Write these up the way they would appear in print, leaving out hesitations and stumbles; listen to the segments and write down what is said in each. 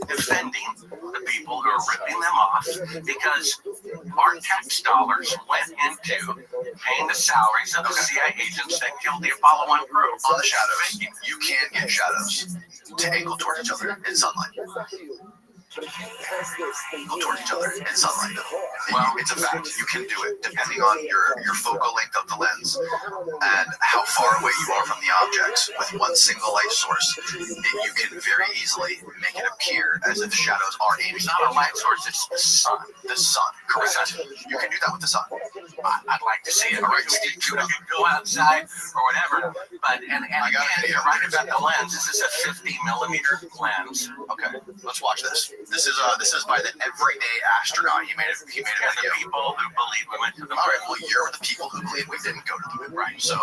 defending the people who are ripping them off because our tax dollars went into paying the salaries of the CIA agents that killed the Apollo 1 crew. On the shadows, you can't get shadows to angle towards each other in sunlight. Towards each other in sunlight. Well, it's a fact. You can do it depending on your focal length of the lens and how far away you are from the objects. With one single light source, you can very easily make it appear as if shadows are aiming. It's not a light source, it's the sun. The sun, correct. You can do that with the sun. I'd like to see it. Right, you could go outside or whatever. But and again, you're right about the lens. This is a 50-millimeter lens. Okay, let's watch this. This is by the everyday astronaut. He made a video. The people who believe we went to the moon. All right, well, you're the people who believe we didn't go to the moon, right? So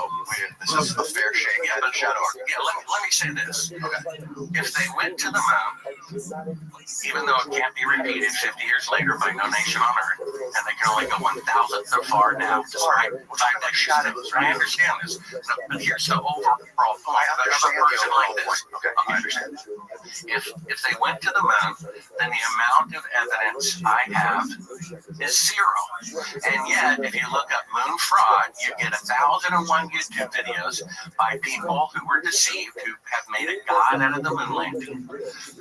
this is a fair shake at the shadow argument. Yeah, let me say this. Okay. If they went to the moon, even though it can't be repeated 50 years later by no nation on Earth, and they can only go 1,000th so far now, despite the shadows. I understand this, but here's the overall point. I understand person like this. Okay, I understand. If they went to the moon, then the amount of evidence I have is zero. And yet, if you look up moon fraud, you get 1,001 YouTube videos by people who were deceived, who have made a god out of the moon landing.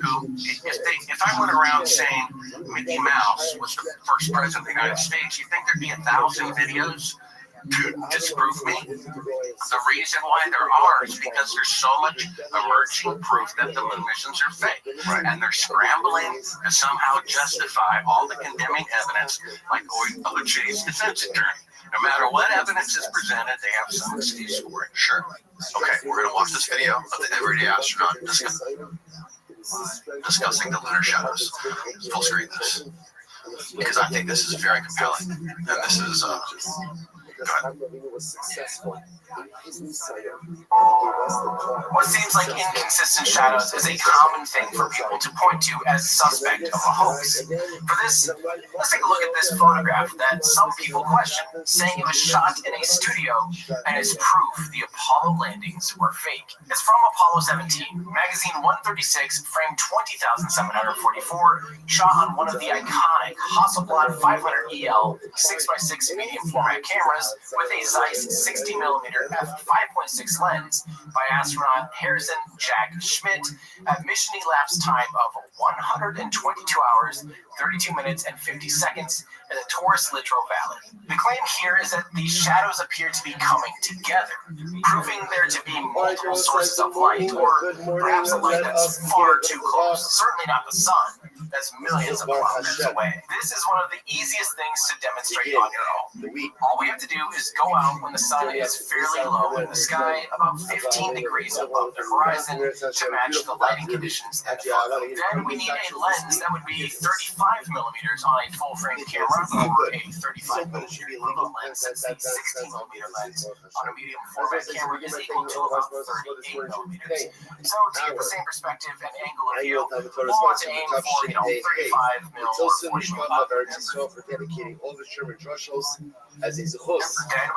Who, if I went around saying Mickey Mouse was the first president of the United States, you think there'd be 1,000 videos to disprove me? The reason why there are is because there's so much emerging proof that the moon missions are fake. Right. And they're scrambling to somehow justify all the condemning evidence, like OJ's defense attorney. No matter what evidence is presented, they have some excuse for it. Sure. Okay, we're going to watch this video of the everyday astronaut discussing the lunar shadows. Full screen this. Because I think this is very compelling. And this is, go ahead. What seems like inconsistent shadows is a common thing for people to point to as suspect of a hoax. For this, let's take a look at this photograph that some people question, saying it was shot in a studio and is proof the Apollo landings were fake. It's from Apollo 17, magazine 136, frame 20,744, shot on one of the iconic Hasselblad 500EL 6x6 medium format cameras with a Zeiss 60mm f5.6 lens by astronaut Harrison Jack Schmidt at mission elapsed time of 122 hours, 32 minutes, and 50 seconds in the Taurus Littoral Valley. The claim here is that these shadows appear to be coming together, proving there to be multiple sources of light, or perhaps a light that's far too close, certainly not the sun, that's millions of kilometers away. This is one of the easiest things to demonstrate on your own. All we have to do is go out when the sun is fairly low in the sky, about 15 degrees above the horizon, to match the lighting conditions in the photo. Then we need a lens that would be 35 millimeters on a full-frame camera, or a 35 millimeter legal lens, since the 16 millimeter lens on a medium format camera is equal to about 38 millimeters. So to get the same perspective and angle of view, we'll want to aim for 35 mil or 40 mil up. Then we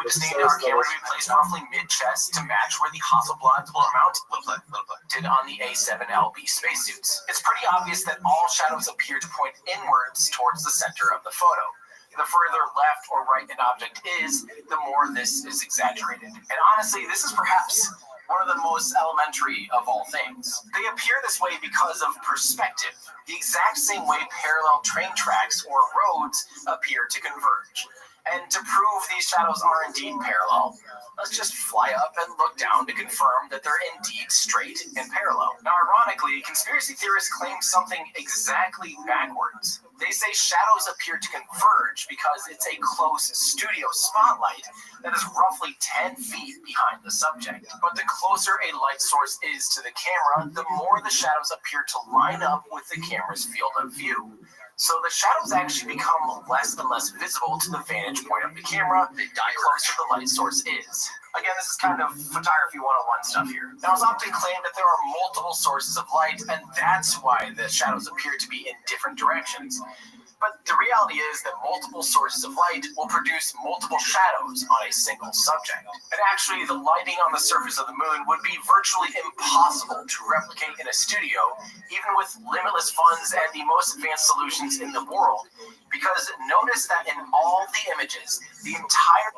just need our camera to be placed roughly mid-chest to match where the Hasselblads were mounted on the A7LB spacesuits. It's pretty obvious that all shadows appear to point inwards towards the center of the photo. The further left or right an object is, the more this is exaggerated. And honestly, this is perhaps one of the most elementary of all things. They appear this way because of perspective, the exact same way parallel train tracks or roads appear to converge. And to prove these shadows are indeed parallel, let's just fly up and look down to confirm that they're indeed straight and parallel. Now, ironically, conspiracy theorists claim something exactly backwards. They say shadows appear to converge because it's a close studio spotlight that is roughly 10 feet behind the subject. But the closer a light source is to the camera, the more the shadows appear to line up with the camera's field of view. So the shadows actually become less and less visible to the vantage point of the camera the closer the light source is. Again, this is kind of photography 101 stuff here. Now, it's often claimed that there are multiple sources of light, and that's why the shadows appear to be in different directions. But the reality is that multiple sources of light will produce multiple shadows on a single subject. And actually, the lighting on the surface of the moon would be virtually impossible to replicate in a studio, even with limitless funds and the most advanced solutions in the world. Because notice that in all the images, the entire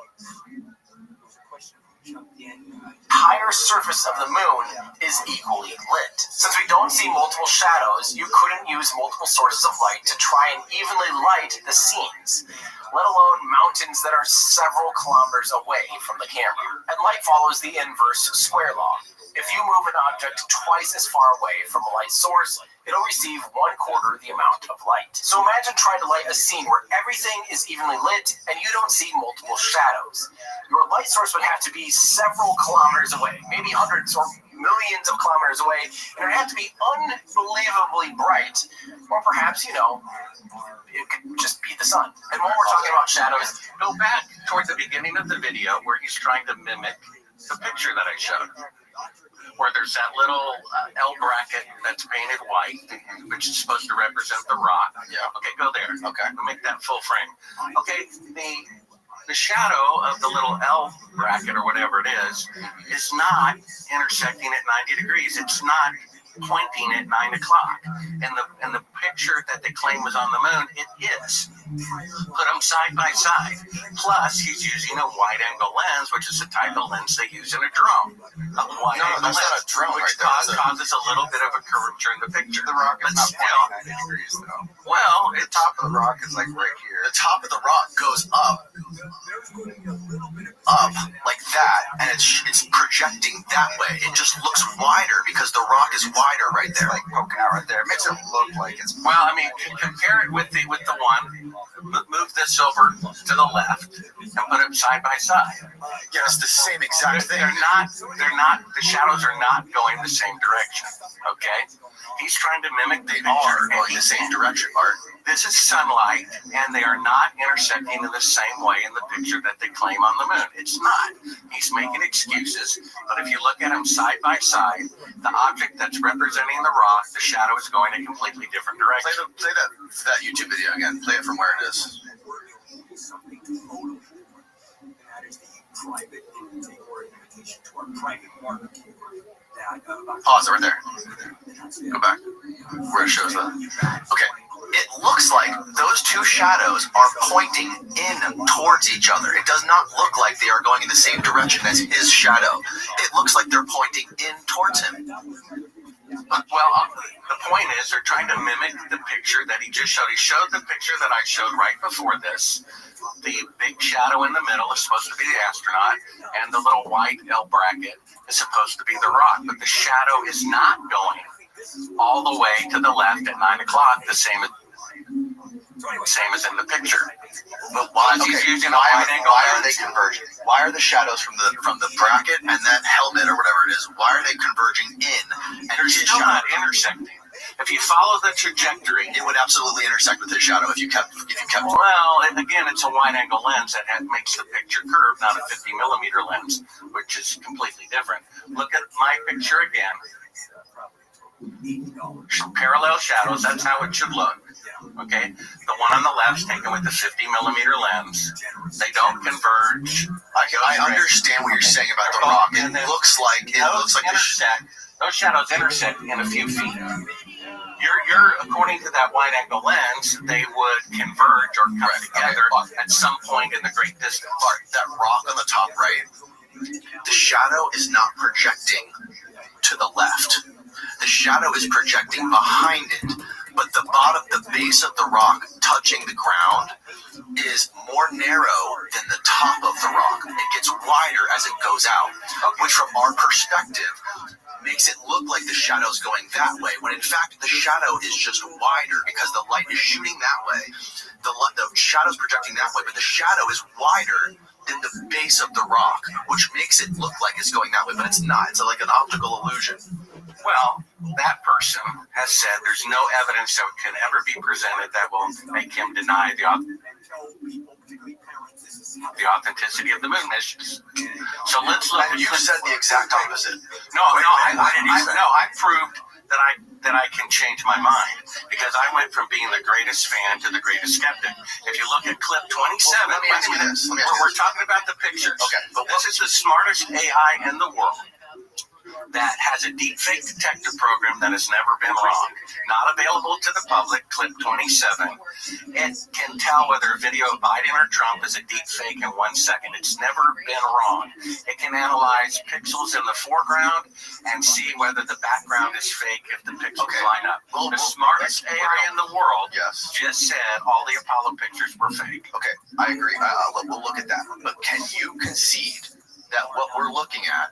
surface of the moon is equally lit. Since we don't see multiple shadows, you couldn't use multiple sources of light to try and evenly light the scenes, let alone mountains that are several kilometers away from the camera. And light follows the inverse square law. If you move an object twice as far away from a light source, it'll receive 1/4 the amount of light. So imagine trying to light a scene where everything is evenly lit and you don't see multiple shadows. Your light source would have to be several kilometers away, maybe hundreds or millions of kilometers away, and it would have to be unbelievably bright. Or perhaps, it could just be the sun. And when we're talking about shadows, Go back toward the beginning of the video where he's trying to mimic the picture that I showed, where there's that little L bracket that's painted white, which is supposed to represent the rock. Yeah. Okay, go there. Okay. We'll make that full frame. Okay, the shadow of the little L bracket or whatever it is not intersecting at 90 degrees. It's not pointing at 9 o'clock. And the picture that they claim was on the moon, it is. Put them side by side. Plus, he's using a wide-angle lens, which is the type of lens they use in a drone. A wide-angle that's not lens, a drone which right there, causes a little bit of a curvature in the picture. The rock is But not still, 90 degrees, though. well, The top of the rock is like right here. The top of the rock goes up like that, and it's projecting that way. It just looks wider because the rock is wider right there, like poking out right there. It makes it look like it's. well, I mean, compare it with the one. Move this over to the left and put them side by side. Yeah, it's the same exact thing. They're not. The shadows are not going the same direction. Okay, he's trying to mimic the They are going the same direction, Art. This is sunlight, and they are not intersecting in the same way in the picture that they claim on the moon. It's not. He's making excuses, but if you look at them side by side, the object that's representing the rock, the shadow is going a completely different direction. Play that YouTube video again. Play it from where it is. Pause it right there. Go back. Where it shows that. Okay. It looks like those two shadows are pointing in towards each other. It does not look like they are going in the same direction as his shadow. It looks like they're pointing in towards him. Well, the point is they're trying to mimic the picture that he just showed. He showed the picture that I showed right before this. The big shadow in the middle is supposed to be the astronaut, and the little white L bracket is supposed to be the rock. But the shadow is not going all the way to the left at 9 o'clock, the same as in the picture. But why? He's Okay, using a why wide-angle are lens. they converging? Why are the shadows from the bracket and that helmet or whatever it is? Why are they converging in? And They're his still not shadow, intersecting. If you follow the trajectory, it would absolutely intersect with his shadow if you kept. well, and again, it's a wide-angle lens that makes the picture curve, not a 50-millimeter lens, which is completely different. Look at my picture again. Parallel shadows, that's how it should look. Okay, the one on the left is taken with the 50-millimeter lens. They don't converge. I understand what you're saying about the rock. It looks like those shadows intersect in a few feet. You're according to that wide-angle lens, they would converge or come together at some point in the great distance. That rock on the top right, the shadow is not projecting to the left. The shadow is projecting behind it, but the base of the rock touching the ground is more narrow than the top of the rock. It gets wider as it goes out, which from our perspective makes it look like the shadow's going that way, when in fact the shadow is just wider because the light is shooting that way. The shadow's projecting that way, but the shadow is wider than the base of the rock, which makes it look like it's going that way, but it's not. It's like an optical illusion. Well, that person has said there's no evidence that can ever be presented that will make him deny the the authenticity of the moon missions. So let's look. And you said the exact opposite. I proved that I can change my mind because I went from being the greatest fan to the greatest skeptic. If you look at clip 27, let me ask you this. We're talking about the pictures. Okay, but this is the smartest AI in the world that has a deep fake detector program that has never been wrong. Not available to the public, clip 27. It can tell whether a video of Biden or Trump is a deep fake in 1 second. It's never been wrong. It can analyze pixels in the foreground and see whether the background is fake if the pixels line up. The smartest AI in the world just said all the Apollo pictures were fake. Okay, I agree. We'll look at that. But can you concede that what we're looking at,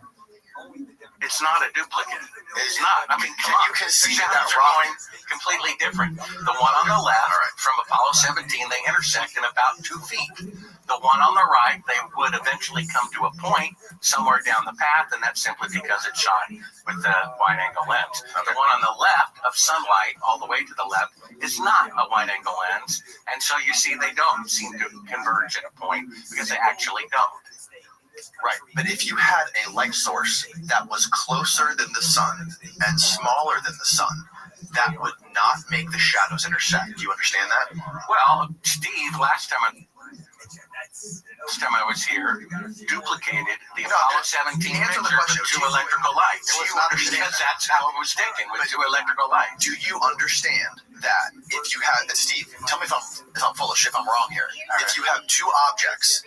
it's not a duplicate. It's not. I mean, can you concede that are going completely different? The one on the left from Apollo 17, they intersect in about 2 feet. The one on the right, they would eventually come to a point somewhere down the path, and that's simply because it's shot with the wide-angle lens. The one on the left of sunlight, all the way to the left, is not a wide-angle lens, and so you see they don't seem to converge at a point because they actually don't. Right, but if you had a light source that was closer than the sun and smaller than the sun, that would not make the shadows intersect. Do you understand that? Well, Steve, last time I was here, duplicated the Apollo 17 picture with 2 electrical lights. Because that's how it was taken, with 2 electrical lights. Do you understand that if you had, and Steve, tell me if I'm full of shit, if I'm wrong here. If you have 2 objects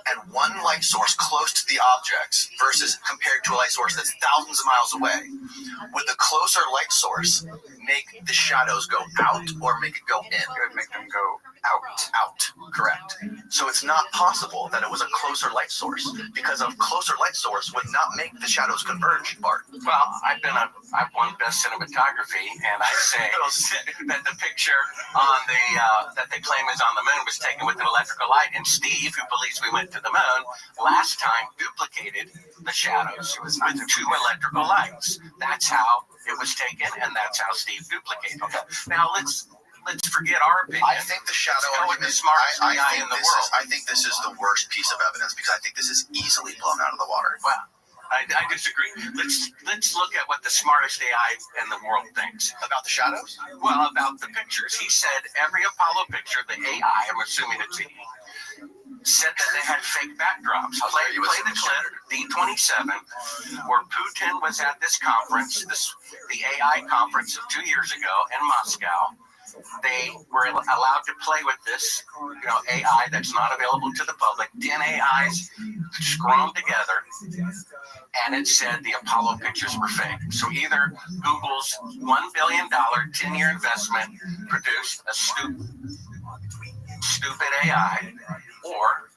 and one light source close to the objects versus compared to a light source that's thousands of miles away, would the closer light source make the shadows go out or make it go in? It would make them go out. Correct. So it's not possible that it was a closer light source because a closer light source would not make the shadows converge, Bart. Well, I've won best cinematography, and I say that the picture on that they claim is on the moon was taken with an electrical light, and Steve, who believes we went to the moon, last time duplicated the shadows with 2 electrical lights. That's how it was taken, and that's how Steve duplicated it. Now let's forget our opinion. I think the shadow argument, I think this is the worst piece of evidence because I think this is easily blown out of the water. Well, I disagree. Let's look at what the smartest AI in the world thinks. About the shadows? Well, about the pictures. He said every Apollo picture, the AI, I'm assuming it's he, said that they had fake backdrops. Play the clip, D27, where Putin was at this conference, the AI conference of 2 years ago in Moscow. They were allowed to play with this, AI that's not available to the public. 10 AIs scrummed together, and it said the Apollo pictures were fake. So either Google's $1 billion 10-year investment produced a stupid AI, or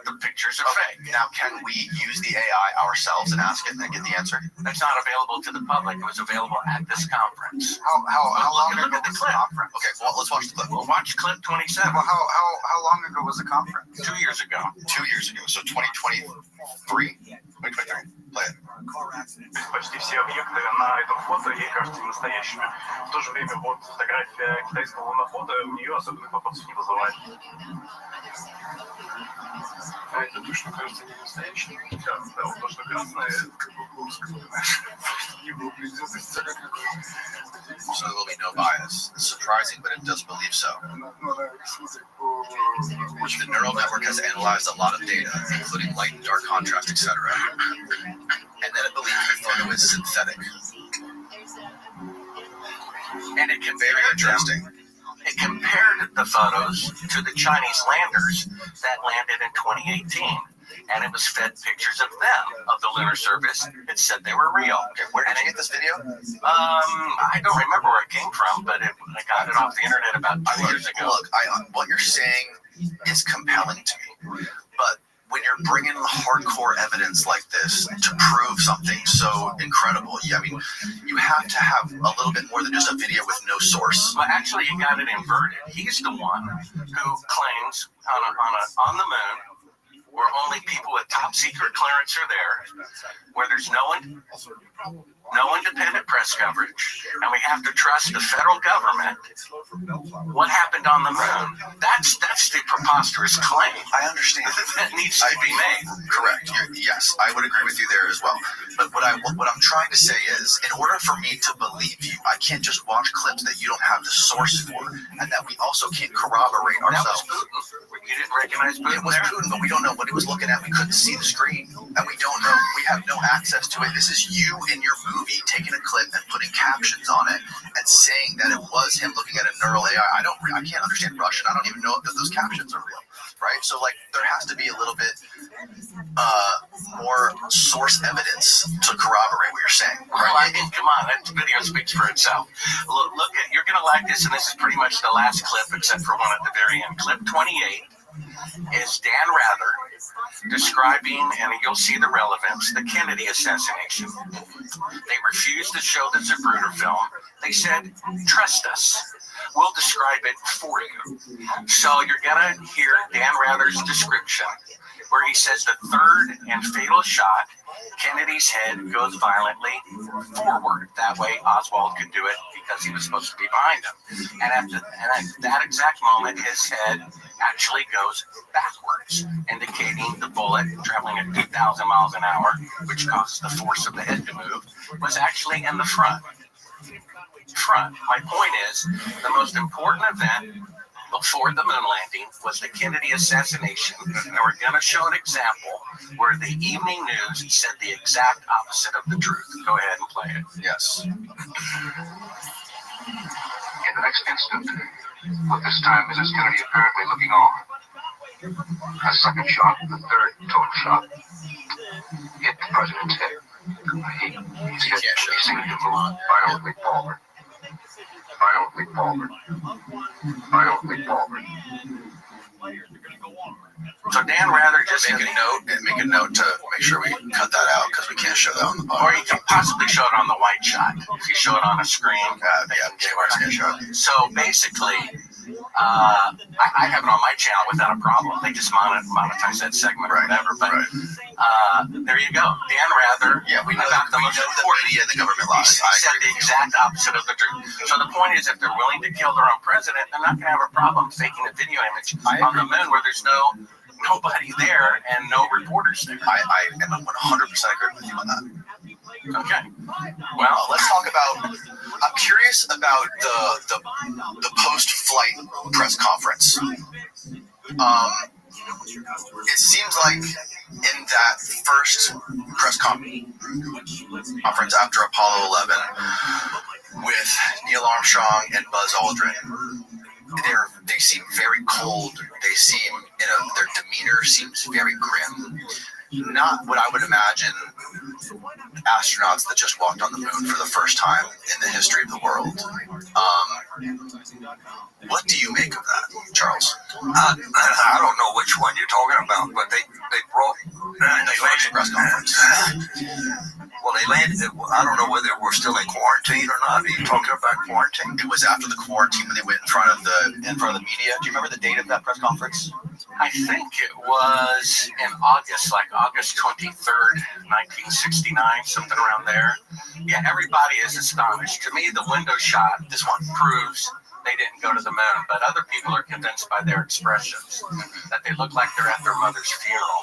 the pictures are fake. Now, can we use the AI ourselves and ask it and get the answer? That's not available to the public. It was available at this conference. How long ago look at the was clip. the conference? Okay, well, let's watch the clip. Well, watch clip 27. Well, how long ago was the conference? 2 years ago. 2 years ago, so 2023? 2023. Play it. Почти все объекты на этом фото ей кажутся настоящими. В то же время вот фотография китайского лунохода у нее особенных вопросов не вызывает. А это то, что кажется не настоящим. Да, вот то, что красное, это как бы плоское. Не выглядит специально какой-то. So there will be no bias. It's surprising, but it does believe so. Which the neural network has analyzed a lot of data, including light and dark contrast, etc. And then it believes the photo is synthetic. And it Very interesting. It compared the photos to the Chinese landers that landed in 2018. And it was fed pictures of them, of the lunar surface. It said they were real. Okay, where did you get this video? I don't remember where it came from, but I got it off the internet about 2 years ago. Look, what you're saying is compelling to me. But when you're bringing hardcore evidence like this to prove something so incredible, you have to have a little bit more than just a video with no source. Well, actually, you got it inverted. He's the one who claims on the moon, where only people with top secret clearance are there, where there's no one. no independent press coverage, and we have to trust the federal government. What happened on the moon? That's the preposterous claim. I understand. That needs to be made. Correct. Yes, I would agree with you there as well. But what I'm trying to say is, in order for me to believe you, I can't just watch clips that you don't have the source for, and that we also can't corroborate ourselves. That was Putin. You didn't recognize Putin? It was Putin, but we don't know what he was looking at. We couldn't see the screen, and we don't know. We have no access to it. This is you in your movie taking a clip and putting captions on it and saying that it was him looking at a neural AI. I can't understand Russian. I don't even know if those captions are real, right? So like, there has to be a little bit more source evidence to corroborate what you're saying. Well, I mean, come on, that video speaks for itself. Look at, you're going to like this, and this is pretty much the last clip, except for one at the very end. Clip 28 is Dan Rather describing, and you'll see the relevance, the Kennedy assassination. They refused to show the Zapruder film. They said, trust us. We'll describe it for you. So you're going to hear Dan Rather's description, where he says the third and fatal shot, Kennedy's head goes violently forward. That way Oswald could do it because he was supposed to be behind him. And at that exact moment, his head actually goes backwards, indicating the bullet traveling at 2,000 miles an hour, which causes the force of the head to move, was actually in the front. My point is, the most important event before the moon landing was the Kennedy assassination, and we're going to show an example where the evening news said the exact opposite of the truth. Go ahead and play it. Yes. In the next instant, with this time Mrs. Kennedy apparently looking on, a second shot, the third total shot, hit the president's head. He's hit, he seemed to move violently forward. So Dan Rather just Make a note to make sure we cut that out, because we can't show that on the or bottom. you can possibly show it on the white shot. If you show it on a screen, So basically, I have it on my channel without a problem. They just monetize that segment or whatever. But there you go. Dan Rather. Yeah, we know about the media and the government lies. He said the exact opposite of the truth. So the point is, if they're willing to kill their own president, they're not going to have a problem faking a video image on the moon where there's nobody there and no reporters there. I am 100% agree with you on that. Okay. Well, Let's talk about. I'm curious about the post-flight press conference. It seems like in that first press conference after Apollo 11 with Neil Armstrong and Buzz Aldrin, they seem very cold. They seem, their demeanor seems very grim. Not what I would imagine astronauts that just walked on the moon for the first time in the history of the world. What do you make of that, Charles? I don't know which one you're talking about, but they brought The first press conference. well, they landed. I don't know whether we're still in quarantine or not. Are you talking about quarantine? It was after the quarantine when they went in front of the media. Do you remember the date of that press conference? I think it was in August, like August 23rd, 1969, something around there. Yeah, everybody is astonished. To me, the window shot, this one proves they didn't go to the moon, but other people are convinced by their expressions that they look like they're at their mother's funeral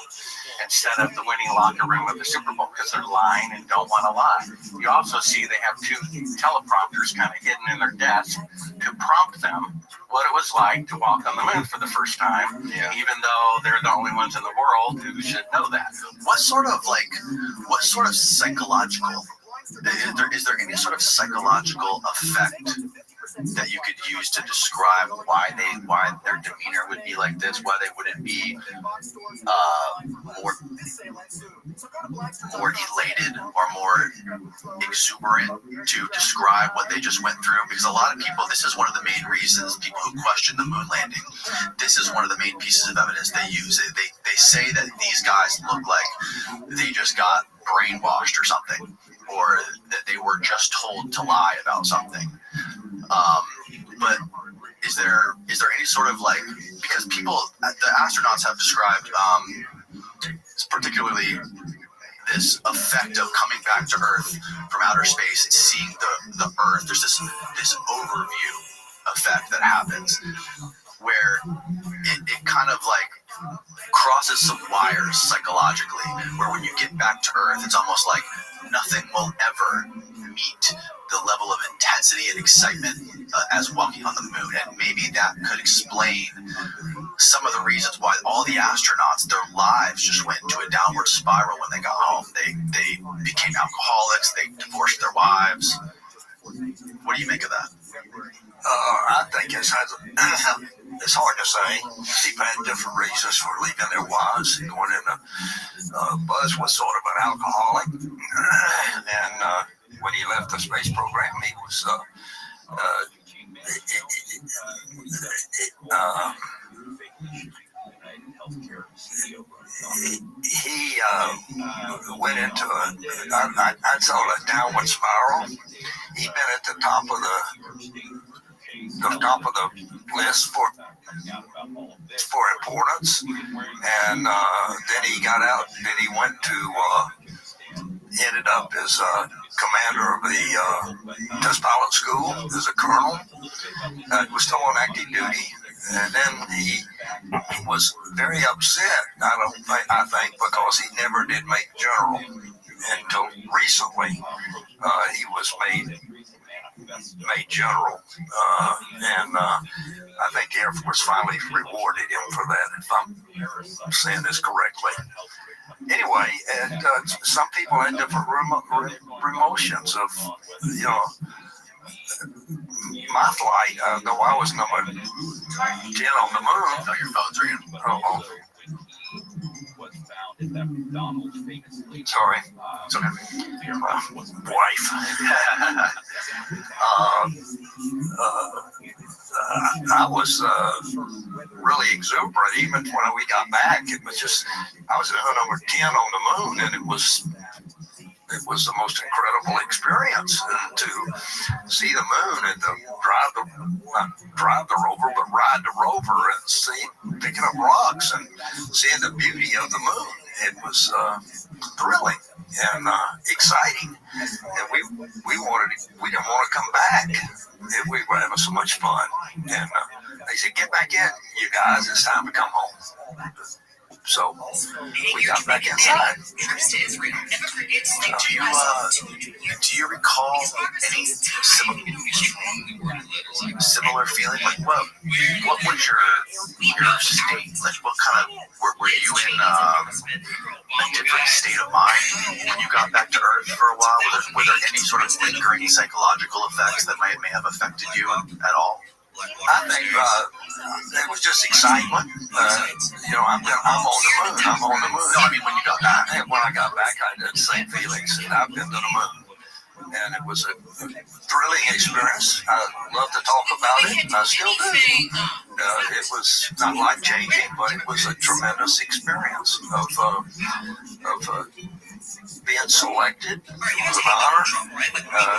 instead of the winning locker room of the Super Bowl, because they're lying and don't want to lie. You also see they have two teleprompters kind of hidden in their desk to prompt them what it was like to walk on the moon for the first time, even though they're the only ones in the world who should know that. What sort of psychological, is there any sort of psychological effect that you could use to describe why their demeanor would be like this, why they wouldn't be more elated or more exuberant to describe what they just went through? Because a lot of people, this is one of the main reasons people who question the moon landing, this is one of the main pieces of evidence they use. They say that these guys look like they just got brainwashed or something, or that they were just told to lie about something. But is there any sort of because the astronauts have described, particularly this effect of coming back to Earth from outer space and seeing the Earth. There's this overview effect that happens where it kind of like crosses some wires psychologically, where when you get back to Earth, it's almost like nothing will ever meet the level of intensity and excitement as walking on the moon. And maybe that could explain some of the reasons why all the astronauts, their lives just went into a downward spiral when they got home. They became alcoholics, they divorced their wives. What do you make of that? I think it's hard to say. People had different reasons for leaving their wives and going into. Buzz was sort of an alcoholic, and when he left the space program, he was he went into I'd call it a downward spiral. He'd been at the top of the list for importance, and then he got out. Then he went to ended up as commander of the test pilot school as a colonel. He was still on active duty, and then he was very upset. I think because he never did make general until recently. He was made general, and I think the Air Force finally rewarded him for that, if I'm saying this correctly. Anyway, and some people had different promotions of, my flight, though I was number 10 on the moon. Oh, your phone's ringing. Sorry. It's okay. My wife. I was really exuberant even when we got back. It was just, I was number 10 on the moon, and it was the most incredible experience to see the moon and to drive the rover, but ride the rover and picking up rocks and seeing the beauty of the moon. It was thrilling and exciting, and we didn't want to come back. We were having so much fun, and they said, "Get back in, you guys. It's time to come home." So we got back inside. Do you recall any similar feeling? Like, what was your state? Like, what kind of were you in a different state of mind when you got back to Earth for a while? Were there any sort of lingering psychological effects that may have affected you at all? I think it was just excitement. I'm on the moon. I'm on the moon. No, I mean when you got back. When I got back, I had the same feelings. I've been to the moon, and it was a thrilling experience. I love to talk about it, and I still do. It was not life-changing, but it was a tremendous experience of being selected. It was an honor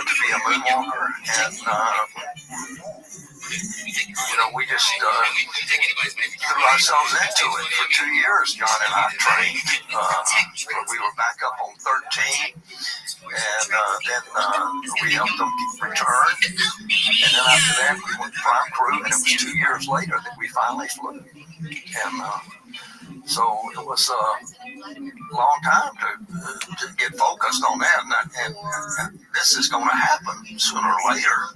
to be a moonwalker, and we just threw ourselves into it. For 2 years, John and I trained. We were back up on 13, and then we helped them return. And then after that, we went prime crew, and it was 2 years later that we finally flew. And so it was a long time to get focused on that. And this is going to happen sooner or later.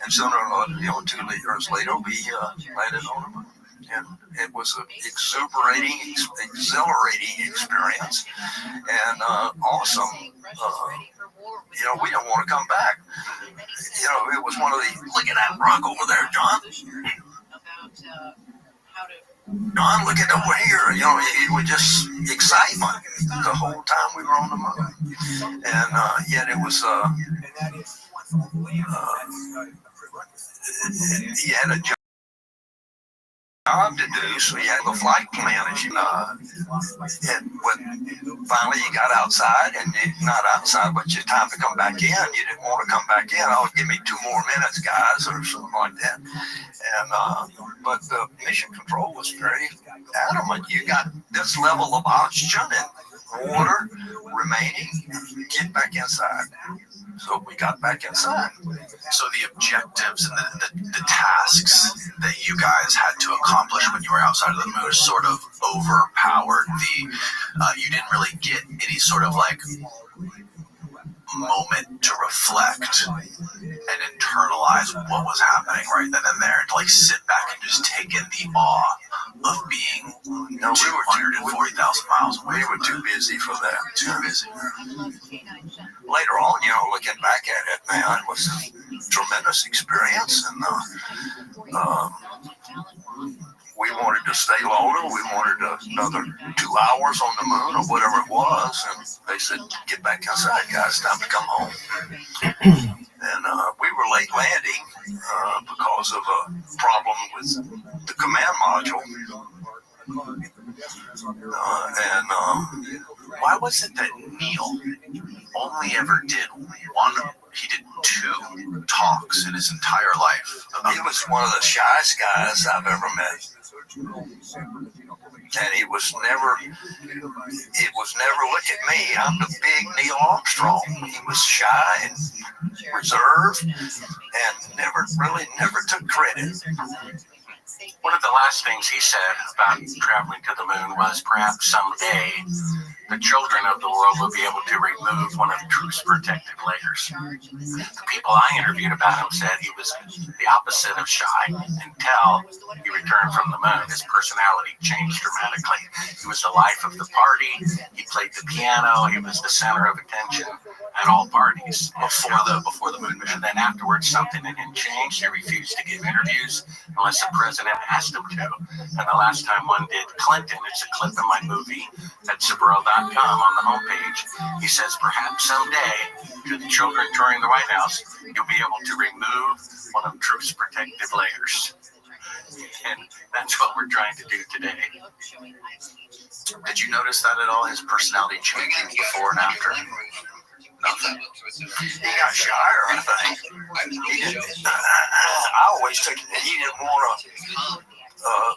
And sooner or later, 2 years later, we landed on the moon. And it was an exhilarating experience, and awesome. We don't want to come back. It was one of the, look at that rock over there, John. John, look at over here. It was just excitement the whole time we were on the moon. And yet it was, he had a job to do, so he had the flight plan, and when finally you got outside, and not outside, but your time to come back in, you didn't want to come back in. Oh, give me 2 more minutes, guys, or something like that. And but the mission control was very adamant. You got this level of oxygen, and water remaining, get back inside. So we got back inside. So the objectives and the tasks that you guys had to accomplish when you were outside of the moon sort of overpowered you didn't really get any sort of like moment to reflect and internalize what was happening right then and there, to like sit back and just take in the awe of being 240,000 miles away. We were too busy for that. Too busy. Later on, looking back at it, man, it was a tremendous experience, and we wanted to stay longer. We wanted another 2 hours on the moon or whatever it was, and they said, "Get back inside, guys. Time to come home." And we were late landing because of a problem with the command module. Why was it that Neil only ever did he did 2 talks in his entire life? He was one of the shyest guys I've ever met. And it was never, look at me, I'm the big Neil Armstrong. He was shy and reserved and never took credit. One of the last things he said about traveling to the moon was perhaps someday the children of the world will be able to remove one of truth's protective layers. The people I interviewed about him said he was the opposite of shy until he returned from the moon. His personality changed dramatically. He was the life of the party. He played the piano. He was the center of attention at all parties before the moon mission. And then afterwards, something in him changed. He refused to give interviews unless the president asked him to. And the last time one did Clinton, it's a clip in my movie at Sabro.com on the homepage. He says, perhaps someday, to the children touring the White House, you'll be able to remove one of truth's protective layers. And that's what we're trying to do today. Did you notice that at all? His personality changing before and after? Nothing. He got shyer, I think. I always took it that he didn't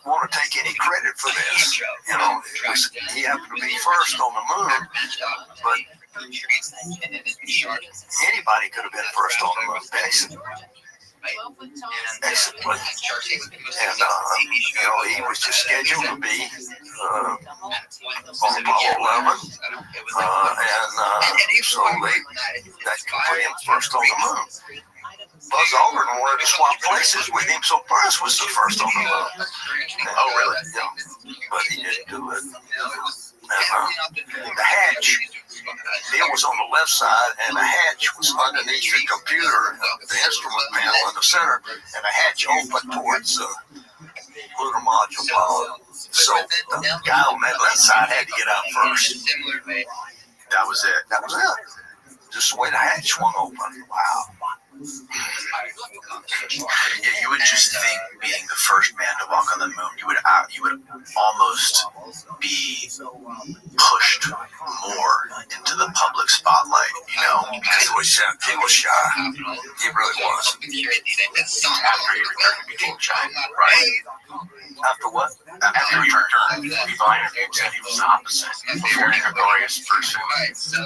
want to take any credit for this. He happened to be first on the moon, but anybody could have been first on the moon, basically. Basically. And, he was just scheduled to be on Apollo 11. So that put him first on the moon. Buzz Aldrin wanted to swap places with him, so Buzz was the first on the moon. Oh, really? Yeah. But he didn't do it. And the hatch, Neil was on the left side, and the hatch was underneath the computer, the instrument panel in the center, and the hatch opened towards the lunar module. So the guy on that left side had to get out first. That was it. That was it. Just the way the hatch swung open. Wow. Yeah, you would just think being the first man to walk on the moon, you would almost be pushed more into the public spotlight, because he was shy. He really was. After he returned, he became shy. Right? After what? After he returned, people I interviewed said he was the opposite. A very gregarious person,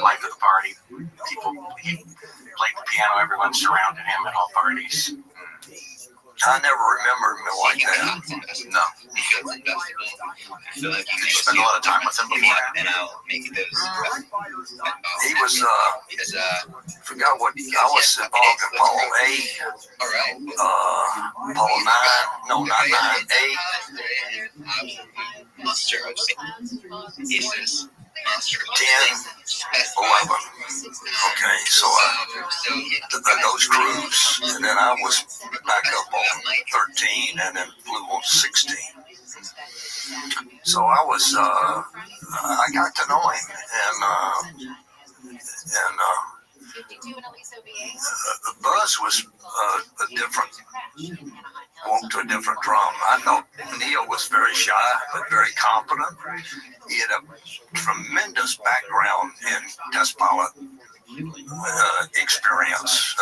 life of the party. He played the piano, everyone surrounded him at all parties. I never remember him like that. No. Did you spend a lot of time with him before? He was, forgot what, I was involved in Apollo 8, Apollo 9, no, not 9, 8. 10, 11. Okay, so those crews, and then I was back up on 13, and then flew on 16. So I was, I got to know him, and Buzz was a different, walked to a different drum. I thought Neil was very shy, but very competent. He had a tremendous background in test pilot experience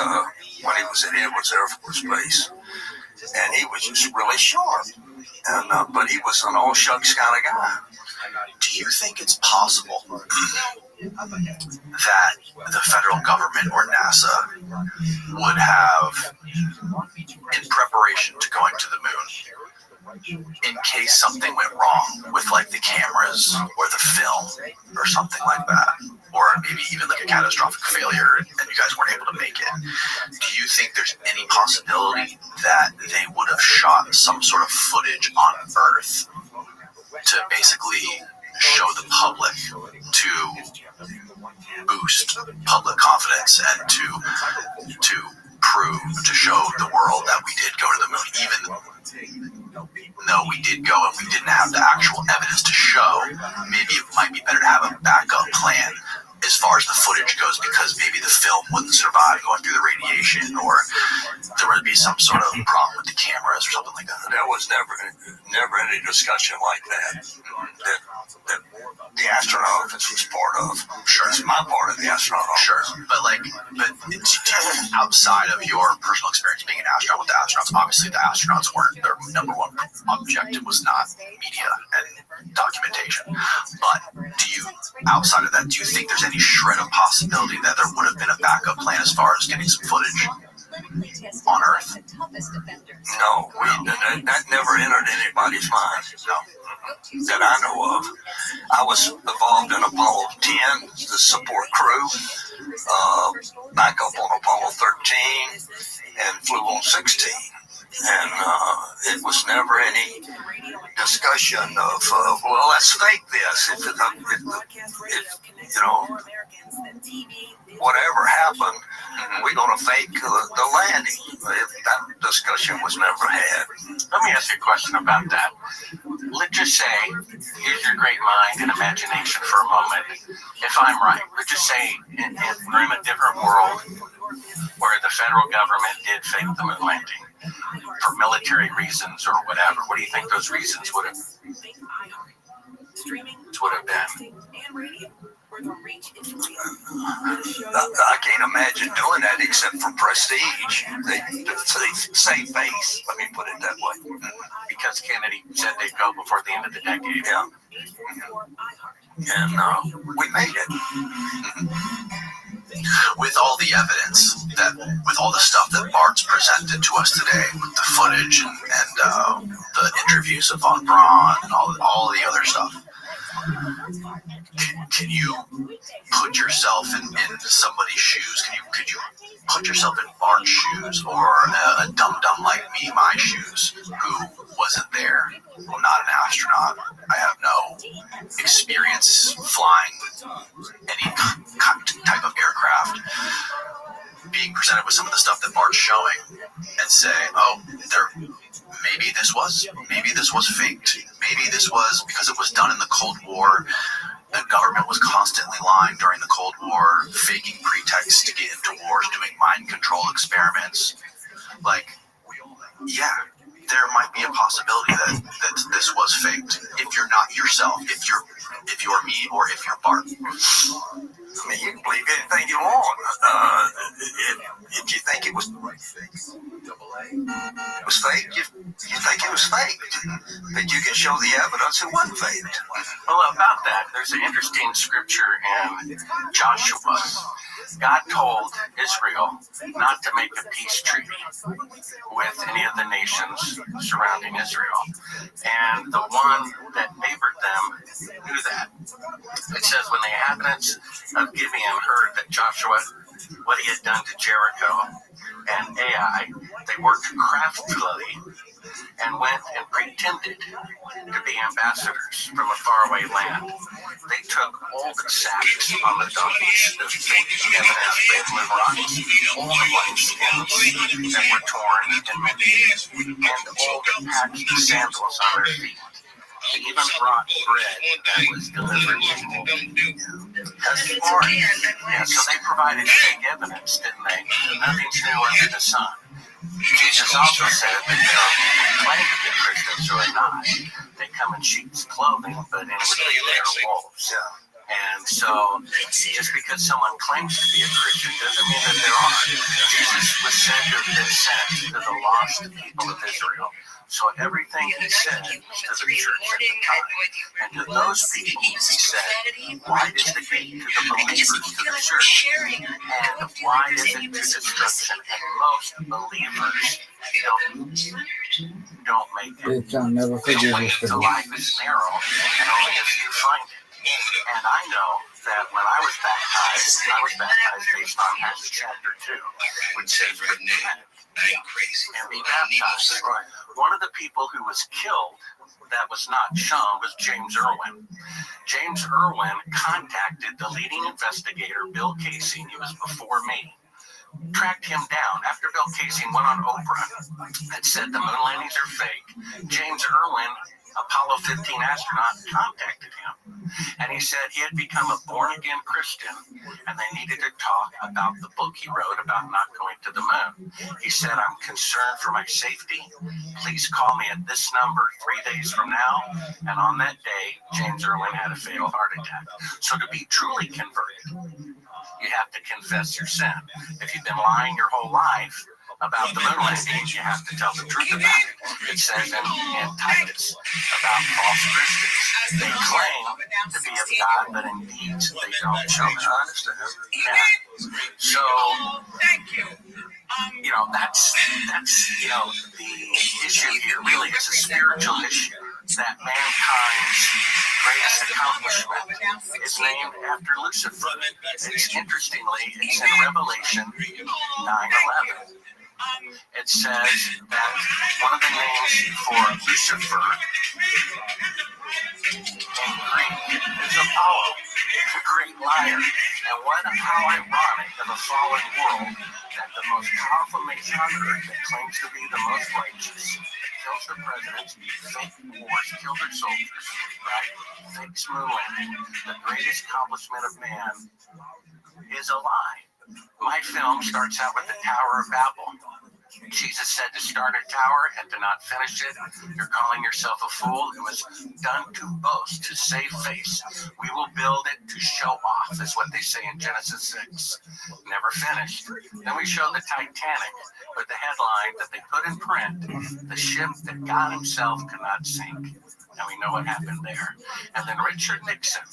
when he was at Edwards Air Force Base. And he was just really sharp. And but he was an all shucks kind of guy. Do you think it's possible that the federal government or NASA would have, in preparation to going to the moon, in case something went wrong with like the cameras or the film or something like that, or maybe even like a catastrophic failure and you guys weren't able to make it, do you think there's any possibility that they would have shot some sort of footage on Earth to basically show the public, to boost public confidence and to prove, to show the world that we did go to the moon, even though we did go and we didn't have the actual evidence to show? Maybe it might be better to have a backup plan as far as the footage goes, because maybe the film wouldn't survive going through the radiation, or there would be some sort of problem with the cameras or something like that. There was never any discussion like that the astronaut office was part of. Sure. It's my part of the astronaut office. Sure, but outside of your personal experience being an astronaut with the astronauts, obviously the astronauts weren't, their number one objective was not media and documentation. But outside of that, do you think there's any shred of possibility that there would have been a backup plan as far as getting some footage on Earth? No, that never entered anybody's mind. No, that I know of. I was involved in Apollo 10, the support crew, back up on Apollo 13, and flew on 16. And it was never any discussion of, well, let's fake this. If whatever happened, we're going to fake the landing. That discussion was never had. Let me ask you a question about that. Let's just say, use your great mind and imagination for a moment. If I'm right, let's just say we're in a different world where the federal government did fake the moon landing for military reasons or whatever. What do you think those reasons would have been? I can't imagine doing that except for prestige. They save face. Let me put it that way. Because Kennedy said they'd go before the end of the decade. Yeah. And we made it. With all the evidence, with all the stuff that Bart's presented to us today, with the footage and the interviews of Von Braun and all the other stuff, can you put yourself in somebody's shoes? Could you put yourself in Bart's shoes, or a dum-dum like me, my shoes, who wasn't there? I'm not an astronaut. I have no experience flying any type of aircraft. Being presented with some of the stuff that Bart's showing, and say, oh, maybe this was faked. Maybe this was because it was done in the Cold War. The government was constantly lying during the Cold War, faking pretexts to get into wars, doing mind control experiments. Like, yeah, there might be a possibility that this was faked. If you're not yourself, if you're me, or if you're Bart. I mean, you can believe anything you want. If you think it was fake, you think it was fake. But you can show the evidence it wasn't faked. Well, about that, there's an interesting scripture in Joshua. God told Israel not to make a peace treaty with any of the nations surrounding Israel. And the one that favored them knew that. It says, when the inhabitants of Gibeon heard that Joshua, what he had done to Jericho and Ai, they worked craftily and went and pretended to be ambassadors from a faraway land. They took all the sacks on the donkeys, the evidence, Benjamin rocks, all the white skins that were torn and mended, and all the patched sandals on their feet. They even brought bread that was delivered to them. That's smart. Yeah, so they provided fake evidence, didn't they? Nothing's new under the sun. Jesus also said that there are people who claim to be Christians who are not. They come in sheep's clothing, but inwardly they are wolves. And so, just because someone claims to be a Christian doesn't mean that there are. Jesus was said to have been sent to the lost people of Israel, So everything he said was to the church at the time. And to those people, he said, why is the gate to the believers to the church? And why is it to destruction? And most believers don't make it. Bitch, I'll never forget The way this. to life is narrow, and only a few find it. And I know that when I was baptized based on Acts chapter 2, which says, repent and be baptized. One of the people who was killed that was not shown was James Irwin. James Irwin contacted the leading investigator, Bill Casey, he was before me, tracked him down. After Bill Casey went on Oprah and said the moon landings are fake, James Irwin, Apollo 15 astronaut, contacted him. And he said he had become a born-again Christian, and they needed to talk about the book he wrote about not going to the moon. He said, I'm concerned for my safety. Please call me at this number 3 days from now. And on that day, James Irwin had a fatal heart attack. So to be truly converted, you have to confess your sin. If you've been lying your whole life about the moon landings, you have to tell the truth about it. It says in Titus about false Christians. They claim to be of God, but in deeds they don't show it. Yeah. So, that's the issue here. Really, it's a spiritual issue. That mankind's greatest accomplishment is named after Lucifer. Interestingly, it's in Revelation 9:11. It says that one of the names for Lucifer in Greek is Apollo, the great liar. And how ironic in a fallen world that the most powerful nation on earth that claims to be the most righteous kills their presidents, fake wars, kill their soldiers, right? Fakes moon landing. The greatest accomplishment of man is a lie. My film starts out with the Tower of Babel. Jesus said to start a tower and to not finish it, you're calling yourself a fool. It was done to boast, to save face. We will build it to show off, is what they say in Genesis 6. Never finished. Then we show the Titanic with the headline that they put in print, the ship that God himself could not sink. And we know what happened there. And then Richard Nixon.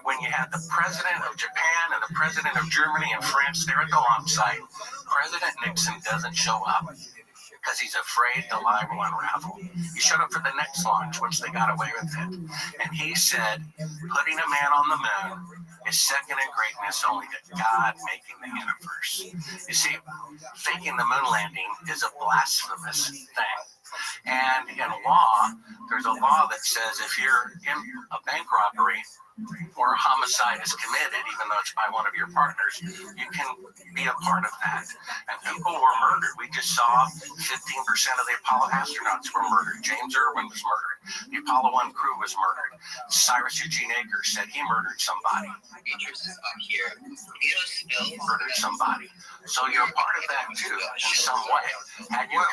When you had the president of Japan and the president of Germany and France there at the launch site, President Nixon doesn't show up because he's afraid the lie will unravel. He showed up for the next launch, which they got away with it. And he said, putting a man on the moon is second in greatness only to God making the universe. You see, faking the moon landing is a blasphemous thing. And in law, there's a law that says if you're in a bank robbery or a homicide is committed, even though it's by one of your partners, you can be a part of that. And people were murdered. We just saw 15% of the Apollo astronauts were murdered. James Irwin was murdered. The Apollo 1 crew was murdered. Cyrus Eugene Akers said he murdered somebody. Murdered somebody. So you're a part of that too, in some way. Had you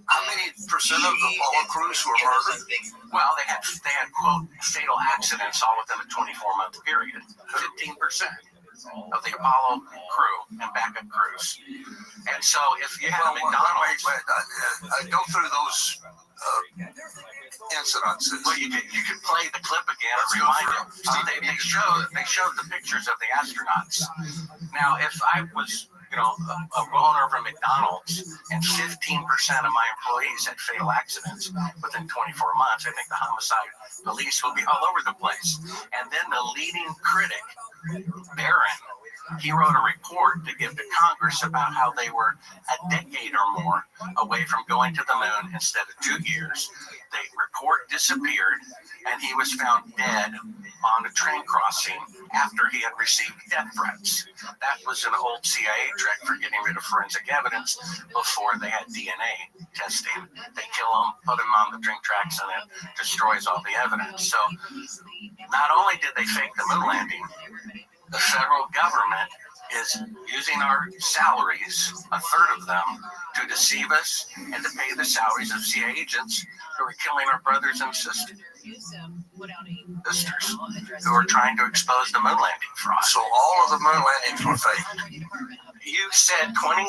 how many percent of the Apollo crews were murdered? Well, they had quote fatal accidents all within a 24-month period. 15% of the Apollo crew and backup crews. And so if you have McDonald's, go through those incidences. Well, you could play the clip again and remind you. They showed the pictures of the astronauts. Now, if I was a owner of a McDonald's and 15% of my employees had fatal accidents within 24 months, I think the homicide police will be all over the place. And then the leading critic, Barron, he wrote a report to give to Congress about how they were a decade or more away from going to the moon instead of 2 years. The report disappeared, and he was found dead on a train crossing after he had received death threats. That was an old CIA trick for getting rid of forensic evidence before they had DNA testing. They kill him, put him on the train tracks, and it destroys all the evidence. So not only did they fake the moon landing, the federal government is using our salaries, a third of them, to deceive us and to pay the salaries of CIA agents who are killing our brothers and sisters who are trying to expose the moon landing fraud. So all of the moon landings were fake. You said 20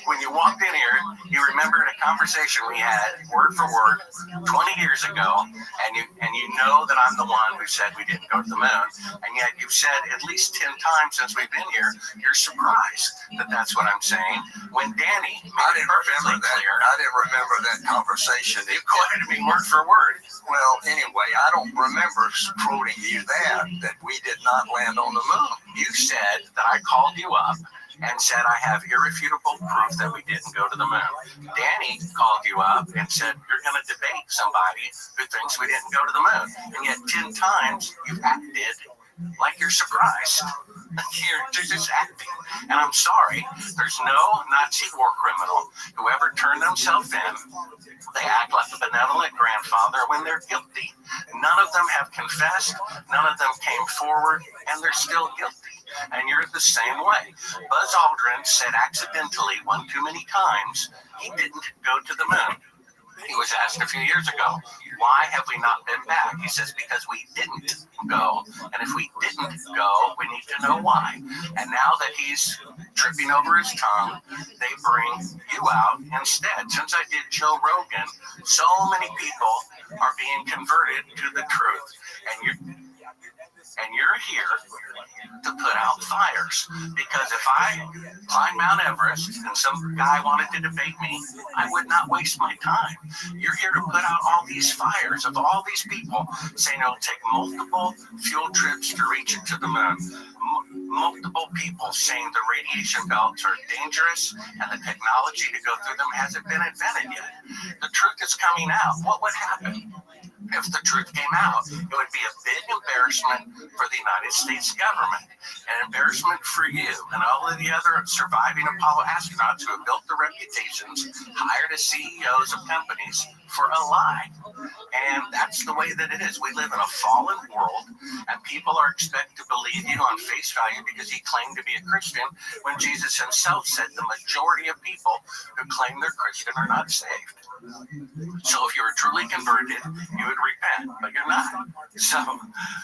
when you walked in here. You remembered a conversation we had word for word 20 years ago, and you know that I'm the one who said we didn't go to the moon, and yet you've said at least 10 times since we've been here. You're surprised that that's what I'm saying. When Danny made it perfectly clear, I didn't remember that conversation. you quoted me word for word. Well, anyway, I don't remember quoting you that we did not land on the moon. You said that I called you up and said I have irrefutable proof that we didn't go to the moon. Danny called you up and said you're going to debate somebody who thinks we didn't go to the moon. And yet 10 times you've acted like you're surprised. You're just acting. And I'm sorry, there's no Nazi war criminal who ever turned themselves in. They act like a benevolent grandfather when they're guilty. None of them have confessed, none of them came forward, and they're still guilty. And you're the same way. Buzz Aldrin said accidentally one too many times he didn't go to the moon. He was asked a few years ago, why have we not been back? He says, because we didn't go. And if we didn't go, we need to know why. And now that he's tripping over his tongue, they bring you out instead. Since I did Joe Rogan, so many people are being converted to the truth. And you're here to put out fires. Because if I climbed Mount Everest and some guy wanted to debate me, I would not waste my time. You're here to put out all these fires of all these people saying it'll take multiple fuel trips to reach it to the moon. Multiple people saying the radiation belts are dangerous and the technology to go through them hasn't been invented yet. The truth is coming out. What would happen if the truth came out? It would be a big embarrassment for the United States government, an embarrassment for you and all of the other surviving Apollo astronauts who have built their reputations, hired as CEOs of companies for a lie. And that's the way that it is. We live in a fallen world, and people are expected to believe you on face value because you claim to be a Christian, when Jesus himself said the majority of people who claim they're Christian are not saved. So if you were truly converted, you would repent, but you're not. So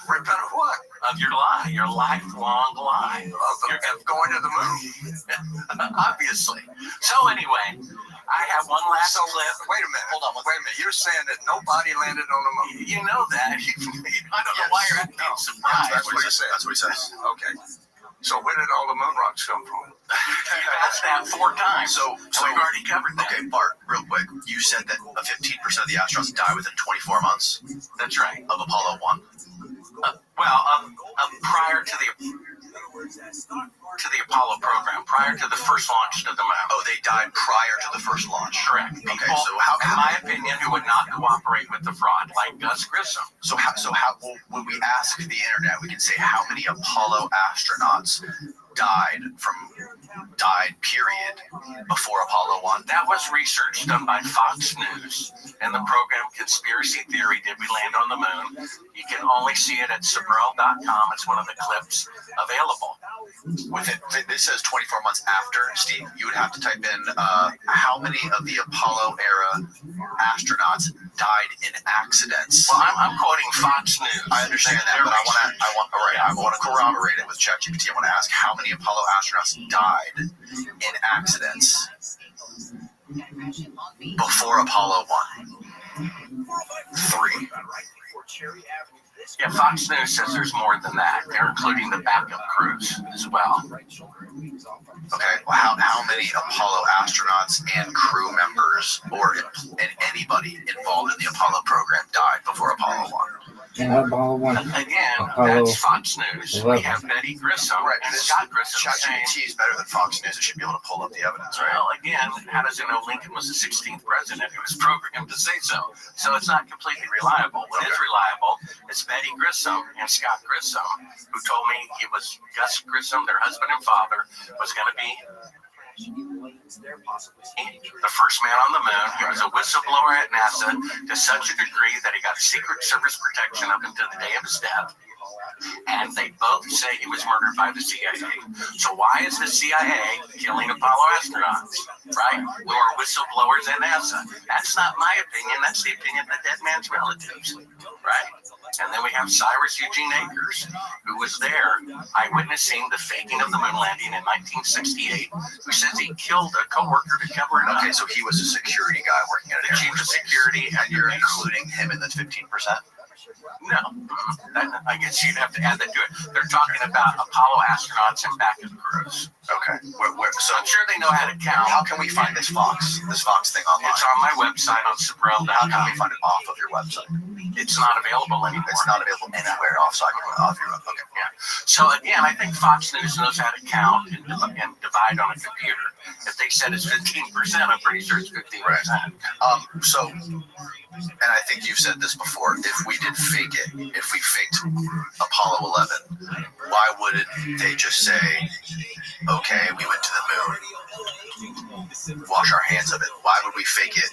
repent of what? Of your lie, your lifelong lie. Of going to the moon. Obviously. So anyway, I have one last clip. Wait a minute. Hold on. Wait a minute. You're saying that nobody landed on the moon. You know that. I don't know why you're acting surprised. That's what he said. That's what he says. Okay. So where did all the moon rocks come from? You've asked that 4 times. So we've already covered that. Okay, Bart, real quick. You said that 15% of the astronauts die within 24 months. That's right. Of Apollo 1. Prior to the Apollo program, prior to the first launch to the moon. Oh, they died prior to the first launch. Correct. Okay, People, so how? in my opinion, who would not cooperate with the fraud, like Gus Grissom. So how? Well, when we ask the internet, we can say how many Apollo astronauts died period before Apollo 1. That was research done by Fox News and the program Conspiracy Theory, Did We Land on the Moon? You can only see it at Sabrel.com. It's one of the clips available. This says 24 months after, Steve. You would have to type in how many of the Apollo era astronauts died in accidents. Well, I'm quoting Fox News. I understand that, but I want to corroborate it with ChatGPT. I want to ask how many Apollo astronauts died in accidents before Apollo 1. 3. Yeah, Fox News says there's more than that. They're including the backup crews as well. Okay, well, how many Apollo astronauts and crew members and anybody involved in the Apollo program died before Apollo 1? Again, that's Fox News. We have Betty Grissom and Scott Grissom saying, ChatGPT is better than Fox News. It should be able to pull up the evidence, right? well, again, how does it know Lincoln was the 16th president? It was programmed to say so. So it's not completely reliable. What is reliable is Betty Grissom and Scott Grissom, who told me he was Gus Grissom, their husband and father, was going to be the first man on the moon. He was a whistleblower at NASA to such a degree that he got Secret Service protection up until the day of his death. And they both say he was murdered by the CIA. So why is the CIA killing Apollo astronauts, right? Who are whistleblowers at NASA? That's not my opinion. That's the opinion of the dead man's relatives, right? And then we have Cyrus Eugene Akers, who was there eyewitnessing the faking of the moon landing in 1968, who says he killed a coworker to cover it up. Okay, so he was a security guy working at The an chief airport of base. security, And you're including him in the 15%? No, I guess you'd have to add that to it. They're talking about Apollo astronauts and backup crews. Okay. So I'm sure they know how to count. How can we find this Fox thing online? It's on my website on How can we Sabrel.com. find it off of your website? It's not available anymore. It's not available anywhere off your website. Okay. Yeah. So again, I think Fox News knows how to count and divide on a computer. If they said it's 15%, I'm pretty sure it's 15%. So, and I think you've said this before, if we did fake it, if we faked Apollo 11, why wouldn't they just say, okay, we went to the moon, wash our hands of it? Why would we fake it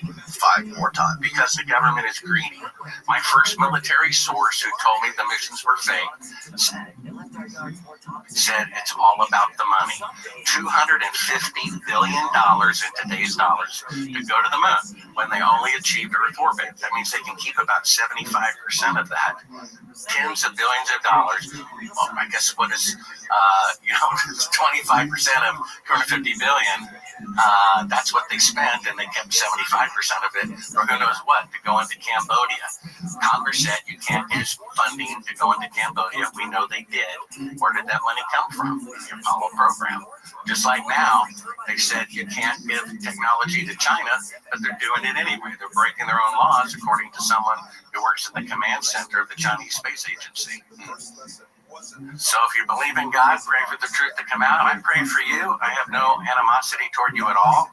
5 more times? Because the government is greedy. My first military source who told me the missions were fake said it's all about the money. $250 billion in today's dollars to go to the moon when they only achieved Earth orbit. That means they can keep about 75% of that. Tens of billions of dollars. Well, I guess what is, 25% of 250 billion. That's what they spent, and they kept 75% of it for who knows what, to go into Cambodia. Congress said you can't use funding to go into Cambodia. We know they did. Where did that money come from? The Apollo program. Just like now, they said you can't give technology to China, but they're doing it anyway. They're breaking their own laws, according to someone who works in the command center of the Chinese Space Agency. So if you believe in God, pray for the truth to come out. I pray for you. I have no animosity toward you at all.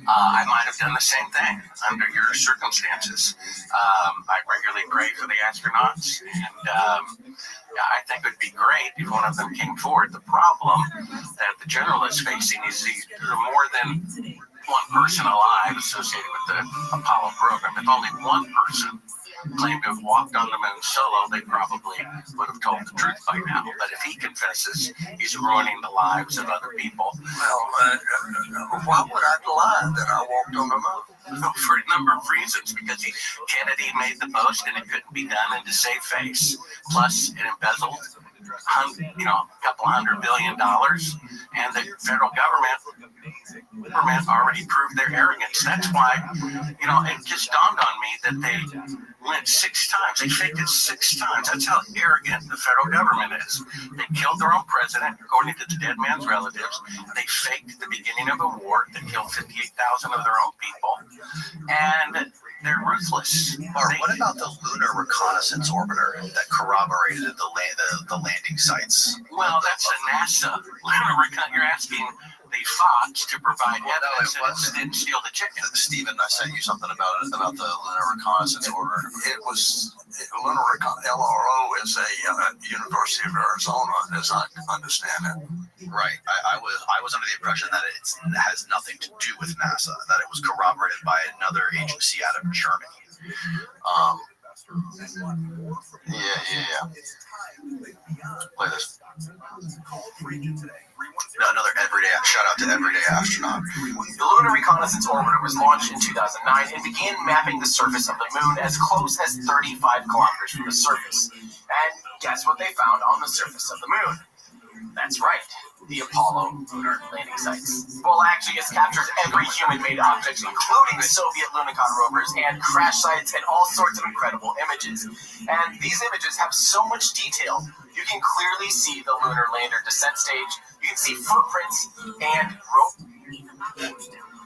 I might have done the same thing under your circumstances. I regularly pray for the astronauts, and I think it would be great if one of them came forward. The problem that the general is facing is there are more than one person alive associated with the Apollo program. If only one person claimed to have walked on the moon solo, they probably would have told the truth by now. But if he confesses, he's ruining the lives of other people. Well, why would I lie that I walked on the moon? For a number of reasons, because Kennedy made the boast and it couldn't be done and to save face. Plus, it embezzled a couple $100 billion, and the federal government already proved their arrogance. That's why, it just dawned on me that they went 6 times. They faked it 6 times. That's how arrogant the federal government is. They killed their own president, according to the dead man's relatives. They faked the beginning of a war that killed 58,000 of their own people, and they're ruthless. Or what about the Lunar Reconnaissance Orbiter that corroborated the landing sites? Well, that's a NASA lunar recon. You're asking the Fox to provide evidence that didn't steal the chicken. Stephen, I sent you something about the Lunar Reconnaissance Orbiter. It was Lunar LRO is a University of Arizona, as I understand it. Right. I was under the impression that it has nothing to do with NASA, that it was corroborated by another agency out of Germany. Yeah. Play this. Another shout out to Everyday Astronaut. The Lunar Reconnaissance Orbiter was launched in 2009 and began mapping the surface of the moon as close as 35 kilometers from the surface. And guess what they found on the surface of the moon? That's right, the Apollo lunar landing sites. Well, actually, it's captured every human-made object, including Soviet Lunicon rovers and crash sites and all sorts of incredible images. And these images have so much detail. You can clearly see the lunar lander descent stage. You can see footprints and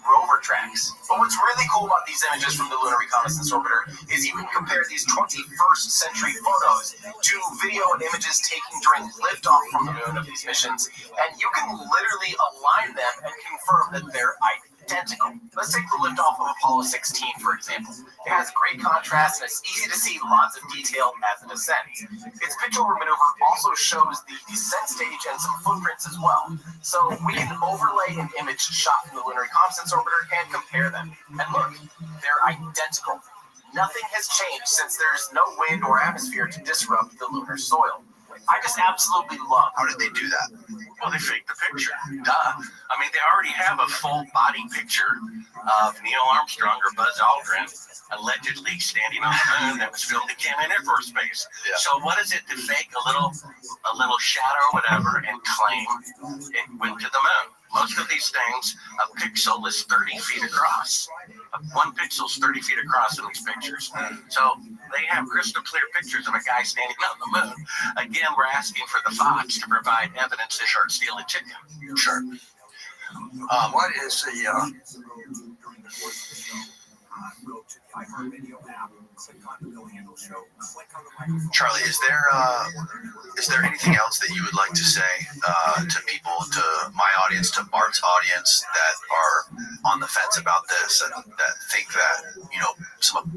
rover tracks. But what's really cool about these images from the Lunar Reconnaissance Orbiter is you can compare these 21st century photos to video and images taken during liftoff from the moon of these missions, and you can literally align them and confirm that they're identical. Let's take the liftoff of Apollo 16, for example. It has great contrast, and it's easy to see lots of detail as it ascends. Its pitch-over maneuver also shows the descent stage and some footprints as well. So we can overlay an image shot from the Lunar Reconnaissance Orbiter and compare them. And look, they're identical. Nothing has changed since there's no wind or atmosphere to disrupt the lunar soil. I just absolutely love. How did they do that? Well, they faked the picture. Duh. I mean, they already have a full body picture of Neil Armstrong or Buzz Aldrin allegedly standing on the moon that was filmed in Canaveral space. Yeah. So what is it to fake a little shadow or whatever and claim it went to the moon? Most of these things, a pixel is 30 feet across. One pixel is 30 feet across in these pictures. So they have crystal clear pictures of a guy standing on the moon. Again, we're asking for the Fox to provide evidence that you're stealing chicken. Sure. What is the Charlie, is there anything else that you would like to say to people, to my audience, to Bart's audience that are on the fence about this and that think that, you know, some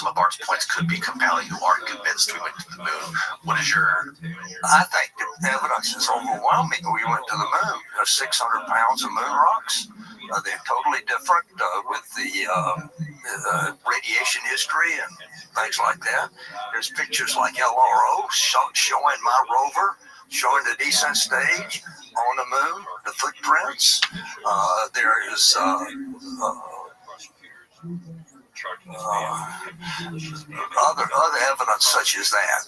of Bart's points could be compelling, who aren't convinced we went to the moon? What is your... I think the evidence is overwhelming. We went to the moon. There's 600 pounds of moon rocks. They're totally different with the radiation history and things like that. There's pictures like LRO showing my rover, showing the descent stage on the moon, the footprints. There is other evidence such as that,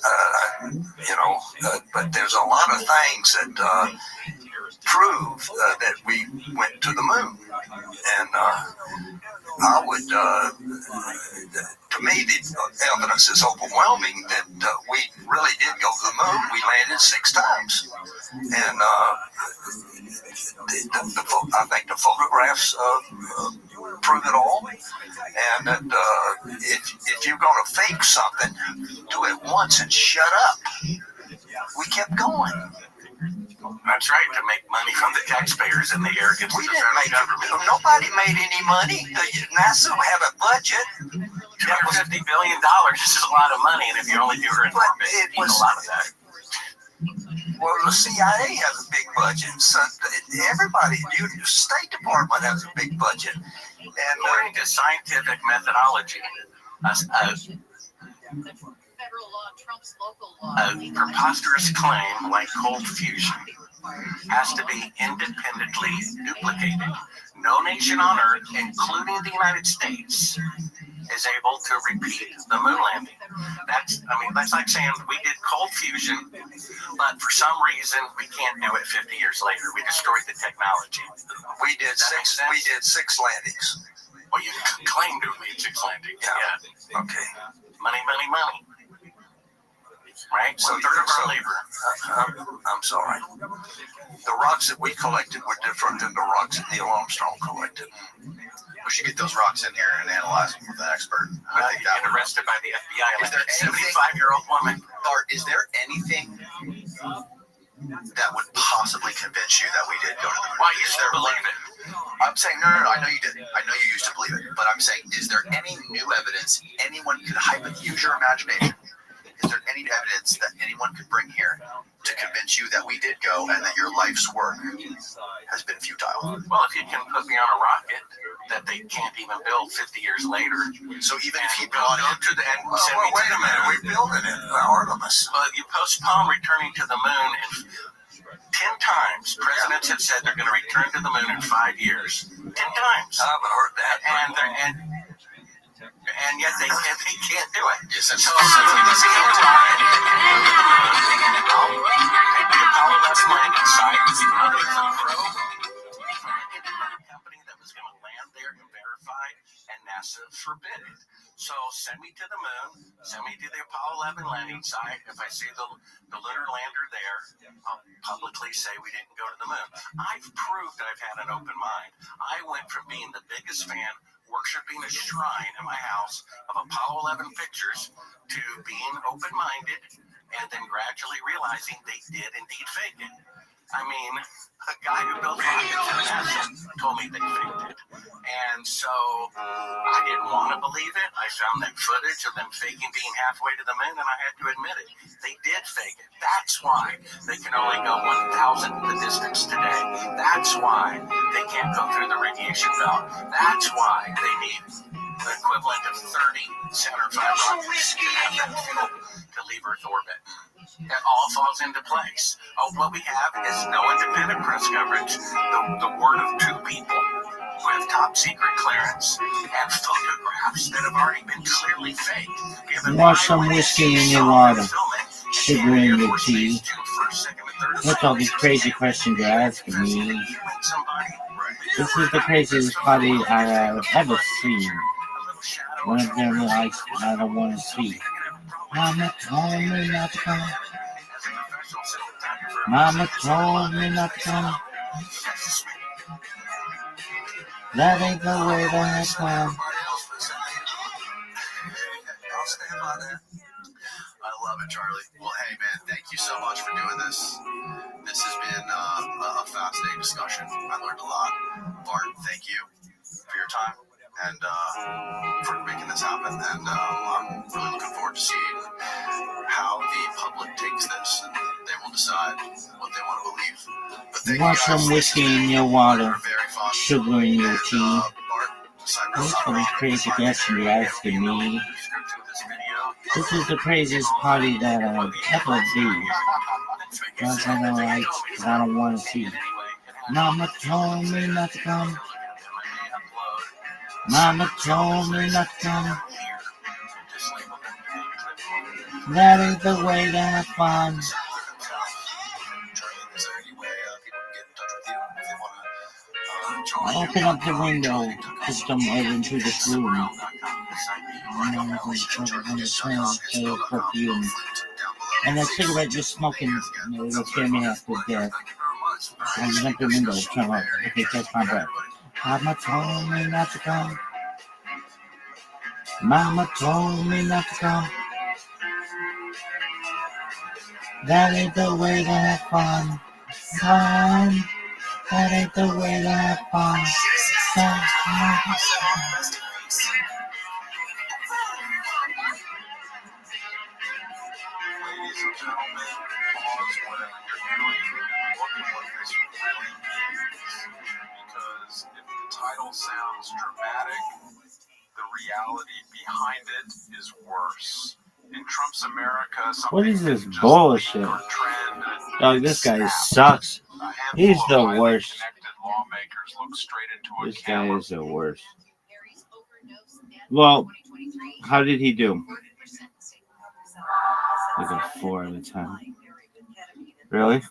but there's a lot of things that prove that we went to the moon, and I would, to me, the evidence is overwhelming that we really did go to the moon. We landed 6 times, and I think the photographs prove it all. And that if you're going to fake something, do it once and shut up. We kept going. That's right, to make money from the taxpayers and the arrogance of the federal government. Nobody made any money. NASA had a budget. $250 billion is a lot of money, and if you only do Earth orbit, you need a lot of that. Well, the CIA has a big budget. So everybody, the State Department has a big budget. And according to scientific methodology, a preposterous claim like cold fusion has to be independently duplicated. No nation on Earth, including the United States, is able to repeat the moon landing. That's like saying we did cold fusion, but for some reason we can't do it 50 years later. We destroyed the technology. We did six landings. Well, you claim to have made 6 landings. Yeah. Okay. Money. Right? So third of our labor. I'm sorry. The rocks that we collected were different than the rocks that Neil Armstrong collected. We should get those rocks in here and analyze them with an expert. I think Get that arrested by the FBI Is like there a anything- 75-year-old woman. Bart, is there anything that would possibly convince you that we did go to the moon? Why, you still believe it? I'm saying, no, I know you didn't. I know you used to believe it. But I'm saying, is there any new evidence anyone could use your imagination? Is there any evidence that anyone could bring here to convince you that we did go and that your life's work has been futile? Well, if you can put me on a rocket that they can't even build 50 years later. So even if he go brought it, to the end, send me to Wait the a minute, moon. we're building it. Artemis. But you postpone returning to the moon, and 10 times presidents have said they're going to return to the moon in 5 years. 10 times. I haven't heard that. And yet they can't do it. Yes, that's So the Apollo 11 landing site, there's a probe company that was going to land there and verify, and NASA forbid it. So send me to the moon, send me to the Apollo 11 landing site. If I see the lunar lander there, I'll publicly say we didn't go to the moon. I've proved that I've had an open mind. I went from being the biggest fan, worshiping a shrine in my house of Apollo 11 pictures, to being open-minded and then gradually realizing they did indeed fake it. I mean, a guy who built rockets at NASA told me they faked it. And so I didn't want to believe it. I found that footage of them faking being halfway to the moon, and I had to admit it. They did fake it. That's why they can only go 1,000th the distance today. That's why they can't go through the radiation belt. That's why they need the equivalent of 30 Saturn V rockets to have that fuel to leave Earth orbit. It all falls into place. What we have is no independent press coverage, the word of two people who have top secret clearance, and photographs that have already been clearly faked. Wash some whiskey in your water, sugar in your tea. What's all these crazy questions you're asking me? This is the craziest party I have ever seen. One of them likes I don't want to see. Mama told me not to come. Mama told me not to come. That ain't the way to have fun. I love it, Charlie. Well, hey, man, thank you so much for doing this. This has been a fascinating discussion. I learned a lot. Bart, thank you for your time and for making this happen. And I'm really looking forward to seeing how the public takes this, and they will decide what they want to believe. But thank Wash you guys. some whiskey in your water, Very fun. sugar in your tea. Bart, What's all these crazy questions you're asking me? This is the craziest party that I've ever been. Cause I know I don't want to see. Mama told me not to come. Mama told me not to come. That ain't the way to have fun. Open up the window, push them over into this room. Perfume. And that cigarette you're smoking, it'll scare me half to death. Open up the window, turn off. Okay, catch my breath. Mama told me not to come. Mama told me not to come. That ain't the way to have fun. Fun. That ain't the way to have fun. Fun. Ladies and gentlemen, pause whatever you're doing. Look at what this really means. Because if the title sounds dramatic, the reality behind it is worse. In Trump's America, What is this bullshit? Dog, this guy sucks. He's the worst. This guy is the worst. Well, how did he do? Like a 4 out of 10. Really?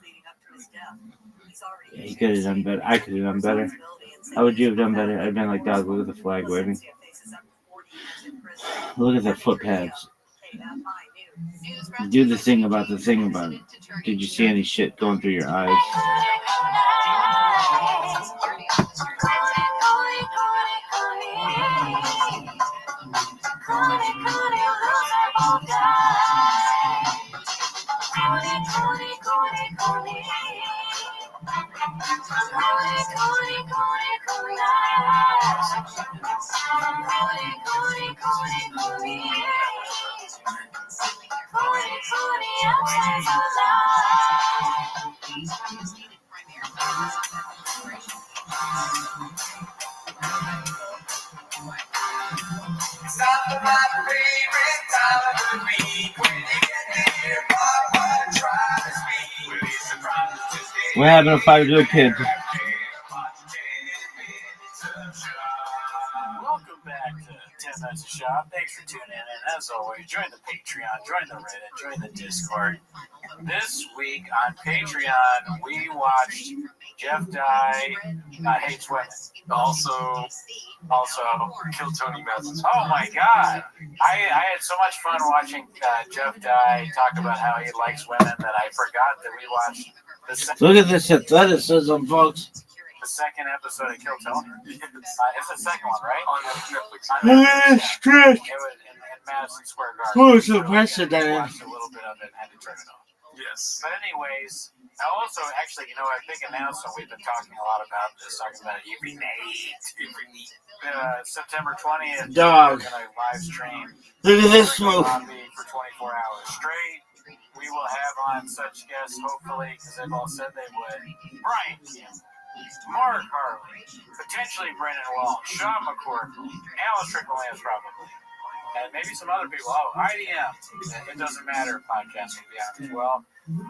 Yeah, he could have done better. I could have done better. How would you have done better? I'd been like, dog, look at the flag waving. Look at the foot pads. Do the thing about the thing about it. Did you see any shit going through your eyes? What happened if I was a kid? Welcome back to 10 Minutes of Shop. Thanks for tuning in. And as always, join the Patreon, join the Reddit, join the Discord. This week on Patreon, we watched Jeff Dye Hates Women. Also Kill Tony Message. Oh my God. I had so much fun watching Jeff Dye talk about how he likes women that I forgot that we watched Look at this athleticism, folks. the second episode of Kill Tony. It's the second one, right? On Netflix. Stretch. It was in Madison Square Garden. Oh, it's unprecedented. I watched a little bit of it and had to turn it off. Yes. But anyways, I also actually, a big announcement we've been talking a lot about this, talking about every night. September 20th, Dog. we're going to live stream. Look at this move. For 24 hours straight. We will have on such guests, hopefully, because they've all said they would. Brian Kim, Mark Harley, potentially Brendan Walsh, Sean McCord, Alice Tricklelands probably. And maybe some other people. Oh, IDM. It doesn't matter. Podcasting will be on as well.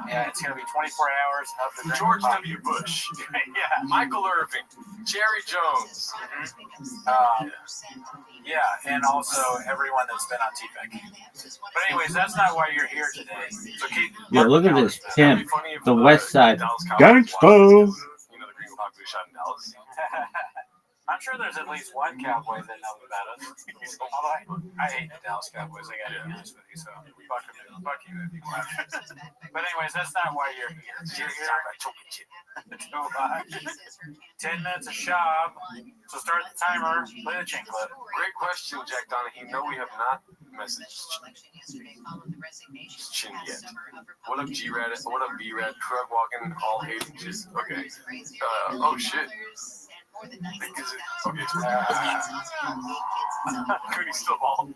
Yeah, it's going to be 24 hours of the George W. Bush, Yeah. Michael Irving, Jerry Jones. Yeah, and also everyone that's been on TPEC. But anyways, that's not why you're here today. So keep. Yeah, look at this It'd be pimp. funny if, The West Side. Dallas Cowboys Gangsta. lost because, you know, the Green Pac was shot in Dallas. I'm sure there's at least one Cowboy that knows about us. Although I hate the Dallas Cowboys, I gotta be honest with you, so fuck you if you want. But anyways, that's not why you're here. You're here to watch 10 minutes of Shab. So start the timer, play the chain clip. Great question, Jack Donahue. No, we have not messaged Chin yet. What up, G-Rad? What up, B-Rad? Krug walking, all hating just, okay. Oh, shit. Okay, Cooney's still bald.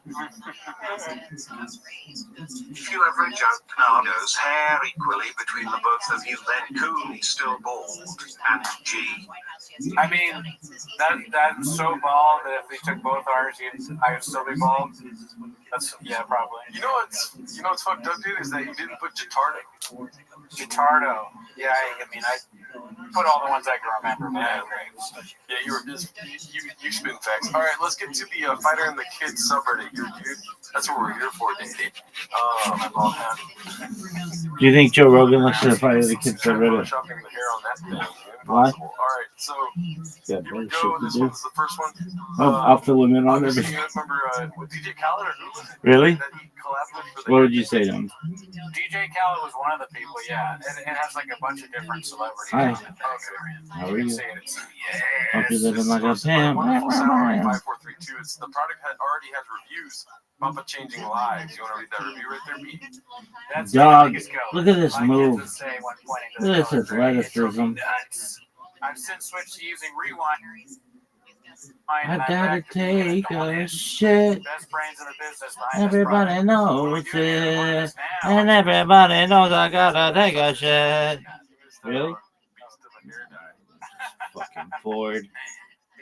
If you average out Nardo's hair equally between the both of you, then Cooney's still bald. And G. I mean, that's so bald that if they took both ours, I would still be bald. That's, yeah, probably. You know what's fucked up, dude, is that you didn't put Gitardo. Gitardo. Yeah, I mean, I put all the ones I can remember. Yeah, yeah, you were just, you spin facts. All right, let's get to the Fighter and the Kids subreddit here, dude. That's what we're here for, Dave. My bald head. Do you think Joe Rogan looks at the Fighter of the Kids subreddit? Chopping the hair on that thing. Why? All right, so Yeah, here we better go. shit This to do. one's the first one. I'll fill him in on Obviously, everything. you remember with DJ Khaled or who was it? Really? That he collabed with for the What would you say to him? DJ Khaled was one of the people, yeah. It has like a bunch of different celebrities Hi. on it. How are you? Say it. Hope you're Yes. living like a pimp. Wonderful Sound 5432. It's the product already has reviews. Papa Changing Lives. You want to read that review right there, Pete? That's Dog, the biggest go. look at this My move. kids would say when pointing to the Look at this color, "It drove me athleticism. nuts." I've since switched to using Rewind. I And I'm gotta back to being take the one a in. shit. Best brains in the business. behind this Everybody product. knows You're hearing one of it. us now. And everybody knows I gotta take a shit. Really? Fucking bored.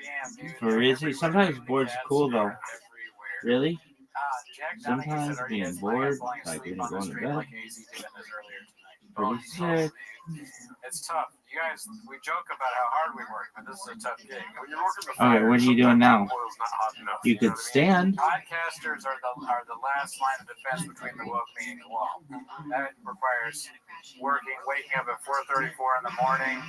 Damn, dude. For easy. Sometimes bored's cool though. Really? Jack Sometimes Donahue said, "Are you being guys bored, falling like asleep even on the going to street bed, like AZ did in his earlier tonight?" pretty sick. It's tough. You guys, we joke about how hard we work, but this is a tough gig. When you're working the Alright, fire, what are you doing now? sometimes the oil's not hot enough, You know could what I mean? stand. Podcasters are the last line of defense between the woke me and the wall. That requires waking up at 4:34 in the morning,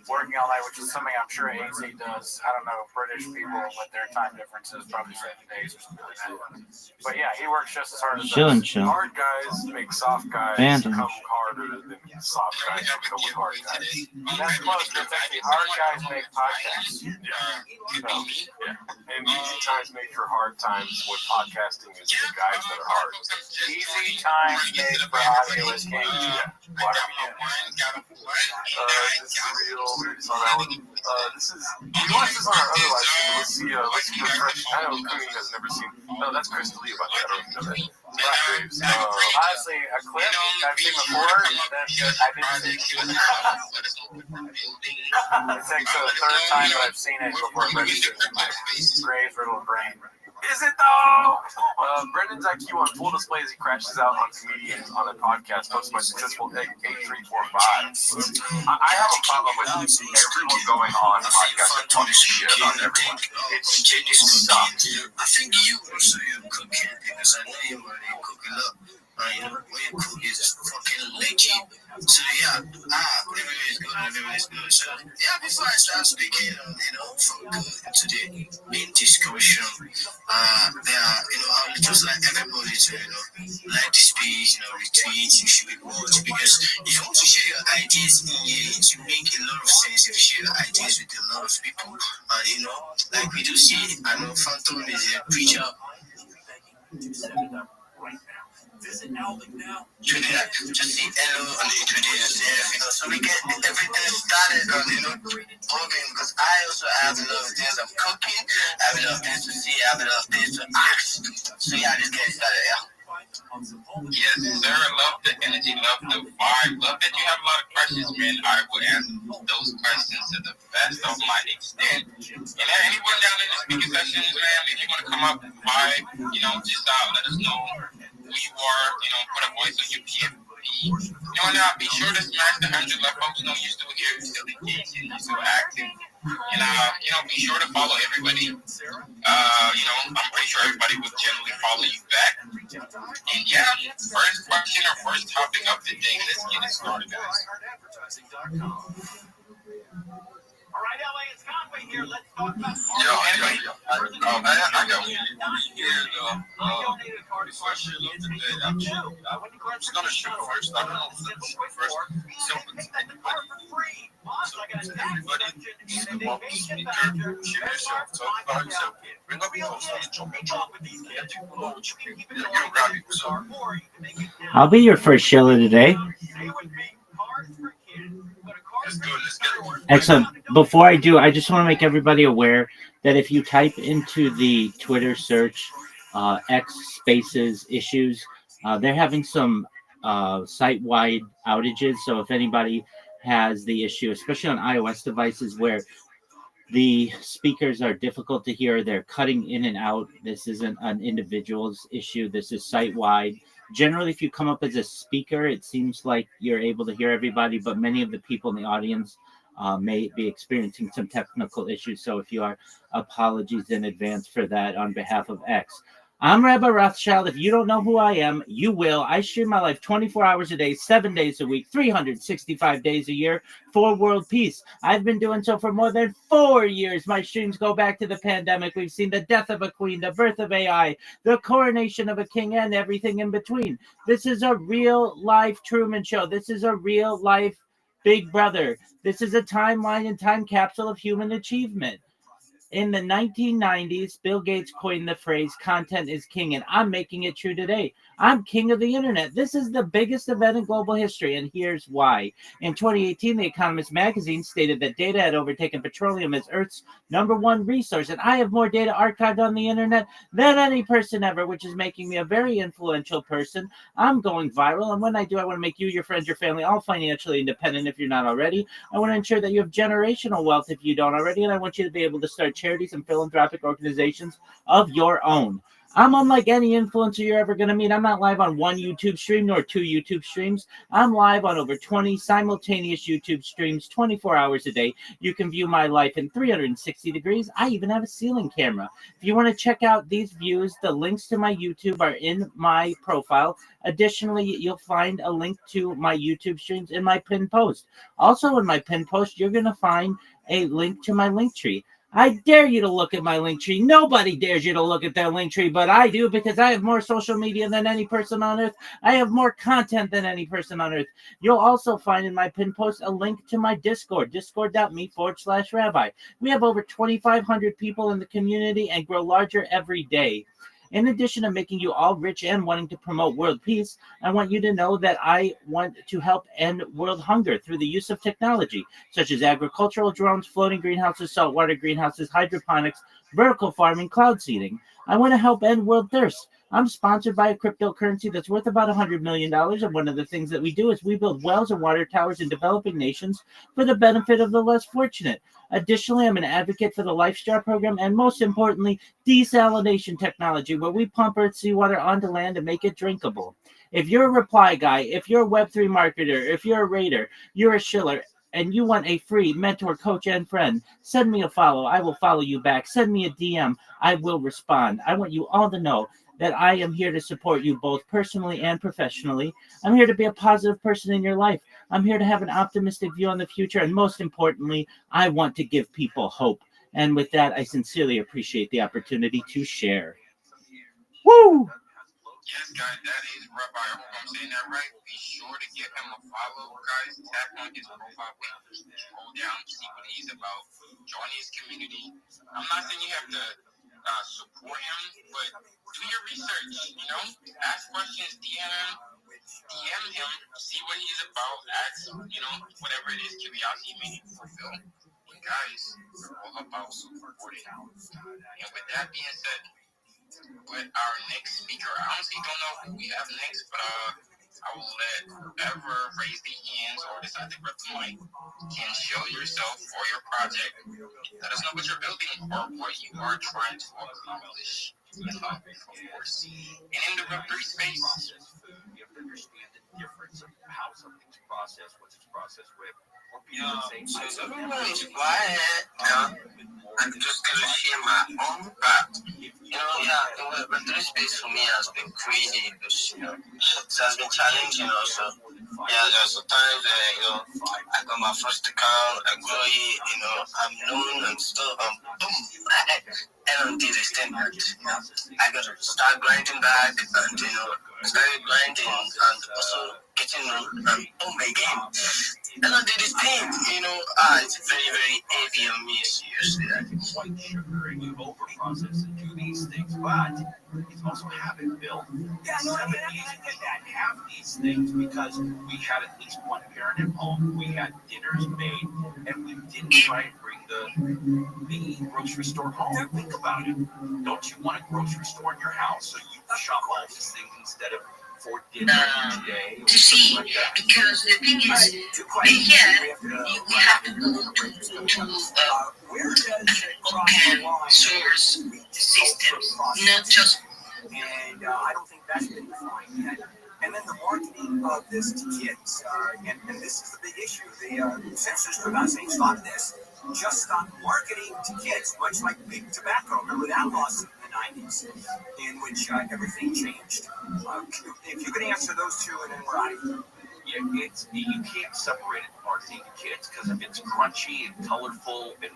working all night, which is something I'm sure AZ does. I don't know, British people with their time differences, probably 7 days or something like that. But yeah, he works just as hard as Chillin', us. chill. Hard guys make soft guys Phantom. come harder than soft guys become with hard guys. That's close. It's actually hard guys make podcasts. Yeah. So, yeah. And easy times make for hard times when podcasting is the guys that are hard. Easy times made for audio is king. Yeah. What are we doing? This is real. We saw that one. This is. We watched this on our other live stream. Let's see. Let's refresh. I know Cooney has never seen. No, that's Chris D'Elia, by the way. I don't even know that. Black Graves. Honestly, a clip I've seen before that I didn't see. It's like the third time that I've seen it before it registered in my Graves riddled brain. Is it though? Brendan's IQ on full display as he crashes out on comedians on a podcast. Post my successful 8345. I have a problem with everyone going on podcasts and talking shit about everyone. It sucks. I think you also cooking because I know you're already cooking up. You know, when you cook is fucking legit. So yeah, everything is good, everything is good. So yeah, before I start speaking, from good to the main discussion, I would just like everybody to, like this page, retweet, you should be watched, because if you want to share your ideas in here, it will make a lot of sense if you share your ideas with a lot of people. Like we do see, I know Phantom is a preacher. Visit Album now. Just see hello on the introduction, so we get everything started on, blogging, because I also have a lot of things I'm cooking, I have a lot of things to see, I have a lot of things to ask. So yeah, let's get started, yeah. Yes, sir. Love the energy, love the vibe, love that you have a lot of questions, man. I will answer those questions to the best of my extent. And anyone down in the speaker sessions, man, if you want to come up and vibe, just let us know who you are, put a voice on your PFP. Now be sure to smash the 100. Let folks know you're still here, you're still engaged, and you're still active. And be sure to follow everybody. I'm pretty sure everybody will generally follow you back. And yeah, first question or first topic of the day. Let's get it started, guys. All right, LA, it's Conway here. Let's talk about I got one. Question of the day. I'm just going to shoot first. I don't know if it's first. Everybody, shoot yourself. Talk about yourself. Bring up your host on the I'll be your first shiller today. Excellent. Before I do, I just want to make everybody aware that if you type into the Twitter search X spaces issues, they're having some site-wide outages. So if anybody has the issue, especially on iOS devices where the speakers are difficult to hear, they're cutting in and out. This isn't an individual's issue. This is site-wide. Generally, if you come up as a speaker, it seems like you're able to hear everybody, but many of the people in the audience may be experiencing some technical issues. So if you are, apologies in advance for that on behalf of X. I'm Rabbi Rothschild. If you don't know who I am, you will. I stream my life 24 hours a day, 7 days a week, 365 days a year for world peace. I've been doing so for more than 4 years. My streams go back to the pandemic. We've seen the death of a queen, the birth of AI, the coronation of a king, and everything in between. This is a real life Truman Show. This is a real life Big Brother. This is a timeline and time capsule of human achievement. In the 1990s, Bill Gates coined the phrase content is king, and I'm making it true today. I'm king of the internet. This is the biggest event in global history, and here's why. In 2018, The Economist magazine stated that data had overtaken petroleum as Earth's #1 resource, and I have more data archived on the internet than any person ever, which is making me a very influential person. I'm going viral, and when I do, I want to make you, your friends, your family, all financially independent if you're not already. I want to ensure that you have generational wealth if you don't already, and I want you to be able to start charities and philanthropic organizations of your own. I'm unlike any influencer you're ever going to meet. I'm not live on one YouTube stream nor 2 YouTube streams. I'm live on over 20 simultaneous YouTube streams 24 hours a day. You can view my life in 360 degrees. I even have a ceiling camera. If you want to check out these views, the links to my YouTube are in my profile. Additionally, you'll find a link to my YouTube streams in my pinned post. Also in my pinned post, you're going to find a link to my link tree. I dare you to look at my link tree. Nobody dares you to look at their link tree, but I do because I have more social media than any person on earth. I have more content than any person on earth. You'll also find in my pin post a link to my Discord, discord.me/rabbi. We have over 2,500 people in the community and grow larger every day. In addition to making you all rich and wanting to promote world peace, I want you to know that I want to help end world hunger through the use of technology, such as agricultural drones, floating greenhouses, saltwater greenhouses, hydroponics, vertical farming, cloud seeding. I want to help end world thirst. I'm sponsored by a cryptocurrency that's worth about $100 million, and one of the things that we do is we build wells and water towers in developing nations for the benefit of the less fortunate. Additionally, I'm an advocate for the LifeStar program and, most importantly, desalination technology, where we pump Earth seawater onto land and make it drinkable. If you're a reply guy, if you're a Web3 marketer, if you're a raider, you're a shiller, and you want a free mentor, coach, and friend, send me a follow. I will follow you back. Send me a DM. I will respond. I want you all to know that I am here to support you both personally and professionally. I'm here to be a positive person in your life. I'm here to have an optimistic view on the future. And most importantly, I want to give people hope. And with that, I sincerely appreciate the opportunity to share. Woo! Yes, guys, that is Rabbi. I hope I'm saying that right. Be sure to give him a follow, guys. Tap on his profile page. Scroll down, see what he's about. Join his community. I'm not saying you have to support him, but do your research. Ask questions, DM him, see what he's about. Ask, whatever it is, curiosity may need to fulfill. And guys, we're all about supporting. And with that being said, with our next speaker. I honestly don't know who we have next, but I will let whoever raise the hands or decide to grab the mic can show yourself or your project. Let us know what you're building or what you are trying to accomplish. Of course. And in the Web3 space, you have to understand the difference of how something's processed, what it's processed with. Or people So say, everyone's quiet. I'm just gonna share my own part. The Web3 space for me has been crazy because, it has been challenging also. There are some times where, I got my first account, I grow it, I'm known and stuff, boom, and did this thing that, I got to start grinding back and, started grinding and also getting known and boom again. And I did this thing, it's very, very heavy on me, seriously. white sugar and you overprocess and do these things, but it's also habit built. Yeah, no, I get that. Have these things because we had at least one parent at home. We had dinners made, and we didn't try and bring the grocery store home. Now think about it. Don't you want a grocery store in your house so you can shop all these things instead of for dinner today? To see, because the thing is, we have to go to open source systems, not just. And I don't think that's been defined yet. And then the marketing of this to kids, and this is the big issue. The censors for not saying stop this, just stop marketing to kids, much like big tobacco. Remember that lawsuit in the 90s, in which everything changed. If you could answer those two, and then we're out of here. You can't separate it marketing to kids because if it's crunchy and colorful and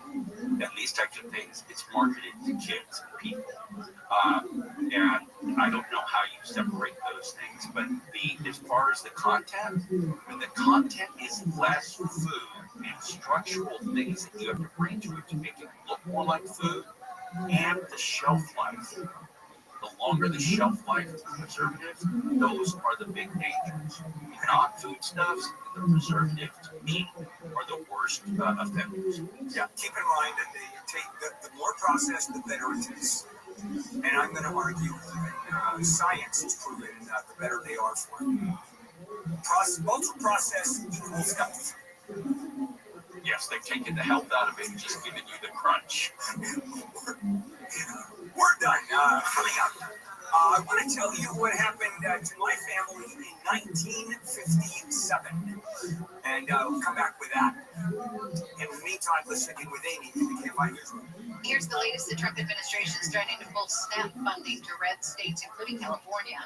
these types of things, it's marketed to kids and people. And I don't know how you separate those things, but as far as the content, when the content is less food and structural things that you have to bring to it to make it look more like food, and the shelf life. The longer the shelf life of the preservatives, those are the big dangers. Non-foodstuffs and the preservatives, to me, are the worst offenders. Yeah, keep in mind that they take the more processed, the better it is. And I'm going to argue that science has proven the better they are for you. Ultra-processed equals health. Yes, they've taken the health out of it and just given you the crunch. We're done. Coming up, I want to tell you what happened to my family in 1957. And we'll come back with that. In the meantime, let's check in with Amy in the KFI newsroom. Here's the latest. The Trump administration is threatening to pull SNAP funding to red states, including California,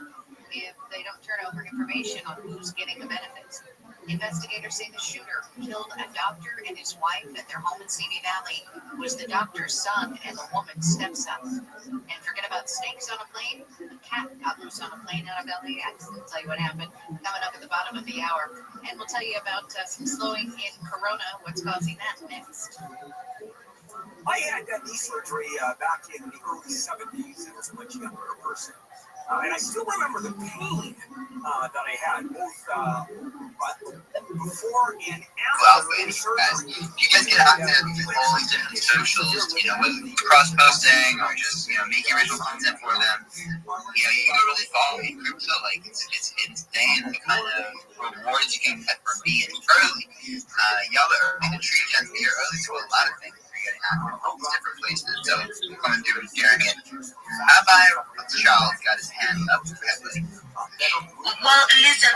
if they don't turn over information on who's getting the benefits. Investigators say the shooter who killed a doctor and his wife at their home in Simi Valley was the doctor's son and the woman's stepson. And forget about snakes on a plane. A cat got loose on a plane out of LAX. I'll tell you what happened coming up at the bottom of the hour. And we'll tell you about some slowing in Corona, what's causing that next. I had knee surgery back in the early 70s. I was a much younger person. And I still remember the pain that I had, both before and after surgery. You guys get active with all these different socials, whether cross-posting or just, making original content for them. You can really follow in crypto, like, it's insane the kind of rewards you can get for being early. Y'all are early, the tree tends to be early to a lot of things. Getting active in all these different places, so coming through and sharing it. Rabbi Rothschild got his hand up. Well, listen,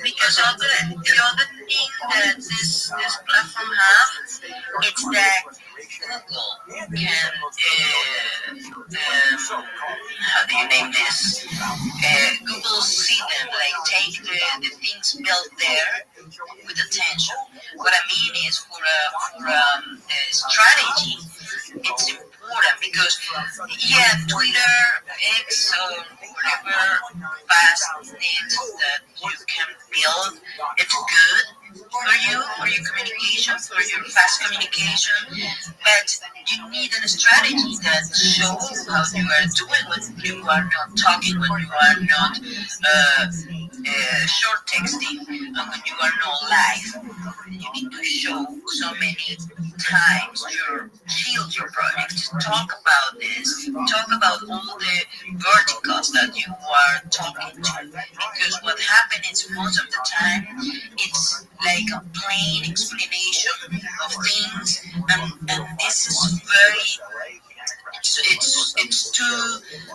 because of the other thing that this platform has, it's that Google can, how do you name this? Google see them, like take the things built there with attention. What I mean is for a strategy, it's important because, Twitter, X, or whatever fast things that you can build, it's good for your communication, for your fast communication, but you need a strategy that shows how you are doing when you are not talking, when you are not short texting, and when you are not live, you need to show so many times your shield your project. Talk about this. Talk about all the verticals that you are talking to. Because what happens is most of the time it's like a plain explanation of things, and this is very it's too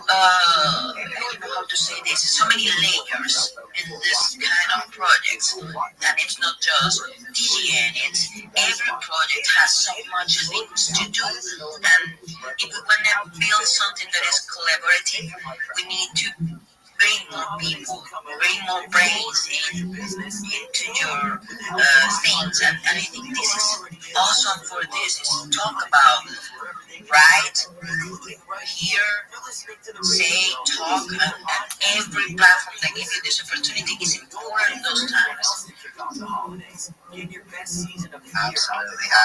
I don't know how to say this. So many layers in this kind of projects, and it's not just DGN. It's every project has so much things to do, and if we want to build something that is collaborative, we need to bring more people, bring more brains into your things, and I think this is awesome for this. Is talk about right here, say, talk, and every platform that gives you this opportunity is important in those times. Absolutely,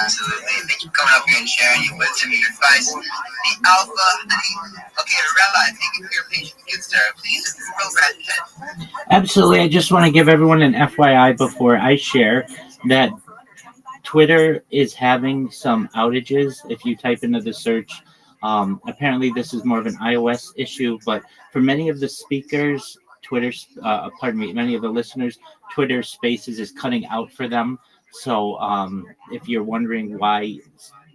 absolutely. Thank you for coming up here and sharing your wisdom and your advice. The Alpha, okay, Rabbi, thank you for your patience. Get started. Please go right ahead. Absolutely. I just want to give everyone an FYI before I share that Twitter is having some outages. If you type into the search, apparently this is more of an iOS issue, but for many of the speakers, many of the listeners, Twitter Spaces is cutting out for them. So if you're wondering why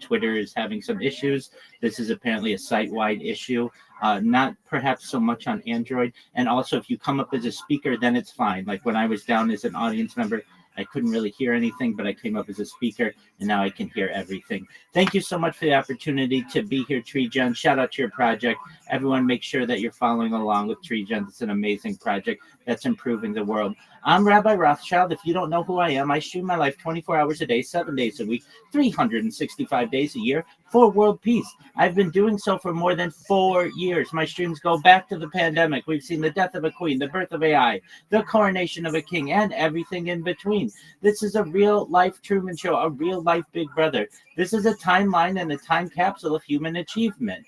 Twitter is having some issues, this is apparently a site-wide issue. Not perhaps so much on Android. And also, if you come up as a speaker, then it's fine. Like when I was down as an audience member, I couldn't really hear anything, but I came up as a speaker, and now I can hear everything. Thank you so much for the opportunity to be here, Tree Gen. Shout out to your project. Everyone, make sure that you're following along with Tree Gen. It's an amazing project that's improving the world. I'm Rabbi Rothschild. If you don't know who I am, I stream my life 24 hours a day, 7 days a week, 365 days a year for world peace. I've been doing so for more than 4 years. My streams go back to the pandemic. We've seen the death of a queen, the birth of AI, the coronation of a king, and everything in between. This is a real-life Truman Show, a real-life Big Brother. This is a timeline and a time capsule of human achievement.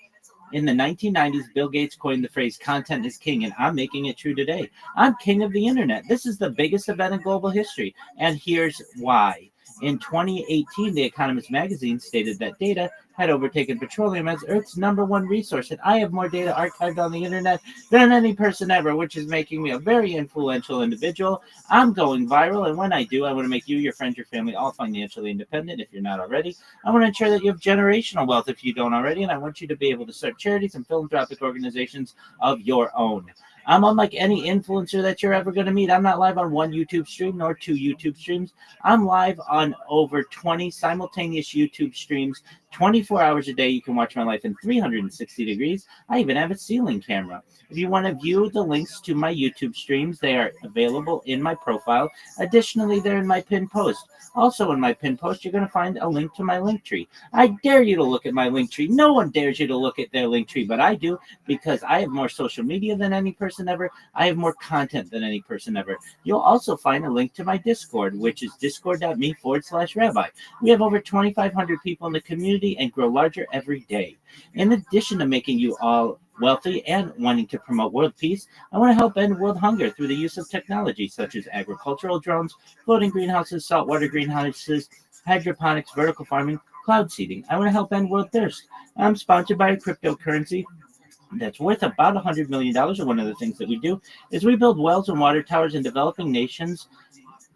In the 1990s, Bill Gates coined the phrase content is king, and I'm making it true today. I'm king of the internet. This is the biggest event in global history, and here's why. In 2018, The Economist magazine stated that data had overtaken petroleum as Earth's #1 resource, and I have more data archived on the internet than any person ever, which is making me a very influential individual. I'm going viral, and when I do, I want to make you, your friends, your family all financially independent if you're not already. I want to ensure that you have generational wealth if you don't already, and I want you to be able to start charities and philanthropic organizations of your own. I'm unlike any influencer that you're ever going to meet. I'm not live on one YouTube stream nor 2 YouTube streams. I'm live on over 20 simultaneous YouTube streams, 24 hours a day. You can watch my life in 360 degrees. I even have a ceiling camera. If you want to view the links to my YouTube streams, they are available in my profile. Additionally, they're in my pinned post. Also in my pinned post, you're going to find a link to my link tree. I dare you to look at my link tree. No one dares you to look at their link tree, but I do, because I have more social media than any person ever. I have more content than any person ever. You'll also find a link to my Discord, which is discord.me/rabbi. We have over 2,500 people in the community and grow larger every day. In addition to making you all wealthy and wanting to promote world peace, I want to help end world hunger through the use of technology such as agricultural drones, floating greenhouses, saltwater greenhouses, hydroponics, vertical farming, cloud seeding. I want to help end world thirst. I'm sponsored by a cryptocurrency that's worth about $100 million. And one of the things that we do is we build wells and water towers in developing nations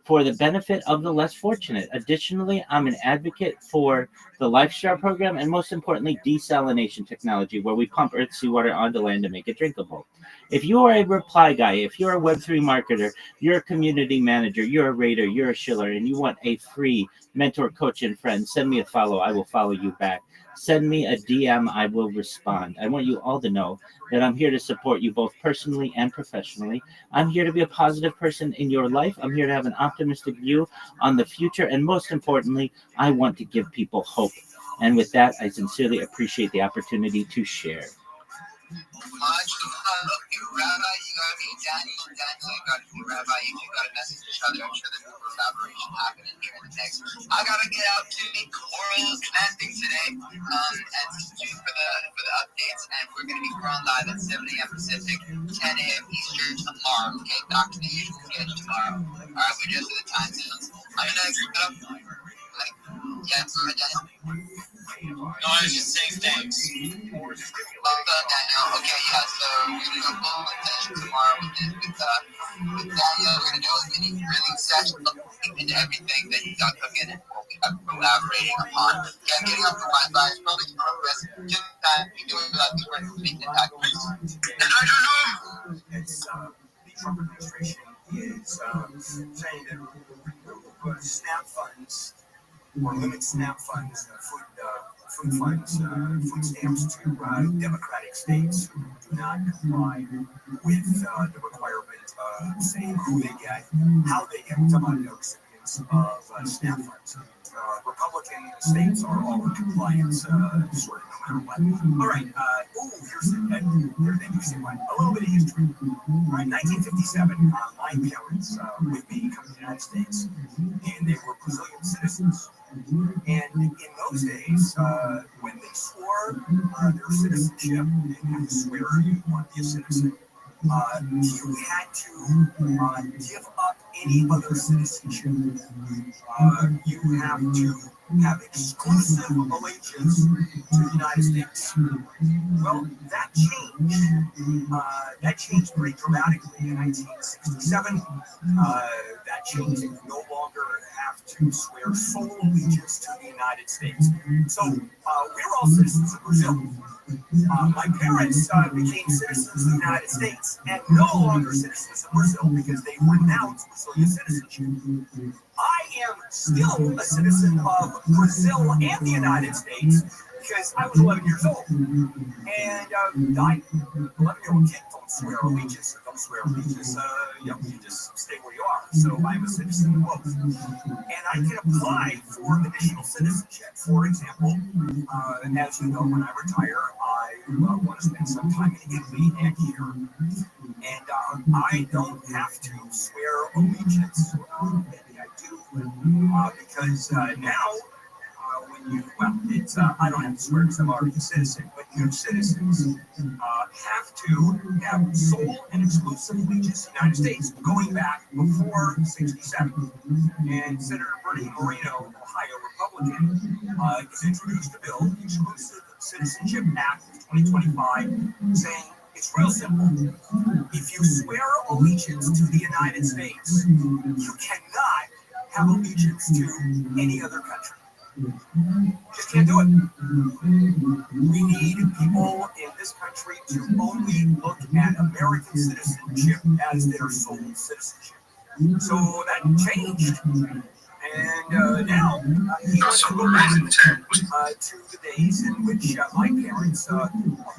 for the benefit of the less fortunate. Additionally, I'm an advocate for the LifeStar program and, most importantly, desalination technology, where we pump Earth's seawater onto land to make it drinkable. If you are a reply guy, if you're a Web3 marketer, you're a community manager, you're a raider, you're a shiller, and you want a free mentor, coach, and friend, send me a follow. I will follow you back. Send me a DM. I will respond. I want you all to know that I'm here to support you both personally and professionally. I'm here to be a positive person in your life. I'm here to have an optimistic view on the future. And most importantly, I want to give people hope. And with that, I sincerely appreciate the opportunity to share. Rabbi, you got me, Danny, you got me, Rabbi, you got a message to each other. I'm sure there's a collaboration happening here. next. I gotta get out to the Coral Gymnastics today, and for the updates, and we're gonna be growing live at 7 a.m. Pacific, 10 a.m. Eastern tomorrow. Okay, back to the usual schedule tomorrow. All right, we just the time zones. I'm gonna get up. Yeah, No, I was just saying thanks. Okay, yeah, so we're gonna go full attention tomorrow with Daniel. We're gonna do a mini grilling session, looking into everything that you got cooking and what we are collaborating upon. Yeah, getting up for Wi-Fi is probably tomorrow, Chris. Just time we do it without the word making impact. And I don't know. It's the Trump administration is saying that SNAP funds or limit SNAP funds, food funds, food stamps to Democratic states who do not comply with the requirement of saying who they get, how they get. Some of the recipients of SNAP funds. Republican states are all in compliance, sort of no matter what. All right. Here's an interesting one. A little bit of history. All right, 1957, my parents with me come to the United States, and they were Brazilian citizens. And in those days, when they swore their citizenship, they had to swear you want to be a citizen. You had to give up any other citizenship. You have to have exclusive allegiance to the United States. Well, that changed. That changed pretty dramatically in 1967. That changed. You no longer have to swear sole allegiance to the United States. So we were all citizens of Brazil. My parents became citizens of the United States and no longer citizens of Brazil because they renounced Brazilian citizenship. I am still a citizen of Brazil and the United States because I was 11 years old. And I, 11-year-old kid, don't swear allegiance. Don't swear allegiance. You just stay where you are. So I'm a citizen of both. And I can apply for additional citizenship. For example, as you know, when I retire, I want to spend some time in Italy and here. And I don't have to swear allegiance. Maybe I do. Because now, I don't have to swear because I'm already a citizen, but new citizens have to have sole and exclusive allegiance to the United States going back before 67. And Senator Bernie Moreno, Ohio Republican, has introduced a bill, the Exclusive Citizenship Act of 2025, saying it's real simple. If you swear allegiance to the United States, you cannot have allegiance to any other country. Just can't do it. We need people in this country to only look at American citizenship as their sole citizenship. So that changed. And now he wants to go back to the days in which my parents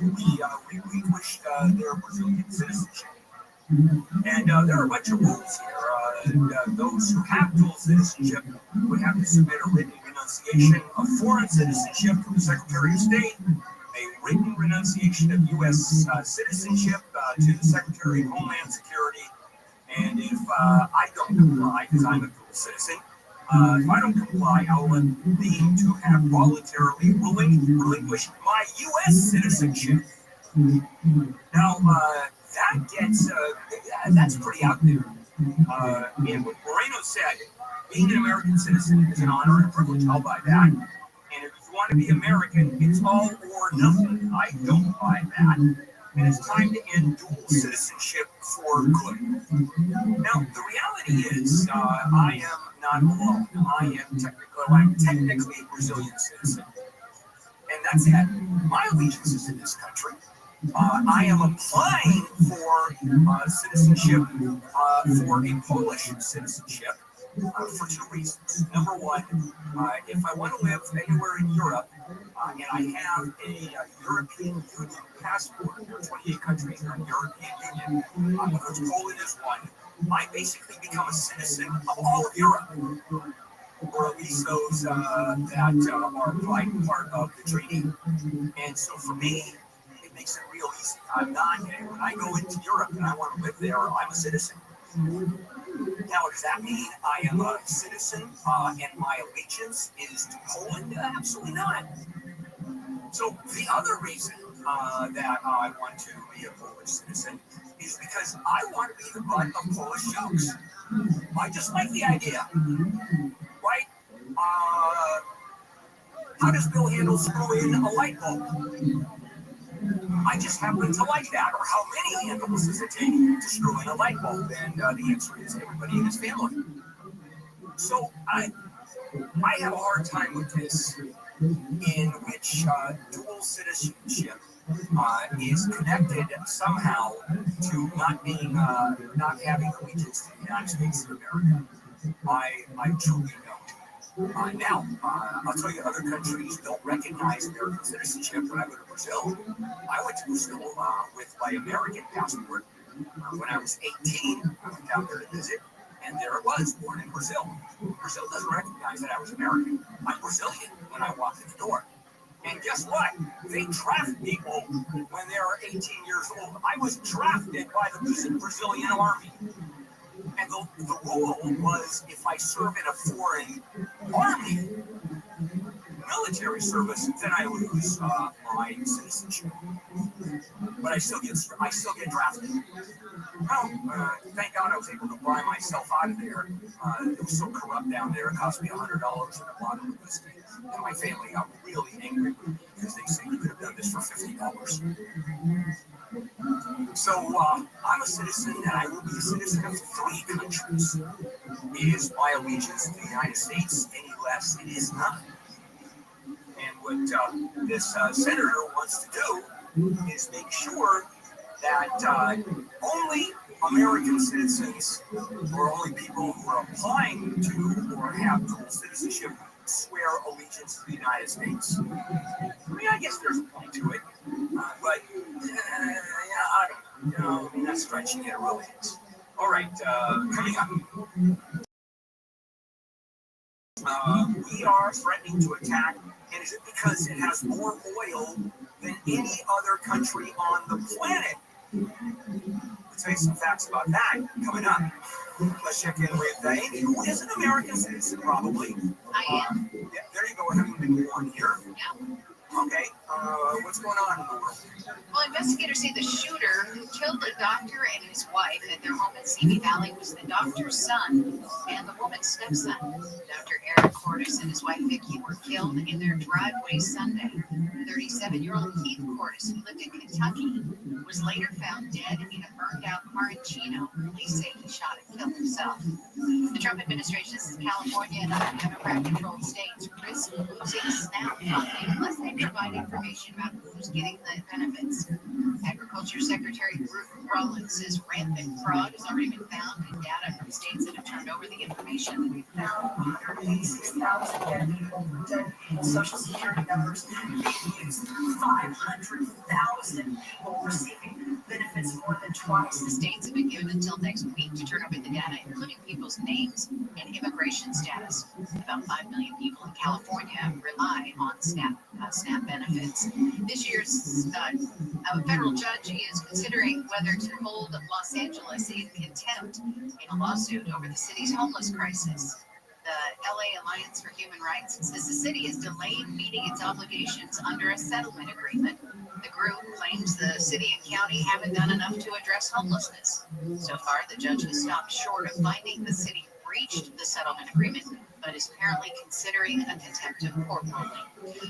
relinquished their Brazilian citizenship. And there are a bunch of rules here. Those who have dual citizenship would have to submit a written renunciation of foreign citizenship to the Secretary of State, a written renunciation of U.S. citizenship to the Secretary of Homeland Security. And if I don't comply, because I'm a dual citizen, if I don't comply, I'll need to have voluntarily relinquished my U.S. citizenship. Now, that gets, that's pretty out there. And what Moreno said, being an American citizen is an honor and a privilege. I'll buy that. And if you want to be American, it's all or nothing. I don't buy that. And it's time to end dual citizenship for good. Now, the reality is, I am not alone. I'm technically a Brazilian citizen. And that's it. My allegiance is in this country. I am applying for citizenship for a Polish citizenship for two reasons. Number one, if I want to live anywhere in Europe and I have a European Union passport, there are 28 countries in the European Union, of which Poland is one, I basically become a citizen of all of Europe, or at least those that are part of the treaty. And so for me, makes it real easy. I'm not, when I go into Europe and I want to live there, I'm a citizen. Now, does that mean I am a citizen and my allegiance is to Poland? Absolutely not. So the other reason that I want to be a Polish citizen is because I want to be the butt of Polish jokes. I just like the idea, right? How does Bill handle screwing a light bulb? I just happen to like that. Or how many handles does it take to screw in a light bulb? And the answer is everybody in his family. So I have a hard time with this, in which dual citizenship is connected somehow to not having allegiance to the United States of America. I truly don't. Now, I'll tell you, other countries don't recognize American citizenship. When I go to Brazil, I went to Brazil with my American passport. When I was 18, I went down there to visit, and there it was, born in Brazil. Brazil doesn't recognize that I was American. I'm Brazilian when I walked in the door. And guess what? They draft people when they're 18 years old. I was drafted by the Brazilian army. And the rule was, if I serve in a foreign army, military service, then I lose my citizenship. But I still get drafted. Well, thank God I was able to buy myself out of there. It was so corrupt down there. It cost me $100 in a bottle of whiskey. And my family got really angry with me because they said you could have done this for $50. So I'm a citizen, and I will be a citizen of 3 countries. Is my allegiance to the United States any less? It is not. And what this senator wants to do is make sure that only American citizens, or only people who are applying to or have dual citizenship, swear allegiance to the United States. I mean, I guess there's a point to it, but I don't know. I mean, that's stretching it, really is. All right, coming up. We are threatening to attack, and is it because it has more oil than any other country on the planet? I'll tell you some facts about that coming up. Let's check in with Amy, who is an American citizen, probably. I am. Yeah, there you go. Having been born here. Yeah. Okay. What's going on in the world? Well, investigators say the shooter who killed a doctor and his wife at their home in Simi Valley was the doctor's son and the woman's stepson. Dr. Eric Cordes and his wife Vicky were killed in their driveway Sunday. 37-year-old Keith Cordes, who lived in Kentucky, was later found dead in a burned-out car in Chino. Police say he shot and killed himself. The Trump administration says California and other Democrat-controlled states risk losing SNAP funding unless they provide information about who's getting the benefits. Agriculture Secretary Ruth Rollins says rampant fraud has already been found in data from states that have turned over the information. We found 186,000 dead people, Social Security numbers being used, 500,000 people receiving benefits more than twice. The states have been given until next week to turn over the data, including people's names and immigration status. About 5 million people in California rely on SNAP benefits. This year's federal judge is considering whether to hold Los Angeles in contempt in a lawsuit over the city's homeless crisis. The LA Alliance for Human Rights says the city has delayed meeting its obligations under a settlement agreement. The group claims the city and county haven't done enough to address homelessness. So far, the judge has stopped short of finding the city breached the settlement agreement, but is apparently considering a contempt of court ruling.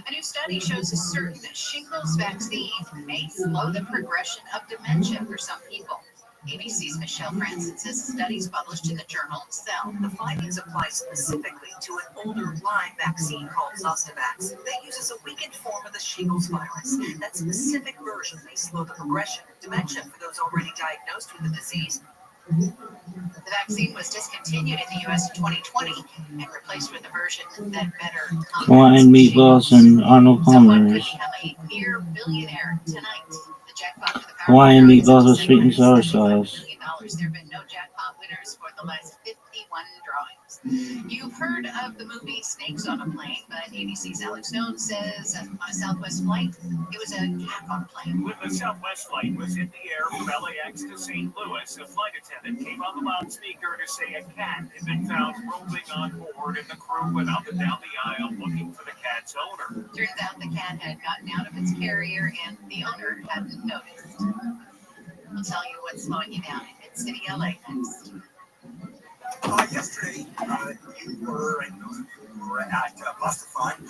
A new study shows a certain shingles vaccine may slow the progression of dementia for some people. ABC's Michelle Franson says the studies published in the journal Cell. The findings apply specifically to an older Lyme vaccine called Zostavax that uses a weakened form of the shingles virus. That specific version may slow the progression of dementia for those already diagnosed with the disease. The vaccine was discontinued in the U.S. in 2020 and replaced with a version that better Hawaiian meatballs and Arnold Someone could Palmer's. become a near billionaire tonight. The jackpot for the Hawaiian meatballs with sweet and sour sauce. There have been no jackpot winners for the last 51 drawings. You've heard of the movie Snakes on a Plane, but ABC's Alex Stone says on a Southwest flight, it was a cat on a plane. When the Southwest flight was in the air from LAX to St. Louis, a flight attendant came on the loudspeaker to say a cat had been found roaming on board, and the crew went up and down the aisle looking for the cat's owner. Turns out the cat had gotten out of its carrier and the owner hadn't noticed. We'll tell you what's slowing you down in Mid-City, LA next. Yesterday, you were at Bustathon.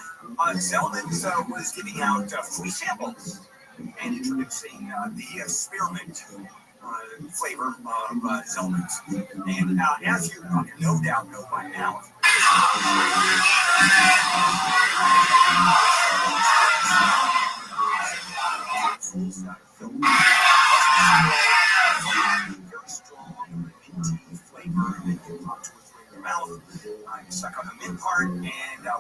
Zellman's was giving out free samples and introducing the spearmint flavor of Zellman's. And as you no doubt know by now, very strong minty flavor that you pop to your mouth. You suck on the mint part, and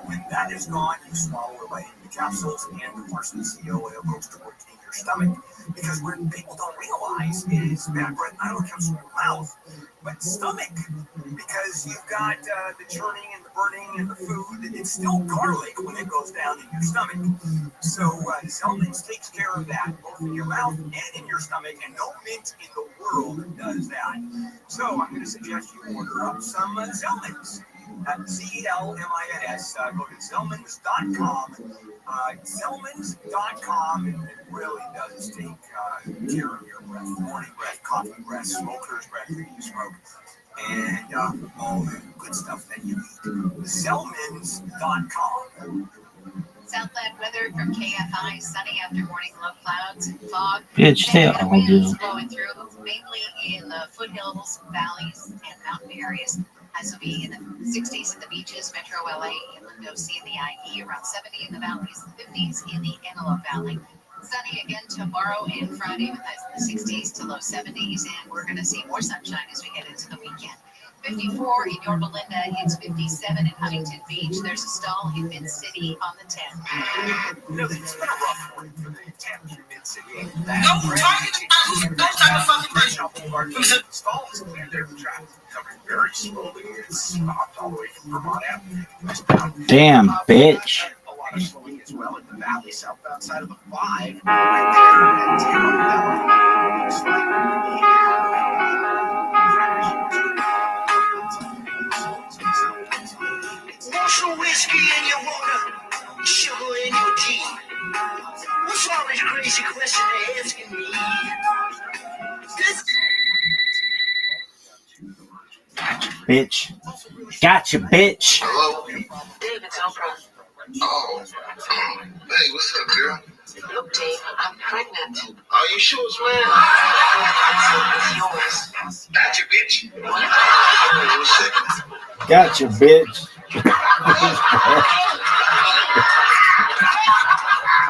when that is gone, you swallow it right into the capsules, and the parsnip oil goes to work in your stomach. Because what people don't realize is that breath not only comes from your mouth, but stomach. Because you've got the churning and the burning and the food, it's still garlic when it goes down in your stomach. So Zellman's takes care of that, both in your mouth and in your stomach, and no mint in the world does that. So I'm going to suggest you order up some Zellman's. Zellmins. Go to Zellmins.com. Zellmins.com. And it really does take care of your breath. Morning breath, coffee breath, smoker's breath that you smoke, and all the good stuff that you eat. Zellmins.com. Southland weather from KFI, sunny after morning, low clouds and fog. Bitch, they all do. Blowing through, mainly in the foothills, valleys, and mountain areas. Highs will be in the 60s at the beaches, Metro LA, Inland OC, and the IE, around 70 in the valleys, 50s in the Antelope Valley. Sunny again tomorrow and Friday with highs in the 60s to low 70s, and we're going to see more sunshine as we get into the weekend. 54 in Yorba Linda, it's 57 in Huntington Beach. There's a stall in Mid-City on the 10th. You know, it's been a rough morning for the 10th in Mid-City. No, talking about those type of fucking person. The stall is cleared there for traffic. Coming very slowly. It's stopped all the way from Vermont Avenue. Damn, bitch. A lot of slowing as well in the valley, southbound side of the 5. Right there in Tampa Valley. Looks Want some whiskey in your water, sugar in your tea. What's all this crazy question they're asking me? Bitch. Gotcha, bitch. Hello? David's Oprah. Oh. Hey, what's up, girl? Look, Dave, I'm pregnant. Are you sure, man? It's yours. Gotcha, bitch. Wait a second. Gotcha, bitch.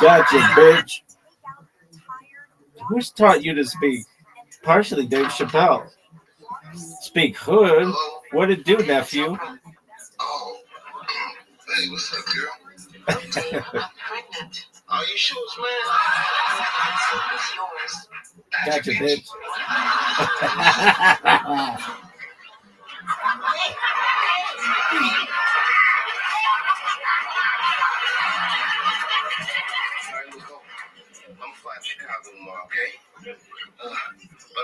Gotcha, bitch. Who's taught you to speak? Partially Dave Chappelle. Speak hood. What it do, nephew? Oh. Hey, what's up, girl? Look, Dave, I'm pregnant. Are you sure, man? It's yours. Gotcha, bitch. I'm flying to Chicago tomorrow, okay? But I'm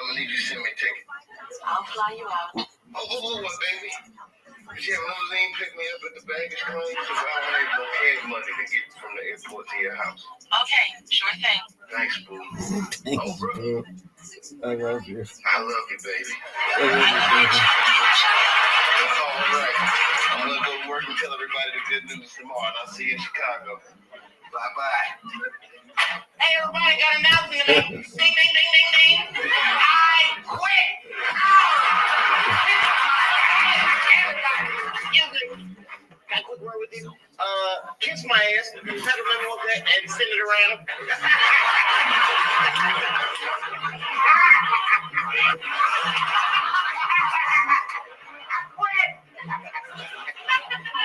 gonna need you to send me a ticket. I'll fly you out. Oh, baby. You have limousine pick me up at the baggage claim, so I don't have no cash money to get from the airport to your house. Okay, sure thing. Thanks, boo. Thanks, boo. I love you. I love you, baby. I love you, baby. All right. I'm gonna go to work and tell everybody the good news tomorrow, and I'll see you in Chicago. Bye-bye. Hey, everybody, got an announcement to make. Ding, ding, ding, ding, ding. I quit. Everybody, you good? Got a quick word with you? Kiss my ass, have a memo of that, and send it around.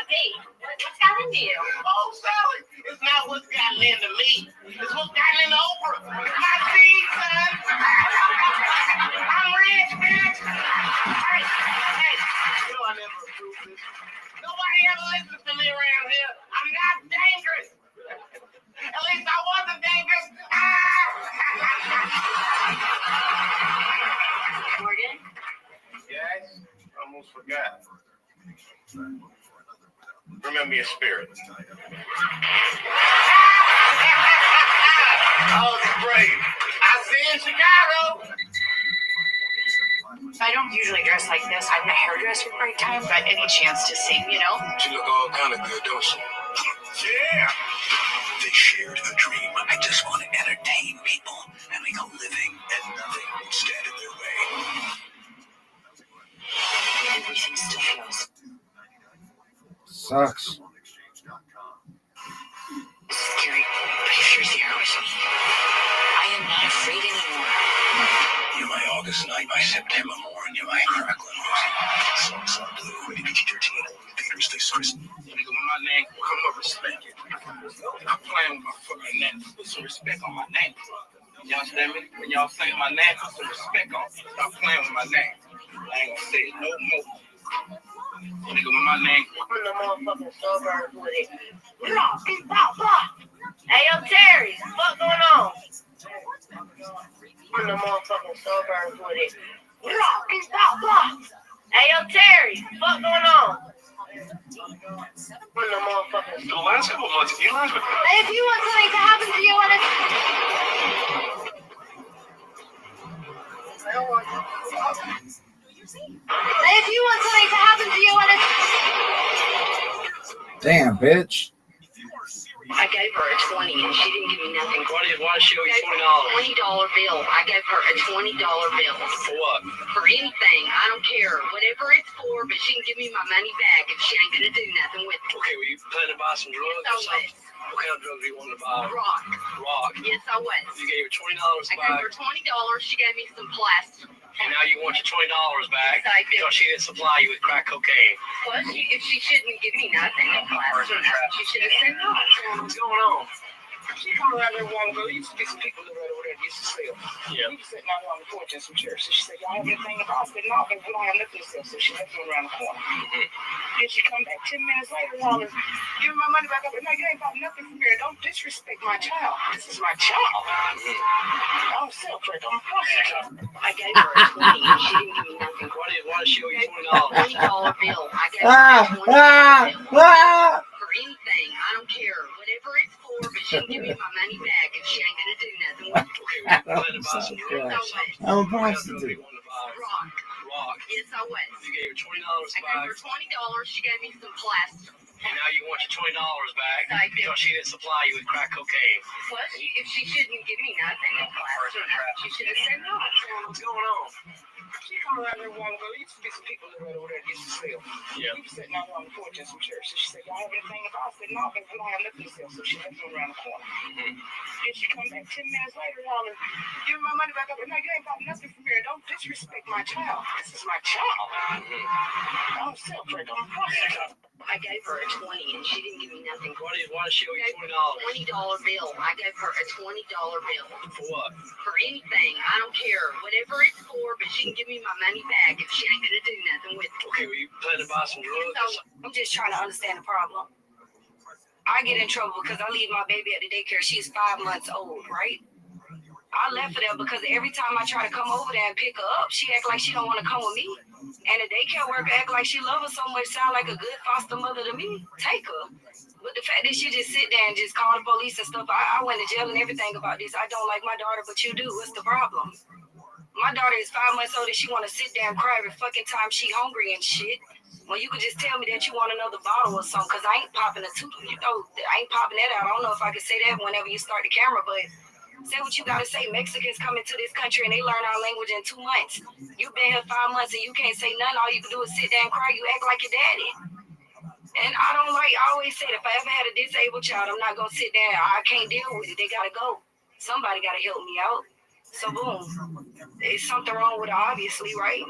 Hey, what's got into you? Oh, Sally, it's not what's gotten into me. It's what's gotten into Oprah. My seed, son. I'm rich, bitch. Hey, you know I never approved this. forgot. Remember your spirit. Oh, it's brave. I see in Chicago. I don't usually dress like this. I'm a hairdresser break time, but any chance to sing, you know? She look all kind of good, don't she? Yeah. They shared a dream. I just want to entertain people and make a living, and nothing would stand in their way. Everything still feels Sucks. scary, but if you're there with me, I am not afraid anymore. You're my August night, my September morn, you're my crackling rosy. Songs are blue, maybe Tina, Peter's this Christmas. Nigga, when my name come up, respect it. I'm playing with my fucking name. Put some respect on my name. You understand me? When y'all say my name, put some respect on it. Stop playing with my name. I ain't gonna say it no more. Nigga, when my name I'm the motherfucking suburbs with it. Hey, yo, Terry, what's going on? I'm the motherfucking suburbs with it. Hey, yo, Terry, what's going on? I'm the motherfucking. The last couple months, you learned with If you want something to happen to you and it's... If you want something to happen to you and it's... Damn, bitch. I gave her a 20 and she didn't give me nothing. Why did she owe you $20? $20 bill. I gave her a $20 bill. For what? For anything. I don't care. Whatever it's for, but she can give me my money back if she ain't gonna do nothing with it. Okay, were you planning to buy some drugs Yes, I or something? was. What kind of drugs do you want to buy? Rock. Rock. Yes, I was. You gave her $20 I back, gave her $20. She gave me some plastic. and now you want your $20 back Yes, I do. because she didn't supply you with crack cocaine. Plus, if she shouldn't give me nothing, no plastic, she should have said no. What's going on? She come around there a while ago. There used to be some people right over there that used to sell. Yeah. We were sitting out on the porch in some chairs. So she said, y'all have anything to buy? I said, no, but we don't have nothing to sell. So she left me around the corner. Then she come back 10 minutes later, hollering, give me my money back up. No, you ain't bought nothing from here. Don't disrespect my child. This is my child. I don't sell crack. I'm a prostitute. I gave her a 20 and she didn't give me nothing. Why did she owe you $20? $20 bill. I gave her a $20 bill. For anything, I don't care. Whatever it's for, but she can give me my money back if she ain't gonna do nothing with it. Okay, were you planning to buy some drugs? I'm a What kind of drugs do prostitute. you want to buy? Rock. Rock. Yes, I was. You gave her $20 I back, gave her $20. She gave me some plastic. and now you want your $20 back Yes, I do. because she didn't supply you with crack cocaine. Plus, if she shouldn't give me nothing, no plastic, she should have said no. What's going on? She come around there a while ago. There used to be some people right over there that used to sell. Yeah. We were sitting out on the porch in some chairs. So she said, y'all have anything to buy? I said, no, but we don't have nothing to sell. So she left me around the corner. Then she come back 10 minutes later, hollering, give me my money back up. No, you ain't bought nothing from here. Don't disrespect my child. This is my child. I don't sell crack. I'm a prostitute. I gave her a 20 and she didn't give me nothing. Why did she owe you $20? $20 bill. I gave her a $20 bill. For what? For anything, I don't care. Whatever it's for, but she can give me my money back if she ain't gonna do nothing with it. Okay, were you planning to buy some drugs? I'm just trying to understand the problem. I get in trouble because I leave my baby at the daycare. She's 5 months old, right? I left her there because every time I try to come over there and pick her up, she act like she don't want to come with me. And the daycare worker act like she love her so much, sound like a good foster mother to me. Take her. But the fact that she just sit there and just call the police and stuff, I went to jail and everything about this. I don't like my daughter, but you do. What's the problem? My daughter is 5 months old and she want to sit there and cry every fucking time she hungry and shit. Well, you could just tell me that you want another bottle or something, because I ain't popping a tooth. You know, I ain't popping that out. I don't know if I can say that whenever you start the camera, but say what you got to say. Mexicans come into this country and they learn our language in 2 months. You been here 5 months and you can't say nothing. All you can do is sit there and cry. You act like your daddy. And I always say that if I ever had a disabled child, I'm not going to sit there. I can't deal with it. They got to go. Somebody got to help me out. So boom. There's something wrong with it, obviously, right?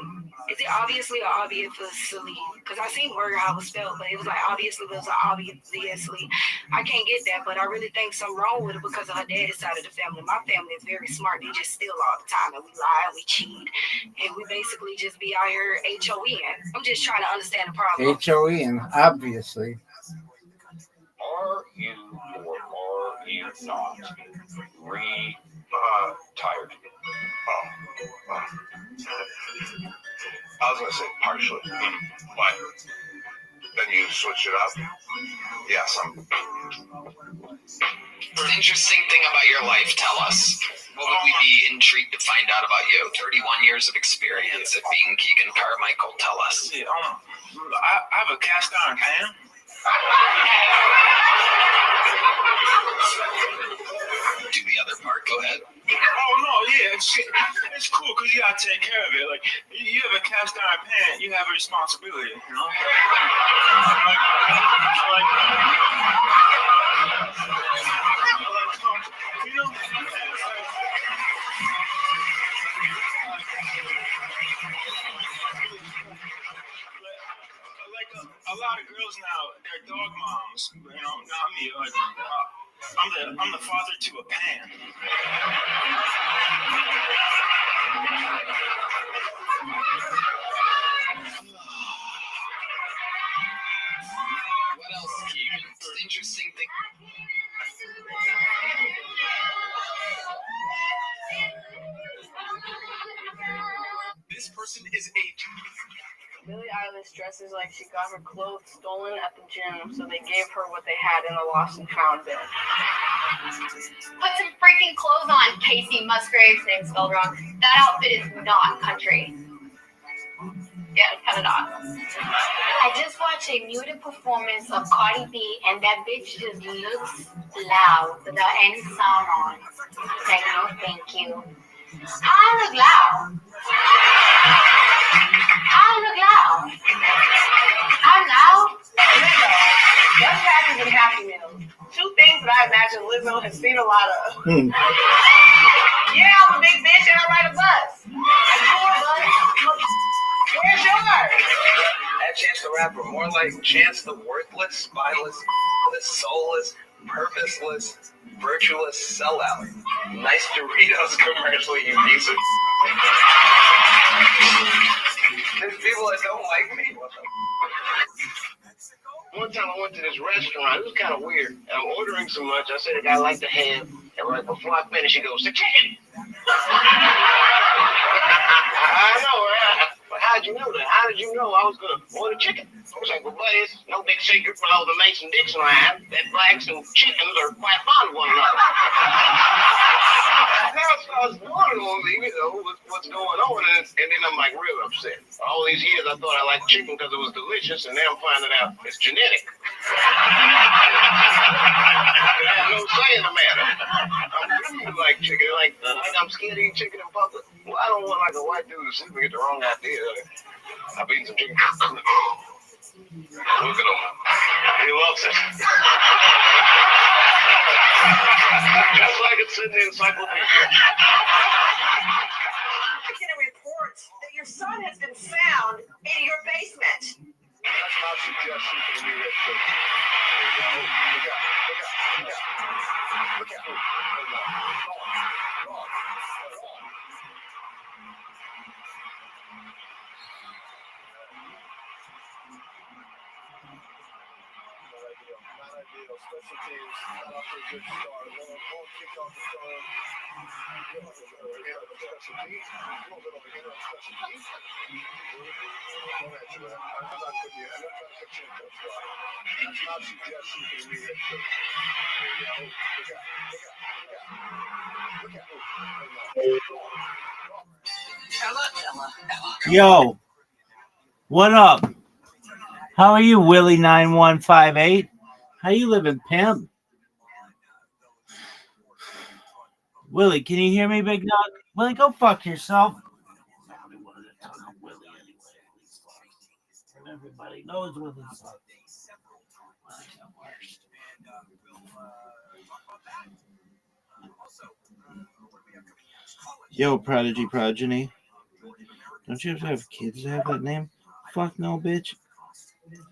Is it obviously or obviously? Because I seen word how it was spelled, but it was like obviously, but it was like obviously. I can't get that, but I really think something wrong with it because of her daddy's side of the family. My family is very smart. They just steal all the time, and we lie, and we cheat, and we basically just be out here HOEing. I'm just trying to understand the problem. HOEing, obviously. Are you or are you not retired? I was gonna say partially. Why? Then you switch it up. Yeah, some. Interesting thing about your life, tell us. What would we be intrigued to find out about you? 31 years of experience at being Keegan Carmichael, tell us. Yeah, I have a cast iron pan. Do the other part, go ahead. Oh no, yeah, it's cool because you gotta take care of it. Like you have a cast iron pan, you have a responsibility, you know. Like a lot of girls now, they're dog moms. You know, not me. Like I'm the father to a pan. What else, Keegan? Interesting thing. This person is a. Billie Eilish dresses like she got her clothes stolen at the gym, so they gave her what they had in the lost and found bin. Put some freaking clothes on, Casey Musgraves, name spelled wrong. That outfit is not country. Yeah, cut it off. I just watched a muted performance of Cardi B, and that bitch just looks loud without any sound on. Like, no, thank you. I don't look loud. I don't look loud. I'm loud. Bus passes and Happy Meals. Two things that I imagine Lizzo has seen a lot of. Yeah, I'm a big bitch and I ride a bus. I'm poor, bus. Where's yours? That Chance the Rapper, more like Chance the worthless, spineless, soulless, purposeless, virtueless sellout. Nice Doritos commercial, you piece of. There's people that don't like me. What the? One time I went to this restaurant. It was kind of weird. I'm ordering so much. I said the guy liked the ham, and right before I finish, he goes, "The chicken." I know, right? But how'd you know that? How did you know I was gonna order chicken? I was like, well, buddy, it's no big secret for all the Mason-Dixon line that blacks and chickens are quite fond of one another. Now it starts dawning on me, you know, what's going on, and then I'm like real upset. All these years I thought I liked chicken because it was delicious, and now I'm finding out it's genetic. I have no say in the matter. I'm really like chicken, like I'm scared to eat chicken in public. Well, I don't want like a white dude to see me get the wrong idea. I've eaten some chicken. Look at him. He loves it. Just like it's in the encyclopedia. I get a report that your son has been found in your basement. That's not a suggestion for me. Look at Special teams not off to a good start. Won't kick off the storm. Special teams. A little bit over here on special teams. Don't answer that. I'm not putting you. I'm not trying to put you in that spot. That's not a suggestion for me. Yo, what up? How are you, Willie9158? How you living, pimp? Willie, can you hear me, big dog? Willie, go fuck yourself. Everybody knows Willie sucks. Yo, Progeny. Don't you have kids that have that name? Fuck no, bitch.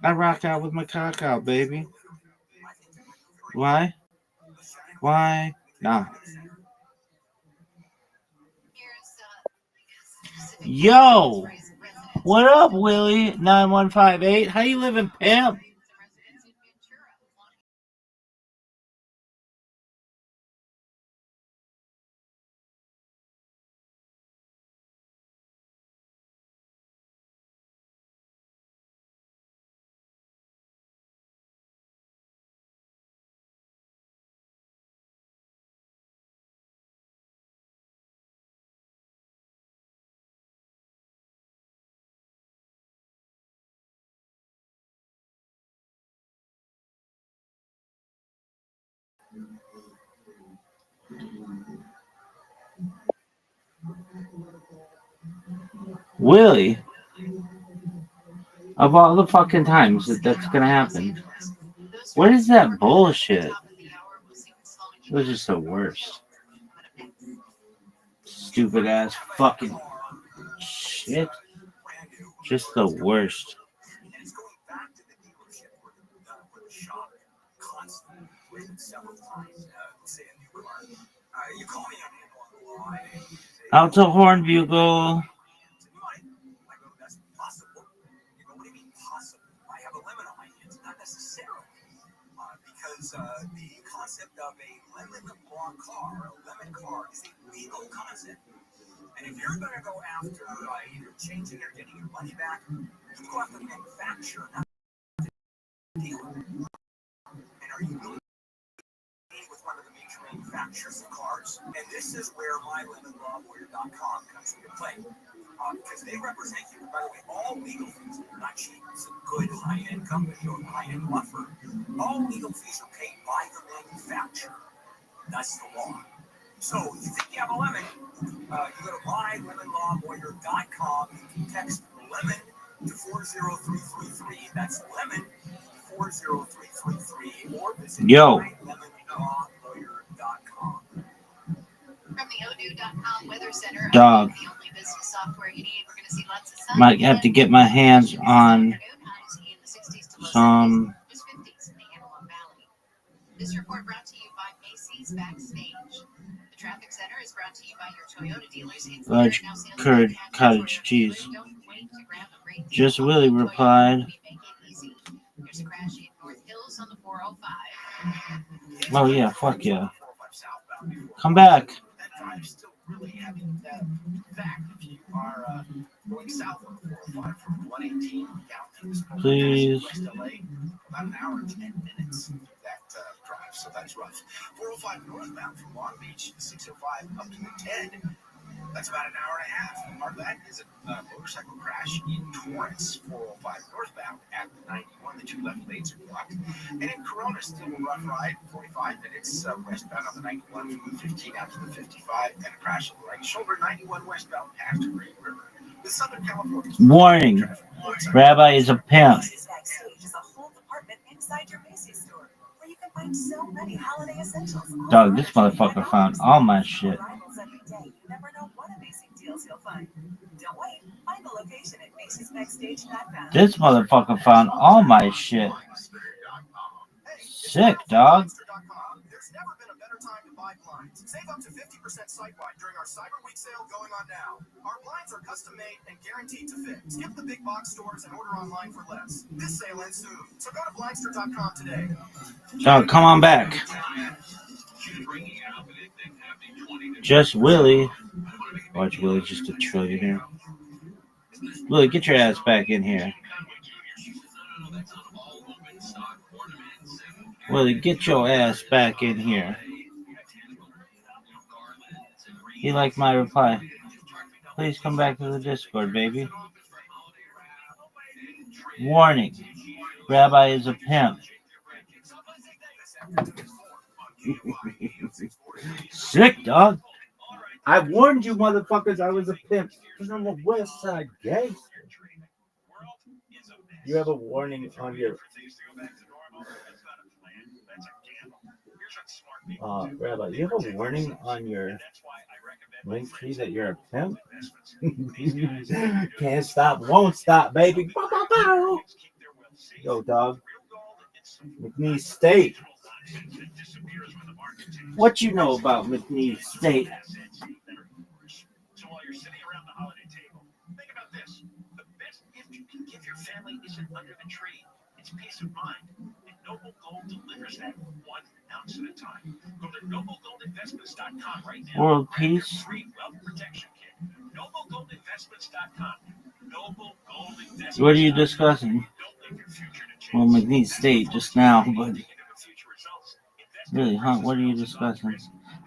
I rock out with my cock out, baby. Why? Why not? Yo, what up, Willie9158? How you living, pimp? Willie, of all the fucking times that's gonna happen, what is that bullshit? It was just the worst. Stupid ass fucking shit. Just the worst. Out to Horn Bugle. Because the concept of a lemon law car, a lemon car, is a legal concept. And if you're going to go after either changing or getting your money back, you go after the manufacturer, not the dealer. And are you really with one of the major manufacturers of cars? And this is where mylemonlawlawyer.com comes into play. Because they represent you. By the way, all legal fees are not cheap. It's a good high-end company or high-end law firm. All legal fees are paid by the manufacturer. That's the law. So if you think you have a lemon, you go to mylemonlawlawyer.com. You can text lemon to 40333. That's lemon 40333. Or visit mylemonlawlawyer.com. From the odoo.com Weather Center, Dog. the only business software you need. We're going to see lots of sun. Might have to get my hands on some. This report brought to you by Macy's Backstage. The traffic center is brought to you by your Toyota dealers. Large curd cottage cheese. Just Willie replied. There's a crash in North Hills on the 405. Oh yeah, fuck yeah. Come back. I'm still really having that fact. If you are going south on the 405 from 118 down to this Please. West LA, about an hour and 10 minutes that drive, so that's rough. 405 northbound from Long Beach, 605 up to the 10. That's about an hour and a half. Part of that is a motorcycle crash in Torrance, 405 northbound at the 91. The two left lanes are blocked. And in Corona, still a rough ride, 45 minutes westbound on the 91 from the 15 out to the 55, and a crash on the right shoulder, 91 westbound past Green River. The Southern California. Warning. Rabbi is a pimp. Macy's Backstage is a whole department inside your Macy's store where you can find so many holiday essentials. Dog, this motherfucker found all my shit. You never know what amazing deals you'll find. Don't wait. Find the location at Macy'sBackstage.com. This motherfucker found all my shit. Sick, dog. There's never been a better time to buy blinds. Save up to 50% site-wide during our Cyber Week sale going on now. Our blinds are custom-made and guaranteed to fit. Skip the big box stores and order online for less. This sale ends soon, so go to blindster.com today. Dog, come on back. Just Willie. Watch Willie, just a trillionaire. Willie, get your ass back in here. Willie, get your ass back in here. He liked my reply. Please come back to the Discord, baby. Warning. Rabbi is a pimp. Sick, dog. I warned you motherfuckers I was a pimp. Because I'm a West Side gangster. You have a warning on your... Rabbi, you have a warning on your link tree that you're a pimp? Can't stop, won't stop, baby. Yo, dog. McNeese State. What you know about McNeese State? So while you're sitting around the holiday table, think about this. The best gift you can give your family isn't under the tree. It's peace of mind. And Noble Gold delivers that 1 ounce at a time. Go to noblegoldinvestments.com right now. World peace. Free wealth protection kit. Noblegoldinvestments.com. Noble Gold Investments. What are you discussing? Well, McNeese State just now, but really, huh? What are you discussing?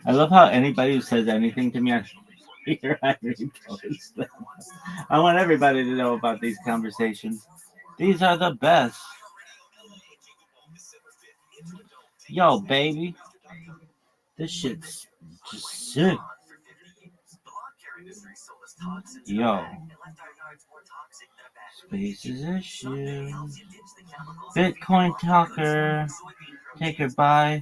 I love how anybody who says anything to me, I repost them. I want everybody to know about these conversations. These are the best. Yo, baby. This shit's just sick. Yo. Space is issue. Bitcoin talker. Take your buy.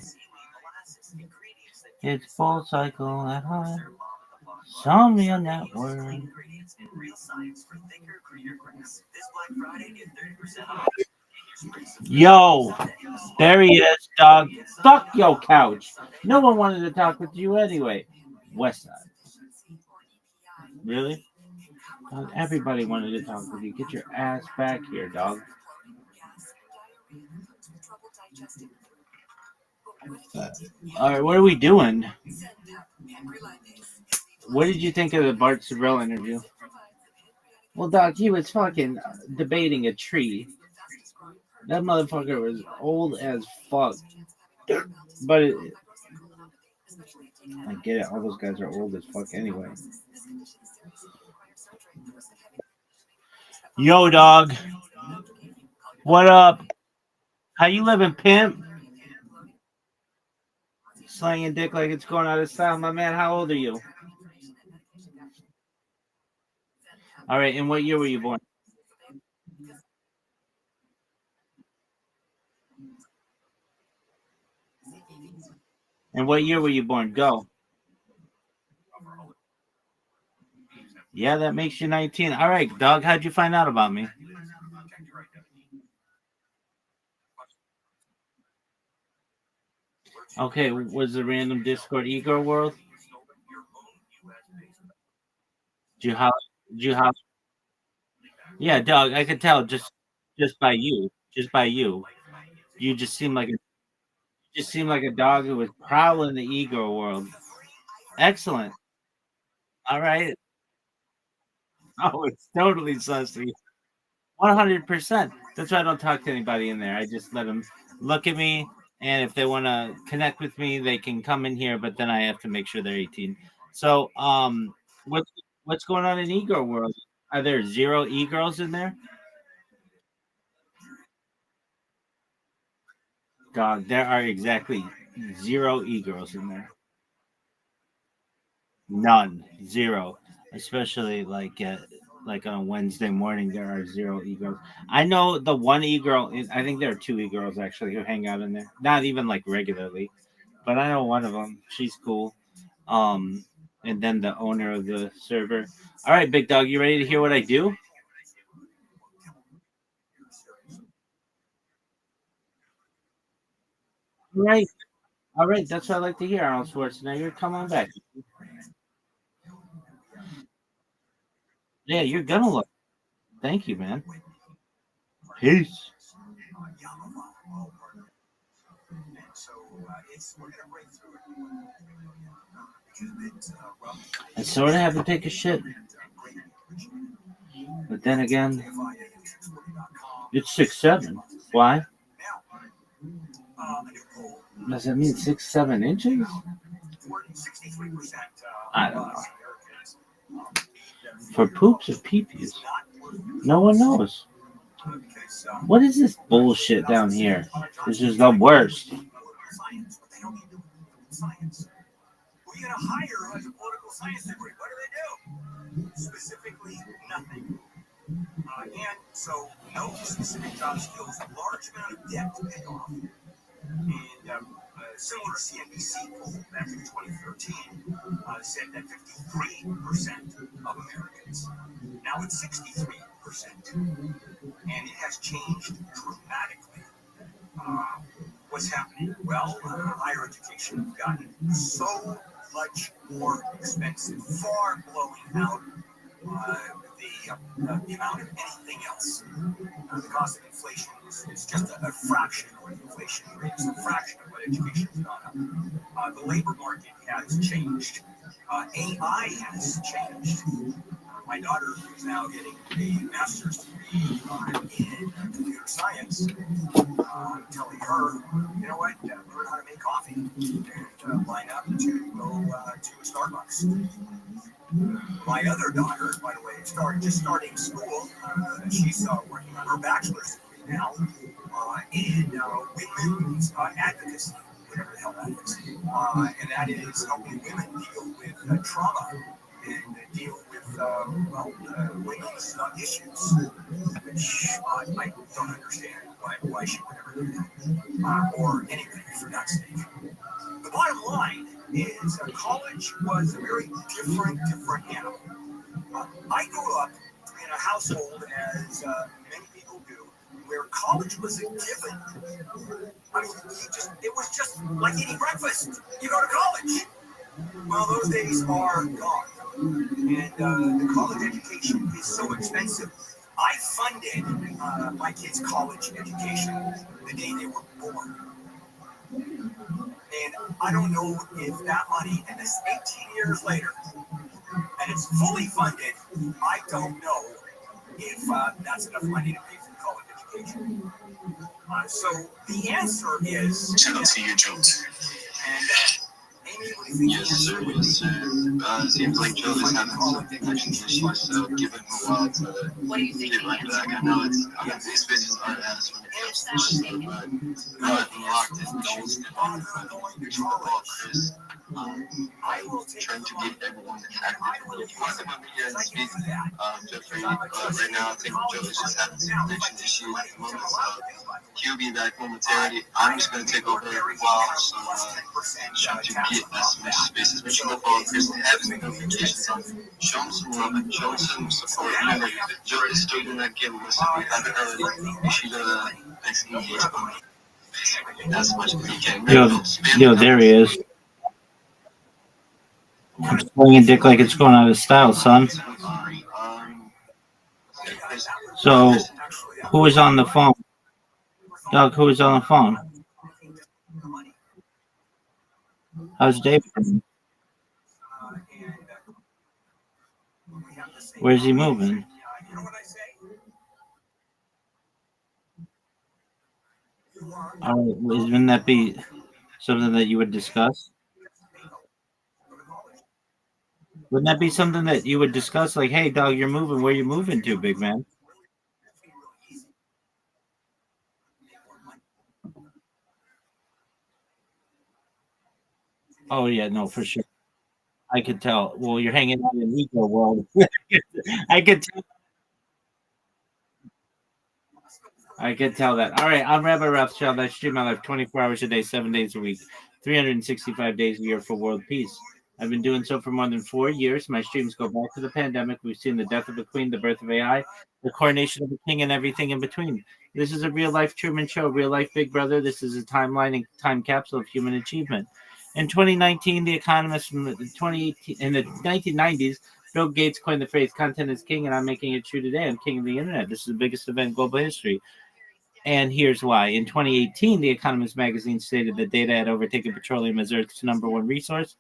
It's full cycle at high. Somnia network. Yo, there he is, dog. Fuck your couch. No one wanted to talk with you anyway. Westside. Really? Dog, everybody wanted to talk with you. Get your ass back here, dog. All right, what are we doing? What did you think of the Bart Sorrell interview? Well, dog, he was fucking debating a tree. That motherfucker was old as fuck. But I get it. All those guys are old as fuck anyway. Yo, dog. What up? How you living, pimp? Slanging dick like it's going out of style. My man, how old are you? All right, and what year were you born? And what year were you born? Go. Yeah, that makes you 19. All right, dog. How'd you find out about me? Okay, was the random Discord ego world? Did you holler? Did you holler? Yeah, dog. I could tell just by you, just by you. You just seem like a dog who was prowling the ego world. Excellent. All right. Oh, it's totally sussy. 100%. That's why I don't talk to anybody in there. I just let them look at me, and if they want to connect with me, they can come in here. But then I have to make sure they're 18. So, what's going on in e-girl world? Are there 0 e-girls in there? Dog, there are exactly 0 e-girls in there. None, 0. Especially like on a Wednesday morning, there are 0 e-girls. I know the one e-girl. I think there are 2 e-girls actually who hang out in there. Not even like regularly, but I know one of them. She's cool. And then the owner of the server. All right, big dog, you ready to hear what I do? All right. That's what I like to hear, Arnold Schwarzenegger. Come on back. Yeah, you're gonna look. Thank you, man. Peace. I sort of have to take a shit. But then again, it's 6'7". Why? Does that mean 6-7 inches? I don't know. For poops or peepees? No one knows. What is this bullshit down here? This is the worst. We get a hire as a political science degree. What do? Specifically, nothing. And so, no specific job skills, large amount of debt to pay off. And similar to CNBC poll back in 2013, said that 53% of Americans. Now it's 63%. And it has changed dramatically. What's happening? Well, higher education has gotten so much more expensive, far blowing out the amount of anything else. The cost of inflation is just a fraction of what inflation rate is, a fraction of what education has gone up. The labor market has changed. AI has changed. My daughter is now getting a master's degree in computer science. I'm telling her, you know what, learn how to make coffee and line up to go to Starbucks. My other daughter, by the way, just starting school. She's working on her bachelor's degree now in women's advocacy, whatever the hell that is. And that is helping women deal with trauma and deal with women's issues, which I don't understand why she would ever do that, or anybody for that sake. The bottom line is college was a very different animal. I grew up in a household, as many people do, where college was a given. I mean, it was just like eating breakfast. You go to college. Well, those days are gone. And the college education is so expensive. I funded my kids' college education the day they were born. And I don't know if that money, and this 18 years later, and it's fully funded, I don't know if that's enough money to pay for the college education. So the answer is... Shout out to you, Jones. And Amy, what do you think? Yes, sir. Yes, sir. Seems like Joe is having some connection issues, so give him a while to get right back. I know these spaces aren't as when it comes to shit, but locked in issues and football, Chris. Trying to get everyone active. If you want to come over here and speak, feel free. Right now, I think Joe is just having some connection issues at the moment, so he'll be back momentarily. I'm just going to take over while trying to get as much space as we can follow Chris and have his notifications on. Show him some love and show him some support. Remember, Joe is still doing that giveaway, so if you haven't already, make sure to next engage. That's much as you can. Yo, there he is. I'm swinging dick like it's going out of style, son. So, who is on the phone? Doug, who is on the phone? How's Dave? Where's he moving? Wouldn't that be something that you would discuss? Wouldn't that be something that you would discuss? Like, hey, dog, you're moving. Where you moving to, big man? Oh yeah, no, for sure. I could tell. Well, you're hanging out in Eco World. I could tell. I could tell that. All right, I'm Rabbi Rothschild. I stream my life 24 hours a day, 7 days a week, 365 days a year for world peace. I've been doing so for more than 4 years. My streams go back to the pandemic. We've seen the death of a queen, the birth of AI, the coronation of a king, and everything in between. This is a real life Truman Show, real life Big Brother. This is a timeline and time capsule of human achievement. In 2019, The Economist from 2018 in the 1990s, Bill Gates coined the phrase "content is king," and I'm making it true today. I'm king of the internet. This is the biggest event in global history. And here's why. In 2018, The Economist magazine stated that data had overtaken petroleum as Earth's number one resource.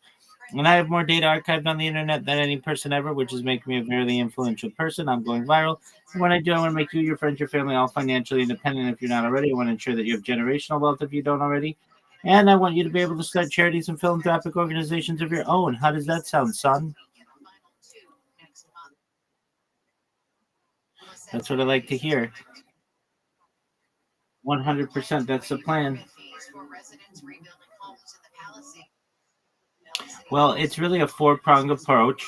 And I have more data archived on the internet than any person ever, which is making me a very influential person. I'm going viral. And when I do, I want to make you, your friends, your family all financially independent if you're not already. I want to ensure that you have generational wealth if you don't already. And I want you to be able to start charities and philanthropic organizations of your own. How does that sound, son? That's what I like to hear. 100%. That's the plan. Well, it's really a four-pronged approach.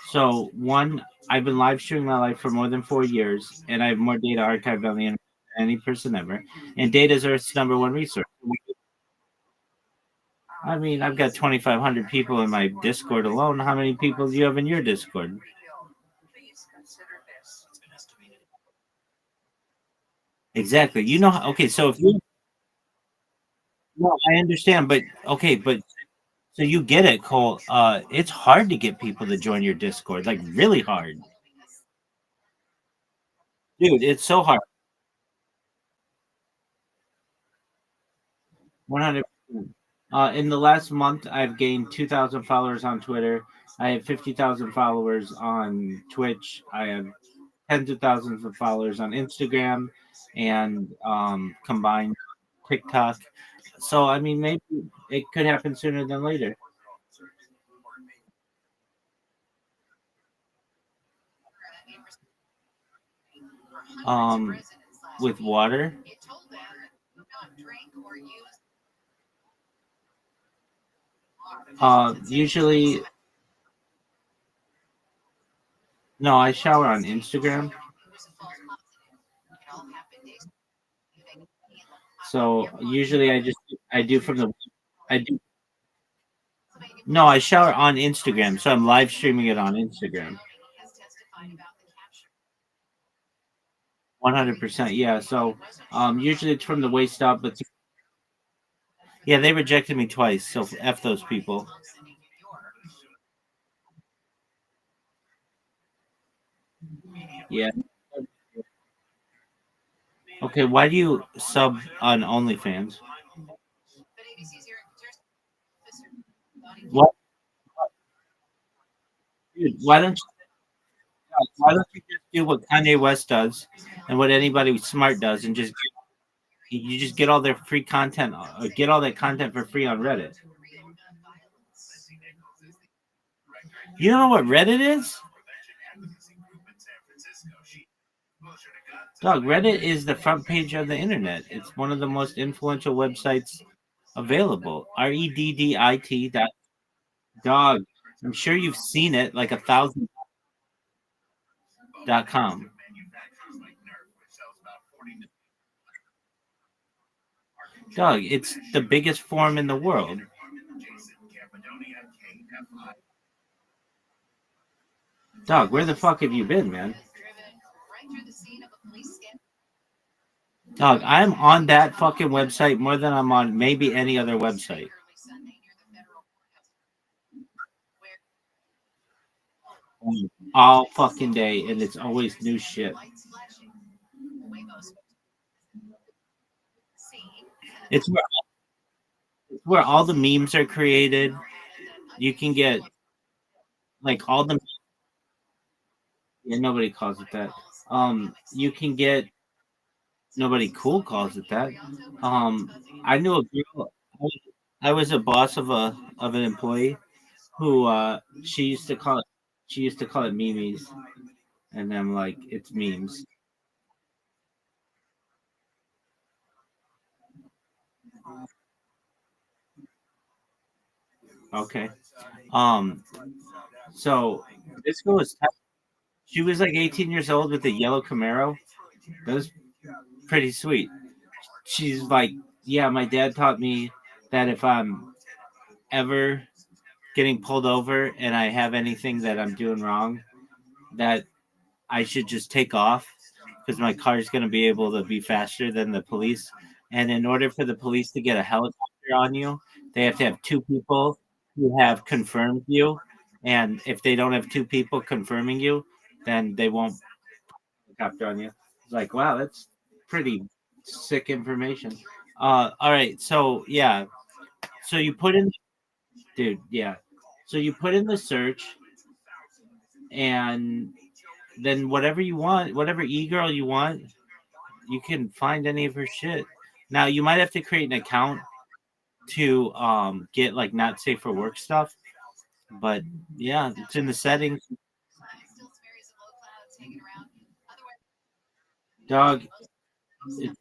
So, one, I've been live streaming my life for more than 4 years, and I have more data archived on the internet than any person ever. And data is Earth's number one resource. I mean, I've got 2,500 people in my Discord alone. How many people do you have in your Discord? Exactly. You know, okay, so if you, no, I understand, but okay, but so you get it, Cole. It's hard to get people to join your Discord, like really hard. Dude, it's so hard. 100%. In the last month, I've gained 2,000 followers on Twitter. I have 50,000 followers on Twitch. I have tens of thousands of followers on Instagram and combined TikTok. So, I mean, maybe it could happen sooner than later. Um, with water. Usually, no, I shower on Instagram. So usually I do from the I do no, I shower on Instagram. So I'm live streaming it on Instagram. 100%. Yeah. So usually it's from the waist up, but yeah, they rejected me twice. So F those people. Yeah. Okay, why do you sub on OnlyFans? What, dude? Why don't you just do what Kanye West does and what anybody smart does, and you just get all their free content, or get all that content for free on Reddit. You don't know what Reddit is? Dog, Reddit is the front page of the internet. It's one of the most influential websites available. Reddit dot dog. I'm sure you've seen it like 1,000.com. Dog, it's the biggest forum in the world. Dog, where the fuck have you been, man? Dog, I'm on that fucking website more than I'm on maybe any other website. All fucking day, and it's always new shit. It's where all the memes are created. You can get like all the yeah, nobody calls it that. You can get nobody cool calls it that. I knew a girl. I was a boss of an employee who she used to call it memes, and I'm like, it's memes. Okay. Um. So this girl was she was like 18 years old with a yellow Camaro. That was pretty sweet. She's like, yeah, my dad taught me that if I'm ever getting pulled over and I have anything that I'm doing wrong, that I should just take off because my car is going to be able to be faster than the police. And in order for the police to get a helicopter on you, they have to have two people who have confirmed you. And if they don't have two people confirming you, then they won't helicopter on you. It's like, wow, that's pretty sick information. All right, so yeah, so you put in, dude, yeah, so you put in the search, and then whatever you want, whatever e-girl you want, you can find any of her shit. Now you might have to create an account to get like not safe for work stuff, but yeah, it's in the settings. Dog, it,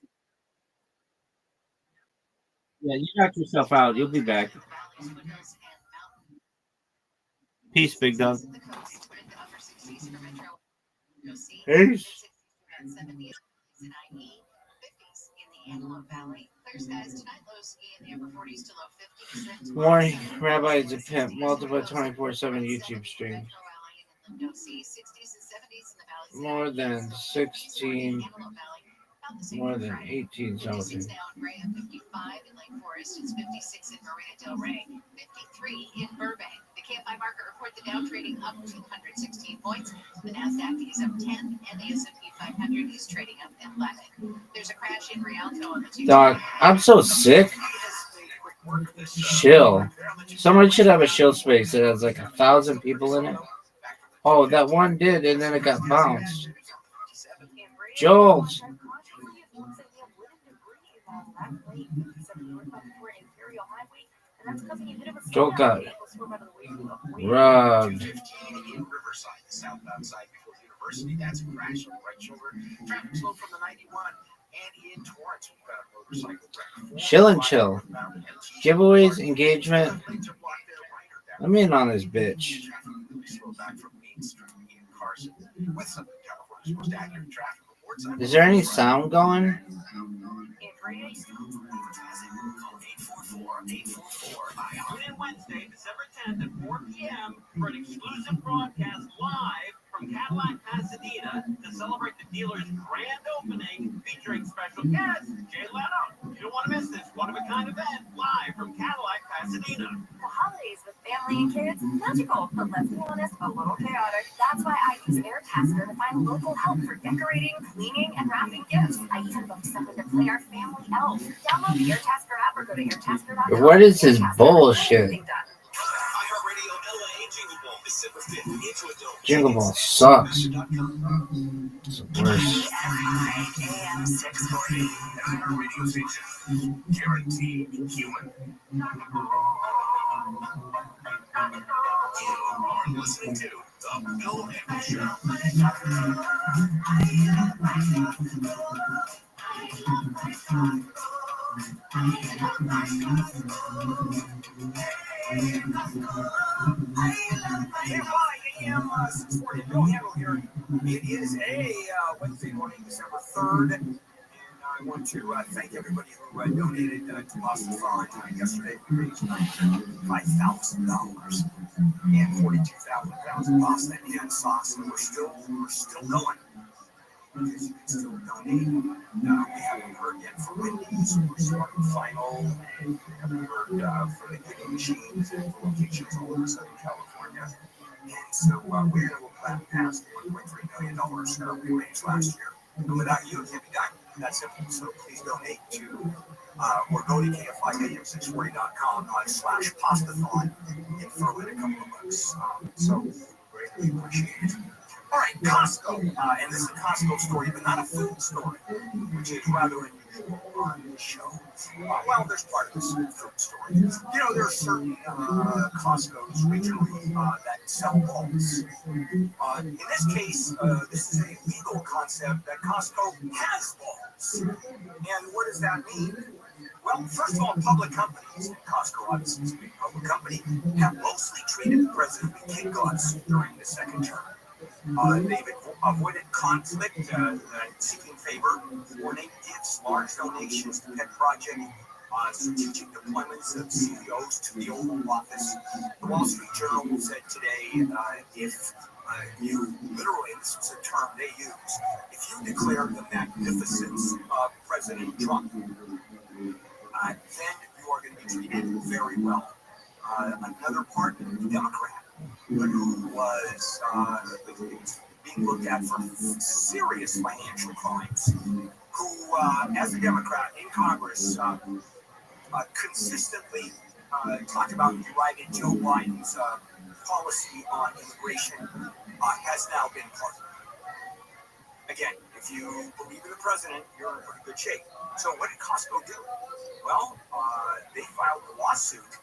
yeah, you knock yourself out. You'll be back. Peace, big dog. Peace. Morning, Rabbi is a pimp. Multiple 24/7 YouTube streams. More than 16, more than 18 something. Dog, I'm so sick. Chill. Someone should have a chill space that has like 1,000 people in it. Oh, that one did, and then it got bounced. Joel. Joel got robbed. Chill and chill. Giveaways, engagement. I'm in on this bitch. Back from Main Street in Carson with Southern California's most accurate traffic reports. Is there any sound going? Tune in Wednesday, December 10th at 4 p.m. for an exclusive broadcast live from Cadillac, Pasadena to celebrate the dealer's grand opening featuring special guest Jay Leno. You don't want to miss this one-of-a-kind event live from Cadillac, Pasadena. The holidays with family and kids, magical, but let's be honest, a little chaotic. That's why I use AirTasker to find local help for decorating, cleaning, and wrapping gifts. I even booked someone to play our family elf. Download the AirTasker app or go to airtasker.com. What is this bullshit? Jingle Ball sucks. It's the worst. Guaranteed human. You are listening to The Bill Hicks Show. It is a Wednesday morning, December 3rd, and I want to thank everybody who donated to Boston Fund yesterday. We raised $5,000 and 42,000 pounds of pasta and sauce, and we're still going. Because you can still donate. We haven't heard yet from Wendy's. We're starting final. We haven't heard from the giving machines and locations all over Southern California. And so we're going to plan past $1.3 million we raised last year. And without you, it can't be done. That's simple. So please donate to or go to KFIAM640.com/pastathon and throw in a couple of bucks. So greatly appreciate it. All right, Costco, and this is a Costco story, but not a food story, which is rather unusual on this show. Well, there's part of this food story. You know, there are certain Costco's regionally that sell bulbs. In this case, this is a legal concept that Costco has bulbs. And what does that mean? Well, first of all, public companies, Costco obviously is a big public company, have mostly treated the president with kid gloves during the second term. They've avoided conflict, seeking favor, ornate gifts, large donations to pet project, strategic deployments of CEOs to the Oval Office. The Wall Street Journal said today, if you literally, this was a term they used, if you declare the magnificence of President Trump, then you are going to be treated very well. Another part, Democrat, who was being looked at for serious financial crimes, who, as a Democrat in Congress, consistently talked about derided Joe Biden's policy on immigration, has now been pardoned. Again, if you believe in the president, you're in pretty good shape. So what did Costco do? Well, they filed a lawsuit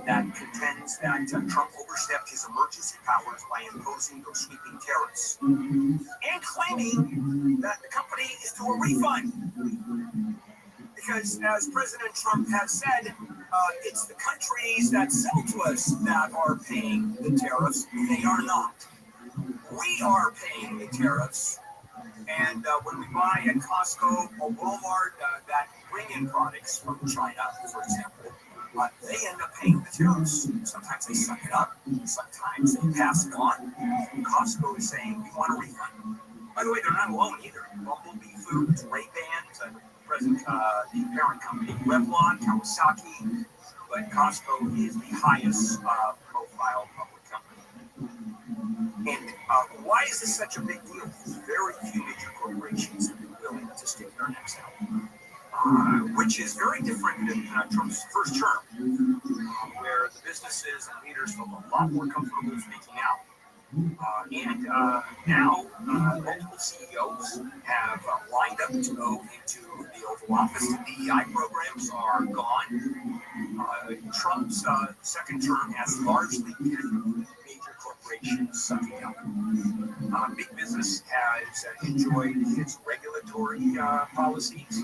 that contends that Trump overstepped his emergency powers by imposing those sweeping tariffs and claiming that the company is due a refund. Because as President Trump has said, it's the countries that sell to us that are paying the tariffs. They are not. We are paying the tariffs. And when we buy at Costco or Walmart that bring in products from China, for example, they end up paying the tariffs. Sometimes they suck it up. Sometimes they pass it on. Costco is saying, we want a refund. By the way, they're not alone either. Bumblebee Foods, Ray-Ban, the parent company, Revlon, Kawasaki. But Costco is the highest profile public company. And why is this such a big deal? Very few major corporations have been willing to stick their necks out. Which is very different than Trump's first term, where the businesses and leaders felt a lot more comfortable speaking out. And now, multiple CEOs have lined up to go into the Oval Office. The DEI programs are gone. Trump's second term has largely been major corporations sucking up. Big business has enjoyed his regulatory policies,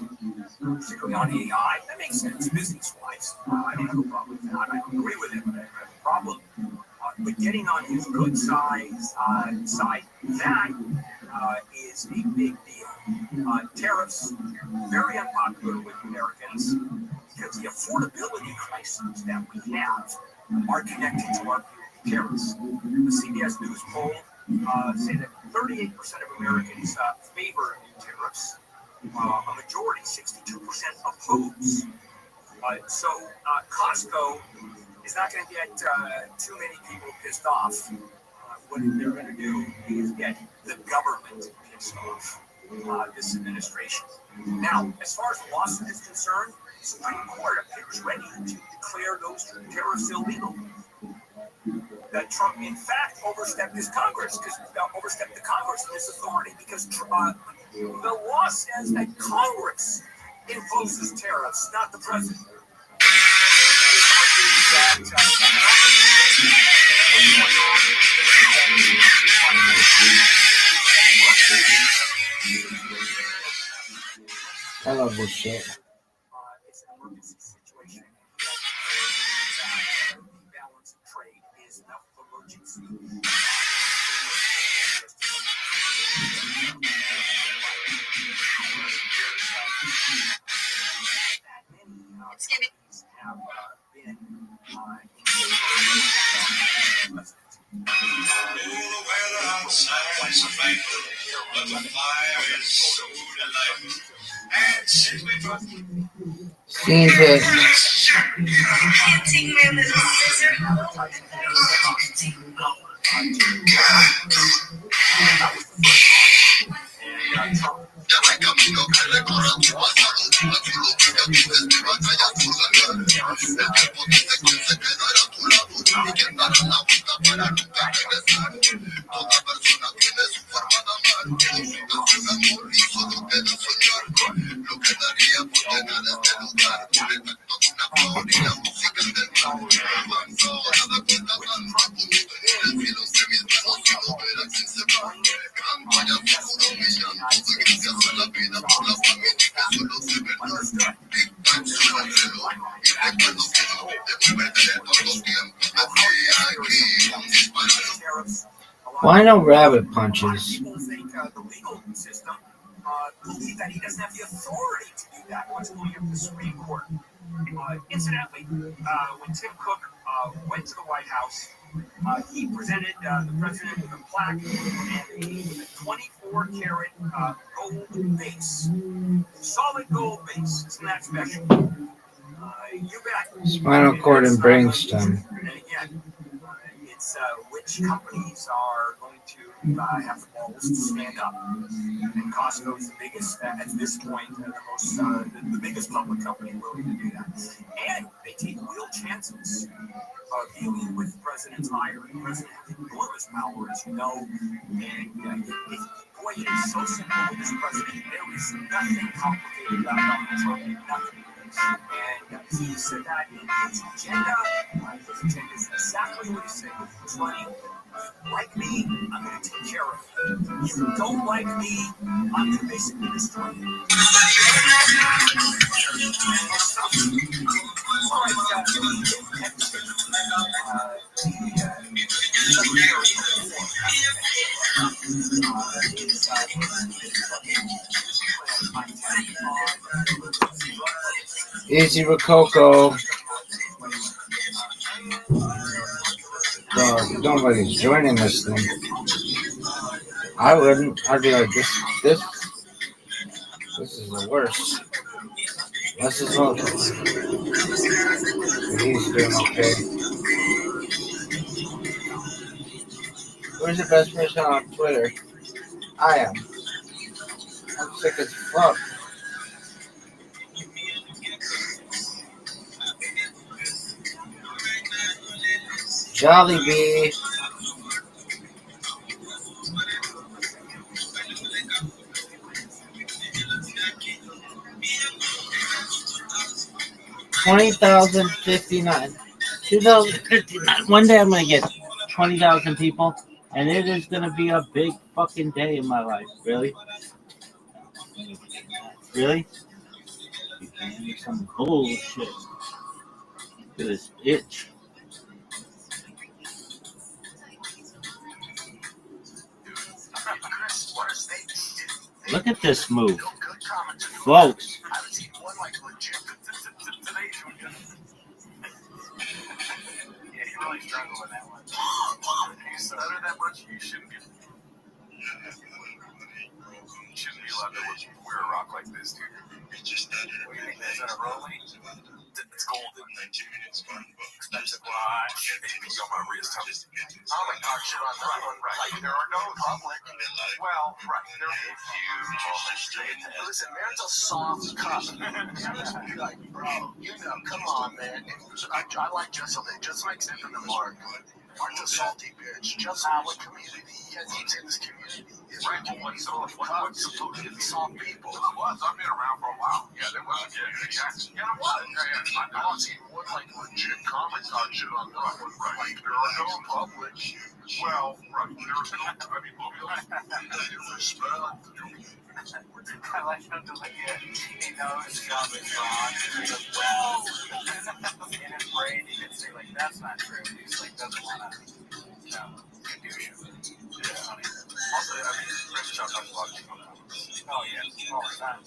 particularly on AI. That makes sense business-wise. I don't have a problem with that. I don't agree with it, but problem. But getting on his good side, that is a big deal. Tariffs, very unpopular with Americans because the affordability crises that we have are connected to our tariffs. The CBS News poll say that 38% of Americans favor tariffs. A majority, 62%, oppose. So Costco is not going to get too many people pissed off. What they're going to do is get the government pissed off, this administration. Now, as far as the lawsuit is concerned, the Supreme Court appears ready to declare those tariffs illegal. That Trump, in fact, overstepped his Congress, overstepped the Congress in his authority, because the law says that Congress imposes tariffs, not the president. I love this shit. It's an emergency situation. The balance of trade is enough emergency. It's gonna have been Seems that take my little scissor. why no rabbit punches? People think the legal system believe that he doesn't have the authority to do that. What's going up the Supreme Court? Incidentally, when Tim Cook went to the White House, he presented the president with a plaque with a 24-karat gold base, solid gold base. Isn't that special? You bet. Spinal cord and brainstem. And again, it's which companies are going to have the balls to stand up. And Costco is the biggest, at this point, the biggest public company willing to do that. And they take real chances of dealing with the president's hire. The president has enormous power, as you know. And boy, it is so simple with this president. There is nothing complicated about Donald Trump. Nothing. And he said that in his agenda. His agenda is exactly what he said. He's running. Like me, I'm going to take care of you. You don't like me, I'm going to basically destroy you. Easy Rococo. Nobody's joining this thing. I wouldn't. I'd be like, this is the worst. This is what he's doing okay. Who's the best person on Twitter? I am. I'm sick as fuck. Jollibee. $20,059. 2059. One day I'm gonna get 20,000 people, and it is gonna be a big fucking day in my life. Really? Really? Some bullshit. Look at this itch. Look at this move. Folks. I haven't seen one like legit. Yeah, he really struggled with that one. If you stutter that much, you shouldn't be. You shouldn't be allowed to wear a rock like this, dude. Is that a rolling? It's golden. Expensive watch. It's on my wrist. I'm like, talk shit on that one, right? Like, there are no public. Well, right. There are a few. Listen, man's a soft cup. Like, bro, you know, come on, man. I like Jesselman. Just like Zip and the Mark. Mark's a salty bitch. Just what community he needs in this community. Right, but what's supposed to be soft people? I've been around for a while. Yeah, there was. Yeah, it was. I don't see one like legit comic talk shit on that one. Right. Like, there are no public. Well, right. There's no. I mean, respect. I like him to look at. He knows comics wrong. Well, in his brain, he could say like, "That's not true." He's like, doesn't want to, do shit. Yeah. Also, I mean, Restream talks a lot of people. Oh yeah, all the time.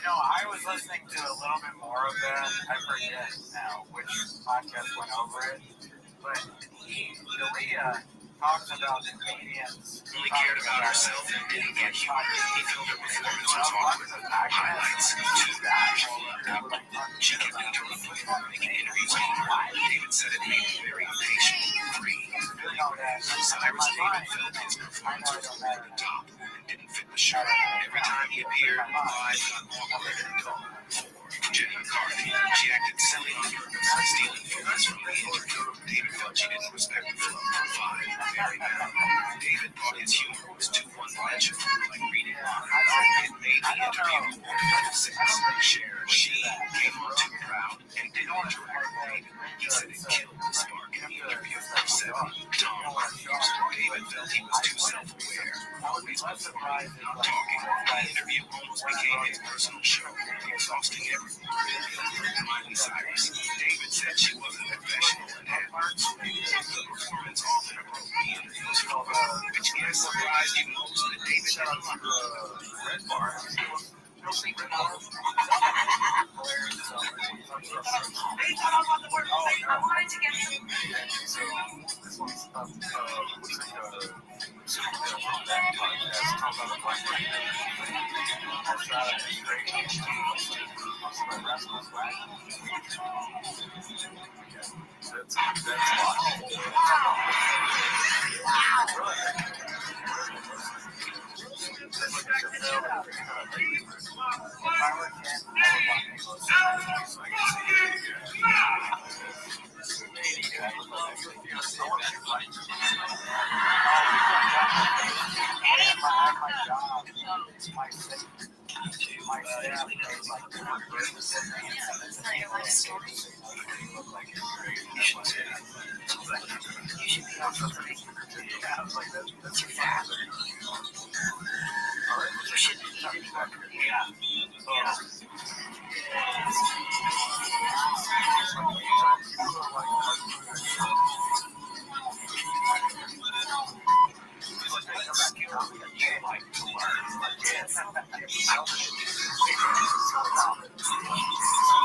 I was listening to a little bit more of that. I forget now which podcast went over it, but Dalia talks about comedians. Only cared about herself and didn't get humor. He felt her performance was awkward. Highlights, too bad. She kept interrupting, making interviews hard. David said it made him very impatient and free. Cyrus David felt his performance was over the top and didn't fit the show. Every time he appeared, the vibe got awkward and dull. Jenny McCarthy, she acted silly on purpose, stealing focus from the interview. David felt she didn't respect the film. Fine, very bad. David thought his humor was too one-dimensional, like reading lines. It made the interview more sense. Cher, she came on too proud and didn't interact with David. He said it killed the spark in the interview. 7. Tom refused. David felt he was too self-aware, always talking. The interview almost became his personal show, exhausting everyone. Miley Cyrus. David said she wasn't professional and had marks. The performance often broke the interviews. Which guess surprised you most that David had Red Bar. no secret. Red Bar. So, this one's looks like from that podcast, talk about a black man. That's great.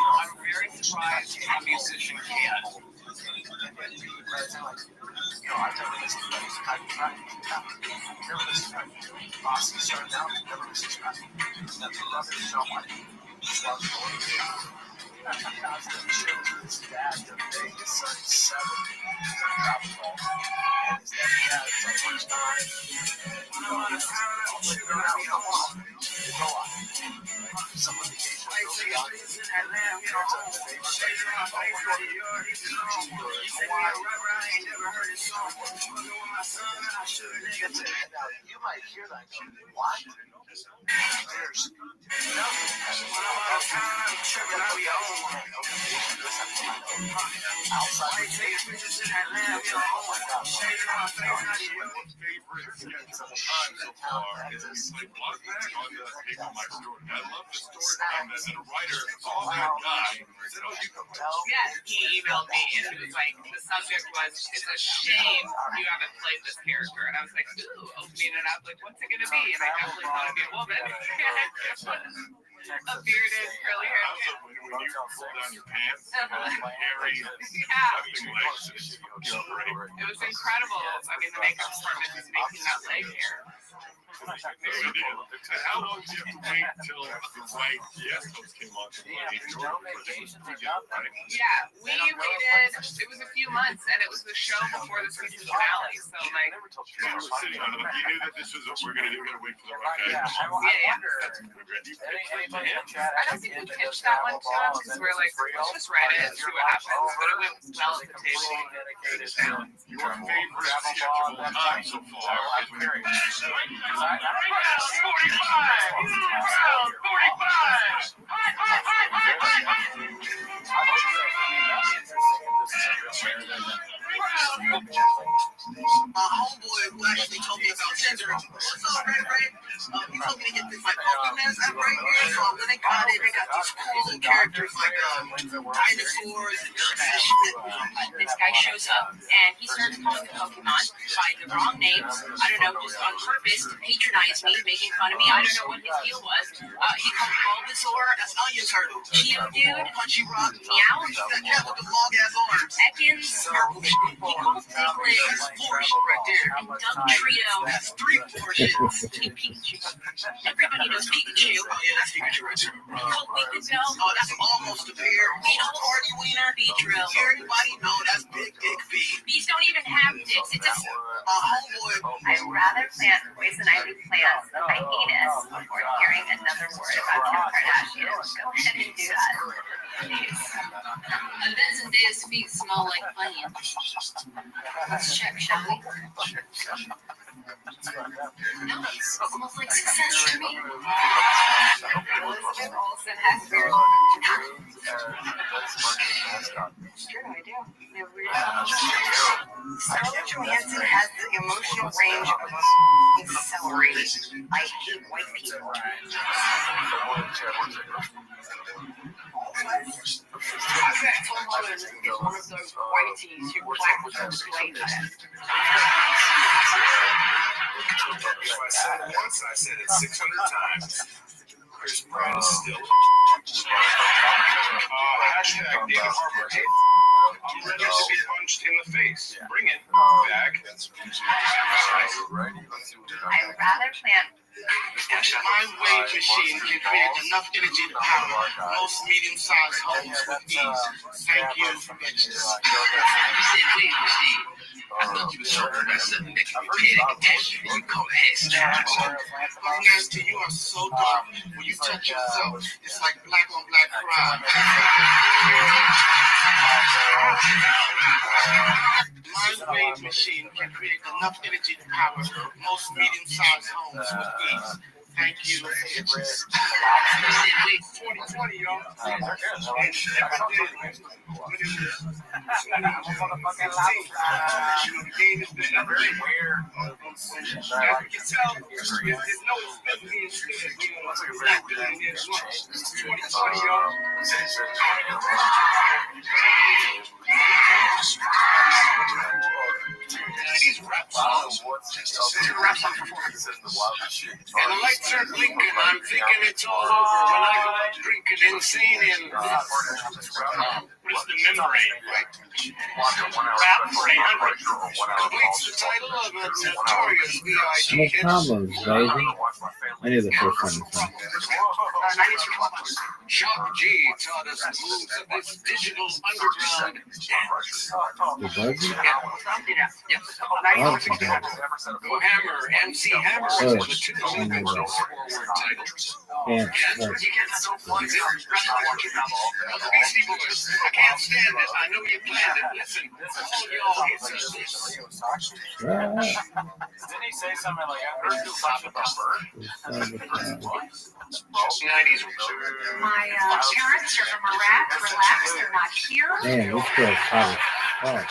I'm very surprised a musician can. You might hear that. What? There's so far. It's like Block Back on the paper my story. I love the story behind that. And a writer saw that guy and said, "Oh, you can tell." Yes, he emailed me and he was like, the subject was, "It's a shame you haven't played this character." And I was like, ooh, opening it up, like, what's it gonna be? And I definitely thought it'd be a woman. A bearded, curly hair. When you pull down your pants, hairy, yeah. something like It was incredible. I mean, the makeup department was making that leg hair. How long did you have to wait until the right guest host came on to play Jordan for the right? Yeah, we waited, it was a few months, and it was the show before the season finale, so like... You were sitting on it, you knew that this was what we're going to do, we're going to wait for the right guy. Yeah. That's great. You pitched that to him? I don't think we pitched that one to him, because we're like, let's just write it and see what happens, but it went well at the table. Your favorite theatrical time so far is when you're Round 45! My homeboy who actually told me about Tinder. What's up, Ray? He told me to get this like Pokemon app right here. So when they got it, they got these cool little characters like dinosaurs and ducks and shit. This guy shows up and he starts calling the Pokemon by the wrong names. I don't know, just on purpose to patronize me, making fun of me. I don't know what his deal was. He called Bulbasaur, that's Onion Turtle. Geodude, Punchy Rock, Meow, that cat with the long ass arms. Ekans, he called Piglet, Flourish right there. and Duck Trio. That's 3 flourishes. And Pikachu. Everybody knows Pikachu. Oh yeah, that's Pikachu right there. He called Pikachu. Oh, that's almost a bear. Beetle, Party Wiener. Beedrill. Everybody know that's Big Dick B. These don't even have dicks. It's just... homeboy. I'd rather plant poison ivy plants my anus before hearing another word about Kim Kardashian. Go ahead and do that. Please. A dozen days' feet smell like onion. Let's check, shall we? No, it smells like success to me. Elizabeth Olsen has very True, I do. Scarlett Johansson has the emotional range of a celery. I hate white people. I've got Tom Holland is one of those whiteies who claps for white. If I said it once, I said it 600 times. Chris Pratt is still. Hashtag David Harbour. I'm ready to be punched in the face. Bring it back. I'd rather plant My wave machine can create enough energy to power most medium-sized homes with ease. Thank you, bitches. You said wave machine. I thought you were talking about something that can repair the contagion. You call it head Nasty, you are so dark. When you touch yourself, it's like black on black crime. My wave machine can create enough energy to power most medium-sized homes with ease. Thank you, bitches. 2020, y'all. Very weird. As you can tell, there's no spin being stood. 2020, y'all. These rap songs. And the lights are blinking. I'm thinking it's all over when I go out drinking insane in what is the membrane? Rap for 800 completes the title of a notorious No VIG hit. combos, baby. I knew the first one was fun. Shock G taught us the moves of this digital underground dance. The Virgin? Go Hammer, MC Hammer Oh, was the two forward titles. yeah. You get so funny. The Beastie Boys, I can't stand it. I know you planned it. Listen, all y'all hits are this. Didn't he say something like, I heard you talk about bird? 90s. my parents are from Iraq. Relax, they're not here. Man, this girl's hot as fuck.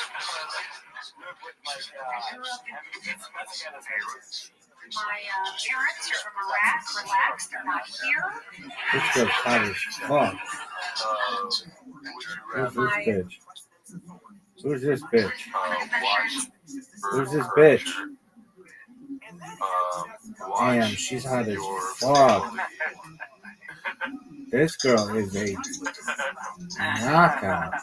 My parents are from Iraq, relaxed, they're not here. This girl's hot as fuck. Who's this bitch? Who's this bitch? Damn, she's hot as fuck. This girl is a knockout.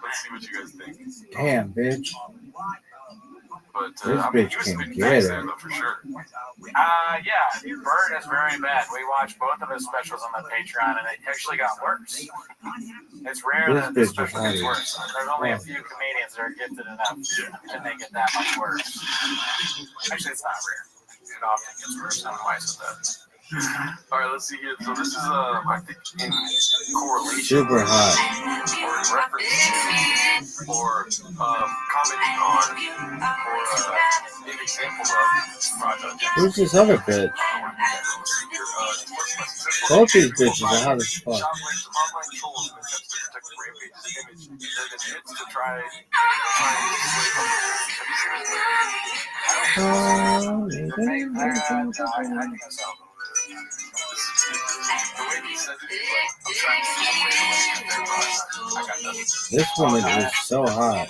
Let's see what you guys think. Damn, bitch. But This bitch can get it. For sure. Yeah, Bird is very bad. We watched both of his specials on the Patreon, and it actually got worse. It's rare that the special gets worse. There's only a few comedians that are gifted enough to make it that much worse. Actually, it's not rare. It often gets worse. I don't know why I said that. All right, let's see here. So this is I think in correlation, super hot, or in reference to, or commenting on, or an example of project. Who's this other bitch? Both these bitches are hot as fuck. This woman is so hot.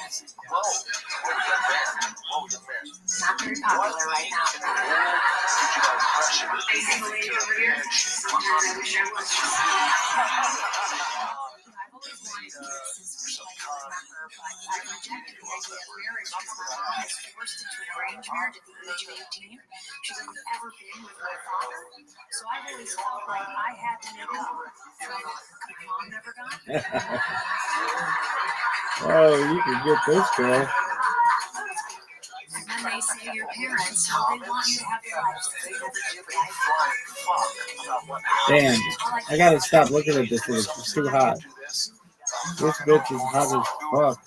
Not very popular right now. Facing the lady over here. Sometimes I wish I was. I've always wanted kids since I can remember, but I rejected the idea of marriage because my mom was forced into an arranged marriage at the age of 18. She's only ever been with my father, so I've always felt like I had to make up. My mom never got it. Oh, you can get this girl. When they say your parents, they want you to have your life. Damn, I gotta stop looking at this thing. It's too hot. This bitch is hot as fuck.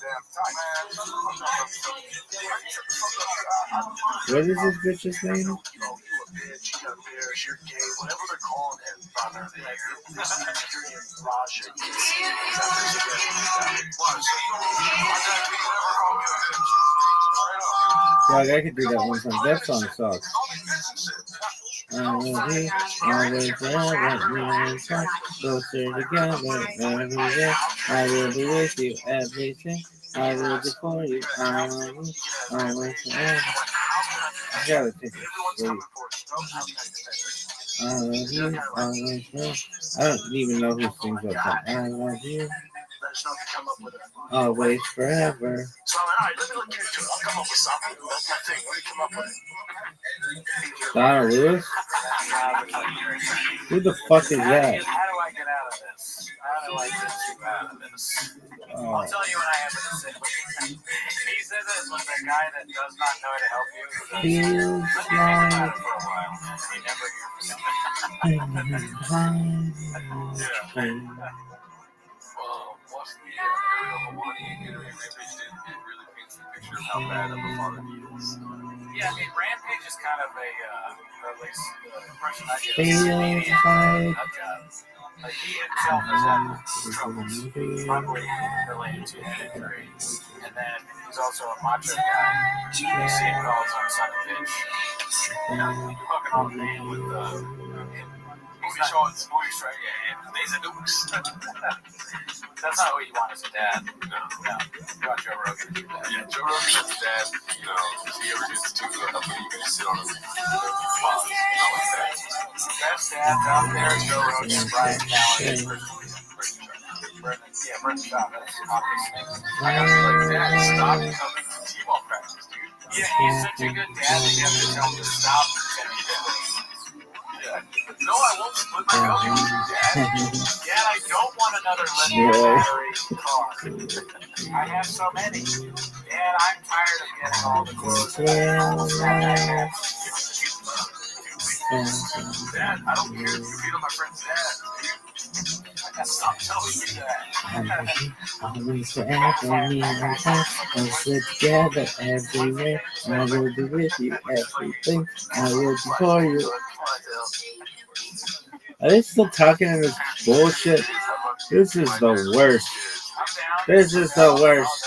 What is this bitch's name? Like, I could do that one time. That song sucks. I love you, always forever, closer together, every day. I will be with you, everything. I will be for you, I love you, always forever. I gotta take a sleep. I love you, always forever. I don't even know who sings that song. I love you, always forever. So, all right, let me look into it. I'll come up with something. That's my thing. Let me come up with it. Donna Lewis? Who the fuck is that? How do I get out of this? How do I get you out of this? I'll tell you when I have to say. He says it like a guy that does not know how to help you. Feels like for a while. He never hears Well, what's the Hawaii and Gatorade Rampage did, it really paints the picture of how bad of a father he is. Yeah, I mean, Rampage is kind of a, at least the impression I get. Like, he himself has had troubles, probably related to injury. And then he's also a macho guy. You see him calls on son of bitch. Fucking old man with the... Movie shorts, yeah, these are dukes. That's not what you want as a dad. No. You want Joe Rogan to do that. Yeah, Joe Rogan as a dad, you know, if he ever gets to help him, you can sit on his pause, not like that. Best dads out there, Joe Rogan, Brian Callen, Brendan Shaw, that's obviously. I gotta be like, Dad, stop coming to T-ball practice, dude. Yeah, he's such a good dad that you have to tell him to stop pretending to do. No, I won't split my belly with you, Dad. Dad, I don't want another legendary car. I have so many. Dad, I'm tired of getting all the clothes. Dad, I don't care if you beat on my friend's dad. Stop telling me that. Always forever, me and my friends, we'll sit together everywhere. I will be with you, everything. I will be for you. Are they still talking in this bullshit? This is the worst. This is the worst.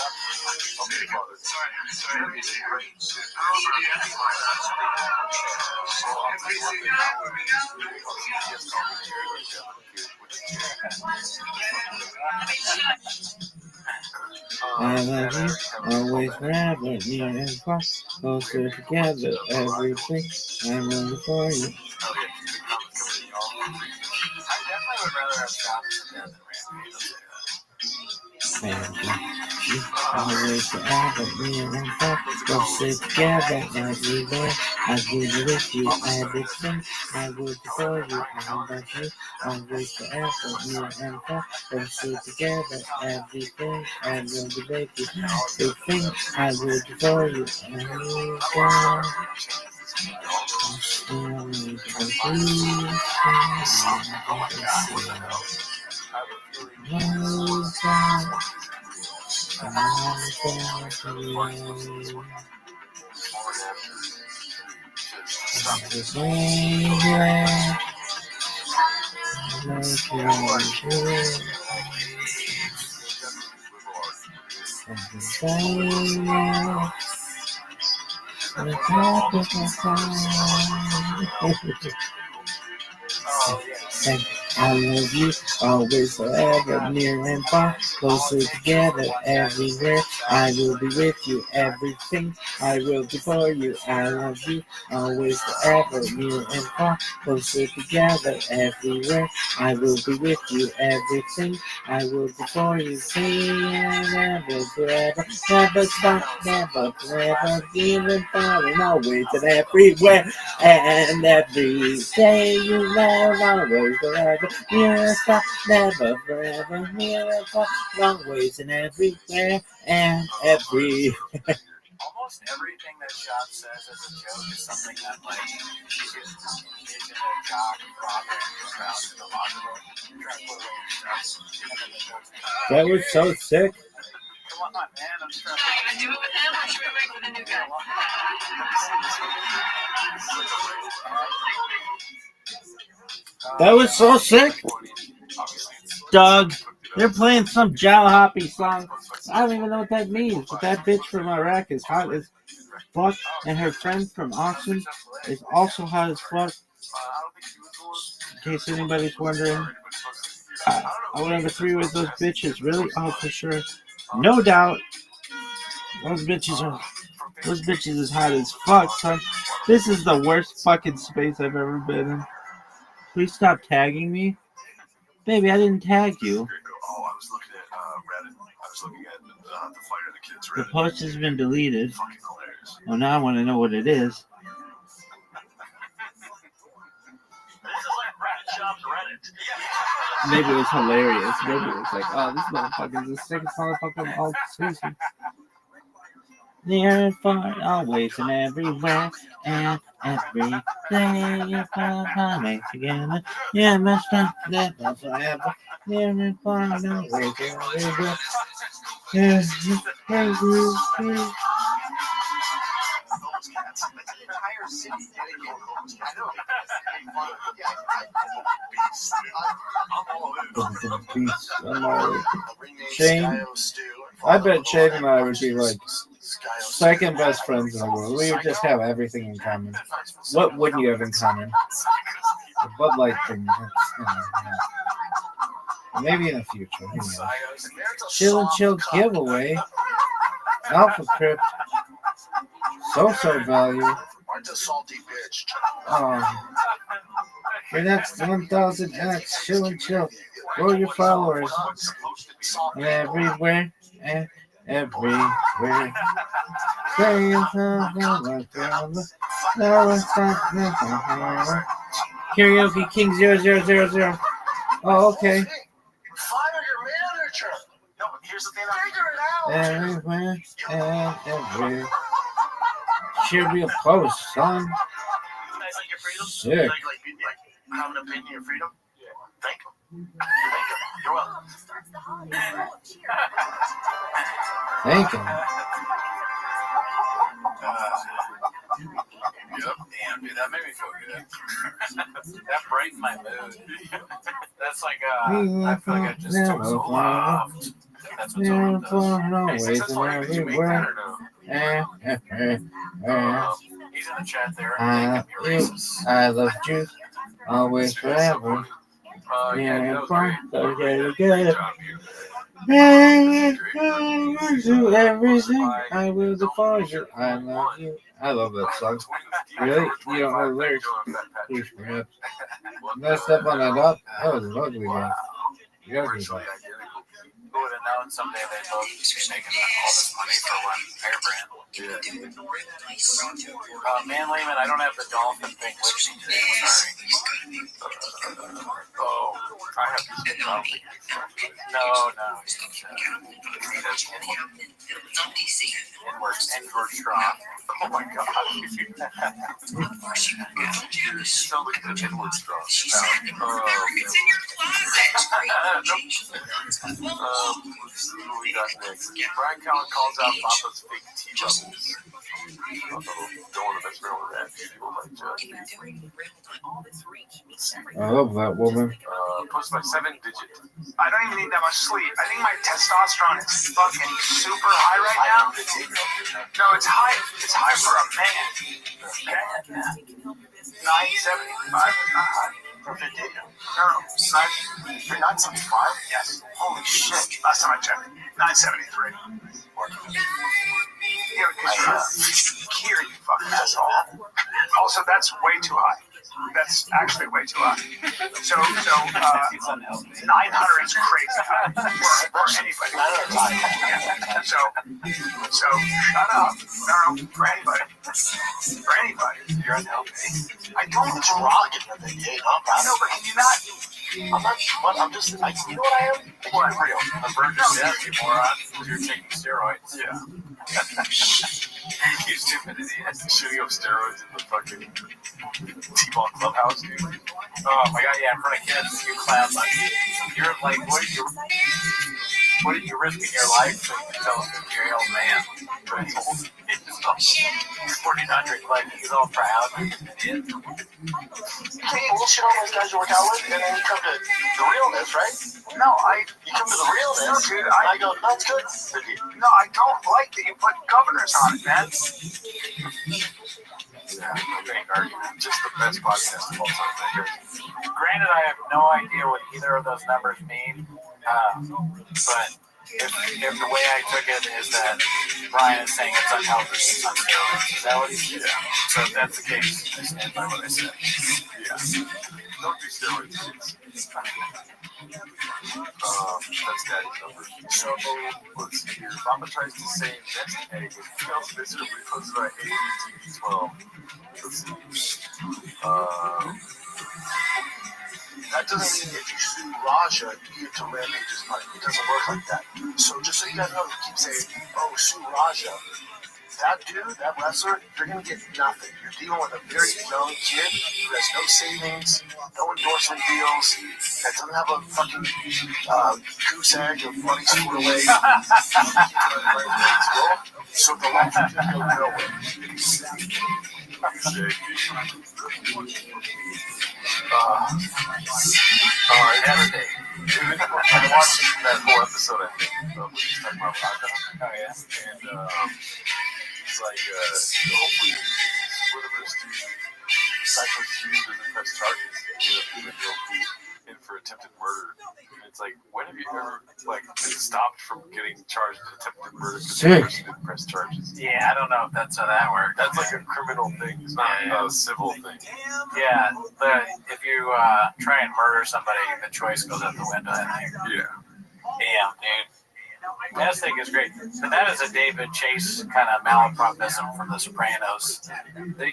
I love you, always, forever, near and far, closer together, everything I'm ready for you. I definitely would rather have shots than Thank you. Always, forever, near and far, closer together, everywhere. I will be with you, everything I will do for you. I love you, always, forever, near and far, closer together, everything I will be with you. Everything I will do for you. And I love you, always, forever, near and far, closer together, everywhere. I will be with you, everything I will do for you. I love you, always, forever, near and far, closer together, everywhere. I will be with you, everything I will do for you. Say never, forever, never stop, never, forever, near and far, and always and everywhere. And every day you love, always, forever, near and far, never, forever, near and far, always and everywhere, and every. almost everything that Shop says as a joke is something that, like, you could envision a jock frothing around in the locker room, trying to put away your stuff, and then the joke's That was so sick. come on, man, I'm just trying to I do it with him, I should have waited for the new guy. That was so sick. Doug, they're playing some Jalhoppy song. I don't even know what that means, but that bitch from Iraq is hot as fuck, and her friend from Austin is also hot as fuck. In case anybody's wondering, I would have a three with those bitches. Really? Oh, for sure. No doubt. Those bitches is hot as fuck, son. This is the worst fucking space I've ever been in. Please stop tagging me. Baby, I didn't tag you. Oh, I was looking at Reddit. I was looking at the Fight of the Kids The Reddit. post has been deleted. Fucking hilarious. Oh, now I want to know what it is. This is like Rat Shop's Reddit. Maybe it was hilarious. Maybe it was like, oh, this motherfucker is the sickest motherfucker of all season. Near and far, always and everywhere, and everything you find together. Yeah, my stuff never forever. Near and far, always and everywhere. Yeah, everywhere. Shane, I bet Shane and I would be like second best friends in the world. We would just have everything in common. What wouldn't you have in common? The Bud Light thing. Maybe in the future. Who knows? Chill and Chill giveaway. Alpha Crypt. So value. Aren't a salty bitch. Your next 1000X. Chill and Chill. Grow your followers. And everywhere. And everywhere. Say Karaoke King 0000. Oh, okay. Fire your manager. No, but here's the thing. Figure it out. Everywhere and everywhere. Should be a post, son. Like your freedom? Sick. Like have an opinion of freedom? Yeah. Thank you. You're welcome. Thank you. Yep. Damn, dude, that made me feel good. That brightened my mood. That's like, I feel like I just took so loft. That's what Tom does. Hey, successful here, did you make that or no? He's in the chat there. I love you always forever. Yeah, that was great. Good. Do everything. I will divorce you. I love you. I love that song. Really? You don't know the lyrics? Please, perhaps. That step on that up? That was an ugly one. You guys are like, Who would have known someday they'd both be making all this money for one hair brand? Man, Lehman, I don't have the dolphin thing with me today. Sorry. Oh, I have this dolphin. No. Inward strong. Oh my god. You sound like the inward strong. Who we got next? Brian Callen calls out Papa's fake T levels. Don't want to mess around with that. People might judge. I love that woman. Post my 7-digit. I don't even need that much sleep. I think my testosterone is fucking super high right now. No, it's high. It's high for a man. 975 is not high. For 15? No, 975? Yes. Holy shit. Last time I checked, 973. Yeah, because you're here, you fucking asshole. Also, that's way too high. That's actually way too high. So 900 is crazy high for anybody. Yeah. So shut up. No, for anybody. For anybody. You're unhealthy. I don't drug it with the gate. I know, but can you not? I'm not. I'm just. You know what I am? What? I'm real. A virgin death, you moron. You're taking steroids. Yeah. You stupid idiot. Shooting up steroids in the fucking T-ball clubhouse, dude. Oh my god, yeah, in front of kids, you clown monkey. You're like, what are you risking your life to tell a 50-year-old man? He's 49, like, he's all proud. Like an idiot. You can't bullshit all those guys you work out with, and then you come to the realness, right? No, you come to the realness, dude. I go, that's good. No, I don't like that you put governors on it, man. Yeah, great argument. Just the best podcast of all time. Granted, I have no idea what either of those numbers mean, but if the way I took it is that Brian is saying it's unhealthy, it's unfair. Is that what he's doing? So if that's the case, I stand by what I said. Yeah. Don't do steroids. That's daddy's number. So let's see here. Mama tries to say next egg with females miserably posted by ATV12. Let's see. That doesn't mean if you sue Raja, you get to rampage's money. It doesn't work like that. So just so you guys know, you keep saying, oh, sue Raja. That dude, that wrestler, you're going to get nothing. You're dealing with a very young kid who has no savings, no endorsement deals, that doesn't have a fucking goose egg of money stored away. So the life is going to go nowhere. Everything. I watched that whole episode, I think, of he's talking about Raka. Oh, yeah. And he's like, hopefully, whatever Cycle 2 doesn't press charges, he'll be in for attempted murder. And it's like, when have you ever, been stopped from getting charged with attempted murder because the person didn't press charges? Yeah, I don't know if that's how that works. That's like a criminal thing. It's not a civil thing. Yeah, but if you try and murder somebody, the choice goes out the window, I think. Yeah. Yeah, dude. That thing is great. But that is a David Chase kind of malapropism from The Sopranos.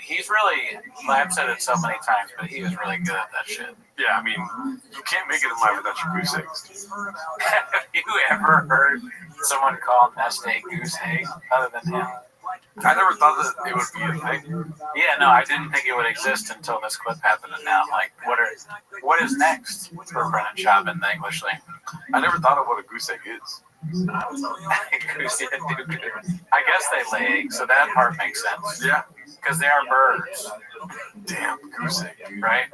He's really, I've said it so many times, but he was really good at that shit. Yeah, I mean, you can't make it in life without your goose eggs. Have you ever heard someone call nest egg goose egg other than him? I never thought that it would be a thing. Yeah, no, I didn't think it would exist until this clip happened, and now I'm like, what is next for Brennan Schaub in the English language? I never thought of what a goose egg is. I guess they lay eggs, so that part makes sense. Yeah. Because they are birds. Damn, goose egg, dude. Right?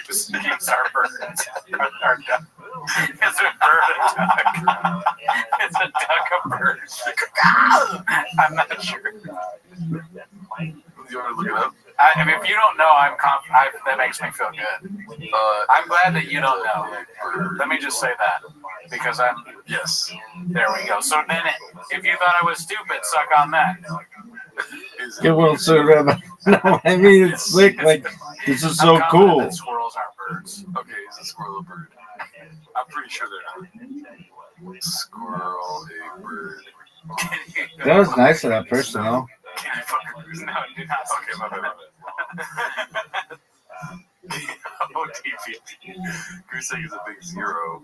Goose eggs are birds. Are duck. It's a bird, a duck. It's a duck, a bird. I'm not sure. You want to look it up? I mean, if you don't know, that makes me feel good. I'm glad that you don't know. Let me just say that. Because I'm. Yes. There we go. So then, if you thought I was stupid, suck on that. Good one, sir, Rabbi. No, I mean, it's sick. Like, this is so cool. That squirrels aren't birds. Okay, is a squirrel a bird? I'm pretty sure they're not. Squirrel, a bird. That was nice of that person, though. Can you fucking no, do not. Okay, my bad. Oh, DP. Goose egg is a big zero.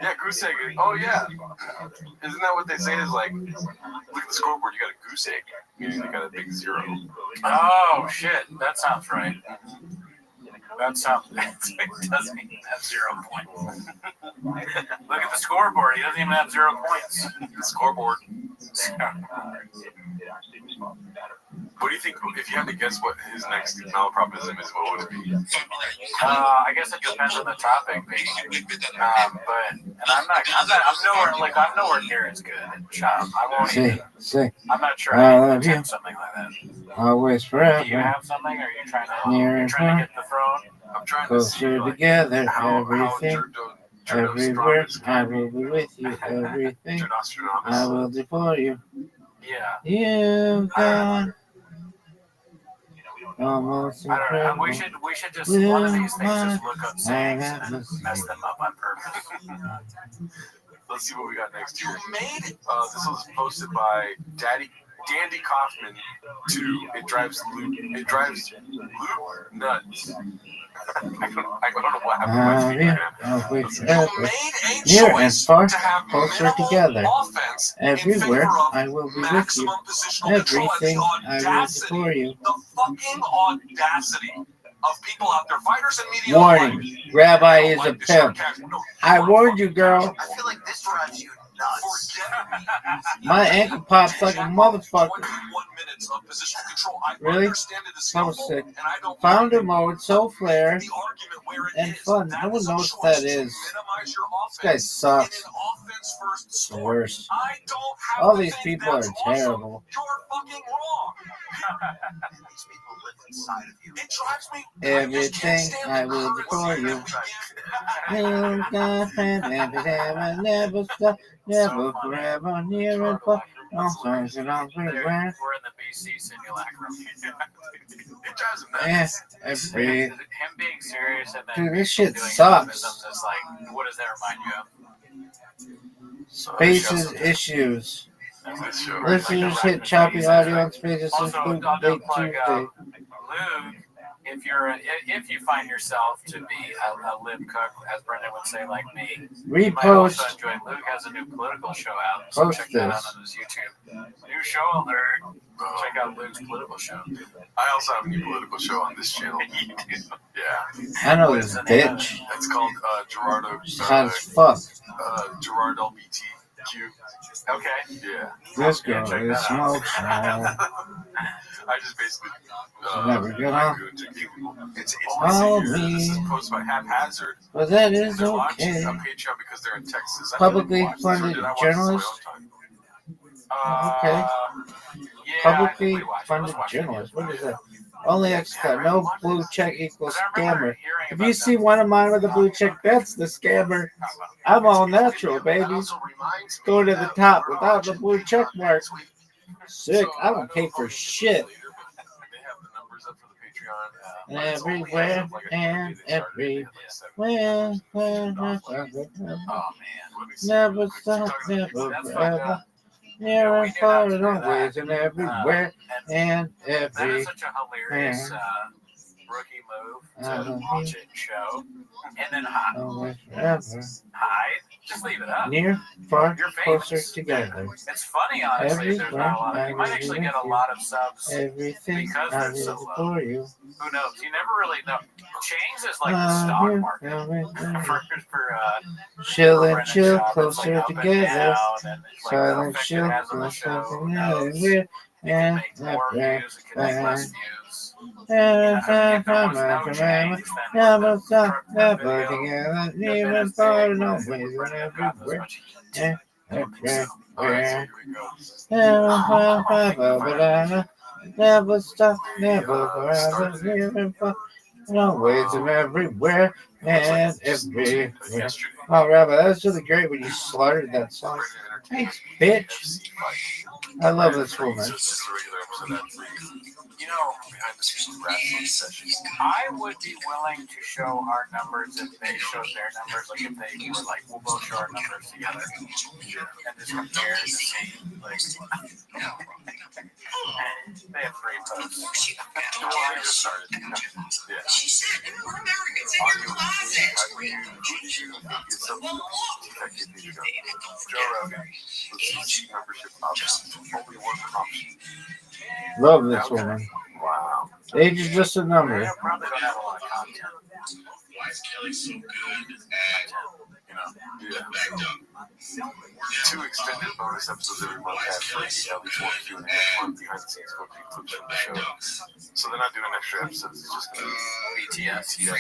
Yeah, goose egg. Oh, yeah. Isn't that what they say is like, look at the scoreboard, you got a goose egg. Meaning you got a big zero. Oh, shit. That sounds right. That sounds. It doesn't even have 0 points. Look at the scoreboard. He doesn't even have 0 points. The scoreboard. What do you think, if you had to guess what his next malapropism is, what would it be? I guess it depends on the topic, maybe. But I'm nowhere near as good at chop. I won't even. I'm not sure I can attempt something like that. Always forever. Do you have something, or are you trying to, Near to get the throne? I'm trying closer to see, together, how everything. Everywhere, I will be with you. Everything I will do for you. Yeah. You've gone almost I don't know. We should just one of these things just look up sayings and then mess them up on purpose. Let's see what we got next here. This was posted by Dandy Kaufman 2. It drives Luke nuts. I don't know what happened. Near and far, closer together. Everywhere, I will be with you. Everything, I will do for you. The fucking audacity of people out there, fighters and media. Warning, Rabbi is a pimp. I warned you, girl. I feel like this drives you nuts. My ankle pops like a motherfucker. Really? That was sick. Founder mode, so flare, and fun. No one knows what that is. This guy sucks. The worst. All these people are terrible. Everything I will do for you. Never stop, never forever, near and far. We're in the BC simulacrum. Him being serious and then dude, this shit doing sucks. It's like, what does that remind you of? Spaces issues. Listeners hit choppy audio on Spaces since late Tuesday. Luke, if you find yourself to be a lib cook, as Brendan would say, like me, you might also enjoy. Luke has a new political show out, so check that out on his YouTube. New show alert. Check out Luke's political show. I also have a new political show on this channel. Yeah. I know this bitch. It's called Gerardo. Hot as fuck. Gerard LBTQ. Okay. Yeah. This girl is smoke. I just basically never get on. It's Follow this me. is posted by Haphazard. But that is They're launching okay. on Patreon because they're in Texas. Publicly funded journalist. Okay. Publicly funded journalist. What is that? Only extra. No blue check equals scammer. If you see one of mine with a blue check, that's the scammer. I'm all natural, baby. Go to the top without the blue check mark. Sick. I don't pay for shit. Everywhere and everywhere. Never stop, never forever. Near and far and always and everywhere and That is everywhere. such a hilarious rookie move to launch it and show, and then hide. Always forever. Hide. Just leave it up. Near, far, You're closer famous. together. It's funny, honestly. There's not a lot of. You might actually get a lot of subs Everything because I they're so will low. for you. Who knows? You never really know. Chains is like the stock market for Chill and rent a chill, shop. It's closer like up and together. down, and like how Silent effective chill, it has on the closer show. together. And Make more views, it can make less views. Never If there was no change, then never stop, never together. Near and far and always and everywhere. Everywhere. Never stop, never forever. Near and far. Always and everywhere and everywhere. Yesterday. Oh, Rabbi, that was really great when you slaughtered that song. Thanks, bitch. I love this woman. So it's just a regular episode of You know, behind the scenes wrestling sessions. I would be willing to show our numbers if they showed their numbers. Like if they were like, we'll both show our numbers together and just compare to see. Like, they have 3 posts. Well, they just started. Yeah. She said, we're Americans in your closet. Joe Rogan with cheap membership option. Only one option. Love this woman. Wow. Age is just a number. They probably don't have a lot of content. Why is Kelly so good Yeah. 2 extended bonus episodes every month ad free. At least 1 Q&A a month behind the scenes coaching clips from the show. So they're not doing extra episodes. It's just gonna BTS. yes.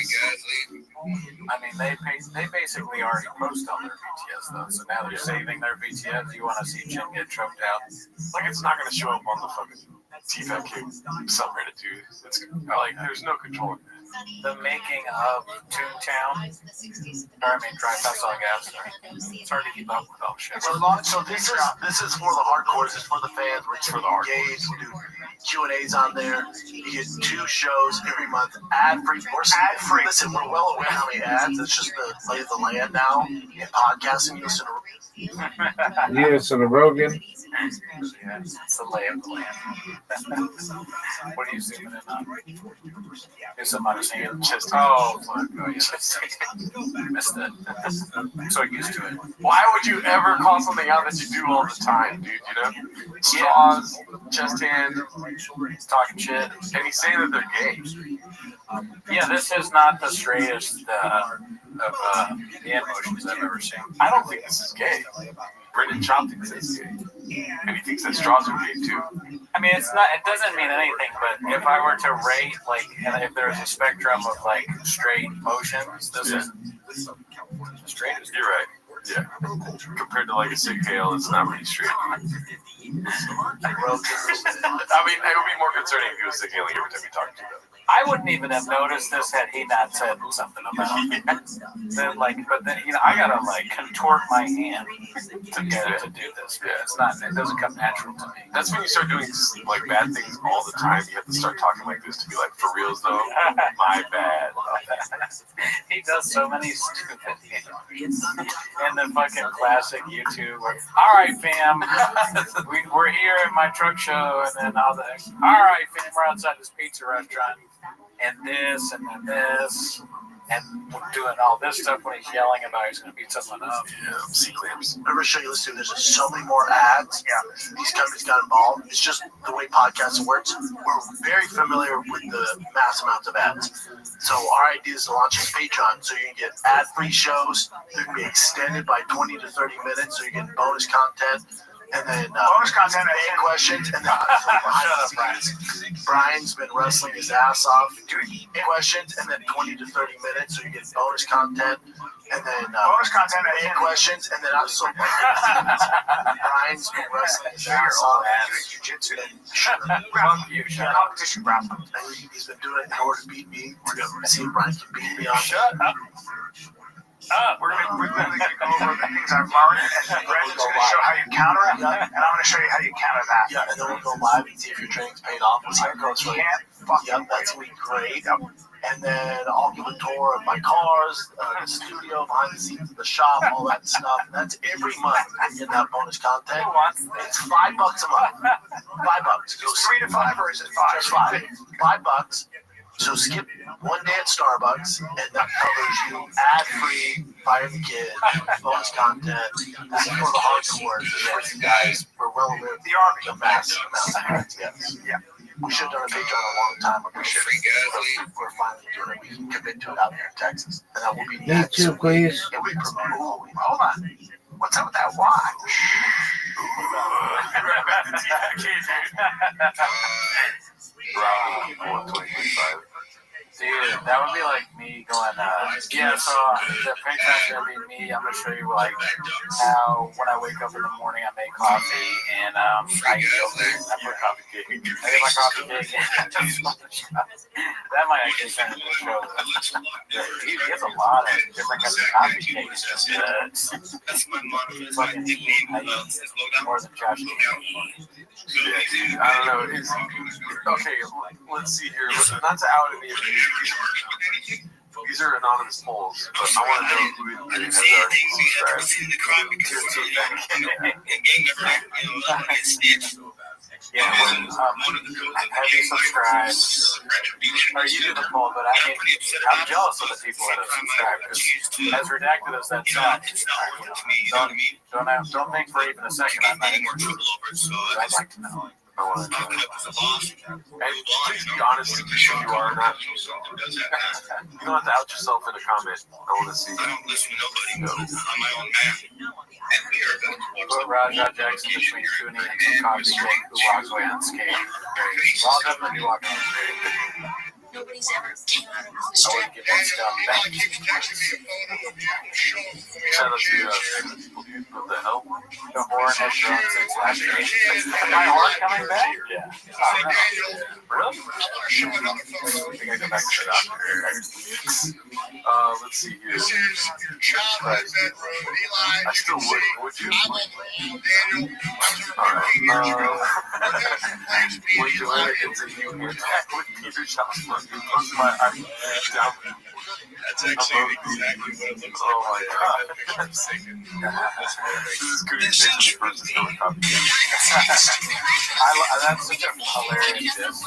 I mean, they basically already post all their BTS though. So now they're saving their BTS. You want to see Jin get choked out? Like it's not gonna show up on the fucking TFAQ subreddit, dude. It's like there's no control in that. The making of Toontown, or I mean, Dry House on Gas. It's hard to keep up with all the shit. So this is for the hardcores. It's for the fans. We're For the hardcore. engaged. We do Q&As on there. You get 2 shows every month, ad free. Ad free. Listen, we're well aware how many ads. It's just the lay of the land now in podcasting. You listen to Yeah, so the Rogan. Yeah, it's the lay of the land. What are you zooming in on? Is somebody saying just oh, fuck, oh yeah, missed it. I'm so used to it. Why would you ever call something out that you do all the time, dude? You know, straws, chest hand, Talking shit. and he's saying that they're gay. Yeah, this is not the straightest of the hand motions I've ever seen. I don't think this is gay. Brendan Chop thinks it's gay, and he thinks that straws are gay too. I mean, it's not. It doesn't mean anything. But if I were to rate, like, if there's a spectrum of like straight motions, this is the straightest. You're right. Yeah. Compared to like a sick tail, it's not really straight. I mean, it would be more concerning if he was sick hailing every time you talk to him. I wouldn't even have noticed this had he not said something about it. Then, like, but then I gotta like contort my hand to get it to do this. Yeah, it's not. It doesn't come natural to me. That's when you start doing like bad things all the time. You have to start talking like this to be like, for reals though, my bad. He does so many stupid things. And the fucking classic YouTube. All right, fam, we're here at my truck show, and then all right, fam, we're outside this pizza restaurant. And this, and then this, and doing all this stuff when he's yelling about he's going to beat someone up. Yeah, C-clamps. Every show you listen to, there's so many more ads. Yeah, these companies got involved. It's just the way podcasting works. We're very familiar with the mass amounts of ads. So our idea is to launch a Patreon, so you can get ad-free shows. They can be extended by 20 to 30 minutes, so you get bonus content. And then bonus content, main questions, and then Brian's been wrestling his ass off doing questions, and then 20 to 30 minutes, so you get bonus content, and then bonus content, main questions, and then also Brian's been wrestling his ass off jiu-jitsu and competition grappling. And he's been doing it in order to beat me. We're gonna see if Brian can beat me on. Shut up. We're going to go over the things I've learned, and Brandon's going to show how you counter it, and I'm going to show you how you counter that. Yeah, and then we'll go live and see if your training's paid off. We'll see how it goes for you. Yep, that's going to be great. And then I'll give a tour of my cars, the studio, behind the scenes, the shop, all that stuff. And that's every month you get that bonus content. It's $5 a month. $5. It's 3 to 5, or is it 5? Just $5. So skip one day at Starbucks, and that covers you ad-free, fire the kid, bonus content. This is for the hardcore. This is for you guys. We're well aware of the army, the massive amount of ads. Yes. Yeah. We should have done a Patreon a long time ago. We're finally doing it. We can commit to it out here in Texas, and that will be Me too, please. And we promote. Hold on. What's up with that watch? Dude, that would be like me me going, yeah, so the Patreon's gonna be me. I'm gonna show you like how when I wake up in the morning I make coffee and I eat yogurt. I put coffee cake. I get my coffee cake. That might actually turn into a show. He gets a lot of different kinds of coffee cakes. That's my motto. That's my Fucking nickname. more than Josh. Yeah, dude. I don't know. Okay, let's see here. Not to out any of these are anonymous polls, but I want to know who has already subscribed. Yeah, have you subscribed? Or you do the poll, but I'm jealous of the people that have subscribed. As redacted as that sounds, don't think for even a second I'm not interested. I'd like to know. I want to know. And please be honest if you are not. You don't have to out yourself in a comment. I want to see. I don't listen to nobody. No. I'm my own man. Put Raja Jackson between Cooney and some coffee cake who walks away unscathed. Well, I'll definitely be walking unscathed. Nobody's ever came out of I wouldn't get that stuff back. Shout out to what the hell? The horn has grown since last year. My horn coming back? Yeah. Really? I think I go back to the doctor. Let's see here. I still would you? Alright. Would you let it continue back with Peter Johnson? That's actually exactly what it looks like. Oh my god. This is good versus copy. That's such a hilarious diss.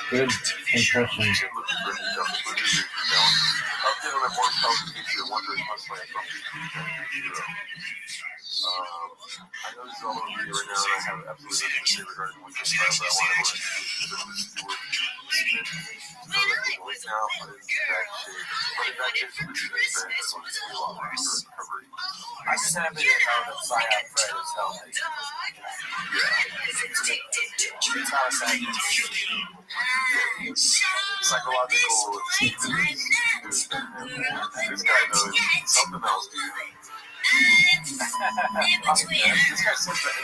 Good impression. I know this is all over me right now, and I have absolutely nothing to say regarding what this style, but I want everyone to right now, but in that case, recovery. I'm just happy to know that Psyop Fred is healthy. It's not a sad psychological. This guy knows something else, dude. This guy says that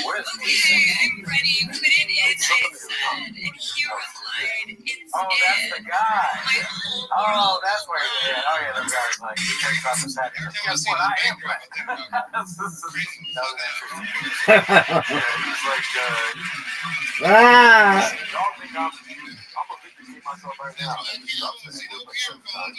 what is this? Oh, that's the guy. Oh, that's where he is. Oh, yeah, the guy's like, he takes off his hat. Guess what? I am Fred. He's like, Ah! I'm a victim to myself right now. And he stops and he goes like 7 times.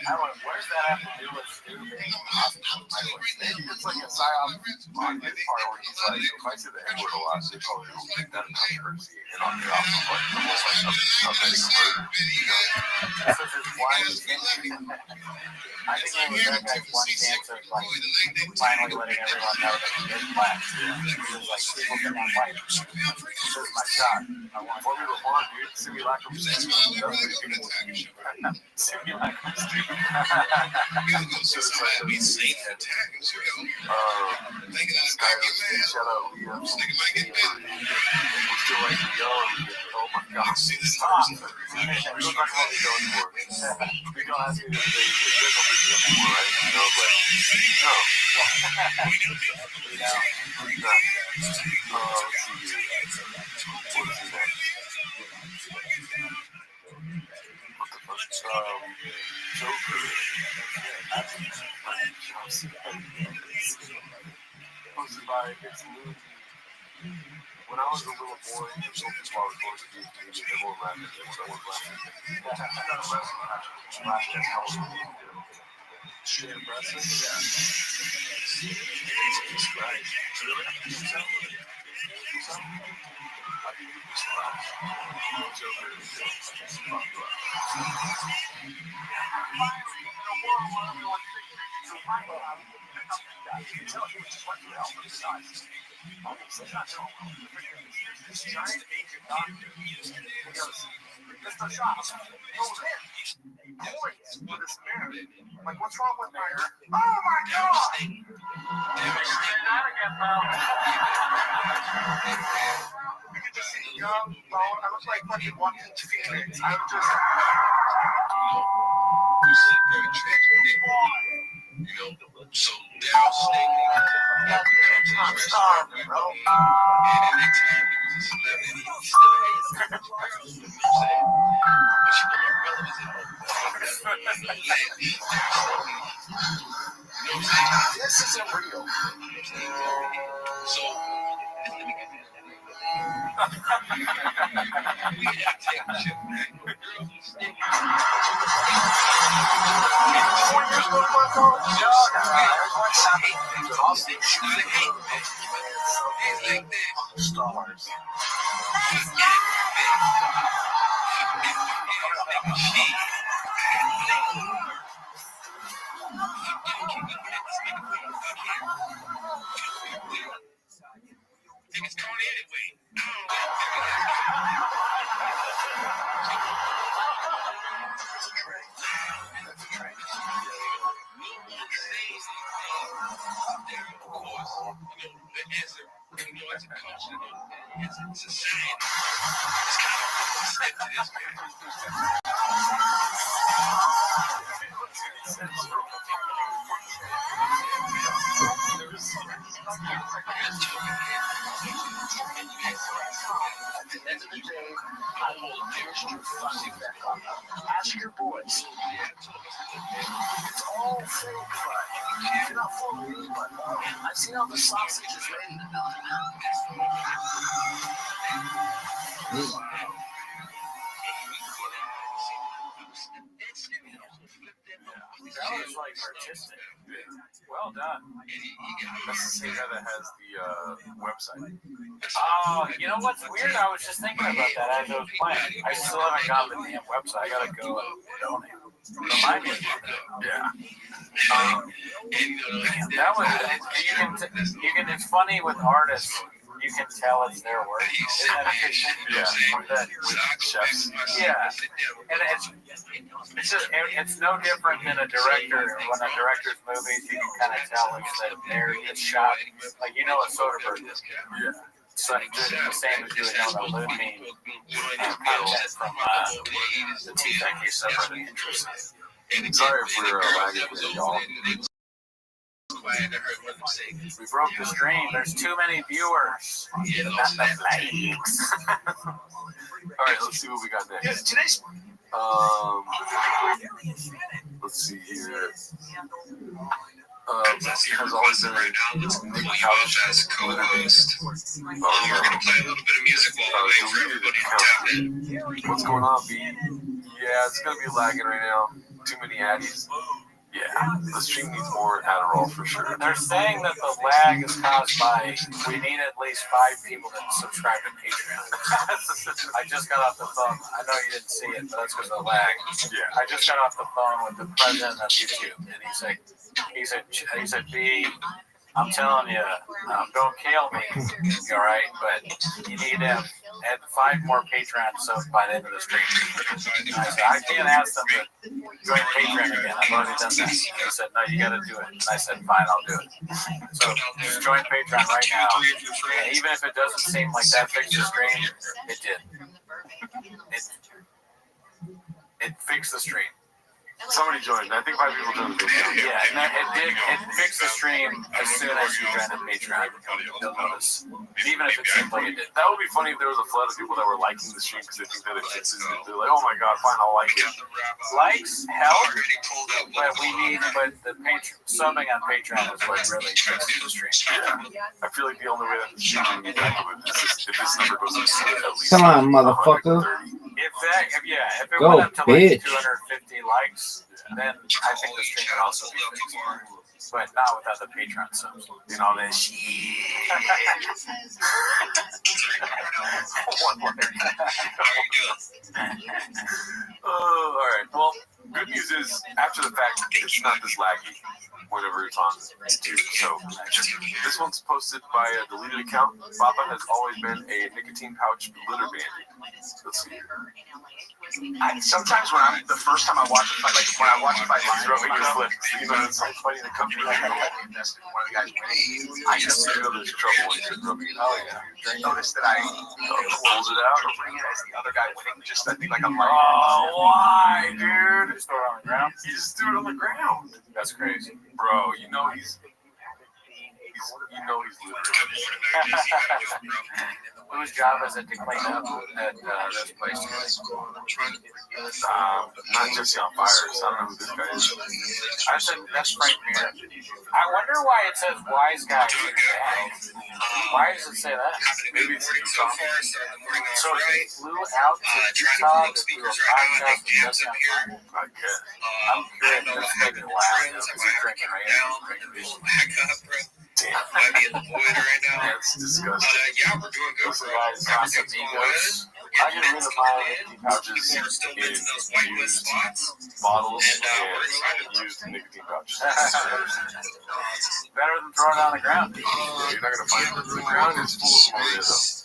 What does that have to do with Stu being in the hospital? Maybe it's like a psyop on his part where he's like, if I say the N-word a lot, they probably don't think that enough courtesy. And on the off, I'm like, almost like I'm betting murder. This is his one. I think it was that guy's one chance of like finally letting everyone know that he is black. He was like, people think I'm white. This is my shot. I want Formula One, dude. Simulacrum Steve. Simulacrum Steve. Shout out Liam. We're still like young. Oh my god. Stop. We don't talk about Leo anymore. We don't have to do the anymore, right? No, but no. No. Let's see here. What is he next? Joker. Hosted by It's Moon. When I was a little boy, I was going to be everyone laughing. Everyone laughing. Shit, impressive? Yeah. Jesus Christ. Really? You can tell he just went through hell for his size. Obviously not so. This giant agent doctor goes, Mr. Shop goes in, points with his mirror. Like, what's wrong with my mirror? Oh my God! You could just see young bone. I was like fucking Joaquin Phoenix. I was just. You see very tragic thing. You know, so Daryl Stingley got to come to this restaurant, right? And at that time, he was a celebrity. He still is. You know what I'm saying? But you know, my brother was in the You know what I'm saying? This isn't real. So, let me get this. We had to take the shit back. Stars. Niggas call anyway. Ask your boys. It's all fake, but you're not full of me, but I've seen how the sausage is made. That was like artistic. Well done. That's the same guy that has the website. Oh, you know what's weird? I was just thinking about that as I was playing. I still haven't got the damn website. I gotta go and donate. Remind me of that. Yeah. That was you can. It's funny with artists. You can tell it's their work. Isn't that a good thing? Yeah. With chefs. Yeah. And it's just it's no different than a director. When a director's movies, you can kind of tell it's that it's shot like a Soderbergh. Yeah. So the same as you would know the Looney content from the TFAQ subreddit interest. Sorry for lagging here, y'all. We broke the stream. There's too many viewers. Not enough likes. All right, let's see what we got next. Today's. Let's see here. Has always been Nick Couch co-host. We're gonna play a little bit of music while we wait for everybody to tap in. What's going on, B? Yeah, it's gonna be lagging right now. Too many addies. Yeah, the stream needs more Adderall for sure. They're saying that the lag is caused by we need at least 5 people to subscribe to Patreon. I just got off the phone. I know you didn't see it, but that's because of the lag. Yeah. I just got off the phone with the president of YouTube, and he said, B, I'm telling you, don't kill me, all right? But you need to add 5 more Patreon subs by the end of the stream. And I said, I can't ask them to join Patreon again. I've already done that. And he said, no, you got to do it. And I said, fine, I'll do it. So just join Patreon right now. And even if it doesn't seem like that fixed the stream, it did. It fixed the stream. Somebody joined. I think 5 people joined the Patreon. Yeah, and it fixed the stream as soon as you joined the Patreon. You'll notice. Even if it seemed like it did. That would be funny if there was a flood of people that were liking the stream because they think that it fixes it. They're like, oh my god, fine, I'll like it. Likes help, but the subbing on Patreon is what really fixes the stream. Yeah. I feel like the only way that the stream can get back to it is if this number goes up to at least. Come on, motherfucker. If it Go, went up to bitch. like 250 likes, then I think the stream would also be fixed. But not without the Patreon subs. You know, that shit. All right. Well, good news is, after the fact, it's not this laggy. whenever it's on YouTube. So this one's posted by a deleted account. Baba has always been a nicotine pouch litter bandit. Let's see. Sometimes when I'm the first time I watch a fight, like when I watch a fight live, Rubbing your foot. You know, it's like fighting the company. like I invested in one of the guys. I just feel there's trouble when you're rubbing it. Oh, yeah. Notice that I pulls it out. Bring it as the other guy winning. Just I think like I'm Oh, why, dude? Just throw it on the ground. You just threw it on the ground. That's crazy, bro. You know he's literally. Whose job is it to clean up at this place? Not just on fires. I don't know who this guy is. I said that's Frank Mir. I wonder why it says wise guy. Why does it say that? Maybe it's Utah. So he flew out to Utah to do a podcast and just have fun. I guess. I'm curious. That's making me laugh because he's drinking right. Might be in the void right now. That's disgusting. Yeah, we're doing good. This guy's awesome egos. I get rid of my nicotine pouches in used bottles and used nicotine pouches. Better than throwing it on the ground. Yeah, you're not going to find it. The ground is full of ammonia, though.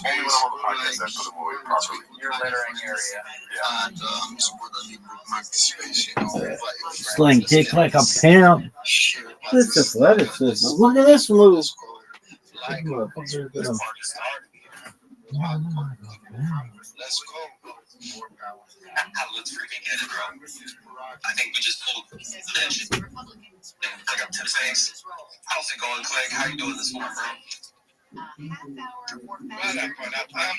Only when I'm on the podcast, I put them away properly. Your littering area. Sling dick like a pimp. This athleticism. Look at this move. Let's go. Let's freaking get it, bro. I think we just pulled that shit. Click up to the face. How's it going, Click? How you doing this morning, bro? I'm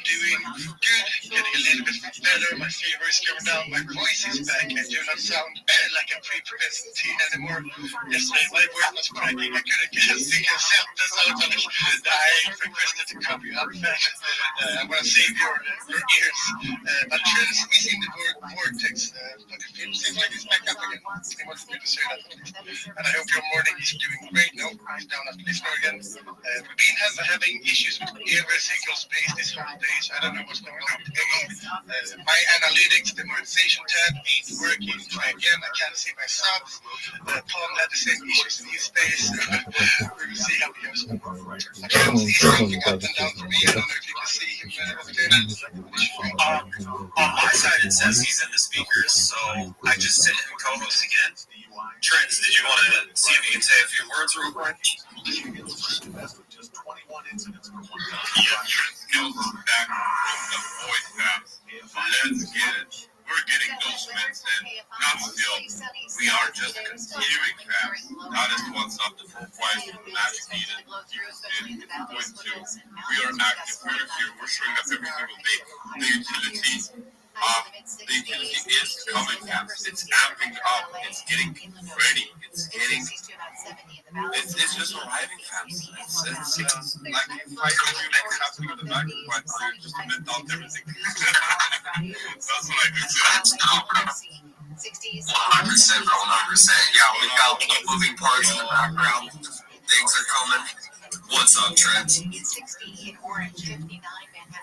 doing good, getting a little bit better. My fever is going down, my voice is back. I do not sound like a pre-pubescent teen anymore. Yesterday my voice was cracking, I couldn't get a single sentence out of it. I requested to come you up fast. I want to save your ears. But Trends is in the vortex. But it seems like it's back up again. I wanted me to say that. And I hope your morning is doing great. No, he's down at the listener again. We've been having issues with every single space this whole day, so I don't know what's going on. My analytics, the monetization tab ain't working. Try again, I can't see my subs. Tom had the same issues in his space. We will see how it goes. I can't see something up and down for me. I don't know if you can see him. On my side, it says he's in the speakers, so I just sit and co-host again. Trent, did you want to see if you can say a few words real quick? Yeah, Trent goes back from the void path. Let's get it. We're getting those mints in. Not still. We are just continuing fast. That is what's up the full price of the magic needed. And it's point two. We are active. We're here. We're showing up every single day. The utility is coming fast. It's amping up. It's getting ready. It's just arriving fast. It's like I told you, like happening in the back of my mind, just to mint out everything. That's what I do. That's now. 100%, bro. 100%. Yeah, we've got moving parts in the background. Things are coming. What's up, Trent?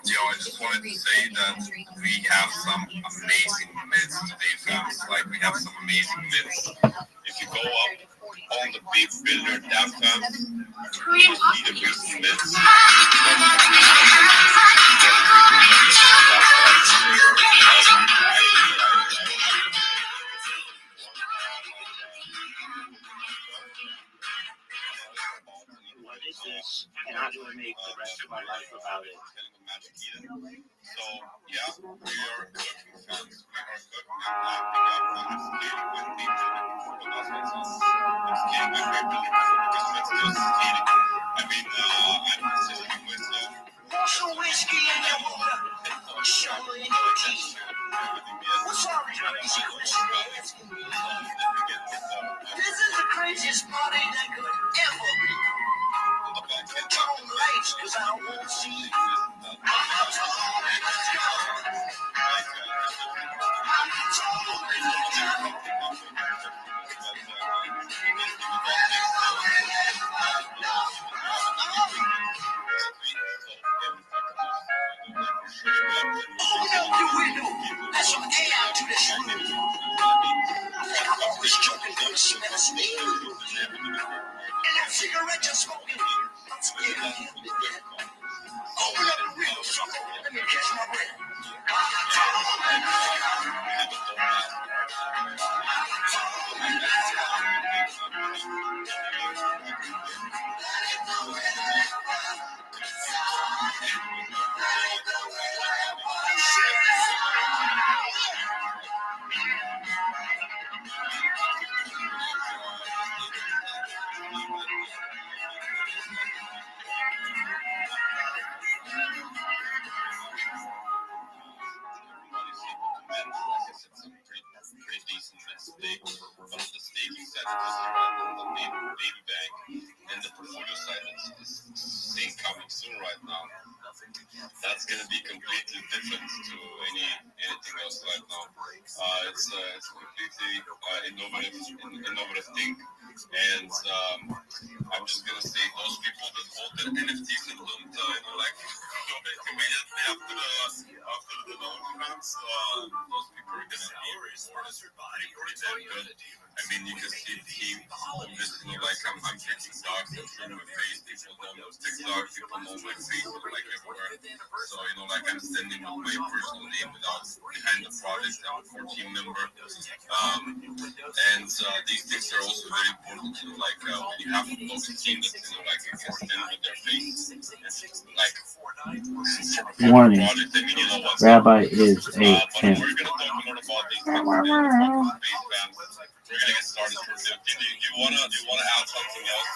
Yo, I just wanted to say that we have some amazing myths today, fans. Like, we have some amazing myths. If you go up on the big builder dab fans, you see the beautiful myths. What is this? And how do I make the rest of my life about it? So, yeah, we are cooking fans. We are cooking and skating with people. Skating with people. It's just skating. I mean, I'm consistent with Some whiskey in your water. Sugar in your tea. What's up, crazy question? This is the craziest party that could ever be. Turn on the lights, cause I don't want to see you. Open up the window. Let some air out to this room. I think I'm always joking, gonna smell a snake. cigarette just smoking. Open up the real sucker. Let me catch my breath. Pretty decent steak. But on the staging side, it doesn't run on the baby bank, and the portfolio side is saying coming soon right now. That's going to be completely different to anything else right now. It's completely innovative thing, and I'm just going to say those people that hold the NFTs and don't immediately after the developments, those people are going to be rewarded pretty damn good. I mean, you can see the team, just, I'm picking stocks, I'm showing my face, people don't know TikTok, people know my face, everywhere. So, I'm standing with my personal name behind the project, I'm a core team member. And these things are also very important, when you have a local team that, can stand with their face, Warning. project, I mean, what's Rabbi is a pimp. we're going to talk more about these things today, about the space fans. We're gonna get started. Do you wanna add something else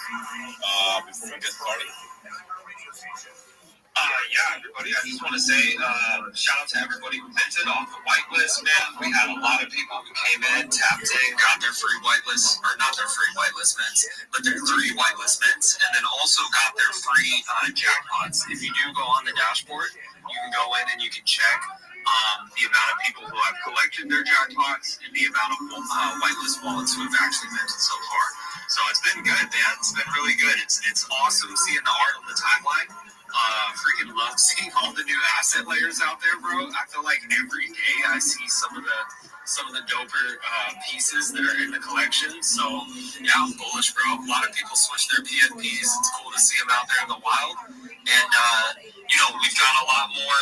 before we get started? Yeah, everybody. I just want to say shout out to everybody who minted off the whitelist, man. We had a lot of people who came in, tapped in, got their free whitelist, or not their free whitelist mints, but their 3 whitelist mints, and then also got their free jackpots. If you do go on the dashboard, you can go in and you can check the amount of people who have collected their jackpots and the amount of whitelist wallets who have actually minted so far. So it's been good, man. It's been really good. It's awesome seeing the art on the timeline. Freaking love seeing all the new asset layers out there, bro. I feel like every day I see some of the doper pieces that are in the collection. So yeah, I'm bullish, bro. A lot of people switch their PFPs. It's cool to see them out there in the wild. And we've got a lot more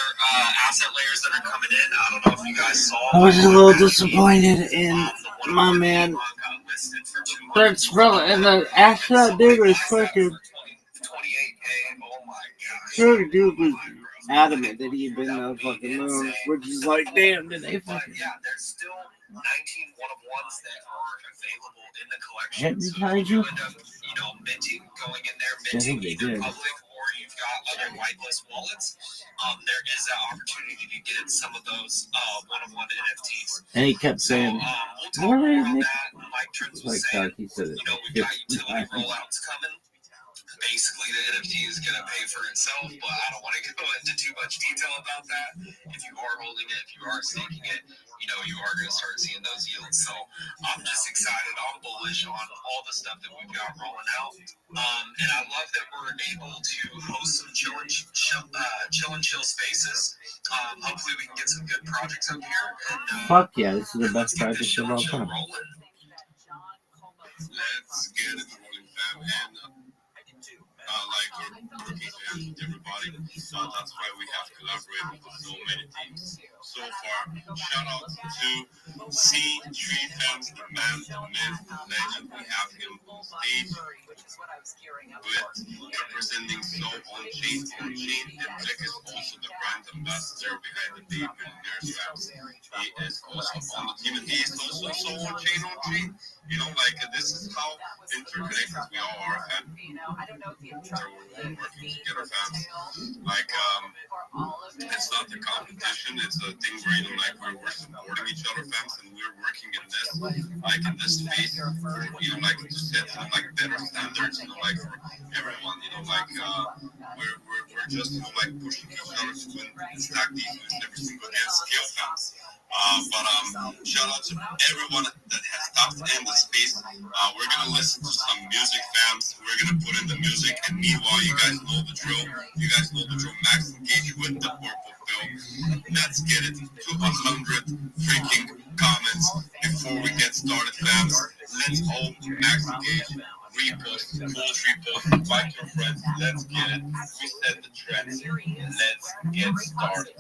asset layers that are coming in. I don't know if you guys saw. I was a little disappointed in my man. That's really, and the asset dude was fucking. Sure, dude was adamant that he had been on the fucking moon, which is like, damn, did they fucking. Yeah, there's still 19 one-of-ones that are available in the collection. Hypnotize So you? if you end up, minting, going in there, minting either public or you've got other whitelist wallets, there is that opportunity to get some of those one-of-one NFTs. And he kept saying, we'll talk more on that. Mike Trentz was saying, he said it. We've got utility rollouts coming. Basically, the NFT is going to pay for itself, but I don't want to go into too much detail about that. If you are holding it, if you are staking it, you are going to start seeing those yields. So I'm just excited. I'm bullish on all the stuff that we've got rolling out. And I love that we're able to host some chill and chill spaces. Hopefully we can get some good projects up here. And, fuck yeah, this is the best project of all time. Let's get it rolling, fam. And we're working with everybody. That's why we have collaborated with so many teams so far. Shout out to C3 Films, the man, the myth, the legend. We have him on stage with representing So On Chain. On Chain, and Jack is also the brand ambassador behind the Dave Millionaires Labs. He is also on the team, and he is also So On Chain. On Chain. This is how interconnected we all are, and we're all working together, fans. It's not a competition, it's a thing where, we're supporting each other, fans, and we're working in this space, to set, better standards, for everyone, we're just, pushing each other to win and stack these wins every single day and scale, fans. Shout out to everyone that has stopped in the space. We're gonna listen to some music, fams. We're gonna put in the music, and meanwhile, you guys know the drill. Max engage with the purple pill. Let's get it to 100 freaking comments before we get started, fams. Let's all max engage Repost, most repost, invite your friends. Let's get it. We set the trend. Let's get started.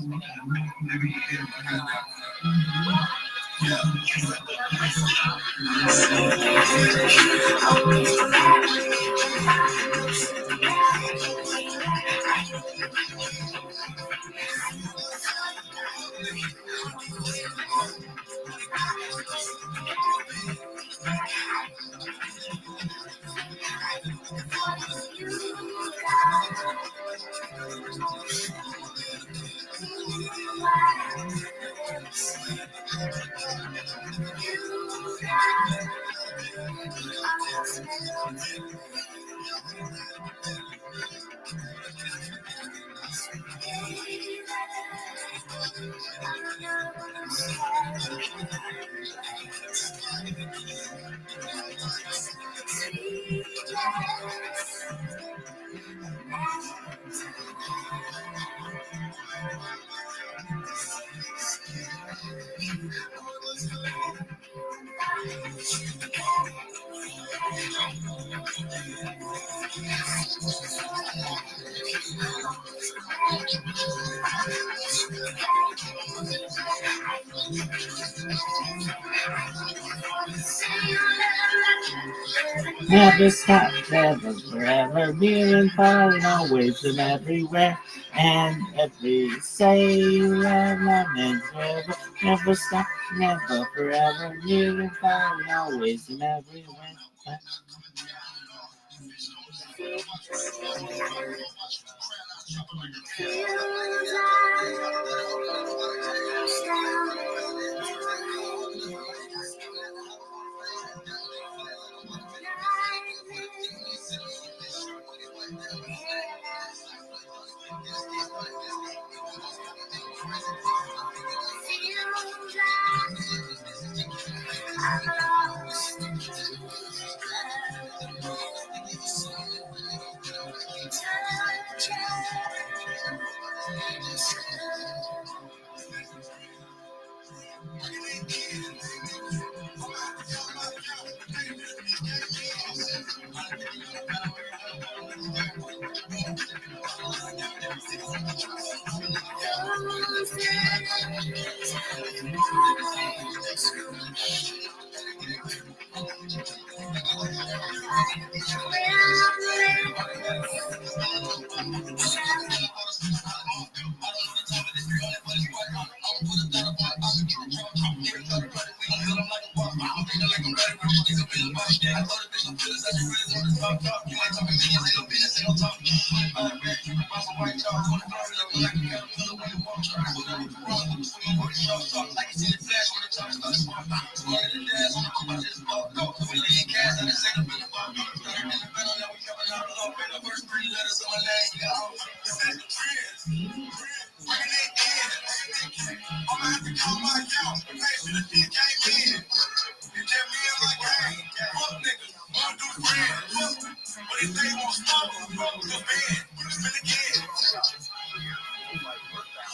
Never stop, never, forever, near and far and always and everywhere. And every say and forever, never stop, never, forever, near and far and always and everywhere.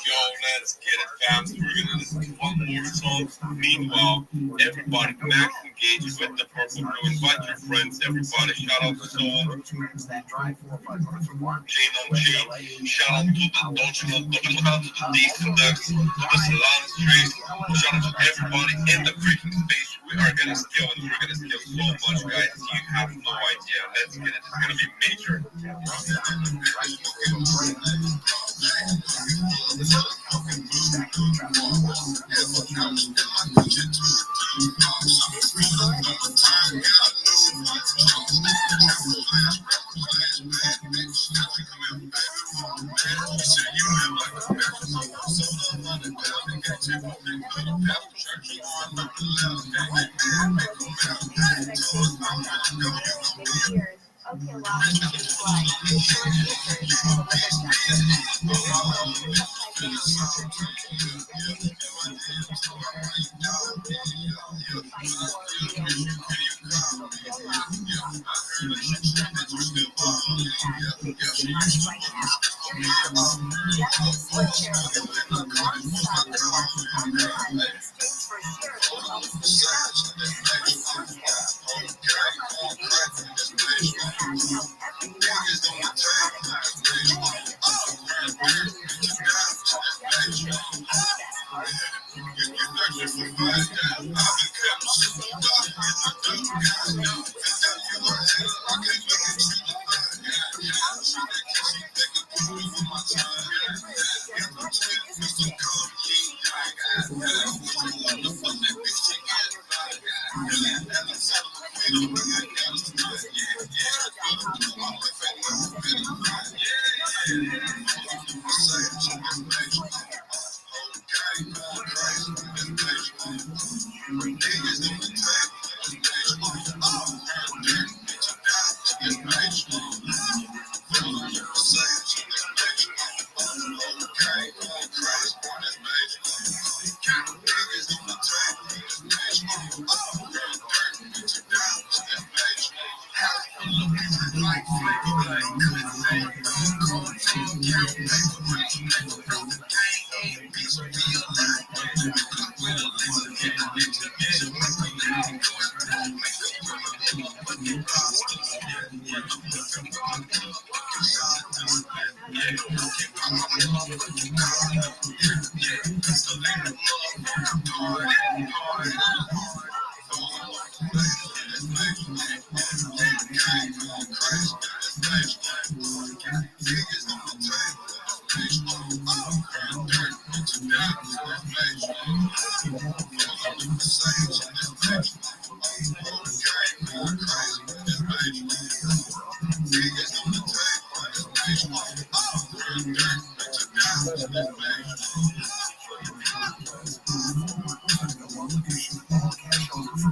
Yo, let's get it, fam. We're gonna listen to one more song. Meanwhile, everybody max engage with the purple crew. Invite your friends, everybody. Shout out to Soul. Jane on Jane. Shout out to the Dolce. Shout out to the Decent Ducks. To the Salon Street. Shout out to everybody in the freaking space. We are gonna scale and we're gonna scale so much, guys. You have no idea. Let's get it. It's gonna be major.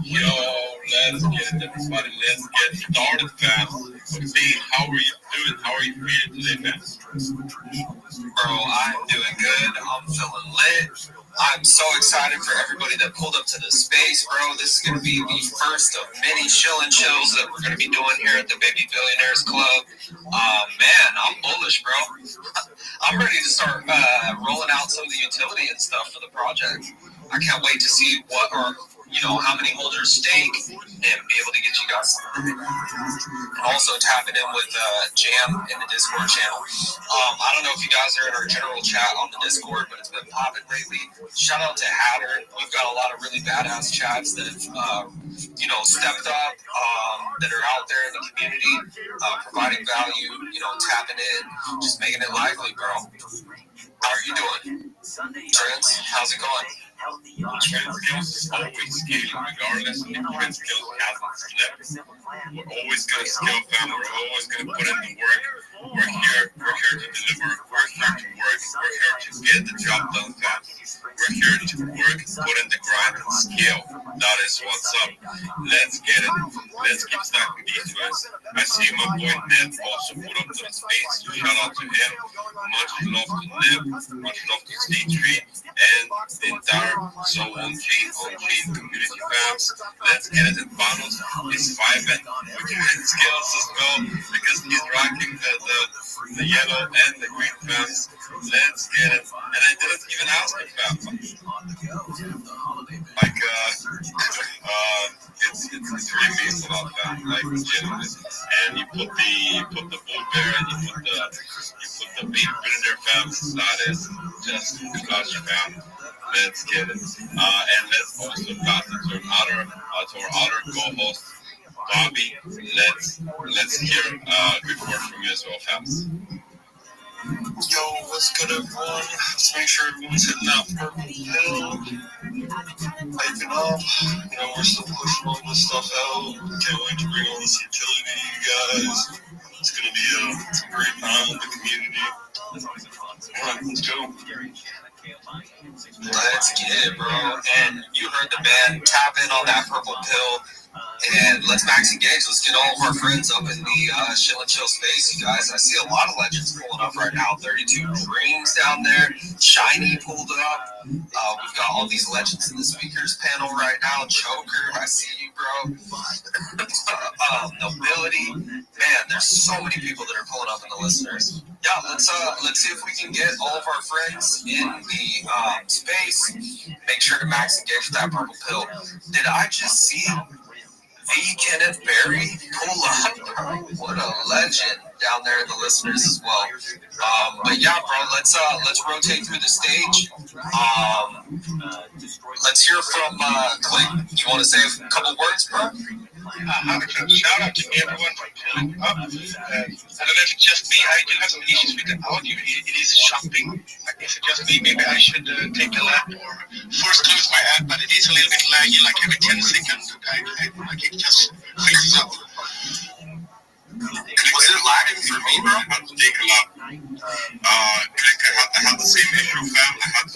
Yo, let's get it, everybody. Let's get started, fam. See, how are you doing? How are you feeling today, man? Bro, I'm doing good. I'm feeling lit. I'm so excited for everybody that pulled up to the space, bro. This is going to be the first of many chill and chills that we're going to be doing here at the Baby Billionaires Club. Man, I'm bullish, bro. I'm ready to start rolling out some of the utility and stuff for the project. I can't wait to see what or how many holders stake and be able to get you guys and also tapping in with Jam in the Discord channel. I don't know if you guys are in our general chat on the Discord, but it's been popping lately. Shout out to Hatter. We've got a lot of really badass chats that have stepped up, that are out there in the community, providing value, tapping in, just making it lively, bro. How are you doing? Trent, how's it going? Trend skills is always scaling, regardless of the trend skills hasn't slept. We're always going to skill, fam. We're always going to put in the work. We're here to deliver. We're here to work. We're here to get the job done, fam. We're here to work, put in the grind, and scale. That is what's up. Let's get it. Let's keep stacking these ones. I see my boy Ned also put up to the space. Shout out to him. Much love to Ned. Much love to State Street and the entire on-chain community fams. Let's get it in finals. He's vibing. We can skills as well because he's rocking the yellow and the green fams. Let's get it. And I didn't even ask him, fam. Like, it's really amazing about that. Like, legitimately. And you put the bull bear and you put the baby predator fams. That is just because you fam. Let's get it. And let's also pass it to our other co-host, Bobby. Let's hear good word from you as well, fams. Yo, what's good, everyone? Let's make sure everyone's hitting that purple pill, hyping up. We're still pushing all this stuff out. Can't wait to bring all this utility to you guys. It's gonna be a great time with the community. Alright, let's go. Let's get it, bro. And you heard the man. Tap in on that purple pill. And let's max engage. Let's get all of our friends up in the chill and chill space, you guys. I see a lot of legends pulling up right now. 32 Dreams down there. Shiny pulled up. We've got all these legends in the speakers panel right now. Joker, I see you, bro. Nobility. Man, there's so many people that are pulling up in the listeners. Yeah, let's see if we can get all of our friends in the space. Make sure to max engage with that purple pill. Did I just see The Kenneth Berry, pull up, bro. What a legend down there in the listeners as well. But yeah, bro, let's rotate through the stage. Let's hear from Clint. You want to say a couple words, bro? Shout out to everyone for pulling up. I don't know if it's just me. I do have some issues with the audio. It is jumping. Is it just me? Maybe I should take a lap or first close my app, but it is a little bit laggy, like every 10 seconds. Like it just freezes up. Was it lagging for me, bro? I had to take a lap. Click, I had the same issue, fam. I had to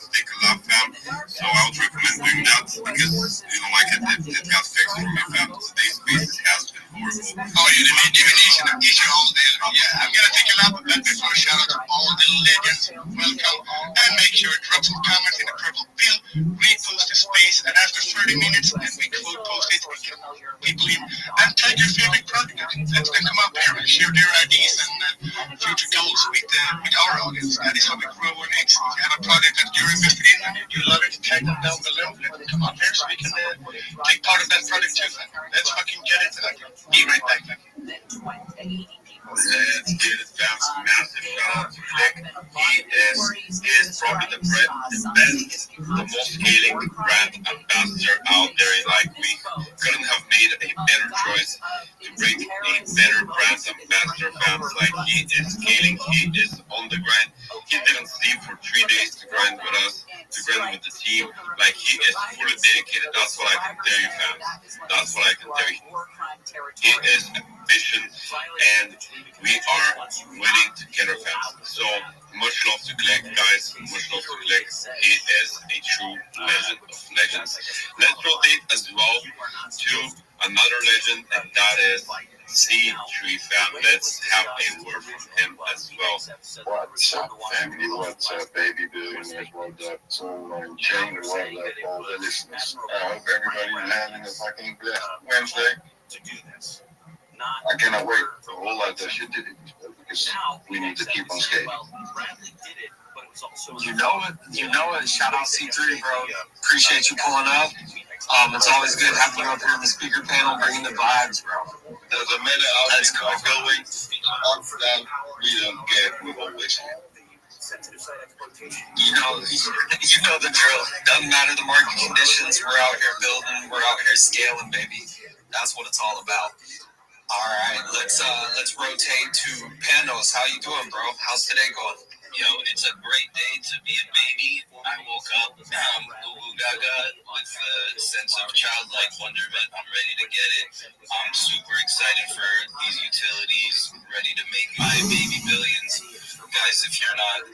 take a lap, fam. So I would recommend doing that because like it got fixed for me, fam. Today's basis has been horrible. Oh, you didn't even issue all day. Yeah, I'm gonna take a lap, but before shout out to all the legends. Welcome, and make sure to drop some comments in the purple pill. Repost the space, and after 30 minutes, and we quote post it, we can people in and tag your favorite product. Let them come up here and share their ideas and future goals with our audience. That is how we grow our next. If you have a product that you're invested in and you love it, tag them down below. Let them come up here so we can take part of that product too. Let's fucking get it. Be right back. Let's get it, fam. Massive shout out to Click. He is probably the best, the most scaling brand ambassador out there. Like, we couldn't have made a better choice to bring a better brand ambassador, fam. Like, he is scaling, he is on the grind. He didn't sleep for 3 days to grind with us, to grind with the team. Like, he is fully dedicated. That's what I can tell you, fam. That's what I can tell you. He is ambition, and we are winning together, fam. So much love to Click, guys. Much love to Click. He is a true legend of legends. Let's rotate as well to another legend, and that is C3, fam. Let's have a word from him as well. What's up, family? What's up, baby billionaires? What's up, Soul and Chain? What's up, all the listeners? I hope everybody's having a fucking blessed Wednesday. I cannot wait for all that shit did it because we need to keep on skating. You know it. Shout out C3, bro. Appreciate you pulling up. It's always good having you up here in the speaker panel, bringing the vibes, bro. There's a minute out there going up down. We don't get. We always. You know the drill. Doesn't matter the market conditions. We're out here building. We're out here scaling, baby. That's what it's all about. All right, let's rotate to Panos. How you doing, bro? How's today going? Yo, it's a great day to be a baby. I woke up Goo Gaga with a sense of childlike wonderment. I'm ready to get it. I'm super excited for these utilities, ready to make my baby billions. Guys, if you're not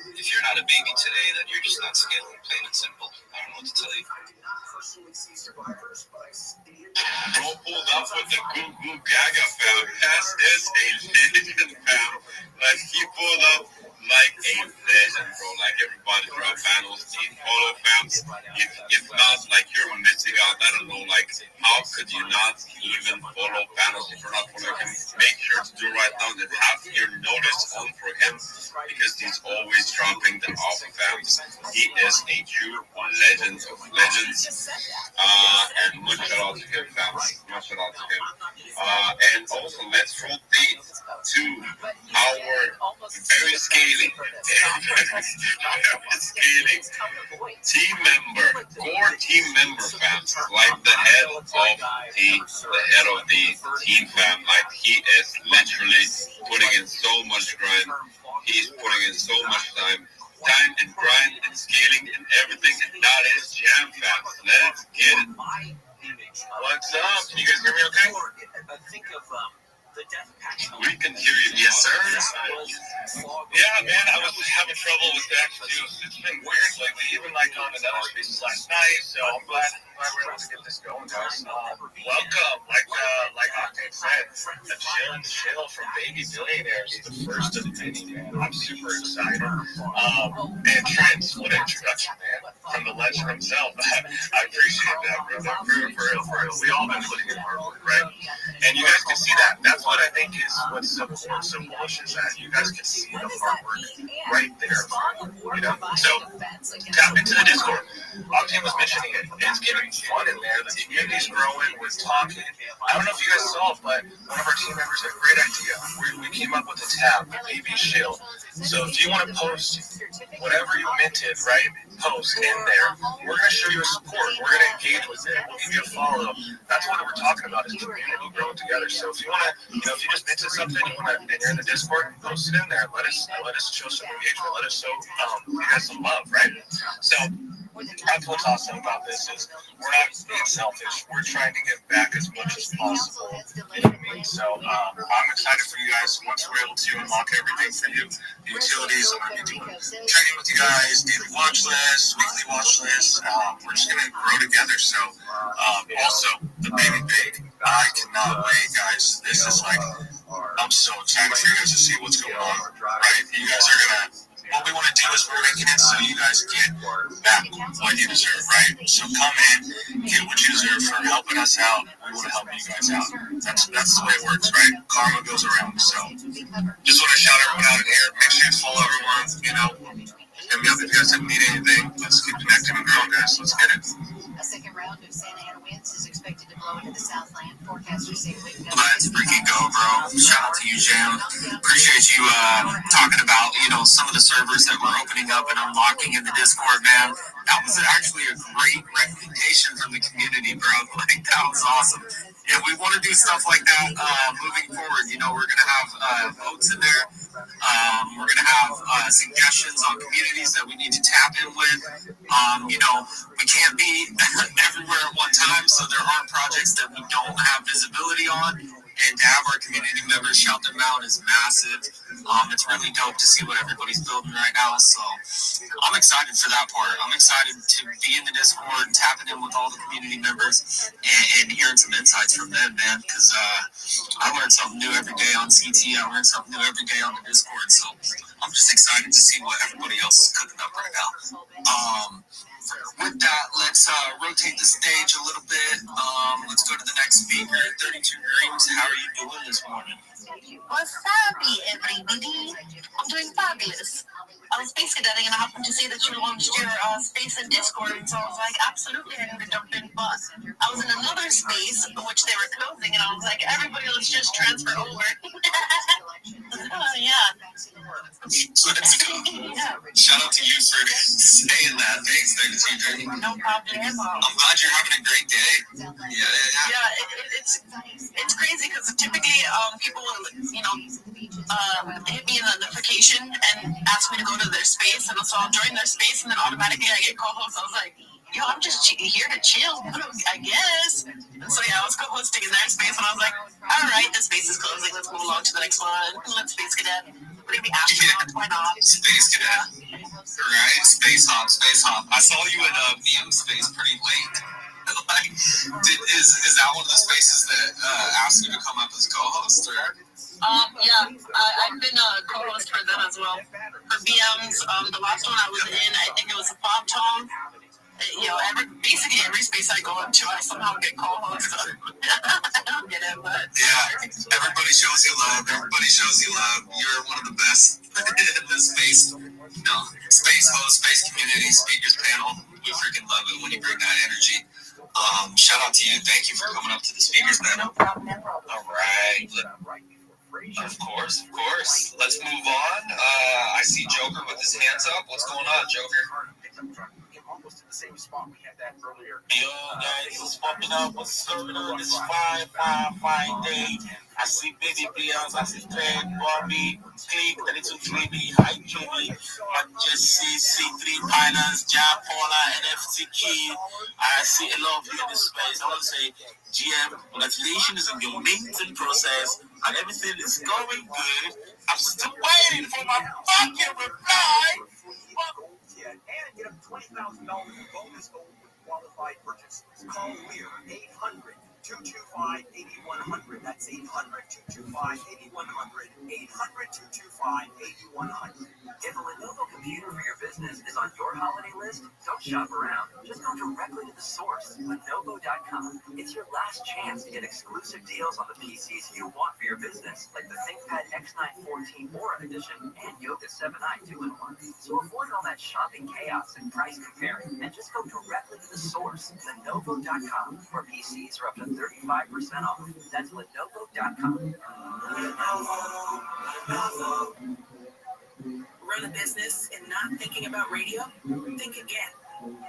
a baby today, then you're just not scaling, plain and simple. I don't know what to tell you. Bro pulled up with the Goo Gaga, fam. That is a legend, fam. Like, he pulled up like a legend, bro. Like, everybody throughout panels need follow, fams. If not, like, you're missing out. I don't know, like, how could you not even follow panels if you're not following him? Make sure to do right now and have your notice on for him because he's always dropping the alpha, fams. He is a true legend of legends. And much shout out to him, fams. Much shout out to him. And also, let's rotate to our very scaling team member, core team member, fams. Like the head of the team, fam. Like, he is literally putting in so much grind. He's putting in so much time and grind and scaling and everything, and that is Jam, fam. Let's get it. What's up? Can you guys hear me okay? We can hear you. Yes, sir. Yeah, man, I was having trouble with that too. It's been weird lately, even like on the other spaces last night. So I'm glad we're able to get this going, guys. Welcome, like Octane said, the chill from Baby Billionaires, the first of many, man. I'm super excited. And Trent, what an introduction, man. from the legend himself. I appreciate that, brother. For real. We all been putting in hard work, right? And you guys can see that. That's what I think is what's so bullish is that you guys can see the hard work right there. You know? So tap into the Discord. Octane was mentioning it. It's getting fun in there. The community's growing. We're talking. I don't know if you guys saw, but one of our team members had a great idea. We came up with a tab, the BB Shield. So if you want to post whatever you minted, right? Post in there. We're going to show you a support. We're going to engage with it. We'll give you a follow. That's what we're talking about is community growing together. So if you want to, if you just minted something, and you're in the Discord, post it in there. Let us show some engagement. Let us show you guys some love, right? So that's what's awesome about this is we're not being selfish. We're trying to give back as much as possible. You know what I mean? So I'm excited for you guys. Once we're able to unlock everything for you, the utilities, I'm going to be doing training with you guys, daily watch list, weekly watch list. We're just going to grow together. So also, the baby big. I cannot wait, guys. This is like, I'm so excited for you guys to see what's going on. Right? You guys are going to. What we want to do is we're making it so you guys get back what you deserve, right? So come in, get what you deserve for helping us out. We want to help you guys out. That's the way it works, right? Karma goes around. So just want to shout everyone out in here. Make sure you follow everyone. Hit me up if you guys need anything. Let's keep connecting and growing, guys. Let's get it. A second round of Santa Ana winds is expected to blow into the Southland. Forecasters say wind gusts. Let's freaking go, bro. Shout out to you, Jam. Appreciate you talking about, some of the servers that we're opening up and unlocking in the Discord, man. That was actually a great recommendation from the community, bro. Like, that was awesome. Yeah, we want to do stuff like that moving forward. We're going to have votes in there. We're going to have suggestions on communities that we need to tap in with. We can't be everywhere at one time, so there are projects that we don't have visibility on. And to have our community members shout them out is massive. It's really dope to see what everybody's building right now. So I'm excited for that part. I'm excited to be in the Discord, tapping in with all the community members, and hearing some insights from them, man. Because I learn something new every day on CT. I learn something new every day on the Discord. So I'm just excited to see what everybody else is cooking up right now. With that, let's rotate the stage a little bit. Let's go to the next speaker. 32 Greens, how are you doing this morning? Wasabi, everybody. I'm doing fabulous. I was space cadetting and I happened to see that you launched your space in Discord, and so I was like, absolutely, I need to jump in. But I was in another space which they were closing, and I was like, everybody, let's just transfer over. Yeah. Let's go. Shout out to you for saying that. Thanks, 32 Greens. No problem. I'm glad you're having a great day. Yeah, it's crazy because typically people will, hit me in the notification and ask me to go to their space, and so I'll join their space, and then automatically I get co-host. I was like, I'm just here to chill, I guess. And so I was co-hosting in their space, and I was like, all right, the space is closing. Let's move along to the next one. Let's space cadet. Maybe astronauts, why not? Space cadet. Right? Space hop. I saw you in VM space pretty late. Is that one of the spaces that asked you to come up as co-host, or? Yeah, I've been a co-host for them as well. For VMs, the last one I was in, I think it was a Bob Tom. Basically every space I go into, I somehow get co-host. I don't get it, but yeah, everybody shows you love. You're one of the best in this space. Space host, space community, speakers panel. We freaking love it when you bring that energy. Shout out to you. Thank you for coming up to the speakers panel. All right. Of course. Let's move on. I see Joker with his hands up. What's going on, Joker? Almost in the same spot we had that earlier. Yo, guys, what's popping up? What's going on this fine day? I see Baby Bills, I see Fred, Bobby, Click, 32 Baby, Hi Jimmy, I just see C3 Pilots, John Paula, NFT Key. I see a lot of you in this space. I want to say, GM, congratulations on your LinkedIn process, and everything is going good. I'm still waiting for my fucking reply. And get up $20,000 in bonus gold with qualified purchases. Call Weir 800 800-225-8100. That's 800-225-8100. 800-225-8100. If a Lenovo computer for your business is on your holiday list, don't shop around. Just go directly to the source, Lenovo.com. It's your last chance to get exclusive deals on the PCs you want for your business, like the ThinkPad X9 14 Aura Edition and Yoga 7i 2-in-1. So avoid all that shopping chaos and price comparing, and just go directly to the source, Lenovo.com, where PCs are up to 35% off. That's Lenovo.com. Run a business and not thinking about radio? Think again.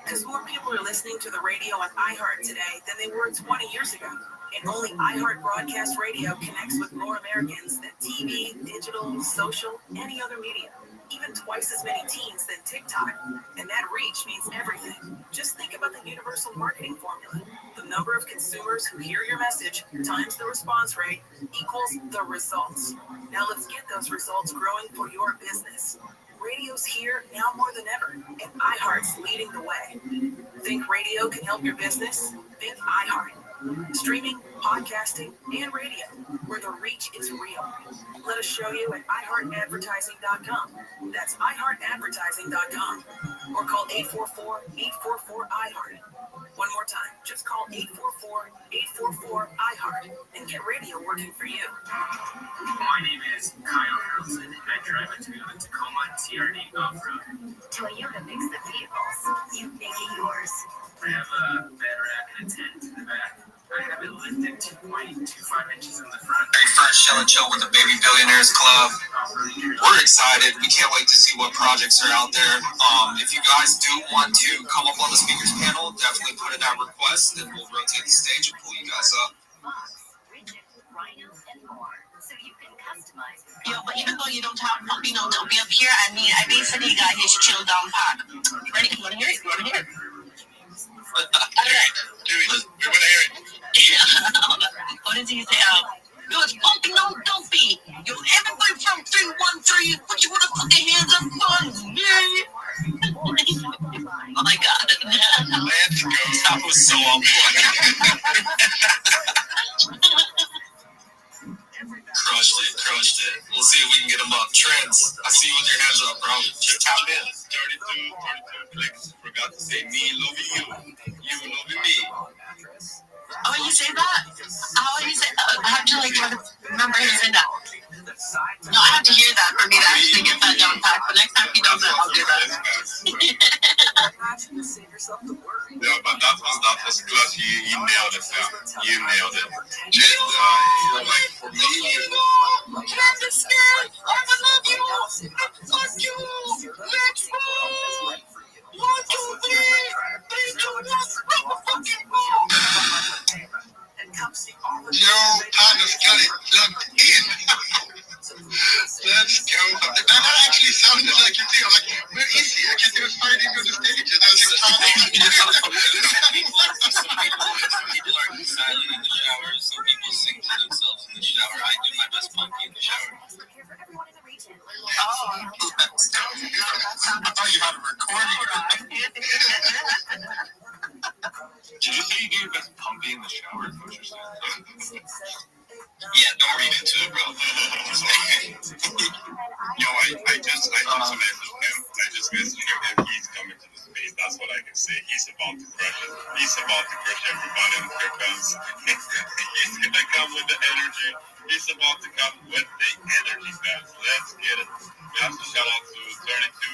Because more people are listening to the radio on iHeart today than they were 20 years ago. And only iHeart Broadcast Radio connects with more Americans than TV, digital, social, any other media. Even twice as many teens than TikTok. And that reach means everything. Just think about the universal marketing formula. The number of consumers who hear your message times the response rate equals the results. Now let's get those results growing for your business. Radio's here now more than ever, and iHeart's leading the way. Think radio can help your business? Think iHeart. Streaming, podcasting, and radio, where the reach is real. Let us show you at iHeartAdvertising.com. That's iHeartAdvertising.com. Or call 844-844-iHeart. One more time, just call 844-844-iHeart and get radio working for you. My name is Kyle Harrelson, and I drive a Toyota Tacoma TRD off-road. Toyota makes the vehicles. You make it yours. I have a bed rack and a tent in the back. I have it lifted 2.25 inches in the front. Very first Show and Chill with the Baby Billionaires Club. We're excited. We can't wait to see what projects are out there. If you guys do want to come up on the speakers panel, definitely put in that request, and we'll rotate the stage and pull you guys up. Yo, but even though you don't have, don't be up here, I mean, I basically got his chill down pack. Ready? You want to hear it? You want to hear it? We want to hear it. What did he say? Yo, it's pumping on dumpy. Yo, everybody from 313, put your motherfucking hands up on me. Oh my God. Let's go. That was so on point. Crushed it. We'll see if we can get them up. Trends, I see you with your hands up, bro. Just tap in. 32 clicks. Forgot to say me loving you. You loving me. Oh, you say that? How do you say that? I have to remember him saying that. No, I have to hear that for me to actually get that down pat. But next time he does it, I'll do that. Yeah, but that was class. You nailed it, fam. You nailed it. Just, like for me, Candace, I love you. Fuck you. Let's go. 1, 2, 3. 3, 2, 1. Fucking go. Yo, Thomas got it plugged in. Let's go. That actually sounded like your thing. I'm like, where is he? I can't even find him on the stage. And I was like, Thomas. Some people are silent in the shower. Some people sing to themselves in the shower. I do my best punky in the shower. Oh, I thought you had a recording. Did you say you do your best pumpy in the shower? Is what you're saying? Yeah, don't read into it, bro. Yo, I just messaged him and he's coming to the space. That's what I can say. He's about to crush it. He's about to crush everybody and here comes. He's gonna come with the energy. He's about to come with the energy, fans. Let's get it. We have to shout out to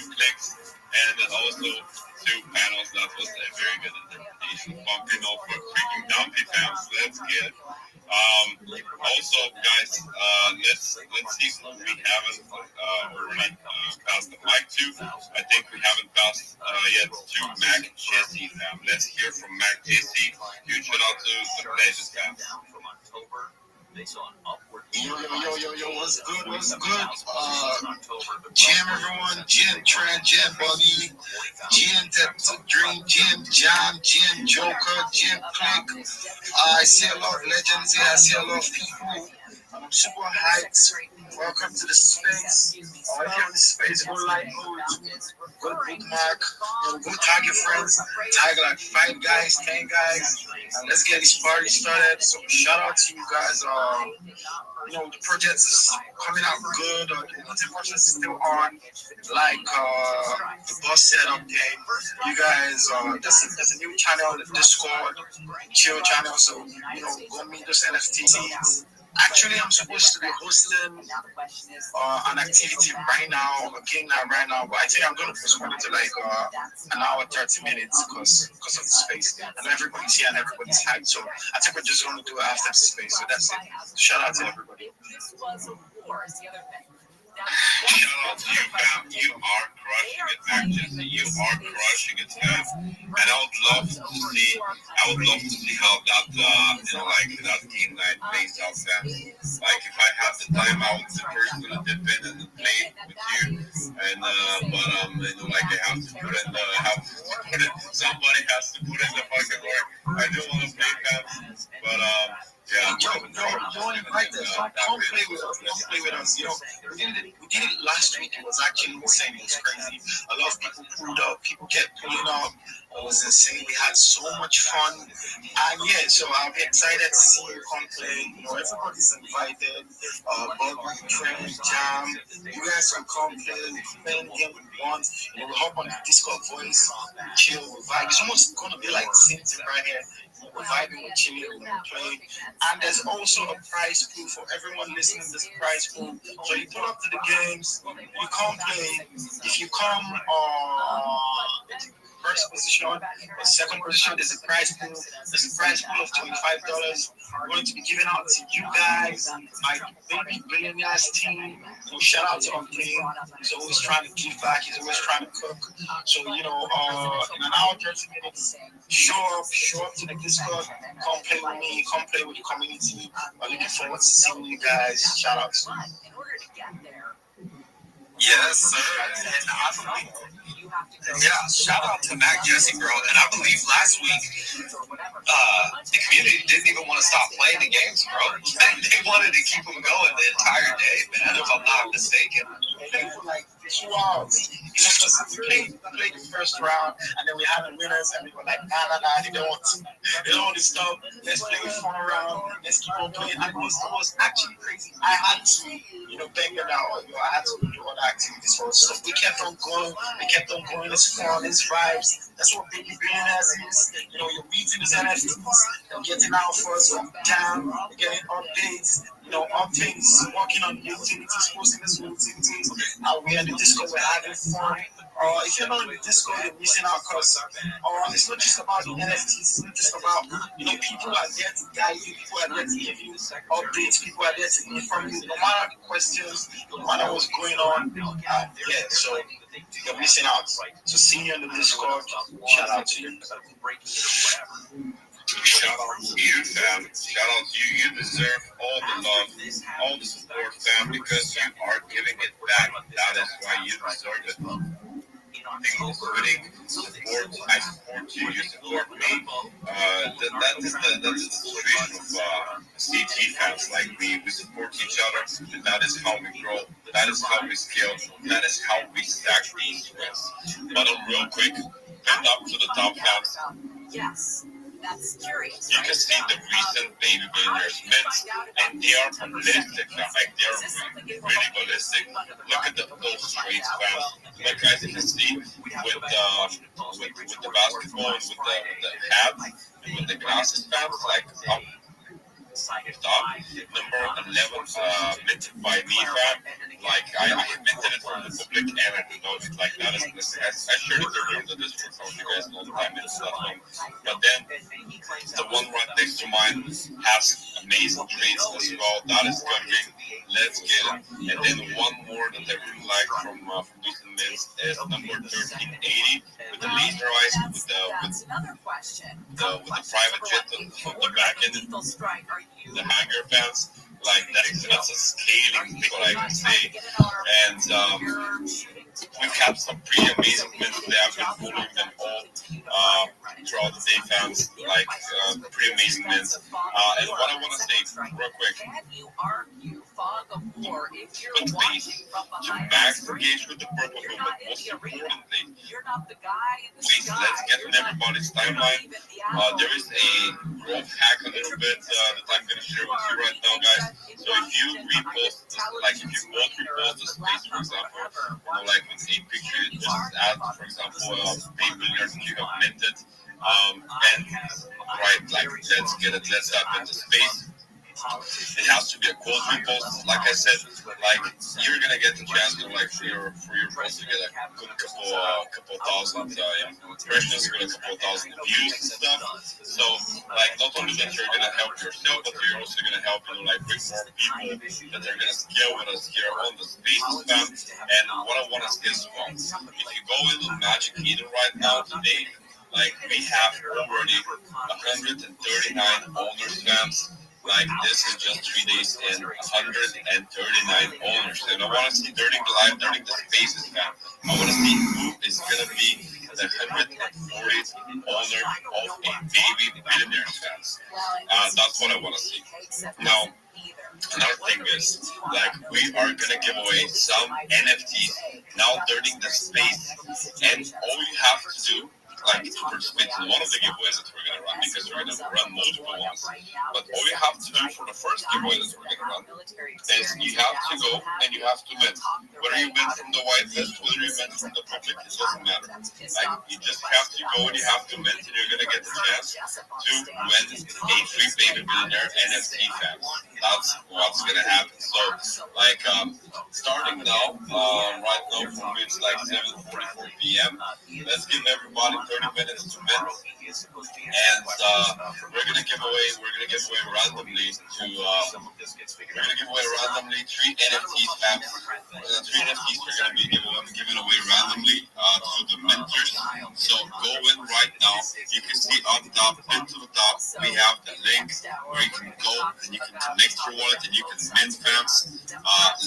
32 clicks and also 2 panels. That was a very good interpretation. Pumping up for freaking Dumpy fans. Let's get it. Also, guys, let's see who we haven't already passed the mic to. I think we haven't passed yet to Mac Jesse. Let's hear from Mac Jesse. Huge shout out to the Legends fans. Yo, what's good? Jam everyone, Jim Trent, Jim Bobby, Jim the Dream, Jim Jam, Jim Joker, Jim Click. I see a lot of legends here, I see a lot of people. I'm super hyped. Welcome to the space. If you're in the space, go like, go bookmark, go tag your friends, tag like 5 guys, 10 guys, and let's get this party started. So shout out to you guys. The project is coming out good. The project is still on. Like the boss said up there, you guys, there's a new channel on the Discord, chill channel. So go meet those NFTs. Actually, I'm supposed to be hosting an activity right now, a game night right now, but I think I'm going to postpone it to like an hour, 30 minutes because of the space. And everybody's here and everybody's hyped. So I think we're just going to do it after the space. So that's it. Shout out to everybody. Shout out to you, fam. You are crushing it, Mac Jesse. You are crushing it, fam. And I would love to see how that, that game night plays out, fam. Like, if I have the time, I would personally dip in and play with you. And, I have to put in, somebody has to put in the fucking work. I do want to play, fam. But, yeah, don't invite us. Come play with us. Come play with us. We did it last week. It was actually insane. It was crazy. A lot of people pulled up. People kept pulling up. It was insane. We had so much fun. And so I'll be excited to see you come play. Everybody's invited. Bobby, Trent, Jam. You guys can come play. Play any game we want. We'll hop on the Discord voice. Chill. Vibe. It's almost gonna be like the same thing right here. We're vibing, we're chilling, we're playing. And there's also a prize pool for everyone listening. There's a prize pool. So you pull up to the games, you come play. If you come first position or second position, there's a prize pool. There's a prize pool of $25. We're going to be giving out to you guys, my baby billionaires team. So shout out to our team. He's always trying to give back. He's always trying to cook. So, in an hour, 30 minutes, show up to the Discord. Come play with me. Come play with the community. I'm looking forward to seeing you guys. Shout out to you. Yes, sir. And shout out to Mac Jesse, bro. And I believe last week, the community didn't even want to stop playing the games, bro. They wanted to keep them going the entire day, man, if I'm not mistaken. For like 2 hours. We played the first round, and then we had the winners, and we were like, nah, they don't want to stop. Let's play a fun round. Let's keep on playing. And it was actually crazy. I had to, bang it out. I had to do other activities for us. So we kept on going. It's fun. It's vibes. That's what Baby Billionaires is. You're meeting these NFTs. They're getting out for us from down. They're getting updates. Updates. Working on new activities, posting these new activities. We're in the Discord. We're having fun. If you're not in the Discord, you're missing out because it's not just about the NFTs. It's not just about, people are there to guide you. People are there to give you updates. People are there to inform you. No matter the questions, no matter what's going on. So you're missing out. So see you in the Discord. Shout out to you. Shout out to you, fam. Shout out to you. You deserve all the love, all the support, fam, because you are giving it back. That is why you deserve it. Including support. I support you. You support me. That is the situation of CT fans. Like we support each other. And that is how we grow. That is how we scale. That is how we stack these wins. But real quick, and up to the top fans. Yes. That's curious. You can see the recent Baby Billionaires mints, and they are ballistic. Like they are really ballistic. Look at those trades, fam. Like guys, you can see with the basketball, with the hat, and with the glasses, fam. Like up. Top number 11 minted by me, fam. Like I minted it from the public and I know it. Like that is I shared it earlier in the Discord, so you guys know that I minted that one. But then the one right next to mine has amazing trades as well. That is cooking. Let's get it. And then one more that I really like from recent mints is number 1380 with the laser eyes, with the private jet on the back end. The hanger fans, like that's a scaling thing, what I can say. And we've had some pretty amazing mints today. I've been following them all throughout the day, fans. Like pretty amazing mints. And what I want to say real quick, put space to max engage with the purple moon, but most importantly, please let's get in everybody's timeline. There is a growth hack a little bit that I'm going to share with you right now, guys. So if you repost this, like if you both repost the space, for example, like with a picture, just add, for example, pay millionaires that you have minted, and right, like let's get it, let's tap into space. It has to be a cold repost. Like I said, like you're gonna get the chance to like for your post to get a good couple thousand impressions, good couple thousand views and stuff. So like not only that you're gonna help yourself, but you're also gonna help like bring more people that are gonna scale with us here on the Spaces fam. And what I want to say is, well, if you go into Magic Eden right now today, like we have already 139 owners, fans. Like this is just 3 days and 139 owners. And I want to see during the live, during the Spaces, fam. I want to see who is gonna be the 140th owner of a baby billionaire, fans. That's what I want to see. Now, another thing is, like, we are gonna give away some NFTs now during the Space, and all you have to do, like, to participate in one of the giveaways that we're gonna run, because we're gonna run multiple ones, but all you have to do for the first giveaway that we're gonna run is you have to go and you have to mint. Whether you mint from the whitelist, whether you mint from the public, it doesn't matter. Like, you just have to go and you have to mint, and you're gonna get the chance to win a free baby billionaire NFT, fans. That's what's gonna happen. So, like, starting now, right now for me it's like 7:44 p.m. Let's give everybody 30 minutes to mint, and we're gonna give away randomly three NFTs, fam. Three NFTs we're gonna be giving away randomly to the minters. So go in right now. You can see on top, pin to the top, we have the link where you can go and you can connect your wallet and you can mint, fams.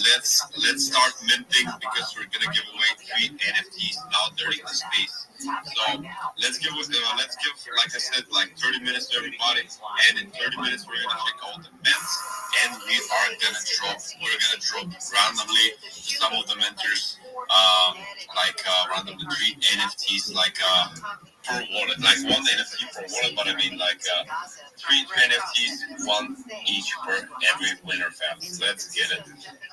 Let's start minting, because we're gonna give away three NFTs now during the Space. So let's give like I said, like 30 minutes to everybody, and in 30 minutes we're gonna check out the mints, and we're gonna drop randomly some of the mentors, randomly three NFTs, like per wallet, like one NFT per wallet, but I mean like three NFTs, one each per every winner, fam. Let's get it.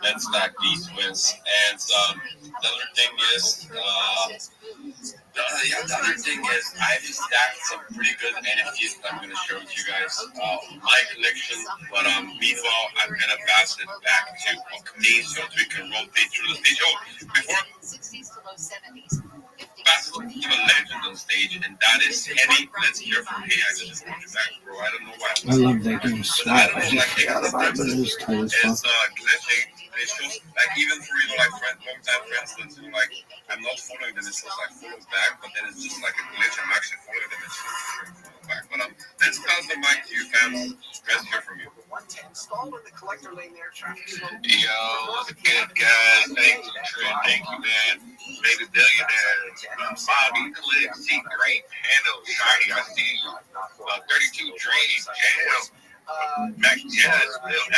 Let's stack these wins. And the other thing is, I've stacked some pretty good NFTs that I'm going to share with you guys. My collection, but meanwhile, I'm going to pass it back to Octave so that we can rotate through the stage. Oh, before pass it to the legend on stage, and that is Henny. Let's hear from Henny. I just want you back, bro. I don't know why. I love that game. Swag. I just forgot about it, but it was tight as fuck. It shows, like, even for, like, long-time friends, that, like, I'm not following them, it shows, like, follow back, but then it's just, like, a glitch. I'm actually following them, it shows follow back. But, let's pass the mic to you, fans. Let's hear from you. Yo, What's good, guys? Thank you, Trent. Thank you, man. Baby billionaire. Bobby, Cliff, see great panel. Shiny, I see you. 32 Dreams, Jam. Max Jazz,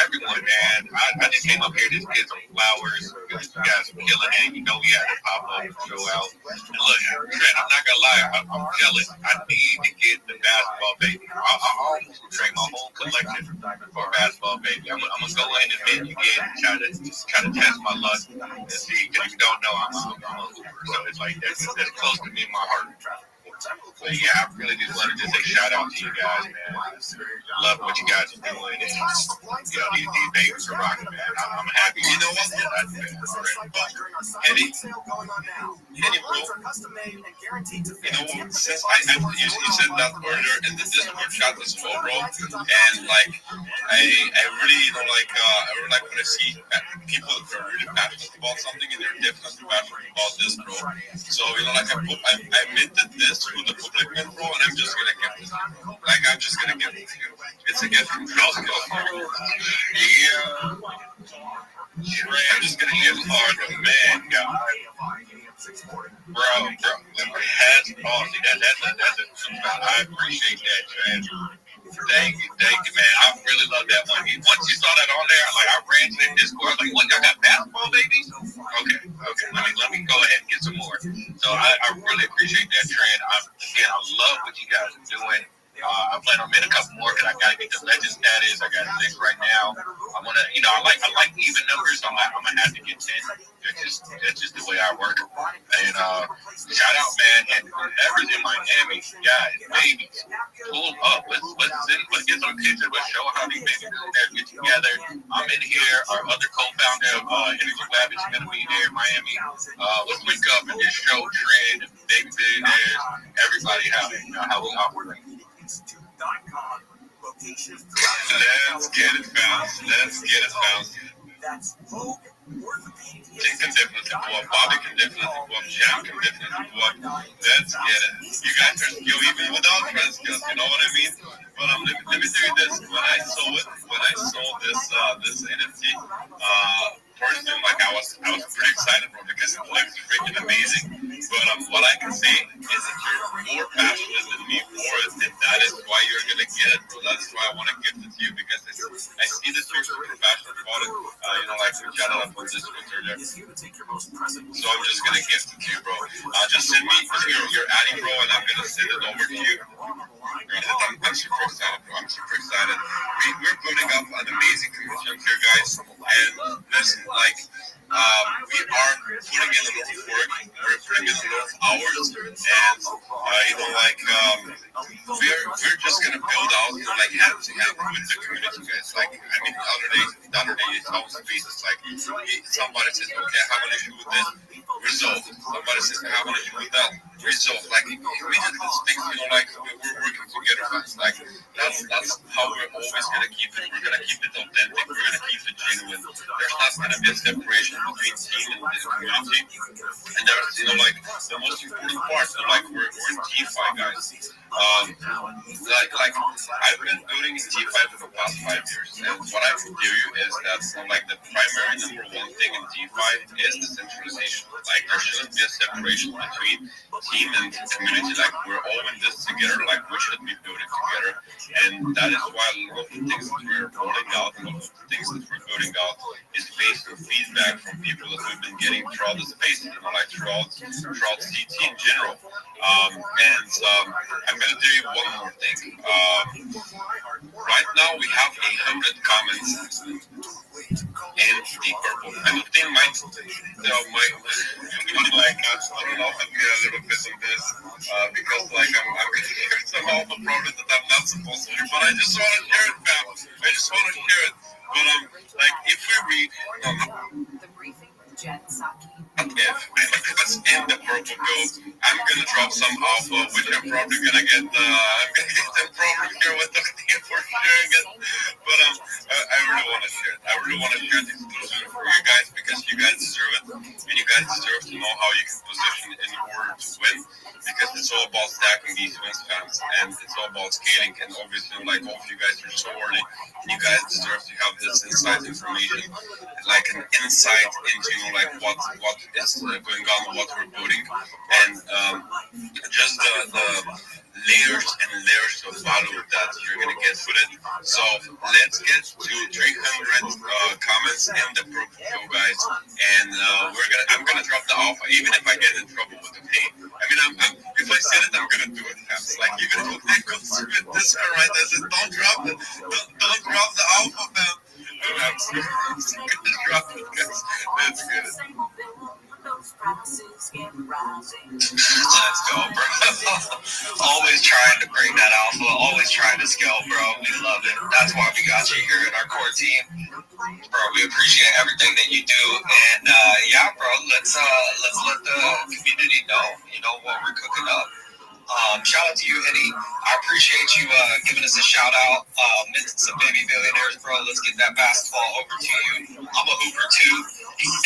everyone, man. I just came up here to get some flowers because you guys are killing it. You know we had to pop up and show out. And look, Trent, I'm not gonna lie, I'm jealous. I need to get the basketball baby. I almost trade my whole collection for basketball baby. I'm gonna go in and mint again and try to test my luck and see. Because if you don't know, I'm a hooper, so it's like that's close to me in my heart. But yeah, I really just wanted to say shout out to you guys, man. Love what you guys are doing. And, these babies are rocking, man. I'm happy. You know what? Henny, bro. You know what? Since you said that earlier in the Discord chat as well, bro. And like, I really, I really like when I see people that are really passionate about something, and they're definitely passionate about this, bro. So I minted this through the public mint, bro, and I'm just gonna give it to you. Like, I'm just gonna give it to you. It's a gift from Charles. Yeah. I'm just gonna give hard the man, guys. Bro, hats off. See, that's a true fact. I appreciate that, man. Thank you, man. I really love that one. Once you saw that on there, like I ran to the Discord, like, what, y'all got basketball babies? Okay. Let me go ahead and get some more. So I really appreciate that trend. Again, I love what you guys are doing. I plan on making a couple more because I gotta get the legend status. I got 6 right now. I wanna, I like even numbers. So I'm gonna have to get 10. That's just the way I work. And shout out, man, and whoever's in Miami, guys, babies, pull up. Let's get some pictures. Let's show how these babies get together. I'm in here. Our other co-founder, Energy Lab, is gonna be there in Miami. Let's link up and just show Trend, baby billionaires, everybody how we operate. Let's get it bounced. Jim can definitely go up. Bobby can definitely go up. Jam can definitely go up. Let's get it. You guys are still even without trend skills. You know what I mean? But let me tell you this. When I saw this NFT, personally, like I was pretty excited, bro, because it looks freaking amazing. But what I can say is that you're more passionate than me for it, and that is why you're gonna get it, bro. That's why I want to gift it to you, because I see that you're super passionate about it. Like we chatted up on this earlier. So I'm just gonna gift it to you, bro. Just send me your adding, bro, and I'm gonna send it over to you. I'm super excited, bro. We're building up an amazing community here, guys. And listen, we are putting in a lot of work. We're putting in a lot of hours, and we're just gonna build out, hand to hand with the community, guys. The other day, it's always basis. Somebody says, okay, I have an issue with this, resolve. Somebody says, I have an issue with that, resolve. Immediately things, we're working together, guys. That's how we're always gonna keep it. We're gonna keep it authentic. We're gonna keep it genuine. There's not gonna be a separation between team and the community. And there's, the most important part. We're in DeFi, guys. I've been building in DeFi for the past 5 years, and what I can tell you is that the primary number one thing in DeFi is decentralization. There shouldn't be a separation between team and community. We're all in this together. We should be building together, and that is why a lot of the things that we're rolling out, a lot of the things that we're building out, is based on feedback from people that we've been getting throughout the space, throughout CT in general. I'm going to tell you one more thing. Right now we have 100 comments in the purple. And the thing might, I don't know, I'm get a little bit of this, because I'm going to hear some alpha problems that I'm not supposed to, but I just want to share it, fam. I just want to share it. But if we read, if in the purple gold, I'm gonna drop some alpha, which I'm probably gonna get. I'm gonna get them probably here with the team for sharing it. But I really want to share it. I really want to share this exclusive for you guys, because you guys deserve it, and you guys deserve to know how you can position in order to win. Because it's all about stacking these wins, fans, and it's all about scaling. And obviously, all of you guys are so early, and you guys deserve to have this inside information, an insight into what is going on, what we're building, and just the layers and layers of value that you're gonna get with it. So let's get to 300 comments in the purple show, guys, and I'm gonna drop the alpha, even if I get in trouble with the pay. If I said it, I'm gonna do it. Even if I go through it this way, right? I said, don't drop it. Don't drop the alpha, man. I'm gonna drop it, guys. Let's get it. Let's go, bro. Always trying to bring that alpha, always trying to scale, bro. We love it. That's why we got you here in our core team. Bro, we appreciate everything that you do. And bro, let's let the community know what we're cooking up. Shout out to you, Eddie. I appreciate you giving us a shout out. Minted some baby billionaires, bro. Let's get that basketball over to you. I'm a hooper too,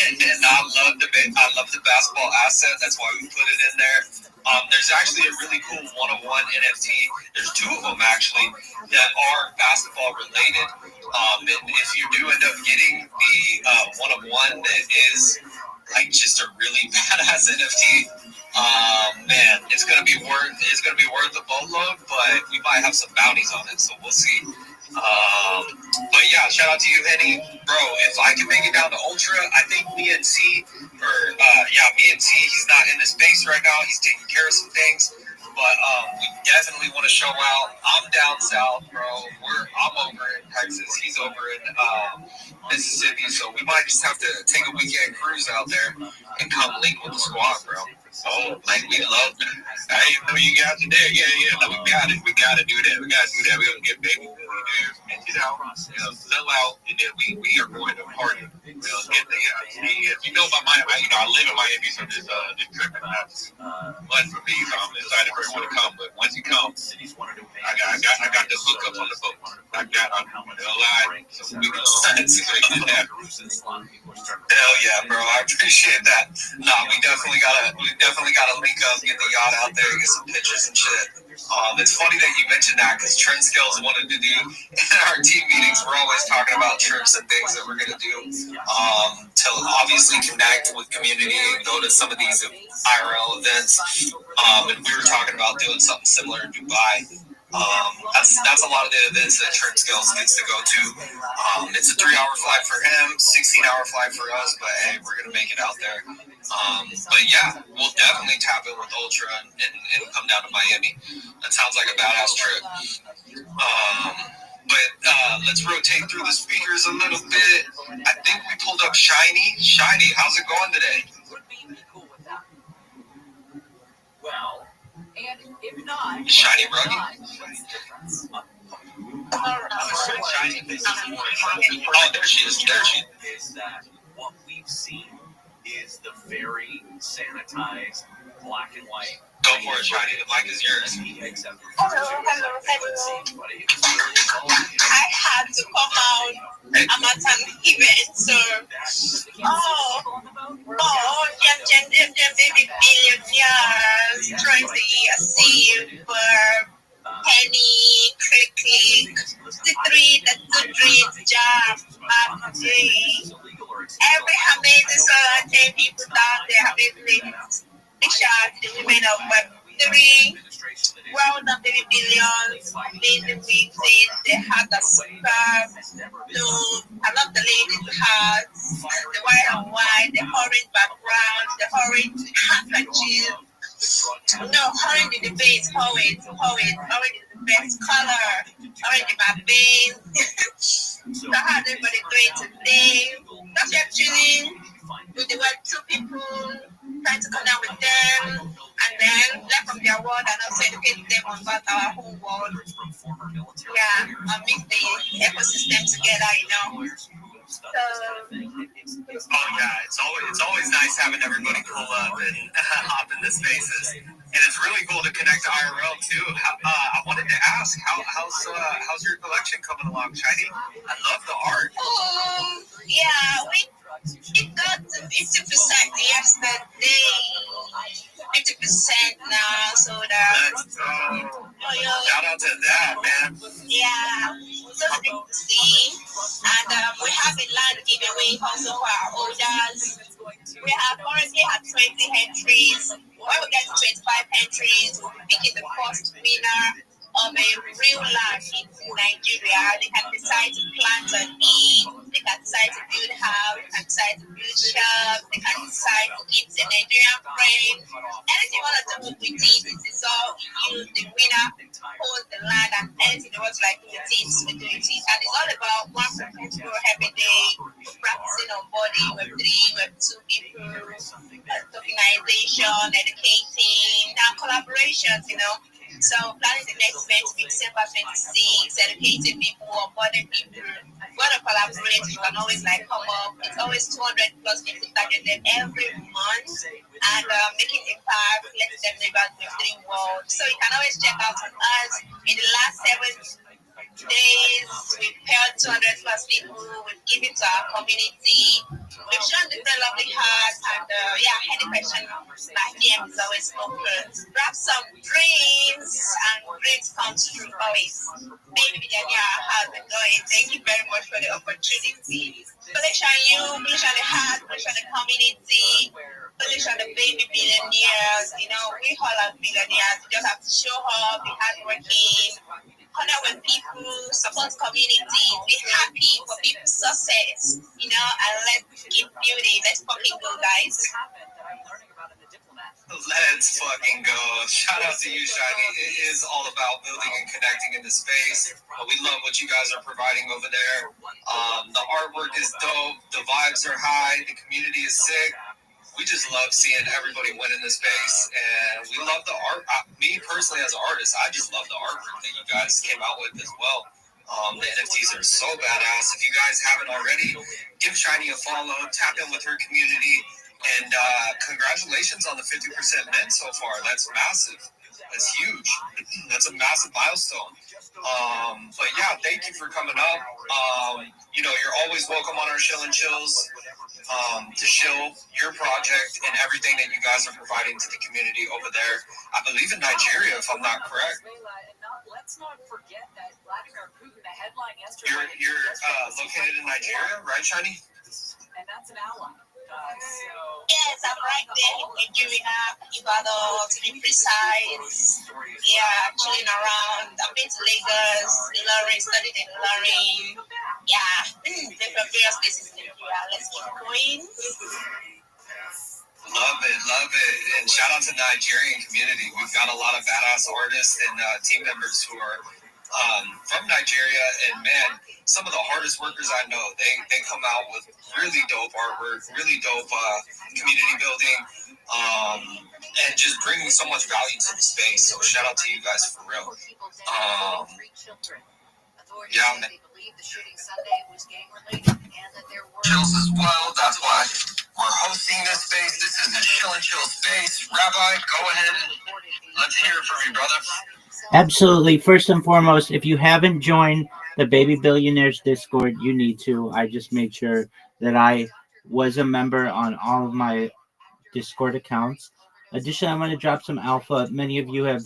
and I love the basketball asset. That's why we put it in there. There's actually a really cool one-on-one NFT. There's 2 of them actually that are basketball related. And if you do end up getting the one-on-one that is just a really badass NFT, Man, it's gonna be worth the boatload, but we might have some bounties on it, so we'll see. But yeah, shout out to you, Henny, bro. If I can make it down to Ultra, I think me and C, he's not in the space right now. He's taking care of some things, but we definitely want to show out. I'm down south, bro. I'm over in Texas. He's over in Mississippi, so we might just have to take a weekend cruise out there and come link with the squad, bro. Oh, like we love that. I didn't know you guys are there. Yeah. No, we got it. We gotta do that. We gotta get baby millionaires and sell out, and then we are going to party. We'll get the you know about I live in Miami, so this trip is not much for me. So I'm excited for everyone to come. But once you come, I got the hookup on the boat. I got on the line, so we can make that. Hell yeah, bro! I appreciate that. Nah, we definitely gotta link up, get the yacht out there, get some pictures and shit. It's funny that you mentioned that because Trent Scales wanted to do in our team meetings. We're always talking about trips and things that we're gonna do to obviously connect with community and go to some of these IRL events. And we were talking about doing something similar in Dubai. That's a lot of the events that Trent Scales gets to go to. It's a 3-hour flight for him, 16-hour flight for us, but hey, we're gonna make it out there. But yeah, we'll definitely tap in with Ultra and come down to Miami. That sounds like a badass trip. But let's rotate through the speakers a little bit. I think we pulled up Shiny. Shiny, how's it going today? Well, and if not, Shiny Ruggy? Oh, there she is. Is that what we've seen is the very sanitized black and white. Go for it, Shiny. The mic is yours. Hello. I had to come out. I'm at an event, so baby billionaires trying to achieve penny, click, the two job, every amazing so 10 people down there have been shot the women of Web3, world of baby billions, in the meeting, they had a super, I love the ladies' hearts, the white and white, the orange background, the orange handkerchief. No, orange in the base, orange is the best color, orange in my veins. So how's everybody doing today? That's actually with the Web2 people, trying to come down with them, and then learn from their world and also educate them on about our whole world. Yeah, and mix the ecosystem together, So, oh yeah, it's always nice having everybody pull up and hop in the spaces, and it's really cool to connect to IRL too. I wanted to ask, how's your collection coming along, Shiny? I love the art. It got to 50% yesterday, 50% now, so let's go. Shout out to that, man. Yeah, so good to see. And we have a land giveaway also for our orders. We have currently had 20 entries. When we get to 25 entries, we'll be picking the first winner of a real land in Nigeria. They can decide to plant a need, they can decide to build a house, they can decide to build shop, they can decide to eat the Nigerian frame. Anything you want to do with it, it is all you, the winner, hold the land, and anything they want to like with it, we do it. And it's all about one person every day, practicing on body, Web3, Web2 people, tokenization, educating, and collaborations, So planning the next event to be December 26, educating people, onboarding people. Want to collaborate, you can always come up. It's always 200 plus people targeted every month, and making impact, letting them know about the Web3 world. So you can always check out on us. In the last 7 days, we've paired 200 plus people. We've given to our community. We've shown the lovely heart, and any question, my DM is always open. Grab some dreams, and dreams come true always. Baby Daniel, how's it going? Thank you very much for the opportunity. Bullish on you, bullish on the heart, bullish on the community, bullish on the the baby billionaires. You know, we all are billionaires. You just have to show up, be hardworking, connect with people, support community, be happy for people's success. You know, and let's keep building. Let's fucking go, guys. Let's fucking go. Shout out to you, Shiny. It is all about building and connecting in the space. We love what you guys are providing over there. The artwork is dope. The vibes are high. The community is sick. We just love seeing everybody win in the space. And we love the art. Me personally, as an artist, I just love the artwork that you guys came out with as well. The NFTs are so badass. If you guys haven't already, give Shiny a follow. Tap in with her community. And congratulations on the 50% mint so far. That's massive. That's huge. That's a massive milestone. But yeah, thank you for coming up. You know, you're always welcome on our Shill and Chills to shill your project and everything that you guys are providing to the community over there. I believe in Nigeria, if I'm not correct. Let's not forget that Vladimir Putin, the headline yesterday. You're located in Nigeria, right, Shiny? And that's an ally. Yes, I'm right there in Nigeria, Ibadan, to be precise. Yeah, chilling around. I've been to Lagos, Ilorin, studied in Ilorin. Yeah, different various places in Nigeria. Let's keep going. Love it. And shout out to the Nigerian community. We've got a lot of badass artists and team members who are from Nigeria, and man, some of the hardest workers I know, they come out with really dope artwork, really dope community building, and just bringing so much value to the space. So shout out to you guys for real. Yeah, man. Chills as well. That's why we're hosting this space. This is the Chill and Chill space. Rabbi, go ahead and let's hear it from you, brother. Absolutely. First and foremost, if you haven't joined the Baby Billionaires Discord, you need to. I just made sure that I was a member on all of my Discord accounts. Additionally, I'm going to drop some alpha. Many of you have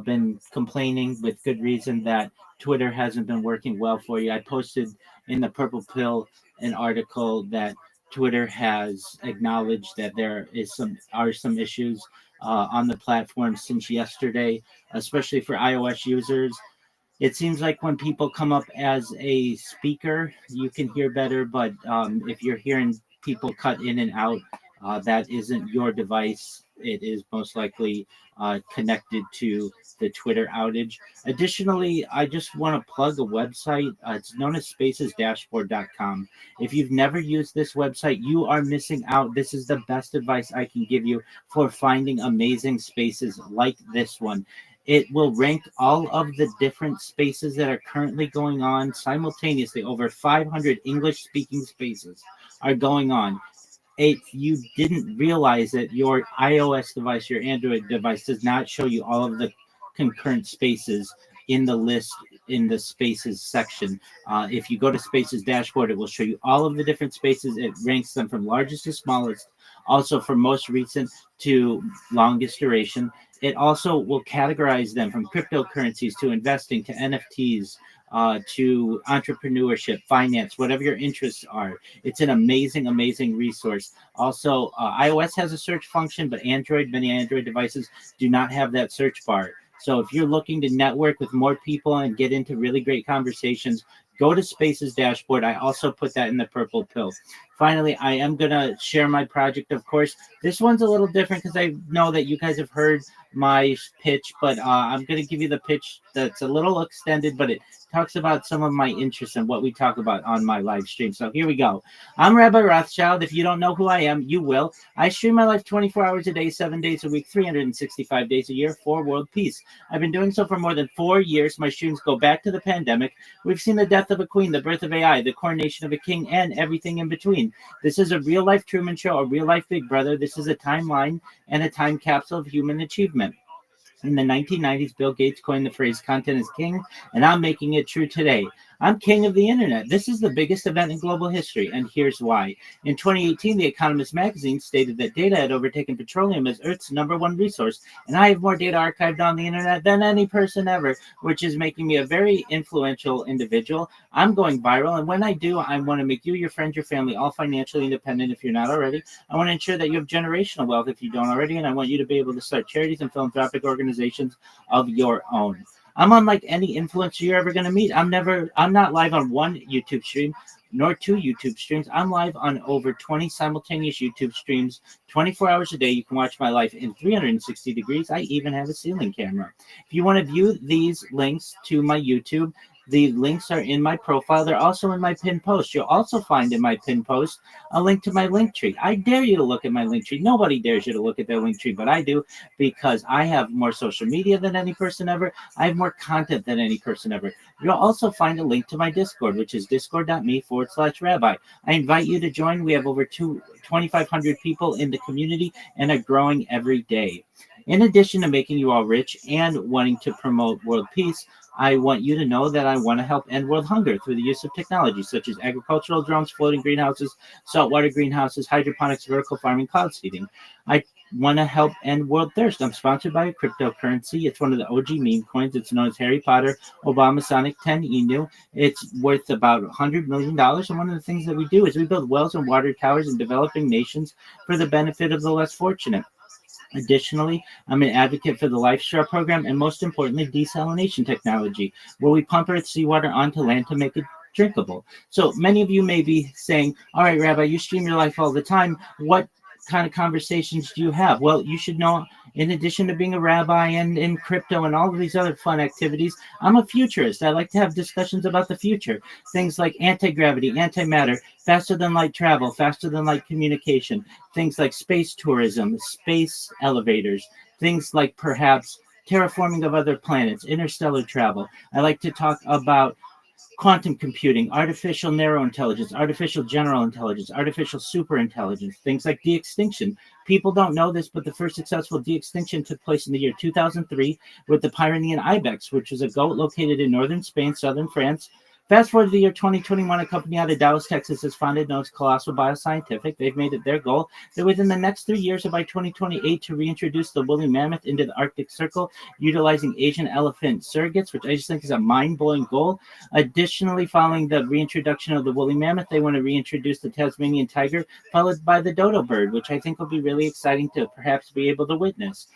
been complaining with good reason that Twitter hasn't been working well for you. I posted in the Purple Pill an article that Twitter has acknowledged that there are some issues on the platform since yesterday, especially for iOS users. It seems like when people come up as a speaker, you can hear better, but if you're hearing people cut in and out, that isn't your device. It is most likely connected to the Twitter outage. Additionally, I just want to plug a website. It's known as spacesdashboard.com. If you've never used this website, you are missing out. This is the best advice I can give you for finding amazing spaces like this one. It will rank all of the different spaces that are currently going on simultaneously. Over 500 English-speaking spaces are going on. If you didn't realize that your iOS device, your Android device, does not show you all of the concurrent spaces in the list in the spaces section. If you go to Spaces Dashboard, it will show you all of the different spaces. It ranks them from largest to smallest, also from most recent to longest duration. It also will categorize them from cryptocurrencies to investing to NFTs, to entrepreneurship, finance, whatever your interests are. It's an amazing, amazing resource. Also, iOS has a search function, but many Android devices do not have that search bar. So if you're looking to network with more people and get into really great conversations, go to Spaces Dashboard. I also put that in the Purple Pill. Finally, I am going to share my project, of course. This one's a little different because I know that you guys have heard my pitch, but I'm going to give you the pitch that's a little extended, but it talks about some of my interests and what we talk about on my live stream. So here we go. I'm Rabbi Rothschild. If you don't know who I am, you will. I stream my life 24 hours a day, 7 days a week, 365 days a year for world peace. I've been doing so for more than 4 years. My streams go back to the pandemic. We've seen the death of a queen, the birth of AI, the coronation of a king, and everything in between. This is a real-life Truman Show, a real-life Big Brother. This is a timeline and a time capsule of human achievement. In the 1990s, Bill Gates coined the phrase content is king, and I'm making it true today. I'm king of the internet. This is the biggest event in global history, and here's why. In 2018, The Economist magazine stated that data had overtaken petroleum as Earth's #1 resource, and I have more data archived on the internet than any person ever, which is making me a very influential individual. I'm going viral, and when I do, I want to make you, your friends, your family all financially independent if you're not already. I want to ensure that you have generational wealth if you don't already, and I want you to be able to start charities and philanthropic organizations of your own. I'm unlike any influencer you're ever going to meet. I'm not live on one YouTube stream nor two YouTube streams. I'm live on over 20 simultaneous YouTube streams, 24 hours a day. You can watch my life in 360 degrees. I even have a ceiling camera. If you want to view these links to my YouTube, the links are in my profile. They're also in my pinned post. You'll also find in my pinned post a link to my link tree. I dare you to look at my link tree. Nobody dares you to look at their link tree, but I do, because I have more social media than any person ever. I have more content than any person ever. You'll also find a link to my Discord, which is discord.me/rabbi. I invite you to join. We have over 2,500 people in the community and are growing every day. In addition to making you all rich and wanting to promote world peace, I want you to know that I want to help end world hunger through the use of technology such as agricultural drones, floating greenhouses, saltwater greenhouses, hydroponics, vertical farming, cloud seeding. I want to help end world thirst. I'm sponsored by a cryptocurrency. It's one of the OG meme coins. It's known as Harry Potter Obama Sonic 10 Inu. It's worth about $100 million. And one of the things that we do is we build wells and water towers in developing nations for the benefit of the less fortunate. Additionally, I'm an advocate for the LifeStraw program and, most importantly, desalination technology, where we pump Earth's seawater onto land to make it drinkable. So many of you may be saying, all right, Rabbi, you stream your life all the time. What kind of conversations do you have? Well, you should know, in addition to being a rabbi and in crypto and all of these other fun activities, I'm a futurist. I like to have discussions about the future. Things like anti-gravity, antimatter, faster than light travel, faster than light communication, things like space tourism, space elevators, things like perhaps terraforming of other planets, interstellar travel. I like to talk about quantum computing, artificial narrow intelligence, artificial general intelligence, artificial super intelligence, things like de-extinction. People don't know this, but the first successful de-extinction took place in the year 2003 with the Pyrenean ibex, which was a goat located in northern Spain, southern France. Fast forward to the year 2021, a company out of Dallas, Texas, is founded known as Colossal Bioscientific. They've made it their goal that within the next 3 years, or by 2028, to reintroduce the woolly mammoth into the Arctic Circle, utilizing Asian elephant surrogates, which I just think is a mind-blowing goal. Additionally, following the reintroduction of the woolly mammoth, they want to reintroduce the Tasmanian tiger, followed by the dodo bird, which I think will be really exciting to perhaps be able to witness.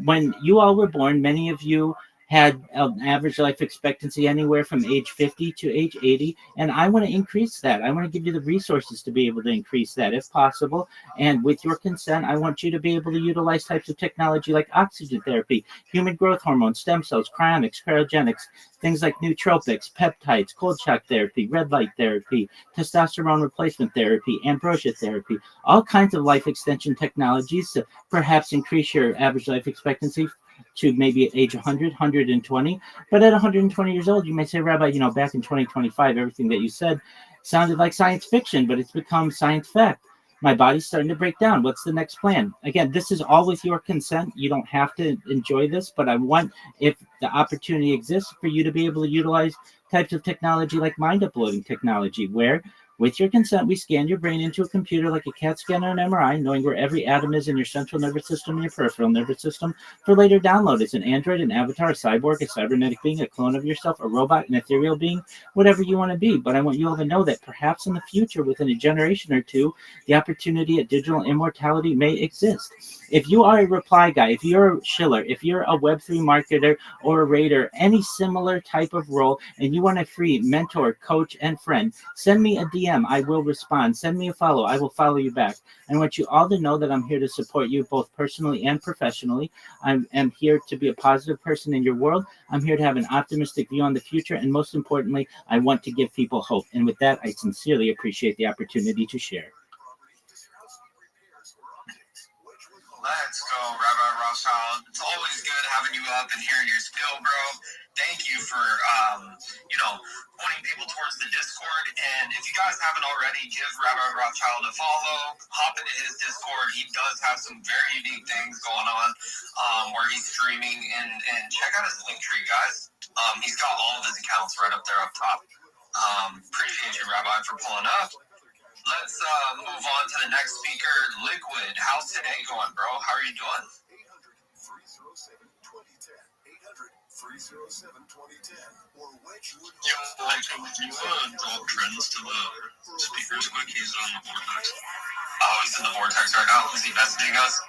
When you all were born, many of you had an average life expectancy anywhere from age 50 to age 80, and I want to increase that. I want to give you the resources to be able to increase that if possible, and with your consent, I want you to be able to utilize types of technology like oxygen therapy, human growth hormone, stem cells, cryonics, cryogenics, things like nootropics, peptides, cold shock therapy, red light therapy, testosterone replacement therapy, ambrosia therapy, all kinds of life extension technologies to perhaps increase your average life expectancy to maybe at age 100, 120. But at 120 years old, you may say, Rabbi, back in 2025, everything that you said sounded like science fiction, but it's become science fact. My body's starting to break down. What's the next plan? Again, this is all with your consent. You don't have to enjoy this, but I want, if the opportunity exists, for you to be able to utilize types of technology like mind uploading technology, where with your consent, we scan your brain into a computer like a CAT scan or an MRI, knowing where every atom is in your central nervous system and your peripheral nervous system, for later download as an android, an avatar, a cyborg, a cybernetic being, a clone of yourself, a robot, an ethereal being, whatever you want to be. But I want you all to know that perhaps in the future, within a generation or two, the opportunity at digital immortality may exist. If you are a reply guy, if you're a shiller, if you're a Web3 marketer or a raider, any similar type of role, and you want a free mentor, coach, and friend, send me a DM. I will respond. Send me a follow. I will follow you back. I want you all to know that I'm here to support you both personally and professionally. I am here to be a positive person in your world. I'm here to have an optimistic view on the future. And most importantly, I want to give people hope. And with that, I sincerely appreciate the opportunity to share. Let's go, Rabbi Rothschild. It's always good having you up and hearing your spiel, bro. Thank you for, pointing people towards the Discord. And if you guys haven't already, give Rabbi Rothschild a follow. Hop into his Discord. He does have some very unique things going on where he's streaming. And check out his link tree, guys. He's got all of his accounts right up there up top. Appreciate you, Rabbi, for pulling up. Let's move on to the next speaker, Liquid. How's today going, bro? How are you doing? 800-307-2010 or Wedgewood. Yo, like, you drop trends to the speakers quick. He's on the vortex. Oh, he's in the vortex right now. Is he messaging us?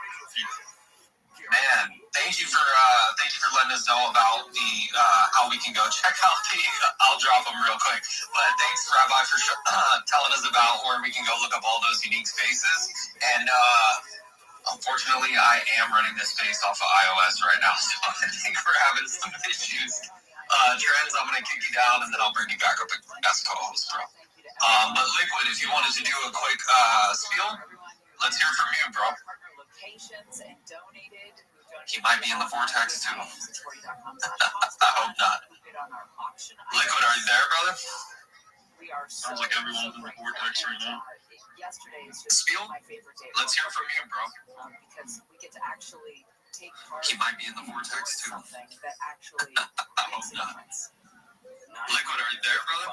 Man, thank you for letting us know about the how we can go check out the. I'll drop them real quick. But thanks, Rabbi, for telling us about where we can go look up all those unique spaces. And unfortunately, I am running this space off of iOS right now, so I think we're having some issues. Trends, I'm gonna kick you down, and then I'll bring you back up as co-host, bro. But Liquid, if you wanted to do a quick spiel, let's hear from you, bro. He might be in the vortex too. I hope not. Liquid, are you there, brother? Sounds like everyone's in the vortex right now. Spiel? Let's hear from you, bro. He might be in the vortex too. I hope not. Liquid, are you there, brother?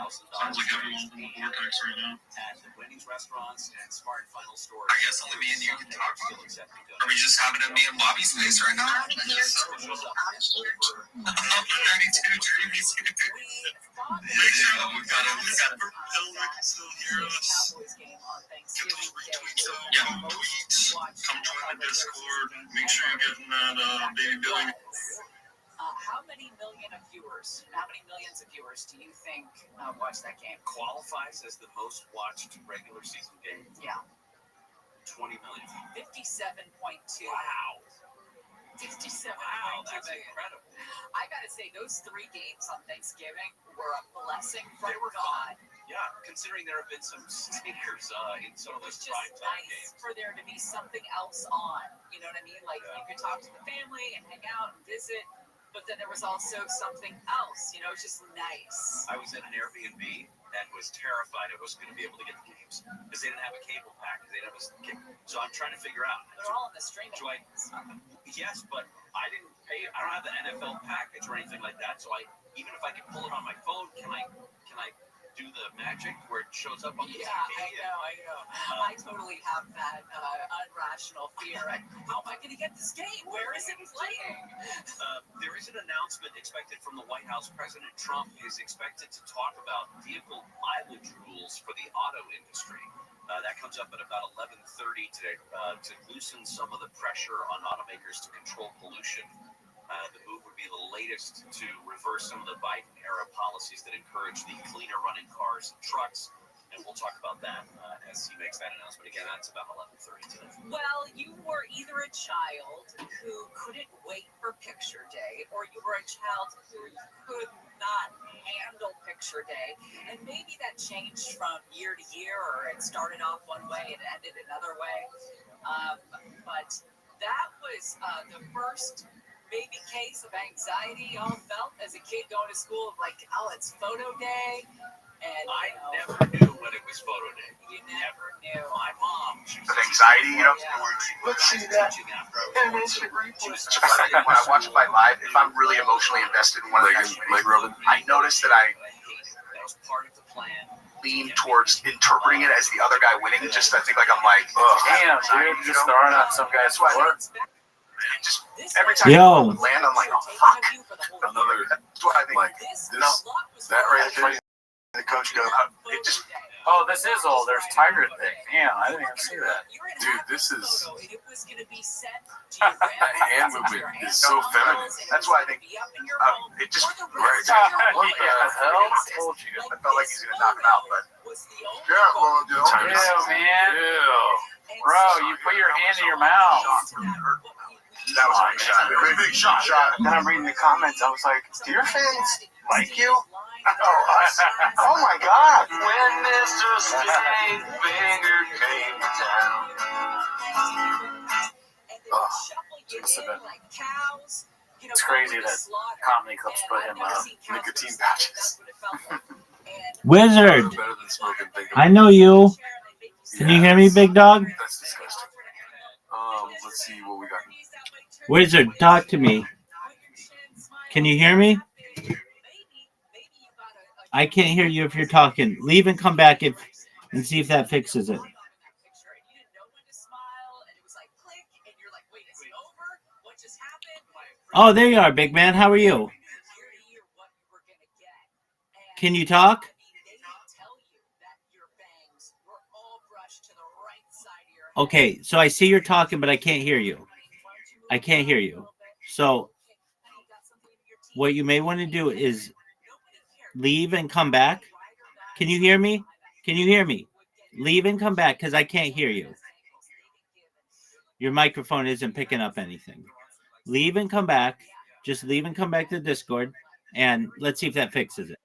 Sounds like everyone's in the vortex right now. I guess only me and you can talk. Are we just having a me and Bobby space right now? Yes, sir. 32 dreamies. Yeah, we got Bill can still hear us. Get those retweets up. Yeah, tweets. Come join the Discord. Make sure you're getting that baby Billy. How many millions of viewers do you think watched that game? Qualifies as the most watched regular season game. Yeah. 20 million. 57.2. Wow. 57. Wow, that's incredible. I gotta say, those 3 games on Thanksgiving were a blessing from They were God. Yeah, considering there have been some stinkers in some of those It's prime just time nice games. for there to be something else on. You know what I mean? Like, you could talk to the family and hang out and visit, but then there was also something else. You know, it's just nice. I was in an Airbnb and was terrified I wasn't going to be able to get the games because they didn't have a cable pack. They didn't have so I'm trying to figure out. They're all in the streaming. Yes, but I didn't pay. I don't have the NFL package or anything like that. So even if I can pull it on my phone, can I do the magic where it shows up on the TV? Yeah, I know. I totally have that irrational fear. How am I going to get this game? Where is it playing? There is an announcement expected from the White House. President Trump is expected to talk about vehicle mileage rules for the auto industry. That comes up at about 11:30 today to loosen some of the pressure on automakers to control pollution. The move would be the latest to reverse some of the Biden-era policies that encourage the cleaner running cars and trucks. And we'll talk about that as he makes that announcement. Again, that's about 11:30 today. Well, you were either a child who couldn't wait for picture day, or you were a child who could not handle picture day. And maybe that changed from year to year, or it started off one way and ended another way. But that was the first maybe case of anxiety y'all felt as a kid going to school, like, oh, it's photo day. And I never knew when it was photo day. You never knew. My mom, she was Anxiety, you know. let's see that. When I watch a fight live, if I'm really emotionally invested in one of the guys winning, I notice that I lean towards interpreting it as the other guy winning. Just I think like I'm like, Damn, dude, just throwing out some guy's score. Just every time I land, I'm like, oh fuck. Another, That's what I think. like this, that right there. The coach goes, it just. Oh, this is old. There's Tiger thing. Damn, I didn't even see that. Dude, this is. That hand movement is so feminine. That's why I think it just. Right. What the hell? I told you. I felt like he's gonna knock him out, but. Yeah, well, dude. Yeah, man. Yeah. Bro, you put your hand in your mouth. That was a big shot. Big shot. Then I'm reading the comments. I was like, do your fans like you? Oh my God. When Mr. Stinkfinger came to town. It's crazy that comedy clubs put him nicotine patches. Wizard, I know you. Can you hear me, big dog? That's disgusting. Let's see what we got. Wizard, talk to me. Can you hear me? I can't hear you if you're talking. Leave and come back and see if that fixes it. Oh, there you are, big man. How are you? Can you talk? Okay, so I see you're talking, but I can't hear you. I can't hear you. So what you may want to do is leave and come back. Can you hear me? Can you hear me? Leave and come back because I can't hear you. Your microphone isn't picking up anything. Leave and come back. Just leave and come back to Discord, and let's see if that fixes it.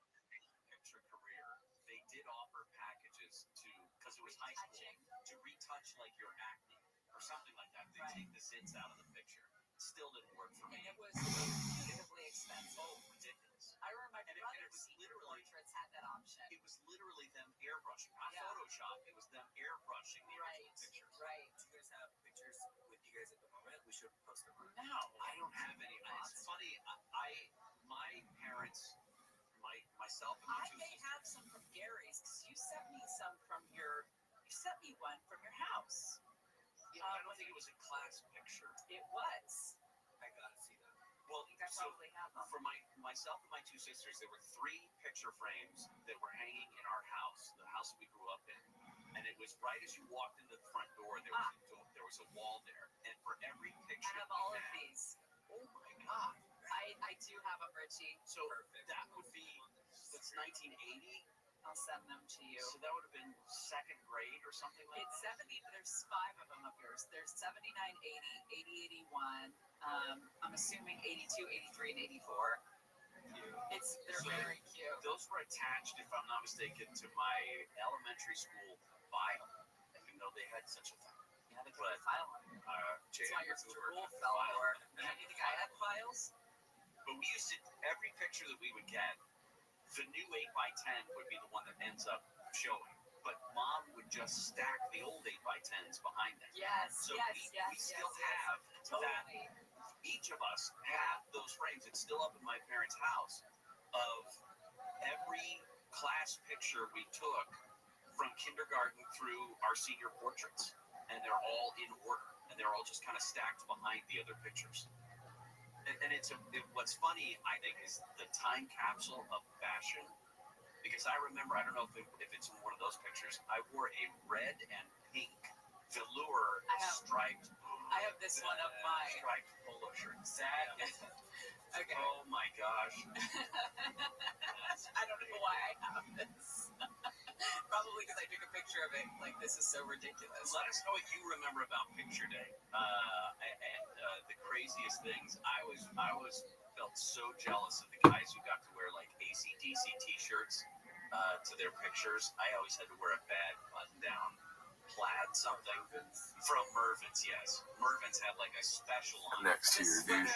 Next here, dude.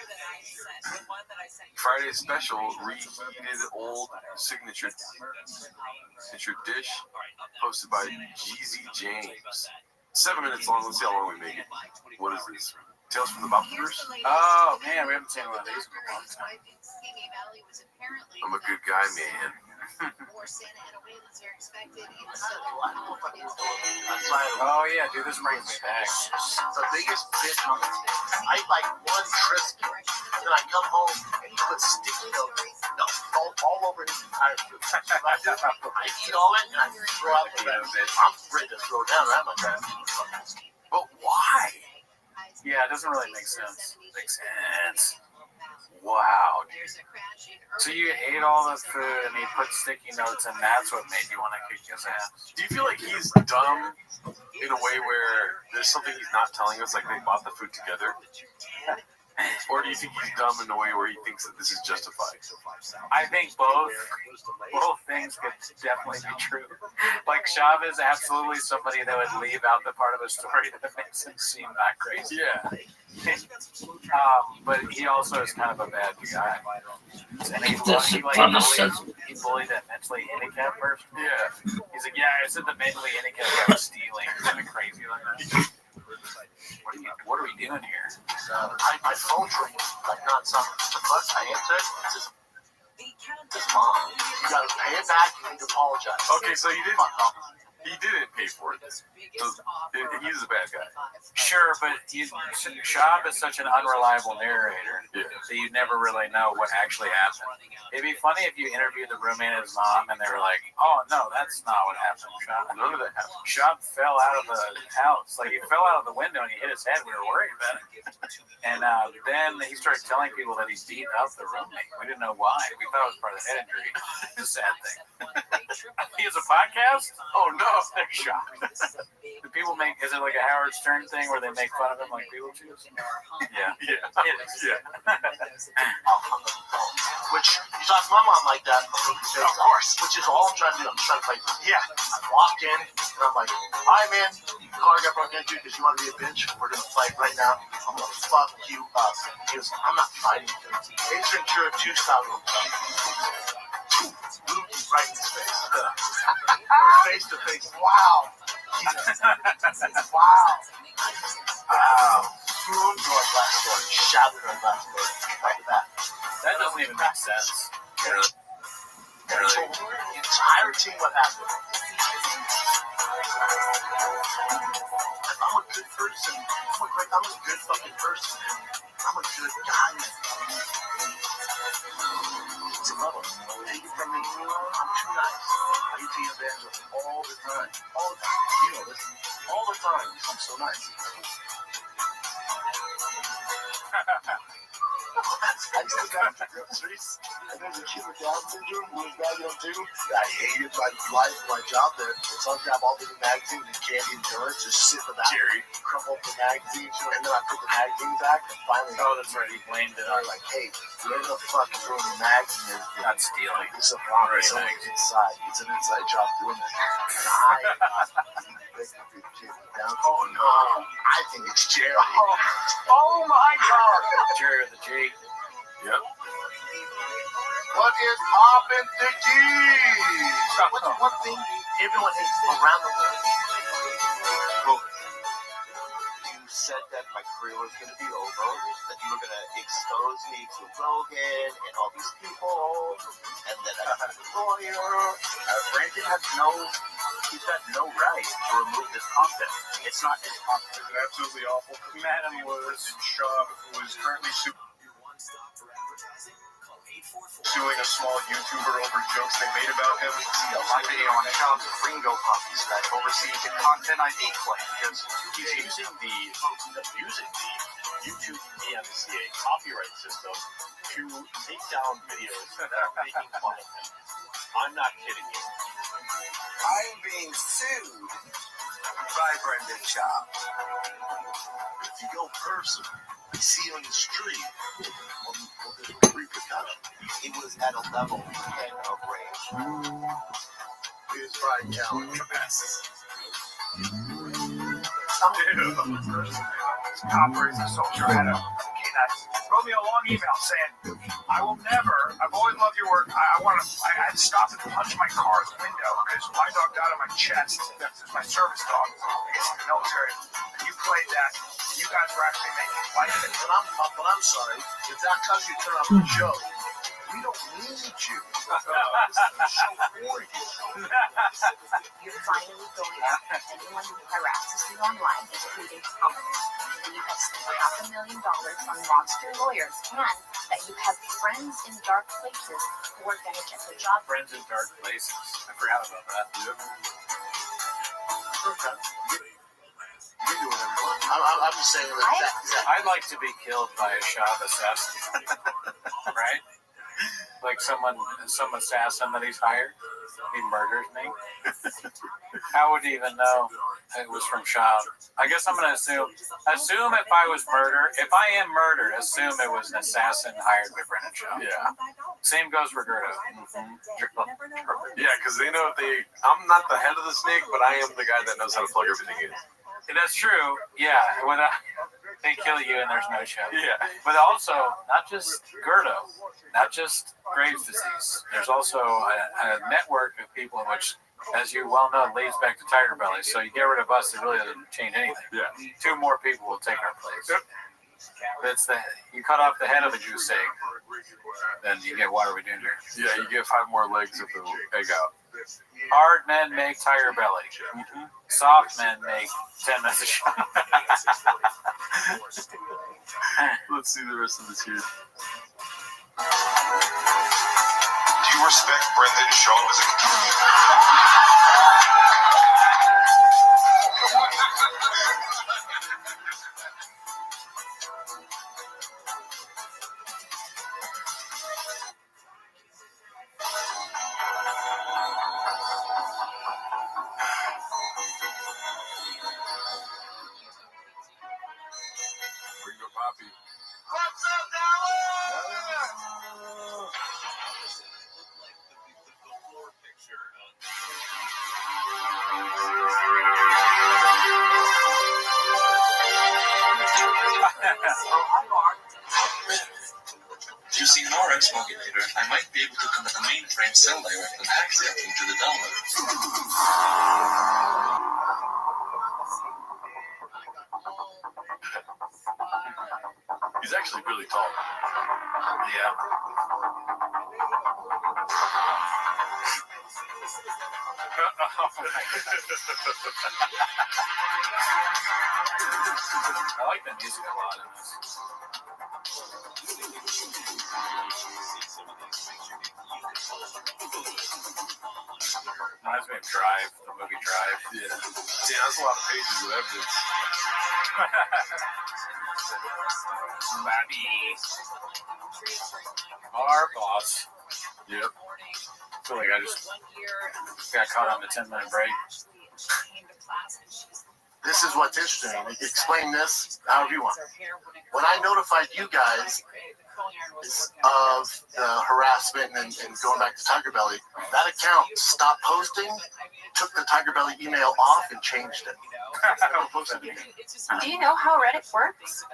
Friday special reheated old signature dish hosted by Jeezy James. 7 minutes long. Let's see how long we make it. What is this? Tales from the Bopperverse? Oh man, we haven't seen one of these in a long time. I'm a good guy, man. Oh yeah, dude, this brings me back. The biggest bitch on the I like one crisp, and then I come home and he puts sticky notes all over his entire food. I eat all it and I throw out the rest. I'm ready to throw down that much. But why? Yeah, it doesn't really make sense. Makes sense. Wow. So you ate all the food and he put sticky notes and that's what made you want to kick his ass. Do you feel like he's dumb in a way where there's something he's not telling us, like they bought the food together? Or do you think he's dumb in a way where he thinks that this is justified? I think both things could definitely be true. Like Shav is absolutely somebody that would leave out the part of a story that makes him seem that crazy. Yeah. But he also is kind of a bad guy. And he bullied that mentally handicapped person. Yeah. He's like, yeah, I said the mentally handicapped guy was stealing. Kind of crazy like that. What are we doing here? My phone's ringing like nonstop. I answer it. It says, mom. You gotta pay it back. You need to apologize. Okay, so he didn't pay for it. So he's a bad guy. Sure, but Shab is such an unreliable narrator that you never really know what actually happened. It'd be funny if you interviewed the roommate and his mom and they were like, "Oh no, that's not what happened. None of that happened. Shab fell out of the house, like he fell out of the window and he hit his head. We were worried about it, and then he started telling people that he beat up the roommate. We didn't know why. We thought it was part of the head injury. It's a sad thing. He has a podcast? Oh no, they're shocked. Do people make? Is it like a Howard Stern thing where they make fun of him like Beetlejuice? Yeah, it is. Yeah. Which you talk to my mom like that, of course. Which is all I'm trying to do. I'm just trying to fight. Yeah. I walked in and I'm like, "Hi, man. Car got broken into because you want to be a bitch. We're gonna fight right now. I'm gonna fuck you up." He goes, "I'm not fighting you." Ace Ventura 2 style. Blew you right in his face. Face to face. Wow. Wow. Threw him to our glass door. Shattered our glass door. Like that. That doesn't even make sense. Really? Told the entire team what happened. I'm a good person. I'm a good fucking person. I'm a good guy. It's a problem. Take it from me. I'm too nice. I used to get advantage of all the time. All the time. You know this. All the time. I'm so nice. I used to go to groceries, and there's a kid with Down syndrome who was that young too. I hated my life, my job there. So I'd grab all the magazines and candy and donuts, just sit in the back, crumple up the magazines, and then I put the magazines back, and finally, that's right, he blamed it on like, "Hey, where the fuck is where the magazine is?" Not stealing. It's a problem. It's inside. It's an inside job doing that. Oh no, I think it's Jerry. Oh my God. Jerry with the G. Yep. What is poppin' the G? What's the one thing everyone hates around the world? COVID. You said that my career was going to be over, that you were going to expose me to Rogan and all these people, and that I'm a lawyer. Brandon has he's got no right to remove this content. It's not his content. It's absolutely awful. Madam was in shock, who is currently suing a small YouTuber over jokes they made about him. My video on Child's Ringo puppies that oversees the content ID claim because he's using the YouTube DMCA copyright system to take down videos that are making fun of him. I'm not kidding you. I'm being sued by Brendan Schaub. If you go personal, you see on the street, well, there's repercussions. He was at a level of rage. His right now capacity. Operates a soldier had a wrote me a long email saying, "I will never. I've always loved your work. I had to stop and punch my car's window because my dog died on my chest. That's my service dog. It's in the military. And you played that. You guys were actually making light of it. But I'm sorry. If that cause you turn off the show, we don't need you. This is the show for you. You're finally going after anyone who harasses you online, including companies. You have spent $500,000 on monster lawyers, and that you have friends in dark places who are going to get the job. Friends in dark places. I forgot about that. Yep. Okay. You can do whatever you want. I'm just saying that. I'd like to be killed by a Schaub assassin. Right? Like some assassin that he's hired, he murders me. How would he even know it was from Schaub? I guess I'm gonna assume if I am murdered, assume it was an assassin hired by Brendan Schaub. Yeah. Same goes for Gerda. Yeah, because they know I'm not the head of the snake, but I am the guy that knows how to plug everything in. That's true. Yeah. They kill you and there's no show. Yeah. But also, not just Gerda, not just Graves' disease. There's also a network of people which, as you well know, leads back to Tiger Belly. So you get rid of us, it really doesn't change anything. Yeah. 2 more people will take our place. Yep. You cut off the head of a goose egg, then you get what are we doing here? Yeah, you get 5 more legs of the egg out. Hard men make tiger belly. Soft men make 10 minutes a shot. Let's see the rest of this here. Do you respect Brendan Shaw as a Bring the Poppy. What's up, Dallas? Using an RX modulator, I might be able to connect the mainframe cell direct and hack setting to the download. He's actually really tall. Yeah. I like the music a lot in this. Reminds me of Drive, the movie Drive. Yeah. Yeah, that's a lot of pages of evidence. Rabbi. Our boss. Yep. I feel like I just got caught on the 10-minute break. This is what's interesting. Explain this however you want. When I notified you guys of the harassment and going back to Tiger Belly, that account stopped posting, took the Tiger Belly email off, and changed it. Do you know how Reddit works?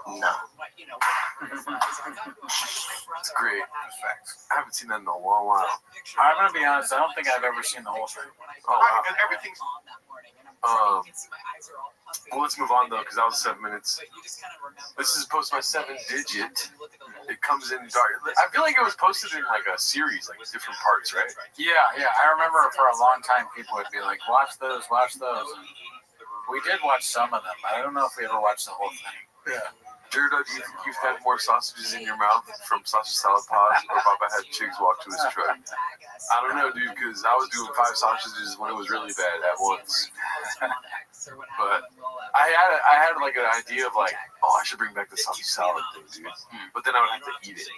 No. It's great. I haven't seen that in a long while. I'm going to be honest, I don't think I've ever seen the whole thing. Oh, wow. Well, let's move on, though, because that was 7 minutes. This is posted by 7-digit. It comes in dark. I feel like it was posted in, like, a series, like, different parts, right? Yeah. I remember for a long time people would be like, watch those. And we did watch some of them. I don't know if we ever watched the whole thing. Yeah. Jared, do you think you've had more sausages in your mouth from Sausage Salad Pod or Papa had Chigs walk to his truck? I don't know, dude, because I was doing 5 sausages when it was really bad at once. But I had like an idea of like, oh, I should bring back the sausage salad thing, dude. But then I would have to eat it.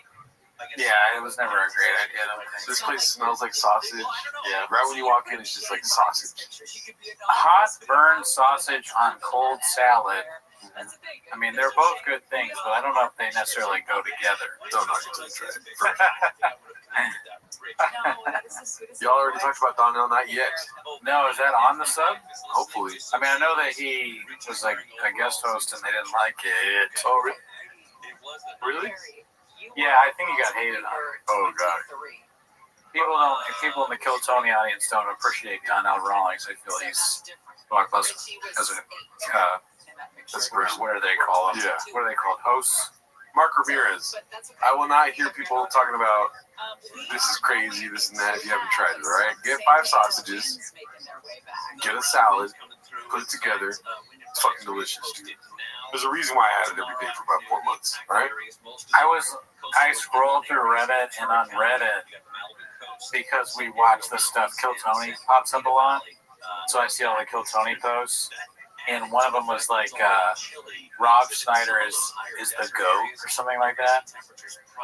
Yeah, it was never a great idea. This place smells like sausage. Yeah, right when you walk in, it's just like sausage. Hot burned sausage on cold salad. I mean, they're both good things, but I don't know if they necessarily go together. Don't knock it till you try it. Y'all already talked about Donnell, not yet. No, is that on the sub? Hopefully. I mean, I know that he was like a guest host and they didn't like it. Oh, really? Yeah, I think he got hated on it. Oh, God. People in the Kill Tony audience don't appreciate Donnell Rawlings. I feel he's as what do they call him? Yeah. What are they called? Hosts? Mark Ramirez. I will not hear people talking about this is crazy, this and that if you haven't tried it, all right? Get 5 sausages, get a salad, put it together. It's fucking delicious, dude. There's a reason why I had it every day for about 4 months, all right? I scrolled through Reddit, and on Reddit, because we watch the stuff, Kill Tony pops up a lot. So I see all the Kill Tony posts. And one of them was like, Rob Schneider is the GOAT or something like that.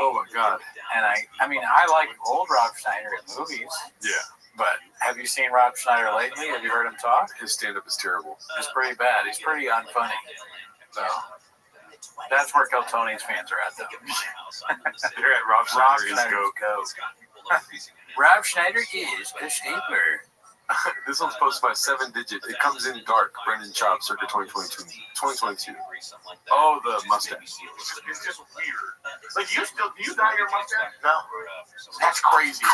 Oh my God. And I mean, I like old Rob Schneider in movies. Yeah. But have you seen Rob Schneider lately? Have you heard him talk? His stand-up is terrible. It's pretty bad. He's pretty unfunny. So that's where Kill Tony's fans are at, though. They're at Rob Schneider's GOAT. Rob Schneider is a stapler. This one's posted by 7-digit. It comes in dark. Brendan Chop, circa 2022. Oh, the mustache. It's just weird. Like, do you dye your mustache? No. That's crazy.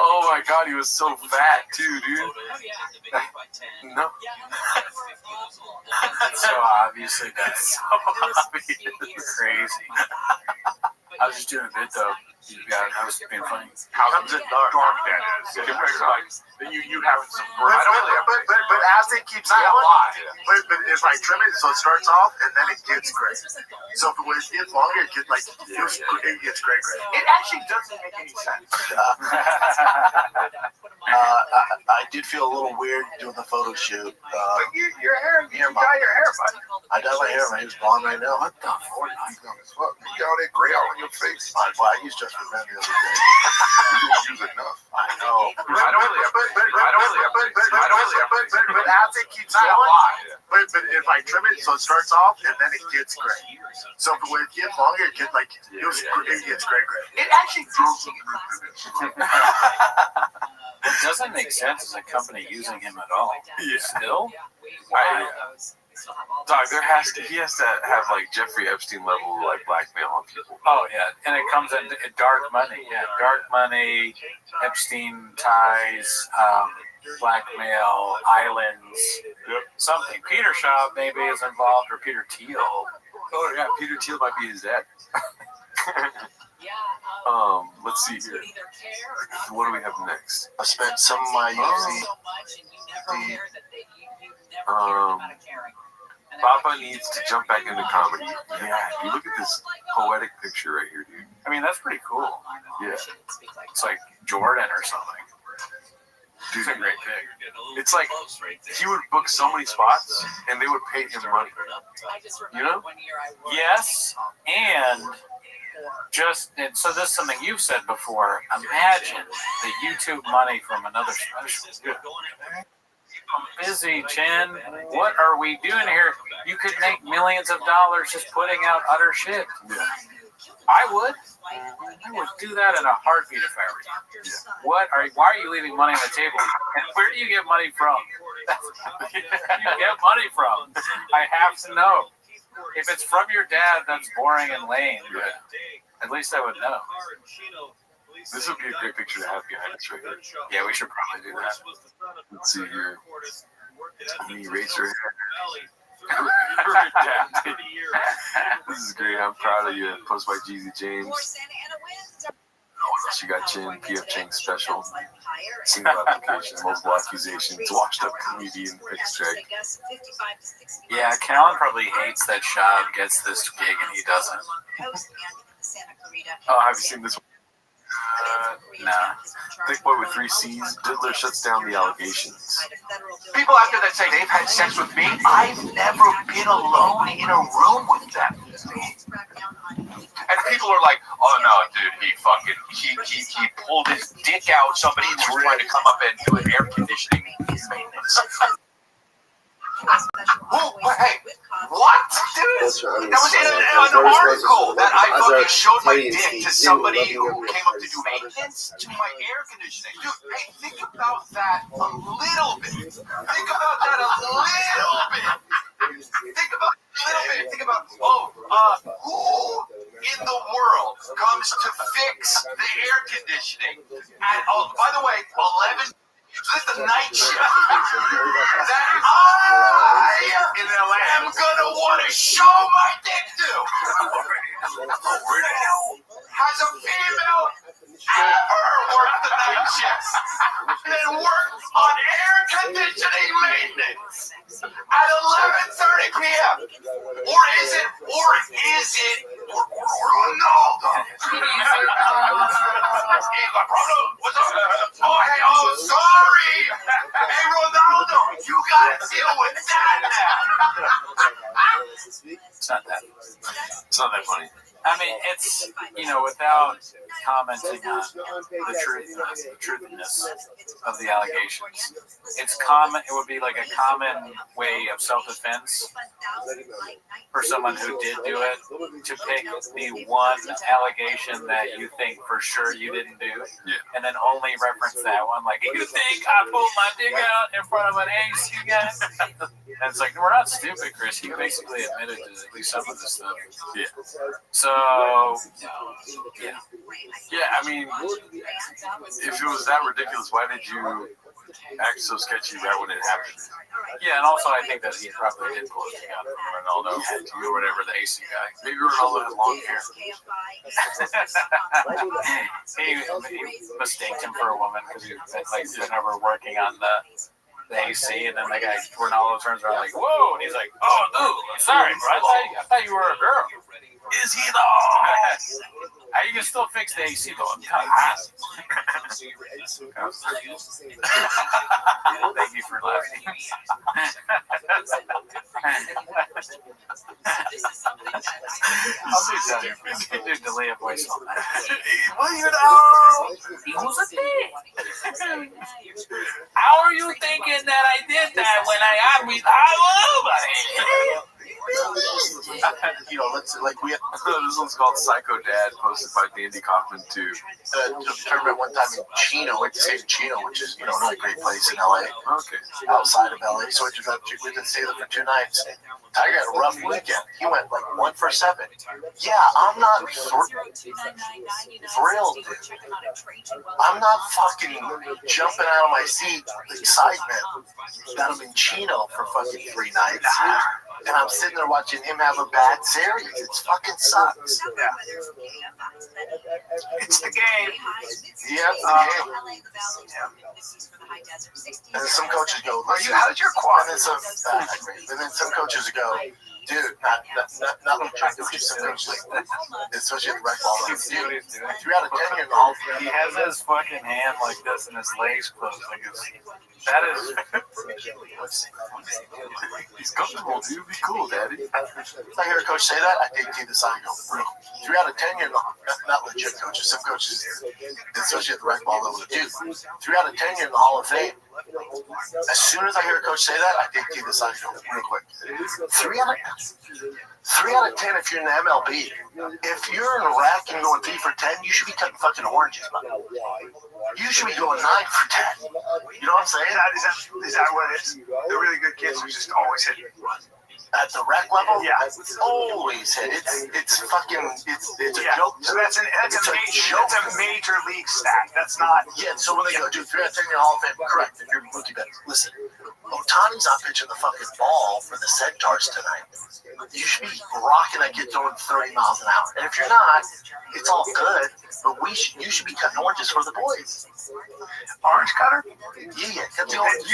Oh my God, thought he was so fat too, dude. No. So obviously that's crazy. I was just doing a bit though. Yeah, I was being funny. How comes it dark that is? Compared to like you having some but as it keeps going, but it's like trim it so it starts off and then it gets gray. So if it gets longer, it gets like it gets gray. It actually doesn't make any sense. I did feel a little weird doing the photo shoot. But your hair, you dye your hair, bud. I dye my hair. My hair's blonde right now. What the fuck? You got all that gray all on your face. I used just for men the other day. You didn't use enough. I know. But as it keeps going, but if I trim it so it starts off and then it gets gray. So if it gets longer, it gets like it gets gray. It actually grows. It doesn't make sense as a company using him at all. Yeah. Still? Dog, he has to have like Jeffrey Epstein level like blackmail on people. Oh yeah, and it comes in dark money. Yeah, dark money, Epstein ties, blackmail, islands, something. Peter Shaw maybe is involved, or Peter Thiel. Oh yeah, Peter Thiel might be his dad. Let's see here. What do we have next? I spent some of my Papa needs to jump back into comedy. Yeah, you look at this poetic picture right here, dude. I mean, that's pretty cool. Yeah. It's like Jordan or something. Dude, it's a great pick. It's like he would book so many spots and they would pay him money. You know? Yes, and so this is something you've said before. Imagine the YouTube money from another special. I'm busy, Chen. What are we doing here? You could make millions of dollars just putting out utter shit. Yeah. I would do that in a heartbeat if I were you. Yeah. Why are you leaving money on the table? And where do you get money from? Where do you get money from? I have to know. If it's from your dad, that's boring and lame. But at least I would know. This would be a great picture to have behind us right here. Yeah, we should probably do that. Let's see here. Me eraser hair. This is great. I'm proud of you. Post by Jeezy James. She got Chin, PF Chang special. Single application, multiple accusations, washed up comedian extract. Yeah, Callan probably hates that Shab gets this gig and he doesn't. Oh, have you seen this one? Nah. Thick boy with 3 C's. Diddler shuts down the allegations. People out there that say they've had sex with me, I've never been alone in a room with them. And people are like, oh no, dude, he pulled his dick out. Somebody was trying to come up and do an air conditioning maintenance. Hey, what, dude? That was in an article that I fucking showed my dick to somebody who came up to do maintenance to my air conditioning. Dude, hey, think about that a little bit. Think about that a little bit. Think about, who in the world comes to fix the air conditioning at, by the way, 11. This is the night shift that I am gonna want to show my dick to. Has a female ever worked the night shift and worked on air conditioning maintenance at 11:30 p.m. Or is it Ronaldo? Hey, what's up? Oh, sorry. Hey, Ronaldo, you gotta deal with that now. It's not that. It's not that funny. I mean, it's, without commenting on the truthiness of the allegations, it's common. It would be like a common way of self-defense for someone who did do it to pick the one allegation that you think for sure you didn't do, and then only reference that one. Like, you think I pulled my dick out in front of an AC guy? And it's like, we're not stupid, Chris. He basically admitted to at least some of this stuff. Yeah. So So, yeah. Yeah, I mean, if it was that ridiculous, why did you act so sketchy right when it happened? Yeah, and also I think that he probably did pull his gun from Ronaldo or whatever, the AC guy. Maybe Ronaldo had long hair. he mistaked him for a woman because he was like never working on the AC, and then the guy Ronaldo turns around like, "Whoa!" and he's like, "Oh, dude, I'm sorry, bro. I thought you were a girl." Is he though? You can still fix the AC though. I'm kind of hot. Thank you for laughing. I'll do that. Do delay a voice on that. Well, you know, He was a dick. How are you thinking that I did that when I obviously You know, let's like we. This one's called Psycho Dad, posted by Dandy Kaufman too. Tournament one time in Chino, went to stay in Chino, which is not a great place in LA. Okay. Outside of LA, so we did stay there for 2 nights. Tiger had a rough weekend. He went like 1 for 7. Yeah, I'm not thrilled, dude. I'm not fucking jumping out of my seat with excitement that I'm in Chino for fucking 3 nights. And I'm sitting there watching him have a bad series. It fucking sucks. Yeah. It's the game. Yeah, it's the game. And then some coaches go, How's your quad? And then some coaches go, dude, not legit coaches. Some coaches like, especially at the rec ball. Dude, 3 out of 10 you're in the Hall of Fame. He has his fucking hand like this and his legs closed like this. That is. He's comfortable, dude. Be cool, Daddy. If I hear a coach say that, I take the side and go, bro, 3 out of 10 you're not legit coaches. Some coaches, especially at the rec ball level, dude, 3 out of 10 you're in the Hall of Fame. As soon as I hear a coach say that, I take the side and go real quick. 3 out of 10 if you're in the MLB. If you're in a rack and going 3 for 10, you should be cutting fucking oranges, man. You should be going 9 for 10. You know what I'm saying? Is that what it is? The really good kids are just always hitting. At the rec level, Yeah. always hit. It's a joke. So that's a major league stat. That's not. Yeah, so when they go, dude, 3 out of 10 in your Hall of Fame, correct. If you're rookie bet, listen, Otani's not pitching the fucking ball for the Centaurs tonight. You should be rocking that kid throwing 30 miles an hour. And if you're not, it's all good. But you should be cutting oranges for the boys. Orange cutter? Yeah, cut the orange.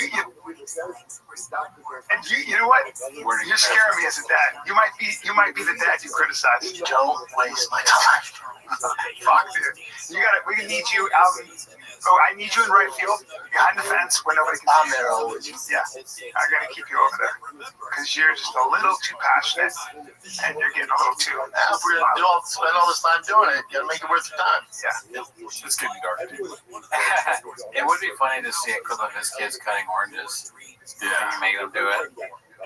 And you know what? You're scaring me as a dad. You might be the dad you criticize. Don't waste my time. Fuck, dude. We need you out. I need you in right field, behind the fence, where nobody can. I'm there always. Yeah, I gotta keep you over there because you're just a little too passionate, and you're getting a little too. Now, if we're gonna spend all this time doing it, you gotta make it worth your time. Yeah, It's getting dark, dude. It would be funny to see a clip of his kids cutting oranges. Yeah. You make them do it.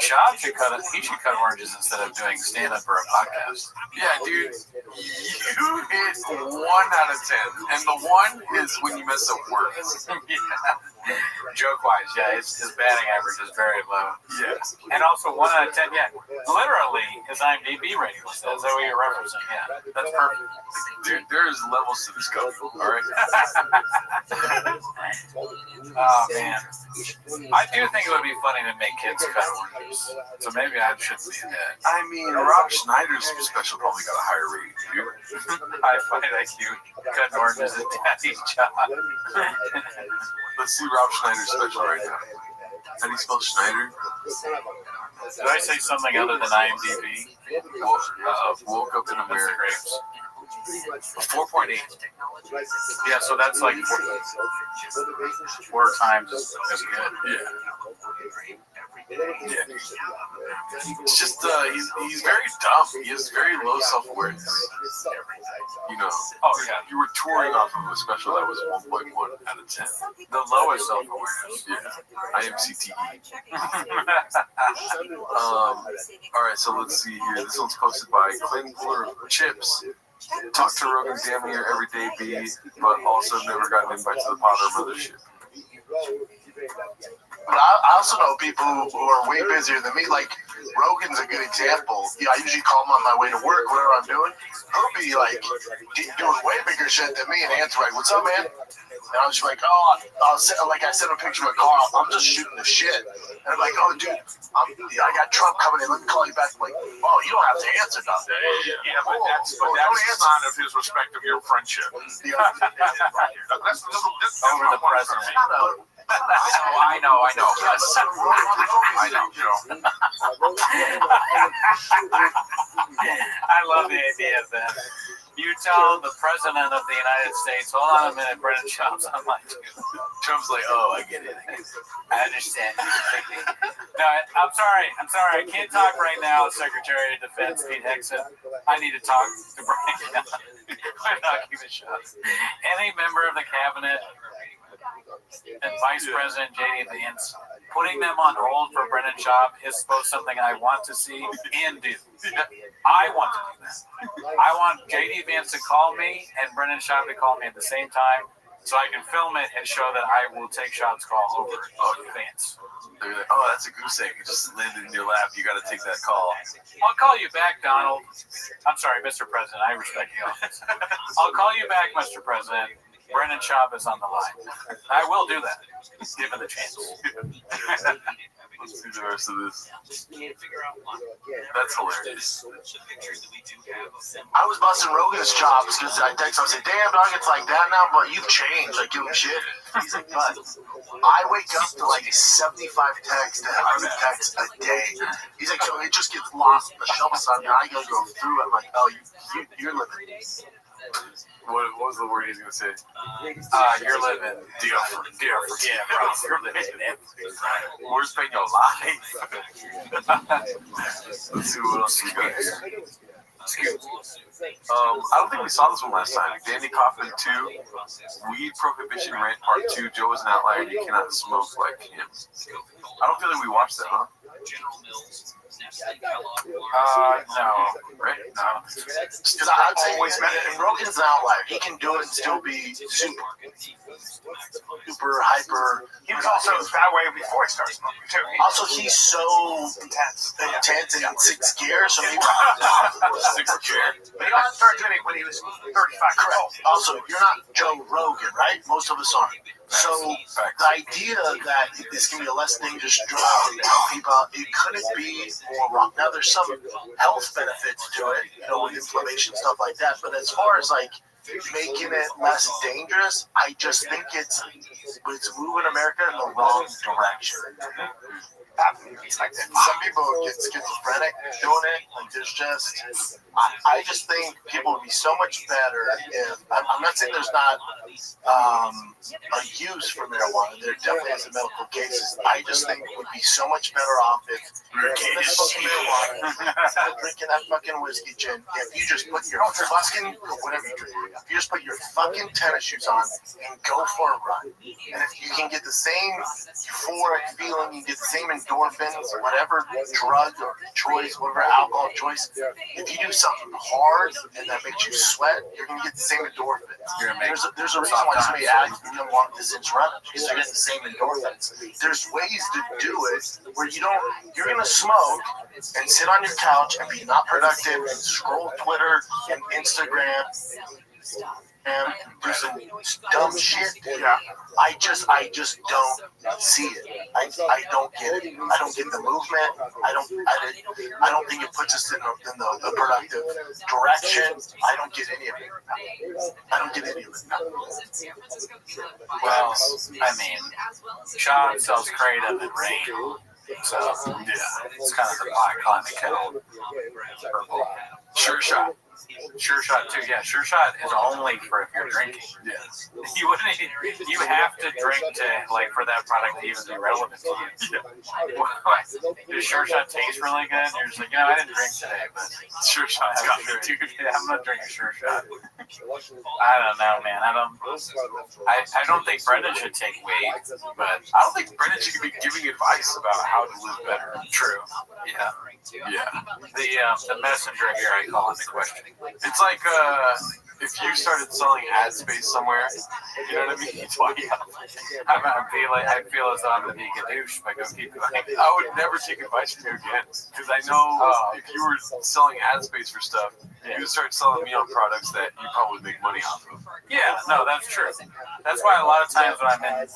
Sean should cut it. He should cut oranges instead of doing stand-up or a podcast. Yeah, dude. You hit 1 out of 10, and the 1 is when you mess up words. Yeah. Joke-wise, yeah, his batting average is very low. Yeah. And also 1 out of 10, yeah. Literally, his IMDb rating was that. Is that what you're referencing? Yeah, that's perfect. Dude, there's levels to this coach, alright? Oh, man. I do think it would be funny to make kids cut oranges. So maybe I should see that. I mean, Rob Schneider's special probably got a higher rating, dude. I find that cute. Cutting oranges at daddy's job. Let's see Rob Schneider's special right now. How do you spell Schneider? Did I say something other than IMDb? Woke up in America. 4.8. Yeah, so that's like 4 times as good. Yeah. It's just he's very dumb. He has very low self-awareness. You know. Oh yeah. You were touring off of a special that was 1.1 out of 10. The lowest self-awareness. Yeah. IMCTE. All right, so let's see here. This one's posted by Clayton Fuller of Chips. Talk to Rogan damn near every day, B, but also never got an invite to the Potter Mothership. But I also know people who are way busier than me. Like Rogan's a good example. I usually call him on my way to work, whatever I'm doing. He'll be like doing way bigger shit than me and answer like, "What's up, man?" And I was just like, I sent a picture of a car. I'm just shooting the shit. And I'm like, "Oh, dude, I got Trump coming in. Let me call you back." I'm like, "Oh, you don't have to answer nothing." Yeah, but that's a sign of his respect of your friendship. That's Over the president. I know. I know. I love the idea of that. You tell the president of the United States, "Hold on a minute, Brennan Trump's on my too." Trump's like, "Oh, I get it. I understand." No, I'm sorry. I can't talk right now, Secretary of Defense Pete Hegseth. I need to talk to Brennan. We're not keeping shots. Any member of the cabinet and Vice President J.D. Vance, putting them on hold for Brennan Schaub is both something I want to see and do. I want to do that. I want J.D. Vance to call me and Brennan Schaub to call me at the same time so I can film it and show that I will take Schaub's call over Vance. They're like, "Oh, that's a goose egg. It just landed in your lap. You got to take that call." I'll call you back, Donald. I'm sorry, Mr. President. I respect the office. I'll call you back, Mr. President. Brennan Schaub is on the line. I will do that, given the chance. Let's see the rest of this. That's hilarious. I was busting Rogan's chops because I text him, I said, "Damn, dog, it's like that now, but you've changed." Like, give him shit. He's like, "But I wake up to like 75 texts and 100 texts a day." He's like, "So it just gets lost in the shuffle on there. I gotta go through it." I'm like, "Oh, you're living." What was the word he's gonna say? You're living different. Yeah, bro. You're living different. We're spending your life. Let's see what else we got here. I don't think we saw this one last time. Danny Kaufman 2, Weed Prohibition Rant Part 2. Joe is an outlier. You cannot smoke like him. I don't feel like we watched that, huh? No. Right? No. Because I'd say and Rogan's an outlier. He can do it and still be super hyper. He was also that way before he started smoking too. Also, he's so intense and scared. So he scared. But he also started doing it when he was 35. Correct. Also, you're not Joe Rogan, right? Most of us aren't. So the idea that this can be a less dangerous drug to help people out, it couldn't be more wrong. Now, there's some health benefits to it, with inflammation, stuff like that. But as far as like making it less dangerous, I just think it's moving America in the wrong direction. Some people get schizophrenic doing it. Like, there's just, I just think people would be so much better if, I'm not saying there's not a use for marijuana. There definitely is in medical cases. I just think it would be so much better off if you're smoking marijuana, drinking that fucking whiskey gin. If you just put your fucking, whatever you drink, if you just put your fucking tennis shoes on and go for a run. And if you can get the same euphoric feeling, you get the same endorphins, whatever drug or choice, whatever alcohol choice, if you do something hard and that makes you sweat, you're going to get the same endorphins. There's a reason why somebody asks become long distance runners, because they're getting the same endorphins. There's ways to do it where you're going to smoke and sit on your couch and be not productive and scroll Twitter and Instagram and do some dumb shit. Yeah. I just don't see it. I don't get it. I don't get the movement. I don't think it puts us in the productive direction. I don't get any of it. Well, I mean, Sean sells Kratom and Rain. So, yeah, it's kind of the icon of the kettle. Purple. Sure Shot. Sure Shot too. Yeah, Sure Shot is only for if you're drinking. Yeah. You have to drink to for that product to even be relevant to you. Yeah. Does Sure Shot taste really good? You're just like, I didn't drink today, but Sure Shot's got me too. I'm gonna drink a Sure Shot. I don't know, man. I don't think Brendan should take weed, but I don't think Brendan should be giving advice about how to live better. True. Yeah. The messenger here, I call him the question. It's like if you started selling ad space somewhere, you know what I mean? I feel as though I'm going to be gadoosh, but go keep going. I would never take advice from you again, because I know if you were selling ad space for stuff, you would start selling me on products that you probably make money off of. Yeah, no, that's true. That's why a lot of times when I'm in,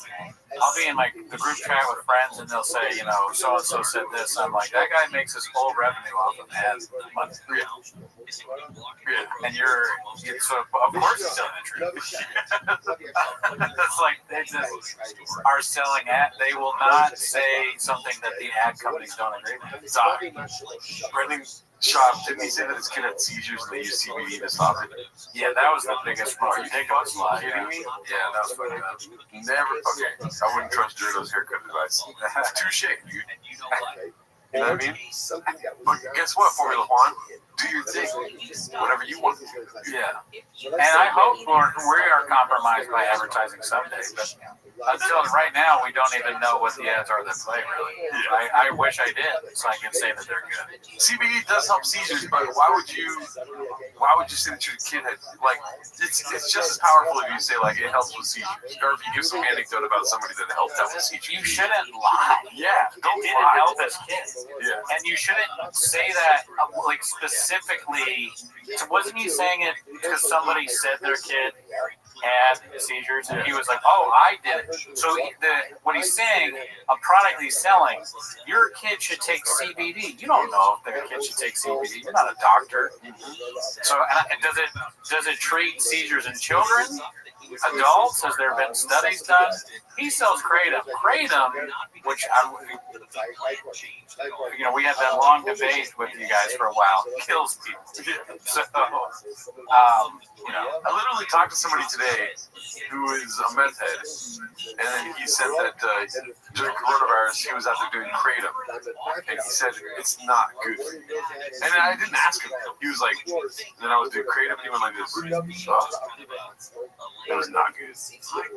I'll be in the group chat with friends, and they'll say, so and so said this. I'm like, that guy makes his whole revenue off of ads money. And so of course he's telling the truth. That's like they just are selling ad. They will not say something that the ad companies don't agree with. Brendan Schaub, didn't he say that his kid had seizures and they used CBD to stop it? Yeah, that was the biggest one. Ridiculous lie. Yeah, that was funny. Never. Okay, I wouldn't trust Jordo's haircut advice. Touche, dude. You know what I mean? But guess what, Formula One? Do your thing. Whatever you want. Yeah. And I hope we are compromised by advertising someday, but until right now, we don't even know what the ads are that play, really. I wish I did, so I can say that they're good. CBD does help seizures, but why would you say that your kid had, it's just as powerful if you say, it helps with seizures, or if you give some anecdote about somebody that helped out with seizures. You shouldn't lie. Yeah, don't it lie. Didn't help his kid. Yeah. And you shouldn't say that, specifically. Wasn't he saying it because somebody said their kid had seizures, and he was like, "Oh, I did it." So what he's saying, a product he's selling, your kid should take CBD. You don't know if their kid should take CBD. You're not a doctor. So, does it treat seizures in children? Adults? Has there been studies done? He sells kratom. Kratom, which we had that long debate with you guys for a while, kills people. So, I literally talked to somebody today who is a meth head, and then he said that during coronavirus he was out there doing kratom, and he said it's not good. And I didn't ask him. He was like, then I was doing kratom, and he went like this. It was not good.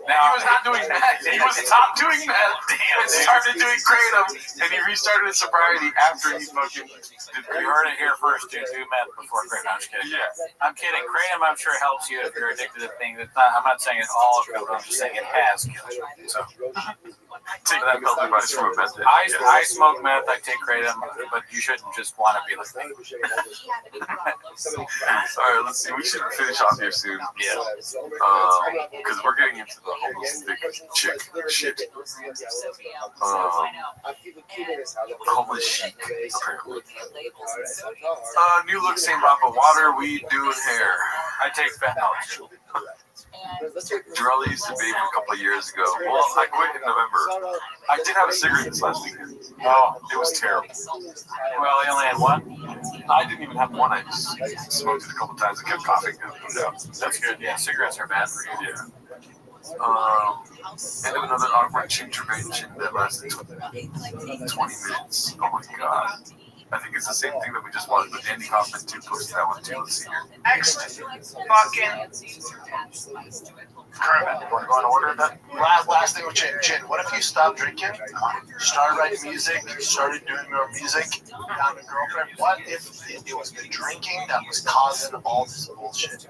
Now he was not doing that. He was stopped doing that and started doing kratom, and he restarted his sobriety after he fucking did kratom. You heard it here first, dude. Do meth before kratom. I'm just kidding. Yeah. I'm kidding. Kratom, I'm sure, helps you if you're addicted to things. I'm not saying it's all killed. I'm just saying it has killed you. So, take that health advice from a meth head. I smoke meth. I take kratom, but you shouldn't just want to be like me. All right, let's see. We should finish off here soon. Yeah. Because we're getting into the homeless chick shit. Homeless chic, apparently. New look, same bottle of water, weed, doing hair. I take fentanyl too. Jarrell used to vape a couple of years ago. Well, I quit in November. I did have a cigarette this last weekend. Oh, it was terrible. Well, you only had one? I didn't even have one. I just smoked it a couple times and kept coughing. That's good. Yeah, cigarettes are bad for you. Yeah. And then another awkward intervention that lasted 20 minutes. Oh my god. I think it's the same thing that we just watched, but Andy Kaufman too posted that one too. Let's see here. Excellent. Fucking Kermit. Want to go in order of that? Last thing with Chin. What if you stopped drinking, started writing music, started doing more music, found a girlfriend? What if it was the drinking that was causing all this bullshit?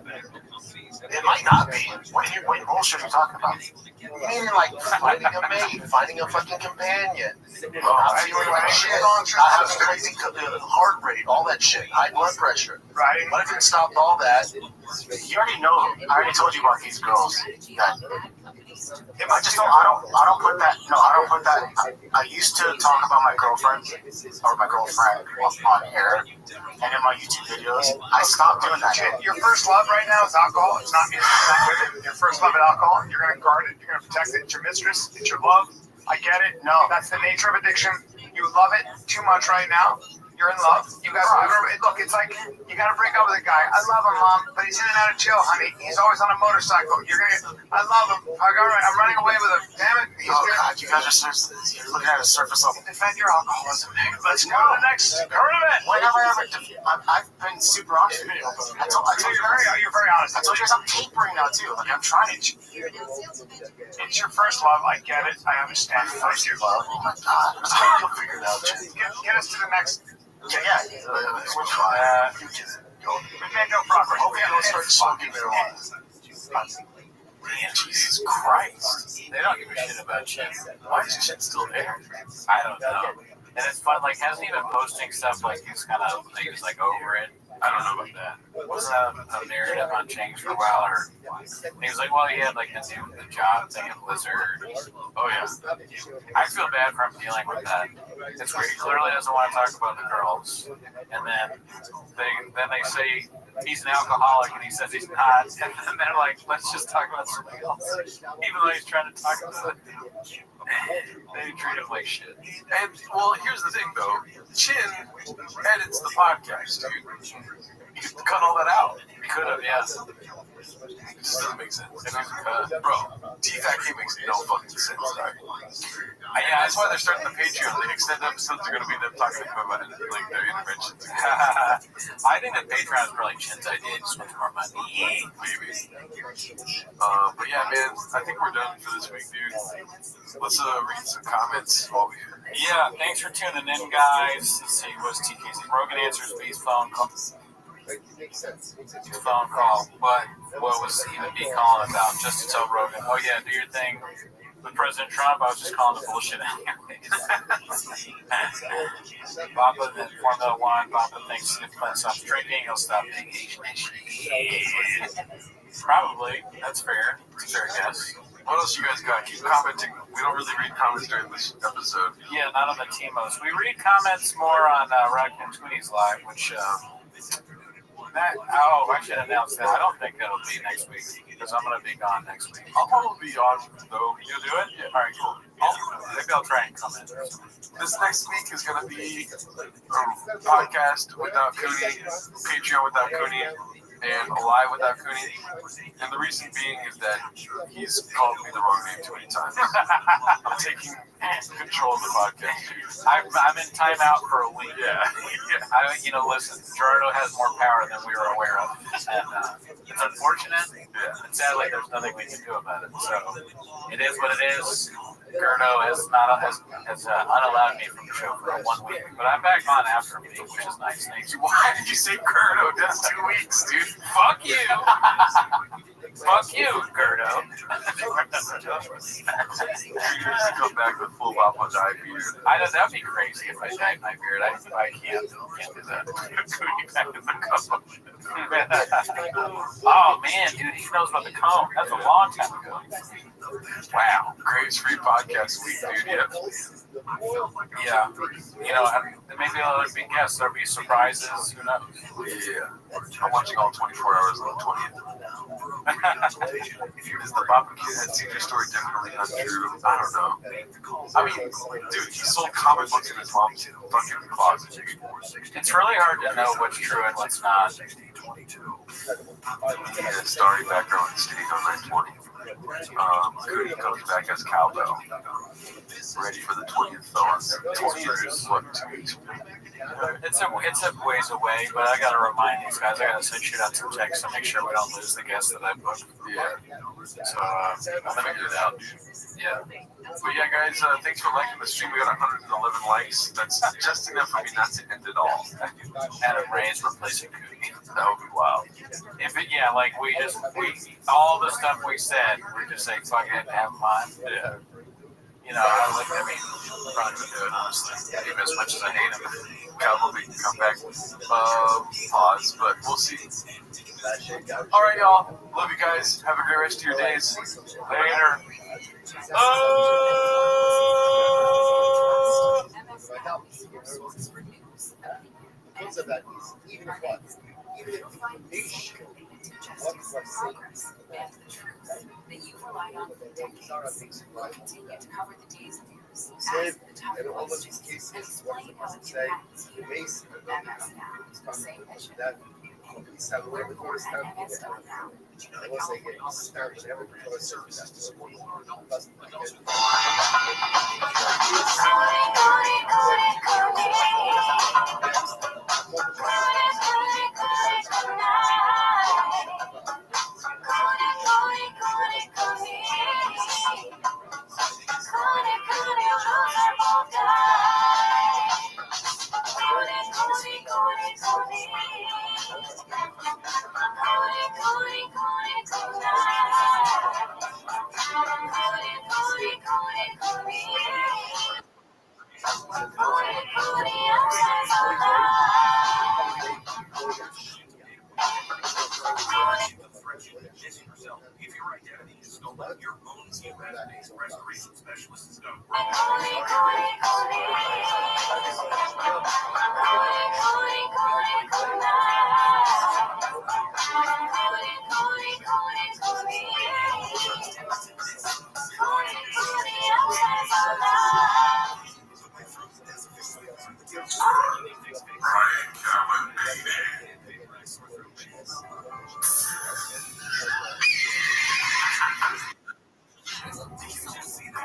It might not be. What bullshit are you talking about? Meaning like finding a mate, finding a fucking companion, not feeling like shit, not having crazy heart rate, all that shit, high blood pressure. Right. What if it stopped all that? You already know. I already told you about these girls. That if I just don't, I don't put that. No, I don't put that. I used to talk about my girlfriend or my girlfriend on air and in my YouTube videos. I stopped doing that. Your first love right now is alcohol. It's not music. It's not women. Your first love is alcohol. You're going to guard it. You're going to protect it. It's your mistress. It's your love. I get it. No. That's the nature of addiction. You love it too much right now. You're in love. You guys look, it's like you gotta break up with a guy. I love him, Mom, but he's in and out of jail, honey. He's always on a motorcycle. I love him. I'm running away with him. Damn it. God, you guys are you're looking at a surface level. Defend your alcoholism. Let's go to the next current event. When have I ever? I've been super honest with you. I told you you're very honest. I told you I'm tapering now too. Like I'm trying to. It's your first love. I get it. I understand. First love. Oh my God. You'll figure it out. Get us to the next. Yeah. We're fine. We made no progress. Okay, let's start smoking marijuana. Man, Jesus Christ. They don't give a shit about Chin. Why is Chin still there? I don't know. And it's fun, like, hasn't he been posting stuff like he's kind of, he was like over it? I don't know about that. Wasn't that a narrative on Chang's for a while? Or he was like, well, he had like the job thing at Blizzard. Oh, yeah. I feel bad for him dealing with that. It's where he clearly doesn't want to talk about the girls. And then they say he's an alcoholic and he says he's not. And then they're like, let's just talk about something else. Even though he's trying to talk about it. They treat him like shit. And, well, here's the thing, though. Chin edits the podcast, dude. He could cut all that out. He could have, yeah. It just doesn't make sense. Bro, TFAK makes no fucking sense, right? Yeah, that's why they're starting the Patreon. The extended episodes are going to be them talking about it, like their interventions. I think that Patreon is probably Chin's idea, just with more money. Maybe. But yeah, man, I think we're done for this week, dude. Let's read some comments while we... Yeah, thanks for tuning in, guys. Let's see, what's TKC? Rogan answers B's phone call. Phone call. What was even me calling about? Just to tell Rogan, oh yeah, do your thing with President Trump. I was just calling the bullshit anyways. Papa in Formula One. Papa thinks if Clint stops drinking, he'll stop being Asian. Probably. That's fair. That's a fair guess. What else you guys got? Keep commenting. We don't really read comments during this episode. Yeah, not on the T-Mos. We read comments more on Raccoon Tweety's live, which... I should announce that. I don't think that'll be next week because I'm going to be gone next week. I'll probably be on, though. You'll do it? Yeah. All right, cool. Maybe I'll try and come in. This next week is going to be a podcast without Cooney, Patreon without Cooney, and a live without Cooney. And the reason being is that he's called me the wrong name too many times. I'm taking control of the podcast. I'm in timeout for a week. Yeah. Listen, Gerardo has more power than we were aware of. And it's unfortunate. Yeah. And sadly, there's nothing we can do about it. So it is what it is. Gerardo has unallowed me from the show for 1 week. But I'm back on after me, which is nice. Thanks. Why did you say Gerardo? That's 2 weeks, dude. Fuck you. Fuck you, Gerardo. Come back with full bop on dye beard. I know that'd be crazy if I dyed my beard. I can't do that. Back in the comb. Oh man, dude, he knows about the comb. That's a long time ago. Wow. Graves Free Podcast Week, dude. Yep. Yeah. Maybe there'll be guests. There'll be surprises. Who knows? Yeah. I'm watching all 24 hours on the 20th. Is the Baba Kid Head Caesar story definitely untrue? I don't know. I mean, dude, he sold comic books in his mom's fucking closet. It's really hard to know what's true and what's not. He had a starry background stage on 920. Cooney comes back as Cowbell. Ready for the 20th fellas. 20th is what, 2 weeks? It's a ways away, but I gotta remind these guys. I gotta send shoot out some texts to make sure we don't lose the guests that I booked. Yeah. So I'll figure it out. Yeah. But yeah, guys, thanks for liking the stream. We got 111 likes. That's just enough for me not to end it all. Adam Ray's replacing Cooney. That would be wild. All the stuff we said, we just say fuck it, have him on. Yeah. Probably do it, honestly. Even as much as I hate him. Probably can come back with pause, but we'll see. All right, y'all. Love you guys. Have a great rest of your days. Later. You'll find justice, progress, and the truth that you've relied on for decades. We'll continue to cover the days and years, ask the tough questions, and explain how it's impacted you. MS Now, same mission. Restoration specialists know.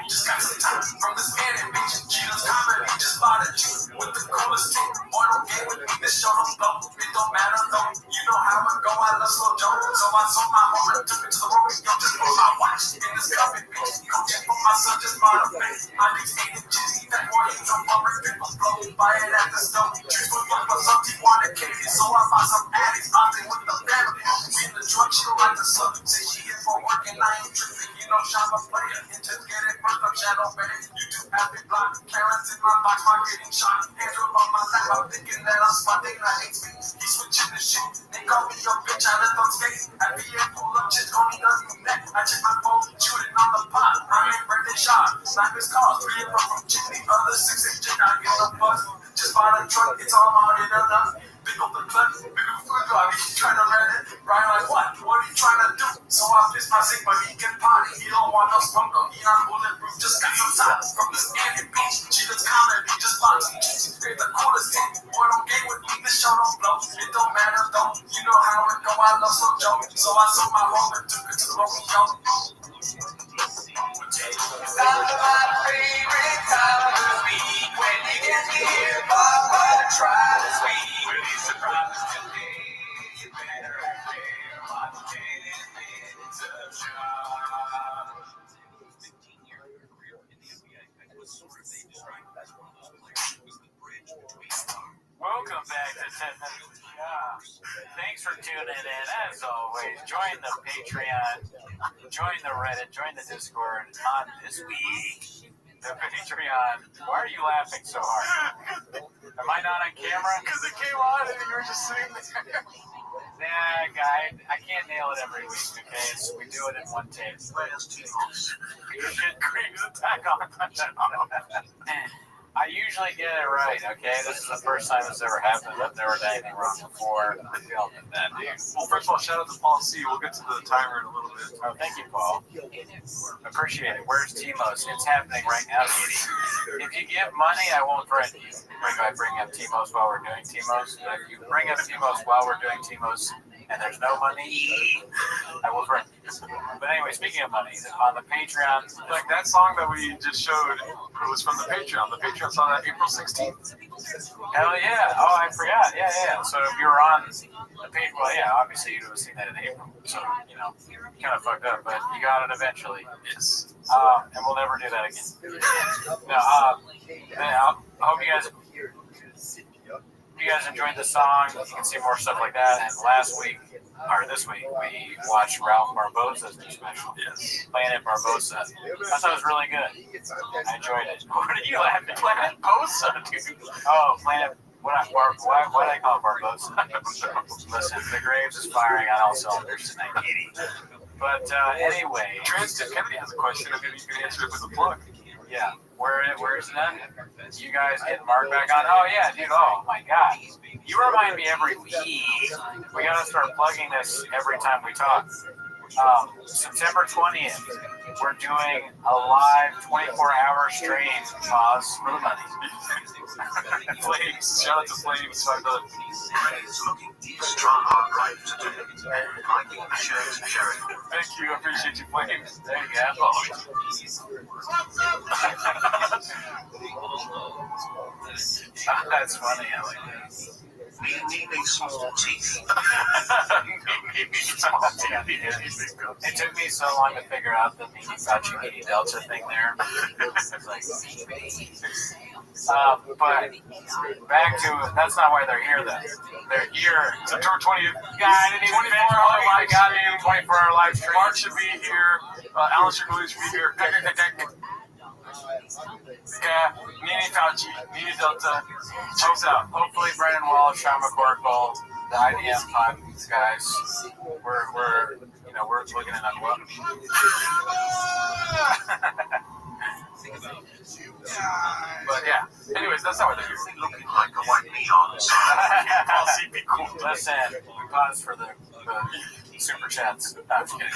Just got some time from this man and bitch. Jesus comedy, just bought a juice with the coolest team. Boy, don't game with me, this show don't blow. It don't matter though, you know how I go, I love slow Joe. So I sold my home and took it to the road. Yo, just put my watch in this coffee, bitch. Go get for my son, just bought a face. I need to eat cheesy, that boy, he don't bump it, people blow. Buy it at the store. Trees with one for some, he wanted candy, so I bought some addicts. Mountain with the family. We in the truck, she don't like the sun. Say she here for work and I ain't tripping. You know, shop a player. And just get it first, I'm shadow betting. You too happy block. Karens in my box, my getting shot. Hands up on my lap, I'm thinking that I'm spotting the hate me. He switching the shit. They call me your bitch, I let them skate. At the end, pull up, just call me ugly neck. I check my phone, shooting on the pot. I ain't ready shot. Slap his cars, 3 from Jimmy. Other 6 inch, I get the buzz. Just bought a truck, it's all on it or nothing. Big up the clutch, big up the foot, I mean, trying to let it. Ryan like, what? What are you trying to do? So I piss my sick, but he can potty. He don't want no smoke, though. He on bulletproof, just got some size from this Andy bitch. She just comedy, just watch me. They're the coolest thing. Boy, don't game with me, this show don't blow. It don't matter, though. You know how it go, I love so Joe. So I sold my home and took it to the local yo. It's not my favorite time of the week when you get to hear Papa try to speak. When he surprises today, you better prepare my 10 minutes of shock. Welcome back to 10 Minutes. Thanks for tuning in. As always, join the Patreon, join the Reddit, join the Discord on this week. The Patreon. Why are you laughing so hard? Am I not on camera? Because it came on and you were just sitting there. Nah, guy, I can't nail it every week, okay? So we do it in one take. You should Cream's attack on I usually get it right, okay? This is the first time this ever happened. I've never done anything wrong before. Well, first of all, shout out to Paul C. We'll get to the timer in a little bit. Oh, thank you, Paul. Appreciate it. Where's Timos? It's happening right now, Kitty. If you give money, I won't threaten you. If I bring up Timos while we're doing Timos, if you bring up Timos while we're doing Timos and there's no money, I will threaten you. But anyway, speaking of money, on the Patreon, like that song that we just showed, it was from the Patreon. The Patreon song that April 16th. Hell yeah. Oh, I forgot. Yeah. So if you were on the page, well, yeah, obviously you'd have seen that in April. So, you know, kind of fucked up, but you got it eventually. Yes. And we'll never do that again. No, I hope you guys enjoyed the song. You can see more stuff like that. And this week, we watched Ralph Barbosa's new special. Yes. Planet Barbosa. I thought it was really good. I enjoyed it. What are you laughing? Planet Bosa, dude. Oh, Planet. Why did I call it Barbosa? Listen, the Graves is firing on all cylinders tonight, Katie. But anyway. Transit Kennedy has a question. I mean, you can answer it with a plug. Yeah. Where's that? You guys getting Mark back on? Oh, yeah, dude. Oh, my God. You remind me every week. We got to start plugging this every time we talk. September 20th, we're doing a live 24-hour stream, Pause, for the money. Flames, shout out to Flames. Thank you, I appreciate you, Flames. There you go. That's funny, I like that. Me small teeth. It took me so long to figure out the Fauci Delta thing there. But back to, that's not why they're here then. They're here September 20th. God, I didn't even mention, oh my God, 24-hour live stream. Mark should be here. Alan should be here. Yeah, Nene Fauci, Nene Delta. Checks out. Hopefully, Brennan Wallace, Sean McCorkle, the IDM pod guys. We're we're looking at what. But yeah. Anyways, that's how I think it's looking like a white neon. So be cool. Listen, we paused for the super chats. No, I'm just kidding.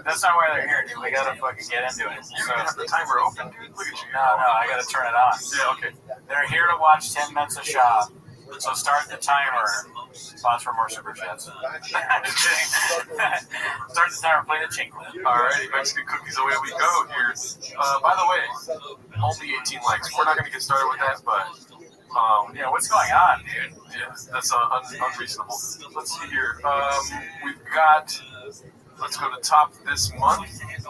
That's not why they're here, dude. We gotta fucking get into it. You don't have the timer open, dude. Look at you. No, I gotta turn it on. Yeah, okay. They're here to watch 10 minutes of shop. So start the timer. Pause for more super chats. Start the timer. Play the chink clip. Alrighty, Mexican cookies away we go here. By the way, only 18 likes. We're not gonna get started with that, but yeah, what's going on, dude? Yeah, that's unreasonable. Let's see here. We've got. Let's go to top this month. And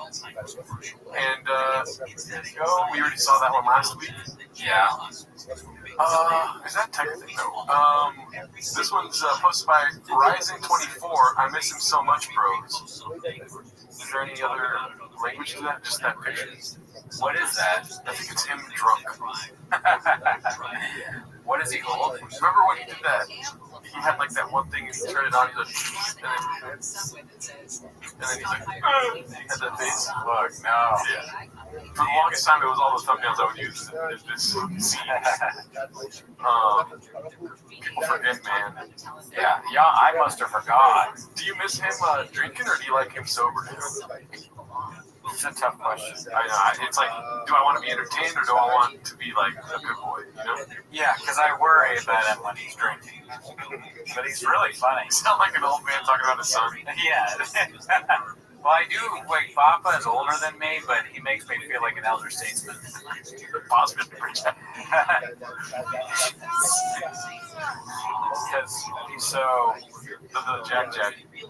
there you go. We already saw that one last week. Yeah. Is that technically? No. This one's posted by Rising24. I miss him so much, bros. Is there any other language to that? Just that picture. What is that? I think it's him drunk. What is he holding? Remember when he did that? He had like that one thing and he turned it on, he's like, and then he's like, at that face. Look, no. Yeah. For the longest time, it was all the thumbnails I would use. This scene. People forget, man. Yeah, I must have forgot. Do you miss him drinking or do you like him sober? It's a tough question. I know. It's like, do I want to be entertained or do I want to be like a good boy? You know? Yeah, because I worry about him when he's drinking. But he's really funny. You sound like an old man talking about his son. Yeah. Well, I do. Like, Papa is older than me, but he makes me feel like an elder statesman. Positive. Because he's so. The Jack. 8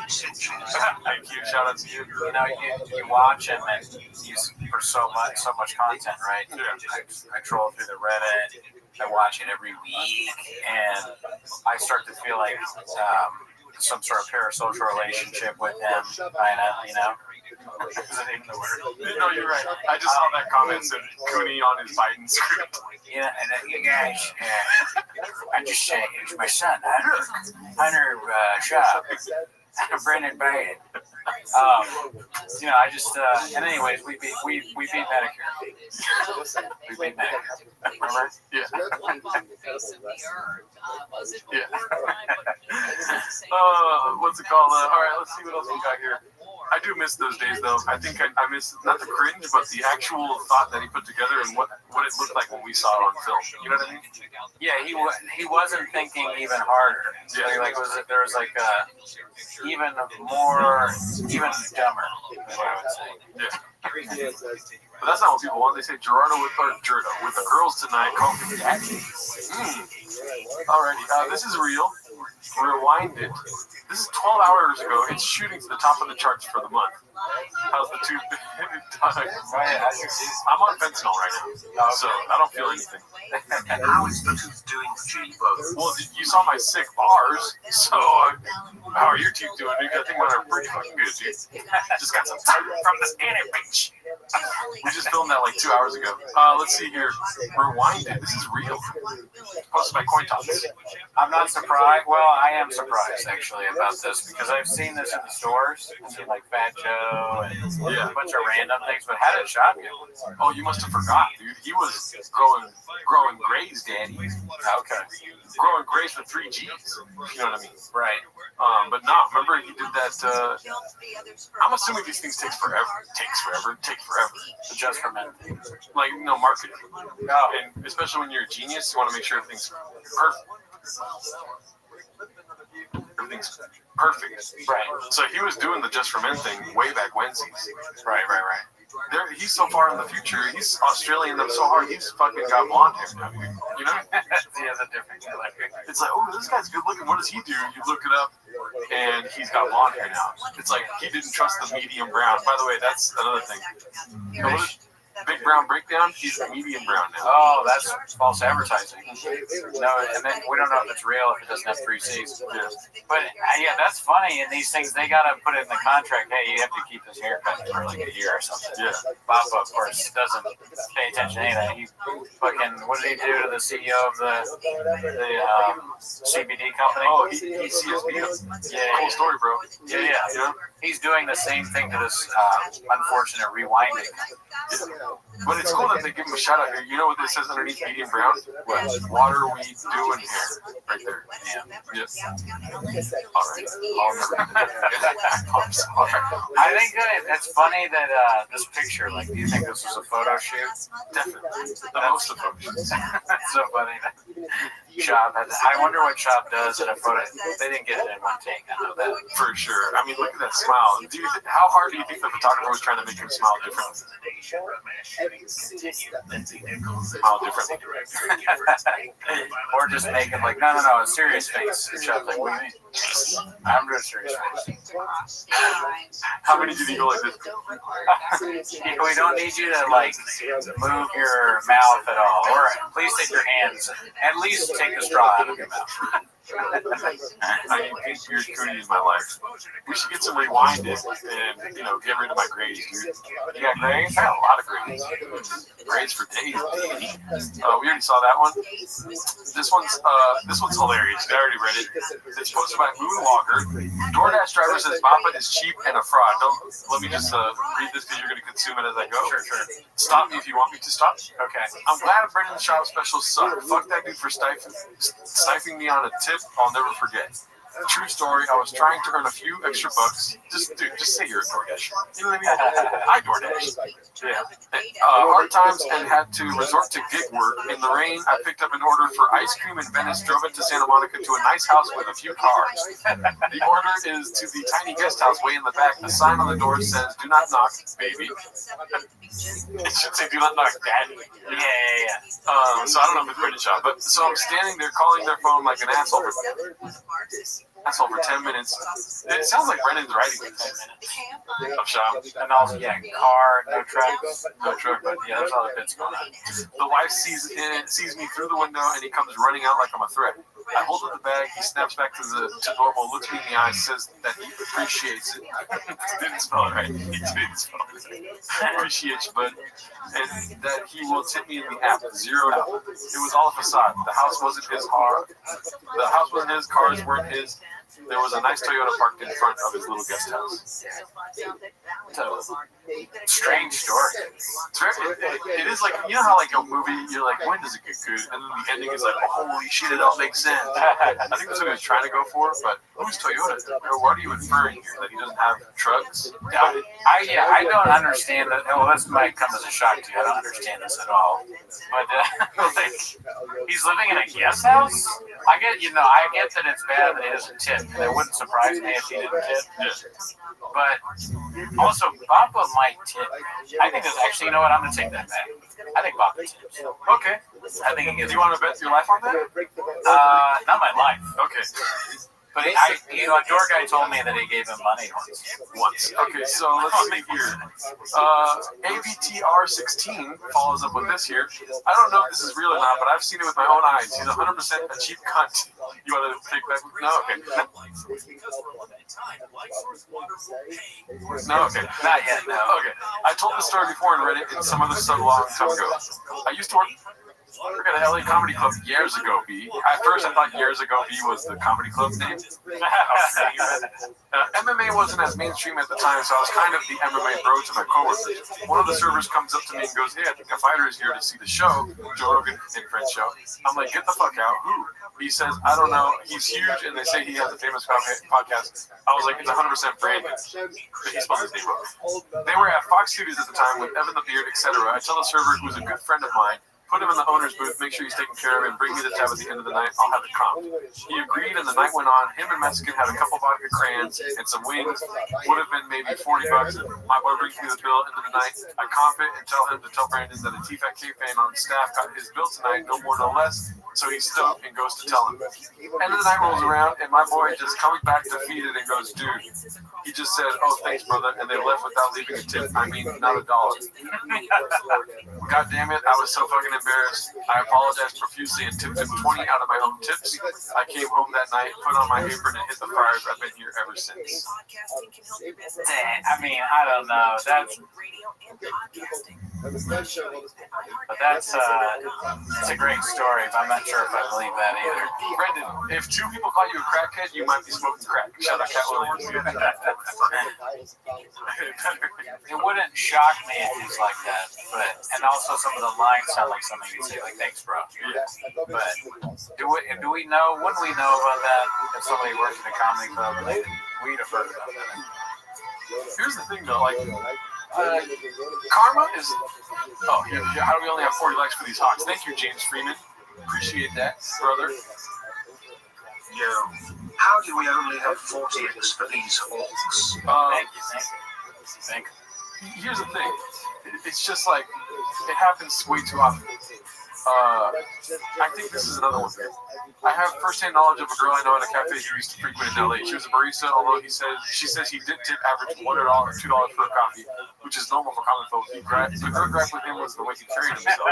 centuries. Thank you. Shout out to you. You know, you watch him and he's for so much content, right? Yeah. I troll through the Reddit. I watch it every week, and I start to feel like some sort of parasocial relationship with him, kind of, you know. No, you're right. I just saw that comment said Cooney on his Biden script. Yeah, and you guys, I just say it's my son, Hunter Shaw, Brendan Biden. You know, I just, and anyways, we beat Medicare. We beat Medicare. Remember? Yeah. What's it called? All right, let's see what else we got here. I do miss those days, though. I think I miss not the cringe, but the actual thought that he put together and what it looked like when we saw it on film. You know what I mean? Yeah, he wasn't thinking even harder. Yeah. Like there was like even dumber, is what I would say. Yeah. But that's not what people want. They say Gerardo with the girls tonight. Call me daddy. Alrighty, this is real. Rewind it. This is 12 hours ago. It's shooting to the top of the charts for the month. How's the tube? I'm on fentanyl right now, so I don't feel anything. How is the tooth doing for you both? Well, you saw my sick bars, so how are your teeth doing, dude? I think mine are pretty fucking good, dude. Just got some time from this anime bitch. We just filmed that like 2 hours ago. Let's see here. Rewind it. This is real. Posted by CoinTops. I'm not surprised. Well, I am surprised actually about this because I've seen this in the stores. I've seen like Fat Joe and a bunch of random things. But how did Shop get one? Oh, you must have forgot, dude. He was growing grays, daddy. Okay. Growing grays for 3 Gs. You know what I mean? Right. But no, remember he did that. I'm assuming these things take forever. Just for men. Like, no, marketing. No. And especially when you're a genius, you want to make sure everything's perfect. Everything's perfect. Right. So he was doing the Just for Men thing way back Wednesdays. Right. He's so far in the future. He's Australian them so hard. He's fucking got blonde hair now. You know? He has a different color. It's like, oh, this guy's good looking. What does he do? You look it up, and he's got blonde hair now. It's like he didn't trust the medium brown. By the way, that's another thing. Big Brown Breakdown, he's medium brown now. Oh, that's false advertising. No, and then we don't know if it's real if it doesn't have 3 Cs. Yeah. But yeah, that's funny. And these things, they gotta put it in the contract. Hey, you have to keep this haircut for like a year or something. Yeah. Bob, of course, doesn't pay attention to anything. He fucking, what did he do to the CEO of the CBD company? Oh, he CSB. Yeah. Cool story, bro. Yeah. You know? he's doing the same thing to this unfortunate rewinding. Yeah. But it's cool that they give him a shout out here. You know what this says underneath medium brown? What are we doing here? Right there. Yeah. Yep. All right. I'm sorry. I think that it's funny that this picture, like, do you think this was a photo shoot? Definitely. Most of them. That's so funny. Shop has, I wonder what Shop does at a photo. They didn't get it in one take. I know that. For sure. I mean, look at that smile. How hard do you think the photographer was trying to make him smile differently? Smile differently. Or just make him like, no, a serious face. And Shop's like, what do you mean? I'm doing a serious face. How many did he go like this? We don't need you to like move your mouth at all. Or please take your hands. At least take the straw out of your mouth. I need pink beard cootie in my life. We should get some rewinded and, get rid of my grades, dude. You got grades? I got a lot of grades. Grades for days. We already saw that one. This one's hilarious. I already read it. It's posted by Moonwalker. DoorDash driver says Papa is cheap and a fraud. Let me just read this because you're going to consume it as I go. Sure. Stop me if you want me to stop. Okay. I'm glad Brendan's shop specials suck. Fuck that dude for sniping me on a tip I'll never forget. True story, I was trying to earn a few extra bucks. Just say you're a DoorDash. You know what I mean? I DoorDash. Yeah. Hard times and had to resort to gig work. In the rain, I picked up an order for ice cream in Venice, drove it to Santa Monica to a nice house with a few cars. The order is to the tiny guest house way in the back. The sign on the door says, "Do not knock, baby." It should say, "Do not knock, daddy." Yeah. So I don't know if it's British shop, but so I'm standing there calling their phone like an asshole for 10 minutes. It sounds like Brendan's writing for 10 minutes of shop. And also, car, no truck, but yeah, there's other bits going on. The wife sees me through the window, and he comes running out like I'm a threat. I hold up the bag, he snaps back to normal, looks me in the eye, says that he appreciates it. Didn't spell it right. He didn't spell it. Appreciates, but and that he will tip me in the app. $0. It was all a facade. The house wasn't his car. The house wasn't his, cars weren't his. There was a nice Toyota parked in front of his little guest house. So, strange story. It is like, you know how like a movie, you're like, when does it get good? And then the ending is like, oh, holy shit, it all makes sense. I think that's what he was trying to go for, but who's Toyota? Or what are you inferring here? That he doesn't have trucks? Doubt it. I don't understand that. Well, this might come as a shock to you. I don't understand this at all. But like, he's living in a guest house? I get that it's bad that he doesn't tip. And it wouldn't surprise me if he didn't tip. Yeah. But also, Papa might tip. I think that's actually, you know what? I'm going to take that back. I think Papa tips. Okay. I think he gets. Do you want to bet your life on that? Not my life. Okay. But a door guy told me that he gave him money once. Okay, so let's see here. AVTR16 follows up with this here. I don't know if this is real or not, but I've seen it with my own eyes. He's 100% a cheap cunt. You want to take that? No? Okay. No? Okay. Not yet, no. Okay. I told this story before and read it in some other stuff a long time ago. I used to work at a LA comedy club years ago, B. At first, I thought years ago B was the comedy club name. MMA wasn't as mainstream at the time, so I was kind of the MMA bro to my coworkers. One of the servers comes up to me and goes, "Hey, I think a fighter is here to see the show, Joe Rogan and Friends show." I'm like, "Get the fuck out." Who? He says, "I don't know. He's huge, and they say he has a famous podcast." I was like, "It's 100% Brandon." He spelled his name wrong. They were at Fox Studios at the time with Evan the Beard, etc. I tell the server, who's a good friend of mine, put him in the owner's booth, make sure he's taken care of, and bring me the tab at the end of the night. I'll have the comp. He agreed, and the night went on. Him and Mexican had a couple vodka crayons and some wings. Would have been maybe $40. My boy brings me the bill. End of the night, I comp it and tell him to tell Brandon that a T-Fat K-fan on staff got his bill tonight, no more, no less. So he's stoked and goes to tell him. End of the night rolls around, and my boy just coming back defeated and goes, "Dude, he just said, 'Oh, thanks, brother,' and they left without leaving a tip. I mean, not $1. God damn it, I was so fucking embarrassed. I apologized profusely and tipped him 20 out of my own tips. I came home that night, put on my apron, and hit the fires. I've been here ever since." I mean, I don't know. That's that's it's a great story, but I'm not sure if I believe that either. Brendan, if 2 people call you a crackhead, you might be smoking crack. Shout out Cat Williams. It wouldn't shock me if he's like that, and also some of the lines sound like something you'd say, like, thanks, bro. But do we know, wouldn't we know about that if somebody worked in a comedy club related? We'd have heard about that. Here's the thing, though, like, karma is. Oh, yeah, how do we only have 40 likes for these hawks? Thank you, James Freeman. Appreciate that, brother. Yo, how do we only have 40x for these hawks? Thank you. Here's the thing. It's just like, it happens way too often. I think this is another one. I have first-hand knowledge of a girl I know at a cafe he used to frequent in LA. She was a barista, although she says he did tip average $1 or $2 for a coffee, which is normal for common folk. The girl gripe with him was the way he carried himself.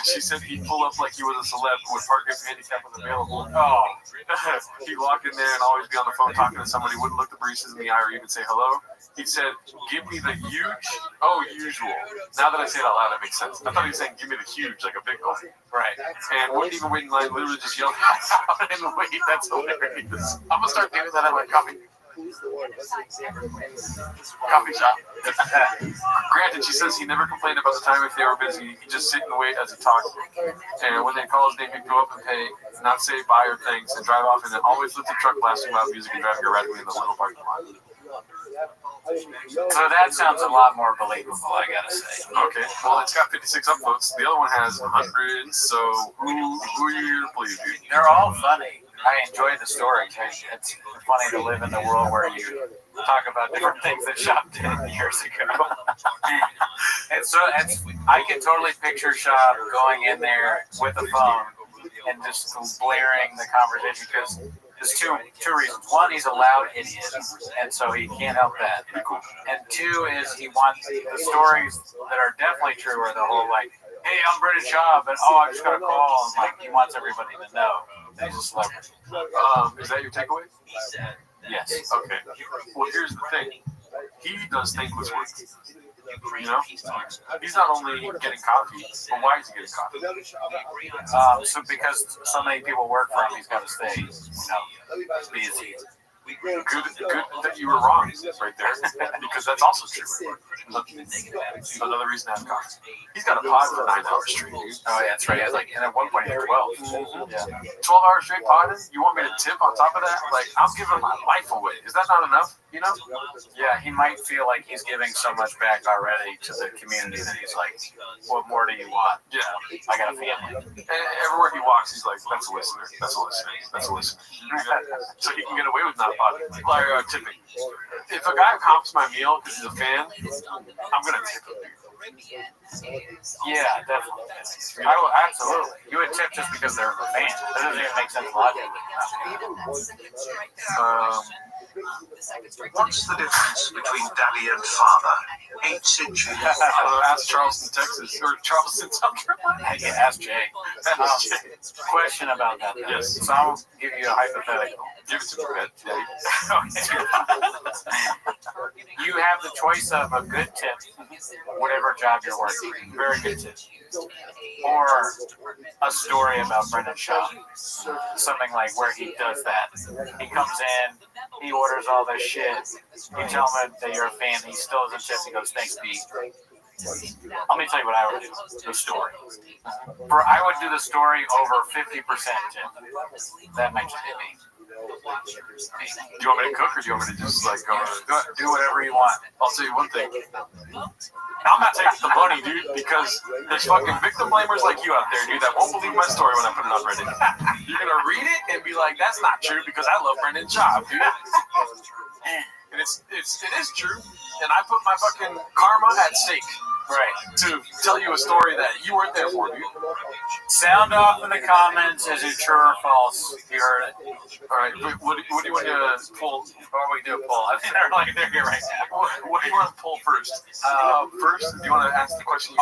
She said he'd pull up like he was a celeb who would park his handicap unavailable. Oh, he'd walk in there and always be on the phone talking to somebody, wouldn't look the baristas in the eye or even say hello. He said, give me the huge, usual. Now that I say it out loud, it makes sense. I thought he was saying, give me the huge, like a big one. Right. And wouldn't even wait in line, literally just yell out and wait. That's hilarious. I'm going to start doing that at my coffee shop. Granted, she says he never complained about the time if they were busy. He just sit and wait as he talked. And when they call his name, he'd go up and pay, not say bye or thanks, and drive off, and then always lift the truck blasting loud music and driving erratically in the little parking lot. So that sounds a lot more believable, I gotta say. Okay, well, it's got 56 upvotes. The other one has 100, so who are you here to believe, dude? They're all funny. I enjoy the stories. It's funny to live in the world where you talk about different things that Shop did years ago. And so I can totally picture Shop going in there with a phone and just blaring the conversation, because there's two reasons. One, he's a loud idiot, and so he can't help that. And two is he wants the stories that are definitely true are the whole, like, hey, I'm British Shop, and I just got a call, and like he wants everybody to know that he's a celebrity. Is that your takeaway? Yes. Okay. Well, here's the thing. He does thankless work. You know? He's not only getting coffee, but why is he getting coffee? So because so many people work for him, he's got to stay, busy. Good that you were wrong right there, because that's also true. Another reason to have coffee. He's got a pod for 9 hours straight. Oh yeah, that's right. And at one point he had 12. Yeah. 12 hours straight podding? You want me to tip on top of that? Like, I'm giving my life away. Is that not enough? You know? Yeah, he might feel like he's giving so much back already to the community that he's like, what more do you want? Yeah. I got a family. And everywhere he walks, he's like, that's a listener. That's a listener. That's a listener. So he can get away with not podding. Like tipping. If a guy comps my meal because he's a fan, I'm going to tip him. Yeah, definitely. I will, absolutely. You would tip just because they're a fan. That doesn't even make sense logically. What's the difference between daddy and father? 8 centuries. Ask Charleston, Texas, or Charleston, South Carolina. Yeah, ask Jay. Question about that. Yes. So I'll give you a hypothetical. Give it to me, man. You have the choice of a good tip, whatever job you're working, very good tip, or a story about Brendan Shaw, something like where he does that. He comes in, he orders all this shit, you tell him that you're a fan, he still doesn't tip, he goes, thanks, B. Let me tell you what I would do, the story. I would do the story over 50% tip. That makes it hit me. Do you want me to cook, or do you want me to just like go do whatever you want? I'll tell you one thing. I'm not taking the money, dude, because there's fucking victim blamers like you out there, dude, that won't believe my story when I put it on Reddit. You're gonna read it and be like, that's not true because I love Brendan's job, dude. And it is true. And I put my fucking karma at stake. Right. To tell you a story that you weren't there for, dude. Sound off in the comments. Is it true or false? You heard it. All right. What do you want to pull? Or we do a poll. I think they're like they're here right now. What do you want to pull first? First, do you want to ask the question?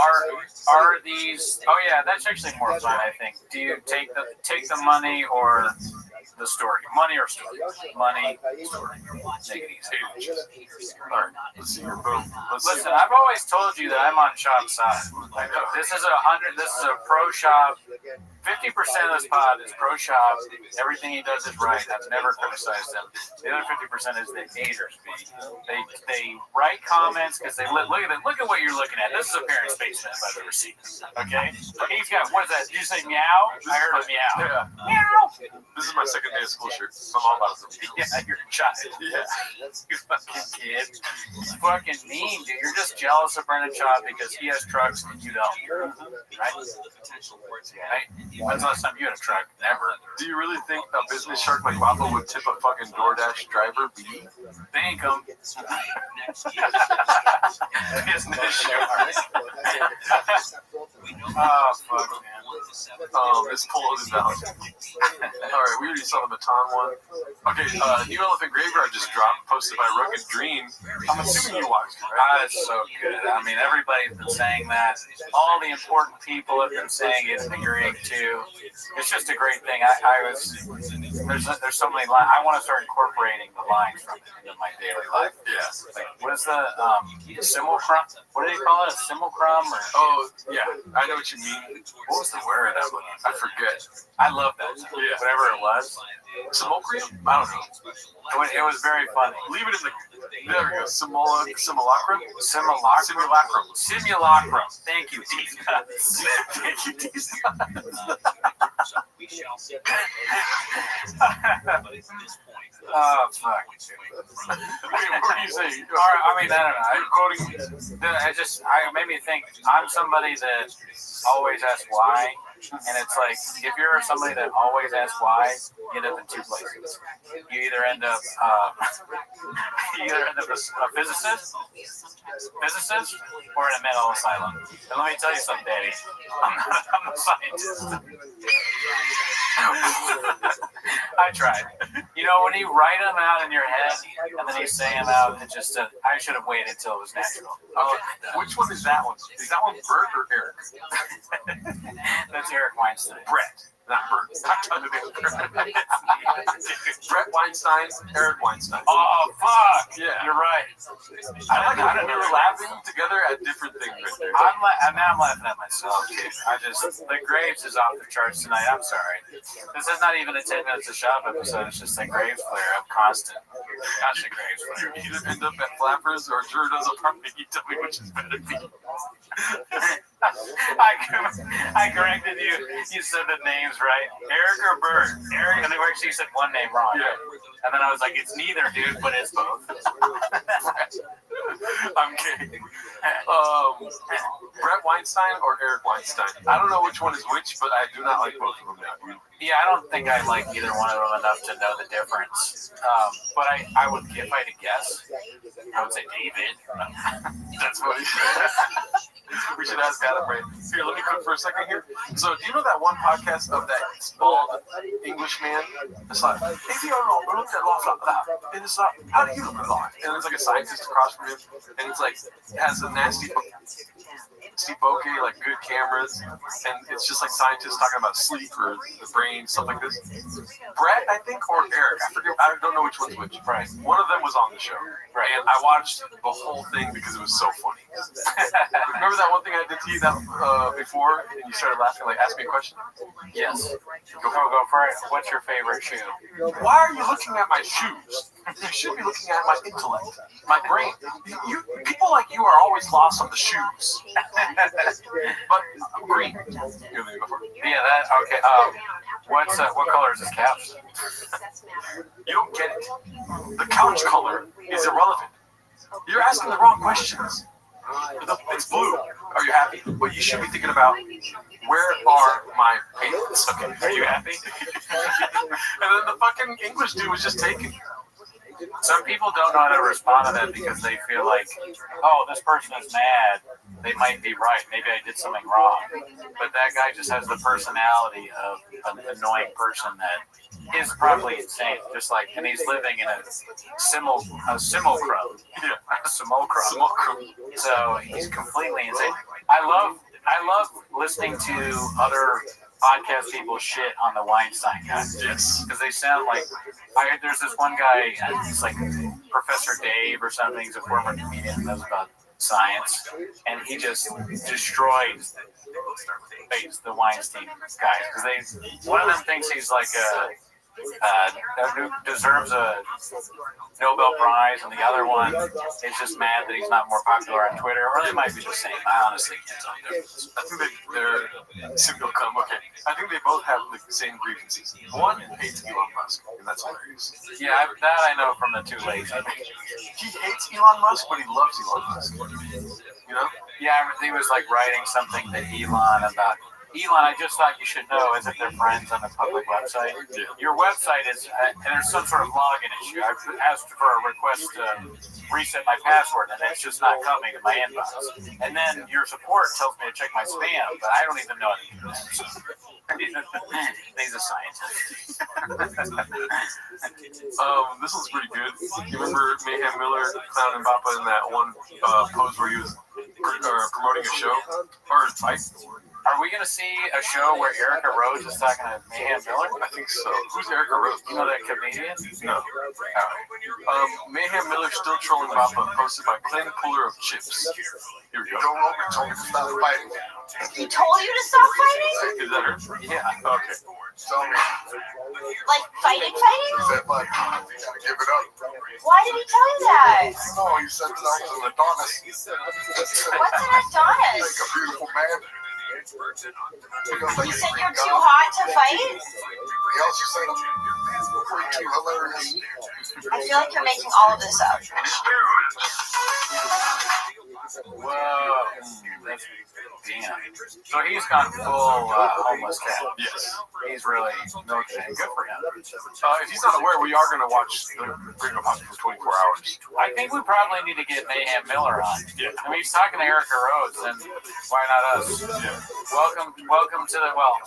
Are these? Oh yeah, that's actually more fun. I think. Do you take the money or the story? Money or story? Money, story. Take it easy. All right. Let's see here. Boom. Listen, I've always told you that I'm am on shop side. This is a pro shop. 50% of this pod is pro shop. Everything he does is right. I've never criticized him. The other 50% is the haters. They write comments because they look at what you're looking at. This is a parent's basement if I've ever seen. Okay, he's got, what is that? Did you say meow? I heard a meow. Yeah. Meow. This is my second day of school shirt. My mom bought it. Yeah, you're a child. Yeah. You fucking kid. It's fucking mean, dude. You're just jealous of Brendan Schaub because he has trucks and you don't. Right? When's the last time you had a truck? Never. Do you really think a business shark like Waffle would tip a fucking DoorDash driver? Thank him. Business shark. Oh, fuck, man. This poll is valid. Alright, we already saw the baton one. Okay, New Elephant Graveyard just dropped, posted by Rugged Dream. I'm assuming you watched it, right? That's so good. I mean, everybody's been saying that. All the important people have been saying it, agreeing too. It's just a great thing. There's so many lines. I want to start incorporating the lines from it into my daily life. Yeah. Like, what is the simulacrum? What do they call it? A simulacrum? Or? Oh, yeah. I know what you mean. What was the word I was? I forget. I love that. Yeah. Whatever it was. Simulacrum? I don't know. It was very funny. Leave it in the... There we go. Simulacrum? Simulacrum. Thank you, D-Nuts. Thank you, D-Nuts. Oh, fuck. What were you saying? I mean, I don't know. I'm quoting... It made me think, I'm somebody that always asks why. And it's like, if you're somebody that always asks why, you end up in two places. You either end up a physicist, or in a mental asylum. And let me tell you something, Daddy. I'm a scientist. I tried. You know, when you write them out in your head, and then you say them out, it just, I should have waited until it was natural. Which one is that one? Is that one Bert or Eric? That's Eric Weinstein. Brett, not Bert. Brett Weinstein, Eric Weinstein. Oh, fuck. Yeah. You're right. I like we were laughing together at different things right there. I'm laughing at myself, dude. The Graves is off the charts tonight. I'm sorry. This is not even a 10 minutes of shop episode. It's just a Graves flare up constant Graves flare. You either end up at Flappers or Jordan's apartment. You tell me which is better. I corrected you. You said the names right. Eric or Bert? Eric, and then actually you said one name wrong. Yeah. And then I was like, it's neither, dude, but it's both. I'm kidding. Brett Weinstein or Eric Weinstein? I don't know which one is which, but I do not like both of them now. Yeah, I don't think I like either one of them enough to know the difference. But I would, if I had to guess, I would say David. That's funny. We should ask Adam, right? Here, let me cook for a second here. So, do you know that one podcast of that bald English man? It's like, if you don't know, look at law, and it's like, how do you look at law? And it's like a scientist across from him, and it's like, it has a nasty bokeh, like good cameras, and it's just like scientists talking about sleep or the brain, stuff like this. Brett, I think, or Eric, I forget, I don't know which one's which. Right. One of them was on the show, right? And I watched the whole thing because it was so funny. Remember that one thing I did to you that before, and you started laughing, like, ask me a question? Yes. Go for it. What's your favorite shoe? Why are you looking at my shoes? You should be looking at my intellect, my brain. People like you are always lost on the shoes. But I'm green. Yeah, that, okay. What color is this couch? You don't get it. The couch color is irrelevant. You're asking the wrong questions. It's blue. Are you happy? But you should be thinking about, where are my pants? Okay, are you happy? And then the fucking English dude was just taking. Some people don't know how to respond to that because they feel like, oh, this person is mad. They might be right. Maybe I did something wrong. But that guy just has the personality of an annoying person that is probably insane. Just like, and he's living in a simulacrum. Yeah, a simulacrum. So he's completely insane. I love listening to other podcast people shit on the Weinstein guy. Yes. Because they sound like, there's this one guy, he's like Professor Dave or something, he's a former comedian, knows about science, and he just destroyed the Weinstein guys because one of them thinks he's like deserves a Nobel Prize, and the other one is just mad that he's not more popular on Twitter, or they might be the same. I honestly can't tell you. I think they're single come. Okay, I think they both have the same grievances. One hates Elon Musk, and that's hilarious. Yeah, that I know from the two ladies. He hates Elon Musk, but he loves Elon Musk. You know? Yeah, he was like writing something to Elon about. Elon, I just thought you should know, as if they're friends on a public website. Yeah. Your website is, and there's some sort of login issue. I've asked for a request to reset my password, and it's just not coming in my inbox. And then your support tells me to check my spam, but I don't even know it. He's a scientist. This one's pretty good. You remember Mayhem Miller clowning Bappa in that one pose where he was promoting a show or a fight? Are we going to see a show where Erica Rose is talking to Mayhem Miller? I think so. Who's Erica Rose? You know that comedian? No. Mayhem Miller still trolling Bappa, posted by Glenn Puller of Chips. Here we go. Joe Rogan told me to stop fighting. He told you to stop fighting? Is that her? Yeah. Okay. Tell me. Like fighting? He said, like, you gotta give it up. Why did he tell you that? No, he said that I was an Adonis. What's an Adonis? Like a beautiful man. You said you're too hot to fight? He also said I'm way too hilarious. I feel like you're making all of this up. Whoa. Damn. So he's gone full homeless cat. Yes. He's really milking it. Good for him. If he's not aware, we are going to watch the Freedom of Hockey for 24 hours. I think we probably need to get Mayhem Miller on. Yeah. I mean, he's talking to Erica Rhodes, and why not us? Yeah. Welcome to the, well,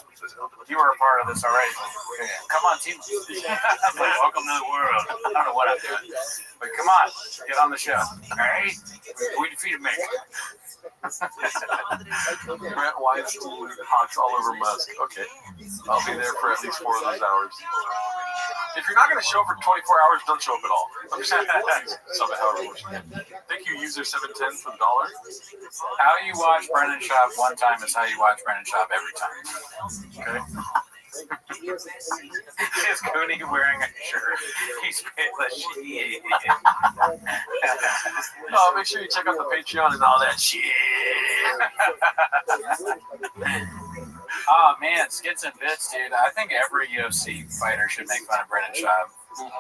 you were a part of this already. Yeah. Come on, team. Welcome to the world. I don't know what I'm doing. But come on, get on the show. All right? We defeated Mayhem. Brett Weinstein hawks all over Musk. Okay. I'll be there for at least 4 of those hours. If you're not going to show up for 24 hours, don't show up at all. I'm just sub it however much. Thank you, user 710 for the dollar. How you watch Brennan Shop one time is how you watch Brennan Shop every time. Okay? Is Cooney wearing a shirt? He's the shit. Oh, make sure you check out the Patreon and all that shit. Oh man, skits and bits, dude. I think every UFC fighter should make fun of Brennan Schaub.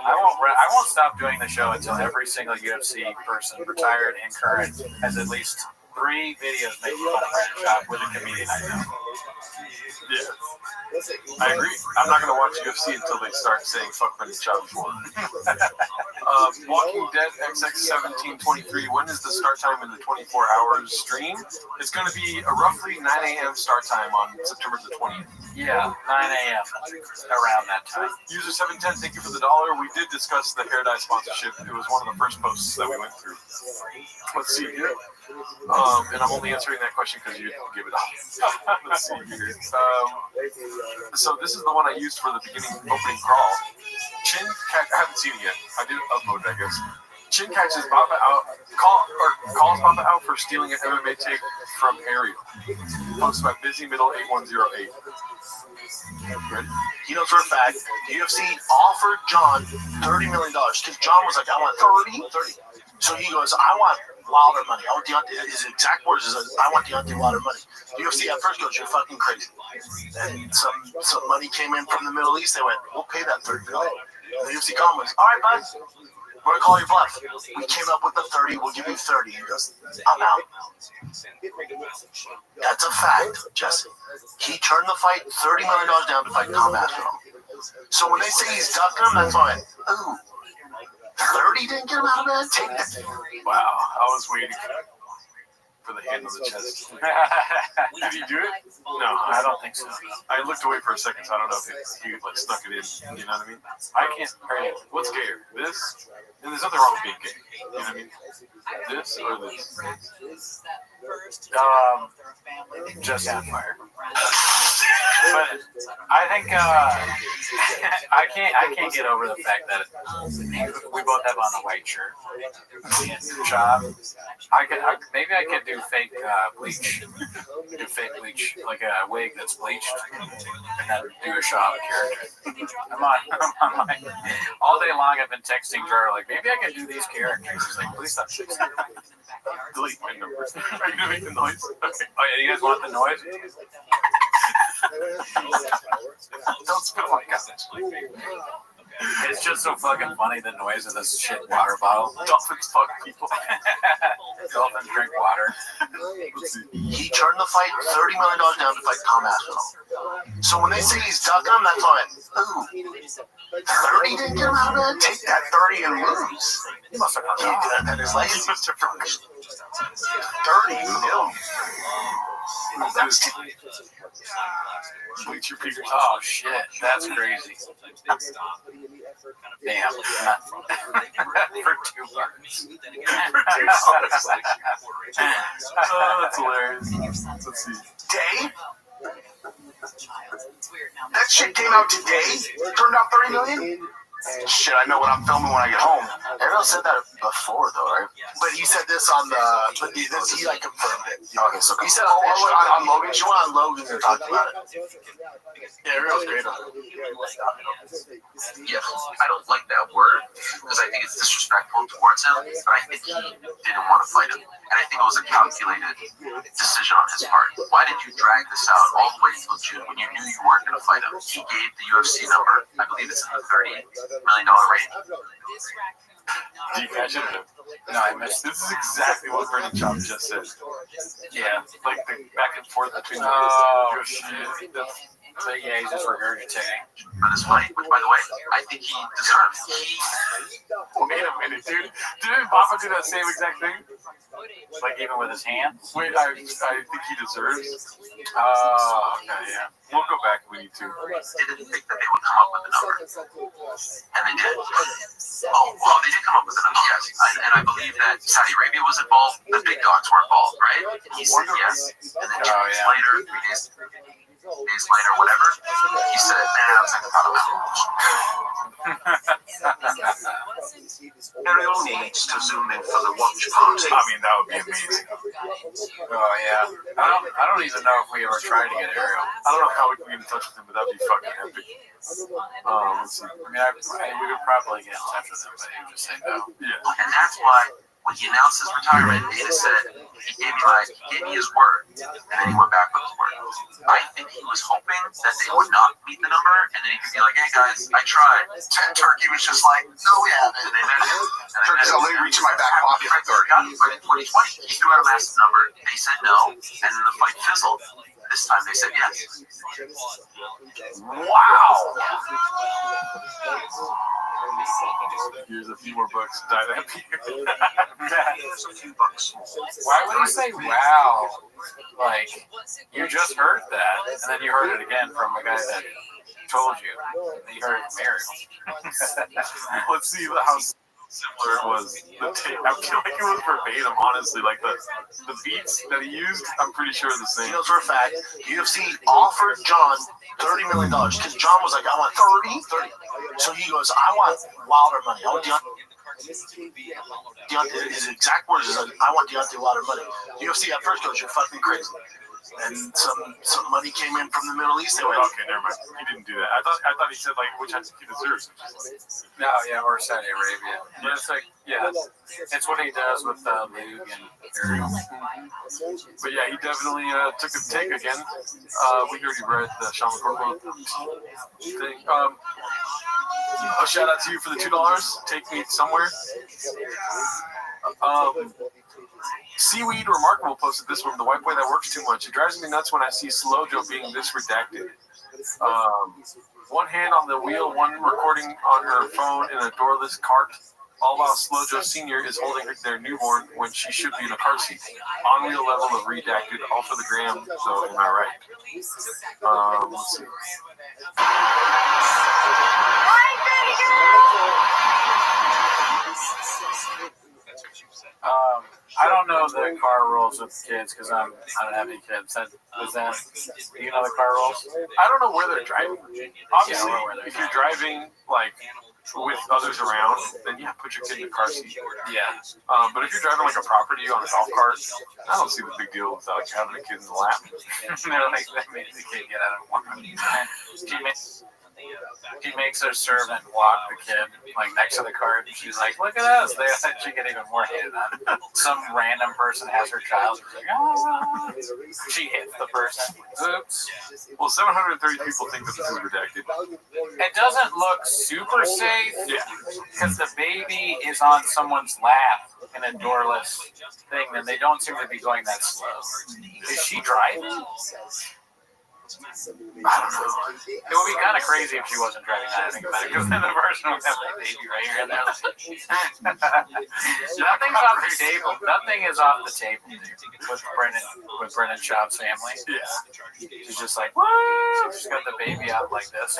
I won't stop doing the show until every single UFC person, retired and current, has at least 3 videos making fun of Brennan Schaub with a comedian I know. Yeah. I agree. I'm not going to watch UFC until they start saying fuck Brennan Schaub before. Walking Dead XX1723, when is the start time in the 24 hours stream? It's going to be a roughly 9 a.m. start time on September the 20th. Yeah, 9 a.m. around that time. User 710, thank you for the dollar. We did discuss the hair dye sponsorship. It was one of the first posts that we went through. Let's see here. And I'm only answering that question because you give it up. Let's see here. So this is the one I used for the beginning opening crawl. Chin catch. I haven't seen it yet. I did upload it, I guess. Chin catches Bappa out. Calls Bappa out for stealing an MMA tape from Ariel. Posted by Busy Middle 8108. Ready? You know for a fact, the UFC offered John $30 million because John was like, I want 30. So he goes, I want Wilder money. I want Deontay. His exact words is, I want Deontay Wilder money. The UFC at first goes, you're fucking crazy. And some money came in from the Middle East. They went, we'll pay that $30 million. And the UFC called him, all right, bud. We're going to call your bluff. We came up with the 30. We'll give you 30. He goes, I'm out. That's a fact, Jesse. He turned the fight $30 million down to fight Tom Aspinall. So when they say he's ducking him, that's why, ooh, 30 didn't get him out of bed? Take that. Wow, I was waiting for the hand on the chest. Did he do it? No, I don't think so. I looked away for a second, so I don't know if he like snuck it in. You know what I mean? I can't. What's gayer? This? And there's nothing wrong with being gay. You know what I mean? This or this? Just Sapphire. But I think I can't get over the fact that we both have on a white shirt in the shop. Maybe I could do fake bleach. Do fake bleach, like a wig that's bleached, and then do a shop character. I'm on my, all day long I've been texting Jar like, maybe I can do these characters. He's like, please stop texting. Delete my numbers. Are you gonna make the noise? Okay. Oh yeah, you guys want the noise? Don't spit on my couch. It's just so fucking funny, the noise of this shit water bottle. Dolphins fuck people. Dolphins drink water. He turned the fight $30 million down to fight Tom Aspinall. So when they say he's ducking him, that's why ooh, 30 didn't get him out of it? Take that 30 and lose. He must have done that. His legs must have 30 million. Bleach your fingers. Oh shit, that's crazy. Damn. For $2. Oh, that's hilarious. Let's see. Day? That shit came out today? Turned out 30 million? Shit, I know what I'm filming when I get home. Ariel said that before, though, right? But he said this on the. But he like confirmed it. Okay, so he said on Logan. She went on Logan and talked about it. Yeah, Ariel's great on it. Yeah, I don't like that word because I think it's disrespectful towards him. But I think he didn't want to fight him, and I think it was a calculated decision on his part. Why did you drag this out all the way until June when you knew you weren't going to fight him? He gave the UFC number. I believe it's in the $30 million range. Do you catch it? No, I missed it. This is exactly what Brendan Chop just said. Yeah. Like the back and forth between Oh, your shit. But yeah, he's just regurgitating. For this fight, which, by the way, I think he deserves. Wait a minute, dude. Didn't Papa do that same exact thing? Like even with his hands? Wait, I think he deserves. Oh, okay, yeah. We'll go back if we need to. They didn't think that they would come up with the number. And they did. Oh, well, they did come up with the number, yes. And I believe that Saudi Arabia was involved. The big dogs were involved, right? And he said yes. And then 2 days later, 3 days later, whatever, he said, nah, it's like a problem. Ariel needs to zoom in for the watch party. I mean, that would be amazing. Oh, yeah. I don't even know if we ever tried to get Ariel. I don't know how we can get in touch with him, but that'd be fucking epic. Let's see. I mean, we could probably get in touch with him, but he would just say no. Yeah. And that's why when he announced his retirement, Dana said he gave me his word, and then he went back with his word. I think he was hoping that they would not meet the number, and then he could be like, "Hey guys, I tried." And Turkey was just like, "No, we haven't." And they met it. Turkey's only reaching my back pocket for 30. But in 2020, he threw out a massive number. They said no, and then the fight fizzled. This time they said yes. Wow! Here's a few more bucks. Die that beer. Here's a few bucks. Why would he say wow? Like, you just heard that, and then you heard it again from a guy that told you. And you heard it from Ariel. Let's see how similar it was. The tape. I feel like it was verbatim, honestly. Like the beats that he used, I'm pretty sure are the same. He knows for a fact, UFC offered John $30 million because John was like, I want 30. So he goes, I want Wilder money. I want Deontay. His exact words is like, I want Deontay Wilder money. UFC at first goes, you're fucking crazy. And some money came in from the Middle East. They went, okay, never mind. He didn't do that. I thought he said like which I think he deserves. No, yeah, or Saudi Arabia. But it's like, yeah, it's what he does with Luke and Ariel. But yeah, he definitely took a take again. We already read the Sean McCorkle thing. A shout out to you for the $2. Take me somewhere. Seaweed Remarkable posted this one. The white boy that works too much. It drives me nuts when I see Slojo being this redacted. One hand on the wheel, one recording on her phone in a doorless cart. All while Slojo Sr. is holding their newborn when she should be in a car seat. Unreal level of redacted, all for the gram, so am I right? Let's see. That's what you said. I don't know the car rules with kids because I don't have any kids. Do you know the car rules? I don't know where they're driving. Obviously, Yeah, if you're driving like with others around, then yeah, put your kid in the car seat. Yeah. But if you're driving like a property on a golf cart, I don't see the big deal with like having a kid in the lap. They're like, that makes the kid get out of one. She makes her servant walk the kid like next to the cart, and she's like, "Look at us!" She get even more hated on. Some random person has her child. She's like, "Ah!" She hits the person. Oops. Well, 730 people think that this is redacted. It doesn't look super safe. Yeah. Because the baby is on someone's lap in a doorless thing, and they don't seem to be going that slow. Is she driving? I don't know. It would be kind of crazy if she wasn't driving that. I think about it, because then the person would have that baby right here and there. Nothing's off the table. Nothing is off the table with Brendan Schaub's family. Yeah. She's just like, what? She's got the baby out like this.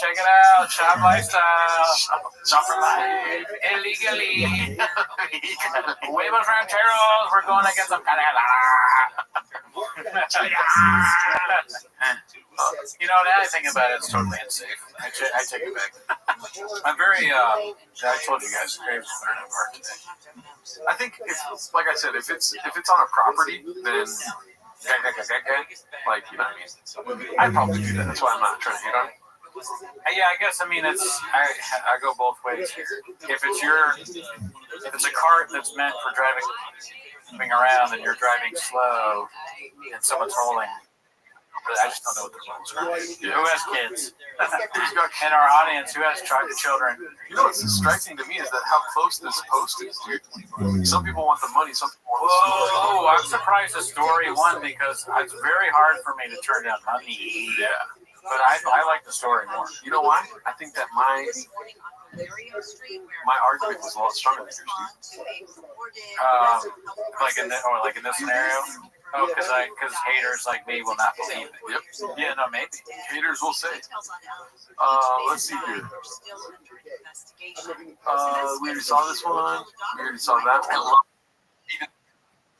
Check it out, Schaub lifestyle. Shop for life. Illegally. Huevos rancheros. We're going to get some canela. You know, now I think about it, it's totally unsafe. I take it back. I'm very, I told you guys, very learning part today. I think, like I said, if it's on a property, then like, you know what I mean? I'd probably do that. That's why I'm not trying to hit on it. Yeah, I guess, I mean, I go both ways here. If it's a cart that's meant for driving around and you're driving slow and someone's rolling, I just don't know what the rules are. Yeah. Who has kids? In our audience, who has children? You know what's striking to me is that how close this post is, dude. Some people want the money, some people want the story. Oh, I'm surprised the story won because it's very hard for me to turn down money. Yeah. But I like the story more. You know why? I think that my argument was a lot stronger than yours, dude. Like in this scenario. Oh, because haters like me will not believe it. Yep. Yeah, no, maybe haters will say. Let's see here. We already saw this one. We already saw that one.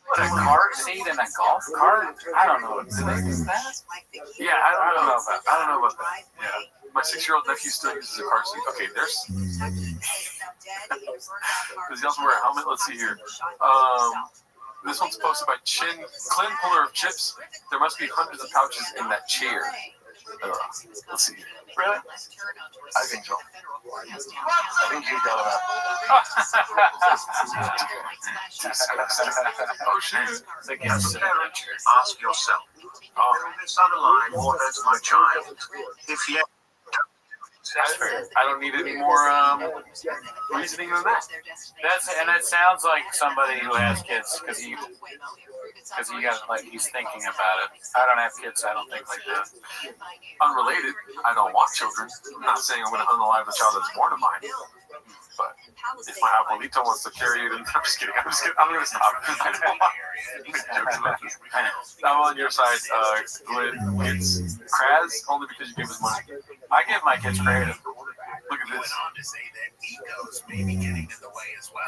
What, a cart seat in a golf cart? I don't know. Do they do that? Yeah, I don't know about that. Yeah. My 6-year-old nephew still uses a car seat. Okay, there's. Does he also wear a helmet? Let's see here. This one's posted by Clint, puller of chips. There must be hundreds of pouches in that chair. Let's see. Really? I think so. I think you got it. Oh, shit. Ask yourself, this other line orders my child. If yes, that's fair. I don't need any more reasoning than that. And it sounds like somebody who has kids because he got like he's thinking about it. I don't have kids, so I don't think like that. Unrelated, I don't want children. I'm not saying I'm going to unalive the child that's born of mine. But if my abuelito wants to carry it, I'm just kidding. I'm going to stop. I'm on your side, Glenn. It's Kraz only because you give us money. I give my kids creative. Look at this.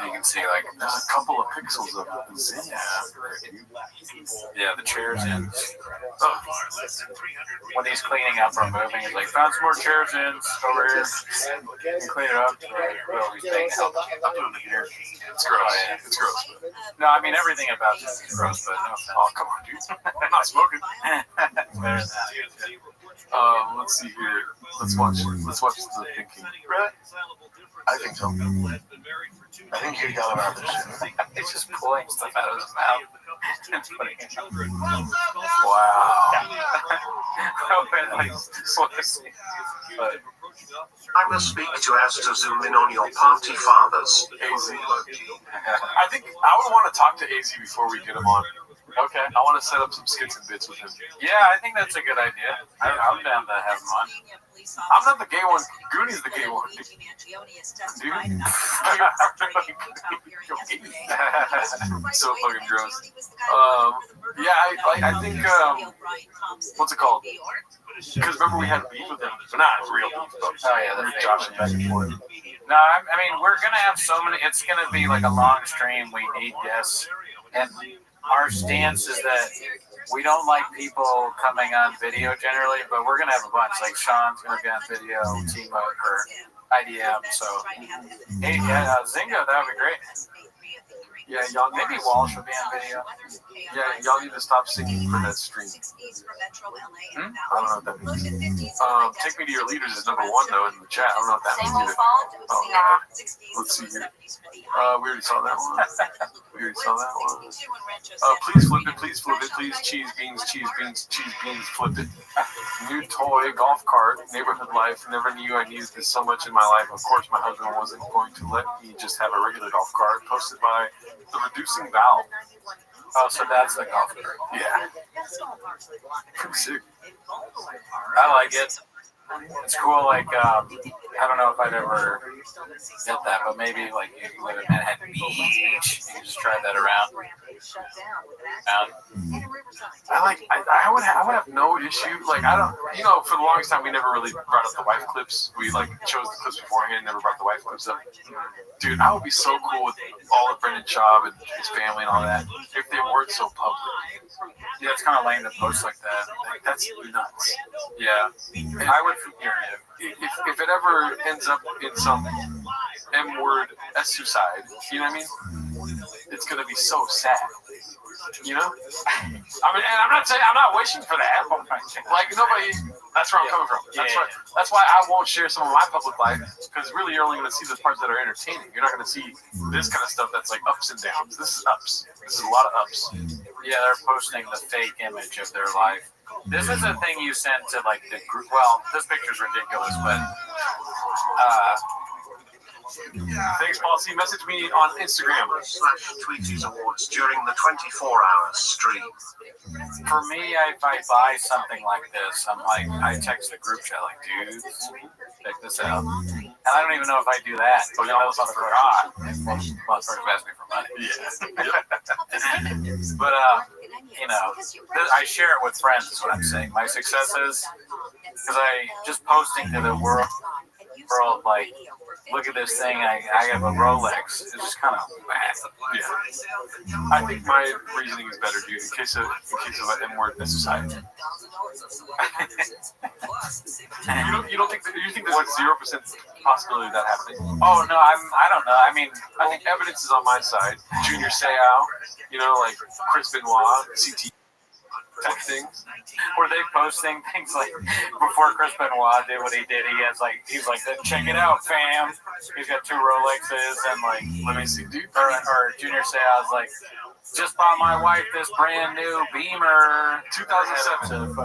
You can see like there's a couple of pixels of it. Yeah, the chairs in. Oh. When he's cleaning up or moving, he's like, found some more chairs in over here. And clean it up. Well, he's taking help. I'll put them in here. It's gross. Oh, yeah. It's gross. No, I mean everything about this is gross, but no. Oh, come on, dude. I'm not smoking. Better than that. Let's see here. Let's watch the thinking. I think so. I think you got about this shit. It's just pulling stuff out of his mouth. Wow. I must speak to us to zoom in on your party fathers. AZ. I think I would want to talk to AZ before we get him on. Okay. I want to set up some skits and bits with him. Yeah, I think that's a good idea. I'm down to have him on. I'm not the gay one. Goonie's the gay one. Dude. So fucking gross. Yeah, I think, what's it called? Because remember we had beef with them. Not real beef, but oh yeah, they're joshing back and forth. No, I mean, we're going to have so many. It's going to be like a long stream. We need guests. And our stance is that we don't like people coming on video generally, but we're going to have a bunch. Like Sean's going to be on video, Timo or IDM. So, hey, yeah, Zingo, that would be great. Yeah, y'all maybe Walsh would be on video. Yeah, y'all need to stop singing for that stream. I don't know what that means. Take Me to Your Leaders is number 1 though in the chat. I don't know what that means either. Oh, yeah. Let's see here. We already saw that one. Please flip it, please flip it, please cheese beans, flip it. New toy, golf cart, neighborhood life. Never knew I needed this so much in my life. Of course, my husband wasn't going to let me just have a regular golf cart. Posted by The Reducing Valve. Oh, so that's the golf cart. Yeah. Pretty sick. I like it. It's cool. Like, I don't know if I'd ever get that, but maybe like you live in Manhattan Beach, you can just try that around. I would have no issue. Like, I don't, for the longest time we never really brought up the wife clips. We like chose the clips beforehand, never brought the wife clips up. Dude, I would be so cool with all of Brendan Schaub and his family and all that if they weren't so public. Yeah, it's kind of lame to post like that. Like, that's nuts. Yeah, I would. If it ever ends up in some M-word suicide, you know what I mean? It's gonna be so sad. You know? I mean, and I'm not wishing for that. Like, nobody. That's where I'm coming from. That's why I won't share some of my public life, because really you're only going to see the parts that are entertaining. You're not going to see this kind of stuff that's like ups and downs. This is ups. This is a lot of ups. Yeah, they're posting the fake image of their life. This is a thing you sent to like the group. Well, this picture's ridiculous, but thanks, Paul C. Message me on Instagram. /Tweeties Awards during the 24-hour stream. For me, if I buy something like this, I'm like, I text the group chat like, dude, check this out. And I don't even know if I do that. But I almost forgot. Motherfuckers ask me for money. Yeah. But, I share it with friends is what I'm saying. My successes, because I just posting to the world like, look at this thing, I have a Rolex. It's just kind of bad. Yeah. I think my reasoning is better, dude, in case of an M-word in society. You don't think you think there's like 0% possibility of that happening? Oh no, I don't know. I mean, I think evidence is on my side. Junior Seau, like Chris Benoit, CT type things. Were they posting things like before Chris Benoit did what he did? He's like, check it out, fam. He's got 2 Rolexes and like, let me see, dude. Or Junior Seau's like, just bought my wife this brand new Beamer. 2007.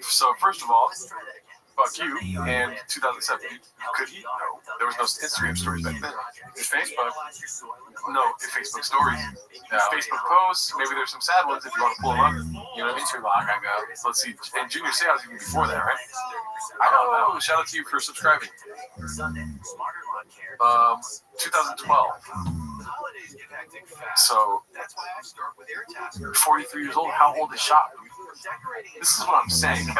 So first of all, fuck you. And 2007, could he? No. There was no Instagram stories back then. There's Facebook. No, Facebook stories. No. Facebook posts. Maybe there's some sad ones if you want to pull them up. You know what I mean? Too long ago. Let's see. And Junior Seau was even before that, right? I don't know. Shout out to you for subscribing. 2012. So, 43 years old. How old is Shop? This is what I'm saying,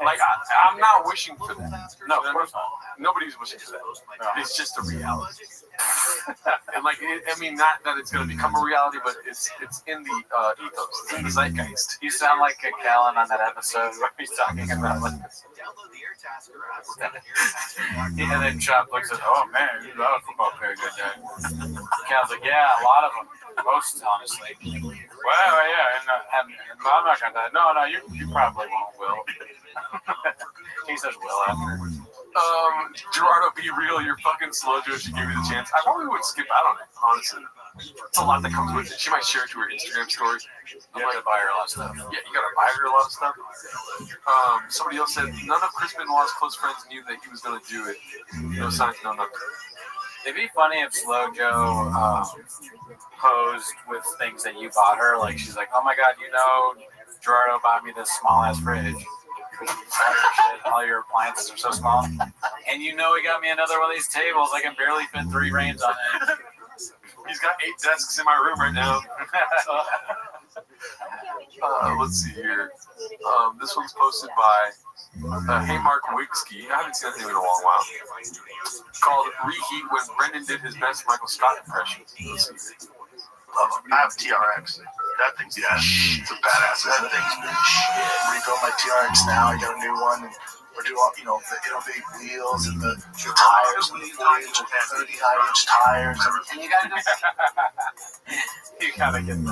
like, I'm not wishing for that. No, of course not. Nobody's wishing for that. It's just a reality. And like, not that it's going to become a reality, but it's in the ethos, it's in the zeitgeist. You sound like a Callan on that episode where he's talking about like this. And then Chop looks at, oh man, you love football player good day. Cal's like, yeah, a lot of them. Most, honestly. Well, yeah, and I'm not gonna die. No, you probably won't, Will. He says Will after. Gerardo, be real. You're fucking slow, Joe. She gave you the chance. I probably would skip out on it, honestly. It's a lot that comes with it. She might share it to her Instagram story. You have to buy her a lot of stuff. Yeah, you gotta buy her a lot of stuff. Somebody else said none of Chris Benoit's close friends knew that he was gonna do it. No signs, no nothing. It'd be funny if Slow Joe posed with things that you bought her. Like, she's like, oh my god, Gerardo bought me this small ass fridge. All your appliances are so small. And he got me another one of these tables. I can barely fit 3 reins on it. He's got 8 desks in my room right now. Let's see here. This one's posted by Hey Mark Wigski. I haven't seen that name in a long while. Called Reheat when Brendan did his best Michael Scott impression. Let's see. Love them. I have TRX. That thing's it's a badass. That thing's rebuilt my TRX now. I got a new one. We're doing all, the innovate wheels and the tires and the 4-inch and 39-inch tires. And you gotta You gotta get the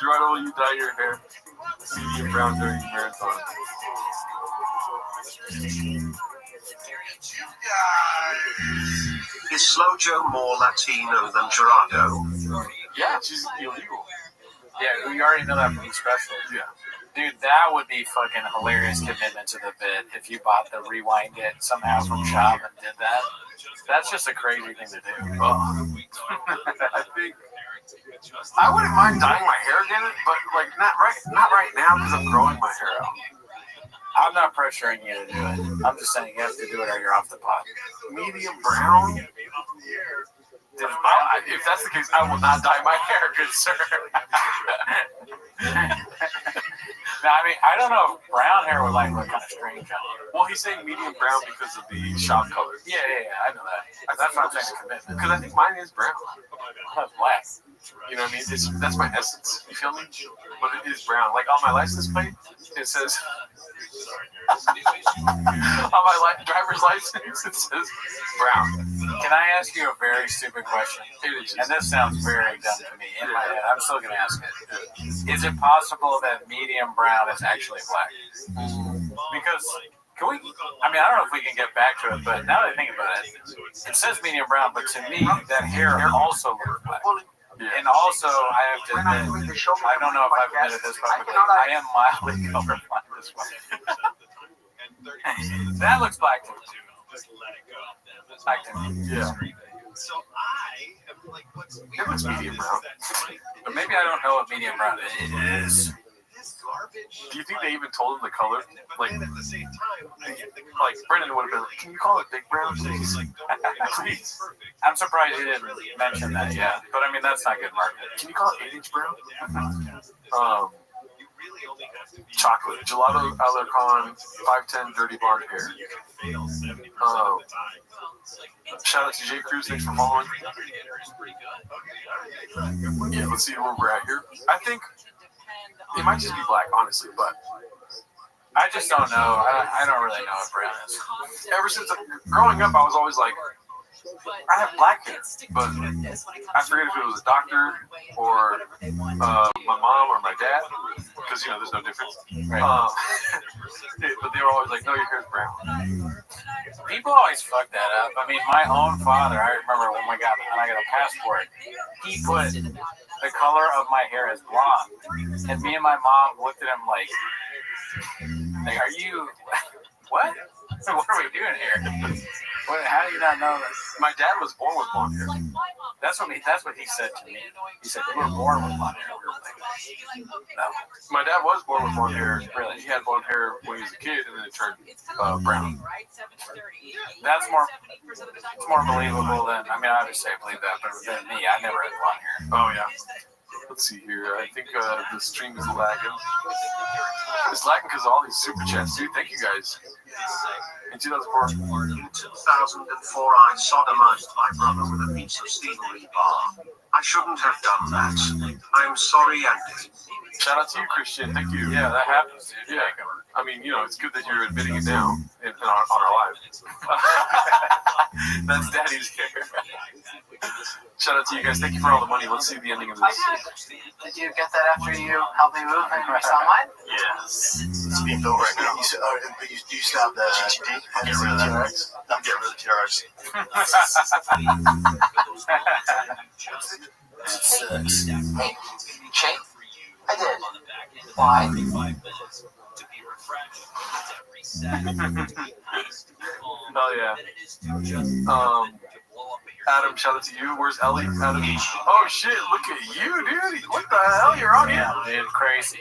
right when you dye your hair. Medium brown during marathon. Is Slow Joe more Latino than Gerardo? Yeah, she's illegal. Yeah, we already know that from the special. Yeah. Dude, that would be fucking hilarious commitment to the bit if you bought the rewind it somehow from shop and did that. That's just a crazy thing to do. I think I wouldn't mind dyeing my hair again, but like not right now because I'm growing my hair out. I'm not pressuring you to do it. I'm just saying you have to do it or you're off the pot. Medium brown. If that's the case, I will not dye my hair, good sir. No, I mean, I don't know if brown hair would look kind of strange on you. Well, he's saying medium brown because of the shop color. Yeah, I know that. That's what I'm saying, commitment. Because I think mine is brown. That's black. You know what I mean? That's my essence. You feel me? But it is brown. Like on my license plate, it says. On my driver's license, it says brown. Can I ask you a very stupid question? And this sounds very dumb to me. In my head, I'm still going to ask it. Is it possible that medium brown is actually black? Because can we? I mean, I don't know if we can get back to it, but now that I think about it, it says medium brown, but to me, that hair also looks black. And also, I have to admit, I don't know if I've admitted this publicly, I am mildly colorblind as well. That looks black to me. Black to me. Yeah. It looks medium brown. But maybe I don't know what medium brown is. Do you think they even told him the color? Like Brendan would have been like, can you call it big brown, please? Please. I'm surprised you didn't mention that yet. But I mean, that's not good marketing. Can you call it 8-inch brown? Chocolate. Gelato Alarcon 510 Dirty Blonde Hair. Shout out to J Cruz. Thanks for following. Yeah, let's see where we're at here. I think it might just be black, honestly, but I just don't know. I don't really know what brown is. Ever since growing up, I was always like, I have black hair, but I forget if it was a doctor or my mom or my dad, because there's no difference. Right. But they were always like, "No, your hair's brown." People always fuck that up. I mean, my own father. I remember when I got a passport, he put the color of my hair as blonde, and me and my mom looked at him like, "Are you what? What are we doing here? How do you not know that?" My dad was born with blonde hair. That's what he said to me. He said, "You were born with blonde hair." No. My dad was born with blonde hair. Really, he had blonde hair when he was a kid, and then it turned brown. That's more believable than. I mean, obviously I believe that, but than me, I never had blonde hair. Oh yeah. Let's see here. I think the stream is lagging. It's lagging because of all these super chats, dude. Thank you guys. In 2004. In 2004, I sodomized my brother with a piece of steel rebar. I shouldn't have done that. I'm sorry, Andy. Shout out to you, Christian. Thank you. Yeah, that happens, dude. Yeah. I mean, it's good that you're admitting it now on our live. That's Daddy's hair. Shout out to you guys. Thank you for all the money. Let's see the ending of this. Did you get that after you helped me move and you saw mine? Yes. It's being built right now. You used to have the GD. I'm getting rid of TRX. I'm getting rid of TRX. Hey, Shane? I did. Why? Oh yeah. Adam, shout out to you. Where's Ellie? Adam. Oh shit! Look at you, dude. What the hell? You're on here. Dude, crazy.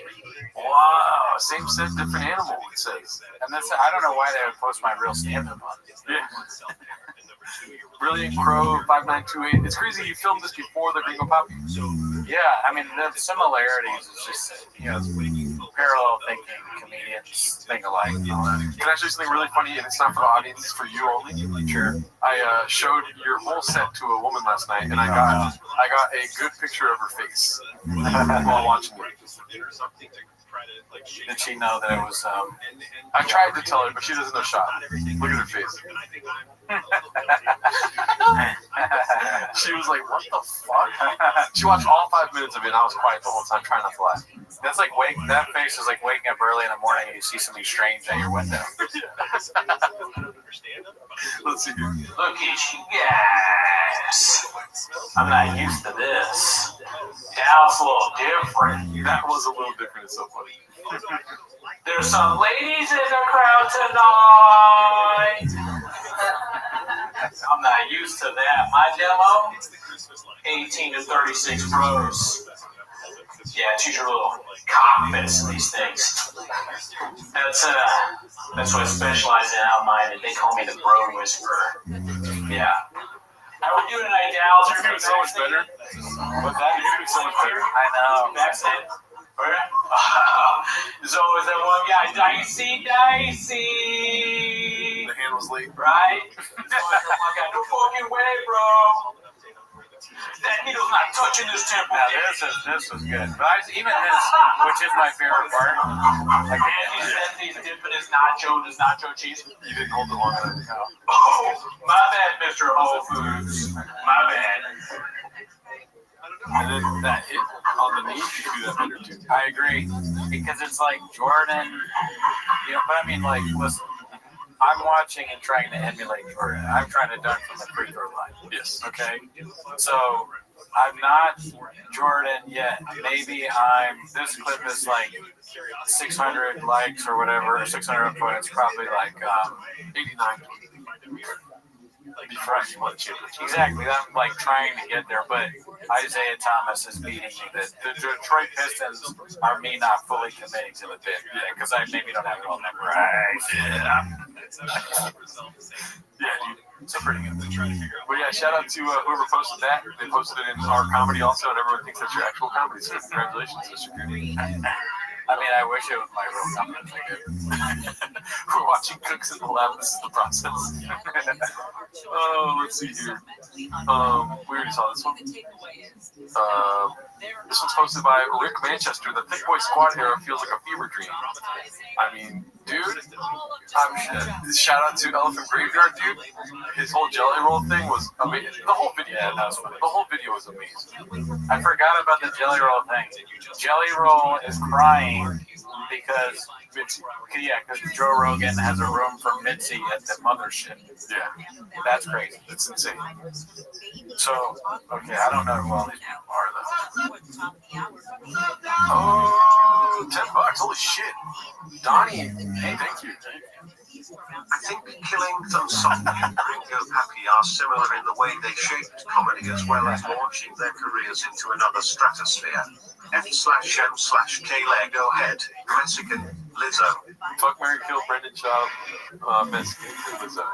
Wow. Same set, different animal. It says. And that's. I don't know why they would post my real stamp on. Yeah. Brilliant Crow 5928. It's crazy you filmed this before the Gringo Pop. Yeah, I mean, the similarities is just, parallel thinking comedians think alike. Can I say something really funny, and it's not for the audience, it's for you only? Sure. I showed your whole set to a woman last night, and I got a good picture of her face while watching it. Did she know that it was? I tried to tell her, but she doesn't know shot. Look at her face. She was like, "What the fuck?" She watched all 5 minutes of it, and I was quiet the whole time, trying not to laugh. That's like that face is like waking up early in the morning and you see something strange at your window. Let's see here. Look at you guys. I'm not used to this. Now it's a little different. That was a little different. It's so funny. There's some ladies in the crowd tonight. I'm not used to that. My demo, 18 to 36 bros. Yeah, choose your little cockpits and these things. That's what I specialize in out of mine. They call me the bro whisperer. Yeah. How are we doing tonight, gals? You're doing so much better. What's that? You're doing so much better. I know. That's it. There's always that one guy, Dicey. The hand was late. Right? There's always that one guy. No fucking way, bro. That needle's not touching this temple. Now, this was good. But even this, which is my favorite part. Like, he said he's dipping his nacho cheese. You didn't hold it long enough. Oh, my bad, Mr. Whole Foods. My bad. And then that hit on the knee, you can do that better too. I agree. Because it's like Jordan, but I mean, like, listen, I'm watching and trying to emulate Jordan. I'm trying to dunk from the free throw line. Yes. Okay? So, I'm not Jordan yet. Maybe this clip is like 600 likes or whatever, 600 points, probably like 89. Be fresh, you want to exactly. I'm like trying to get there, but Isaiah Thomas is beating me. The Detroit Pistons are me not fully committing to the bid because I maybe don't have it all memorized. Yeah, it's a pretty good thing. But yeah, shout out to whoever posted that. They posted it in our comedy also, and everyone thinks that's your actual comedy. So congratulations, Mr. Goody. I mean, I wish it was my real comedy. We're watching Cooks in the Lab. This is the process. Oh, let's see here. We already saw this one. This one's posted by Rick Manchester. The Thick Boy Squad era feels like a fever dream. I mean, dude, shout out to Elephant Graveyard, dude. His whole jelly roll thing was amazing. The whole video, the whole video was amazing. I forgot about the jelly roll thing. Jelly roll is crying because Joe Rogan has a room for Mitzi at the mothership. Yeah, that's crazy. It's insane. So, okay, I don't know who all these people are though. Oh, $10. Holy shit. Donnie, hey, thank you. I think Killing and Soft and Ringo Happy are similar in the way they shaped comedy as well as launching their careers into another stratosphere. F/M/K-Leg, go ahead. Mexican, Lizzo. Fuck, Mary, kill, Brendan Schaub, Mexican, Lizzo.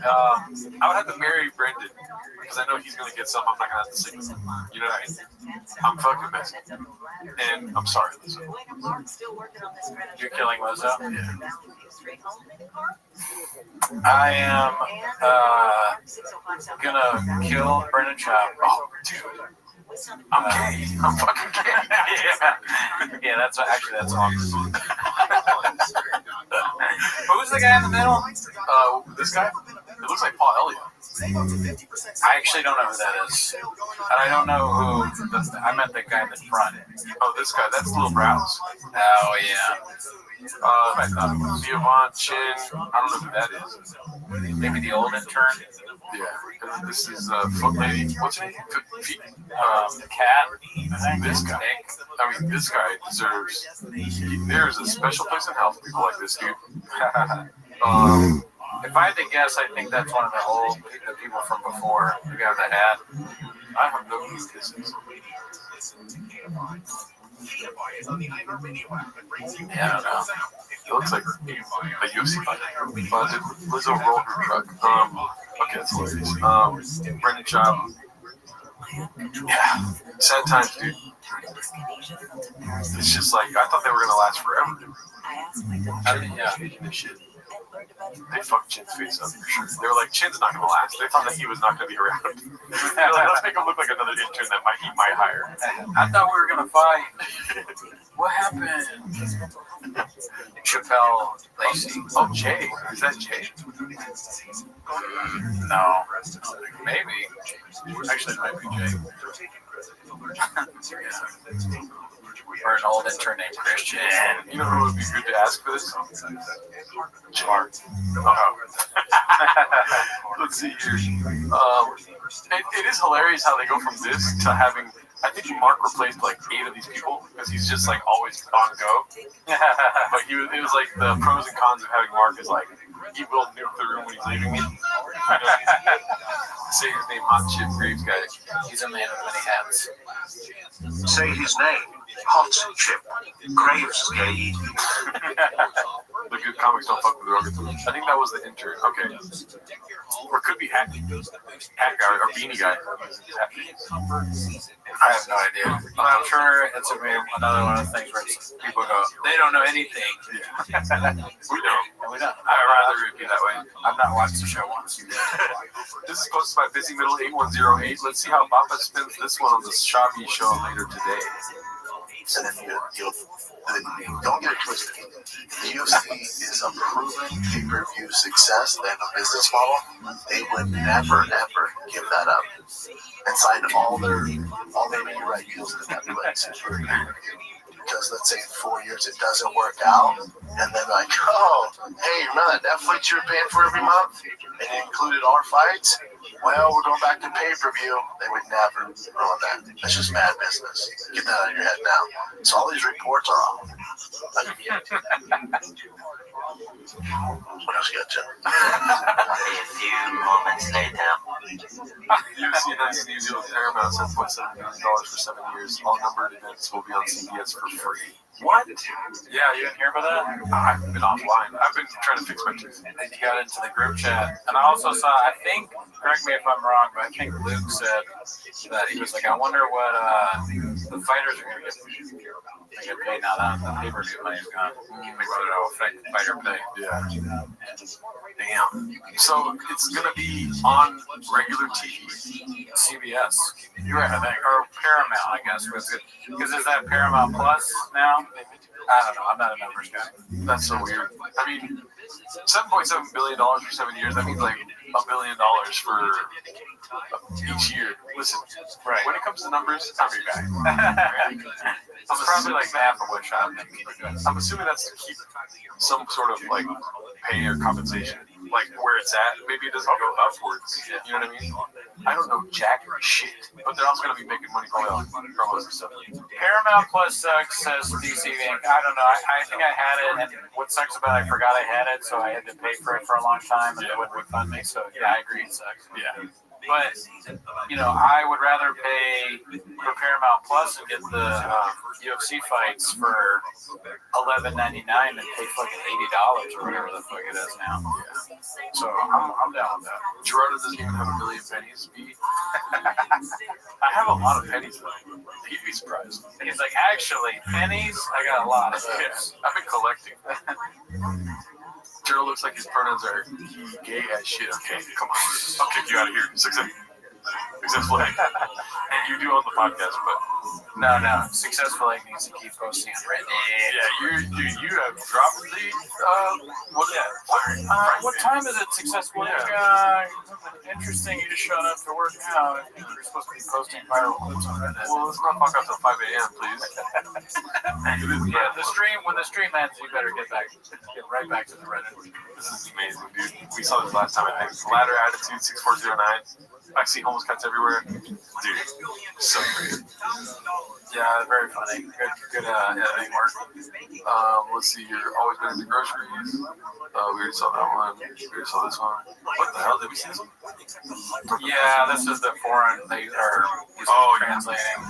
I would have to marry Brendan because I know he's going to get some. I'm not going to have to sing with him. You know what I mean? I'm fucking Mexican. And I'm sorry, Lizzo. You're killing Lizzo? Yeah. I am gonna kill Brendan Schaub. Oh, dude. I'm gay. I'm fucking gay. Yeah, that's awesome. Who's the guy in the middle? This guy? It looks like Paul Elliott. I actually don't know who that is. And I don't know who. I meant the guy in the front. Oh, this guy. That's Lil Browse. Oh, yeah. Giovanni Chin. I don't know who that is. Maybe the old intern? Yeah. This is Foot Lady. What's her name? Cat. This guy. I mean, this guy deserves. There's a special place in hell for people like this dude. If I had to guess, I think that's one of the people from before. The guy with the hat. I have no clue who this is. Yeah, I don't know. It looks like a UFC fighter. Lizzo rolled her truck. Okay, that's hilarious. Brendan Schaub. Yeah, sad times, dude. It's just like, I thought they were going to last forever. This shit. They fucked Chin's face up for sure. They were like, Chin's not going to last. They thought that he was not going to be around. They're like, let's make him look like another intern that he might hire. I thought we were going to fight. What happened? Chappelle Lacey. Oh, Jay. Is that Jay? No. Maybe. Actually, it might be Jay. Or an old intern named Christian. You know who would be good to ask for this? Mark. Let's see here. It is hilarious how they go from this to having. I think Mark replaced like 8 of these people because he's just like always on go. But it was like the pros and cons of having Mark is like he will nuke the room when he's leaving me. Say his name, Hot Chip Graves guy. He's a man of many hats. Say his name, Hot Chip Graves. The good comics don't fuck with the organs. I think that was the intern. Okay. Or it could be Hat Guy or Beanie Guy. I have no idea. But I'm sure it's another one of the things where people go, they don't know anything. Yeah. We don't. We don't. I'd rather it be that way. I've not watched the show once. This is posted by Busy Middle 8108. Let's see how Bappa spins this one on the Shabi show later today. And then don't get it twisted. The UFC is a proven pay-per-view success and a business model. They would never, ever give that up and sign all their media right deals to Netflix. Because let's say in 4 years it doesn't work out, and then like, oh, hey, remember that Netflix you were paying for every month, and it included our fights? Well, we're going back to pay-per-view. They would never run that. That's just bad business. Get that out of your head now. So all these reports are off. What else you got, Jim? A few moments later. UFC announced a new deal with Paramount, $7.7 million for 7 years. All numbered events will be on CBS for free. What? Yeah, you didn't hear about that? I've been offline. I've been trying to fix my tooth. And you got into the group chat. And I also saw, I think, correct me if I'm wrong, but I think Luke said that he was like, I wonder what the fighters are going to get. They get paid now that the pay-per-view money is gone. Maybe it'll affect fighter pay. Yeah. Damn. So it's going to be on regular TV. CBS. You're right, I think. Or Paramount, I guess. Because is that Paramount Plus now? I don't know. I'm not a numbers guy. That's so weird. I mean, $7.7 billion for 7 years. That means like $1 billion for each year. Listen, right. When it comes to numbers, I'll be back. I'm probably like half of which I'm assuming that's to keep some sort of like pay or compensation, like where it's at. Maybe it doesn't go upwards. You know what I mean? I don't know jack or shit, but they're also going to be making money probably on promos and stuff. Paramount Plus sucks, says DC Inc. I don't know. I think I had it, and what sucks about it, I forgot I had it, so I had to pay for it for a long time, and they wouldn't refund me. So yeah, I agree, it sucks. Yeah. But, you know, I would rather pay for Paramount Plus and get the UFC fights for $11.99 than pay fucking $80 or whatever the fuck it is now. Yeah. So I'm down with that. Gerardo doesn't even have a million pennies. I have a lot of pennies though. He'd be surprised. He's like, actually, pennies? I got a lot of those. Yeah, I've been collecting. Gerald looks like his pronouns are gay as shit. Okay, come on. I'll kick you out of here. Successful egg. And you do on the podcast, but no. Successful egg needs to keep posting on Reddit. Yeah, you have dropped the what time is it? Successful egg. Interesting. You just showed up to work now. You're supposed to be posting viral clips on Reddit. Well, let's not fuck up till 5 a.m., please. Yeah, when the stream ends, you better get right back to the Reddit. This is amazing, dude. We saw this last time, I think. Ladder Attitude 6409. I see homeless cats everywhere. Dude, so great. Yeah, very funny. Good editing work. Let's see here. Always been in the groceries. We already saw that one. We already saw this one. What the hell? Did we see this one? Yeah, this is the foreign. They are translating.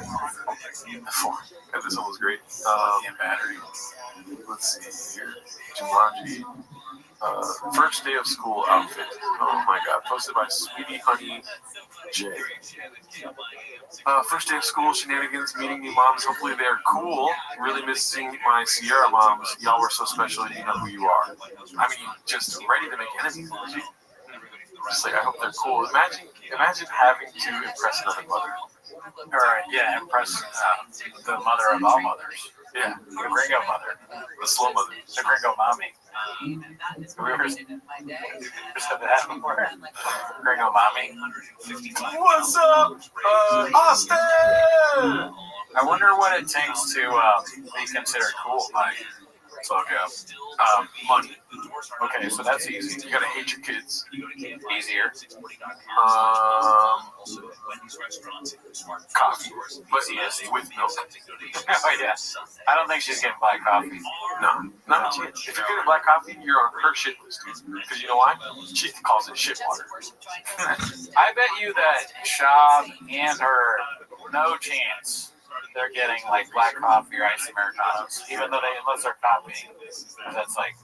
Yeah, this one was great. Battery. Let's see here. Jumanji. First day of school outfit. Oh my god. Posted by Sweetie Honey Jay. First day of school, shenanigans, meeting new moms. Hopefully they're cool. Really missing my Sierra moms. Y'all were so special. You know who you are. I mean, just ready to make enemies. Just like, I hope they're cool. Imagine having to impress another mother. Or, yeah, impress the mother of all mothers. Yeah, the gringo mother. The slow mother. The gringo mommy. Have you ever said that before? Gringo mommy. What's up, Austin? I wonder what it takes to be considered cool. Like, so yeah, money. Okay, so that's easy. You gotta hate your kids. Easier. Coffee, but with milk. Oh yeah. I don't think she's getting black coffee. No, not a chance. If you're getting black coffee, you're on her shit list. Because you know why? She calls it shit water. I bet you that Shab and her, no chance they're getting like black coffee or iced Americanos, even though unless they're copying. That's like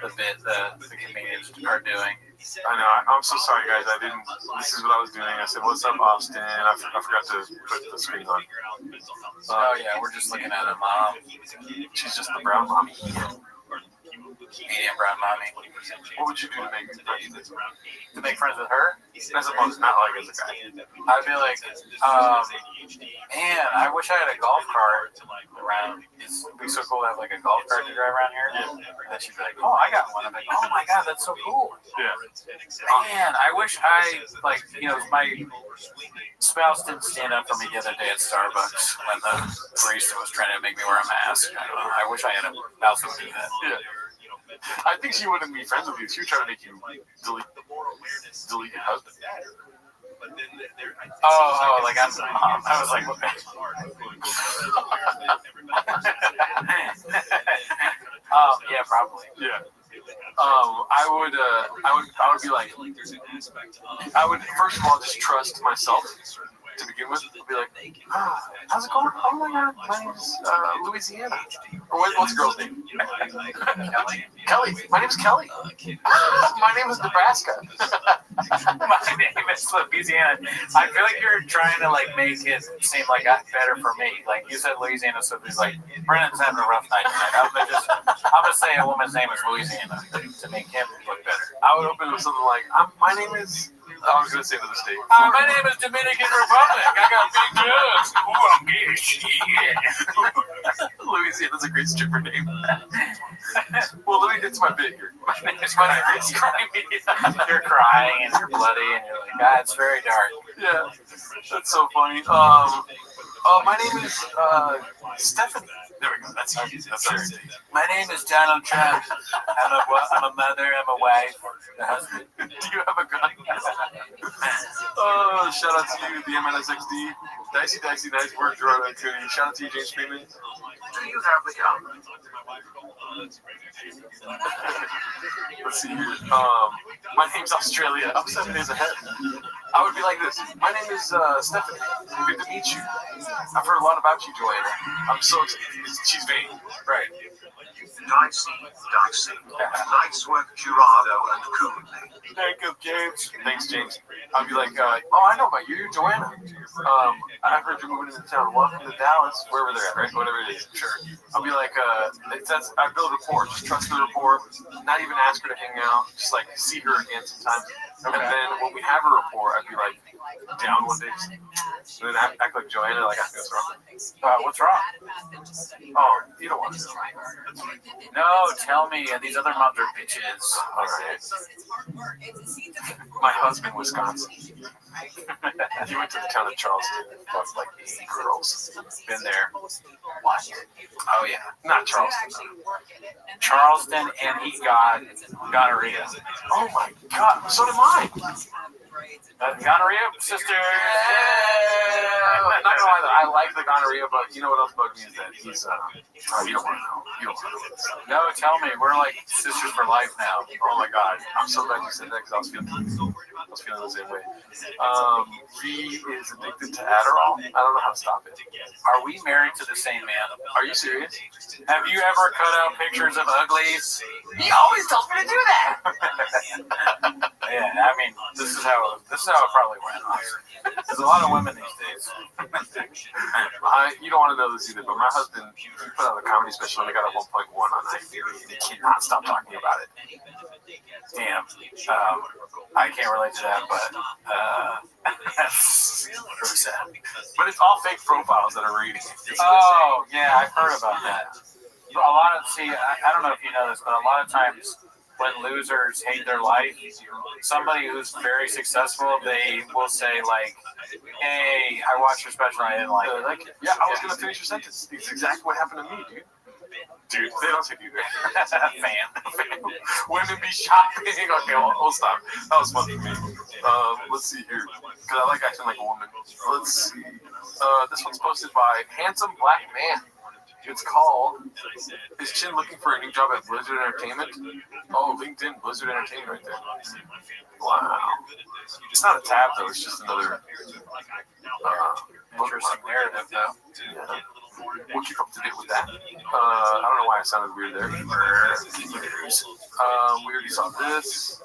the bit the comedians are doing. I know. I'm so sorry, guys. This is what I was doing. I said, "What's up, Austin?" I forgot to put the screen on. Oh yeah, we're just looking at a mom. She's just the brown mommy. Medium brown mommy. What would you do to make friends with her? To make friends with her? As a mother, not like as a guy. I'd be like, man, I wish I had a golf cart around. It'd be so cool to have like a golf cart to drive around here. Yeah. And then she'd be like, oh, I got one. I'm like, oh my god, that's so cool. Yeah. Man, I wish I, like, you know, my spouse didn't stand up for me the other day at Starbucks when the barista was trying to make me wear a mask. I wish I had a spouse who would do that. Yeah. I think she wouldn't be friends with you. She would try to make you delete your husband. Oh, like I'm the mom. I was like, what? Yeah, probably. Yeah. I would be like, I would first of all just trust myself to begin with. I'd be like, how's it going? Oh my god, my name's Louisiana. Or what's the girl's name? Kelly. My name's Kelly. My name is Nebraska. My name is Louisiana. I feel like you're trying to like make it seem like better for me. Like you said Louisiana, so it's like Brennan's having a rough night tonight. I'm gonna say a woman's name is Louisiana to make him look better. I would open with something like, my name is. I was going to say another state. My name is Dominican Republic. I got big guns. Ooh, I'm gay as shit. Louisiana's a great stripper name. Well, let me get to my bit here. My name is You're crying and you're bloody and you're like, God, it's very dark. Yeah, that's so funny. My name is Stephanie. There we go. That's easy. My name is Donald Trump. I'm a mother. I'm a wife. A husband. Do you have a gun? Oh, shout out to you, the MNSXD. Dicey, nice work, Gerard activity. Shout out to you, James Freeman. Do you have the gun? Let's see here. My name's Australia. I'm 7 days ahead. I would be like this. My name is Stephanie. Good to meet you. I've heard a lot about you, Joanna. I'm so excited. She's vain. Right. Dicey. Nice work, Gerardo and Cooley. Thank you, James. Thanks, James. I'd be like, I know about you. You're Joanna. I heard you're moving into town. Welcome to Dallas, wherever they're at, right? Whatever it is. Sure. I'll be like, I build rapport. Just trust the rapport. Not even ask her to hang out. Just like see her again sometimes. Okay. And then when we have a rapport, I'd be like, down one day. And then act like Joanna, like I think that's wrong. What's wrong? Oh, you don't want to know. No, tell me. These other moms are bitches. All right. My husband, Wisconsin. He went to the town of Charleston and fucked like 8 girls. Been there. What? Oh yeah. Not Charleston. Charleston, and he got gonorrhea. Oh my god. So did mine. Gonorrhea, sister. Not gonna lie though, I like the gonorrhea, but you know what else bugged me is that he's you don't want to know. You don't want to know. No, tell me. We're like sisters for life now. Oh my god. I'm so glad you said that because I was feeling the same way. He is addicted to Adderall. I don't know how to stop it. Are we married to the same man? Are you serious? Have you ever cut out pictures of uglies? He always tells me to do that. Yeah, I mean, this is how it probably went. There's a lot of women these days. You don't want to know this either, but my husband put out a comedy special and he got a 1.1 on IMDb. He cannot stop talking about it. Damn. I can't relate to that, but that's really sad. But it's all fake profiles that are reading it. Oh, yeah, I've heard about that. A lot of, I don't know if you know this, but a lot of times when losers hate their life, somebody who's very successful, they will say like, hey, I watched your special, I didn't like it. Yeah, I was going to finish your sentence. It's exactly what happened to me, dude. Dude, they don't take you there. Fan. Women be shopping. Okay, we'll stop. That was fun for me. Let's see here. Because I like acting like a woman. Let's see. This one's posted by Handsome Black Man. It's called, Is Chin Looking for a New Job at Blizzard Entertainment? Oh, LinkedIn, Blizzard Entertainment right there. Wow. It's not a tab, though. It's just another interesting narrative, though. Yeah. We'll keep up to date with that. I don't know why I sounded weird there. We already saw this.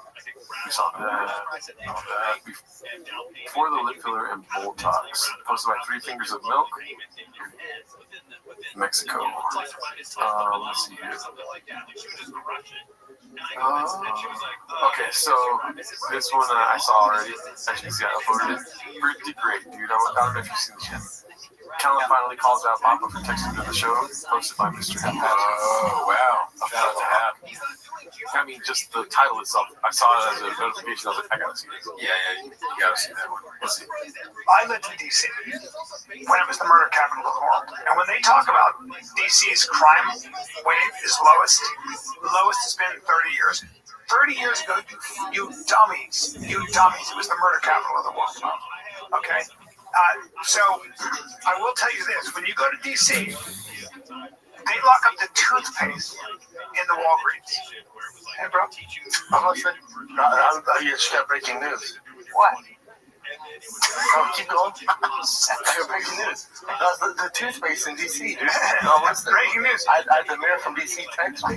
We saw that. Before the lip filler and Botox. Posted by 3 Fingers of Milk. Mexico. Let's see here. Okay, so this one I saw already. As you can see, I uploaded it. Pretty great, dude. I don't know if you've seen this yet. Callan finally calls out Papa for texting to the show. Posted by Mr. Patrick. Oh, wow. Shout out to Hap. I mean, just the title itself. I saw it as a notification. I was like, I gotta see this. Yeah, you gotta see that one. Let's see. I lived in D.C. when it was the murder capital of the world. And when they talk about D.C.'s crime wave is lowest it's been in 30 years. 30 years ago, you dummies, it was the murder capital of the world. Okay? So, I will tell you this. When you go to D.C., they lock up the toothpaste in the Walgreens. Hey, bro. I'm listening. I just got breaking news. What? Oh, keep going. I got breaking news. The toothpaste in D.C., dude. No, what's breaking news? The mayor from D.C. texted me.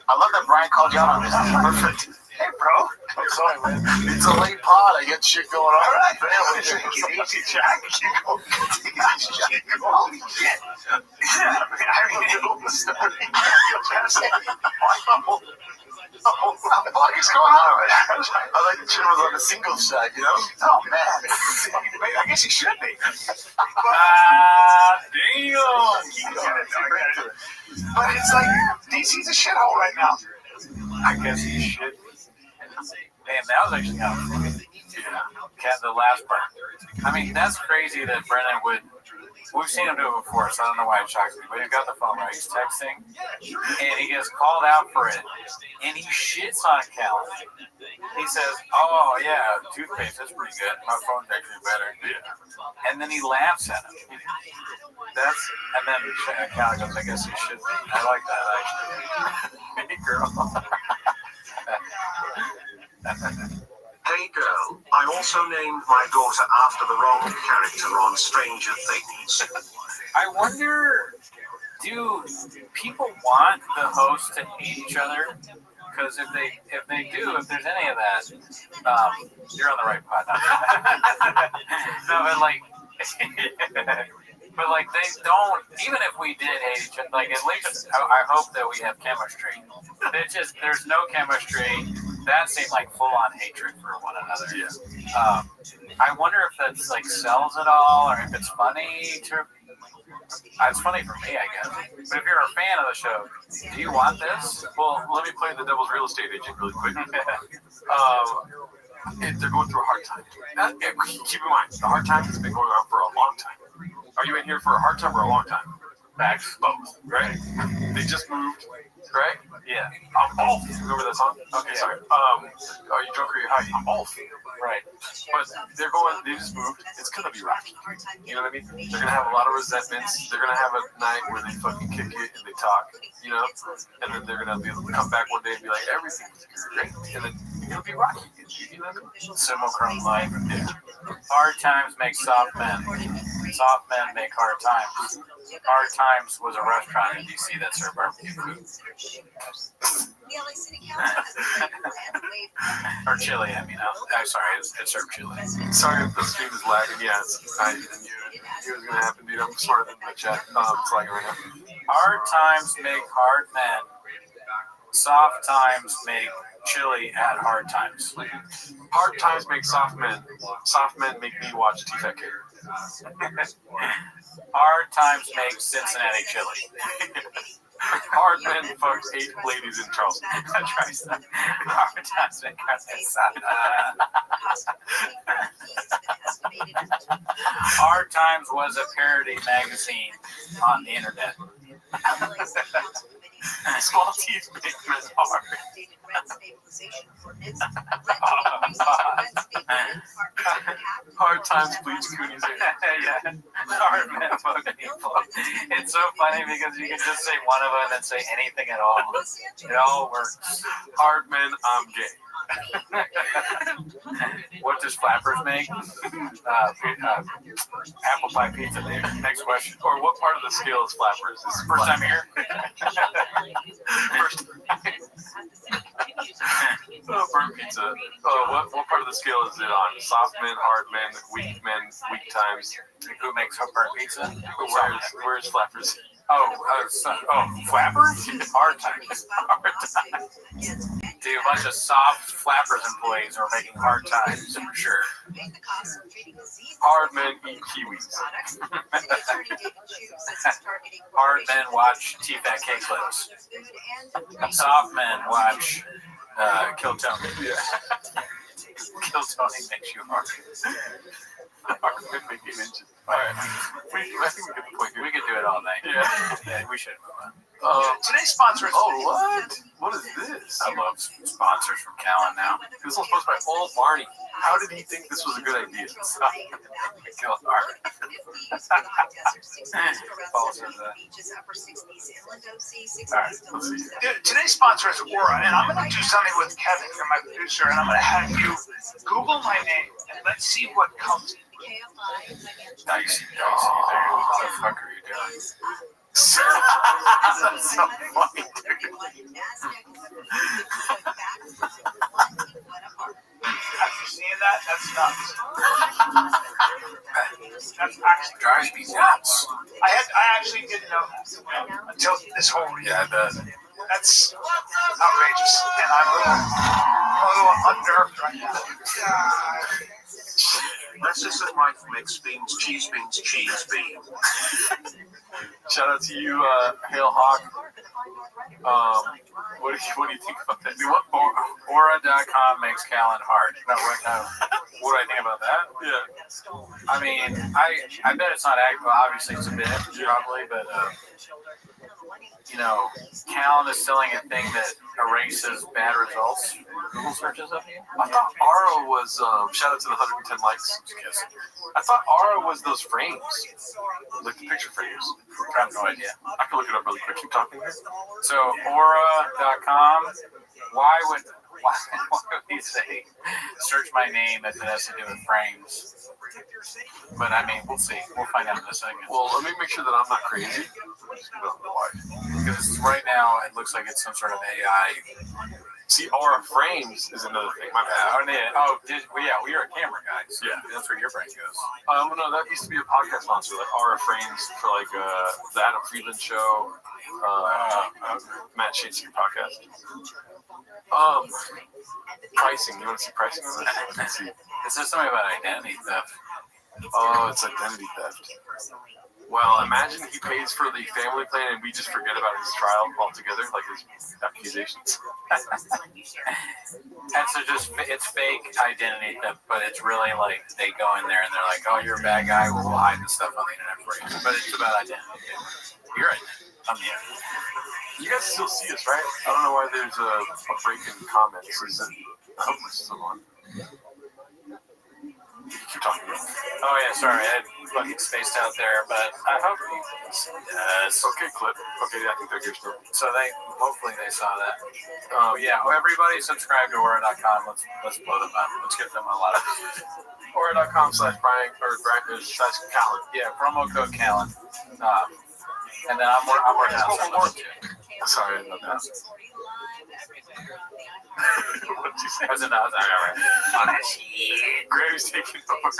I love that Brian called you out on this. Perfect. Hey, bro. I'm sorry, man. It's a late pod. I get shit going on. All right. Take it easy, Jack. Keep going. Holy shit. Yeah, I mean, what the fuck is going on over there? I like the Chin was on the singles side, you know? Oh, man. I guess he should be. Damn. But it's like, DC's a shithole right now. I guess he should. Damn, that was actually kind of funny. Yeah, the last part. I mean, that's crazy that Brennan would. We've seen him do it before, so I don't know why it shocks me. But he's got the phone right. He's texting, and he gets called out for it, and he shits on Callan. He says, "Oh yeah, toothpaste. That's pretty good. My phone's actually better." Yeah. And then he laughs at him. And then Callan goes, "I guess he should be." I like that actually. Hey, girl. Hey girl, I also named my daughter after the wrong character on Stranger Things. I wonder, do people want the hosts to hate each other? Because if there's any of that, you're on the right pod. No, but like, they don't. Even if we did hate each other, like at least I hope that we have chemistry. There's no chemistry. That seemed like full-on hatred for one another. Yeah. I wonder if that's like sells it all, or if it's funny to. It's funny for me, I guess. But if you're a fan of the show, do you want this? Well, let me play the devil's real estate agent really quick. They're going through a hard time. Keep in mind, the hard time has been going on for a long time. Are you in here for a hard time or a long time? Facts. Both, right? They just moved, right? Yeah. I'm both. Remember that song? Okay, Yeah. sorry. Are you drunk or are you high? I'm both. Right. But they just moved. It's going to be rocky. You know what I mean? They're going to have a lot of resentments. They're going to have a night where they fucking kick it and they talk, you know? And then they're going to be able to come back one day and be like, everything's great. And then it'll be rocky. You know what I mean? Simulacrum life. Yeah. Hard times make soft men. Soft men make hard times. Hard Times was a restaurant in DC that served barbecue food. Or chili, I mean. I'm sorry, it served chili. Sorry if the stream is lagging. Yeah, I knew it was going to happen, dude. I'm smarter than the chat. It's lagging right now. Hard times make hard men. Soft times make chili at hard times. Hard times make soft men. Soft men make me watch T-Fat Kid. Hard times make Cincinnati chili. Hard men fuck 8 ladies in Charleston. Hard times make Hard Times was a parody magazine on the internet. Small teeth make men hard. Hard times bleach Cooney's hair. Yeah. Hard men fuck people. It's so funny because you can just say one of them and then say anything at all. It all works. Hard men, I'm gay. What does Flappers make? Apple pie pizza. Next question. Or what part of the scale is Flappers? This is First time here? First. Burnt pizza. What part of the scale is it on? Soft men, hard men, weak times. Who makes burnt pizza? Where's Flappers? Flappers? Hard times. Hard times. Dude, a bunch of soft Flappers employees are making hard times, for sure. Hard men eat kiwis. Hard men watch T-Fat K clips. Soft men watch Kill Tony. Yeah. Kill Tony makes you hard. Hard men make you ninjas. Alright. I think we get the point here. We could do it all night. Yeah. We should move on. Today's sponsor is. What? What is this? I love sponsors from Callan now. This was posted by old Barney. How did he think this was a good idea? Kill hard. Today's sponsor is Aura, and I'm going to do something with Kevin, my producer, and I'm going to have you Google my name and let's see what comes in. Nice. What the fuck are you doing? That's so funny, dude. After seeing that, that's nuts. That's actually drives me nuts. I actually didn't know that until this whole reading. Yeah, I bet. That's outrageous, and I'm a little unnerved right now. This is a life mix beans, cheese beans, cheese beans. Shout out to you, Hail Hawk. What do you think about that? Aura.com makes Callan hard. What do I think about that? Yeah. I mean, I bet it's not accurate. Well, obviously it's a bit, probably, but Callan is selling a thing that erases bad results. Google searches of you. I thought Aura was shout out to the 110 likes. I thought Aura was those frames, like the picture frames. I have no idea. I can look it up really quick. Keep talking here. So Aura.com. Why would he say search my name if it has to do with frames? But I mean, we'll see. We'll find out in a second. Well, let me make sure that I'm not crazy. Because right now it looks like it's some sort of AI. See, Aura frames is another thing. My bad. We are a camera guy. So yeah, that's where your brain goes. No, that used to be a podcast sponsor, like Aura frames for like the Adam Friedland show, Matt Shakespeare podcast. Pricing. You want to see pricing on this? Let's see. Is this something about identity theft? Oh, it's identity theft. Well, imagine he pays for the family plan and we just forget about his trial altogether, like his accusations. And so it's fake identity theft, but it's really like they go in there and they're like, oh, you're a bad guy, we'll hide this stuff on the internet for you. But it's about identity. You're right. On the internet. You guys still see us, right? I don't know why there's a break in comments. Is it? I hope this is on. Keep talking. Oh, yeah, sorry. fucking spaced out there, but I hope yes. Okay, clip. Okay, I think they're here still. So hopefully they saw that. Yeah, everybody subscribe to Aura.com. Let's blow them up. Let's get them a lot of Aura.com/Brian or /Callan. Yeah, promo code Callan. And then I'm working on something too. Sorry about that. What did you say? I was in the house. Graves taking over.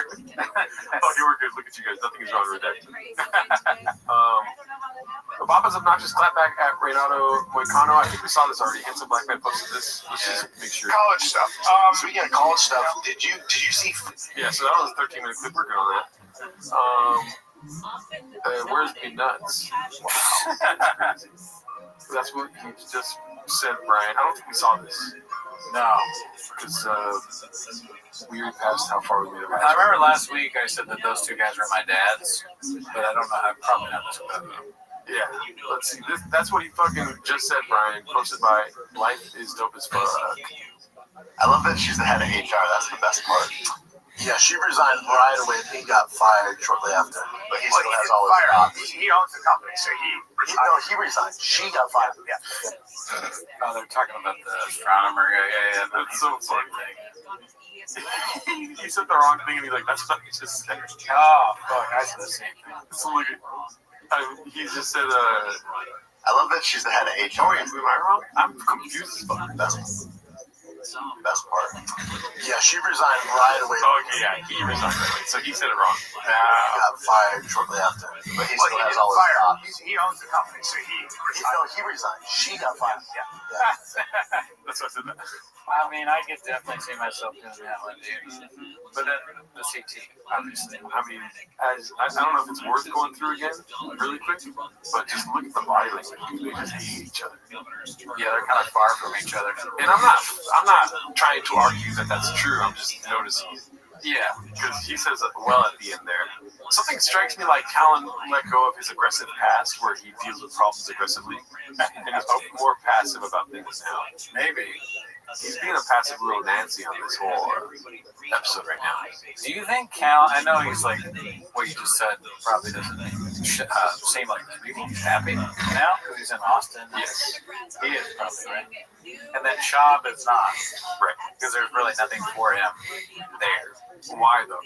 Oh, you were good. Look at you guys. Nothing is wrong with that. Obama's obnoxious clapback at Renato Moicano. I think we saw this already. Handsome Black Man posted this. Let's just make sure. College stuff. Speaking of college stuff, did you see? Yeah, so that was a 13-minute clip. We're good on that. Where's me nuts? Wow. That's what he just said, Brian. I don't think we saw this. No. Because we already passed how far we made it. I remember last week I said that those two guys were my dads, but I don't know. I'm probably not this good. Yeah, let's see. That's what he fucking just said, Brian. Posted by Life is Dope as Fuck. I love that she's the head of HR. That's the best part. Yeah, she resigned right away. He got fired shortly after, but he still has all his jobs. He owns the company, so he resigned. No, he resigned. She got fired. Yeah. Oh, they're talking about the astronomer. Yeah. That's so funny. He said the wrong thing, and he's like, "That's what he just said." Oh, fuck! I said the same thing. So look at, he just said, I love that she's the head of HR. Oh, wait, am I wrong? I'm confused as fuck. Best part. Yeah, she resigned right away. Okay, yeah, he resigned right away. So he said it wrong. He got fired shortly after, but he still has all his jobs. He owns the company, so he resigned. She got fired. Yeah. That's what I said. I mean, I could definitely see myself doing that one, dude. But then the CT, obviously. I mean, I don't know if it's worth going through again really quick, but just look at the body language. They just hate each other. Yeah, they're kind of far from each other. And I'm not trying to argue that that's true. I'm just noticing it. Yeah, because he says well at the end there. Something strikes me like Callan let go of his aggressive past, where he deals with problems aggressively, and is more passive about things now. Maybe. He's being a passive little Nancy on this whole episode right now. Do you think Cal? I know he's like what you just said probably doesn't seem like. Do you think he's happy now because he's in Austin? Yes, he is probably right. And then Shab is not right because there's really nothing for him there. Why though,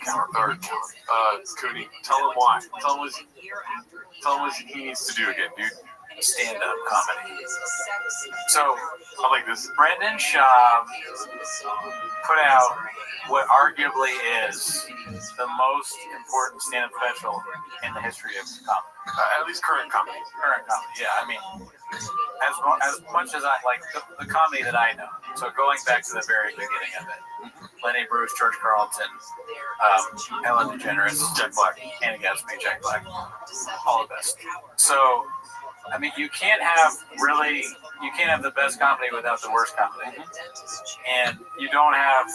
Cooney? Tell him why. Tell him what he needs to do again, dude. Stand-up comedy. So, I like this. Brendan Schaub put out what arguably is the most important stand-up special in the history of comedy. At least current comedy. Current comedy, yeah. I mean, as much as I like the comedy that I know. So going back to the very beginning of it. Lenny Bruce, George Carlton, Ellen DeGeneres, Jack Black, Annie Gatsby, Jack Black, all the best. So, I mean, you can't have the best comedy without the worst comedy. And you don't have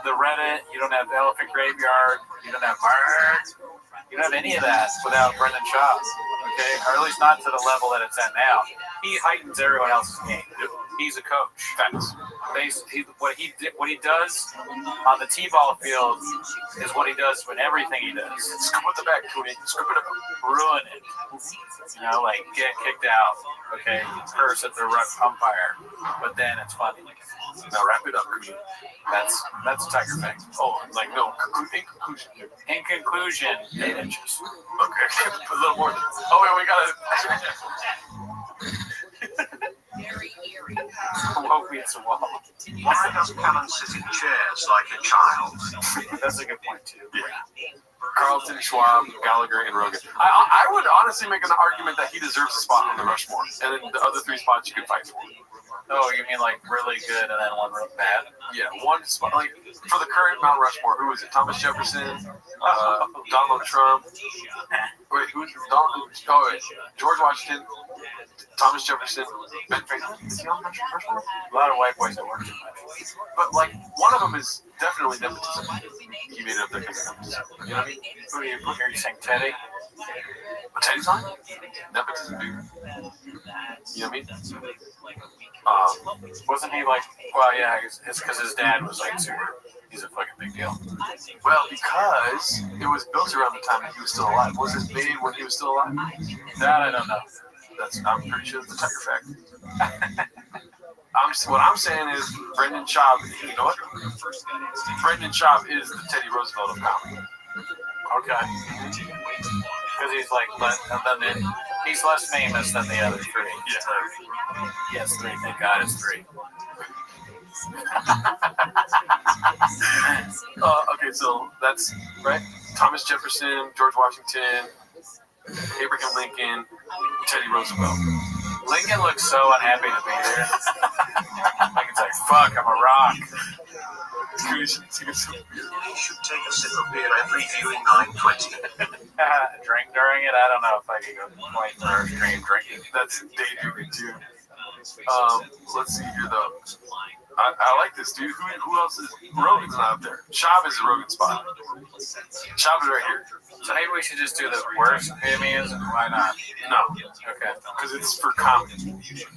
the Reddit, you don't have the Elephant Graveyard, you don't have Bird, you don't have any of that without Brendan Schaub, okay? Or at least not to the level that it's at now. He heightens everyone else's game. He's a coach. Facts. What he does on the T-ball field is what he does with everything he does. Scoop with the back, Cooney. Scoop it up. Ruin it. You know, like get kicked out. Okay, curse at the ref umpire, but then it's funny. Now wrap it up, Cooney. That's Tiger Fang. Oh, like no. In conclusion. In conclusion, 8 inches. Okay, a little more. Oh wait, we gotta. Won't be a wall. Why does Callan sit in chairs like a child? That's a good point too. Yeah. Carlton, Schwab, Gallagher, and Rogan. I would honestly make an argument that he deserves a spot on the Rushmore, and then the other 3 spots you could fight for. Oh, you mean like really good and then one real bad? Yeah, one spot. Like for the current Mount Rushmore, who is it? Thomas Jefferson, Donald Trump. Wait, who's Donald? Oh, wait, George Washington, Thomas Jefferson, Ben Franklin. Is he on the Rushmore? A lot of white boys that work. But like one of them is definitely nepotism. He made it up there because of nepotism. You know what I mean? Who are you saying, Teddy? Teddy's on? Nepotism, dude. You know what I mean? Wasn't he like? Well, yeah, it's because his dad was like super. he's a fucking big deal. Well, because it was built around the time that he was still alive. Was it made when he was still alive? That I don't know. I'm pretty sure it's a Tiger fact. What I'm saying is Brendan Schaub. You know what? Brendan Schaub is the Teddy Roosevelt of comedy. Okay. Because he's like, he's less famous than the other three. Yeah. Yes, three. Thank God it's three. Okay, so that's right. Thomas Jefferson, George Washington, Abraham Lincoln, Teddy Roosevelt. Lincoln looks so unhappy to be there. Lincoln's like, fuck, I'm a rock. You should take a sip of beer every viewing 9:20. Drink during it? I don't know if I could go quite for drinking. That's daydreaming too. Let's see here though. I like this dude. Who else is Rogan's not up there? Schaub is the Rogan spot. Schaub is right here. So maybe we should just do the worst comedians. Why not? No. Okay. Because it's for comedy.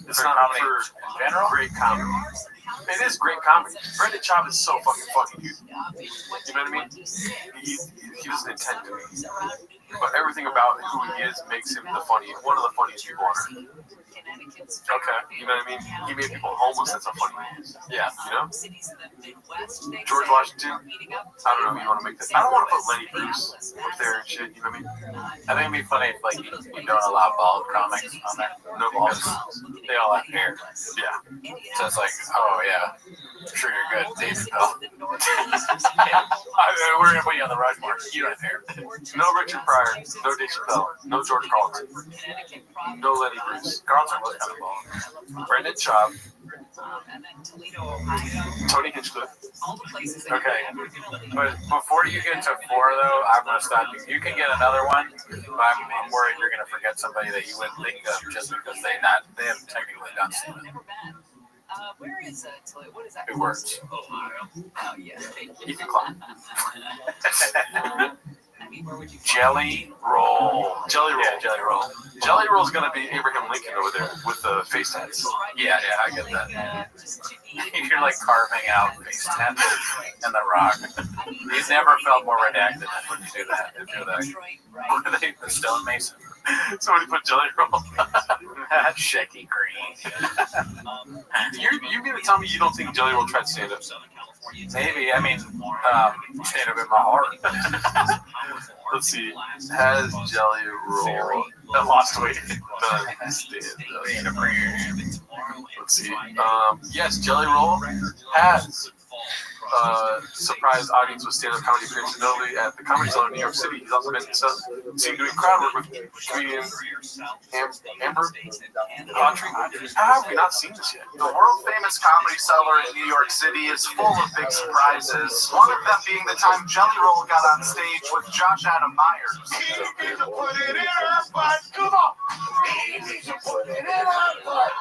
It's for not comedy for in general. Great comedy. It is great comedy. Brendan Schaub is so fucking good. You know what I mean? He doesn't intend to be. But everything about who he is makes him one of the funniest people on earth. Okay. You know what I mean? He made people homeless. That's how funny he is. Yeah. You know? George Washington. I don't know if you want to make this. I don't want to put Lenny Bruce up there and shit. You know what I mean? I think it'd be funny if you don't allow bald comics on there. No, because they all have hair. Yeah. So it's like, oh yeah, I'm sure you're good, David Bell. We're gonna put you on the Rushmore. You don't have hair. No Richard Pryor. No Dave Chappelle. No George Carlin. No Lenny Bruce. Carlton was kind of bald. Brendan Schaub. Tony Hinchcliffe. Okay, but before you get to 4 though, I'm gonna stop you. You can get another one, but I'm worried you're gonna forget somebody that you wouldn't think of just because they haven't technically done something. Where is it? What is that? It works. Ohio. Oh yeah. Ethan Klein. Jelly roll. Jelly roll. Yeah, jelly roll. Jelly roll is gonna be Abraham Lincoln over there with the face tats. Yeah, I get that. You're like carving out face tats and the rock. He's never felt more redacted than when you do that. What are they? The stonemason. Somebody put jelly roll. Shecky green. You mean to tell me you don't think Jelly Roll tried to stand up? Maybe. I mean, stand up in my heart. Let's see. Has Jelly Roll lost weight? Stand up. Let's see. Yes, Jelly Roll has surprise audience with stand-up comedy appearance notably at the Comedy Zone in New York City. He's also been seen doing crowd work with comedian Amber Autry. How have we not seen this yet? The world-famous Comedy Cellar in New York City is full of big surprises. One of them being the time Jelly Roll got on stage with Josh Adam Myers. He needs to put it in her butt. Come on. He needs to put it in her butt.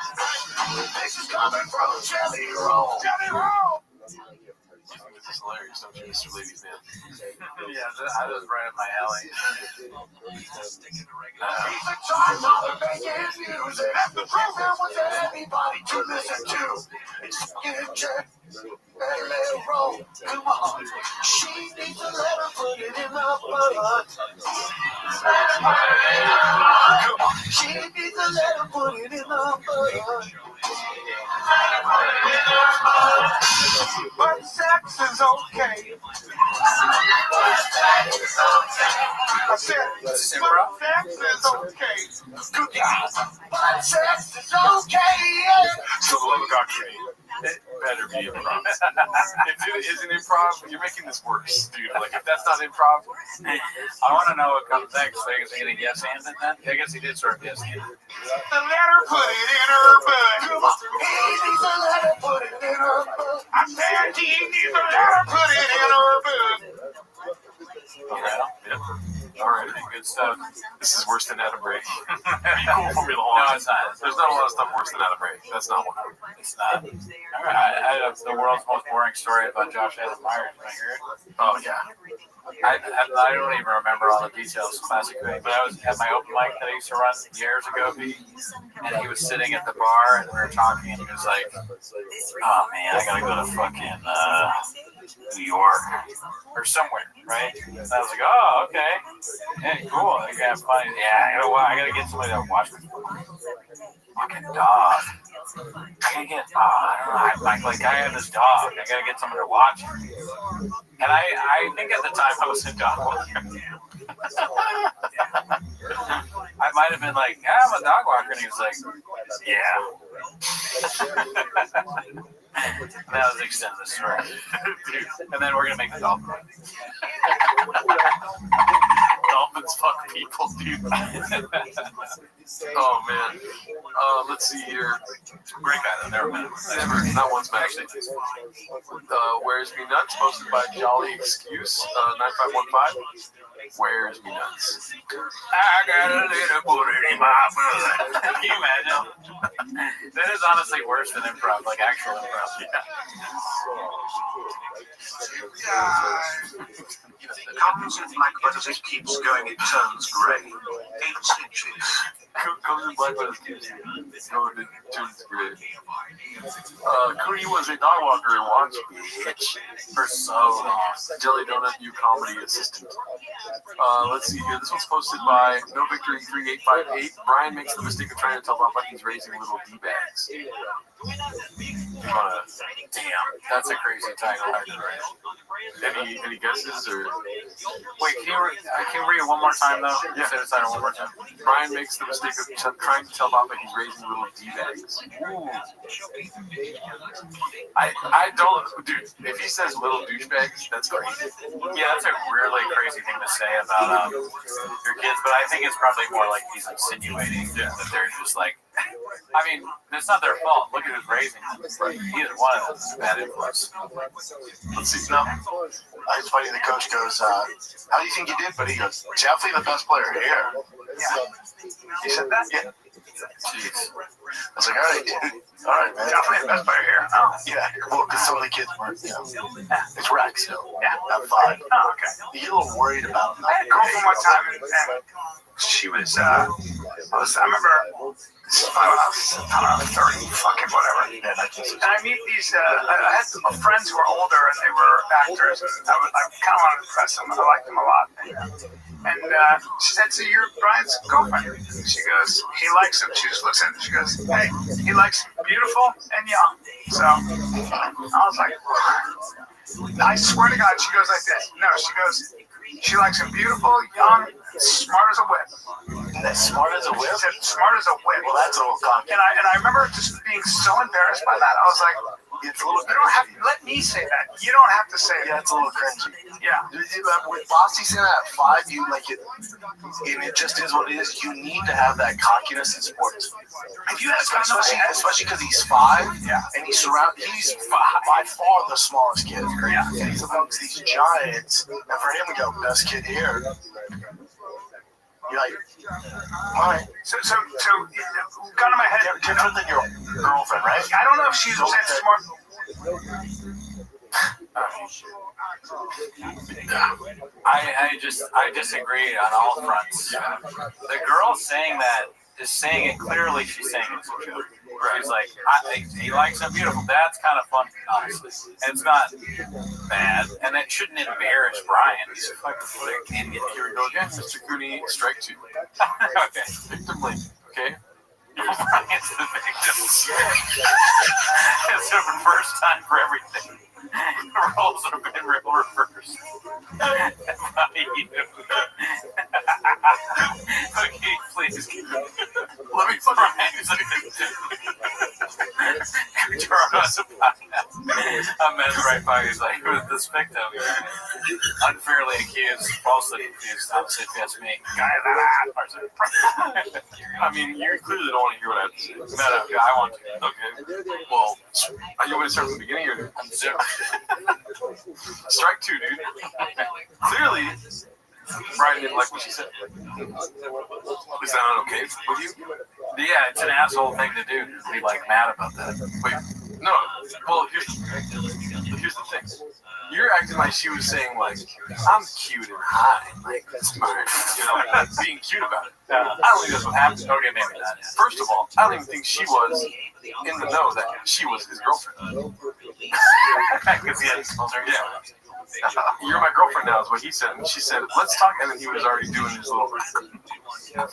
This is coming from Jelly Roll. Jelly Roll. This is hilarious, don't you, Mr. Ladies Man? Yeah, I was right up my alley. He's a charge on the banging music. The program was anybody to listen to. It's fucking Jelly Roll. Come on. She needs to let her put it in her butt. Come on. She needs to let her put it in her butt. But sex is okay. I said, but sex is okay. Good job. But sex is okay. So the love of God it better be improv. If it isn't improv, you're making this worse, dude. Like, if that's not improv, I want to know what comes next. So is he going to yes and it then? I guess he did sort of yes and. Let her put it in her butt. Come on. He needs to let her put it in her butt. I said he needs to let her put it in her butt. Yeah. All right, good stuff. This is worse than Adam Brady. Be cool for me the whole No, it's not. There's not a lot of stuff worse than Adam Brady. That's not one. It's not. All right, I have the world's most boring story about Josh Adam Myers. Can I hear it? Oh, yeah. I don't even remember all the details. Classic thing. But I was at my open mic that I used to run years ago, and he was sitting at the bar, and we were talking, and he was like, "Oh man, I gotta go to fucking New York or somewhere, right? And I was like, oh, okay. Yeah, cool. I gotta find. Yeah, I gotta get somebody to watch me. Fucking dog. I gotta get. I don't know. Like I have this dog. I gotta get someone to watch him. And I think at the time I was a dog walker. I might have been like, yeah, I'm a dog walker, and he was like, yeah. And that was the extent of the story. And then we're gonna make the dolphin. Dolphins fuck people, dude. Oh man. Let's see here. Great guy though. Never met him. Never, not once met. Actually, Where's Me Nuts, posted by Jolly Excuse 9515. Where's Me Nuts? I got a little booty in my blood. Can you imagine? That is honestly worse than improv, like actual improv. Comes in black, but as it keeps going, it turns grey. 8 stitches. Comes in black, but it keeps going, it turns grey. Cootie was a dog walker and watch bitch for so long. Jelly Donut, new comedy assistant. Let's see here. This one's posted by No Victory 3858. Brian makes the mistake of trying to tell Papa he's raising little D-bags. Damn, that's a crazy title. Any guesses or? Wait, can you read it one more time though? Yeah. Say the title one more time. Brian makes the mistake of trying to tell Papa he's raising little D-bags. I don't, dude. If he says little douchebags, that's crazy. Yeah, that's a really crazy thing to say about your kids, but I think it's probably more like he's insinuating that they're just like. I mean, it's not their fault. Look at who's raising them. Either one of them is a bad influence. Let's see. No, it's funny. The coach goes, "How do you think you did?" But he goes, "Definitely the best player here." Yeah. He said that. Yeah. Jeez. I was like, all right, dude. All right, man. Definitely the best player here. Oh, yeah. Well, because some of the kids weren't, it's Rex still. Yeah. Not 5. Oh, okay. You get a little worried about them. I had a girlfriend one time, and she was, I remember, I don't know, 30, fucking whatever. And I meet these, I had some friends who were older, and they were actors, and I kind of wanted to impress them. I liked them a lot. And she said, so you're Brian's girlfriend? She goes, he likes him. She just looks at him. She goes, hey, he likes him beautiful and young. So I was like, I swear to God, she goes like this. No, she goes, she likes him beautiful, young, smart as a whip. That's smart as a whip? She said, smart as a whip. Well, that's a little cocky. And I remember just being so embarrassed by that. I was like, it's a little you don't have to let me say that. You don't have to say it. Yeah, it's a little cringy. Yeah. With Bossy saying that at 5, you like it, and it just is what it is. You need to have that cockiness in sports. If you have especially because he's 5, yeah, and he's by far the smallest kid. Yeah. And he's amongst these giants, and for him to go, best kid here. You're like, all right. So, gun in my head. Different than your girlfriend, right? I don't know if she's smart. I disagree on all fronts. The girl saying that is saying it clearly. She's saying it's a joke. She's like, he likes him beautiful. That's kind of fun, honestly. And it's not bad, and it shouldn't embarrass Brian. He's fucking idiot. Here we go again, Mr. Cooney, strike 2. Okay. Victim blame. Okay. Brian's the victim. It's a first time for everything. The roles have been real reversed. Okay, please. Let me find I'm right by. He's like, who's this victim? Unfairly accused, falsely accused. Obviously, that's me. I mean, you clearly don't want to hear what I have to say. No, I want to. Okay. Well, you want to start from the beginning or? Strike 2, dude. Clearly, Brian didn't like what she said. Is that not okay with you? Yeah, it's an asshole thing to do. Be like mad about that. Wait, no. Well, here's the thing. You're acting like she was saying like, I'm cute and high, like smart, being cute about it. I don't think that's what happened. Okay, maybe not. First of all, I don't even think she was in the know that she was his girlfriend. Because he had children. Yeah. You're my girlfriend now is what he said. And she said, let's talk. And then he was already doing his little... Now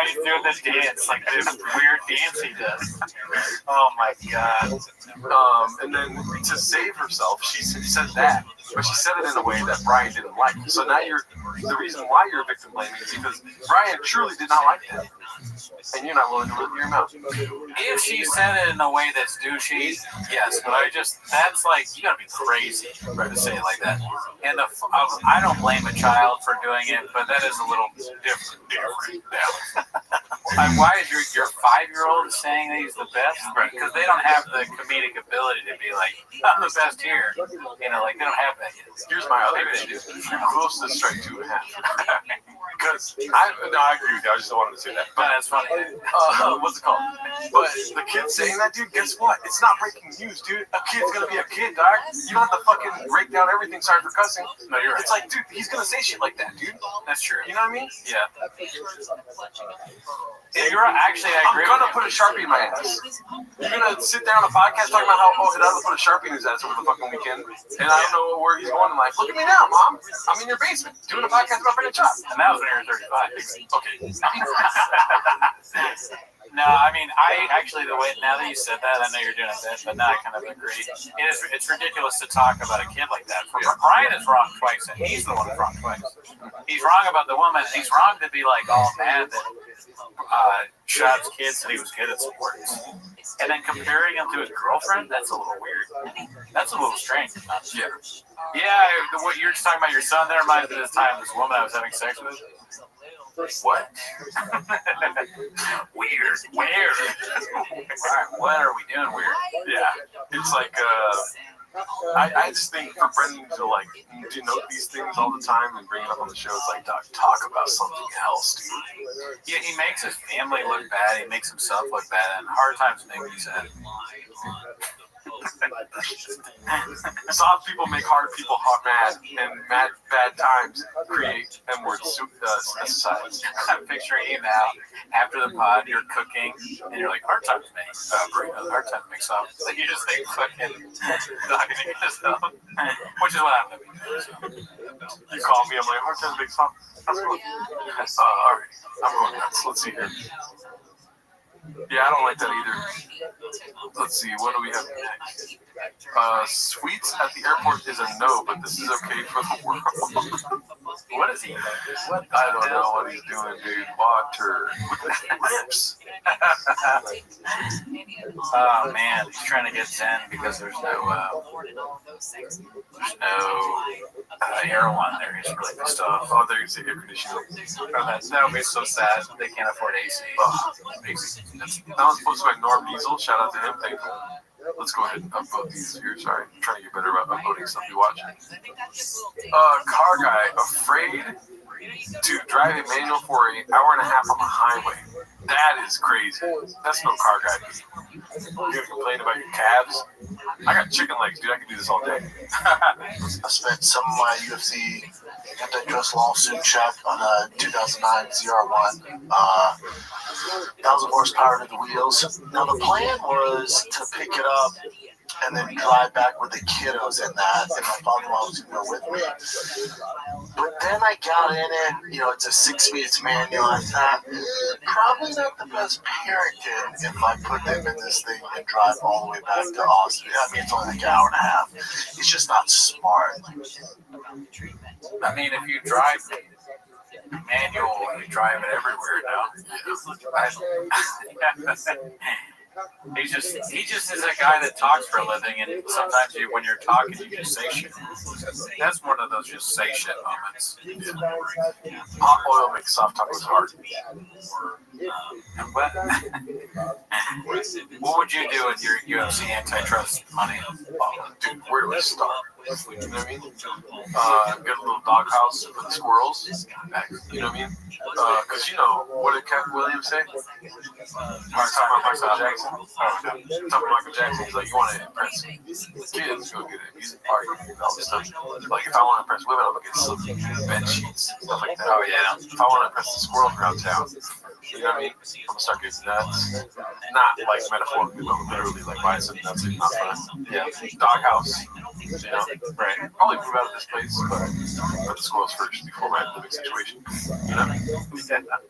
he's doing this dance, like this weird dance he does. Oh my god. And then to save herself, she said that, but she said it in a way that Brian didn't like. So now the reason why you're victim blaming is because Brian truly did not like that. And you're not willing to open your mouth. If she said it in a way that's douchey, yes, but that's like, you gotta be crazy to say it like that. And I don't blame a child for doing it, but that is a little different. Yeah. Why is your 5-year-old saying that he's the best? Because they don't have the comedic ability to be like, I'm the best here. You know, like they don't have that yet. Here's my other thing. Close to strike 2.5. Because I agree with you. I just don't want to say that. But that's funny. What's it called? But the kid saying that, dude, guess what? It's not breaking news, dude. A kid's gonna be a kid, dog. You don't have to fucking break down everything. Sorry for cussing. No, you're right. It's like, dude, he's gonna say shit like that, dude. That's true. You know what I mean? Yeah. You're actually, I agree. I'm gonna put a Sharpie in my ass. You're gonna sit there on a podcast talking about how Hidalgo put a Sharpie in his ass over the fucking weekend, and I don't know where he's going. I'm like, look at me now, Mom. I'm in your basement doing a podcast about bringing chop. And that was when you were 35. Okay. No, I mean, the way, now that you said that, I know you're doing it, but now I kind of agree. It's ridiculous to talk about a kid like that. Brian is wrong twice, and he's the one who's wrong twice. He's wrong about the woman, and he's wrong to be like all mad that Shad's kid said he was good at sports. And then comparing him to his girlfriend, that's a little weird. That's a little strange. Yeah. Yeah, what you're just talking about your son there reminds me of the time this woman I was having sex with. What? Weird. What are we doing weird? Yeah. It's like, I just think for Brendan to like denote these things all the time and bring it up on the show, it's like, talk about something else, dude. Yeah, he makes his family look bad. He makes himself look bad, and hard times make me sad. Soft people make hard people mad, and bad times create M-word societies. I'm picturing you now, after the pod, you're cooking, and you're like, hard times make soft. Like, you just think fucking docking yourself, which is what I'm going to be doing. You call me, I'm like, hard times make soft. That's cool. Alright, I'm going nuts. Let's see here. Yeah, I don't like that either. Let's see, what do we have next? Sweets at the airport is a no, but this is okay for the world. What is he? I don't know what he's doing, dude. Water. Lips. Oh, man. He's trying to get Zen because there's no airline there. He's really pissed off. Oh, there you see air conditioning. That would be so sad. They can't afford AC. That was posted by Norm Diesel. Shout out to him. Thank you. Let's go ahead and upvote these here. Sorry, I'm trying to get better about upvoting stuff you watch. Car guy afraid to drive a manual for an hour and a half on the highway. That is crazy. That's no car guy. You're gonna complain about your calves? I got chicken legs, dude. I can do this all day. I spent some of my UFC antitrust lawsuit check on a 2009 ZR1. 1,000 horsepower to the wheels. Now the plan was to pick it up and then drive back with the kiddos in that, and my father-in-law was going to go with me. But then I got in it, it's a 6-speed manual. I thought, probably not the best parenting if I put them in this thing and drive all the way back to Austin. I mean, it's only like an hour and a half. It's just not smart. I mean, if you drive manual, you drive it everywhere now. He just is a guy that talks for a living, and sometimes when you're talking, you just say shit. That's one of those just say shit moments. Yeah. Hot oil makes soft tacos hard. What would you do with your UFC antitrust money? Oh, dude, where do I start? You know what I mean? Get a little doghouse for the squirrels. You know what I mean? Because what did Cat Williams say? Talking about Michael Jackson. Talking about Michael Jackson. He's like, you want to impress kids, go get a music party and all this stuff. Like, if I want to impress women, I'm going to get silky bed sheets, stuff like that. Oh, yeah. If I want to impress the squirrels around town, You know what I mean? I'm gonna start getting nuts. Not like metaphorically, but literally like buy some nuts and not fun. Yeah. Doghouse. You know? Right. Probably move out of this place, but the squirrels first before my living situation. You know?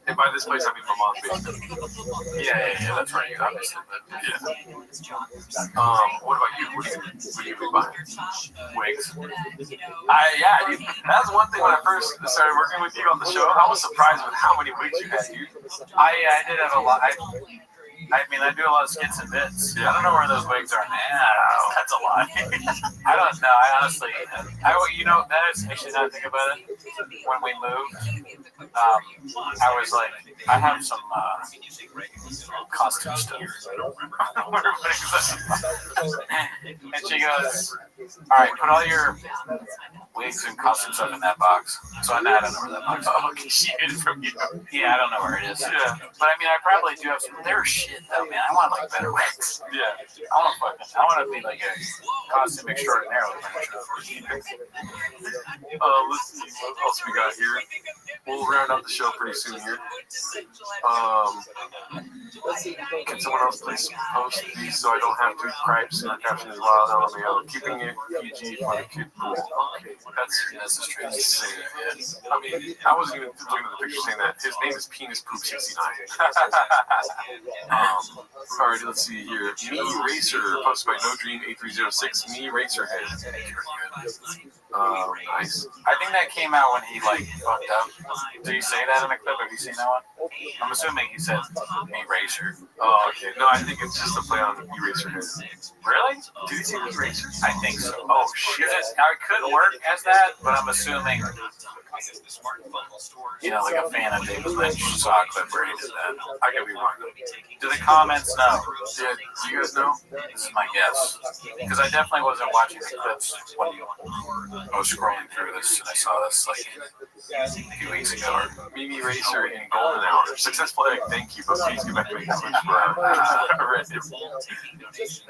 And by this place I mean my mom's basement. Yeah, that's right. Obviously. But yeah. What about you? What do you be buying? Wigs. That's one thing when I first started working with you on the show. I was surprised with how many wigs you had, dude. I did have a lot. I mean, I do a lot of skits and bits. Yeah. I don't know where those wigs are now. That's a lie. I don't know. I honestly, that is actually now that I think about it. When we moved, I was like, I have some costume stuff. And she goes, all right, put all your wigs and costume stuff in that box. So I don't know where that box is. Oh, okay, she hid it from you. Yeah, I don't know where it is. Yeah. But I mean, I probably do have some. They're shit though, man. I want like better wigs. Yeah. I want to be like a costume extraordinaire. Let's see what else we got here. We'll round out the show pretty soon here. Can someone else please post these so I don't have to cripes and our caption is wild on the other. Keeping it PG for the kid pool. Okay, that's a strange thing. I mean, I wasn't even looking at the picture saying that. His name is Penis Poop 69. Alright, let's see here. Me Racer, posted by No Dream 8306. Me Racer Head. Nice. I think that came out when he like fucked up. Did he say that in the clip? Have you seen that one? I'm assuming he said Me Racer. Oh, okay. No, I think it's just a play on Eraser Head. Really? Did he say Eraser? I think so. Oh shit! Now it could work as that, but I'm assuming, like a fan of David Lynch saw a clip where he did that. I could be wrong. Do the comments know? Yeah, do you guys know? This is my guess, because I definitely wasn't watching the clips when I was scrolling through this and I saw this like a few weeks ago. Mimi Racer in Golden Hour. Successful egg, thank you, but please get back to me this much for He's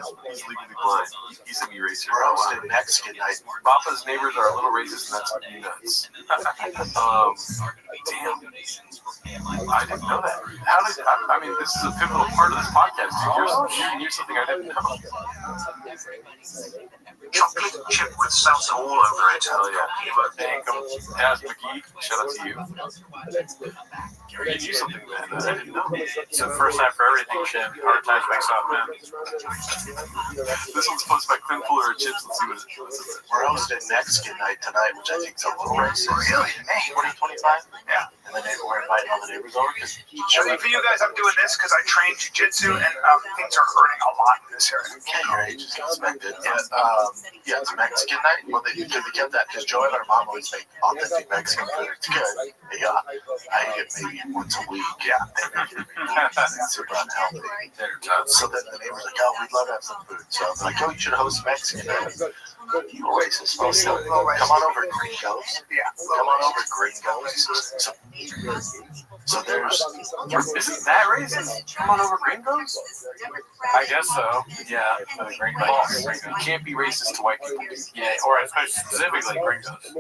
legally blind. He's a Racer. We're hosting Mexican night. Papa's neighbors are a little racist, and that's nuts. Damn. I didn't know that. I mean, this is a pivotal part of this podcast. Dude, you're something I didn't know. Chocolate chip with salsa all over it. Hell yeah. Thank you. Taz McGee, shout out to you. Gary, you knew something, man. I didn't know. It's the first time for everything, shit. Hard times make soft men. This one's posted by Quinn Fuller of Chips. Let's see what it is. We're hosting Mexican night tonight, which I think is a little racist. Really? Hey, 2025? Yeah. And then we're inviting all the neighbors over. For you guys, I'm doing this because I train jiu-jitsu and things are hurting a lot in this area. Okay, your age is expected. But, it's Mexican night. Well, they kept that because Joy and her mom always make authentic Mexican food. It's good. Yeah. I eat it maybe once a week. Yeah. It's super unhealthy. So then the neighbors like, oh, we'd love to have some food. So I'm like, oh, you should host Mexican night. You racist. Come on over, gringos. Yeah. Come on over, gringos. So there's... Isn't that racist? Come on over, gringos? I guess so. Yeah. Gringos. You can't be racist to white people. Yeah, or specifically gringos.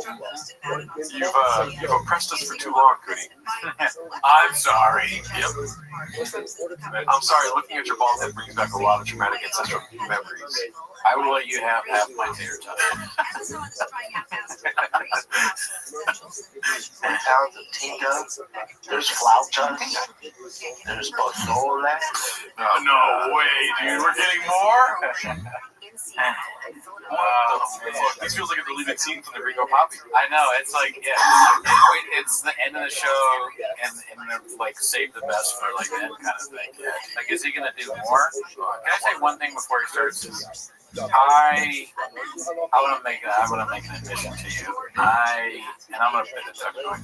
You've oppressed us for too long, Goody. I'm sorry. Yep. I'm sorry, looking at your bald head brings back a lot of traumatic ancestral memories. I will let you have half my tater tot. Towns of Tinga. There's flautas. There's pozole. No way, dude. We're getting more? Wow. This feels like a deleted scene from the Ringo Poppy. I know, it's like, it's the end of the show, and they're like, save the best for like the end kind of thing. Yeah. Like, is he gonna do more? Can I say one thing before he starts? I want to make an admission to you. And I'm gonna put the tuck going.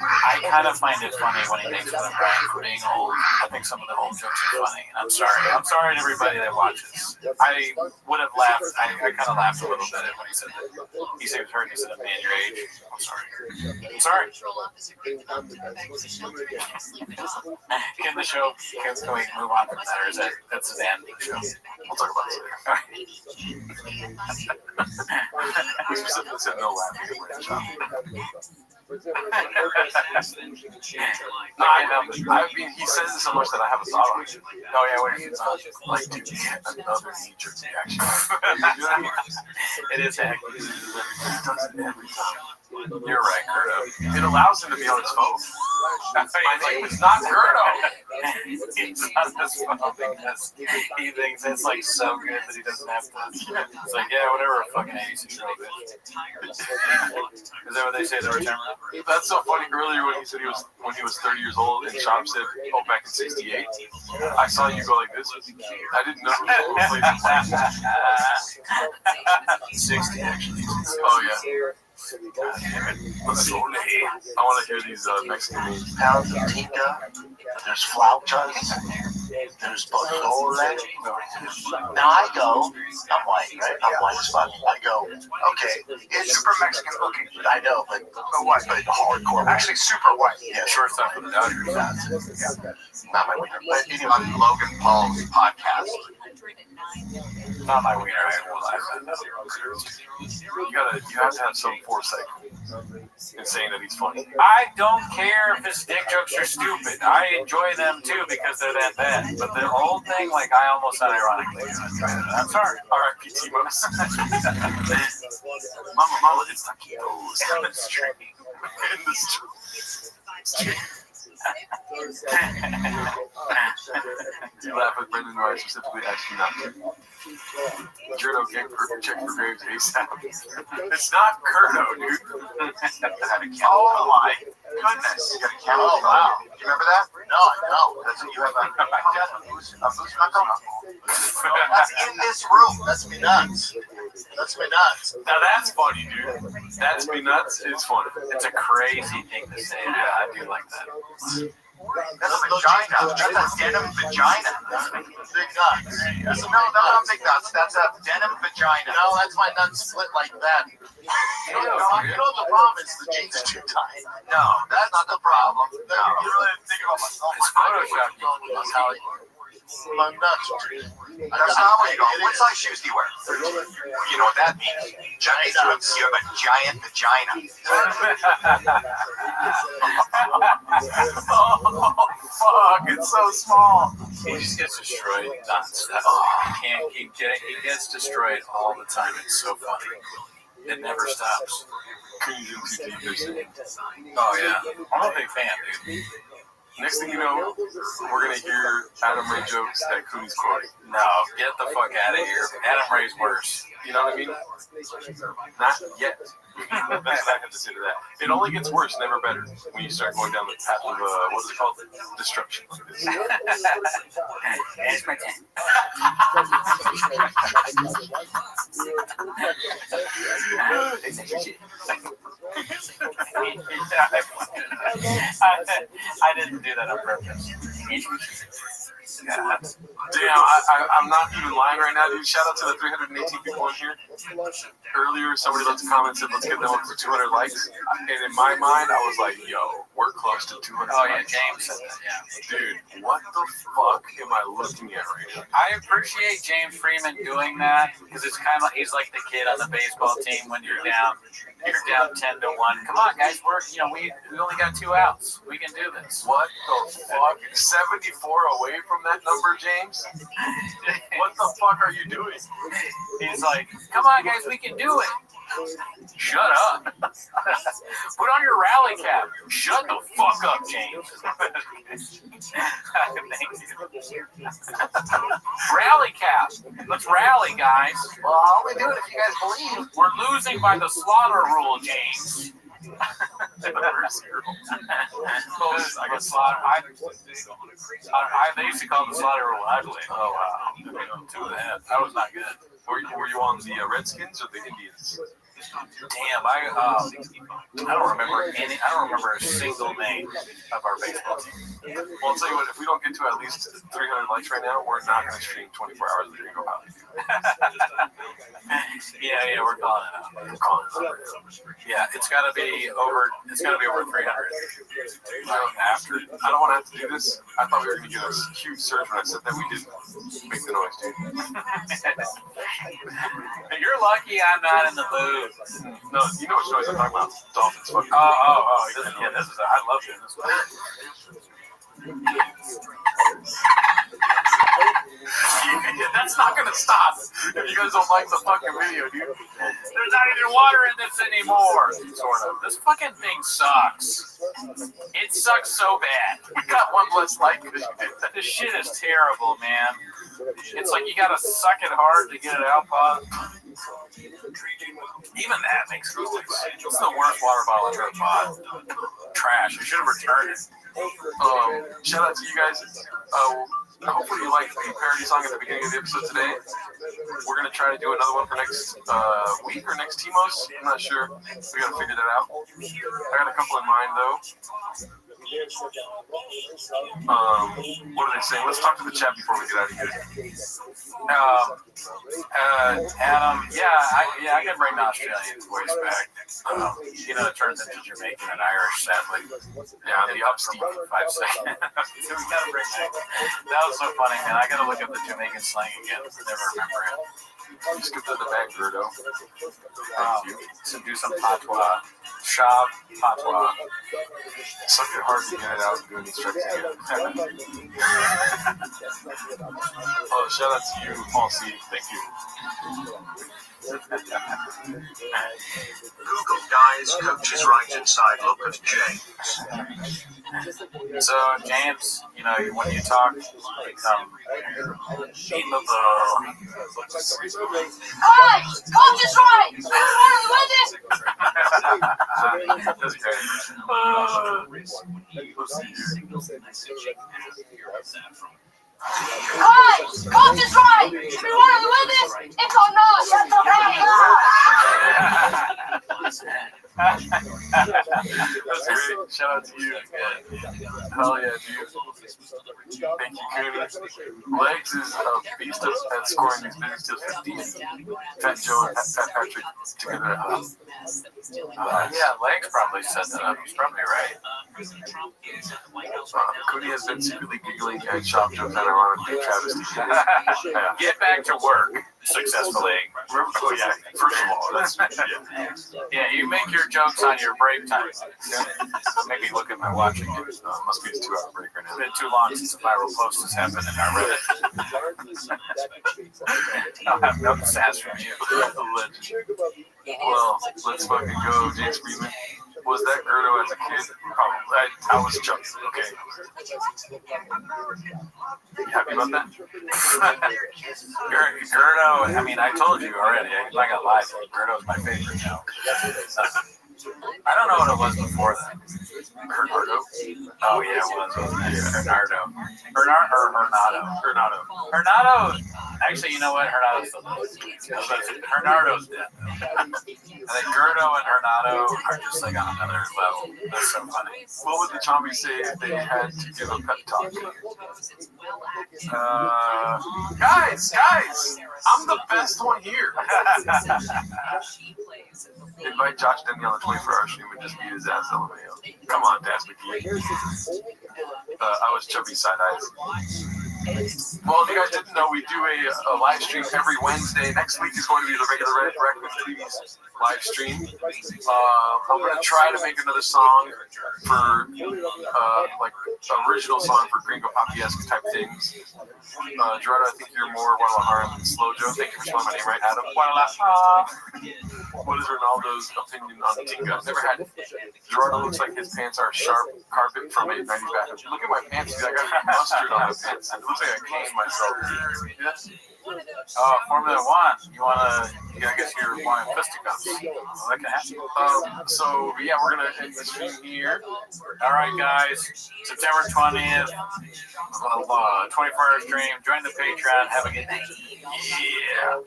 I kind of find it funny when he makes fun of Brian for being old. I think some of the old jokes are funny. And I'm sorry to everybody that watches. I would have laughed. I kind of laughed a little bit when he said that. He said it hurt. He said, "A man your age." I'm sorry. Can the show? Can we move on from that, or is that's the end of the show? We'll talk about it later. We specifically said no laughing at Brandon. I mean, he says it so much that I have a thought on it. Oh yeah, what is it? Like, dude, get another knee-jerk reaction. It is hacky. He does it every time. You're right, Gerdo. It allows him to be on his phone. My name is not Gerdo. He's on his phone because he thinks it's like so good that he doesn't have to. It's like, yeah, whatever, fucking 86-year-old bitch. Is that what they say the return? That's so funny. Earlier when he said when he was 30 years old, and Chop said, "Oh, back in '68." I saw you go like this. I didn't know. 60 actually. Oh yeah. I want to hear these Mexican names. Tita, there's flautas, there's pozole. Now I go, I'm white, right? I'm white as fuck. I go, okay, It's super Mexican looking. I know, but what? But hardcore. Actually, super white. Yeah, Shortstop for the Dodgers. not my winner. But anyway, on Logan Paul's podcast. Not my wiener. You have to have some foresight in saying that he's funny. I don't care if his dick jokes are stupid. I enjoy them too because they're that bad. But the old thing, like I almost unironically do. I'm sorry. R.I.P. T-Mos. Mama, it's taquitos. In the street. You laugh at Brendan Wright specifically asking not to. Gerdo get check for Graves ASAP. It's not Gerdo, dude. Oh my goodness. You got a camera. Oh wow. Do you remember that? No, that's what you have on. That's in this room. That's me nuts. Now that's funny, dude. That's me nuts. It's funny. It's a crazy thing to say. Yeah, I do like that. That's a vagina. That's a denim vagina. Big nuts. No, that's not big nuts. That's a denim vagina. No, that's my nuts split like that. You know the problem is the jeans are too tight. No, that's not the problem. No, you really didn't think about myself. It's Photoshop. That's how my nuts. That's not where you go. What size shoes do you wear? You know what that means? Giant boots. You have a giant vagina. Oh, fuck. It's so small. He just gets destroyed nonstop. He can't keep getting. He gets destroyed all the time. It's so funny. It never stops. Oh, yeah. I'm a big fan, dude. Next thing you know, we're going to hear Adam Ray jokes that Cooney's quoting. No, get the fuck out of here. Adam Ray's worse. You know what I mean? Not yet. I have to consider that. It only gets worse, never better, when you start going down the path of, what is it called? Destruction. There's my 10. I didn't do that on purpose. Damn, I'm not even lying right now, dude. Shout out to the 318 people in here. Earlier, somebody left a comment and said, let's get them up to 200 likes. And in my mind, I was like, yo, we're close to 200 Oh, yeah, likes. James said that, yeah. Dude, what the fuck am I looking at right now? I appreciate James Freeman doing that because it's kind of like he's like the kid on the baseball team when you're down 10-1. Come on, guys, we only got 2 outs. We can do this. What the fuck? 74 away from that number, James? What the fuck are you doing? He's like, come on, guys, we can do it. Shut up. Put on your rally cap. Shut the fuck up, James. Thank you. Rally cap. Let's rally, guys. Well, I'll only do it if you guys believe. We're losing by the slaughter rule, James. They used to call it the slaughter rule, I believe. Oh, wow. 2.5. That was not good. Were you on the Redskins or the Indians? Damn, I don't remember a single name of our baseball team. Well, I'll tell you what, if we don't get to at least 300 likes right now, we're not going to stream 24 hours of Jingle Valley. Yeah, we're calling it out. Yeah, it's got to be over 300. After, I don't want to have to do this. I thought we were going to get a huge surge when I said that. We didn't make the noise, dude. You're lucky I'm not in the mood. No, you know what noise I'm talking about. Dolphins fucking. Yeah, this is. I love doing this one. That's not gonna stop if you guys don't like the fucking video, dude. There's not even water in this anymore. Sort of. This fucking thing sucks. It sucks so bad. We got one less like this. This shit is terrible, man. It's like you gotta suck it hard to get it out, Bob. Even that makes no sense. It's the worst water bottle I've ever bought. Trash. I should have returned it. Shout out to you guys. Hopefully you liked the parody song at the beginning of the episode today. We're going to try to do another one for next week or next Timos. I'm not sure. We got to figure that out. I got a couple in mind, though. What are they saying? Let's talk to the chat before we get out of here. Adam, I can bring the Australian voice back. It turns into Jamaican and Irish, sadly. Yeah, the upsteep. 5 seconds. So we gotta bring back. That was so funny, man. I gotta look up the Jamaican slang again. I never remember it. You skipped to the back, Gerdo. So do some patois. Shab, patois. Suck it hard to get it out and do an instruction. Shout out to you, Paul C. Thank you. Google guys, coach is right inside. Look at James. So James, when you talk, become Hi, coach is right. That's great. Hi, coach is right. If you want to win this, it's or not. Shut the That's great. Shout out to you. Hell yeah, dude. Thank you, Cooney. Legs is a beast at scoring these business deals 15. Fat Joe and Pat Patrick together. Legs probably set that up. He's probably right. Cody has been secretly giggling at Shop Joe's and ironically travesty. Get back to work successfully. Oh yeah, first of all, that's yeah. You make your jokes on your break time. Maybe look at my watch again. Must be a 2-hour break right now. It's been too long since a viral post has happened and I read it. I'll have no sass from you. Well, let's fucking go, James Freeman. Was that Gerdo as a kid? Probably. I was joking, okay? You happy about that? Gerdo, I mean, I told you already. I'm not gonna lie to you. Gerdo's my favorite now. I don't know what it was before that. Hernardo? Oh, yeah, it was. Hernardo. Hernado. Actually, you know what? Hernado's still dead. Hernardo's dead. I think Gerdo and Hernado are just like on another level. That's so funny. What would the zombies say if they had to give a pep talk? Guys, I'm the best one here. Invite Josh Demi on the 24-hour stream and just beat his ass, LMAO. Come on, Daz McGee. I was chubby side eyes. Well, if you guys didn't know, we do a live stream every Wednesday. Next week is going to be the regular Breakfast Trees live stream. I'm going to try to make another song for, like, original song for Gringo Poppy-esque type things. Gerardo, I think you're more Guadalajara than Slow Joe. Thank you for spelling my name right, Adam. What is Ronaldo's opinion on Tinga? I've never had it. Gerardo looks like his pants are sharp carpet from a 90s bathroom. Look at my pants, dude. I got mustard on the pants. It looks like I cleaned myself. Yes. Formula One. I guess you're wanting fisticuffs. Well, that can happen. So, yeah, we're going to end the stream here. All right, guys. September 20th, 24-hour stream. Join the Patreon. Have a good day. Yeah.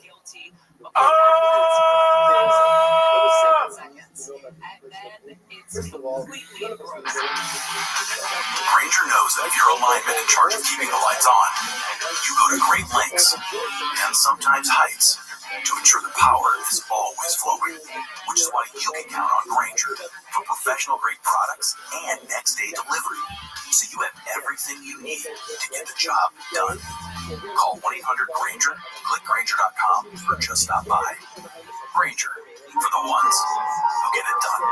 Granger knows that if you're a lineman in charge of keeping the lights on, you go to great lengths and sometimes heights to ensure the power is always flowing, which is why you can count on Granger for professional grade products and next day delivery, so you have everything you need to get the job done. Call 1-800-GRANGER, click Granger.com, or just stop by. Granger, for the ones who get it done.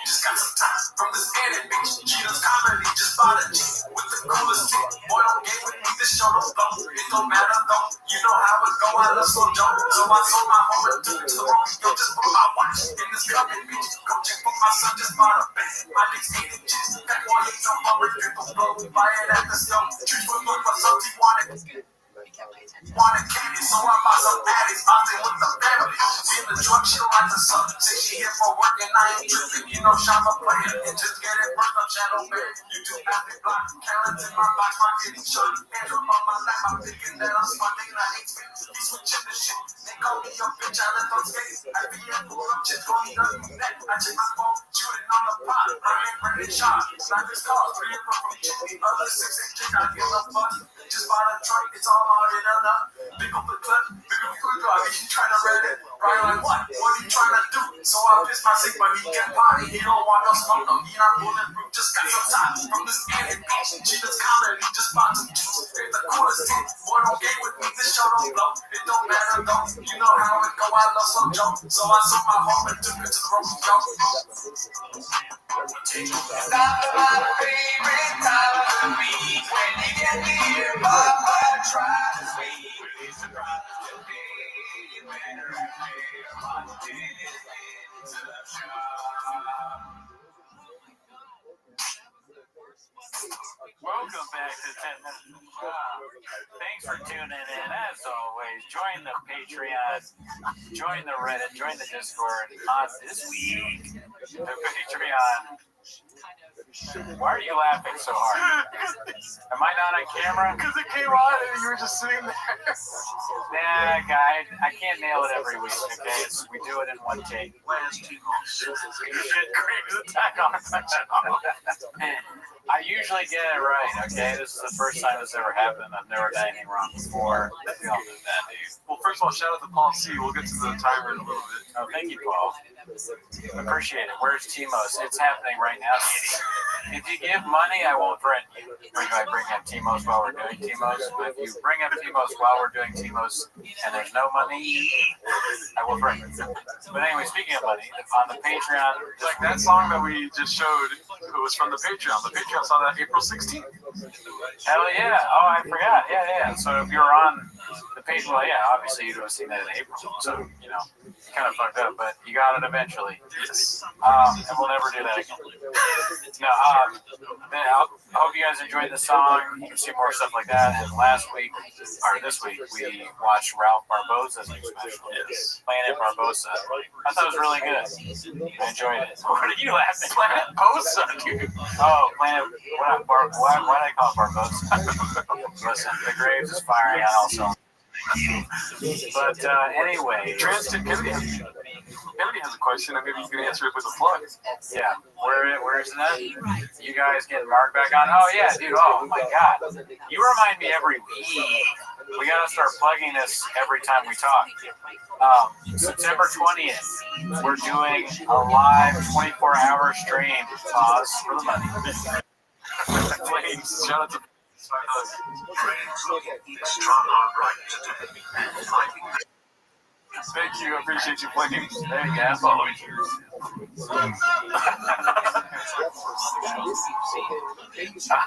Just got some time from this anime. Cheetah's comedy, just bought a G with the coolest shit. Boy, don't game with me, this show don't go. It don't matter though, you know how it go. I love some dope, so I sold my home and took it to the road. Yo, just put my watch in this coming bitch. Go check for my son, just bought a bag. My dick's 8 inches. That boy ain't no mother, drink a blow. Buy it at the store. Treat for look for something he wanted candy, so I bought some patties. I'm there with the family. We in the truck, she don't like the sun. Say she here for work and I ain't tripping. You know, shop a player and just get it first on channel man. You do have to block. Carrots in my box, my kitty shot. Hands up on my lap, I'm thinking that I'm spotting. I hate spit. He switching the shit. They call me a bitch, I let them skate. I be in pull up, just go need a net. I check my phone, shooting on the pot. I ain't ready shot. Not this car, 3 of them from Jimmy. Other 6 inch chick, I give a fuck. Just bought a truck, it's all on it or not. Pick up the clip, pick up the food dog. He trying to read it. Right, like what? What are you trying to do? So I piss my sick, but he can party. He don't want no smoke, no. He not bulletproof, just got some time from this anime. She just comedy, just bought some juice. It's the coolest thing. Boy, don't game with me, this show don't blow. It don't matter though. You know how it go. I love some joke. So I sold my home and took it to the road. It's not my favorite time of the week when you get to hear Papa try to speak. It's a promise today. You better watch it into the shop. Welcome back to 10 Minutes. Thanks for tuning in. As always, join the Patreon, join the Reddit, join the Discord. On this week, the Patreon. Why are you laughing so hard? Am I not on camera? Because it came on and you were just sitting there. Nah, guy, I can't nail it every week, okay? We do it in one take. I usually get it right, okay? This is the first time this ever happened. I've never done anything wrong before. Well, first of all, shout out to Paul C. We'll get to the timer in a little bit. Oh, thank you, Paul. Appreciate it. Where's Timos? It's happening right now, Katie. If you give money, I won't threaten you. If I bring up Timos while we're doing Timos, if you bring up Timos while we're doing Timos and there's no money, I will threaten you. But anyway, speaking of money, on the Patreon, like that song that we just showed, it was from the Patreon. The Patreon saw that April 16th. Hell yeah. Oh, I forgot. Yeah. So if you were on the page, well, yeah, obviously you'd have seen that in April. So, you know, kind of fucked up, but you got it eventually. Yes. And we'll never do that again. No, I hope you guys enjoyed the song. You can see more stuff like that. And this week, we watched Ralph Barbosa's new special. Yes. Planet Barbosa. I thought it was really good. I enjoyed it. What are you laughing at? Planet Barbosa, dude. Oh, Planet. Why did I call it Barbosa? Listen, the Graves is firing on all cylinders. But anyway, Kennedy has a question, and maybe you can answer it with a plug. Yeah, where is that? You guys getting Mark back on? Oh yeah, dude. Oh my God, you remind me every week. We gotta start plugging this every time we talk. September 20th, we're doing a live 24-hour stream. Pause for the money. Please, shout out to. Thank you. I appreciate you playing. There you go.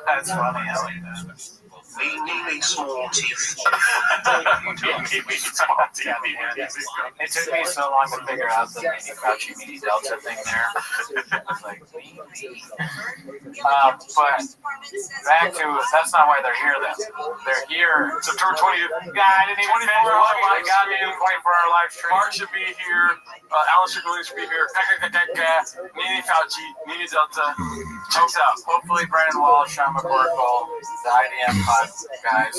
That's funny. I like that. Me small teeth. It took me so long to figure out the mini Fauci mini Delta thing there. I was like, but back to that's not why they're here then. They're here September 20th. God, I didn't even finish my goddamn 24-hour live stream. Mark should be here. Alan Strickland should be here. Nini Fauci, Nini Delta. Checks out. Hopefully, Brandon Walsh, Sean McCorkle, the IDM pod guys.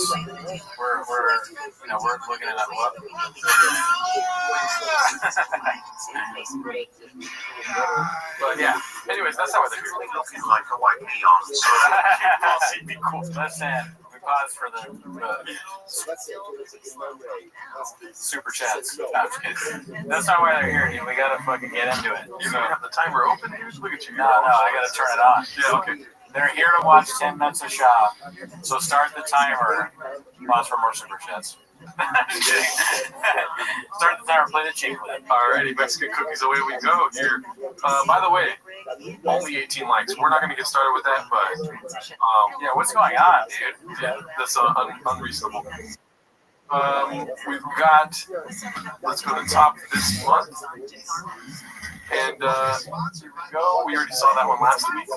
We're looking at what. But yeah. Anyways, that's how they're here. Looking like a white neon. So be cool. Listen, we pause for the super chats. No, I'm just kidding. That's not why they're here, dude. We gotta fucking get into it. You don't have the timer open here? Look at you. No, I gotta turn it on. Yeah, okay. They're here to watch 10 minutes of shop. So start the timer. Pause for more super chats. Start the timer, play the cheap clip. Alrighty, Mexican cookies, away we go here. By the way, only 18 likes. We're not going to get started with that, but yeah, what's going on, dude? Yeah, that's unreasonable. We've got, let's go to the top this month. And here we go. We already saw that one last week.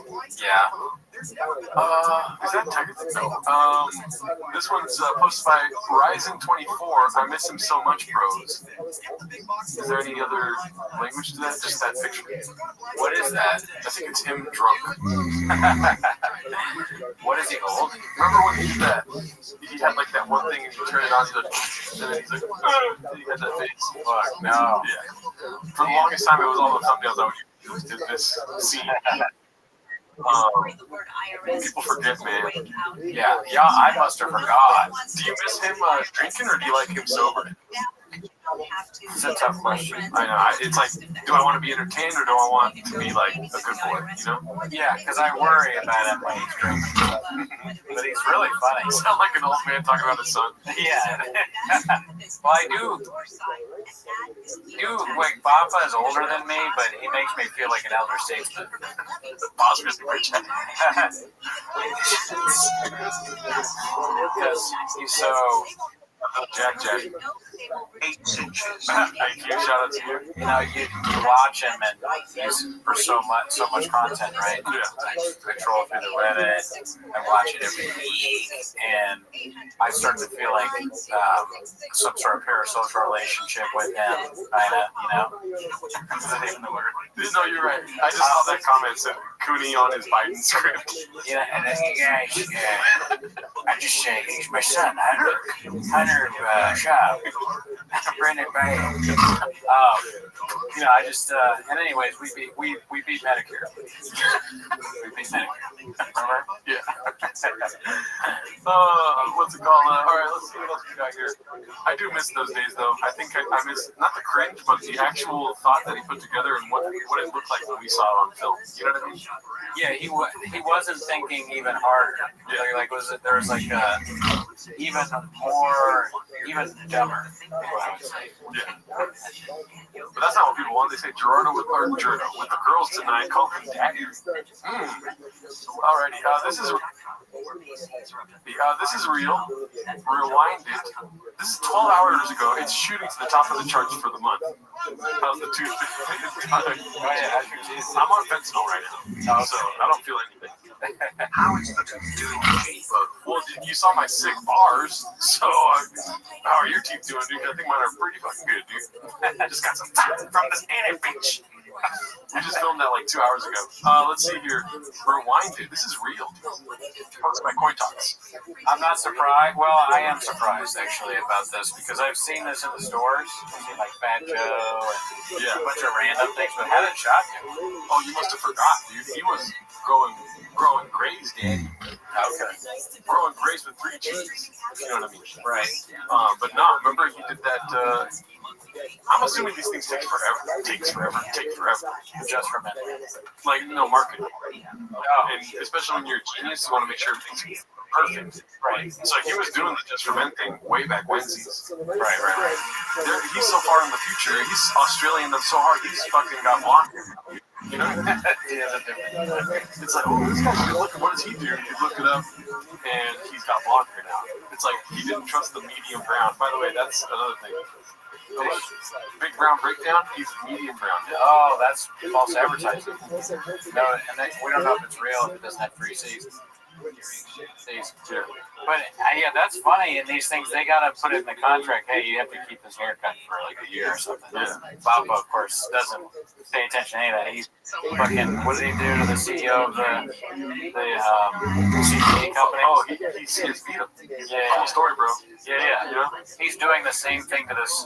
Yeah. Is that technically? No. This one's posted by Ryzen24. I miss him so much, bros. Is there any other language to that? Just that picture. What is that? I think it's him drunk. What is he old? Remember when he did that? He had like that one thing and he turned it on, and then he's like, and he had that face. Fuck, no. Yeah. For the longest time, it was all the thumbnails I would use. Did this scene. People forget, man. Yeah, I must have forgot. Do you miss him drinking, or do you like him sober? It's a tough question. I know. It's like, do I want to be entertained, or do I want to be like a good boy? You know? Yeah, because I worry about him when he's drinking. But he's really funny. You sound like an old man talking about his son. Yeah. Well, I do. Like, Papa is older than me, but he makes me feel like an elder statesman. Papa's just rich. Because he's so Jack. 8 inches. Thank you. Shout out to you. You know, you watch him and he's for so much content, right? Yeah. I troll through the Reddit. I watch it every week, and I start to feel like some sort of parasocial relationship with him, kind of, you know. Is that even the word? No, you're right. I just saw that comment said Cooney on his Biden script. Yeah, and then I just say he's my son, Hunter Shaw. Brandon Bay. You know, I just and anyways, we beat Medicare. We beat Medicare. Remember? Yeah. What's it called? All right, let's see what else we got here. I do miss those days, though. I think I miss not the cringe, but the actual thought that he put together and what it looked like when we saw it on film. You know what I mean? Yeah, he wasn't thinking even harder. Yeah. Like there was like even dumber. I would say. Yeah. But that's not what people want. They say Gerardo with the girls tonight. Call him daddy. Alrighty. This is real. Rewind it. This is 12 hours ago. It's shooting to the top of the charts for the month. How's the Tuesday? I'm on fentanyl right now, so I don't feel anything. How is the tooth doing? Well, you saw my sick bars, so how are your teeth doing, dude? I think mine are pretty fucking good, dude. I just got some time from this Annie bitch. We just filmed that like 2 hours ago. Let's see here. Rewind it. This is real. Post my coin toss. I'm not surprised. Well, I am surprised actually about this because I've seen this in the stores. I've seen like Fat Joe and a bunch of random things, but hadn't shot him. Oh, you must have forgot, dude. He was growing grays, Danny. Okay. Growing grays with 3 G's. You know what I mean? Right. But no, remember he did that. I'm assuming these things take forever. Take forever. Just for a minute. Like, no marketing. And especially when you're a genius, you want to make sure everything's perfect. Right. So he was doing the Just for Men thing way back Wednesdays. Right. He's so far in the future. He's Australian them so hard. He's fucking got blonde hair. You know? It's like, oh, this guy's good looking. What does he do? You look it up, and he's got blonde hair now. It's like he didn't trust the medium brown. By the way, that's another thing. Big Brown Breakdown, he's medium brown. Oh, that's false advertising. No, and we don't know if it's real if it doesn't have 3 seasons. Yeah. But yeah, that's funny. In these things, they gotta put it in the contract. Hey, you have to keep his haircut for like a year or something. Yeah. Papa, of course, doesn't pay attention to any of that. He's fucking. What did he do to the CEO of the CPA company? Oh, he CSV'd him. Yeah. Whole story, bro. Yeah. You know? He's doing the same thing to this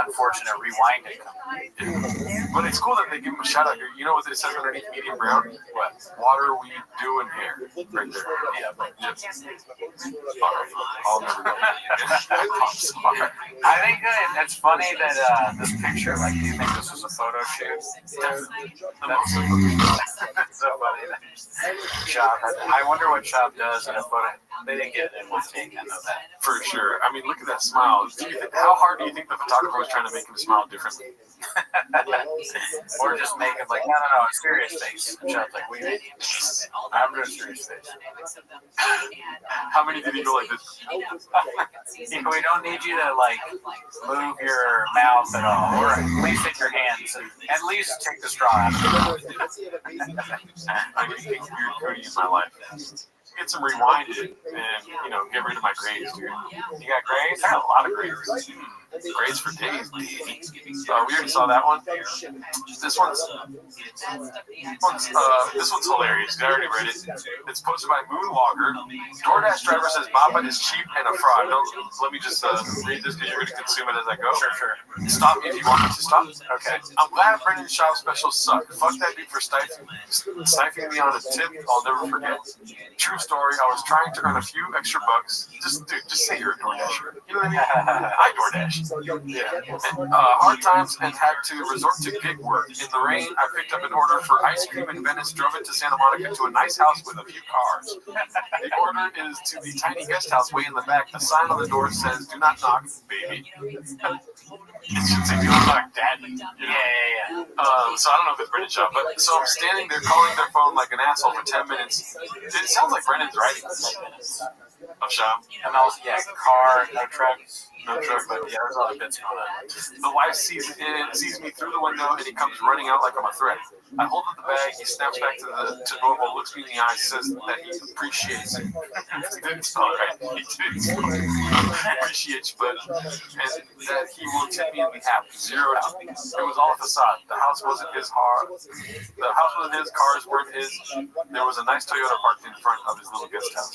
unfortunate rewinding company. Yeah. But it's cool that they give him a shout out here. You know what they said underneath medium brown? What? Water, weed, doing hair. Right there. Yeah. I'll never go. I'm sorry. I think it's funny that this picture, like, do you think this was a photo shoot? That's so funny. Shop. I wonder what Shop does in a photo. They didn't get it in one take, I know that. For sure. I mean, look at that smile. How hard do you think the photographer was trying to make him smile differently? Or just make it like, no, a serious face. And Shop's like, I'm doing a serious face. How many did he go like this? We don't need you to like move your mouth at all, or at least take your hands and at least take the straw out of it. I need to get weird cootie in my life. Get some rewinded and, get rid of my grades, dude. You got grades? I got a lot of grades. Grades for days, baby. We already saw that one. This one's hilarious. I already read it. It's posted by Moonwalker. DoorDash driver says Baba is cheap and a fraud. Let me just read this because you're going to consume it as I go. Sure. Stop me if you want me to stop. Okay. I'm glad Brendan's shop specials suck. Fuck that dude for stifling me on a tip I'll never forget. True story. I was trying to earn a few extra bucks. Just say you're a DoorDasher. You know what I mean? I DoorDash. Yeah. Hard times and had to resort to gig work. In the rain, I picked up an order for ice cream in Venice, drove it to Santa Monica to a nice house with a few cars. The order is to the tiny guest house way in the back. The sign on the door says, "Do not knock, baby." It should say, "Do not knock, daddy." Yeah. So I don't know if it's Brennan's shop, but so I'm standing there calling their phone like an asshole for 10 minutes. It sounds like Brennan's writing this. Of shop. And also, car, no trucks. No truck, but there's a lot of bits going on. The wife sees me through the window, and he comes running out like I'm a threat. I hold up the bag. He snaps back to normal, looks me in the eye, says that he appreciates it. He didn't spell it right. He didn't spell it. Appreciates, and that he will tip me and be happy. Zeroed out. It was all a facade. The house wasn't his car. The house wasn't his. Cars weren't his. There was a nice Toyota parked in front of his little guest house.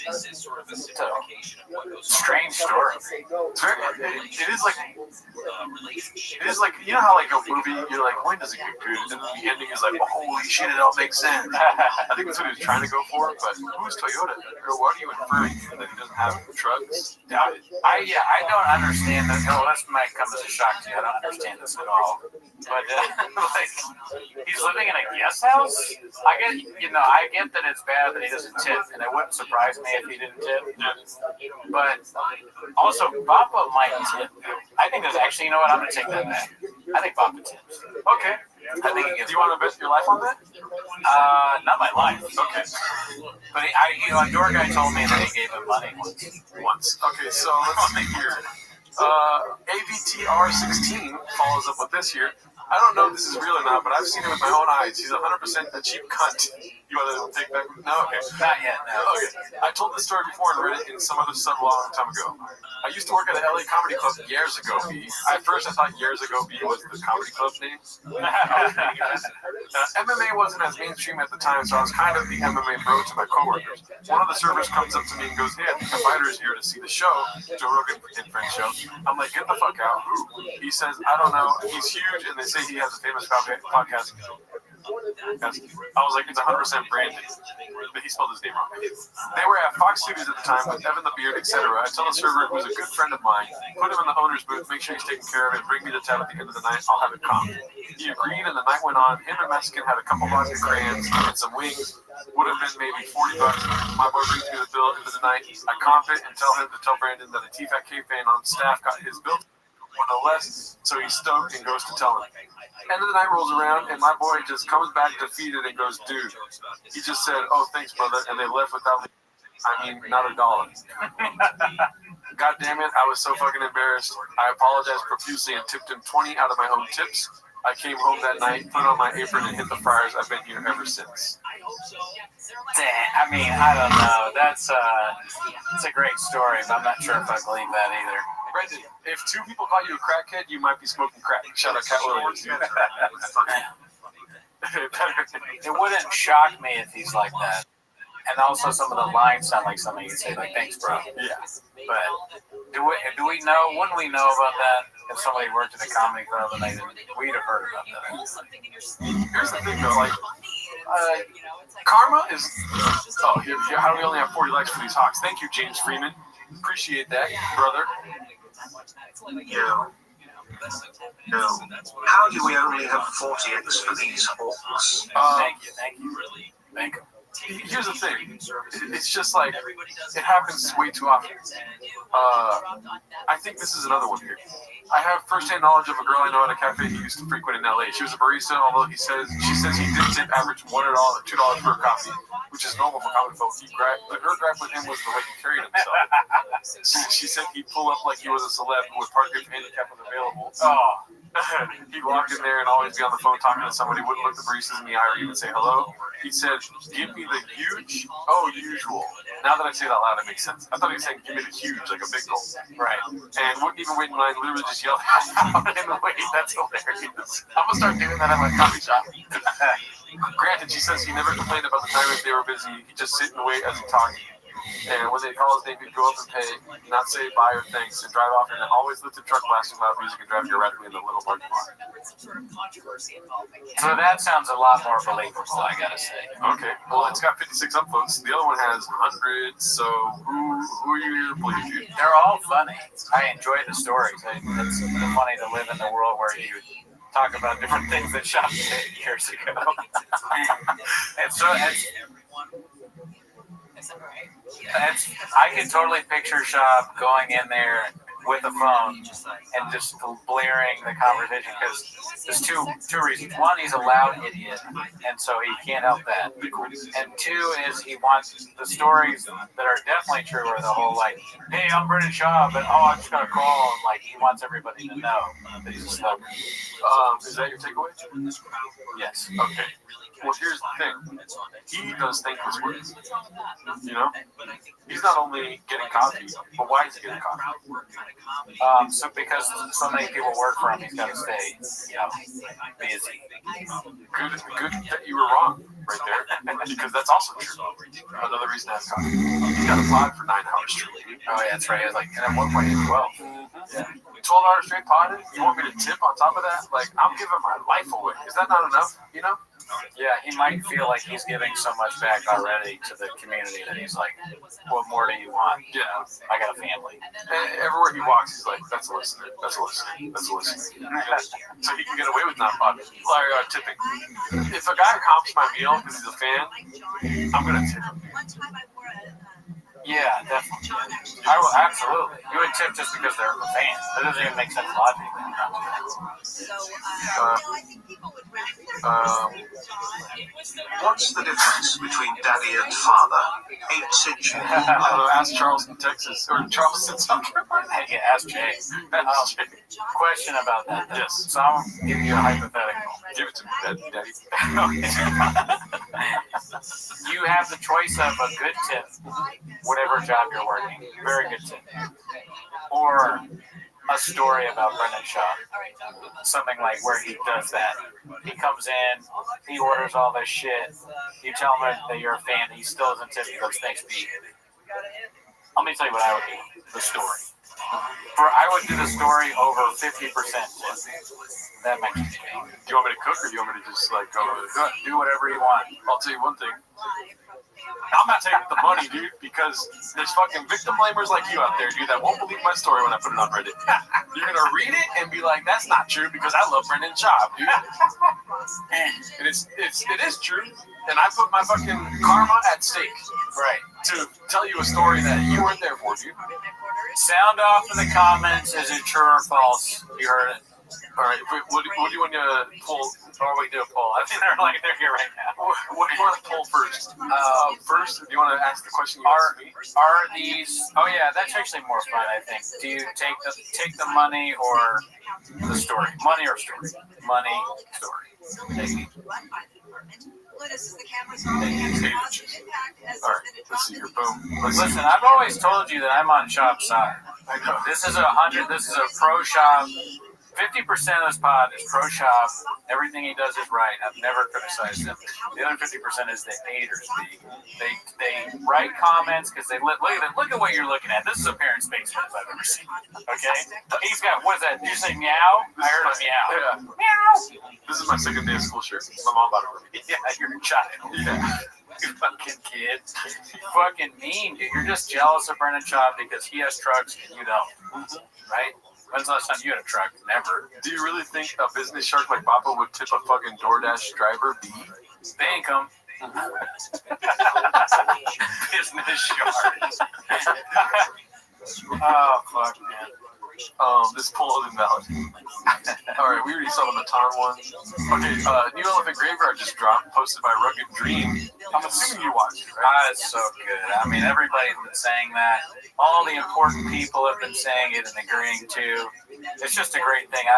This is sort of a signification of what goes on. Strange story. It is like, you know how like a movie, you're like, when does it get good? And then the ending is like, well, holy shit, it all makes sense. I think that's what he was trying to go for, but who's Toyota? Or what are you inferring? That he doesn't have trucks? Doubt it. I don't understand this. No, this might come as a shock to you. I don't understand this at all. But he's living in a guest house? I get that it's bad that he doesn't tip, and it wouldn't surprise me if he didn't tip. But also, Papa might tip. I think there's actually, you know what? I'm going to take that back. I think Papa tips. Okay. I think he gives. Do you want to bet your life on that? Not my life. Okay. But a door guy told me that he gave him money once. Okay, so let's see here. AVTR16 follows up with this here. I don't know if this is real or not, but I've seen it with my own eyes. He's 100% a cheap cunt. You want to take back? No? Okay. Not yet, no. Okay. I told this story before and read it in some other sub a long time ago. I used to work at the LA Comedy Club years ago, B. At first, I thought years ago, B was the comedy club name. MMA wasn't as mainstream at the time, so I was kind of the MMA bro to my coworkers. One of the servers comes up to me and goes, "Hey, I think the fighter is here to see the show." Joe Rogan and Friend show. I'm like, "Get the fuck out." Who? He says, "I don't know. He's huge, and they say he has a famous podcast." I was like, it's 100% Brandon, but he spelled his name wrong. They were at Fox Studios at the time with Evan the Beard, etc. I tell the server, who's a good friend of mine, put him in the owner's booth, make sure he's taken care of it, bring me the tab at the end of the night, I'll have it comped. He agreed, and the night went on. Him and Mexican had a couple vodka crayons and some wings. Would have been maybe $40. My boy brings me the bill into the night. I comp it and tell him to tell Brandon that a TFAT K fan on staff got his bill. one of the less. So he's stoked and goes to tell him. End of the night rolls around, and my boy just comes back defeated and goes, dude, he just said, oh, thanks, brother, and they left without, not $1. God damn it, I was so fucking embarrassed. I apologized profusely and tipped him 20 out of my own tips. I came home that night, put on my apron, and hit the fryers. I've been here ever since. I don't know. That's it's a great story, but I'm not sure if I believe that either. Brendan, if 2 people call you a crackhead, you might be smoking crack. Shout out Cat Williams. It wouldn't shock me if he's like that. And also some of the lines sound like something you'd say, like, thanks, bro. Yeah. But do we know, wouldn't we know about that if somebody worked in a comedy club and we'd have heard about that? Here's the thing, though, like, karma is, how do we only have 40 likes for these hawks? Thank you, James Freeman. Appreciate that, brother. Yo. How do we only have 40x for these hawks? Thank you. Here's the thing. It's just like, it happens way too often. I think this is another one here. I have first-hand knowledge of a girl I know at a cafe he used to frequent in LA. She was a barista, although she says he did tip average $1 or $2 for a coffee, which is normal for common folk. But her gripe with him was the way he carried himself. She said he'd pull up like he was a celeb who would park if handicap was available. He'd walk in there and always be on the phone talking to somebody, wouldn't look the baristas in the eye or even say hello. He said, give me the huge, usual. Now that I say it out loud, it makes sense. I thought he was saying, give me the huge, like a big goal. Right. And wouldn't even wait in line, literally just yell out in the way. That's hilarious. I'm going to start doing that at my coffee shop. Granted, she says he never complained about the time if they were busy. He'd just sit and wait as he talked. And when they call his name, he'd go up and pay, not say bye or thanks, and drive off, and then always lift the truck blasting loud music and drive you erratically in the little parking lot. So that sounds a lot more believable, I gotta say. Okay, well, it's got 56 upvotes. The other one has hundreds, so who are you here to believe? They're all funny. I enjoy the stories. It's funny to live in the world where you talk about different things that Shop did years ago. I can totally picture Shop going in there with a phone and just blaring the conversation because there's two reasons. One, he's a loud idiot, and so he can't help that. And two is he wants the stories that are definitely true are the whole like, hey, I'm Brendan Shaw, but I just got a call, and like he wants everybody to know that he's a celebrity. Is that your takeaway? Yes. Okay. Well, here's the thing. He does thankless work. You know? He's not only getting coffee, but why is he getting coffee? So because so many people work for him, he's got to stay, busy. Good that you were wrong right there, because that's also true. Another reason to have coffee. He's got a pod for 9 hours straight. Oh, yeah, that's right. It was like, and at one point, he was 12. Yeah. 12 hours straight potted? You want me to tip on top of that? Like, I'm giving my life away. Is that not enough? You know? Yeah, he might feel like he's giving so much back already to the community that he's like, what more do you want? Yeah. I got a family. And everywhere he walks, he's like, that's a listener. That's a listener. That's a listener. So he can get away with not tipping. If a guy comps my meal because he's a fan, I'm going to tip him. Yeah, definitely. I will, absolutely. You would tip just because they're a fan. That doesn't even make sense logically. What's the difference between daddy and father? 8 inches. Ask Charleston, Texas, or Charleston, South Carolina. Yeah, ask Jay. Question about that. Then. Yes. So I'm going to give you a hypothetical. Give it to me, Daddy. You have the choice of a good tip, whatever job you're working, very good tip, or a story about Brendan Shaw, something like where he does that. He comes in, he orders all this shit, you tell him that you're a fan, he still doesn't tip, he goes, thanks, Pete. Let me tell you what I would do, the story. I would do the story over 50% tip. That might be me. Do you want me to cook, or do you want me to just like go do whatever you want? I'll tell you one thing. I'm not taking the money, dude, because there's fucking victim blamers like you out there, dude, that won't believe my story when I put it on Reddit. You're gonna read it and be like, that's not true because I love Brendan Shaw, dude. And it is true, and I put my fucking karma at stake. Right. to tell you a story that you weren't there for, dude. Sound off in the comments. Is it true or false? You heard it. All right, what do you want to pull? Or we do a poll. I think they're here right now. What do you want to pull first? First, do you want to ask the question you asked me? Are these? Oh yeah, that's actually more fun. I think. Do you take the money or the story? Money or story? Money, story. All right, let's see here. Boom. Listen, I've always told you that I'm on Shop's side. I know. This is a pro shop. 50% of this pod is pro shop. Everything he does is right. I've never criticized him. The other 50% is the haters. They write comments because they look at what you're looking at. This is a parent's basement if I've ever seen it. Okay? He's got, what is that? Did you say meow? I heard a meow. Yeah. Meow. This is my second day of school shirt. My mom bought it. Yeah, you're a child. Yeah. You fucking kid. You fucking mean, dude. You're just jealous of Brennan Chop because he has trucks and you don't. Right? When's the last time you had a truck? Never. Do you really think a business shark like Papa would tip a fucking DoorDash driver B? Thank him. Business shark. Oh, fuck, man. This poll is invalid. Alright, we already saw the Matan one. Okay, New Elephant Graveyard just dropped, posted by Rugged Dream. I'm assuming you watched it, right? It's so good. I mean, everybody's been saying that. All the important people have been saying it and agreeing too. It's just a great thing.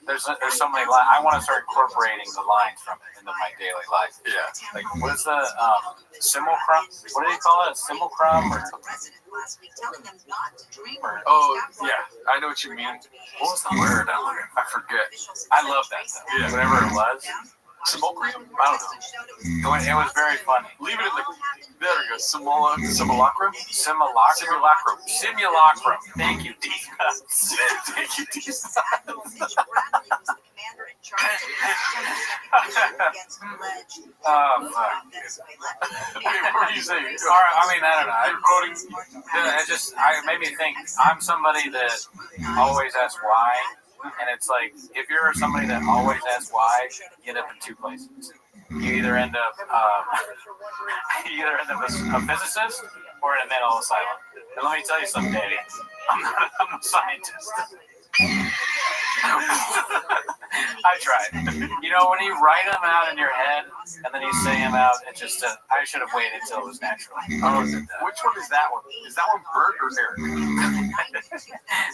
There's so many lines. I want to start incorporating the lines from it into my daily life. Yeah. Like, what is the simulacrum? What do you call it? A simulacrum? Oh, yeah. I know what you mean. What was the word? I forget. I love that stuff. Yeah. Whatever it was. Simulacrum? I don't know. It was very funny. Leave it in the... There we go. Simulacrum? Simulacrum. Simulacrum. Thank you, D. Thank you, D. Oh, fuck. What are you saying? I mean, I don't know. I'm quoting. It made me think. I'm somebody that always asks why. And it's like, if you're somebody that always asks why, you end up in two places. You either end up a physicist or in a mental asylum. And let me tell you something, Daddy. I'm a scientist. I tried. You know, when you write them out in your head and then you say them out, it just, I should have waited until it was natural. Which one is that one? Is that one Bert or Eric?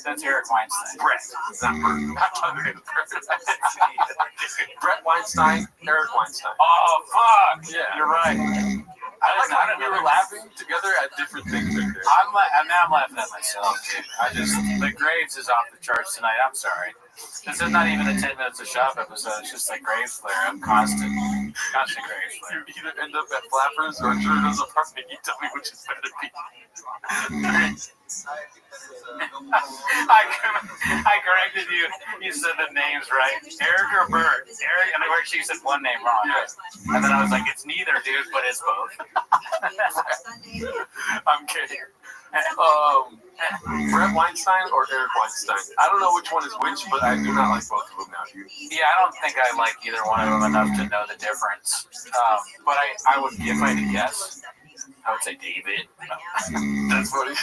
That's Eric Weinstein. Brett. It's not Bert. Brett Weinstein, Eric Weinstein. Oh, fuck. Yeah. You're right. I like how we were laughing together at different things right there. Now I'm laughing at myself, dude. The Graves is off the charts tonight. I'm sorry. This is not even a 10 minutes of shop episode. It's just like Graves flare. I'm constant Graves flare. You either end up at Flappers or Jordan's apartment. You tell me which is better to be. I corrected you. You said the names right. Eric or Bert? Eric, and actually you said one name wrong. Yeah. And then I was like, it's neither, dude, but it's both. I'm kidding. Brett Weinstein or Eric Weinstein? I don't know which one is which, but I do not like both of them now, dude. Yeah, I don't think I like either one of them enough to know the difference. But I would, if I had to guess, I would say David. That's funny.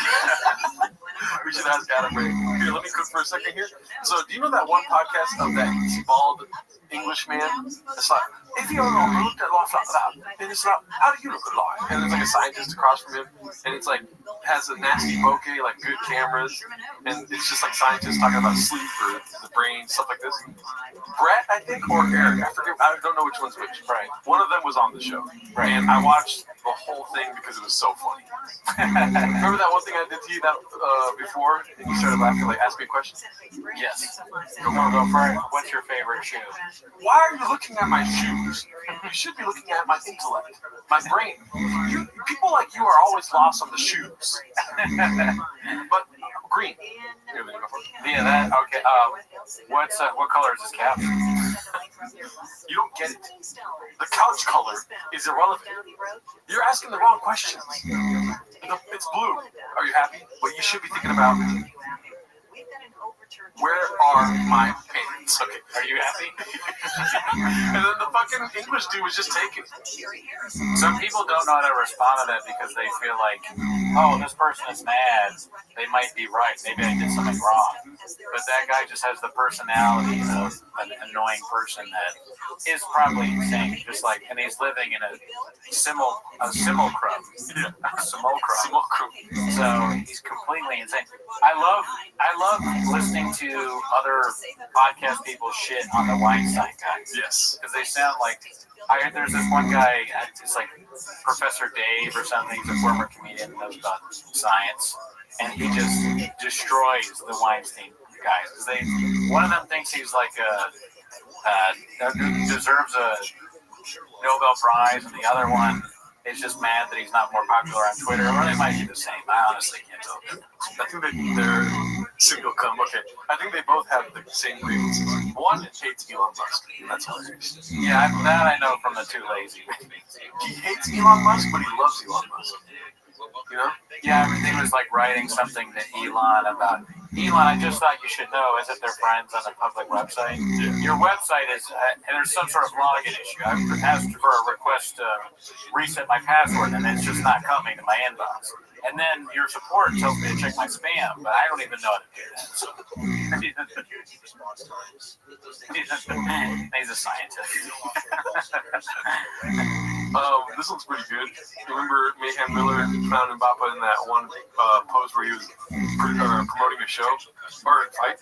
We should ask Adam Ray. Here, let me cook for a second here. So, do you know that one podcast of that bald English man? It's like, if you don't look at life like that, then it's like, how do you look at life? And there's like a scientist across from him, and it's like, has a nasty bokeh, like good cameras, and it's just like scientists talking about sleep or the brain, stuff like this. Brett, I think, or Eric, I forget, I don't know which one's which. Right. One of them was on the show, right? And I watched the whole thing because it was so funny. Remember that one thing I did to you that before, and you started laughing, like, ask me a question? Yes. Go for it. What's your favorite shoe? Why are you looking at my shoes? You should be looking at my intellect, my brain. People like you are always lost on the shoes. But green. Yeah, that, okay. What color is this couch? You don't get it. The couch color is irrelevant. You're asking the wrong questions. It's blue. Are you happy? But you should be thinking about, where are my pants? It's okay. Are you happy? And then the fucking English dude was just taking it. Some people don't know how to respond to that because they feel like, oh, this person is mad. They might be right. Maybe I did something wrong. But that guy just has the personality of an annoying person that is probably insane. Just like, and he's living in a simulacrum. Yeah. Simulacrum. So he's completely insane. I love listening to other podcast people shit on the Weinstein guy. Yes. Because they sound like, there's this one guy, it's like Professor Dave or something, he's a former comedian who knows about science, and he just destroys the Weinstein guys. One of them thinks he's like deserves a Nobel Prize, and the other one is just mad that he's not more popular on Twitter, or they might be the same. I honestly can't tell. I think they're single cum. Okay. I think they both have the same grievances. One hates Elon Musk. That's hilarious. Yeah, that I know from the Too Lazy. He hates Elon Musk, but he loves Elon Musk. You know? Yeah, everything was like writing something to Elon about, Elon, I just thought you should know, as if they're friends on a public website. Yeah. Your website is, there's some sort of login issue. I've asked for a request to reset my password, and it's just not coming to my inbox. And then your support tells me to check my spam, but I don't even know how to do that. So. He's a scientist. This looks pretty good. Remember Mayhem Miller found Mbappa in that one post where he was promoting a show or a fight?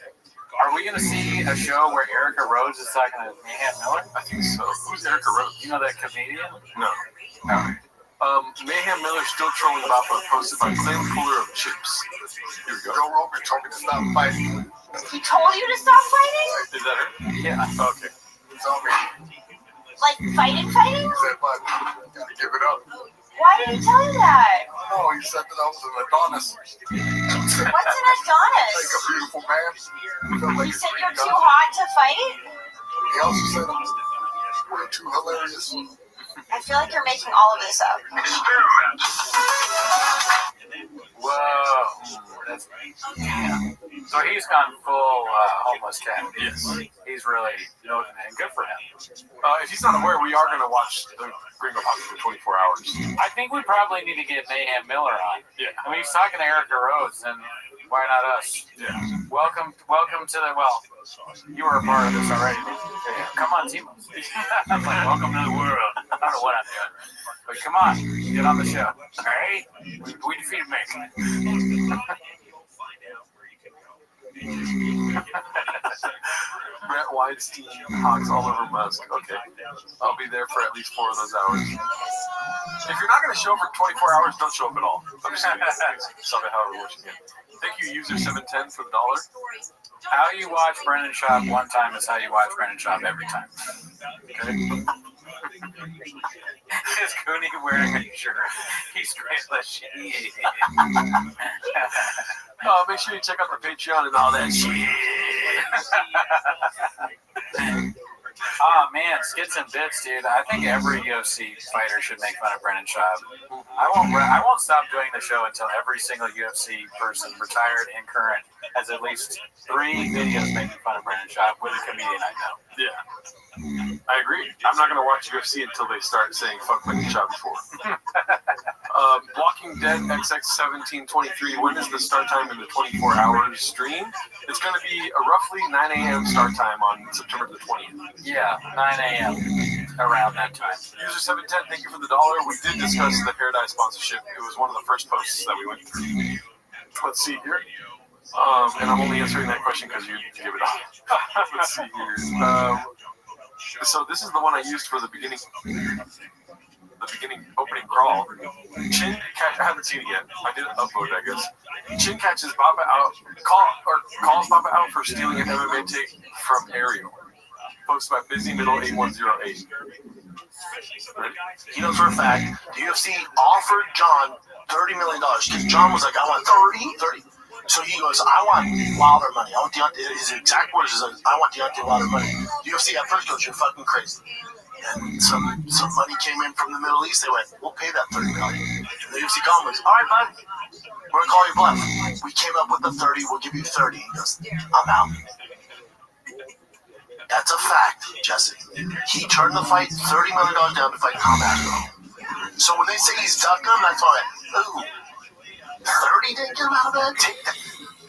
Are we going to see a show where Erica Rhodes is talking to Mayhem Miller? I think so. Who's Erica Rhodes? You know that comedian? No. Mayhem Miller still trolling Mbappa posted by Claim Cooler of Chips. Here we go. Joe Rogan told me to stop fighting. He told you to stop fighting? Is that her? Yeah. Okay. He told me. Like fighting? He said, but you gotta give it up. Why did he tell you that? No, he said that I was an Adonis. What's an Adonis? Like a beautiful man. He said you're too hot to fight? He also said I'm way too hilarious. I feel like you're making all of this up. Whoa. That's, yeah. So he's gone full homeless cat. Yes. He's really milking it, and good for him. If he's not aware, we are going to watch the Gringo Hockey for 24 hours. I think we probably need to get Mayhem Miller on. Yeah. I mean, he's talking to Erica Rhodes, and why not us? Yeah. Welcome to the, well, you were a part of this already. Yeah. Come on, Timo. I'm like, welcome to the world. I don't know what I'm doing. But come on, get on the show. All right? We defeated Mick. Brett Weinstein hawks all over Musk. Okay. I'll be there for at least 4 of those hours. If you're not going to show up for 24 hours, don't show up at all. I'm just kidding. Stop it however much you can. Thank you, user 710 for the $1. How you watch Brennan Schaub one time is how you watch Brennan Schaub every time. Okay? Is Cooney wearing a shirt? He's great. Make sure you check out the Patreon and all that shit. Oh man, skits and bits, dude. I think every UFC fighter should make fun of Brennan Schaub. I won't stop doing the show until every single UFC person, retired and current, has at least 3 videos making fun of Brennan Schaub with a comedian I know. Yeah. I agree. I'm not going to watch UFC until they start saying fuck Brennan Schaub before. Walking Dead XX1723. When is the start time in the 24-hour stream? It's going to be a roughly 9 a.m. start time on September the 20th. Yeah, 9 a.m. around that time. User 710, thank you for the $1. We did discuss the Paradise sponsorship. It was one of the first posts that we went through. Let's see here. And I'm only answering that question because you give it up. Let's see here. So this is the one I used for the beginning opening crawl. Chin catch. I haven't seen it yet. I didn't upload it, I guess. Chin catches Baba out. Calls Baba out for stealing an MMA take from Ariel. Posted by Busy Middle 8108. He knows for a fact the UFC offered John $30 million because John was like, I want 30. So he goes, I want Wilder money. I want Deontay. His exact words is, I want Deontay Wilder money. UFC at first goes, you're fucking crazy. And some money came in from the Middle East. They went, we'll pay that $30 million. And the UFC called him, goes, all right, bud, we're gonna call your bluff. We came up with the 30. We'll give you 30. He goes, I'm out. That's a fact, Jesse. He turned the fight $30 million down to fight Tom Aspinall. So when they say he's ducking him, that's all right. Ooh, 30 didn't get him out of bed? Take that.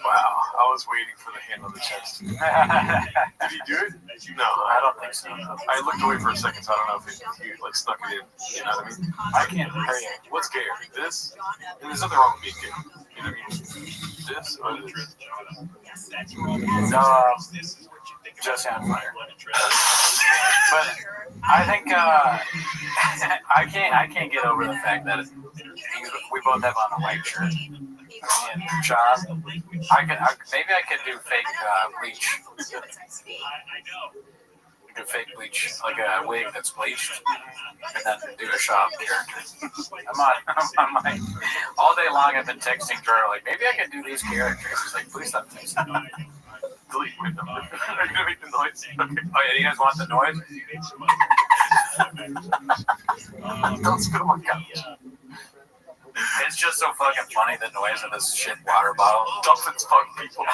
Wow, I was waiting for the hand on the chest. Did he do it? No, I don't think so. I looked away for a second, so I don't know if he like snuck it in. You know what I mean? I can't Hey, what's gayer? This? And there's nothing wrong with being gay. You know what I mean? This or this? Just on fire. But I think I can't get over the fact that we both have on a white shirt. And John, maybe I could do fake bleach. You could fake bleach, like a wig that's bleached, and then do a shop character. I'm like, all day long I've been texting Jar, like, maybe I could do these characters. He's like, please stop texting. Delete my number. Are you gonna make the noise? Okay. Oh yeah, you guys want the noise? Don't spit on my couch. It's just so fucking funny, the noise of this shit water bottle. Dolphins fuck people.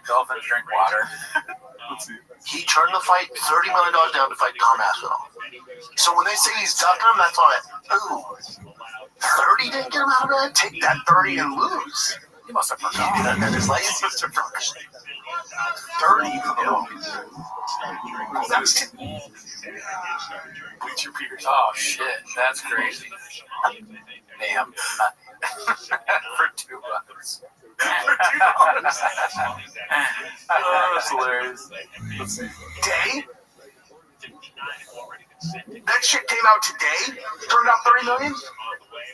Dolphins drink water. Let's see. He turned the fight $30 million down to fight Tom Aspinall. So when they say he's ducking him, that's all right. Ooh, 30 didn't get him out of bed? Take that 30 and lose. You must have forgotten. And his legs must have 30. That's Bleach your Peters. Oh shit, that's crazy. Damn. For $2. Oh, that's hilarious. Let's see. Day? That shit came out today? Turned out 30 million?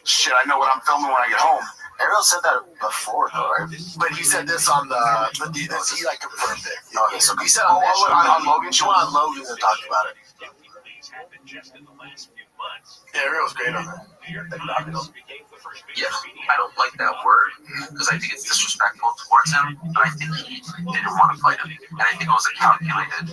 Shit, I know what I'm filming when I get home. Ariel said that before, though, right? But he said this on he like confirmed it. Okay, so he said on Logan. She went on Logan and talked about it. Yeah, Ariel's great on that. Yeah, I don't like that word because I think it's disrespectful towards him. But I think he didn't want to fight him, and I think it was a calculated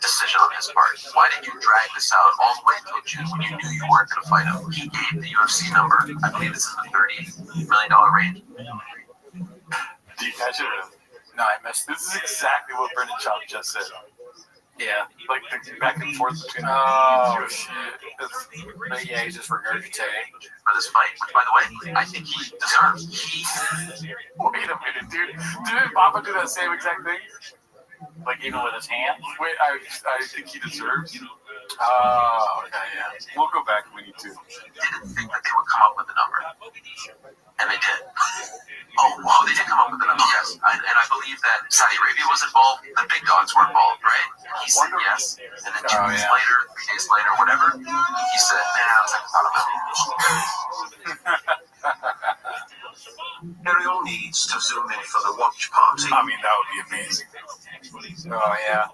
decision on his part. Why did you drag this out all the way until June when you knew you weren't going to fight him? He gave the UFC number. I believe it's in the $30 million range. Do you catch it? No, I missed This is exactly what Brendan Schaub just said. Yeah. Like the back and forth between oh shit. But yeah, he's just regurgitating. For this fight, which by the way, I think he deserves. Wait a minute, dude. Didn't Papa do that same exact thing? Like even with his hand? Wait, I think he deserves. Oh, okay, yeah. We'll go back if we need to. Didn't think that they would come up with a number. And they did. Oh, they did come up with a number, yes. And I believe that Saudi Arabia was involved. The big dogs were involved, right? He said yes. And then 2 days later, 3 days later, whatever, he said, nah, second thought about it. Ariel needs to zoom in for the watch party. I mean, that would be amazing. Oh yeah.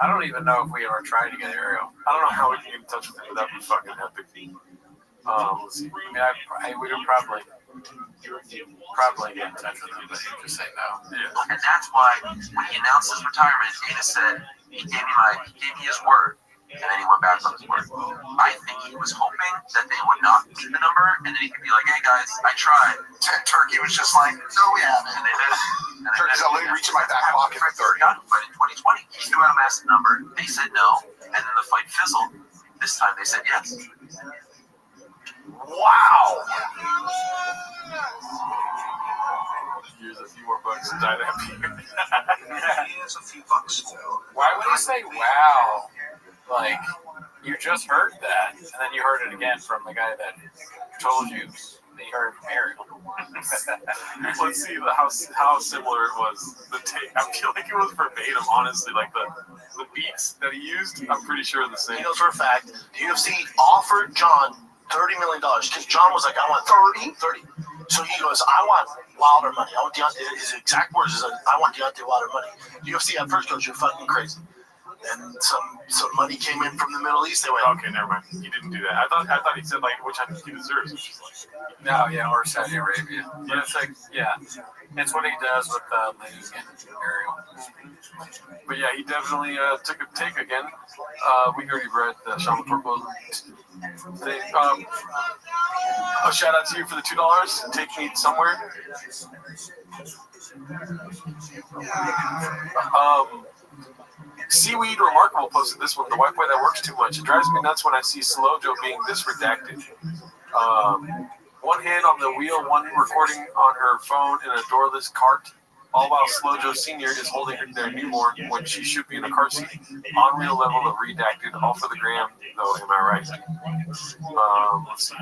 I don't even know if we ever tried to get Ariel. I don't know how we can get in touch with him, but that'd be fucking epic. Let's see. I mean, we would probably get in touch with him, but he'd just say no. Yeah. And that's why when he announced his retirement, Dana said he gave me his word, and then he went back on his word. I think he was hoping that they would not meet the number, and then he could be like, "Hey guys, I tried." Turkey was just like, "No, we haven't." And they did. Turkey's only reaching my back pocket for 30. But in 2020, he threw out a massive number. They said no, and then the fight fizzled. This time they said yes. Wow. Here's a few more bucks to die that period. Here's a few bucks. Why would he say wow? Like, you just heard that, and then you heard it again from the guy that told you that you heard from Ariel. Let's see how similar it was. The take. I feel like it was verbatim, honestly. Like the beats that he used, I'm pretty sure are the same. He knows for a fact the UFC offered John $30 million because John was like, "I want 30." So he goes, "I want Wilder money. I want Deontay." His exact words is, "I want Deontay Wilder money." The UFC at first goes, "You're fucking crazy." And some money came in from the Middle East. They went, "Okay, never mind. He didn't do that." I thought he said like, which I think he deserves. Which is like, no, yeah, or Saudi Arabia. But it's like, yeah, it's what he does with Lee and Ariel. But yeah, he definitely took a take again. We already read the Sean Purple thing. A shout out to you for the $2. Take me somewhere. Seaweed Remarkable posted this one. The white boy that works too much. It drives me nuts when I see Slow Joe being this redacted. One hand on the wheel, one recording on her phone in a doorless cart. All while Slow Joe Sr. is holding their newborn when she should be in a car seat. Unreal level of redacted. All for the gram, though. Am I right? Let's see.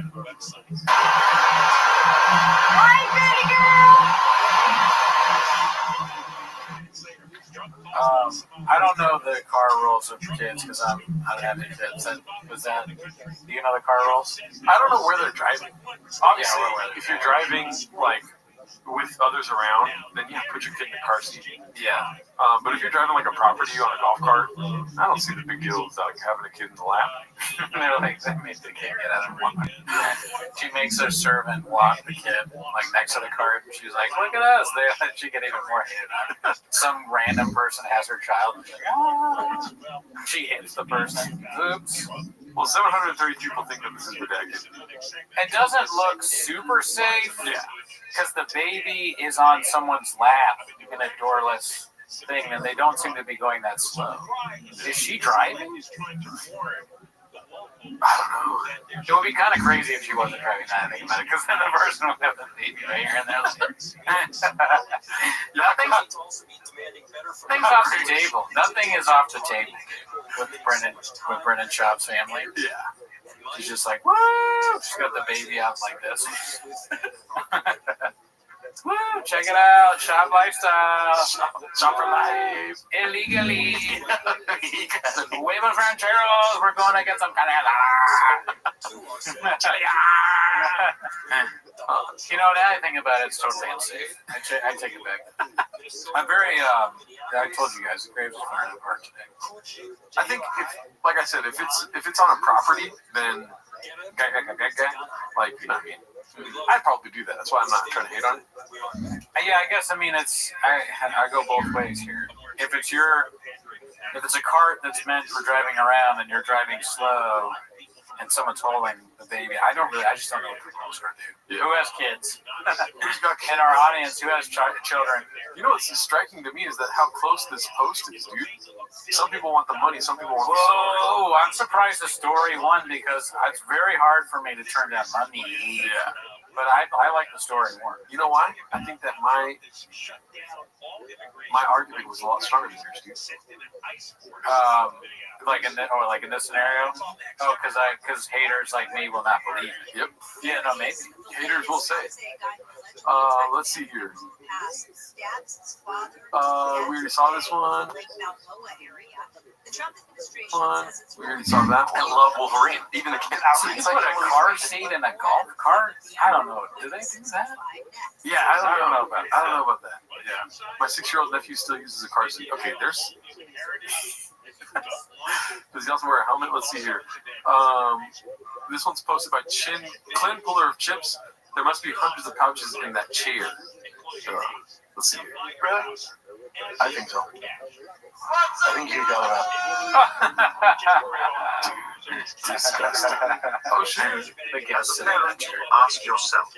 I don't know the car rules of kids because I don't have any kids. Do you know the car rules? I don't know where they're driving. Obviously, if you're driving like with others around, then yeah, put your kid in the car seat. Yeah. But if you're driving like a property on a golf cart, I don't see the big deal with like having a kid in the lap. They're like, they made the kid get out of one. She makes her servant walk the kid like next to the cart. She's like, look at us. She get even more hated on. Some random person has her child. And she's like, ah. She hits the person. Oops. Well, 730 people think that this is redacted. It doesn't look super safe. Yeah. Because the baby is on someone's lap in a doorless thing, and they don't seem to be going that slow. Is she driving? I don't know. It would be kind of crazy if she wasn't driving. Now I think about it, because then the person would have the baby right here and there. Nothing's off the table. Nothing is off the table with Brendan Schaub's family. Yeah. She's just like, woo! She's got the baby out like this. Woo! Check it out. Shop lifestyle. Shop for life. Illegally. Huevos rancheros. We're going to get some canela. You know, now I think about it, it's totally unsafe. I take it back. I'm very, I told you guys, the Graves is far apart today. I think, like I said, if it's on a property, then like, I mean, I'd probably do that. That's why I'm not trying to hate on it. Yeah, I guess, I mean, I go both ways here. If it's a cart that's meant for driving around and you're driving slow and someone's holding the baby, I just don't know what the rules are, dude. Yeah. Who has kids? In our audience, who has children? You know what's striking to me is that how close this post is, dude. Some people want the money, some people want the story. Whoa, I'm surprised the story won because it's very hard for me to turn down money. Yeah. But I like the story more. You know why? I think that my argument was a lot stronger than yours, dude. Like in this scenario? Oh, because haters like me will not believe it. Yep. Yeah, no, maybe. Haters will say. Let's see here. We already saw this one. We already saw that one. I love Wolverine. Even the kids. You put a car seat in a golf cart? I don't know. Do they do that? Yeah, I don't know about that. Yeah. My 6-year-old nephew still uses a car seat. Okay, there's. Does he also wear a helmet? Let's see here. This one's posted by Clint, puller of chips. There must be hundreds of pouches in that chair. Let's see here. Really? I think so. I think you got it. Disgusting. Oh, shit. Ask yourself,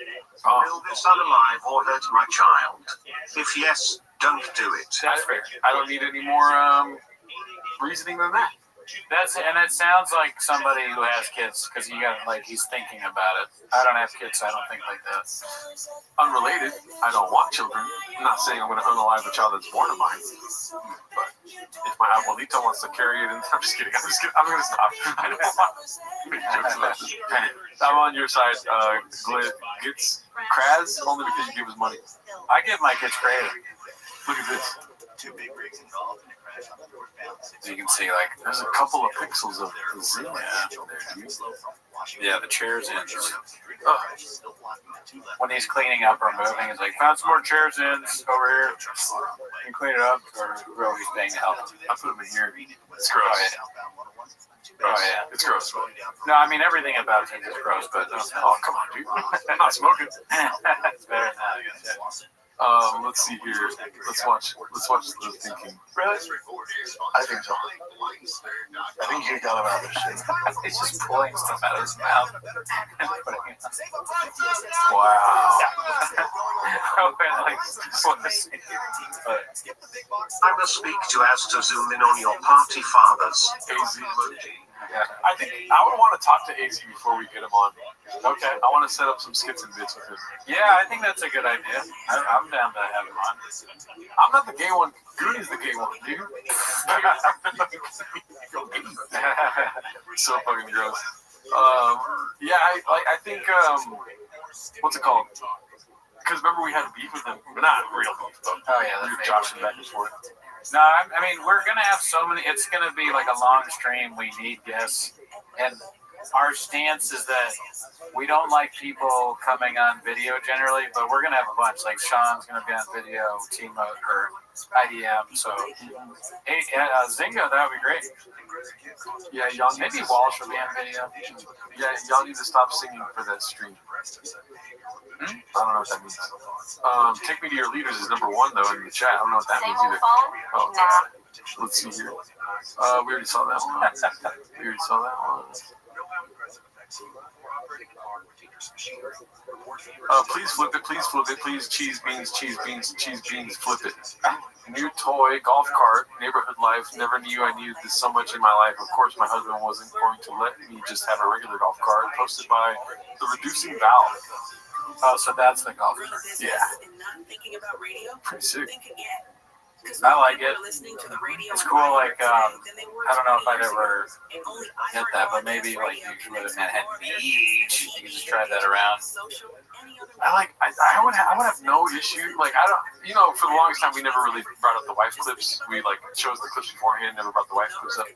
will this unalive or hurt my child? If yes, don't do it. That's fair. I don't need any more reasoning than that. And it sounds like somebody who has kids because he's thinking about it. I don't have kids, so I don't think like that. Unrelated, I don't want children. I'm not saying I'm going to unalive a child that's born of mine. But if my abuelita wants to carry it, I'm just kidding. I'm going to stop. I don't want big jokes about this. I'm on your side. Gets Kraz only because you give us money. I give my kids credit. Look at this. Two big rigs involved in a crash on the northbound. So you can see, like, there's a couple of pixels of the zoom. Yeah, the chair's in. When he's cleaning up or moving, he's like, found some more chairs in over here. Can you clean it up? Or he's paying to help. I put them in here. It's gross. Oh, yeah. It's gross. No, I mean, everything about it is gross, but no. Oh, come on, dude. I'm not smoking. It's better than that, I guess. Let's see here. Let's watch the thinking. Really? I think so. I think he got him out of shit. He's just pulling stuff out of his mouth. Wow. I must speak to Az to zoom in on your party fathers. AZ. Yeah. I think I would want to talk to AZ before we get him on. Okay. I want to set up some skits and bits with him. Yeah, I think that's a good idea. I'm down to have him on. I'm not the gay one. Goody's the gay one, dude. So fucking gross. Yeah, I think what's it called? Because remember we had beef with him, but not real beef though. Oh yeah, we were joshing back and forth. No, I mean we're gonna have so many. It's gonna be like a long stream. We need guests, and our stance is that we don't like people coming on video generally, but we're gonna have a bunch. Like Sean's gonna be on video, T-Mode or IDM. So hey, Zingo, that would be great. Yeah, y'all maybe Walsh will be on video. Yeah, y'all need to stop singing for that stream. I don't know what that means. Take me to your leaders is number 1 though in the chat. I don't know what that means either. Oh, okay. Let's see here. We already saw that one. Please flip it, please cheese beans, flip it. New toy, golf cart, neighborhood life, never knew I needed this so much in my life. Of course, my husband wasn't going to let me just have a regular golf cart. Posted by the Reducing Valve. Oh, so that's the golf cart. Yeah. Pretty sick. I like it. It's cool. Like, I don't know if I'd ever hit that, but maybe like you live in Manhattan Beach, you can just try that around. I would have no issue. Like, I don't, for the longest time we never really brought up the wife clips. We like chose the clips beforehand, never brought the wife clips up.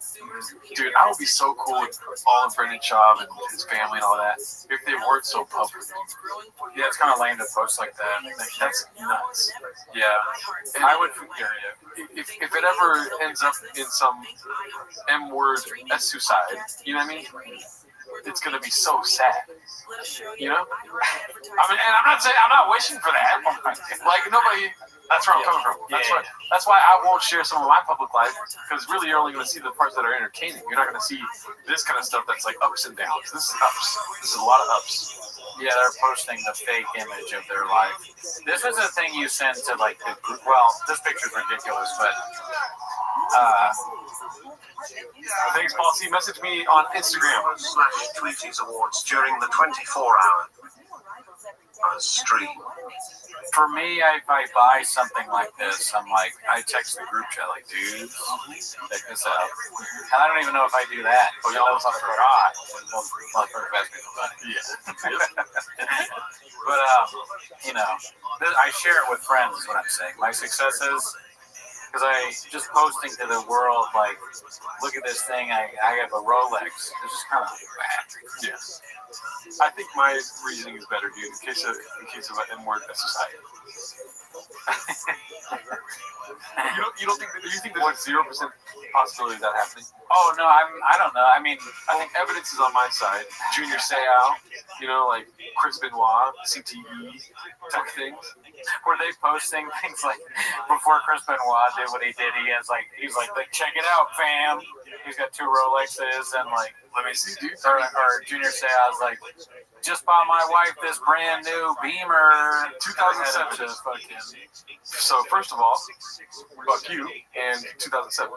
Dude, I would be so cool with all of Brendan Schaub and his family and all that if they weren't so public. Yeah, it's kind of lame to post like that. Like, that's nuts. Yeah, and I would. If it ever ends up in some M-word suicide, you know what I mean? It's gonna be so sad. You know? I mean, and I'm not wishing for that. Like nobody. That's where I'm coming from. That's why I won't share some of my public life, because really you're only going to see the parts that are entertaining. You're not going to see this kind of stuff that's like ups and downs. This is ups. This is a lot of ups. Yeah, they're posting the fake image of their life. This is a thing you send to like the group. Well, this picture's ridiculous, but thanks, Paul C. Message me on Instagram. /Tweeties Awards during the 24-hour stream. For me, if I buy something like this, I'm like, I text the group chat like, dude, check this out. And I don't even know if I do that. Oh, y'all I forgot. But, I share it with friends is what I'm saying. My successes, because I just posting to the world, like, look at this thing, I have a Rolex. It's just kind of bad. Yes. I think my reasoning is better, dude, in case of an N-word society. you don't think do you think there's 0% possibility of that happening? Oh no, I don't know. I mean, I think evidence is on my side. Junior Seau, like Chris Benoit, CTE type things. Were they posting things like before Chris Benoit did what he did? He's like, check it out, fam. He's got 2 Rolexes and like, let me see, dude. Or Junior Seau's like, just bought my wife this brand new Beamer. 2007. So first of all, fuck you. And 2007,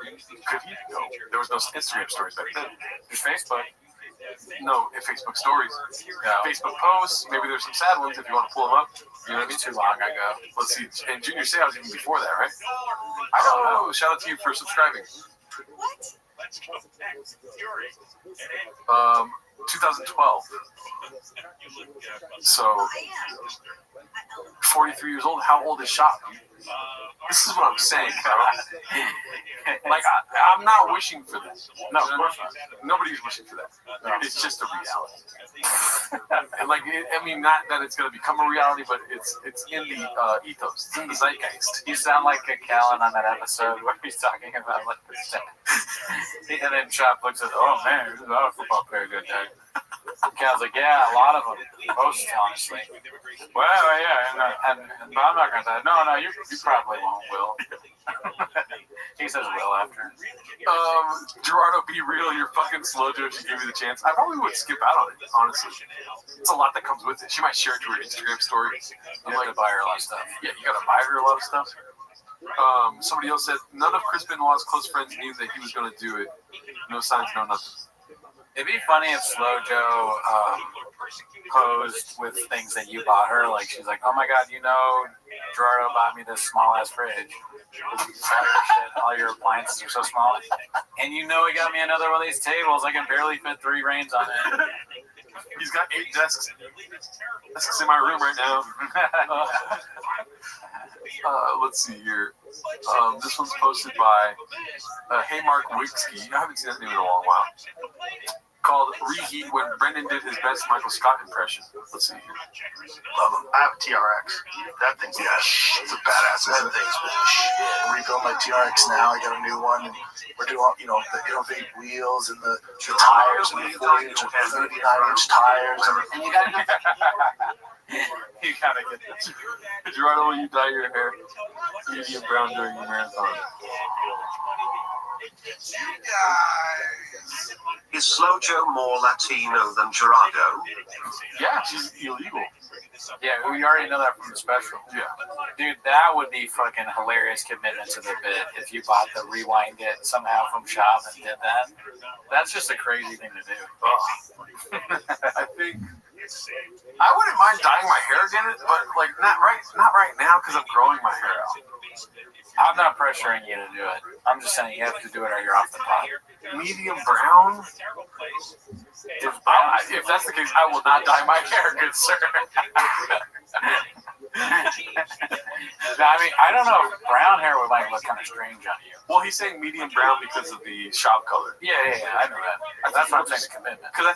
could he go? There was no Instagram stories back then. There's Facebook. No, Facebook stories. Facebook posts. Maybe there's some sad ones if you want to pull them up. You know what I mean? Too long ago. Let's see. And Junior Seau was even before that, right? I don't know. Shout out to you for subscribing. 2012. So, 43 years old. How old is Shop? This is what I'm saying. Like, I'm not wishing for this. No, of course not. Nobody's wishing for that. It's just a reality. And like, not that it's going to become a reality, but it's in the ethos. It's in the zeitgeist. You sound like a Callan on that episode where he's talking about like this. And then Chop looks at, oh man, this is not a football player good day. I was like, yeah, a lot of them. Most, honestly. Well, yeah, and I'm not gonna die. No, you probably won't, Will. He says Will after. Gerardo, be real. You're fucking slow, Joe. She gave you the chance. I probably would skip out on it, honestly. It's a lot that comes with it. She might share it to her Instagram story. You have to buy her a lot of stuff. Yeah, you gotta buy her a lot of stuff. Somebody else said none of Chris Benoit's close friends knew that he was gonna do it. No signs, no nothing. It'd be funny if Slow Joe posed with things that you bought her. Like, she's like, oh my god, Gerardo bought me this small ass fridge. All your appliances are so small. And he got me another one of these tables. I can barely fit 3 reins on it. He's got 8 desks in my room right now. Let's see here. This one's posted by Hey Mark Wixky. I haven't seen that name in a long while. Called Reheat when Brendan did his best Michael Scott impression. Let's see here. Love him. I have a TRX. That thing's it's a badass. That thing's shit. Rebuilt my TRX now. I got a new one. And we're doing, the Innovate wheels and the tires and the 40-inch and 39-inch tires. And you gotta get this. Gerardo, will you dye your hair medium brown during your marathon? Is Slow Joe more Latino than Gerardo? Yeah, she's illegal. Yeah, we already know that from the special. Yeah. Dude, that would be fucking hilarious commitment to the bit if you bought the Rewind It somehow from shop and did that. That's just a crazy thing to do. I think I wouldn't mind dyeing my hair again, but not right now because I'm growing my hair out. I'm not pressuring you to do it. I'm just saying you have to do it or you're off the pot. Medium brown? If that's the case, I will not dye my hair, good sir. I mean, I don't know. Brown hair might look kind of strange on you. Well, he's saying medium brown because of the shop color. Yeah, I know that. That's what I'm saying, the commitment. Because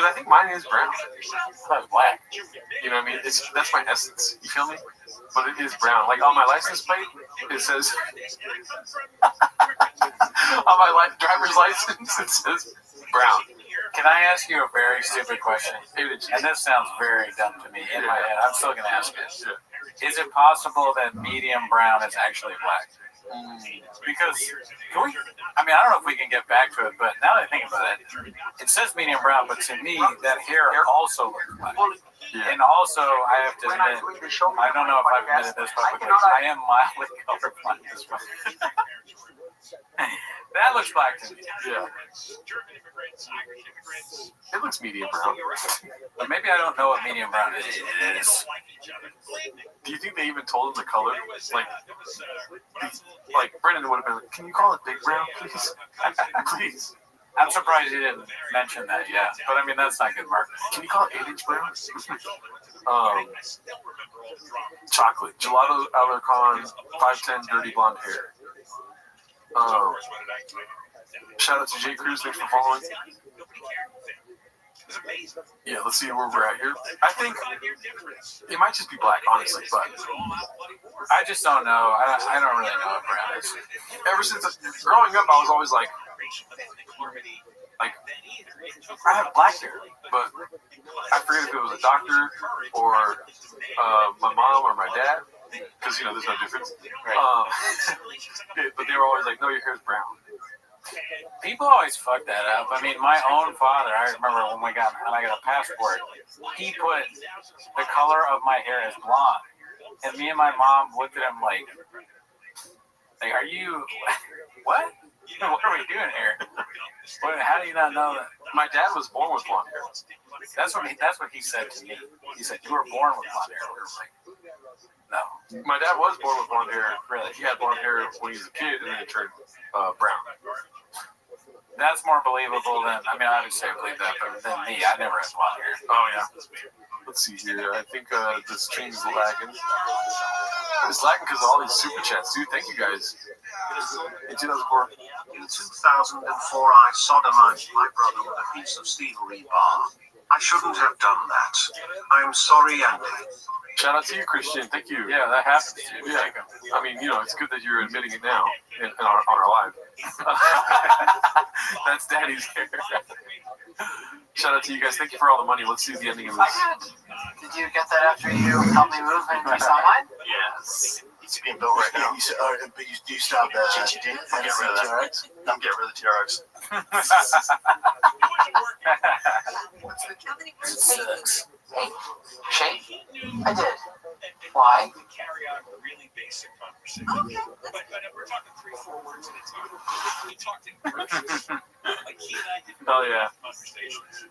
I think mine is brown. That's black. You know what I mean? That's my essence. You feel me? But it is brown. Like on my license plate, it says on my driver's license, it says brown. Can I ask you a very stupid question? And this sounds very dumb to me in my head. I'm still going to ask it. Yeah. Is it possible that medium brown is actually black? Because, I don't know if we can get back to it, but now that I think about it, it says medium brown, but to me, that hair also looks black. Yeah. And also, I have to admit, I don't know if I've admitted this publicly, I am mildly colorblind as well. That looks black to me. Yeah. It looks medium brown. But maybe I don't know what medium brown is. Do you think they even told him the color? Like Brendan would have been like, can you call it big brown, please? Please. I'm surprised you didn't mention that yet. But that's not good marketing. Can you call it 8-inch brown? Chocolate. Gelato Alarcon, 5'10", dirty blonde hair. Shout out to J. Cruz, thanks for following. Yeah, let's see where we're at here. I think it might just be black, honestly, but I just don't know. I don't really know what brown is. Ever since growing up, I was always like I have black hair, but I forget if it was a doctor or my mom or my dad, because there's no difference. Right. But they were always like, "No, your hair's brown." People always fuck that up. My own father, I remember when I got a passport, he put the color of my hair as blonde. And me and my mom looked at him like are you, what? What are we doing here? How do you not know that? My dad was born with blonde hair. That's what he said to me. He said, you were born with blonde hair. We were like, no. My dad was born with blonde hair. Really? He had blonde hair when he was a kid, and then it turned brown. That's more believable than, obviously I believe that, but than me. I never had blonde hair. Oh, yeah. Let's see here. I think this stream is lagging. It's lagging because of all these super chats, dude. Thank you guys. In 2004. In 2004, I sodomized my brother with a piece of steel rebar. I shouldn't have done that. I'm sorry, Andy. Shout out to you, Christian. Thank you. Yeah, that happens. Yeah. I mean, it's good that you're admitting it now on our live. That's Daddy's hair. Shout out to you guys. Thank you for all the money. Let's see the ending of this. Did you get that after you helped me move and you saw mine? Yes. It's being built right now. But you stopped that. Get rid of that. I'm getting rid of the TRX. It sucks. Hey, Shay? I did. Why? Carry on a really basic conversation. Okay. But we're talking 3-4 words at a time. We talked in groceries. Like he and I did yeah. conversations.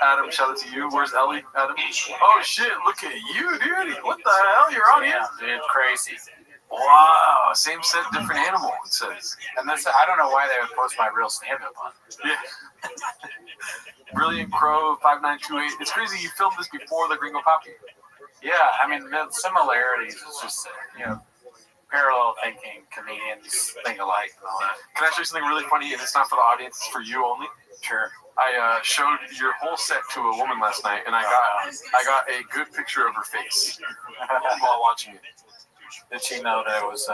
Adam, shout out to you. Where's Ellie? Adam? Oh shit! Look at you, dude. What the hell? You're on here. Dude, crazy. Wow. Same set, different animal. It says. And this, I don't know why they would post my real stand-up on. Yeah. Brilliant Crow 5928. It's crazy. You filmed this before the Gringo Poppy. Yeah, I mean the similarities is just parallel thinking comedians think alike and all that. Can I show you something really funny? And it's not for the audience, it's for you only. Sure. I showed your whole set to a woman last night, and I got a good picture of her face while watching it. Did she know that it was?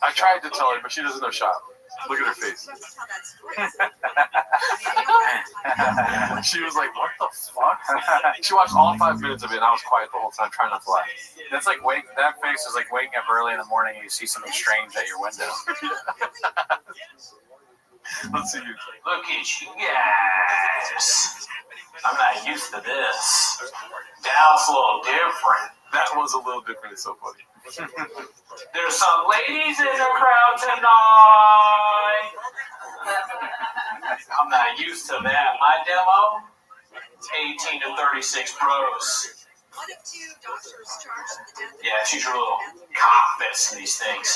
I tried to tell her, but she doesn't know shop. Look at her face. She was like, "What the fuck?" She watched all 5 minutes of it, and I was quiet the whole time, trying not to laugh. That's like that face is like waking up early in the morning and you see something strange at your window. Let's see you. Look at you guys. I'm not used to this. Dallas a little different. That was a little different. It's so funny. There's some ladies in the crowd tonight. I'm not used to that. My demo, 18 to 36 bros. Yeah, she's a little cockfist in these things.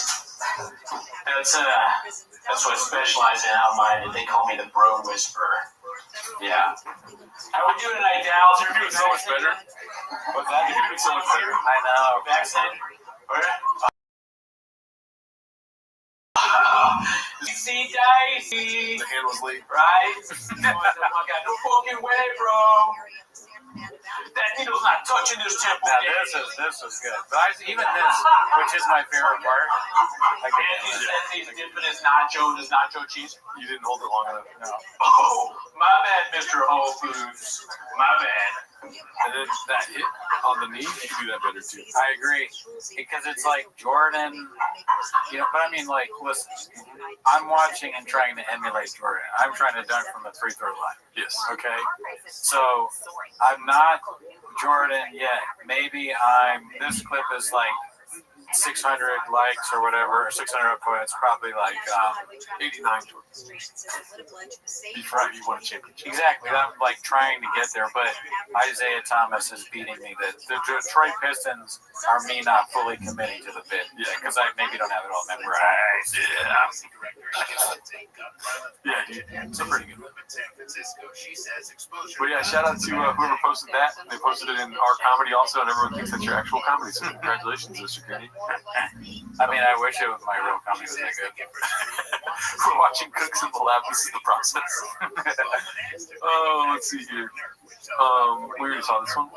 That's what I specialize in out mine. They call me the bro whisperer. Yeah. How we doing tonight, Dallas? You're doing so much better. What's that? You're doing so much better. I know. Backstage. See, Dicey. The hand was late. Right? I got no fucking way, bro. That needle's not touching this temple. Now this is good. But even this, which is my favorite part. He's dipping his nacho cheese. You didn't hold it long enough. No. Oh, my bad, Mr. Whole Foods. My bad. And then that hit on the knee, you can do that better too. I agree. Because it's like Jordan, but I mean, like, listen, I'm watching and trying to emulate Jordan. I'm trying to dunk from the free throw line. Yes. Okay? So, I'm not Jordan yet. Maybe this clip is like 600 likes or whatever, 600 upvotes, probably like 89 before you won a championship. Exactly. I'm like trying to get there, but Isaiah Thomas is beating me. The Detroit Pistons are me not fully committing to the bid. Yeah, because I maybe don't have it all memorized. Yeah, dude. It's a pretty good one. But yeah, shout out to whoever posted that. They posted it in our comedy also, and everyone thinks that's your actual comedy. So congratulations, Mr. Kenny. I mean, I wish it was my real comedy was that good. We're watching Cooks in the Lab. This is the process. Oh, let's see here. We already saw this one.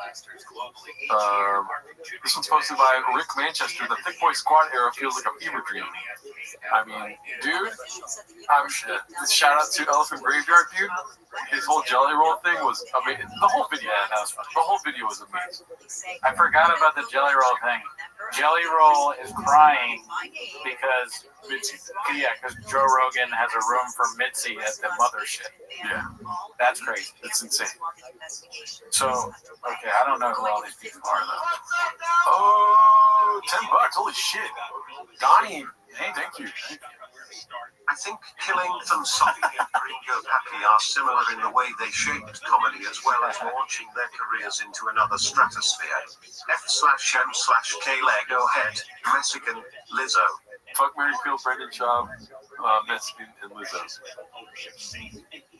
This one's posted by Rick Manchester. The Thick Boy Squad era feels like a fever dream. I mean, dude, shout out to Elephant Graveyard, dude. His whole jelly roll thing was amazing. The whole video, the whole video was amazing. I forgot about the jelly roll thing. Jelly Roll is crying because Joe Rogan has a room for Mitzi at the mothership. Yeah, that's crazy. It's insane. So, okay, I don't know who all these people are though. Oh, $10. Holy shit, Donnie. Hey, thank you. I think Killings and Sophie and Gringo Pappy are similar in the way they shaped comedy as well as launching their careers into another stratosphere. F/M/K Lego Head, Mexican, Lizzo. Fuck Mary Kill, Brendan Schaub, Mexican, and Lizzo.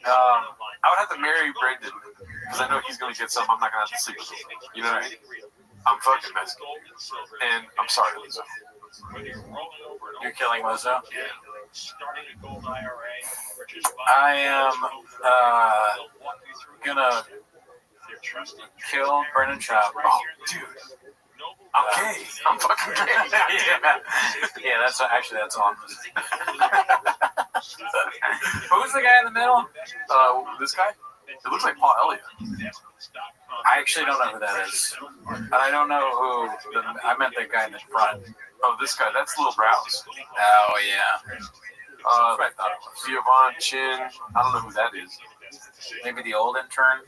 I would have to marry Brendan because I know he's going to get some. I'm not going to have to sleep with him. You know what I mean? I'm fucking Mexican. And I'm sorry, Lizzo. You're killing Lizzo? Yeah. I am gonna Kill, burn, and chop. Oh, dude. Okay, I'm fucking gay. Yeah, that's on. Who's the guy in the middle? This guy? It looks like Paul Elliott. I actually don't know who that is. I don't know who. I meant the guy in the front. Oh, this guy. That's Lil Browse. Oh, yeah. That's what I thought it was. Giovanni Chin. I don't know who that is. Maybe the old intern?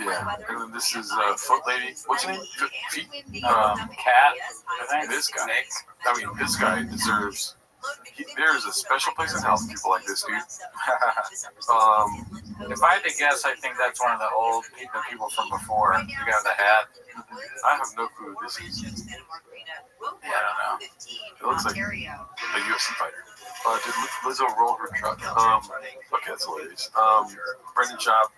Yeah. And then this is Foot Lady. What's her name? Feet? Cat. I think. This guy. I mean, this guy deserves. There's a special place in hell for people like this, dude. If I had to guess, I think that's one of the old people from before. The guy with the hat. I have no clue who this is. Yeah, I don't know. It looks like a UFC fighter. Did Lizzo roll her truck? Okay, that's hilarious. Brendan Schaub.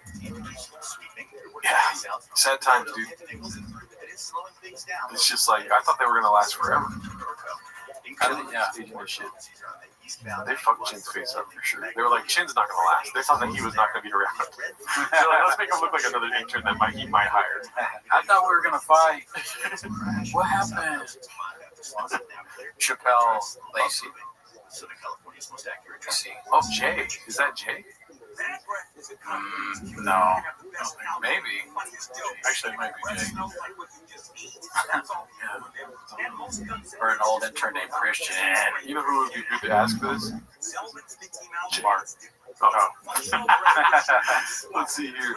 Yeah, sad times, dude. It's just like, I thought they were going to last forever. Yeah. Staging this shit. They fucked Chin's face up for sure. They were like, Chin's not going to last. They thought that he was not going to be around. They're like, let's make him look like another intern that he might hire. I thought we were going to fight. What happened? Chappelle Lacey. Oh, Jay. Is that Jay? No. Maybe. Actually, it might be Jay. Or an old intern named Christian. You know who would be good to ask for this? Mark. Oh. Let's see here.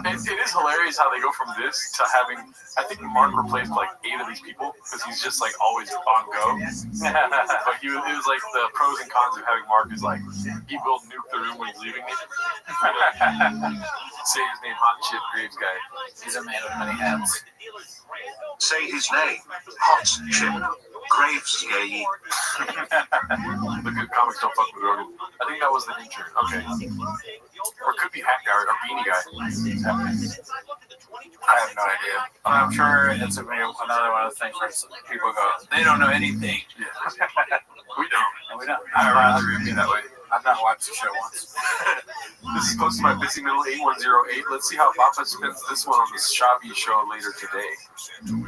It is hilarious how they go from this to having. I think Mark replaced like 8 of these people because he's just like always on go. But it was like the pros and cons of having Mark is like he will nuke the room when he's leaving me. Say his name, Hot Chip Graves guy. He's a man with many hats. Say his name, Hot Chip Graves guy. The good comics don't fuck with Rogan. I think that was the intern. Okay. Or it could be Hat Guy or Beanie Guy. I have no idea. I'm sure it's another one of the things where people go, they don't know anything. Yeah. We don't. And we don't. I'd rather be that way. I've not watched the show once. This is posted by Busy Middle 8108. Let's see how Papa spends this one on the Shabby show later today. And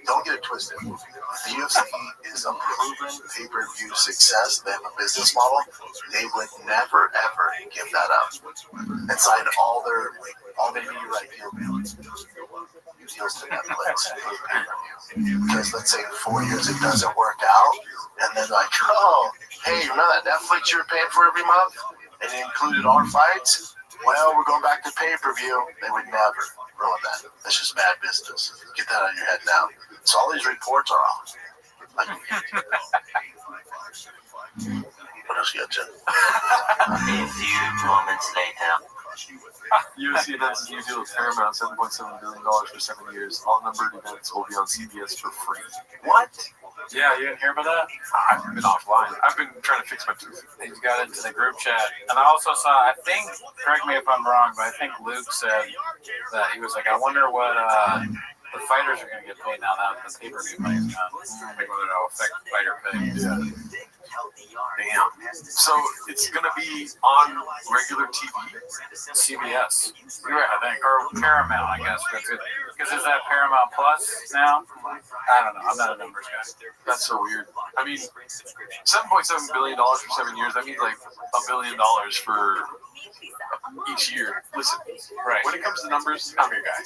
don't get it twisted. The UFC is a proven pay-per-view success. They have a business model. They would never ever give that up. And sign all their media right deals to Netflix for pay-per-view. Because let's say in 4 years it doesn't work out, and then like, oh, hey, remember that Netflix you were paying for every month, and it included our fights? Well, we're going back to pay-per-view. They would never ruin that. That's just bad business. Get that out of your head now. So all these reports are off. What else you got, Jen? A few moments later. UFC announces new deal with Paramount, $7.7 billion for 7 years. All numbered events will be on CBS for free. What? Yeah, you didn't hear about that? I've been offline. I've been trying to fix my tooth. He got into the group chat. And I also saw, I think, correct me if I'm wrong, but I think Luke said that he was like, I wonder what the fighters are going to get paid now that the pay-per-view money is gone. Like whether it'll affect fighter pay. Yeah. Damn. So it's going to be on regular TV? CBS. I think. Or Paramount, I guess. Because is that Paramount Plus now? I don't know. I'm not a numbers guy. That's so weird. I mean, $7.7 billion for 7 years, that means like $1 billion for each year. Listen, right. When it comes to numbers, I'm your guy.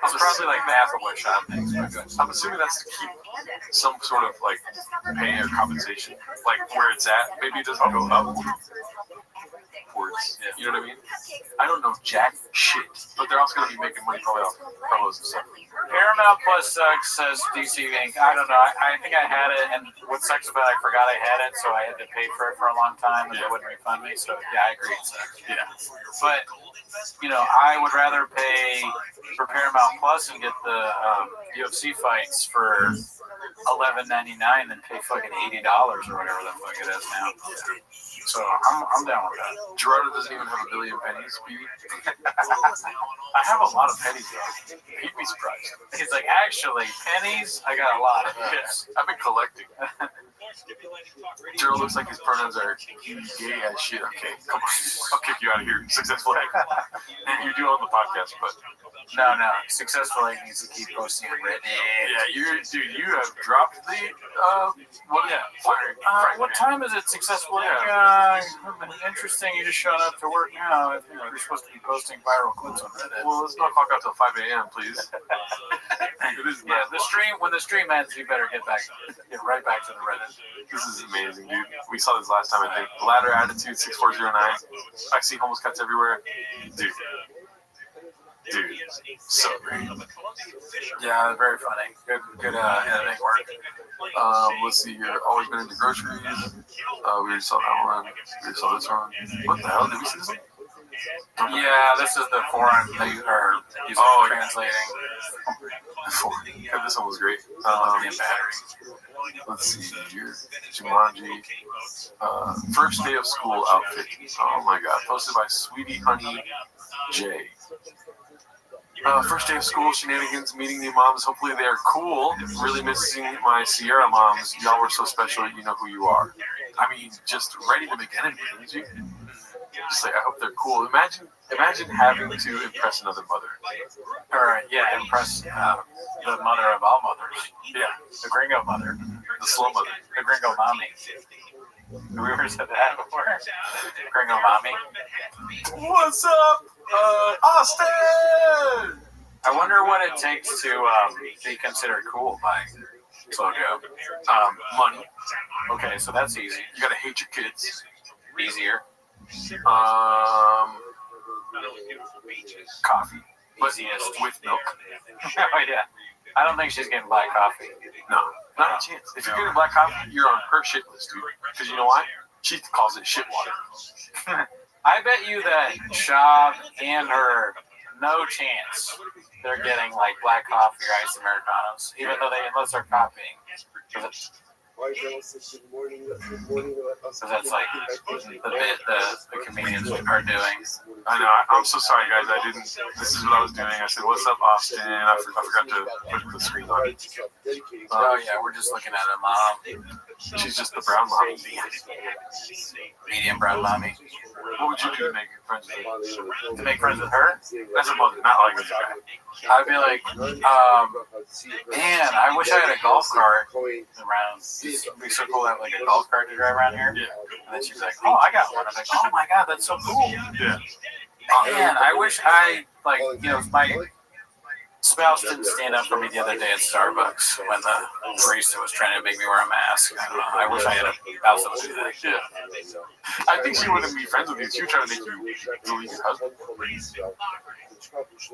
It's probably like half of what Sean thinks. I'm assuming that's to keep some sort of like pay or compensation, like where it's at. Maybe it doesn't go up. You know what I mean? I don't know jack shit, but they're also going to be making money probably off promos and stuff. Paramount Plus sucks, says DC Inc. I don't know. I think I had it, and what sucks about it, I forgot I had it, so I had to pay for it for a long time, and they wouldn't refund me. So yeah, I agree. It sucks. Yeah, but you know, I would rather pay for Paramount Plus and get the UFC fights for $11.99 than pay fucking $80 or whatever the fuck it is now. So I'm down with that. Gerardo doesn't even have a billion pennies, baby. I have a lot of pennies, though. He'd be surprised. He's like, actually, pennies? I got a lot of those. Yes, I've been collecting. Gerald looks like his pronouns are he, gay as shit. Okay, come on. I'll kick you out of here. Successful egg. You do on the podcast, but No. Successful egg needs to keep posting on Reddit. Yeah, you have dropped the What time is it? Successful egg. Interesting. You just showed up to work now. You're supposed to be posting viral clips on Reddit. Well, let's not clock out till 5 a.m., please. It is the stream. When the stream ends, you better get right back to the Reddit. This is amazing, dude. We saw this last time, I think. Ladder Attitude 6409. I see homeless cats everywhere. Dude, so great. Yeah, very funny. Good editing work. Let's see here. Always been into groceries. We already saw that one. We already saw this one. What the hell? Did we see this one? Yeah, this is the foreign they are translating. Yeah, this one was great. Let's see here. Jumanji. First day of school outfit. Oh my god. Posted by Sweetie Honey J. First day of school shenanigans, meeting new moms. Hopefully they are cool. Really missing my Sierra moms. Y'all were so special. You know who you are. I mean, just ready to make enemies, didn't you? Just like, I hope they're cool. Imagine having to impress another mother. Or impress the mother of all mothers. Yeah, the gringo mother, the slow mother, the gringo mommy. Have we ever said that before? Gringo mommy. What's up, Austin? I wonder what it takes to be considered cool by Slojo. Money. Okay, so that's easy. You gotta hate your kids. Easier. Coffee. Easiest. With milk. Oh, yeah. I don't think she's getting black coffee. No, not a chance. If you're getting black coffee, you're on her shit list, dude. Because you know why? She calls it shit water. I bet you that Shab and her, no chance they're getting like black coffee or iced Americanos, even though unless they're copying. Because that's like the bit the comedians are doing. I know. I'm so sorry, guys. This is what I was doing. I said, "What's up, Austin?" I forgot to put the screen on. Oh yeah, we're just looking at a mom. She's just the brown mommy. Medium brown mommy. What would you do to make friends with her? To make friends with her? As a mother, not like a guy. I'd be like, man, I wish I had a golf cart around. It'd be so cool to have like a golf cart to drive around here. Yeah. And then she's like, oh, I got one. I'm like, oh my god, that's so cool. Yeah. Man, I wish I my spouse didn't stand up for me the other day at Starbucks when the barista was trying to make me wear a mask. I don't know. I wish I had a spouse that would do that. Yeah. I think she wouldn't be friends with you. She would try to make you delete your husband.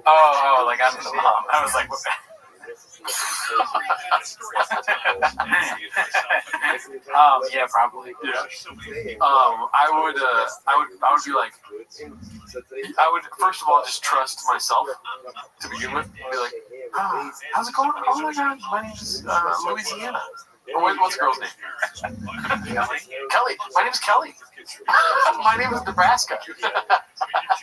Oh, like I'm the mom. I was like, what the yeah, probably. Yeah. I would be like, I would first of all just trust myself to begin with. Be like, how's it going? Oh my god, my name's Louisiana. What's the girl's name? Kelly. My name's Kelly. My name is Nebraska.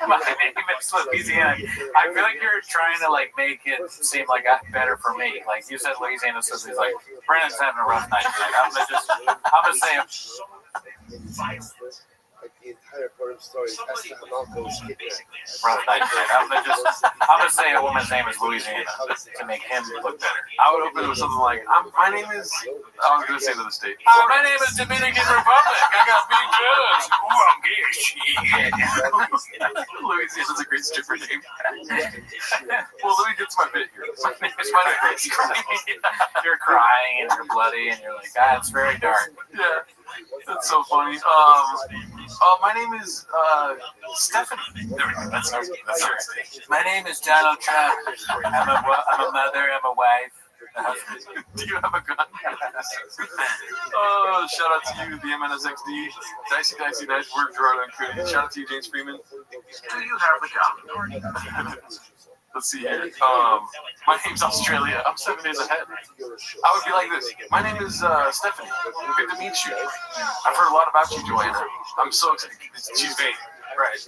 My name is Louisiana. I feel like you're trying to like make it seem like better for me. Like you said, Louisiana, so he's like, Brandon's having a rough night. Like, I'm gonna say rough night. I'm gonna say a woman's name is Louisiana to make him look better. I would open it with something like, my name is. I was gonna say another state. My name is Dominican Republic. I got big guns. Ooh, I'm gay as shit. Louisiana's a great stripper name. Well, let me get to my bit here. My name is You're crying and you're bloody and you're like, it's very dark. Yeah, that's so funny. My name is Stephanie. There we go. That's right. My name is Donald Trump. I'm a mother. I'm a wife. Do you have a gun? Shout out to you, the MNSXD. Dicey, nice work, Gerard Uncoded. Shout out to you, James Freeman. Do you have a gun? Let's see here. My name's Australia. I'm 7 days ahead. I would be like this. My name is Stephanie. Good to meet you. I've heard a lot about you, Joanna. I'm so excited. She's vague. Right.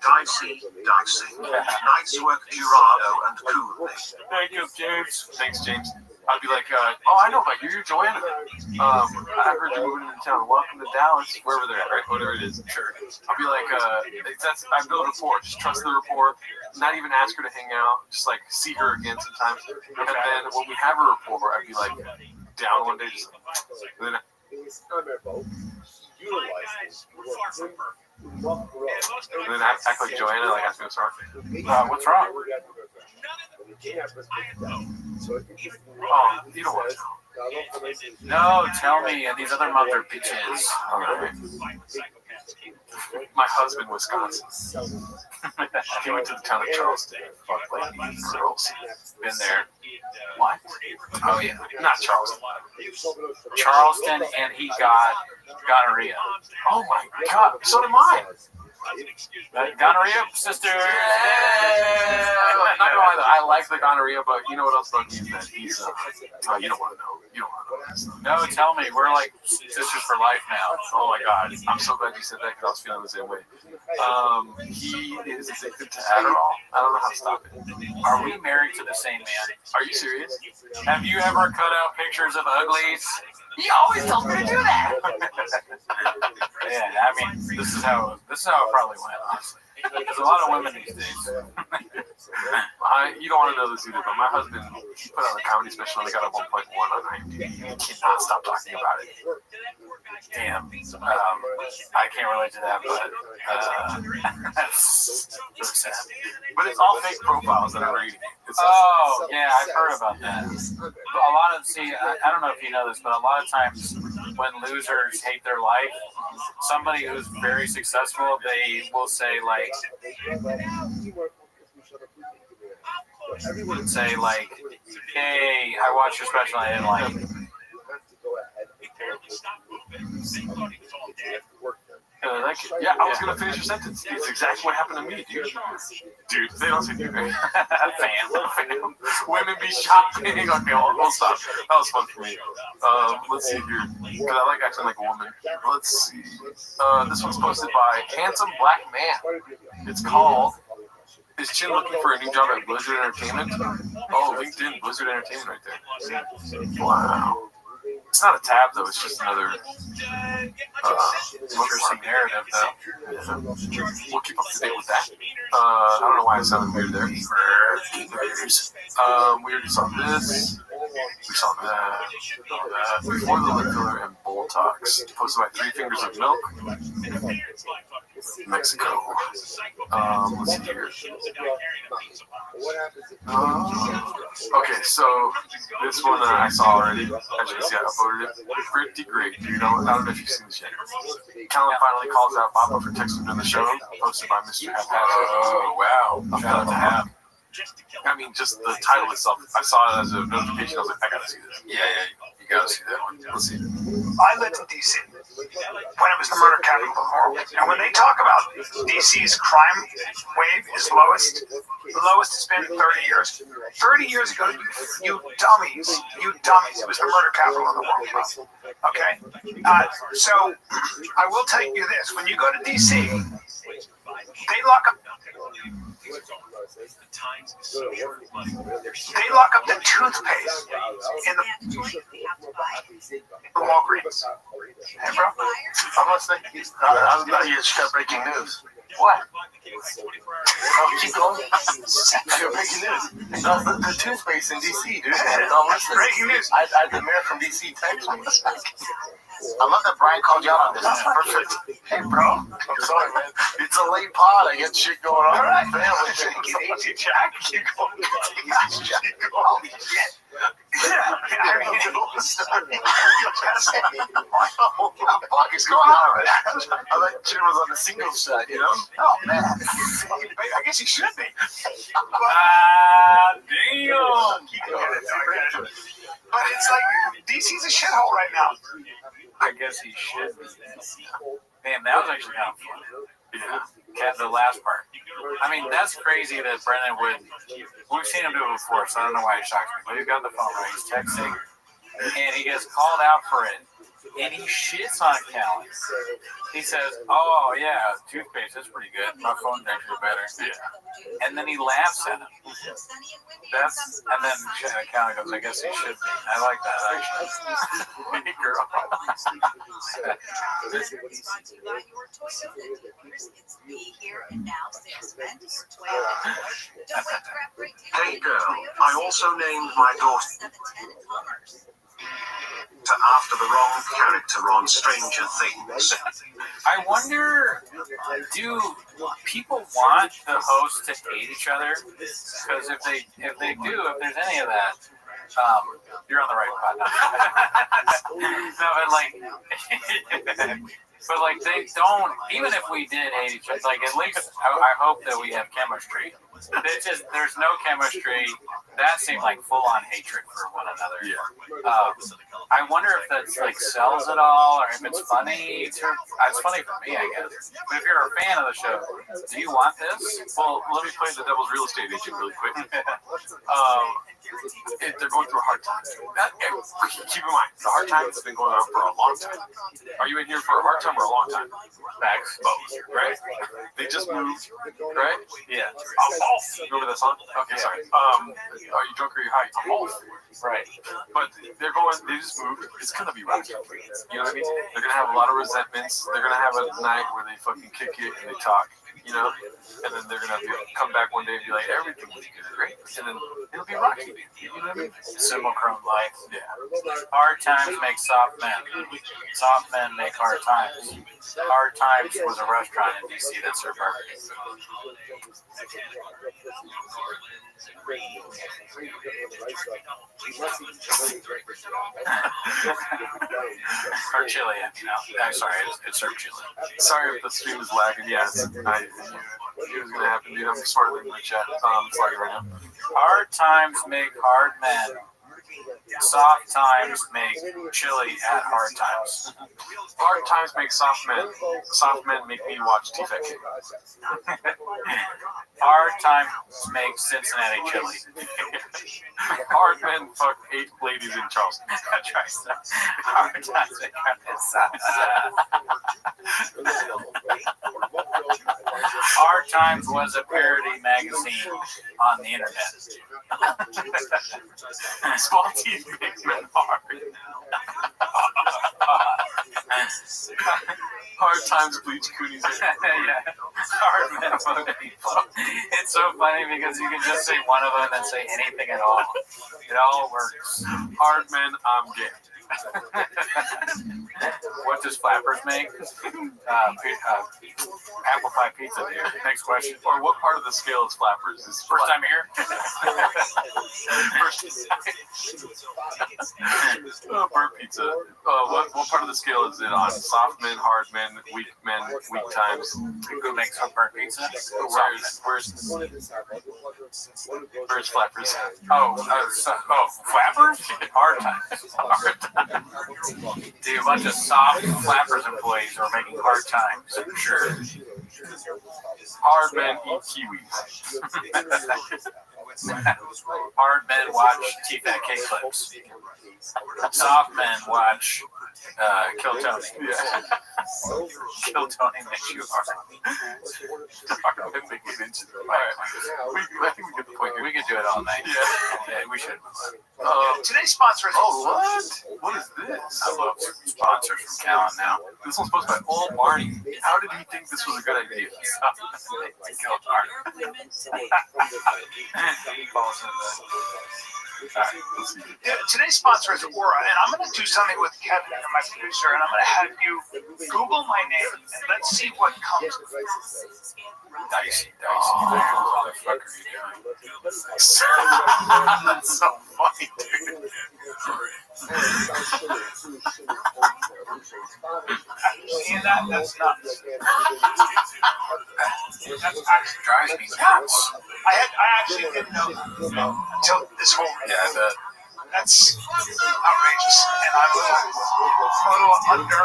Dicey. Nice work, Gerardo and Cooley. Thank you, James. Thanks, James. I'd be like, oh, I know about you. You're Joanna. I heard you're moving into town. Welcome to Dallas, wherever they're at, right? Whatever it is. Sure. I'll be like, I build rapport. Just trust the rapport. Not even ask her to hang out. Just like see her again sometimes. And then when we have a rapport, I'd be like, down one day, just like, and then act like Joanna, like ask me what's wrong. What's wrong? Oh, you don't want to know. No, tell me. These other mother bitches. All right. My husband, Wisconsin. He went to the town of Charleston. Fuck like these girls. Been there. What? Oh yeah. Not Charleston. Charleston, and he got gonorrhea. Oh my god. So did mine. Gonorrhea, sister. Not gonna lie, though, I like the gonorrhea, but you know what else, Doug? He's that he's you don't want to know. You don't want to know that stuff. No, tell me. We're like sisters for life now. Oh my god, I'm so glad you said that because I was feeling the same way. He is addicted to Adderall. I don't know how to stop it. Are we married to the same man? Are you serious? Have you ever cut out pictures of uglies? He always tells me to do that. Yeah, I mean, this is how it probably went, honestly. There's a lot of women these days. You don't want to know this either, but my husband put out a comedy special and they got a 1.1 on IMDb. He cannot stop talking about it. Damn. I can't relate to that, but that's sad. But it's all fake profiles that I'm reading. Oh, yeah, I've heard about that. But a lot of, I don't know if you know this, but a lot of times when losers hate their life, somebody who's very successful, they will say like, hey, I watched your special and I didn't like it. Yeah, I was gonna finish your sentence. It's exactly what happened to me, dude. Dude, they don't say dude. Fam. Women be shopping. Okay, we'll stop. That was fun for me. Let's see here. Because I like acting like a woman. Let's see. This one's posted by Handsome Black Man. It's called Is Chin Looking for a New Job at Blizzard Entertainment? Oh, LinkedIn, Blizzard Entertainment right there. Wow. It's not a tab though, it's just another interesting narrative though. Yeah. We'll keep up to date with that. I don't know why I sounded weird there. We already saw this. We saw that. Before the lip filler and Botox. Posted by 3 Fingers of Milk. Mexico. Let's see here. Okay, so this one I saw already. As you can see, I uploaded it. Pretty great, dude. I don't know if you've seen this yet. Callum finally calls out Papa for texting during the show. Posted by Mr. Haphazard. Oh, wow. Shout out to Hap. I mean, just the title itself. I saw it as a notification. I was like, I gotta see this. Yeah, you gotta see that one. Let's see it. I lived in D.C. when it was the murder capital of the world. And when they talk about D.C.'s crime wave is the lowest it's been in 30 years. 30 years ago, you dummies, it was the murder capital of the world. Okay? So, I will tell you this. When you go to D.C., they lock up the toothpaste in the Walgreens. Hey, bro. I'm listening. You just got breaking news. What? Keep going. Breaking news. The toothpaste in D.C., dude. Don't listen. Breaking news. The mayor from D.C. texted me. I love that Brian called you out on this. That's perfect. Hey, bro. I'm sorry, man. It's a late pod. I get shit going on. All right. Family. Take it easy, Jack. Keep going. Holy shit. Yeah. I mean, what the fuck is going on right now? I thought Jim was on the singles shot, you know? Oh, man. I guess he should be. Damn. But it's like, DC's a shithole right now. I guess he should be. Damn, that was actually kind of fun. Yeah. The last part. I mean, that's crazy that Brennan would. We've seen him do it before, so I don't know why it shocks me. But he's got the phone right. He's texting, and he gets called out for it. and he shits on Callan. He says, "Oh yeah, toothpaste is pretty good. My phone's actually better." Yeah. And then he laughs at him. And then Callan goes, "I guess he should be." I like that actually. Hey, girl. Hey girl, I also named my daughter after the wrong character on Stranger Things. I wonder, do people want the hosts to hate each other? Because if they do, if there's any of that, you're on the right path. No, but like they don't. Even if we did hate each other, like at least I hope that we have chemistry. It's just there's no chemistry. That seemed like full-on hatred for one another. Yeah. I wonder if that's like sells it all, or if it's funny. It's funny for me, I guess. But if you're a fan of the show, do you want this? Well, let me play the devil's real estate agent really quick. They're going through a hard time. Keep in mind, the hard times have been going on for a long time. Are you in here for a hard time or a long time? Facts. Both, right? They just moved, right? Yeah. Remember that song? Okay, sorry. Are you drunk or are you high? Right. But they just moved. It's gonna be rough. You know what I mean? They're gonna have a lot of resentments. They're gonna have a night where they fucking kick it and they talk, you know? And then they're gonna come back one day and be like, everything was good, right? And then it'll be rocky. You know what I mean? Simulacrum life. Yeah. Hard times make soft men. Soft men make hard times. Hard Times was a restaurant in DC that served barbecue. Or chili, I'm sorry, it's served chili. Sorry if the stream is lagging. Yes, it was gonna happen, dude. I'm smarter than the chat. It's lagging right now. Hard times make hard men. Soft times make chili at hard times. Hard times make soft men. Soft men make me watch TFK. Hard times make Cincinnati chili. Hard men fuck 8 ladies in Charleston. Hard times make Hard Times was a parody magazine on the internet. Small teeth make men hard. Hard times bleach Cooney's hair. Yeah. Hard men fuck people. It's so funny because you can just say one of them and say anything at all. It all works. Hard men, I'm gay. What does Flappers make? Apple pie pizza, dude. Next question. Or what part of the scale is Flappers? Is First time here? Burnt pizza. What part of the scale is it on? Soft men, hard men, weak times. Who makes some burnt pizza? Where's Flappers? Flappers? Hard times. Hard times. Dude, a bunch of soft Flappers employees are making hard times. Sure. Hard men eat kiwis. Hard men watch TFK clips. Soft men watch Kill Tony. Yeah. Kill Tony makes you hard. I think we get the point here. We could do it all night. Yeah, we should. Today's sponsor is... What is this? I love sponsors from Callan now. This one's sponsored by Old Barney. How did he think this was a good idea? Today's sponsor is Aura, and I'm going to do something with Kevin, my producer, and I'm going to have you Google my name, and let's see what comes. Dicey. What the fuck are you doing? That's so funny, dude. See that? That's nuts. That drives me nuts. I actually didn't know until this whole. Yeah, I bet. That's outrageous, and I'm a little under.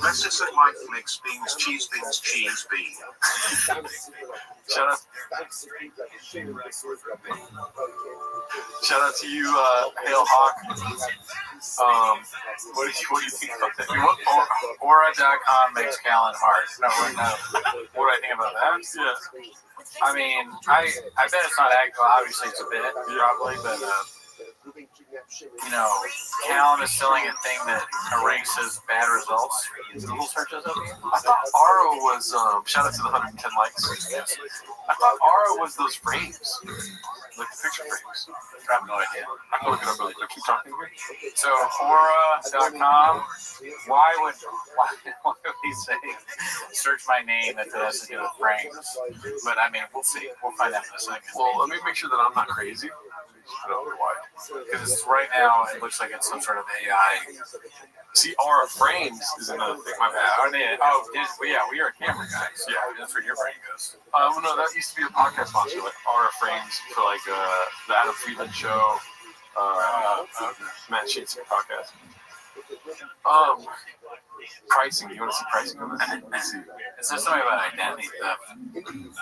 Mrs. and Mike makes beans, cheese bean. Shout out to you, Hail Hawk. What do you think about that? Aura.com makes Callan hard. No. What do I think about that? Yeah. I mean, I bet it's not actual. Obviously, it's a bit, probably, but Callan is selling a thing that erases bad results. Google searches of you. I thought Aura was shout out to the 110 likes. I thought Aura was those frames, like the picture frames. I have no idea. I can look it up really quick. Keep talking. So Aura.com. Why would he say search my name if it has to do with frames? But I mean, we'll see. We'll find out in a second. Well, let me make sure that I'm not crazy. I don't know why. Because right now it looks like it's some sort of AI. See, Aura frames is another thing. My bad. We are camera guys. Yeah, that's where your brain goes. No, that used to be a podcast sponsor, like Aura frames for like the Adam Friedland show, Matt Sheets podcast. Pricing. You want to see pricing on this? Let's see. Is there something about identity theft?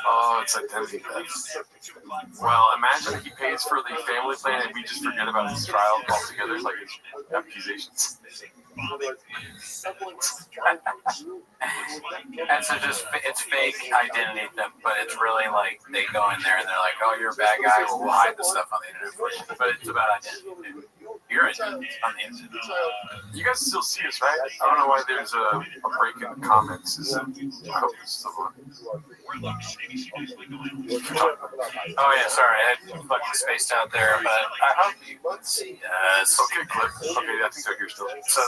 Oh, it's identity theft. Well, imagine if he pays for the family plan and we just forget about his trial altogether, like his accusations. And so it's fake identity theft, but it's really like they go in there and they're like, oh, you're a bad guy, well, we'll hide the stuff on the internet for you. But it's about identity. You're on the internet. You guys still see us, right? I don't know why there's a break in the comments. I hope this is someone. Oh yeah, sorry, I had fucking spaced out there, but I hope you would see us. Okay, click. Okay, I think they're here still. So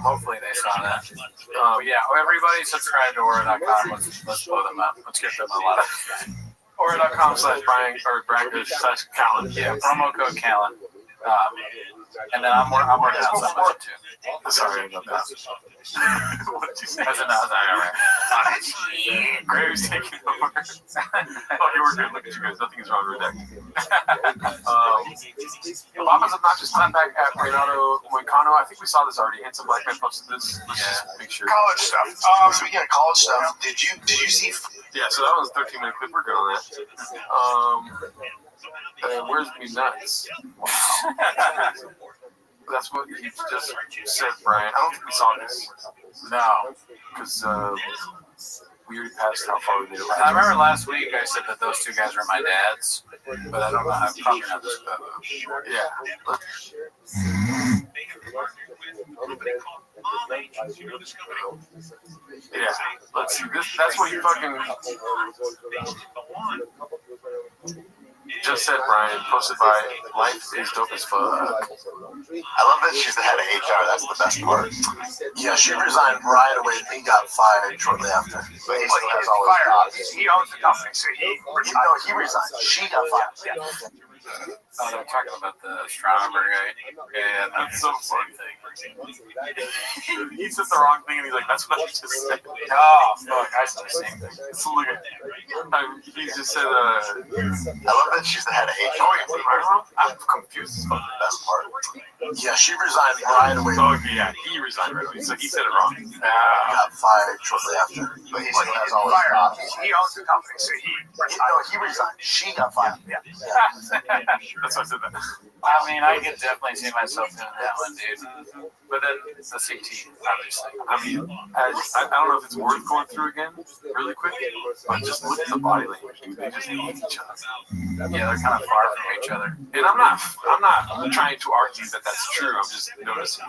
hopefully they saw that. Everybody subscribe to Aura.com. Let's blow them up. Let's get them a lot of Aura.com/Brian/Callan. Yeah, promo code Callan. And then I'm working on something with it too. Sorry about that. What did you say? Graves taking over. Oh, you were good. Look at you guys. Nothing is wrong with that. Obama's obnoxious clapback at Renato Moicano. I think we saw this already. Handsome Black Man posted this. Let's just make sure. College stuff. Speaking of college stuff, did you see? Yeah, so that was a 13-minute clip. We're good on that. Where's Me Nuts? That's what he just said, Brian. I don't think we saw this. No. Because we already passed how far we made it. I remember last week I said that those two guys were my dads, but I don't know. I'm probably not this bad. Yeah. Yeah. Let's see. That's what he fucking just said, Brian. Posted by Life is Dope as Fuck. I love that she's the head of HR. That's the best part. Yeah, she resigned right away. He got fired shortly after. But he still has all his jobs. He owns the company, so he resigned. She got fired. Yeah. Oh, they're talking about the astronomer guy. Yeah, that's so funny. He said the wrong thing and he's like, that's what I just said. Oh, fuck, I said the same thing. So look at he just said, I love that she's the head of HR. I'm confused about the best part. Yeah, she resigned right away. Oh, yeah, he resigned right away. So he said it wrong. He got fired shortly after. But he still has all his jobs. He owns the company, so he resigned. She got fired. Yeah. That's why I said that. I mean, I could definitely see myself doing that one, dude. But then the CT, obviously. I mean, I don't know if it's worth going through again really quick, but just look at the body language, dude. They just hate each other. Yeah, they're kind of far from each other. And I'm not trying to argue that that's true. I'm just noticing.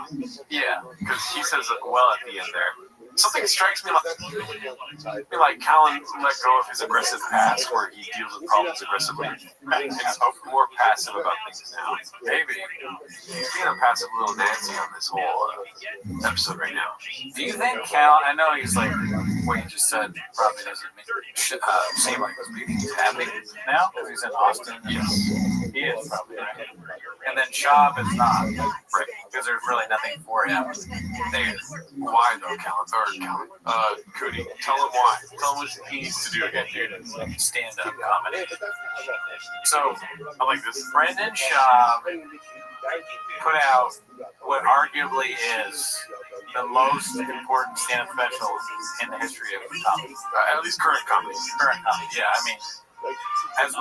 Yeah, because he says it well at the end there. Something strikes me like Callan let go of his aggressive past where he deals with problems aggressively and is more passive about things now. Maybe. He's being a passive little Nancy on this whole episode right now. Do you think Callan, I know he's like, what you just said probably doesn't seem like he's happy now because he's in Austin. Yes. He is probably, right? And then Schaub is not, right? Because there's really nothing for him there. Why though, Callan? Cody, tell him why. Tell him what he needs to do again, dude. Stand-up comedy. So, I like this. Brendan Schaub put out what arguably is the most important stand-up special in the history of comedy. At least current comedy. Current comedy, yeah. I mean, as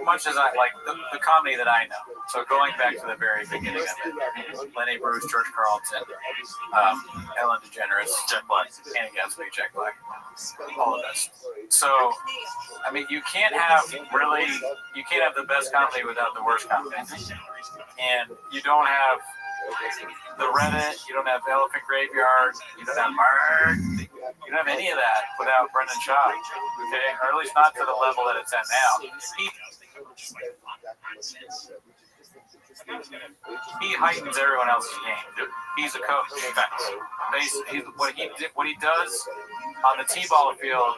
much as I like the comedy that I know. So going back to the very beginning of it, Lenny Bruce, George Carlton, Ellen DeGeneres, Jack Black, Annie Gatsby, Jack Black, all of this. So, I mean, you can't have the best comedy without the worst comedy. And you don't have the Reddit, you don't have Elephant Graveyard, you don't have Mark, you don't have any of that without Brendan Schaub, okay? Or at least not to the level that it's at now. He heightens everyone else's game. He's a coach. What he does on the T-ball field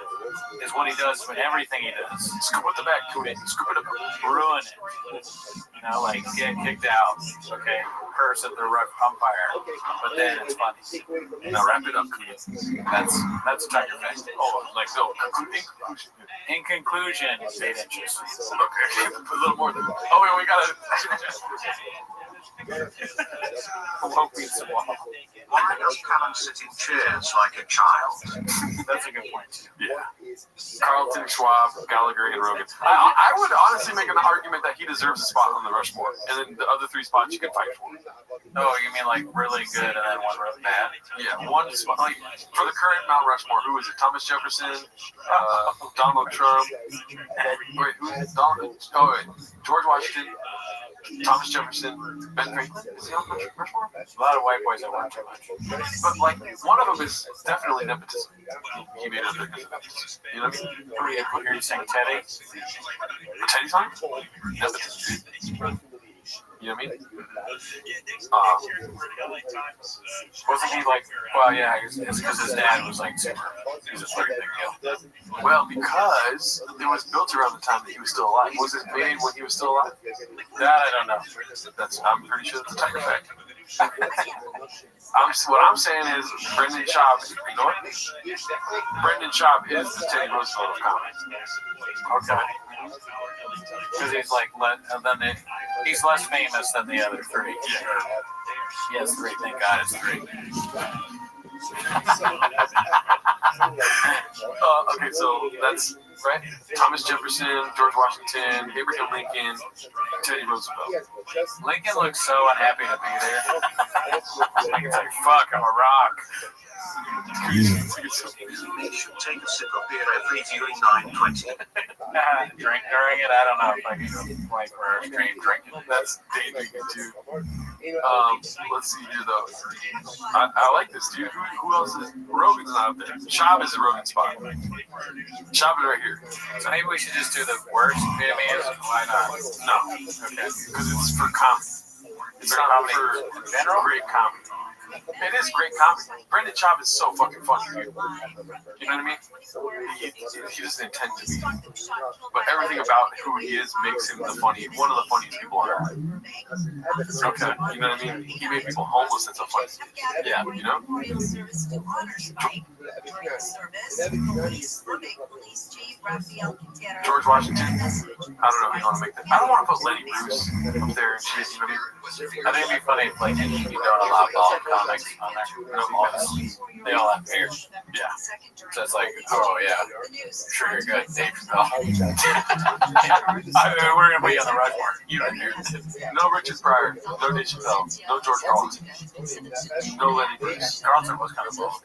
is what he does with everything he does. Scoop with the back, scoop it up, ruin it. You know, like get kicked out. Okay, curse at the ref umpire, but then it's funny. Now wrap it up, Kuda. That's Tucker Fest. Oh, like so. In conclusion, 8 inches. Okay, a little more than. Oh wait, we gotta. Why does Callum sit in chairs like a child? That's a good point. Yeah. Carlton, Schwab, Gallagher, and Rogan. I would honestly make an argument that he deserves a spot on the Rushmore, and then the other 3 spots you can fight for. Oh, you mean like really good and then one really bad? Yeah, one spot. Like for the current Mount Rushmore, who is it? Thomas Jefferson, Donald Trump. Wait, who's Donald? Oh, wait, George Washington. Thomas Jefferson, Ben Franklin. Is he on Rushmore? A lot of white boys that watch too much. But like one of them is definitely nepotism. He made it because of nepotism. You know what I mean? Are you saying Teddy? Teddy's on? Nepotism. You know what I mean? Wasn't he like? Well, yeah, it's because his dad was like super. He was a pretty big deal. Well, because it was built around the time that he was still alive. Was it made when he was still alive? That I don't know. I'm pretty sure that's a Tucker fact. What I'm saying is Brendan Schaub. You know what? Brendan Schaub is the Teddy Roosevelt of comedy. Okay. Because he's like, he's less famous than the other 3. Yeah. He has 3. Thank God it's 3. Okay, so that's right. Thomas Jefferson, George Washington, Abraham Lincoln, Teddy Roosevelt. Lincoln looks so unhappy to be there. Lincoln's like, fuck, I'm a rock. You should take a sip of beer every viewing 9:20. Drink during it? I don't know if I can go like for a stream drinking. That's dating too. Let's see here though. I like this dude. Who else is? Rogan's not up there. Schaub is a Rogan spot. Schaub is right here. So maybe we should just do the worst Vietnamese. Why not? No. Okay. Because it's for comedy. It's not comedy for general. Great comedy. It is great comedy. Brendan Schaub is so fucking funny, dude. You know what I mean? He doesn't intend to be. But everything about who he is makes him one of the funniest people on earth. Okay. You know what I mean? He made people homeless and so funny. Yeah, you know? George Washington. I don't know if you want to make that. I don't want to put Lenny Bruce up there and shit, you know what I mean? I think it'd be funny if like you don't allow ball comics on there. No, they all have hair. Yeah. So it's like, oh yeah, sure you're good, Dave Chappelle. We're gonna put you on the Rushmore. You right here. No Richard Pryor, no Dave Chappelle, no George Carlton, no Lenny Bruce. Carlton was kind of bold.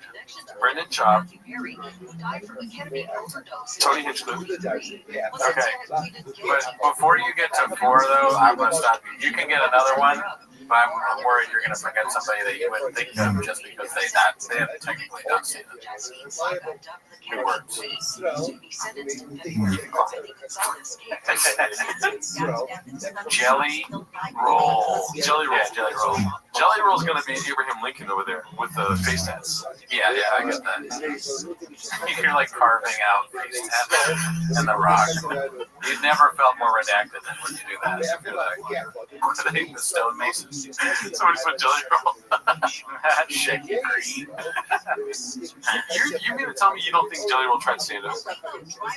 Brendan Schaub, Tony Hinchcliffe. Okay, but before you get to 4 though, I'm gonna stop you. You can get another one. But I'm worried you're going to forget somebody that you wouldn't think of just because they haven't technically not seen it. It works. Jelly roll. Jelly roll. Yeah, jelly roll. Jelly roll is going to be Abraham Lincoln over there with the face tats. Yeah, I get that. You're like carving out face tats and the rock. You've never felt more redacted than when you do that. You're like, what are they, the stonemasons? Somebody put jelly roll. Shaky green. You mean to tell me you don't think Jelly Roll tried to stand up?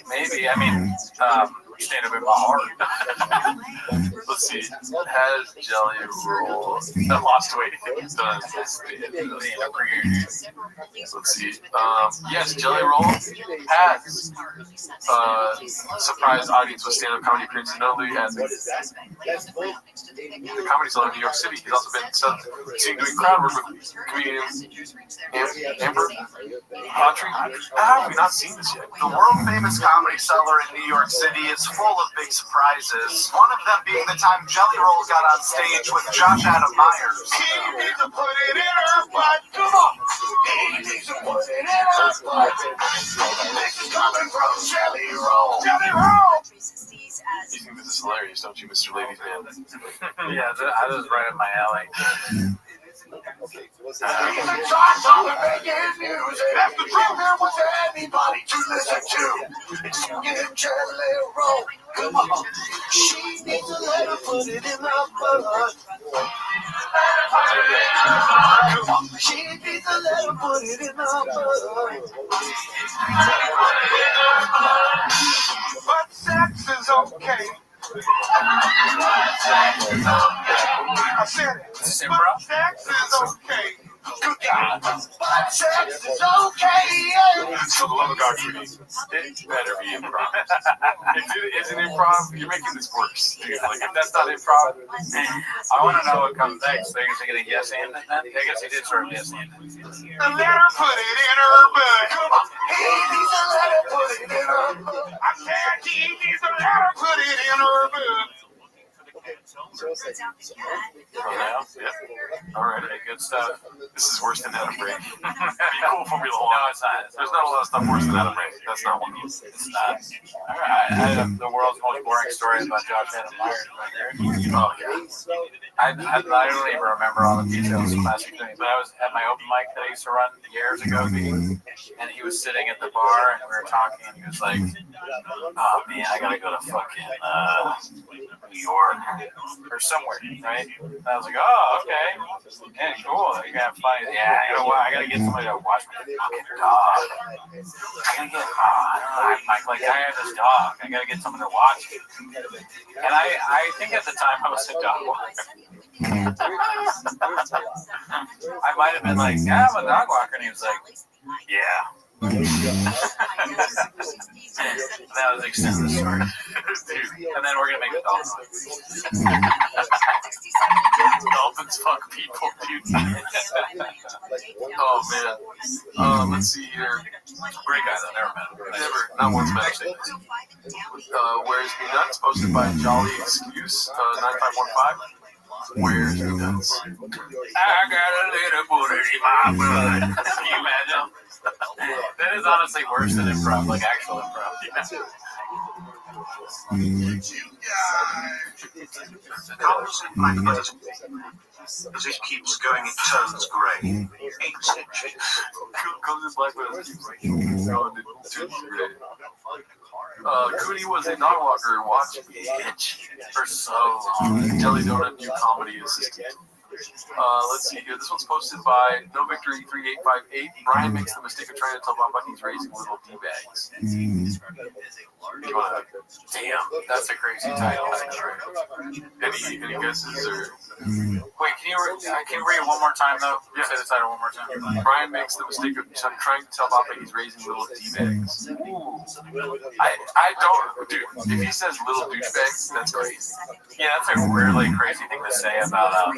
Maybe. I mean, stand up in my heart. Let's see. Has Jelly Roll lost weight? It does. Let's see. Yes, Jelly Roll has surprised audience with stand-up comedy appearances. Notably at the Comedy Zone in New York City. He's also been seen doing crowd work with comedians Amber Autry. How have we not seen this yet? The world-famous Comedy Cellar in New York City is full of big surprises. One of them being the time Jelly Roll got on stage with Josh Adam Myers. He needs to put it in her butt. Come on. He needs to put it in her butt. This is coming from Jelly Roll. Jelly Roll. You think this is hilarious, don't you, Mr. Ladies Man? Yeah, that was right up my alley. He's in charge of making news. That's the truth. There wasn't anybody to listen to. It's getting Jelly Roll. Come on. She needs to let her put it in her butt. Come on. She needs to let her put it in her butt. But sex is okay. I said it. But sex is okay. Good God. But sex is okay. So the love of God for me, it better be improv. If it isn't improv, you're making this worse. Dude. Like, if that's not improv, I want to know what comes next. They're going to get a yes and then? I guess he did sort of yes and. Let her put it in her butt. Come on. He needs to let her put it in her butt. I said he needs to let her put it in her butt. Oh, yeah? Yep. All right. Good stuff. This is worse than Adam Break. Be cool Formula One. No, it's not. There's not a lot of stuff worse than Adam Break. That's not one of them. It's not. All right. I have the world's most boring story about Josh Adam Myers right there. Oh, yeah. I don't even remember all the details of last week, but I was at my open mic that I used to run years ago, and he was sitting at the bar, and we were talking, and he was like, oh, man, I got to go to fucking New York or somewhere, right? And I was like, oh, okay. Yeah, cool. You got to find, yeah, you know what? I got to get somebody to watch my fucking dog. I got to get, like, I have this dog. I got to get someone to watch it. And I think at the time I was a dog walker. I might have been like, yeah, I'm a dog walker. And he was like, yeah. That was the extent of the story. And then we're going to make a dolphin. Dolphins fuck people, dude. Oh, man. Let's see here. Great guy, though. Never met him. Never. Not once met him. Where's Me Nuts? Posted by Jolly Excuse 9515. Where's Me Nuts? I got a little booty in my blood. Can you imagine? That is honestly worse than improv, like actual improv. Yeah. As it keeps going, it turns grey. 8 inches. Comes in black, but it's Cooney was a dog walker watching bitch for so long. Jelly Donut, new comedy assistant. Let's see here. This one's posted by No Victory 3858. Brian makes the mistake of trying to tell Papa he's raising little D-bags. Damn, that's a crazy title. Any guesses or? Wait, can you read it one more time though? Yeah. Say the title one more time. Brian makes the mistake of trying to tell Papa he's raising little D-bags. I don't, dude. If he says little douchebags, that's crazy. Yeah, that's a really crazy thing to say about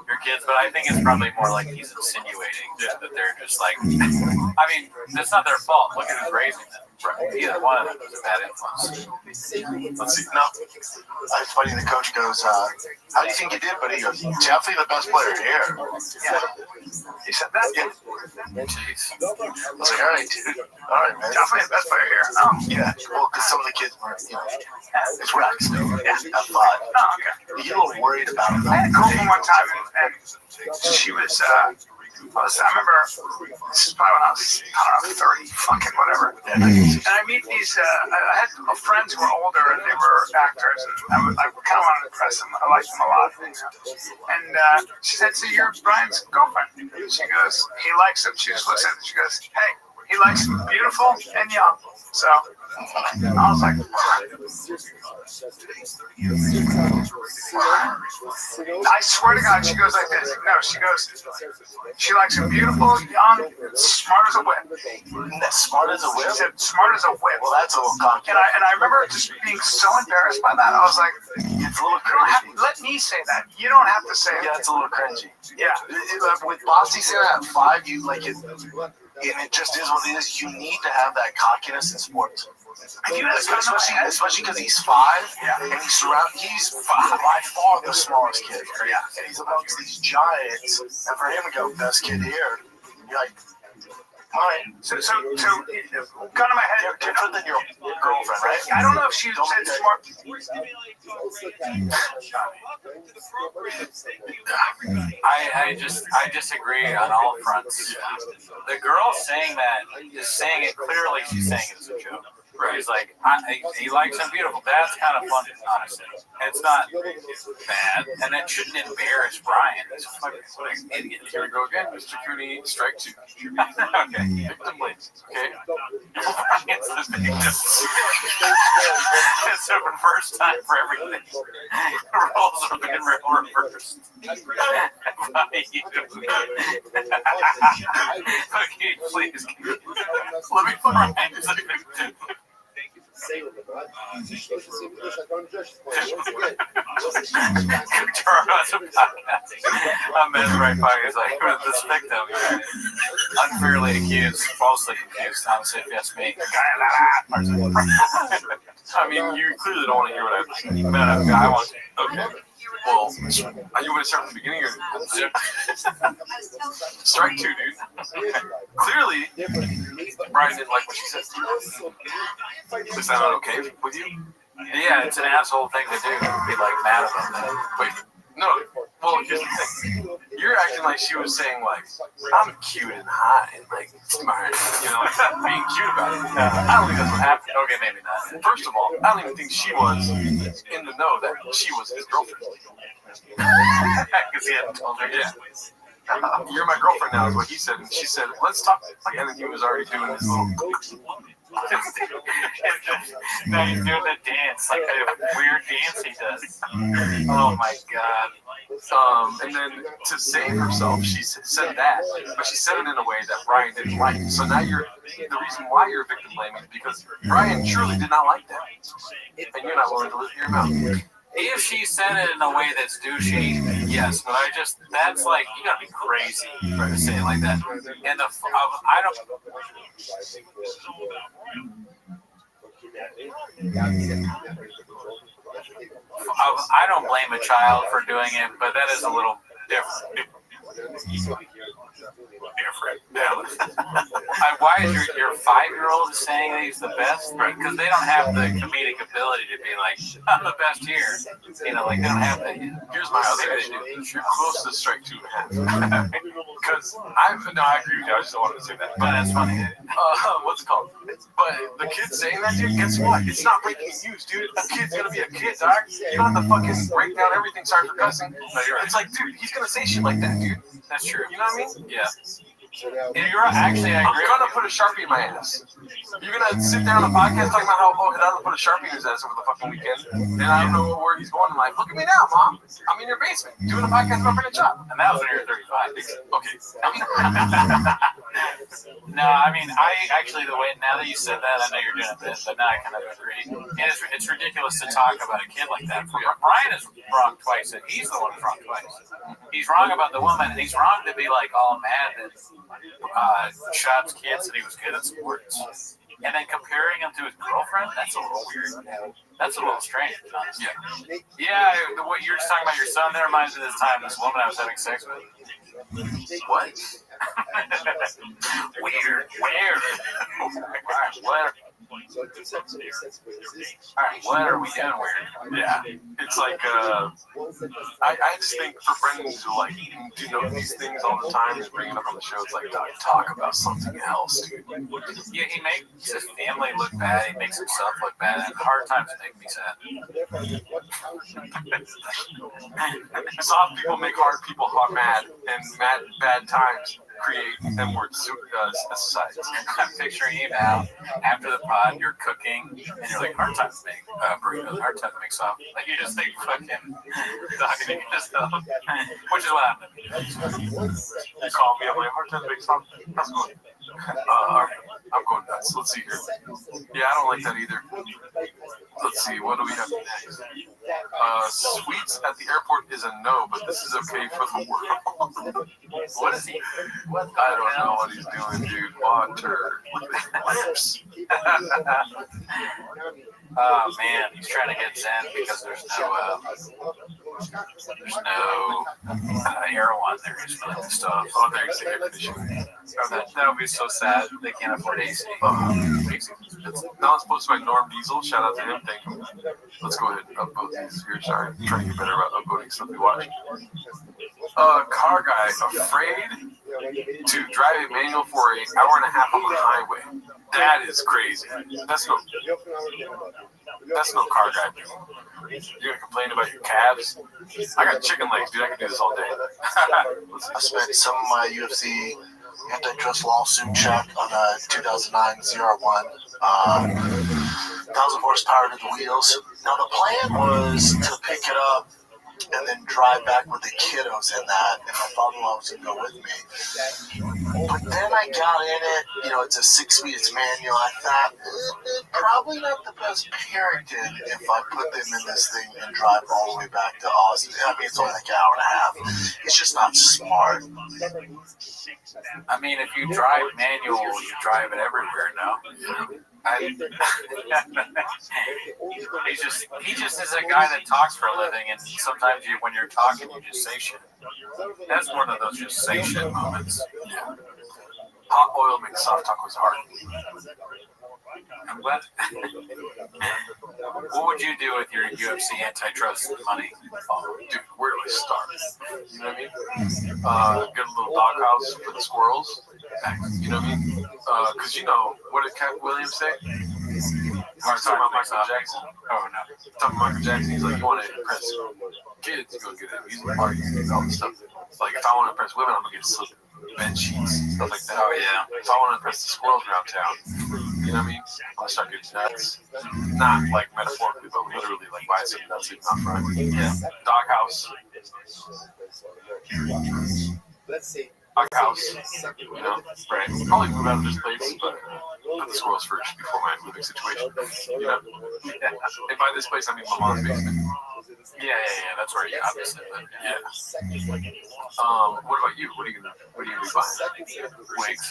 your kids, but I think it's probably more like he's insinuating that they're just like, I mean, it's not their fault. Look at who's raising them. Right. Either one of them is a bad influence. Let's see. No. It's funny, the coach goes, how do you think you did? But he goes, definitely the best player here. Yeah. He said that? Yeah. Jeez. I was like, all right, dude. All right, man. Definitely the best player here. Yeah. Well, because some of the kids weren't, it's rec still. Yeah. At 5. Oh, okay. You get a little worried about it. I had a girlfriend one time, and she was, I remember, this is probably when I was, 30, fucking whatever. And I meet these, I had friends who were older and they were actors, and I kind of wanted to impress them. I liked them a lot. And she said, so you're Brian's girlfriend? She goes, he likes him. She just looks at him, she goes, hey, He likes beautiful and young. So I was like, I swear to God, she goes like this. No, she goes, she likes him beautiful, young, smart as a whip. Smart as a whip? She said, smart as a whip. Well, that's a little cocky. And I remember just being so embarrassed by that. I was like, it's a little you don't have, let me say that. You don't have to say it. Yeah, it's a little cringy. Yeah. With Bossy saying that at 5, you like it. And it just is what it is. You need to have that cockiness in sports. Especially because he's 5, and he's by far the smartest kid. Yeah. And he's amongst these giants. And for him to go, best kid here, you're like, mine. So gun to my head. You're different than your girlfriend, right? I don't know if she said smart. I disagree on all fronts. The girl saying that is saying it clearly. She's saying it as a joke. He's like, he likes him beautiful. That's kind of fun, honestly. It's not bad, and that shouldn't embarrass Brian. He's a fucking idiot. Here we go again, Mr. Cooney. Strike 2. Okay. Victim blames. Okay. Brian's the victim. It's a reverse time for everything. Roles have been reversed. Okay, please. Let me find the victim. I'm mesmerized by his like this victim unfairly accused, falsely accused. Honestly, if you ask me. I mean, you clearly don't want to hear what I think. No, I want to. Okay. Well, are you going to start from the beginning or strike 2, dude? Clearly, Brian didn't like what she said. Is that not okay with you? Yeah, it's an asshole thing to do. Be like mad about that. Wait, no. Well, here's the thing. You're acting like she was saying like, I'm cute and hot and like smart, you know, like being cute about it. I don't think that's what happened. Okay, maybe not. First of all, I don't even think she was in the know that she was his girlfriend. Because he hadn't told her. Yeah. You're my girlfriend now is what he said, and she said, let's talk. And then he was already doing his little. Now he's doing the dance, like a weird dance he does. Oh my god. And then to save herself, she said that, but she said it in a way that Brian didn't like. So now the reason why you're victim blaming is because Brian truly did not like that, and you're not willing to listen to your mouth. If she said it in a way that's douchey, yes, but that's like, you gotta be crazy to say it like that. And I don't blame a child for doing it, but that is a little different. Why is your 5-year-old saying that he's the best? Because they don't have the comedic ability to be like, I'm the best here. You know, like they don't have that yet. Here's my other issue. You're close to strike 2.5. Because I agree with you. I just don't want to say that. But that's funny. What's it called? But the kid saying that, dude, guess what? It's not breaking news, dude. A kid's gonna be a kid, dog. You don't have to fucking break down everything. Sorry for cussing. It's like, dude, he's gonna say shit like that, dude. That's true. You know what I mean? Yeah. And you're actually, I agree. I'm gonna put a Sharpie in my ass. You're gonna sit there on a podcast talking about how Hidalgo put a Sharpie in his ass over the fucking weekend, and I don't know where he's going. I'm like, look at me now, Mom. I'm in your basement doing a podcast about Brennan Chop. And that was when you were 35. Okay. No, I mean, I actually, the way, now that you said that, I know you're doing a bit, but now I kind of agree. And it's ridiculous to talk about a kid like that. Brian is wrong twice, and he's the one who's wrong twice. He's wrong about the woman, and he's wrong to be like all mad that Shop's kid said he was good at sports. And then comparing him to his girlfriend, that's a little weird. That's a little strange, honestly. Yeah, what you're just talking about your son there reminds me of this time this woman I was having sex with. What? Weird. Alright, what are we doing weird? Yeah, it's like, I just think for Brendan to like do know these things all the time and bring it up on the show, it's like, talk about something else, dude. Yeah, he makes his family look bad, he makes himself look bad, and hard times make me sad. Soft people make hard people mad, and bad times create M-word societies. I'm picturing you now. After the pod, you're cooking, and you're like, hard time to make burritos, hard time to make something. Like, you just think fucking talking to yourself, which is what happened. You call me, I'm like, hard time to make something. That's good. I'm going nuts. Let's see here. Yeah, I don't like that either. Let's see, what do we have next? Sweets at the airport is a no, but this is okay for the world. What is he? What I don't know what he's doing, dude. Water. Lips. Oh man, he's trying to get Zen because there's no air on there. He's really pissed off. Oh, there's the air conditioning. Oh, that would be so sad. They can't afford AC. It's not supposed to be Norm Diesel. Shout out to him. Thank you. Let's go ahead and upvote these here. Sorry, I'm trying to get better about upvoting stuff we watch. Car guy afraid to drive a manual for an hour and a half on the highway. That is crazy. That's no car guy. You're gonna complain about your calves? I got chicken legs, dude. I can do this all day. I spent some of my UFC antitrust lawsuit check on a 2009 ZR1. 1,000 horsepower to the wheels. Now the plan was to pick it up and then drive back with the kiddos in that, and my father-in-law was going to go with me. But then I got in it, it's a 6-speed, it's manual. I thought, probably not the best parenting if I put them in this thing and drive all the way back to Austin. I mean, it's only like an hour and a half. It's just not smart. I mean, if you drive manual, you drive it everywhere now. He just is a guy that talks for a living, and sometimes when you're talking, you just say shit. That's one of those just say shit moments. Yeah. Hot oil makes soft tacos hard. I'm glad. What would you do with your UFC antitrust money? Oh, dude, where do I start? You know what I mean? Get a little doghouse for the squirrels. You know what I mean? Because what did Cat Williams say? Talking about Michael Jackson. Oh no. Talking about Michael Jackson, he's like, you want to impress kids, go get him. He's a party, all this stuff. It's like, if I want to impress women, I'm gonna get silk bed sheets, stuff like that. Oh yeah. If I want to impress the squirrels around town, you know what I mean? I'm gonna start getting nuts. Not like metaphorically, but literally, like buy some nuts in my front. Yeah. Doghouse. Doghouse. Right. Probably move out of this place, but put the squirrels first before my living situation. Yeah. And by this place, I mean my mom's basement. Yeah. That's where you obviously live. Yeah. What about you? What are you gonna be buying? Wigs.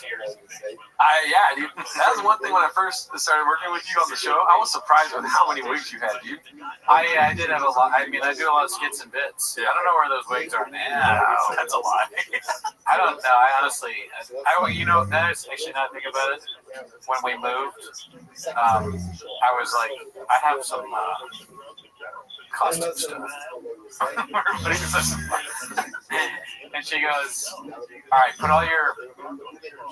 Yeah, dude. That was one thing when I first started working with you on the show. I was surprised with how many wigs you had, dude. I did have a lot. I mean, I do a lot of skits and bits. Yeah. I don't know where those wigs are now. That's a lie. I don't know. I honestly, that is actually not thinking about it. When we moved, I was like, I have some costume stuff. And she goes, all right, put all your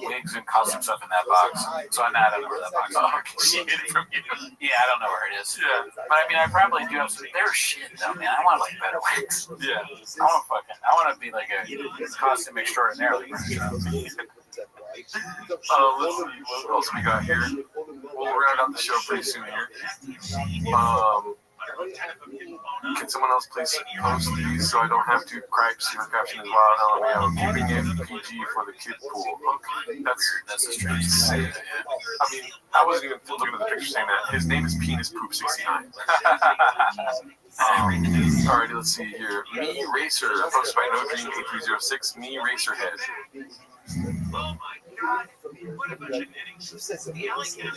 wigs and costume stuff in that box. So I don't know where that box is. Oh, she hid it from you. Yeah, I don't know where it is. Yeah. But I mean, I probably do have some. They're shit though, man. I want like better wigs. Yeah. I want to be like a costume extraordinaire. Let's see what else we got here. We'll round out the show pretty soon here. Can someone else please post these so I don't have to cry? Secret caption is wild. Keeping it PG for the kid pool. Okay, that's a strange thing. I mean, I wasn't even looking at the picture saying that. His name is Penis Poop 69. Alrighty, let's see here. Me Racer, posted by No Dream 8306. Me Racer Head.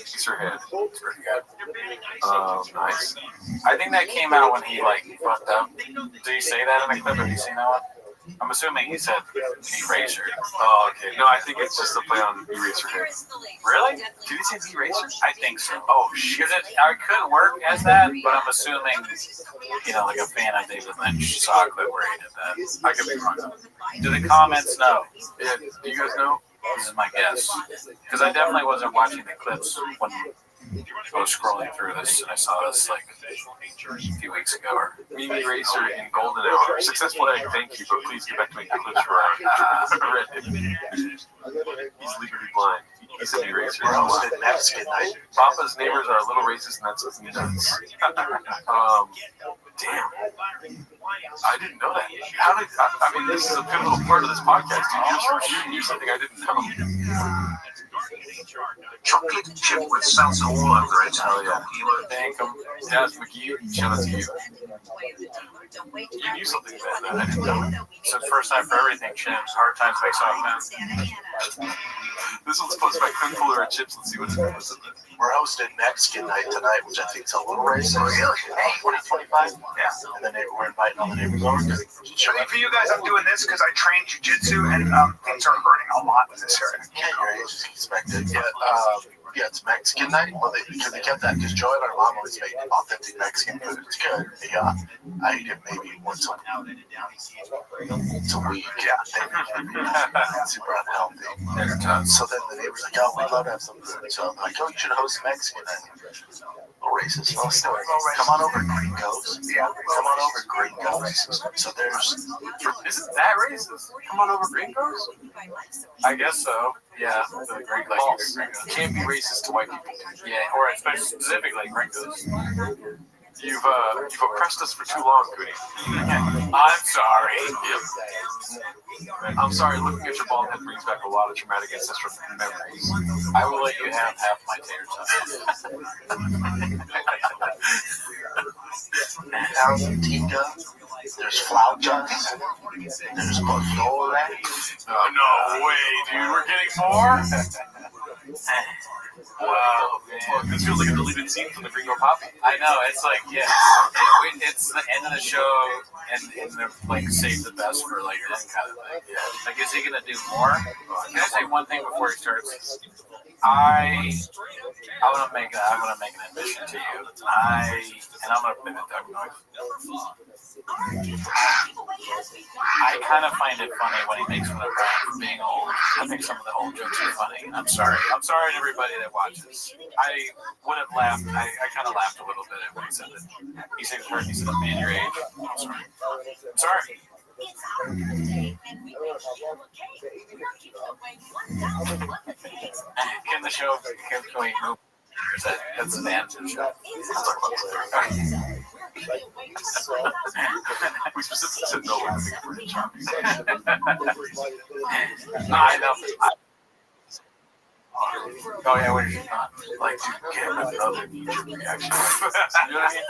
Racer Head. It's pretty good. Nice. I think that came out when he fucked up. Did he say that in the clip? Have you seen that one? I'm assuming he said Eraser. Oh, okay. No, I think it's just a play on Eraserhead. Really? Did he say Eraser? I think so. Oh, shit. It could work as that, but I'm assuming, like a fan of David Lynch saw a clip where he did that. I could be wrong. Do the comments know? Yeah, do you guys know? This is my guess. Because I definitely wasn't watching the clips when I was scrolling through this and I saw this like a few weeks ago. Or Mimi Racer in Golden Hour. Successful egg, thank you, but please get back to making clips for Reddit. He's legally blind. He's a Racer. We're hosting Mexican night. Papa's neighbors are a little racist, and that's what's nuts. Damn. I didn't know that. How did I mean, this is a pivotal part of this podcast. You knew something I didn't know. Chocolate chip with salsa all over it. Hell yeah. Thank him. Daz McGee, shout out to you. You knew something about that. I didn't know. It's the first time for everything, Chips. Hard times make soft men. This one's posted by Cook or Chips. Let's see what it is. We're hosting Mexican night tonight, which I think is a little racist. Really? Hey, 2025? Yeah. And then we're inviting all the neighbors over. For you guys, I'm doing this because I train jiu-jitsu and things are hurting a lot in this area. Yeah, your age is expected. Yeah, it's Mexican night. Well, because they kept that, because Joy and our mom always make authentic Mexican food. It's good. Yeah, I eat it maybe once a week. Yeah, super unhealthy. So then the neighbor's like, oh, we'd love to have some food. So I'm like, oh, you should host Mexican night. Oh, racist. Oh, still, come on over, Gringos. Yeah, come on over, Gringos. So there's... Isn't that racist? Come on over, Gringos? I guess so. Yeah, the great False. You can't be racist to white people. Yeah, or specifically gringos. You've oppressed us for too long, Goody. I'm sorry. Yep. I'm sorry, looking at your bald head brings back a lot of traumatic ancestral memories. I will let you have half my tater tots. Argentina, there's flautas, there's pozole. Oh, no way, dude. We're getting more? Wow, man. This feels like a deleted scene from the Gringo Poppy. I know, it's like, yeah. It's the end of the show, and they're like, save the best for like this kind of thing. Yeah. Like, is he going to do more? Can I say one thing before he starts? I'm gonna make an admission to you. I'm gonna play the duck noise. I kind of find it funny when he makes fun of Brian for being old. I think some of the old jokes are funny. I'm sorry to everybody that watches. I would have laughed. I kind of laughed a little bit when he said it. He said, man your age. I'm sorry. Can the show, can we move? That's the end of the show. We specifically said no one thing for charming. I know. Oh yeah, what is it not? Like you can't have another knee-jerk reaction. You know what I mean?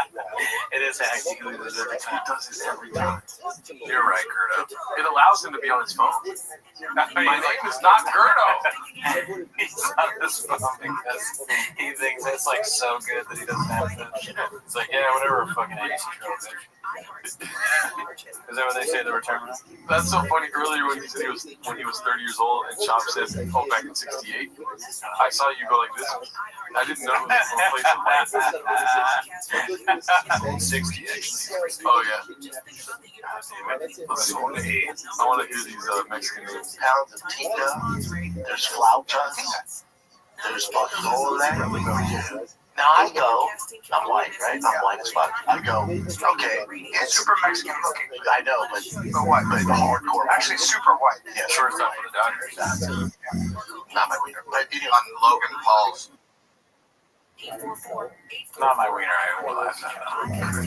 It is actually every time. It does it every time. You're right, Gerdo. It allows him to be on his phone. My name is not Gerdo. He's on his phone because he thinks it's like so good that he doesn't have to. It's like, yeah, whatever, fucking 86-year-old bitch. Is that what they say the retirement? That's so funny. Earlier when he said when he was 30 years old and Chop said, oh, back in 68, I saw you go like this. I didn't know it was a place of life. 60, actually. Oh, yeah. I want to hear these Mexican names. Pounds of tinga, there's flautas, there's pozole. Now I go, I'm white, right? I'm white as fuck. I go, okay, It's super Mexican looking. I know, but what? But hardcore. Actually, super white. Yeah, Sure, it's not for the Dodgers. Not my wiener, but you know, On Logan Paul's. Not my wiener, I will laugh at that.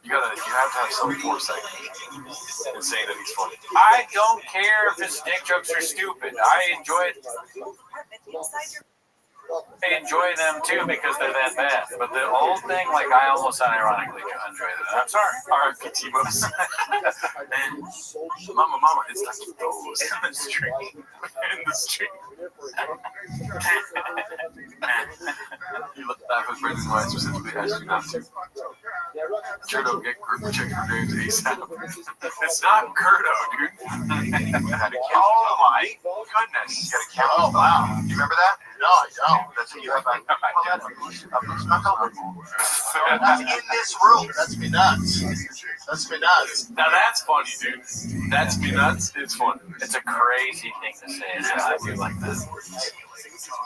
You have to have some foresight in saying that he's funny. I don't care if his dick jokes are stupid. I enjoy them too because they're that bad. But the old thing, like I almost unironically enjoy that. I'm sorry. R.I.P. Timos. Mama, it's taquitos in the street. In the street. You laugh at Brendan White specifically asked you not to. Gerdo, get check for graves ASAP. It's not Gerdo, dude. Oh my goodness. You got a camera. oh wow, You remember that? no, I don't. That's what you have on. That's in this room. That's me nuts. That's me nuts. Now that's funny. funny, dude. That's me nuts. It's funny. It's a crazy thing to say. It's I do like that.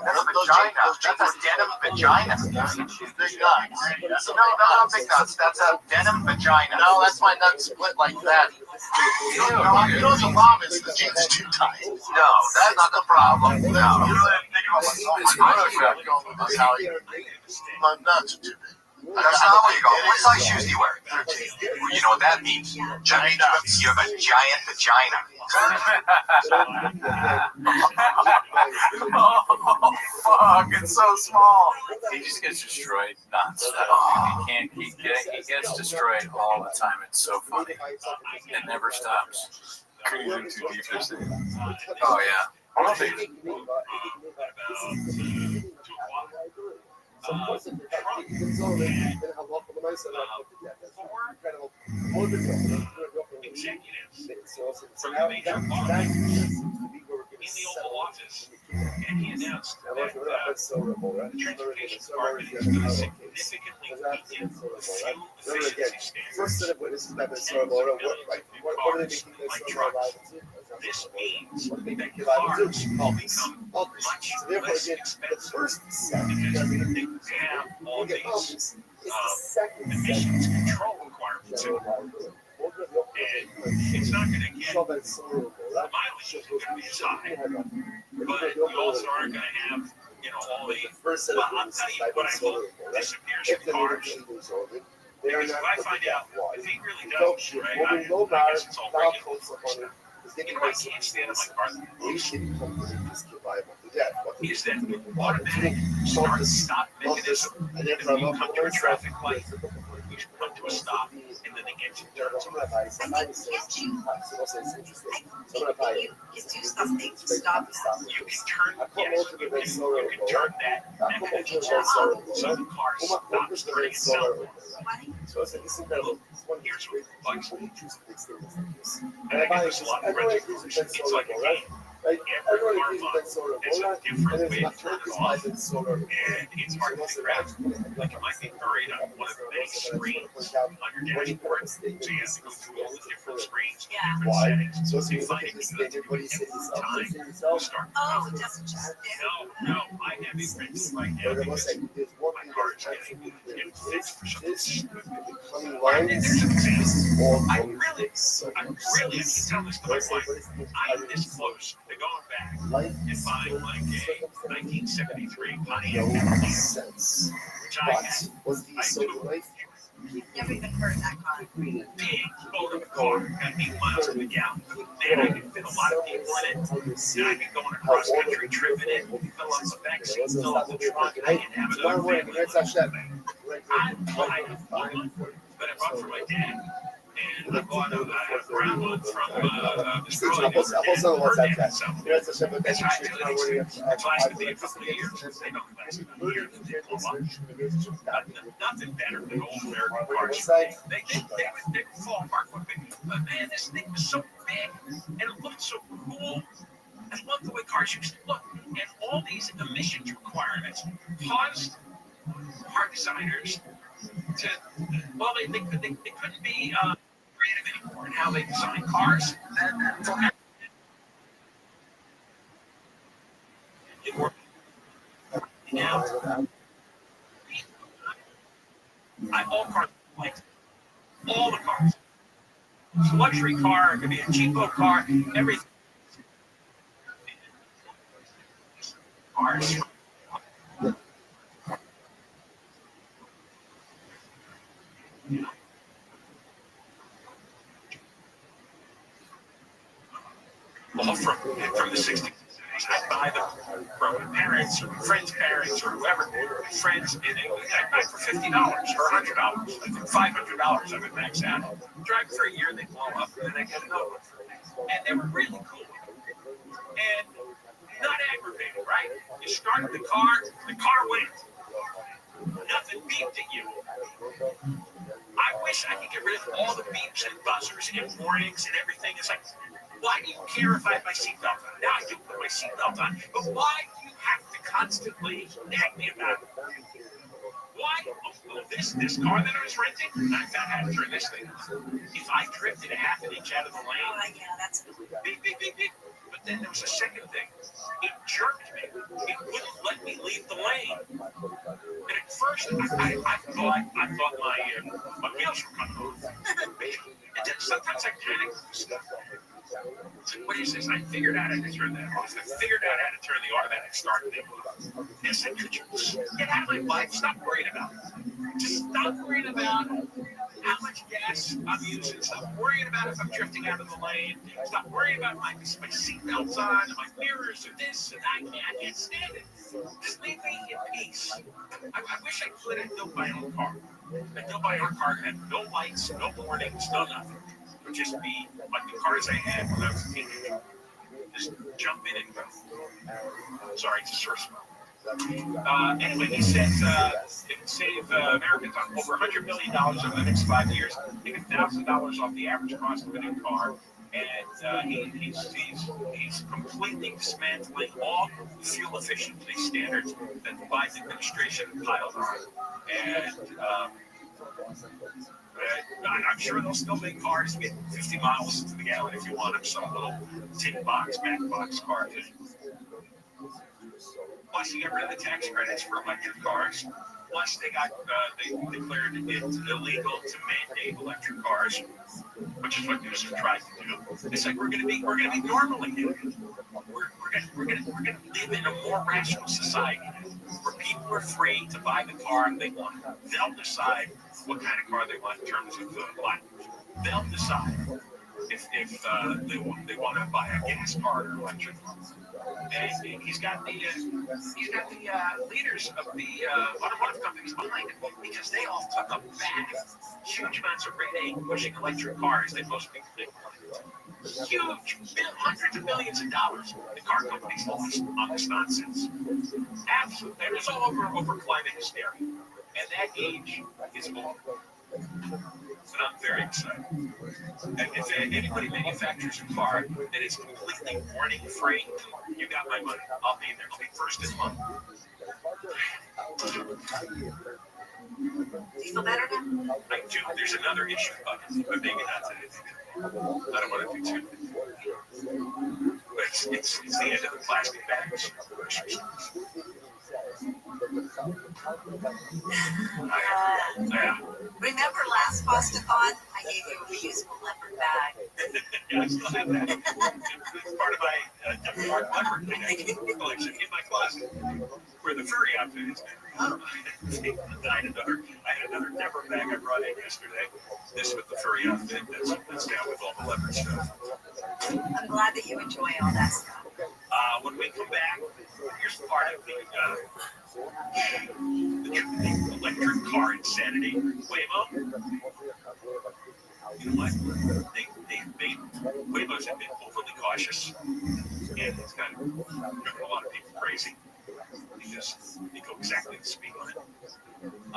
That's vagina. That's a denim vagina. Big nuts. No, not big nuts. That's a denim vagina. No, that's my nut split like that. You know the problem is the jeans too tight. No, that's not the problem. No. You know that thing about my nuts are too big. That's not where you go. What size shoes do you wear? 13. You know what that means? Giant. You have a giant vagina. Oh, fuck. It's so small. He just gets destroyed nonstop. He gets destroyed all the time. It's so funny. It never stops. Couldn't even too deep this thing. Oh, yeah. I don't think. In the Oval Office, and he announced that transportation department is going to significantly weaken fuel efficiency standards and like trucks. This means that cars will become much less expensive because they have all these emissions control requirements in them. And it's not going to get, the mileage isn't going to be as high, but you also aren't going to have, all the, well, I'll tell you what I hope disappears from cars. Because if I find out, if he really does, right, I guess it's all regular. You know what I can't stand in my car the most? Is that automatic start-stop mechanism. If you come to a traffic light, you come to a stop, and then the engine turns on. You can turn, yes, you can turn that mechanism on so the car stops turning itself. Here's what and I guess there's a lot of rental cars. It's like a game. Every car model is a different way to turn it off, and it's hard to figure out. Like it might be buried on one of the many screens on your dashboard, so you have to go through all the different screens, different settings. So you find it you have to do it every time you start. No, I have it written right now because my car is getting fixed for something. There's an example. I really, I can tell this to my wife. I'm this close to going back and buying like a 1973 Pontiac, which I had. I do. Never even heard that car. Big motor car, got 8 miles to the gallon. Man, I can fit a lot of people in it. And I can go on a cross country trip in it, fill up the back seat, fill up the trunk, and I can have another family. I'm fine, but I bought for my dad. And I bought a brown one from this girl I know. Her dad. So that's how I do these things. It lasted me a couple of years. They don't last a year. Nothing better than old American cars. They would fall apart quickly. But man, this thing was so big and it looked so cool. I love the way cars used to look. And all these emissions requirements caused car designers to, well, they couldn't be creative anymore in how they design cars. Now, all cars, like all the cars. It's a luxury car, it could be a cheapo car, everything. Cars. All from the 60s. I buy them from parents or friends' parents or whoever, friends, and I buy for $50 or $100. I think $500 I would max out. Drive for a year, they blow up, and then I get another one. And they were really cool. And not aggravating, right? You started the car went. Nothing beeped at you. I wish I could get rid of all the beeps and buzzers and warnings and everything. It's like, why do you care if I have my seatbelt on? Now I do put my seatbelt on. But why do you have to constantly nag me about it? Why? Oh, this car that I was renting, I found how to turn this thing on. If I drifted a half an inch out of the lane, yeah, that's beep, beep, beep, beep. But then there was a second thing. It jerked me. It wouldn't let me leave the lane. And at first, I thought my wheels were coming off. And then sometimes I panic. What is this? I figured out how to turn that off. I figured out how to turn the automatic start thing off. I said, could you get out of my life? Stop worrying about it. Just stop worrying about how much gas I'm using. Stop worrying about if I'm drifting out of the lane. Stop worrying about my seatbelt's on, and my mirrors, or this, and I can't stand it. Just leave me in peace. I wish I could have built my own car. I built my own car, had no lights, no warnings, no nothing. It would just be like the cars I had when I was a teenager. Just jump in and go. Sorry, it's a sore spot. Anyway, he said it would save Americans on over $100 million over the next 5 years, make $1,000 off the average cost of a new car. And he's completely dismantling all fuel efficiency standards that the Biden administration piled on. And I'm sure they'll still make cars get 50 miles to the gallon if you want them, some little tin box, back box car. Plus, you get rid of the tax credits for electric cars. Plus, they declared it illegal to mandate electric cars, which is what Newsom tried to do. It's like we're gonna be normal again. We're gonna live in a more rational society where people are free to buy the car they want. They'll decide what kind of car they want in terms of language. They'll decide if they want to buy a gas car or electric car. And he's got the leaders of the automotive companies behind him because they all took up back huge amounts of red tape pushing electric cars that most people didn't want. Huge, hundreds of millions of dollars the car companies lost on this nonsense. Absolutely, and it's all over climate hysteria. And that age is over. And I'm very excited. And if anybody manufactures a car that is completely warning free, you got my money. I'll be there. I'll be first in line. Do you feel better now? I do. There's another issue, but maybe not today. I don't want to do too. But it's the end of the plastic bags. Remember last Postathon? I gave you a reusable leopard bag. Yeah, I still have that. It's part of my leopard collection in my closet, where the furry outfit is. I had another leopard bag I brought in yesterday. This with the furry outfit. That's down with all the leopard stuff. I'm glad that you enjoy all that stuff. When we come back, here's part of the electric car insanity. Waymo. You know what? Waymos have been overly cautious, and it's kind of driven a lot of people crazy because they go exactly the speed limit.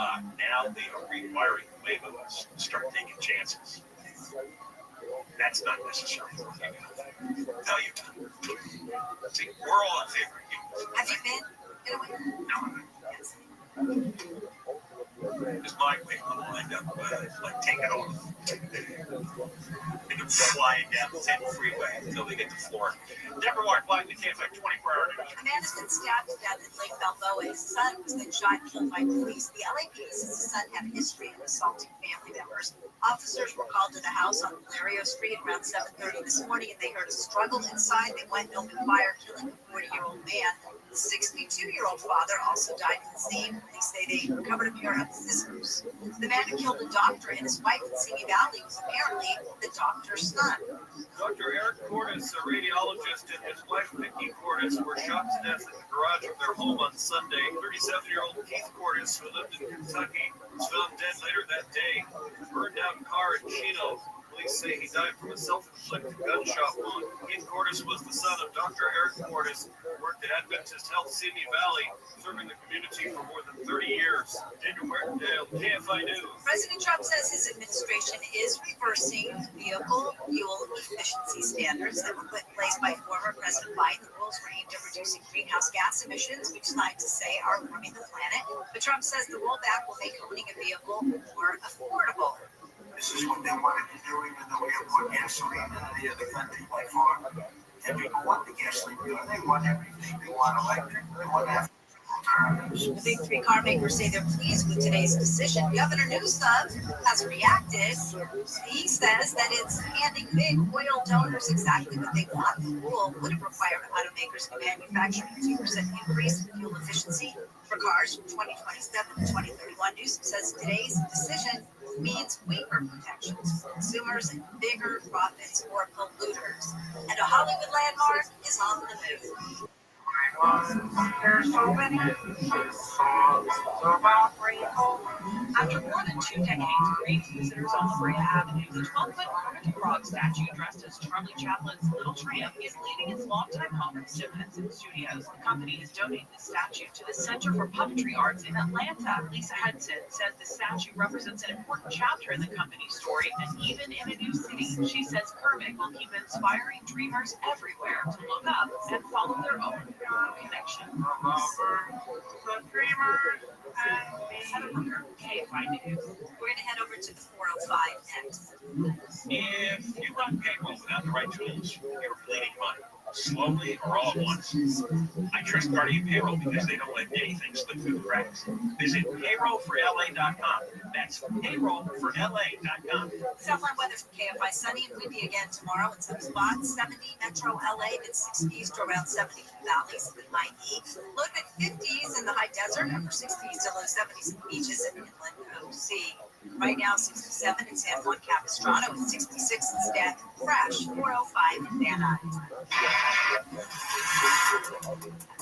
Now they are rewiring Waymos to start taking chances. That's not necessary. Tell you. See, we're all in favor of you. Have you been in a way? No. Because my Waymo will end up taking off. They go flying down the 10 freeway until they get to Florida. Never walk by the camp like 24 hours. A man has been stabbed to death in Lake Balboa. His son was then shot and killed by police. The LAPD says his son had a history of assaulting family members. Officers were called to the house on Valerio Street around 7:30 this morning, and they heard a struggle inside. They went and opened fire, killing a 40-year-old man. The 62-year-old father also died in the scene. Police say they recovered a pair of scissors. The man who killed the doctor and his wife in Simi Valley was apparently the doctor's son. Dr. Eric Cordes, a radiologist, and his wife, Vicki Cordes, were shot to death in the garage of their home on Sunday. 37-year-old Keith Cordes, who lived in Kentucky, was found dead later that day. Burned out car in Chino. Police say he died from a self-inflicted gunshot wound. Keith Cordes was the son of Dr. Eric Cordes, who worked at Adventist Health Simi Valley, serving the community for more than 30 years. Daniel Martindale, KFI News. President Trump says his administration is reversing vehicle fuel efficiency standards that were put in place by former President Biden, the rules were aimed at reducing greenhouse gas emissions, which I like to say are warming the planet. But Trump says the rollback will make owning a vehicle more affordable. This is what they wanted to do, even though we have more gasoline than any other country by far. And people want the gasoline, they want everything. They want electric, they want everything. The big three car makers say they're pleased with today's decision. Governor Newsom has reacted. He says that it's handing big oil donors exactly what they want. The rule would have required automakers to manufacture a 2% increase in fuel efficiency for cars from 2027 to 2031. Newsom says today's decision means weaker protections for consumers and bigger profits for polluters. And a Hollywood landmark is on the move. There's so many songs about rainbow. After more than 2 decades greeting visitors on La Brea Avenue, the 12-foot Kermit the Frog statue dressed as Charlie Chaplin's Little Tramp is leaving its longtime home at Stone Hudson Studios. The company is donating the statue to the Center for Puppetry Arts in Atlanta. Lisa Hudson says the statue represents an important chapter in the company's story, and even in a new city, she says Kermit will keep inspiring dreamers everywhere to look up and follow their own connection. KFI News. We're going to head over to the 405 next. If you run payroll without the right tools, you're bleeding money, slowly or all at once. I trust Guardian Payroll because they don't let anything slip through the cracks. Visit payrollforla.com. That's payrollforla.com. Southline weather from KFI. Sunny and windy again tomorrow in some spots. 70 Metro LA, mid-60s to around 70 valleys, IE. Low to mid-50s in the high desert, upper 60s to low 70s in the beaches and inland OC. Right now, 67 in San Juan Capistrano and 66 in Staten Fresh, 405 in Van Nuys.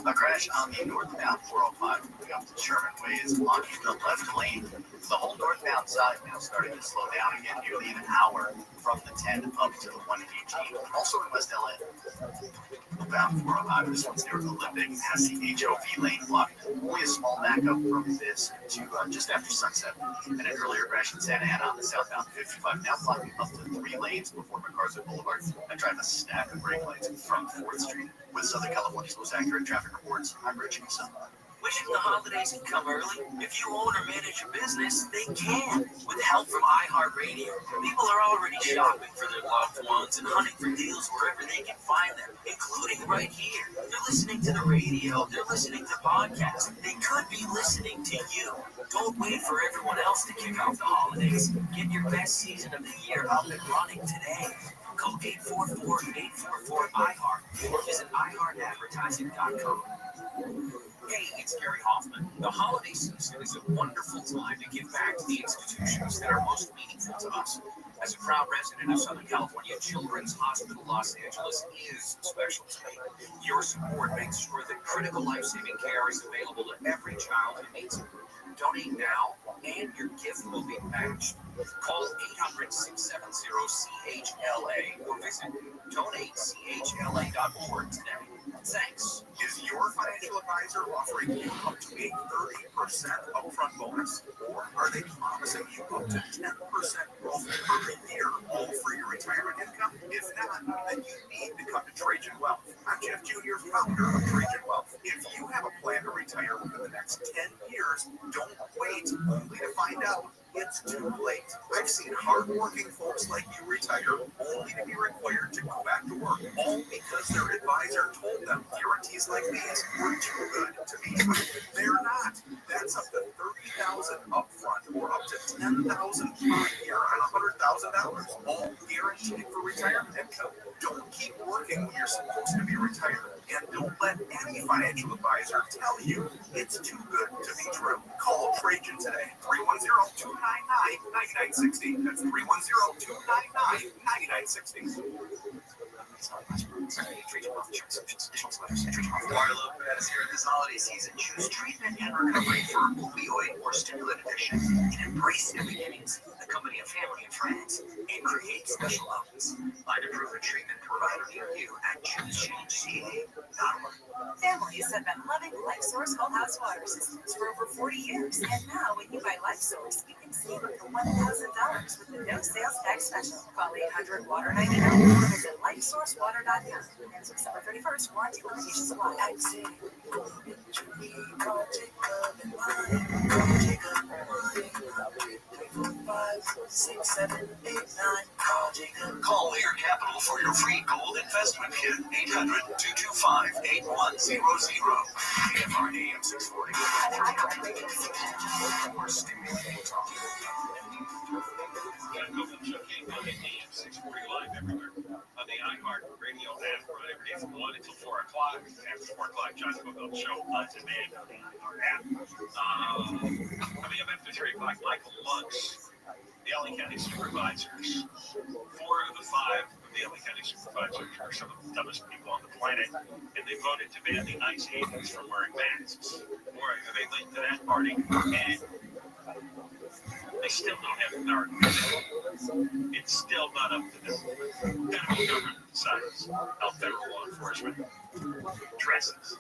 A crash on the northbound 405 moving up to Sherman Way is blocking the left lane. The whole northbound side now starting to slow down again, nearly an hour from the 10 up to the 118. Also in West LA, bound 405, this one's near Olympic, has the HOV lane blocked. Only a small backup from this to just after sunset. And an earlier crash in Santa Ana on the southbound 55, now blocking up to 3 lanes before MacArthur Boulevard. I drive a stack of brake lights from 4th Street. With Southern California's most accurate traffic reports, I'm Rich Newsom. Wishing the holidays could come early? If you own or manage a business, they can. With help from iHeartRadio, people are already shopping for their loved ones and hunting for deals wherever they can find them, including right here. They're listening to the radio. They're listening to podcasts. They could be listening to you. Don't wait for everyone else to kick off the holidays. Get your best season of the year up and running today. Call 844-844-IHEART or visit iHeartAdvertising.com. Hey, it's Gary Hoffman. The holiday season is a wonderful time to give back to the institutions that are most meaningful to us. As a proud resident of Southern California, Children's Hospital Los Angeles is special to me. Your support makes sure that critical life-saving care is available to every child who needs it. Donate now, and your gift will be matched. Call 800-670-CHLA or visit donatechla.org today. Thanks. Is your financial advisor offering you up to a 30% upfront bonus? Or are they promising you up to 10% growth per year, all for your retirement income? If not, then you need to come to Trajan Wealth. I'm Jeff Jr., founder of Trajan Wealth. If you have a plan to retire within the next 10 years, don't wait only to find out it's too late. I've seen hardworking folks like you retire only to be required to go back to work, all because their advisor told them guarantees like these were too good to be true. They're not. That's up to $30,000 upfront or up to $10,000 per year on $100,000, all guaranteed for retirement income. Don't keep working when you're supposed to be retired, and don't let any financial advisor tell you it's too good to be true. Call Trajan today, 310-299-9960. That's 310-299-9960. Guadalupe is here this holiday season. Choose treatment and recovery for opioid or stimulant addiction and embrace new beginnings. The company of family and friends and create special moments. Find a proven treatment provider near you at choosechangeca.org. Families have been loving LifeSource Whole House Water Systems for over 40 years. And now when you buy LifeSource, you can save up to $1,000 with the no sales tax special. Call 800-WATER-99 or visit SourceWater.com. Ends December 31st. Warranty limitations apply. Call Lear Capital for your free gold investment kit. 800-225-8100. AFR AM 640. More stimulating talk. AM 640 live everywhere on the iHeart Radio app. Run every day from 1 until 4 o'clock. After 4 o'clock, John Coco Show on demand on the iHeart app. Coming up after 3 o'clock, Michael Monks, the LA County Supervisors. 4 of the 5 of the LA County Supervisors are some of the dumbest people on the planet, and they voted to ban the ICE agents from wearing masks. Or they linked to that party, and they still don't have authority. It's still not up to them. Federal government decides how federal law enforcement dresses.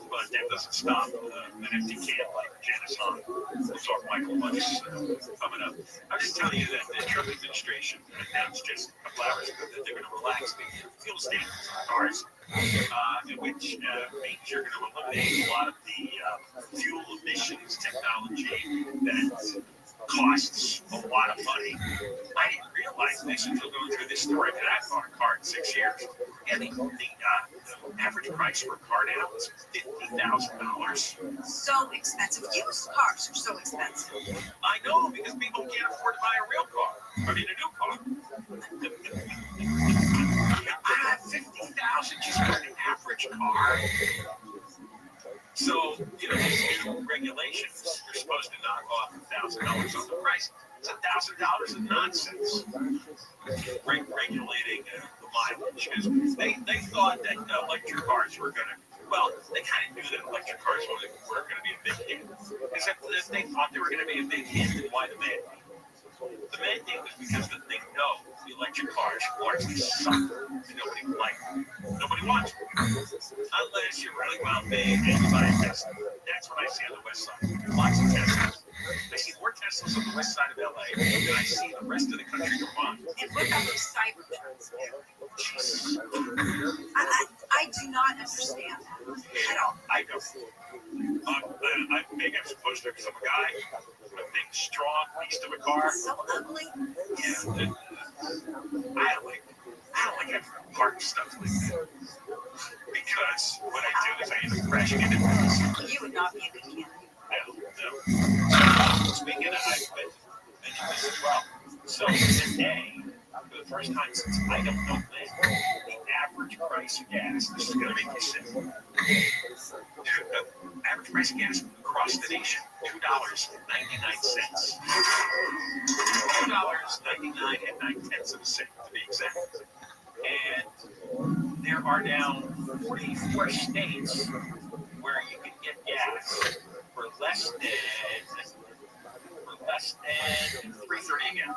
But that doesn't stop an empty can like Janice Hahn. We'll talk Michael Monks coming up. I'm just telling you that the Trump administration announced just a couple hours ago that they're going to relax the fuel standards on cars, which means you're going to eliminate a lot of the fuel emissions technology that costs a lot of money. I didn't realize this until going through this story that I bought a car in 6 years. And the average price for a car now is $50,000. So expensive. Used cars are so expensive. I know, because people can't afford to buy a real car. I mean, a new car. I have $50,000 just for an average car. So, these new regulations are supposed to knock off $1,000 off the price. It's $1,000 of nonsense. Regulating the mileage. Because they thought that electric cars were going to, well, they kind of knew that electric cars were going to be a big hit. Except that they thought they were going to be a big hit, and why the mandate? The mandate was because they know the electric cars largely suck. Nobody wants them. Unless you're really well-made and you buy a Tesla. That's what I see on the west side. Lots of Teslas. I see more Teslas on the west side of LA than I see the rest of the country combined. And what about those Cybertrucks? I do not understand that at all. I don't. Maybe I'm supposed to because I'm a guy. A big, strong beast of a car. So ugly. Yeah. I don't like having park stuff like that. Because what I do is I end up crashing into things. You would not be a good candidate. No. Speaking of, I've mentioned this as well. So today, for the first time since I don't know when, the average price of gas, this is going to make you sick. The average price of gas across the nation, $2.99. $2.99 to be exact. And there are now 44 states where you can get gas for less than $3.30 a gallon.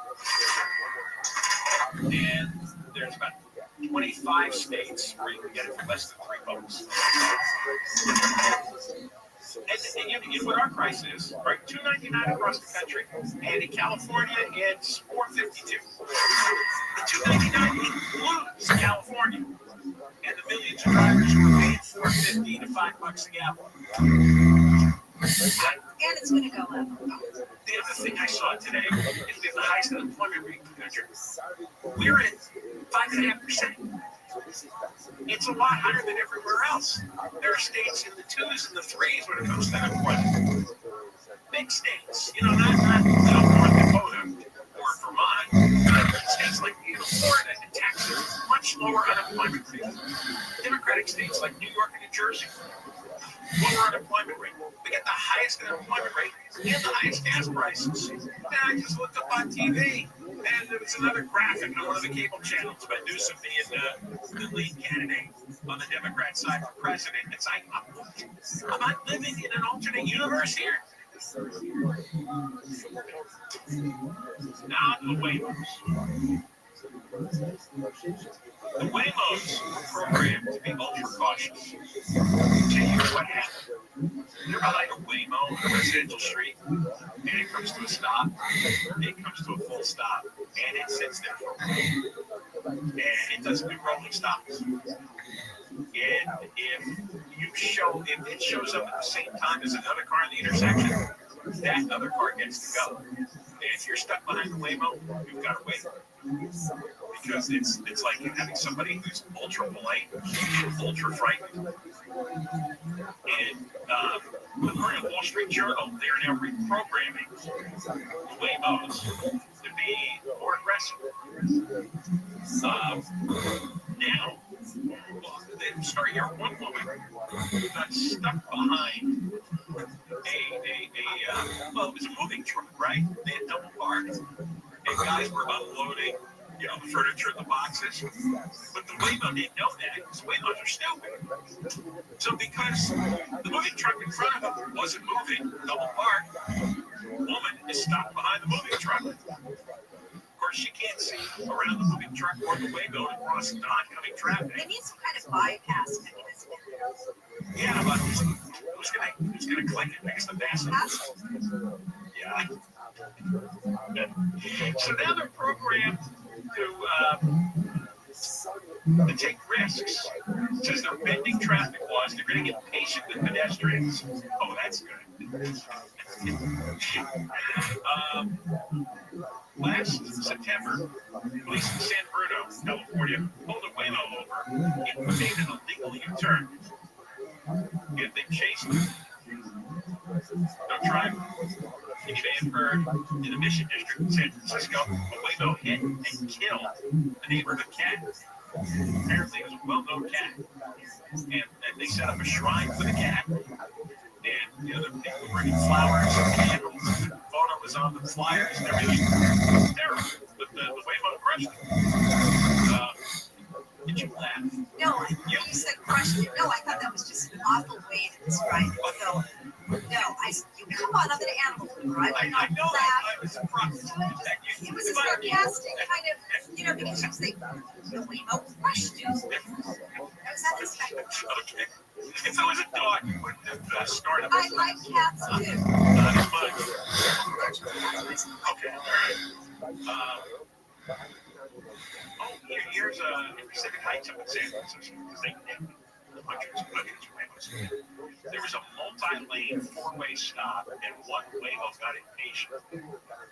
And there's about 25 states where you can get it for less than $3. And you can get what our price is, right? $2.99 across the country, and in California it's $4.52. The $2.99 includes California, and the millions of drivers who are paying $4.50 to $5 a gallon. And it's going to go up. The other thing I saw today is we have the highest unemployment rate in the country. We're at 5.5%. It's a lot higher than everywhere else. There are states in the 2s and the 3s when it comes to unemployment. Big states, not North Dakota or Vermont, but states like Florida and Texas, much lower unemployment rate. Democratic states like New York and New Jersey, lower unemployment rate. We get the highest unemployment rate and the highest gas prices. And I just looked up on TV, and there was another graphic on one of the cable channels about Newsom being the lead candidate on the Democrat side for president. It's like, am I living in an alternate universe here? Now the Waymos. The Waymos were programmed to be ultra cautious. Here's what happened. They're like a Waymo on a residential street, and it comes to a stop, it comes to a full stop, and it sits there for a while. and it doesn't do rolling stops. And if it shows up at the same time as another car in the intersection, that other car gets to go. And if you're stuck behind the Waymo, you've got to wait. Because it's like having somebody who's ultra polite, ultra frightened. And according to the Wall Street Journal, they're now reprogramming Waymos to be more aggressive. Now, the story here, one woman got stuck behind well, it was a moving truck, right? They had double parked, and guys were unloading, the furniture, the boxes. But the Waymo didn't know that, because Waymos are stupid. So because the moving truck in front of them wasn't moving, double parked, woman is stopped behind the moving truck. Of course, she can't see around the moving truck or the Waymo to cross the oncoming traffic. They need some kind of bypass mechanism. Yeah, but who's gonna click it next to that? Yeah. So now they're programmed to take risks. Since they're bending traffic laws, they're going to get patient with pedestrians. Oh, that's good. Last September, police in San Bruno, California, pulled a Waymo over. It made an illegal U-turn. Yet they chased him. No driver. You may have heard in the Mission District in San Francisco, a Waymo hit and killed a neighborhood cat. Apparently, it was a well-known cat. And they set up a shrine for the cat. And the other people were bringing flowers and candles. The photo was on the flyers and everything. It was terrible. But the Waymo crushed it. Did you laugh? No, you said crushed it. No, I thought that was just an awful way to describe it. So, you come on, I'm an animal lover. I know that. I was surprised. It was a sarcastic kind of, because you say, the Waymo crushed it. Was that the second? Okay. If it was a dog, you wouldn't have started. I like cats too. Okay, all right. Here's Pacific Heights up in San Francisco. Hundreds of Waymos. There was a multi-lane four-way stop, and one Waymo got impatient.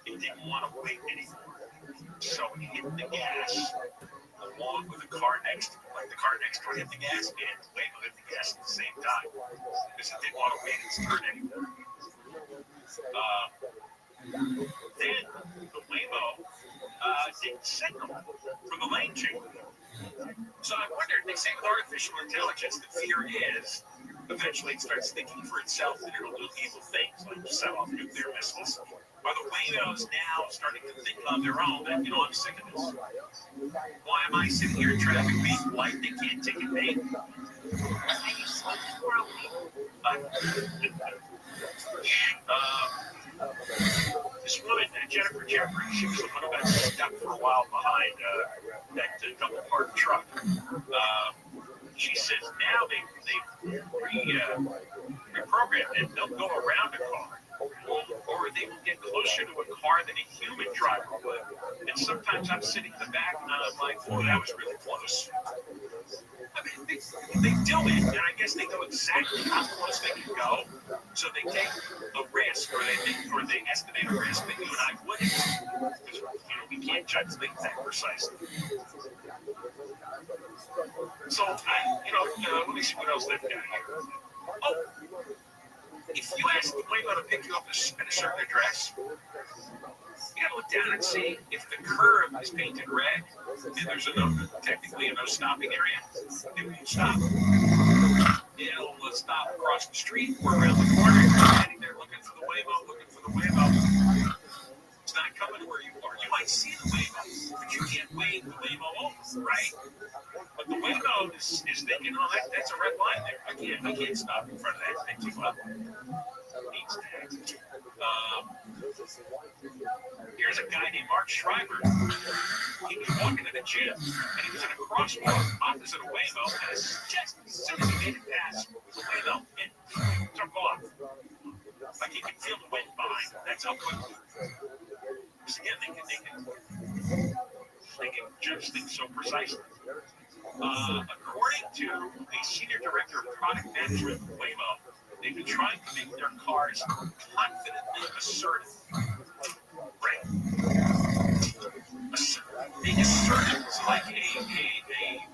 It didn't want to wait anymore, so it hit the gas along with the car next to it. Like the car next to it hit the gas, and Waymo hit the gas at the same time because it didn't want to wait its turn anymore. Then the Waymo didn't signal for the lane change. So I wondered, they say with artificial intelligence, the fear is eventually it starts thinking for itself and it'll do evil things like set off nuclear missiles. Are the Waymos now starting to think on their own that, I'm sick of this? Why am I sitting here in traffic being polite? They can't take a bait. This woman, Jennifer Jeffrey, she was the one who got stuck for a while behind that double parked truck. She says now they reprogrammed it. They'll go around a car, or they will get closer to a car than a human driver would. And sometimes I'm sitting in the back and I'm like, oh, that was really close. I mean, they do it, and I guess they know exactly how close they can go. So they take a risk, or they estimate a risk that you and I wouldn't, because we can't judge things that precisely. So let me see what else they've got here. Oh, if you ask the Waymo to pick you up at a certain address, you gotta look down and see if the curb is painted red and there's technically a no stopping area. It won't stop. It'll stop across the street or around the corner. You're sitting there looking for the Waymo. It's not coming to where you are. You might see the Waymo, but you can't wave the Waymo over, right? But the Waymo is thinking, oh, that's a red line there. I can't stop in front of that thing too much. Needs tags. Here's a guy named Mark Schreiber. He was walking to the gym, and he was in a crosswalk opposite a Waymo, and as soon as he made it past, the Waymo took off. Like he could feel the wind behind him. That's how quickly. Because again, they can judge things so precisely. According to a senior director of product management at Waymo, they've been trying to make their cars confidently assertive. Right? Being assertive is like a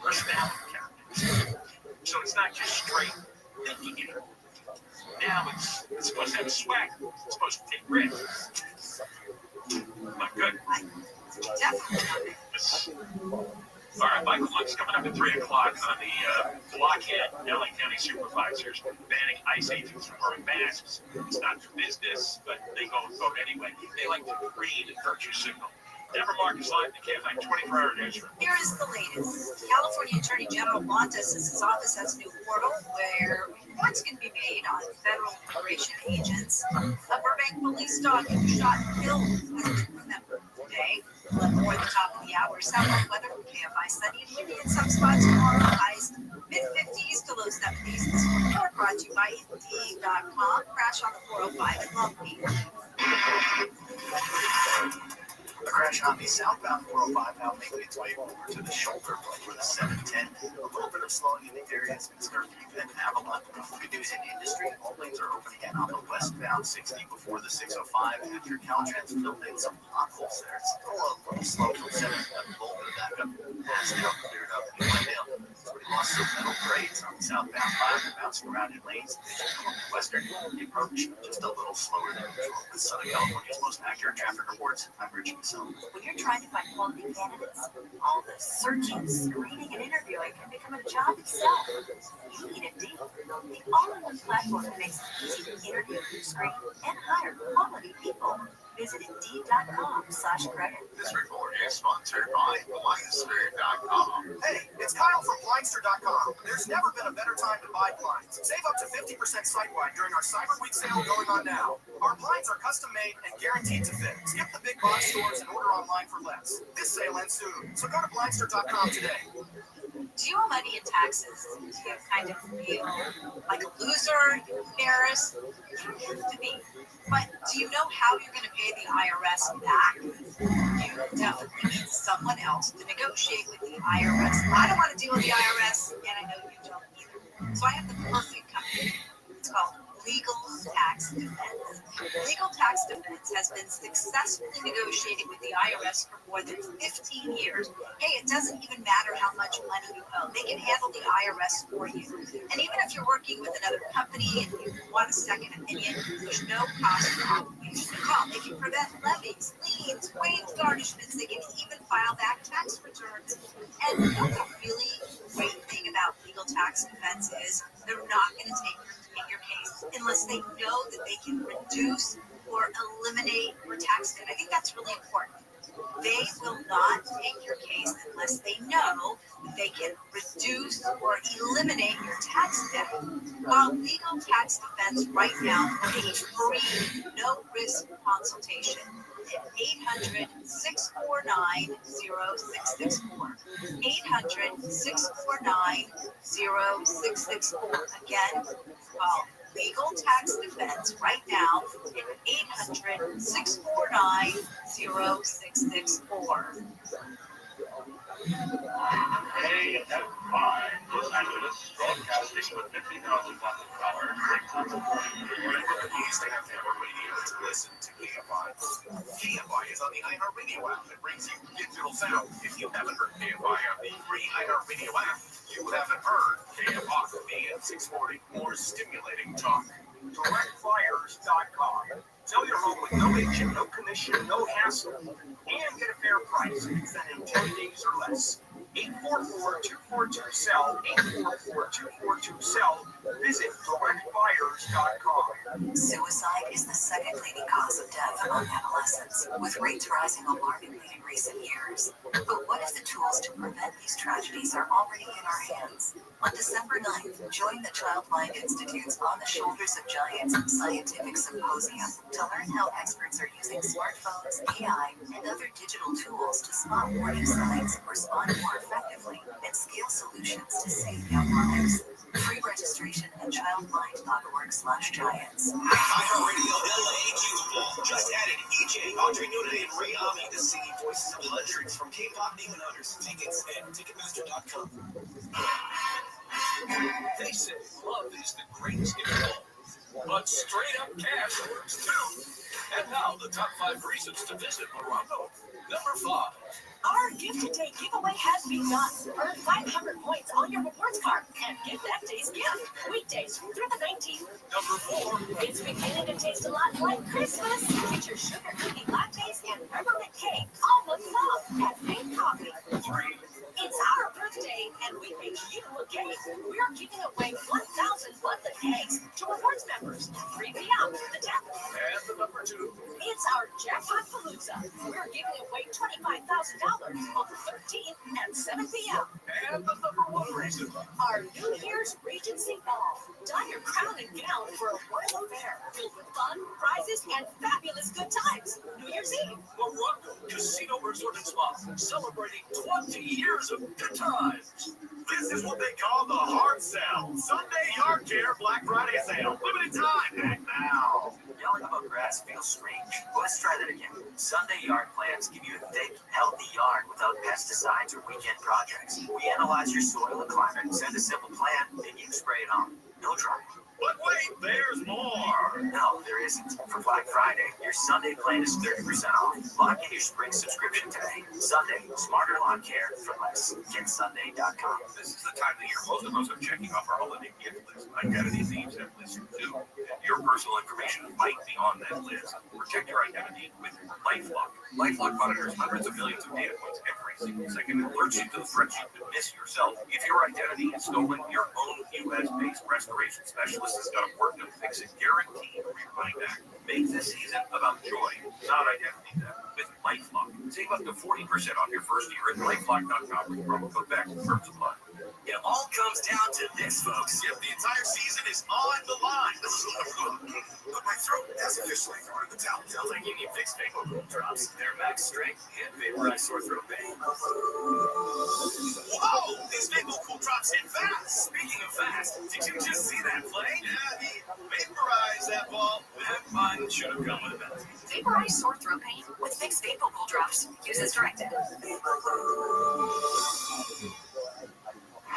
personality character. So it's not just straight thinking it. Now it's supposed to have swag. It's supposed to take risks. Not good. Definitely. All right, Michael Luck's coming up at 3 o'clock on the blockhead LA County supervisors banning ICE agents from wearing masks. It's not their business, but they go and vote anyway. They like to read and virtue signal. Deborah Marcus live in the KFI 24-hour newsroom. Here is the latest. California Attorney General Montes says his office has a new portal where reports can be made on federal immigration agents. A Burbank police dog shot and killed has been remembered today. More at the top of the hour. Southwest weather from KFI sunny and windy in some spots tomorrow. Highs mid-50s to low 70s. This report brought to you by Indeed.com. Crash on the 405 in Long Beach. A crash on the southbound 405 now making its way over to the shoulder for the 710. A little bit of slowing in the area has been starting to Avalon. Good news in industry. All lanes are open again on the westbound 60 before the 605 after Caltrans filled in some potholes there. It's still a little slow from 7 to a little bit of backup. Has now cleared up in Glendale. We lost some metal grades on the southbound line, bouncing around in lanes. Western, the approach just a little slower than usual. With Southern California's most accurate traffic reports, I'm Richie. When you're trying to find quality candidates, all the searching, screening, and interviewing can become a job itself. You need Indeed, the all-in-one platform that makes it easy to interview, screen, and hire quality people. Visit Indeed.com/credit. This report is sponsored by Blindster.com. Hey, it's Kyle from Blindster.com. There's never been a better time to buy blinds. Save up to 50% site-wide during our Cyber Week sale going on now. Our blinds are custom-made and guaranteed to fit. Skip the big box stores and order online for less. This sale ends soon, so go to Blindster.com today. Do you owe money in taxes? Do you kind of feel like a loser, embarrassed? You don't have to be. But do you know how you're going to pay the IRS back? You definitely need someone else to negotiate with the IRS. I don't want to deal with the IRS, and I know you don't either. So I have the perfect company. It's called Legal Tax Defense. Legal Tax Defense has been successfully negotiating with the IRS for more than 15 years. Hey, it doesn't even matter how much money you owe. They can handle the IRS for you. And even if you're working with another company and you want a second opinion, there's no cost or obligation at all. They can prevent levies, liens, wage garnishments. They can even file back tax returns. And you know the really great thing about Legal Tax Defense is they're not going to take your case unless they know that they can reduce or eliminate your tax debt. I think that's really important. They will not take your case unless they know that they can reduce or eliminate your tax debt. While Legal Tax Defense right now is a free, no-risk consultation at 800-649-0664. 800-649-0664. Again, call Legal Tax Defense right now at 800-649-0664. Hey, that's fine. Los Angeles, broadcasting with 50,000 watts of power. You used to have to have a radio to listen to KFI. KFI is on the iHeartRadio app that brings you digital sound. If you haven't heard KFI on the free iHeartRadio app, you haven't heard KFI. AM 640, more stimulating talk. DirectFlyers.com. Sell your home with no agent, no commission, no hassle, and get a fair price in 10 days or less. 844-242-SELL, 844-242-SELL. Visit DirectFlyers.com. Suicide is the second leading cause of death among adolescents, with rates rising alarmingly in recent years. But what if the tools to prevent these tragedies are already in our hands? On December 9th, join the Childmind Institute's On the Shoulders of Giants scientific symposium to learn how experts are using smartphones, AI, and other digital tools to spot warning signs, respond more effectively, and scale solutions to save young lives. Free registration at childmind.org/giants. iHeartRadio LA Q just added each DJ Andre Nunez and Ray Ami, the singing voices of hundreds from K-pop demon hunters. Tickets at Ticketmaster.com. They say love is the greatest gift of all, but straight up cash works too. And now the top 5 reasons to visit Morocco. Number 5. Our gift today giveaway has begun. Earn 500 points on your rewards card and get that day's gift. Weekdays through the 19th. Number 4. It's beginning to taste a lot like Christmas. Get your sugar cookie lattes and peppermint cake all with love at Fake Coffee. 3. It's our birthday, and we make you a cake. We're giving away 1,000 worth of cakes to rewards members at 3 p.m. to the 10th. And the number 2. It's our Jackpot Palooza. We're giving away $25,000 on the 13th at 7 p.m. And the number 1 reason. Our New Year's Regency Ball. Don your crown and gown for a royal affair filled with fun, prizes, and fabulous good times. New Year's Eve. Morocco Casino Resort and Spa, celebrating 20 years of good times. This is what they call the hard sell. Sunday yard care Black Friday sale. Limited time. Act now. Yelling about grass feels strange. Let's try that again. Sunday yard plans give you a thick, healthy yard without pesticides or weekend projects. We analyze your soil and climate, send a simple plan, and you spray it on. No trouble. But wait, there's more. No, there isn't. For Black Friday, your Sunday plan is 30% off. Lock in your spring subscription today. Sunday, smarter lawn care for less. GetSunday.com. This is the time of the year most of us are checking off our holiday gift list. Identity thieves have lists too. Your personal information might be on that list. Protect your identity with LifeLock. LifeLock monitors hundreds of millions of data points every single second and alerts you to the threats you could miss yourself. If your identity is stolen, your own U.S.-based restoration specialist has got to work to fix it, guaranteed for your money back. Make this season about joy, not identity theft. With LifeLock, save up to 40% on your first year at LifeLock.com with promo code back and terms apply. It all comes down to this, folks. Yep, the entire season is on the line. But my throat has officially thrown in the towel. Sounds like you need fixed Vapor drops. They're max strength and vaporize sore throat pain. Whoa! These Vapor drops hit fast. Speaking of fast, did you just see that play? Yeah, he vaporized that ball. That mine should have come with a penalty. Vaporize sore throat pain with fixed Vapor drops. Use as directed.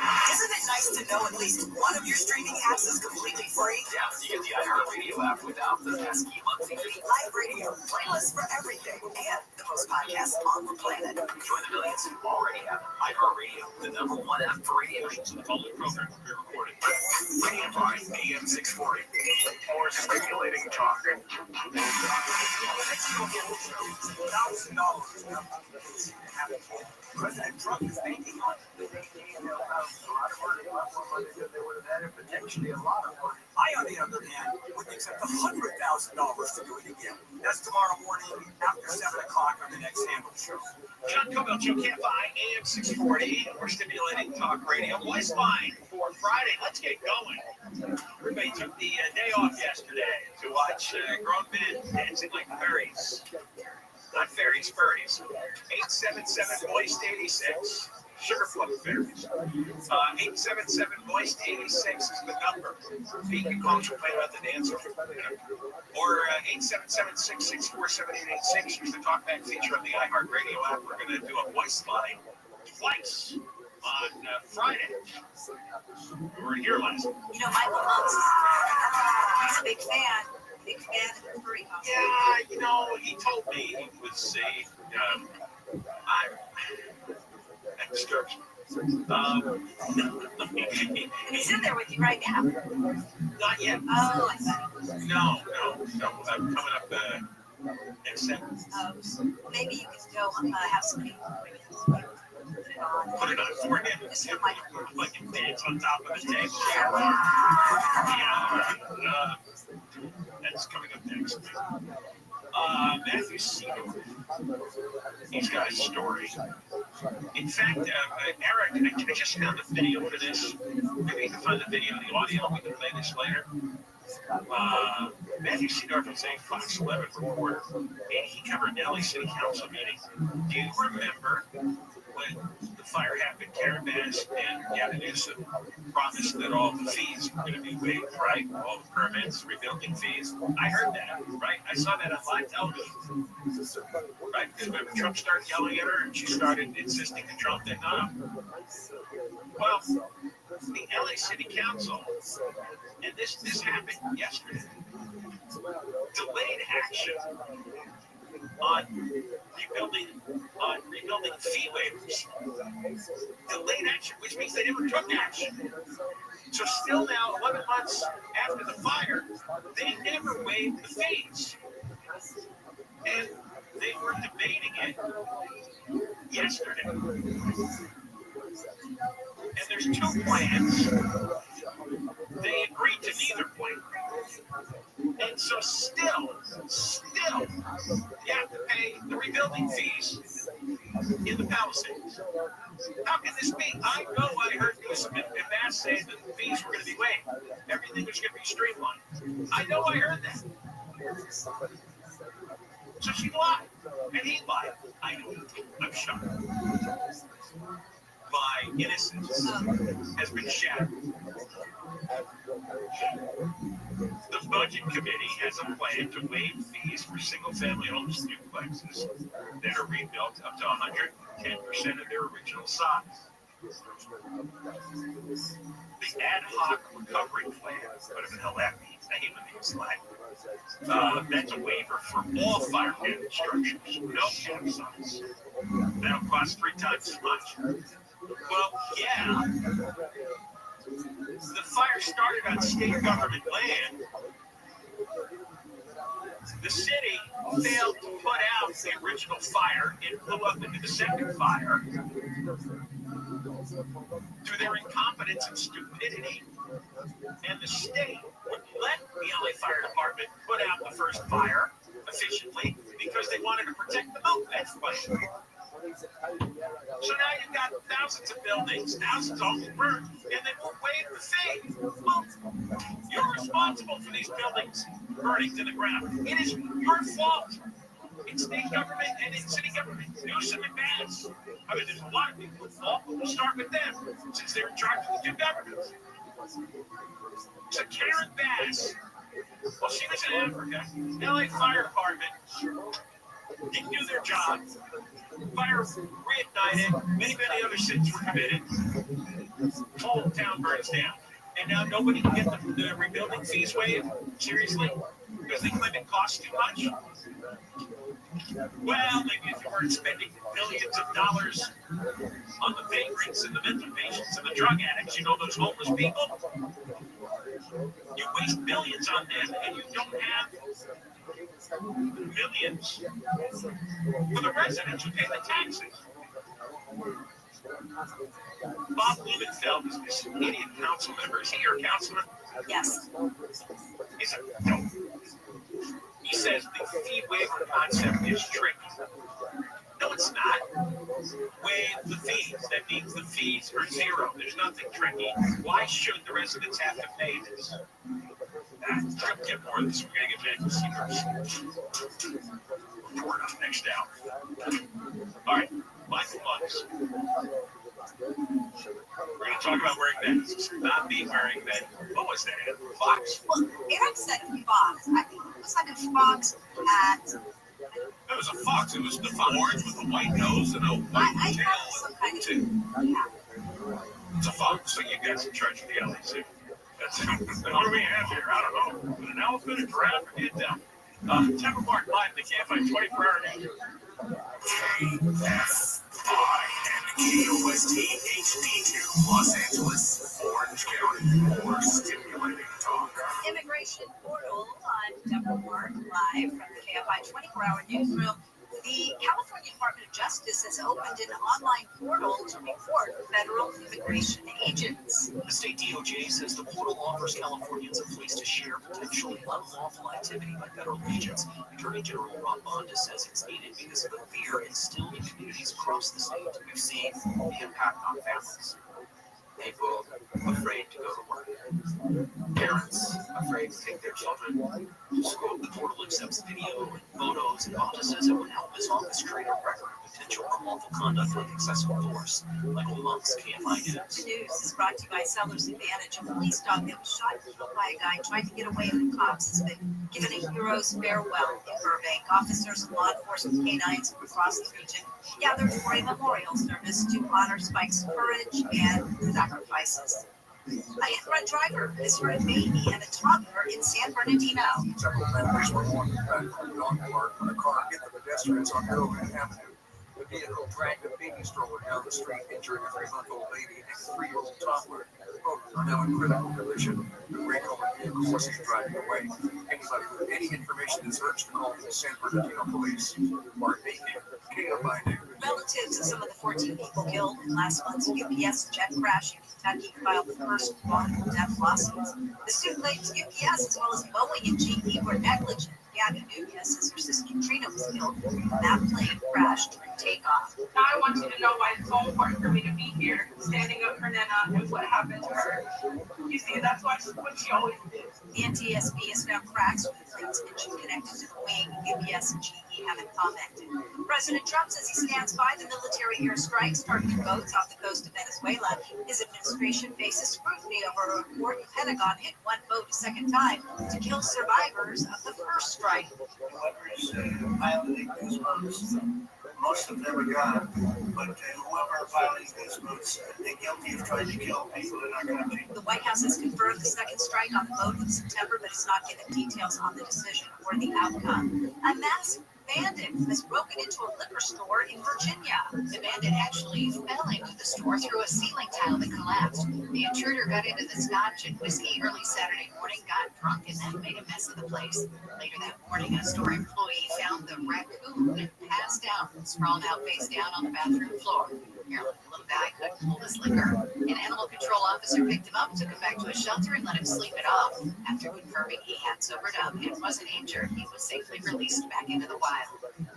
Isn't it nice to know at least one of your streaming apps is completely free? Yeah, you get the iHeartRadio app without the pesky monthly fee. iRadio, playlists for everything, and the most podcasts on the planet. Join the millions who already have iHeartRadio, the number 1 app for radio. The following program will be recorded. Radio Line AM 640. More stimulating talk. President Trump is banking on it. Potentially a lot of money. I, on the other hand, would accept $100,000 to do it again. That's tomorrow morning after 7 o'clock on the next Handle Show. John Cobell, Joe Campi, AM 640. More stimulating talk radio. Voice line for Friday. Let's get going. Everybody took the day off yesterday to watch grown men dancing like fairies. Not fairies, furries. 877-VOICED-86. Sugarplum fairies. 877-VOICED-86 is the number. You can call us and play about the dance. Or 877-664-7886. Use the talkback feature of the iHeartRadio app. We're going to do a voice line twice on Friday. We were here last week. You know, Michael Moss, he's a big fan. Big fan of the furry house. Yeah, you know, he told me he was He's in there with you right now. Not yet. Oh, I see. No. Coming up next Saturday. Maybe you could go have somebody Put it on for him. Just for my Like you dance on top of the table. Yeah. That's coming up next. Matthew Seaton. He's got a story. In fact, Eric, I just found the video for this. Maybe you can find the video, the audio. We can play this later. Matthew Seedorf is a Fox 11 reporter, and he covered Delhi City Council meeting. Do you remember when the fire happened, Karen Bass and Gavin Newsom promised that all the fees were going to be waived, right? All the permits, rebuilding fees. I heard that, right? I saw that on live television, right? Because when Trump started yelling at her and she started insisting to Trump that no. Well, the LA City Council, and this happened yesterday, delayed action on rebuilding fee waivers. Delayed action, which means they never took action. So still now, 11 months after the fire, they never waived the fees. And they were debating it yesterday. And there's two plans. They agreed to neither plan. And so still, you have to pay the rebuilding fees in the Palisades. How can this be? I know I heard Newsom and Bass say that the fees were going to be waived. Everything was going to be streamlined. I know I heard that. So she lied. And he lied. I know. I'm shocked. My innocence has been shattered. The Budget Committee has a plan to waive fees for single-family homes duplexes that are rebuilt up to 110% of their original size. The Ad Hoc Recovery Plan, whatever the hell that means, I hate when they use slang. That's a waiver for all fire damage structures, no capsize. That'll cost 3 times as much. Well, yeah. The fire started on state government land. The city failed to put out the original fire. It blew up into the second fire through their incompetence and stupidity. And the state wouldn't let the LA Fire Department put out the first fire efficiently because they wanted to protect the milkman fight. So now you've got thousands of buildings, thousands of homes burned, and they won't waive the fee. Well, you're responsible for these buildings burning to the ground. It is your fault. It's state government and it's city government. Newsom and Bass. I mean, there's a lot of people at fault, but we'll start with them since they're in charge of the two governments. So Karen Bass, well, she was in Africa. LA Fire Department didn't do their job. Fire reignited. Many other cities were committed. Whole town burns down. And now nobody can get the rebuilding fees waived? Seriously? Because they claim it costs too much? Well, maybe if you weren't spending millions of dollars on the vagrants and the mental patients and the drug addicts, you know, those homeless people, you waste millions on them and you don't have millions for the residents who pay the taxes. Bob Blumenfeld is this idiot council member. Is he your councilman? Yes. No. He says the fee waiver concept is tricky. No, it's not. Waive the fees. That means the fees are zero. There's nothing tricky. Why should the residents have to pay this? We're going to get more of this. We're going to get Jacob Seaver's report on next hour. All right, Michael Monks. We're going to talk about wearing masks. Not me wearing masks. What was that? Fox? Well, Eric said Fox. I think it was like a fox hat. It was a fox. It was the fox. Orange with a white nose and a white tail. Some kind of, yeah. It's a fox. So you guys in charge of the LAC. What do we have here? I don't know. An elephant, a giraffe, or get down. Temper Mark live in the Campfire 24-hour news. KFI and KOST HD2 Los Angeles, Orange County, more stimulating talk. Immigration portal on Temper Mark live from the KFI 24-hour newsroom. The California Department of Justice has opened an online portal to report federal immigration agents. The state DOJ says the portal offers Californians a place to share potentially unlawful activity by federal agents. Attorney General Rob Bonda says it's needed because of the fear instilled in communities across the state. We've seen the impact on families. People afraid to go to work. Parents afraid to take their children to school. The portal accepts video and photos, and Bonda says it would help his office create a record of potential unlawful unlawful conduct with excessive force. Michael Monks, KFI News. The news is brought to you by Seller's Advantage. A police dog that was shot and killed by a guy trying to get away from cops has been given a hero's farewell in Burbank. Officers and law enforcement canines from across the region gathered for a memorial service to honor Spike's courage and sacrifices. A hit-and-run driver has hurt a baby and a toddler in San Bernardino. Several members were walking back from the dog park when a car hit the pedestrians on Arrowhead Avenue. The vehicle dragged a baby stroller down the street, injuring a 3-month-old baby and a 3-year-old toddler. Both are now in critical condition. The gray-colored vehicle was seen driving away. Anybody with any information is urged to call the San Bernardino police. Mark Baker, KFI News. Relatives of some of the 14 people killed in last month's UPS jet crash in Kentucky filed the first wrongful death lawsuits. The suit claims UPS as well as Boeing and GE were negligent. Gabby Nunez says her sister Katrina was killed when that plane crashed during takeoff. Now I want you to know why it's so important for me to be here, standing up for Nana and what happened to her. You see, that's what she always did. The NTSB has found cracks with the plane's engine connected to the wing. UPS and GE haven't commented. President Trump says he stands by the military airstrikes targeting boats off the coast of Venezuela. His administration faces scrutiny over a report the Pentagon hit one boat a second time to kill survivors of the first strike. Whoever's piloting these boats, most of them are gone, but whoever piloting these boats, they're guilty of trying to kill people in our country. The White House has confirmed the second strike on the boat in September, but has not given details on the decision or the outcome. A masked bandit has broken into a liquor store in Virginia. The bandit actually fell into the store through a ceiling tile that collapsed. The intruder got into the scotch and whiskey early Saturday morning, got drunk, and then made a mess of the place. Later that morning, a store employee found the raccoon passed out and sprawled out face down on the bathroom floor. Here, the little guy couldn't hold his liquor. An animal control officer picked him up, took him back to a shelter, and let him sleep it off. After confirming he had sobered up and wasn't injured, he was safely released back into the wild.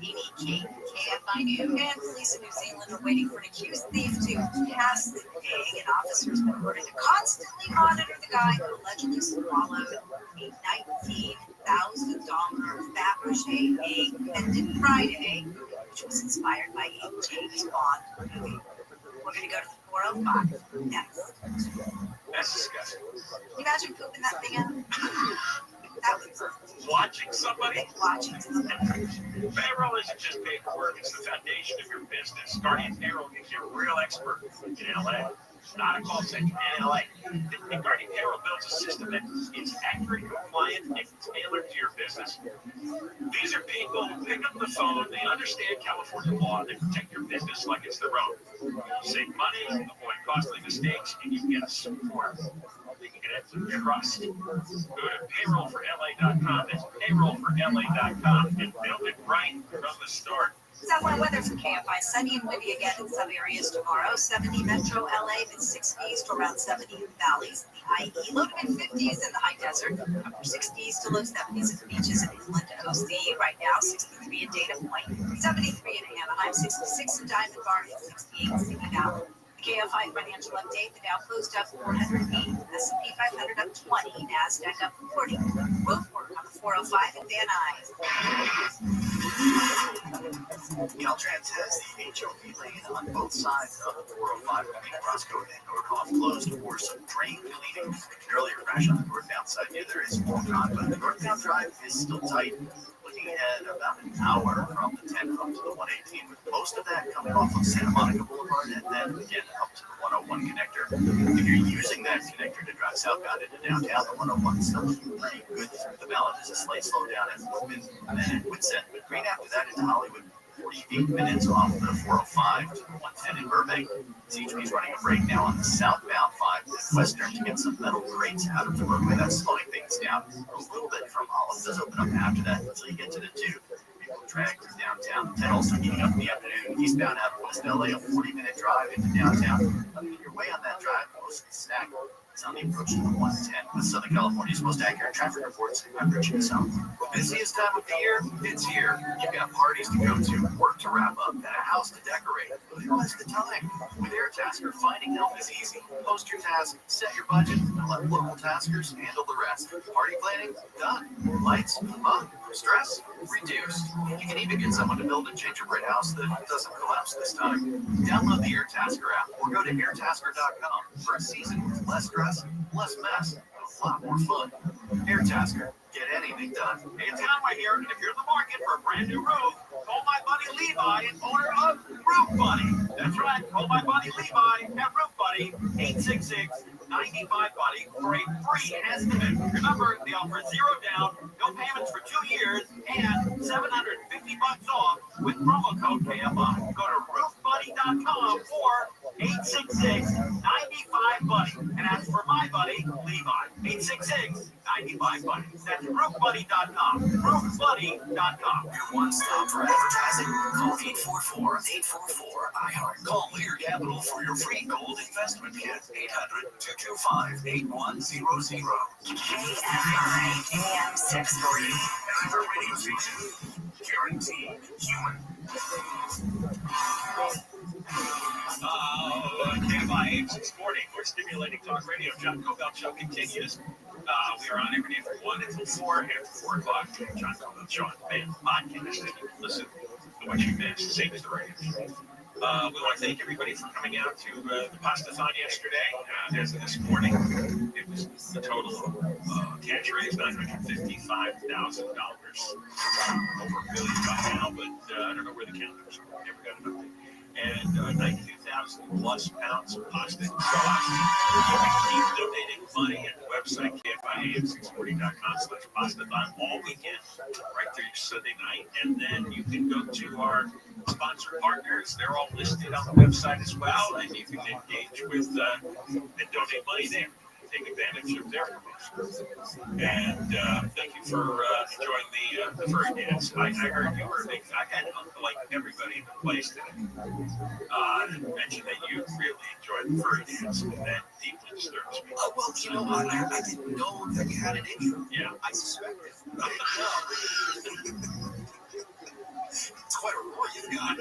Amy King, KFI News. And police in New Zealand are waiting for an accused thief to pass the gig, and officers have been ordered to constantly monitor the guy who allegedly swallowed a $19,000 Fabergé egg pendant Friday, which was inspired by a James Bond movie. We're going to go to the 405 next. That's disgusting. Can you imagine pooping that thing out? That was Watching somebody? watching somebody. Payroll isn't just paperwork, it's the foundation of your business. Guardian Payroll gives you a real expert in LA, not a call center in LA. And Guardian Payroll builds a system that is accurate, compliant, and tailored to your business. These are people who pick up the phone, they understand California law, they protect your business like it's their own. You save money, avoid costly mistakes, and you get support. You can get it trust. Go to payrollforla.com. That's payrollforla.com and build it right from the start. Southland weather for KFI. Sunny and windy again in some areas tomorrow. 70 Metro LA, mid-60s to around 70 in the valleys. The IE, low to mid-50s in the high desert. Upper 60s to low 70s at the beaches in Inland OC. Right now, 63 in Data Point, 73 in Anaheim, 66 in Diamond Bar, and 68 in Simi Valley. KFI financial update. The Dow closed up 408, S&P 500 up 20, NASDAQ up 40. Both work on the 405 in Van Nuys. Caltrans has the HOV lane on both sides of the 405 between Roscoe and Nordhoff closed for some drain cleaning. An earlier crash on the northbound side near there is more on, but the northbound drive is still tight. Looking ahead about an hour from the 10 up to the 118, with most of that coming off of Santa Monica Boulevard and then again up to the 101 connector. If you're using that connector to drive southbound into downtown, the 101 is still looking pretty good through the ballot. There's a slight slowdown at Woodman and then at Woodset, but green after that into Hollywood. 48 minutes off the 405 to the 110 in Burbank. CHP is running a break now on the southbound 5 to Western to get some metal crates out of the roadway. That's slowing things down a little bit from Olive. Does open up after that until you get to the 2. People drag through downtown. 10 also heating up in the afternoon. Eastbound out of West LA, a 40-minute drive into downtown. Your way on that drive, mostly stacked. It's on the approach to the 110 with Southern California's most accurate traffic reports. I'm Richard South. The busiest time of the year, it's here. You've got parties to go to, work to wrap up, and a house to decorate. But who has the time? With AirTasker, finding help is easy. Post your task, set your budget, and let local taskers handle the rest. Party planning? Done. Lights? Fun. Stress? Reduced. You can even get someone to build a gingerbread house that doesn't collapse this time. Download the AirTasker app or go to airtasker.com for a season with less stress, less mess, and a lot more fun. AirTasker. Get anything done. Hey, it's Tom right here, and if you're in the market for a brand new roof, call my buddy Levi, owner of Roof Buddy. That's right, call my buddy Levi at Roof Buddy, 866-95-BUDDY for a free estimate. Remember, they offer zero down, no payments for 2 years, and $750 off with promo code KFI. Go to roofbuddy.com or 866-95-BUDDY and ask for my buddy Levi. 866-95-BUDDY. That's roofbuddy.com. Roofbuddy.com. Your one-stop for advertising. Call 844-844-IHEART. Call Lear Capital for your free gold investment kit. 800-225-8100. KFI AM 640. Another radio station. Guaranteed human. KFI AM 640. We're stimulating talk radio. John Cobell Show continues. We are on every day from 1 until 4 and 4 o'clock. John Cobell Show on demand podcast. And you can listen to what you missed. Same as the radio show. We want to thank everybody for coming out to the Pastathon yesterday. As of this morning, it was the total cash raise $955,000. Over $1 billion by now, but I don't know where the counters are. Never got an update. And 92,000 plus pounds of pasta and sauce. You can keep donating money at the website KFIAM640.com/pastathon all weekend, right through Sunday night. And then you can go to our sponsor partners. They're all listed on the website as well, and you can engage with and donate money there. Take advantage of their promotions. And thank you for enjoying the furry dance. I heard you were a big. I had like everybody in the place today mentioned that you really enjoyed the furry dance, and that deeply disturbs me. Well, you know, I didn't know that you had it in you. Yeah, I suspected. It's quite a roar you've got.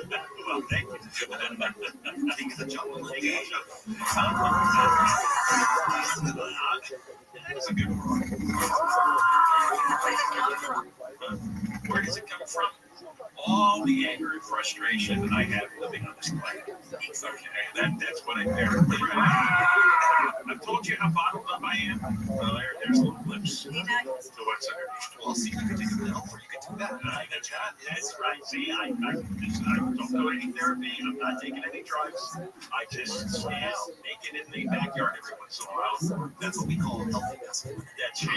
Well, thank you. King of the jungle. That's a good one. Where does it come from? All the anger and frustration that I have living on this planet. Okay, that's what I bear. I've told you how bottled up I am. Well, there's little blips. So what's underneath? Well, see, you can take a pill, or you can do that. That's right. See, I don't do any therapy. I'm not taking any drugs. I just stand naked in the backyard every once in a while. That's what we call a healthy vessel. That's it.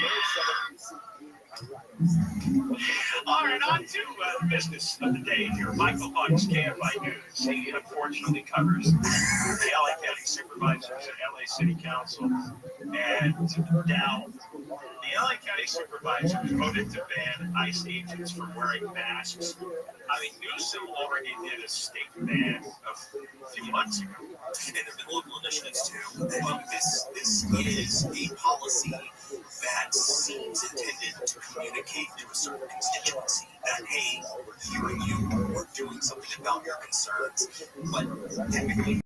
All right, on to the business of the day here. Michael Bucks, KFI News. He unfortunately covers the LA County Supervisors and LA City Council. And now, the LA County Supervisors voted to ban ICE agents from wearing masks. I mean, Newsom already did a state ban a few months ago. And there have been local initiatives too. This is a policy that seems intended to communicate to a certain constituency that, hey, hearing you, we're doing something about your concerns. But technically,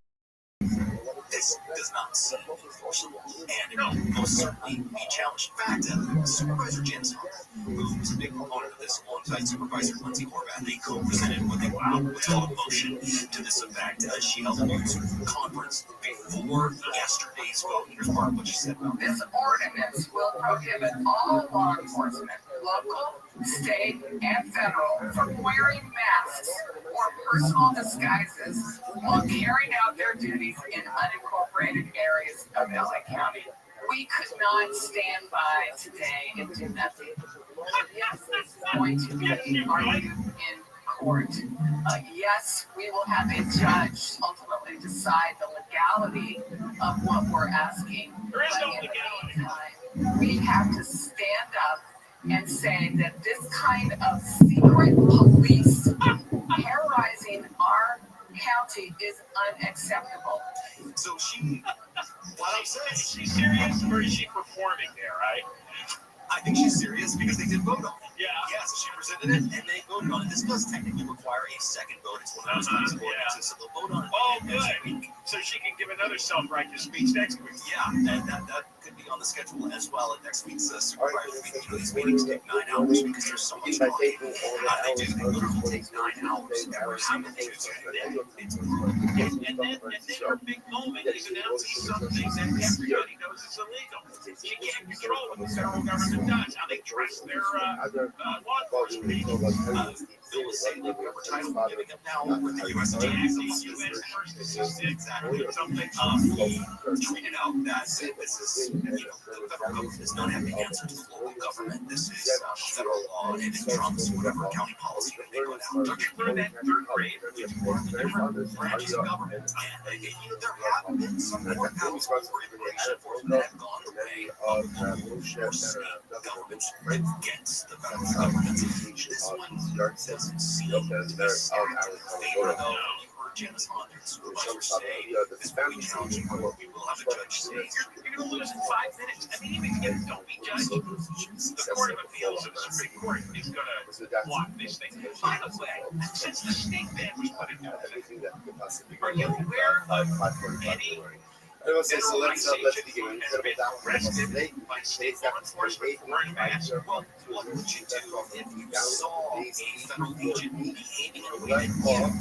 this does not seem enforceable, and it will most certainly be challenged. In fact, Supervisor Jens Hunter, who was a big proponent of this alongside Supervisor Lindsay Horvath, they co-presented what they called a motion to this effect. She held a news conference before yesterday's vote. Here's part of what she said about this ordinance will prohibit all law enforcement, local, state, and federal, from wearing masks or personal disguises while carrying out their duties in unincorporated areas of LA County. We could not stand by today and do nothing. Yes, this is going to be argued in court. Yes, we will have a judge ultimately decide the legality of what we're asking. There is no But in legality. the meantime, we have to stand up and say that this kind of secret police terrorizing our county is unacceptable. So she, Is she serious or is she performing there, right? I think she's serious because they did vote on it. Yeah. Yeah, so she presented it and they voted on it. This does technically require a second vote. It's one of those things ordinances, so they'll vote on it. Oh, next good. week. So she can give another self-righteous speech next week. Yeah, and that could be on the schedule as well. And next week's supervisor meeting, these meetings take 9 hours because there's so much going on. They literally take 9 hours every single Tuesday. It's brutal. And then her big moment is announcing something that everybody knows is illegal. You can't control what the federal government does, how they dress their law enforcement. Bill was saying that we have title giving up now with the U.S. Exactly. U.S. versus exactly something. He tweeted out that this is, the federal government does not have the answer to the local government. This is federal law, and it trumps whatever county policy that they put out. Don't you learn that in third grade? It's one of the different branches of government. There have been some more powerful regulation that have gone the way of more state governments against the federal government. This one doesn't seem to be starting to favor, though. Janice Hawkins, supervisor, say this will be challenging. We will have a judge say you're going to lose in 5 minutes. I mean, even if don't be judged, the Court of Appeals of the Supreme Court is going to block this thing. By the way, since the state ban was put into effect, are you aware of any federal ICE agent who has been arrested by state law enforcement for wearing masks? Well, what would you do if you saw a federal agent behaving in a way that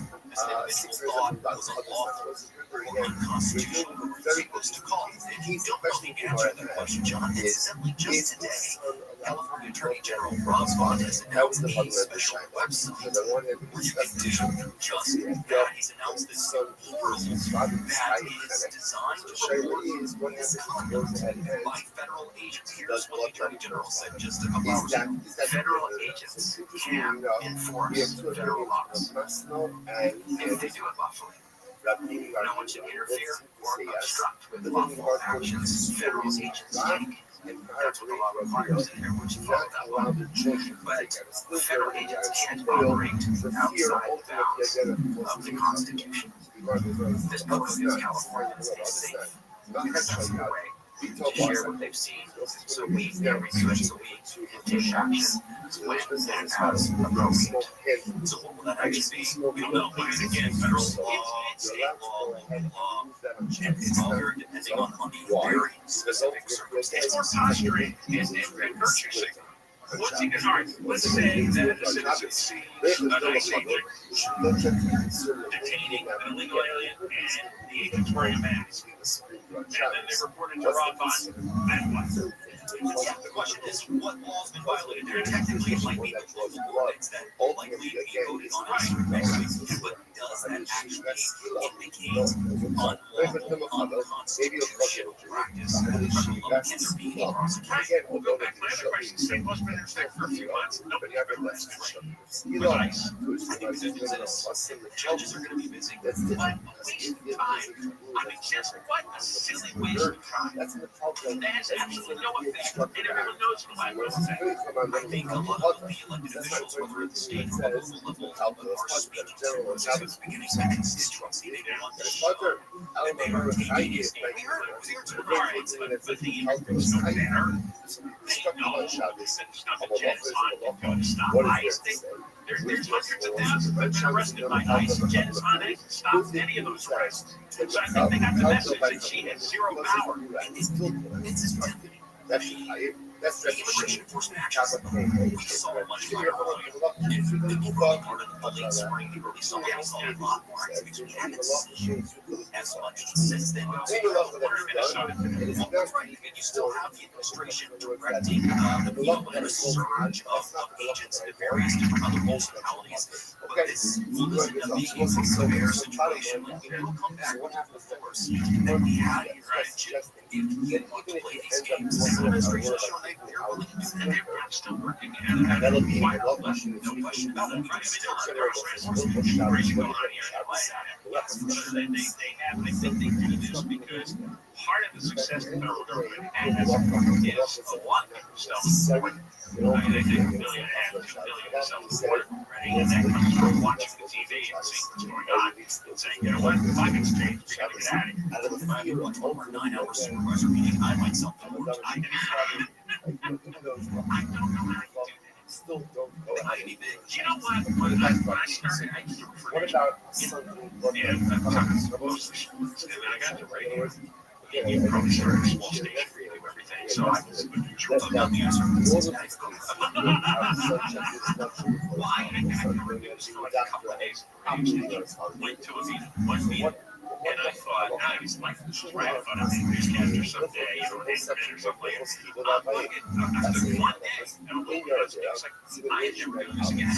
this individual thought was unlawful or unconstitutional? Who are you supposed to call? If you don't know the answer to that question, John, it's simply just today. California Attorney General Rothschild has announced a special website where you can do just that. He's announced this portal that is designed to report misconduct by federal agents. Here's what the Attorney General said just a couple hours ago. Federal agents can enforce federal laws if they do it lawfully. No one should interfere or obstruct with lawful actions federal agents take. That's what the law requires in here, which is follow that law. But federal agents can't operate outside the bounds of the Constitution. This book gives Californians a safe, accessible way to share what they've seen, so we can research, so we can take action when and as appropriate. So what will that actually be? We don't know. Because again, federal law, state law, local law, and it's all very depending on the very specific circumstances. It's more posturing and purchasing. What's he all right, let's say that a citizen sees an ICE agent detaining an illegal alien and the agent's wearing a mask. And then they report it to Rob Bond. Then what? Yeah, the question is, what law's been violated there? Technically, it might be the local ordinance that likely be voted on next week. But does that actually indicate unlawful, unconstitutional practice? Can there be any prosecution? We'll go back to my other question. St. Louis been in effect for a few months. Nobody ever arrested with ICE. I think the good news is the judges are going to be busy. What a waste of time. I mean, just what a silly waste of time. That has absolutely no effect, and everyone knows what I will say. I think a lot of the elected officials, whether at the state or local level, are speaking to the beginning of the constituency. They don't want to show that they are taking a stand. We heard it was here to the right, but the there's no banner. They know that nothing Janice Hahn can do to stop ICE. There's hundreds of thousands that have been arrested by ICE. Janice Hahn hasn't stopped any of those arrests. So I think they got the message that she has zero power. That's the immigration enforcement actions. We saw much higher volume in the early part of the late spring, the early summer. We saw a lot more activity. We haven't seen as much since then. And you still have the administration directing and a surge of agents in various different other municipalities. But this will end up being a severe situation when we will come back to the force that we had here in June. If we want to play these games, this administration has shown that they're willing to do that. They're still working and that'll be no question about it. Still, there's crazy going on here. They think they do this because part of the success of the federal government has is a lot of stuff. They take $1.5 billion to self-support already, and that comes from watching the TV and seeing what's going on and saying, you know what, if I can change, we got to get out of here. If I can watch over a 9-hour supervisor meeting, I myself don't know how to do that. Still don't go. You know what? When I started, I used to refer to and I got to radio. You probably started a small station radio every day. so I can hook up the answer. Well, I never knew this for like a couple of days. I usually went to a meeting, one meeting, and I thought, it's like right, I thought I'd be a newscaster someday, or an anchorman or something. After one day, and I'm looking at it, it's like, I am never doing this again.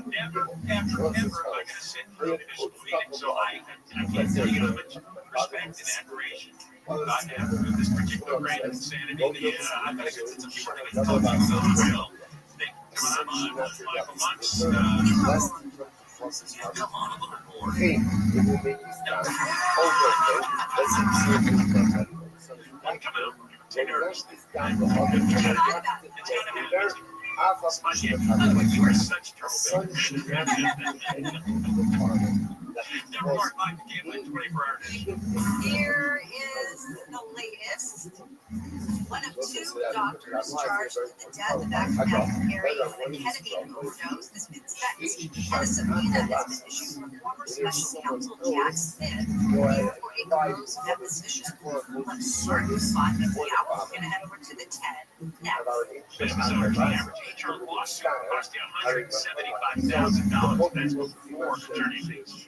Never, ever, ever am I going to sit through a municipal meeting. So I can't tell you how much respect and admiration I have for this particular brand of insanity. Yeah, I bet it's some people that can talk you so well. Come on, Michael Monks. Come on a little more. Hey, it will make you stop. I'm coming over. Take You're such trouble. Never mark my game like 24 hours. Here is the latest. One of two doctors charged with the death of African American and ketamine overdose has been sentenced, and a subpoena has been issued from former Special Counsel Jack Smith for a gross deposition. Let's start with spot the hour. We're going to head over to the 10 next. Business owner's average HR lawsuit cost you $175,000. That's before attorney fees.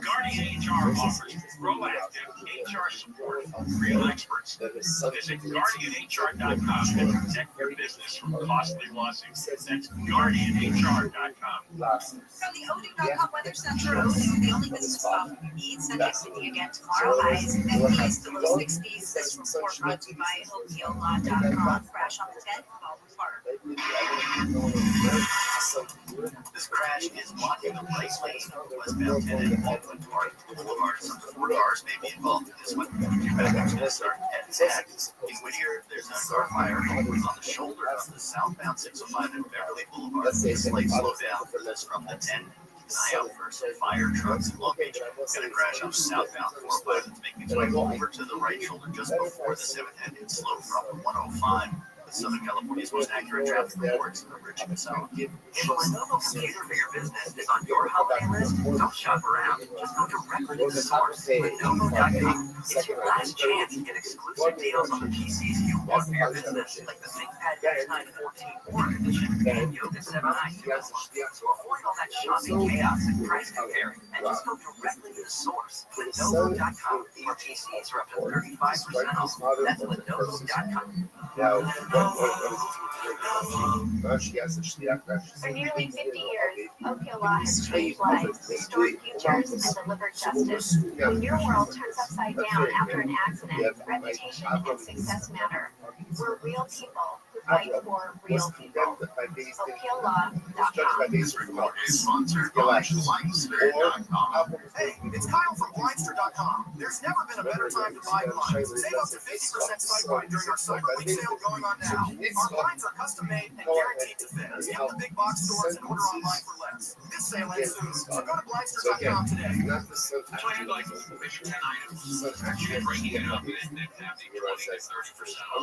Guardian HR offers proactive HR support from real experts. Visit GuardianHR.com and protect your business from costly lawsuits. That's GuardianHR.com. From the Odoo.com Weather Center, Odoo, the only business software you need. Sunday, windy again tomorrow. Highs 50s to low 60s. This report brought to you by OPOLaw.com. Crash on the 10th, Baldwin Park. This crash is blocking the right lane of westbound 10 and Baldwin Park Boulevard. Some 4 cars may be involved in this one. Pedestrians are at seconds. In Whittier, there's a car fire on the shoulder of the southbound 605 and Beverly Boulevard. This lane slowed down for this from the 10. Eye out for some fire trucks in Long Beach. Gonna crash on southbound 405 and make its way over to the right shoulder just before the 7th end. It's slow from 105. Southern California's most accurate traffic reports from Richmond South. If a Lenovo computer for your business is on your holiday list, don't shop around. Just go directly to the source. Lenovo.com. It's your last chance to get exclusive deals on the PCs you want for your business, like the ThinkPad X914 Core Edition and Yoga 7i 2. So avoid all that shopping chaos and price comparing, and just go directly to the source. Lenovo.com. Your PCs are up to 35% off. That's Lenovo.com. For nearly 50 years, Oakhill Law has changed lives, restored futures, and delivered justice. When your world turns upside down after an accident, reputation and success matter. We're real people who fight for real people. OakHillLaw.com. This report is sponsored by Blindster.com. Hey, it's Kyle from Blindster.com. There's never been a better time to buy blinds. Save up to 50% site-wide during our summer week sale going on now. Our blinds are custom-made and guaranteed to fit. Skip the big box stores and order online for less. This sale ends soon, so go to Blindster.com today. So I had like maybe 10 items. Actually, breaking it up and then have the 20 to 30% off. I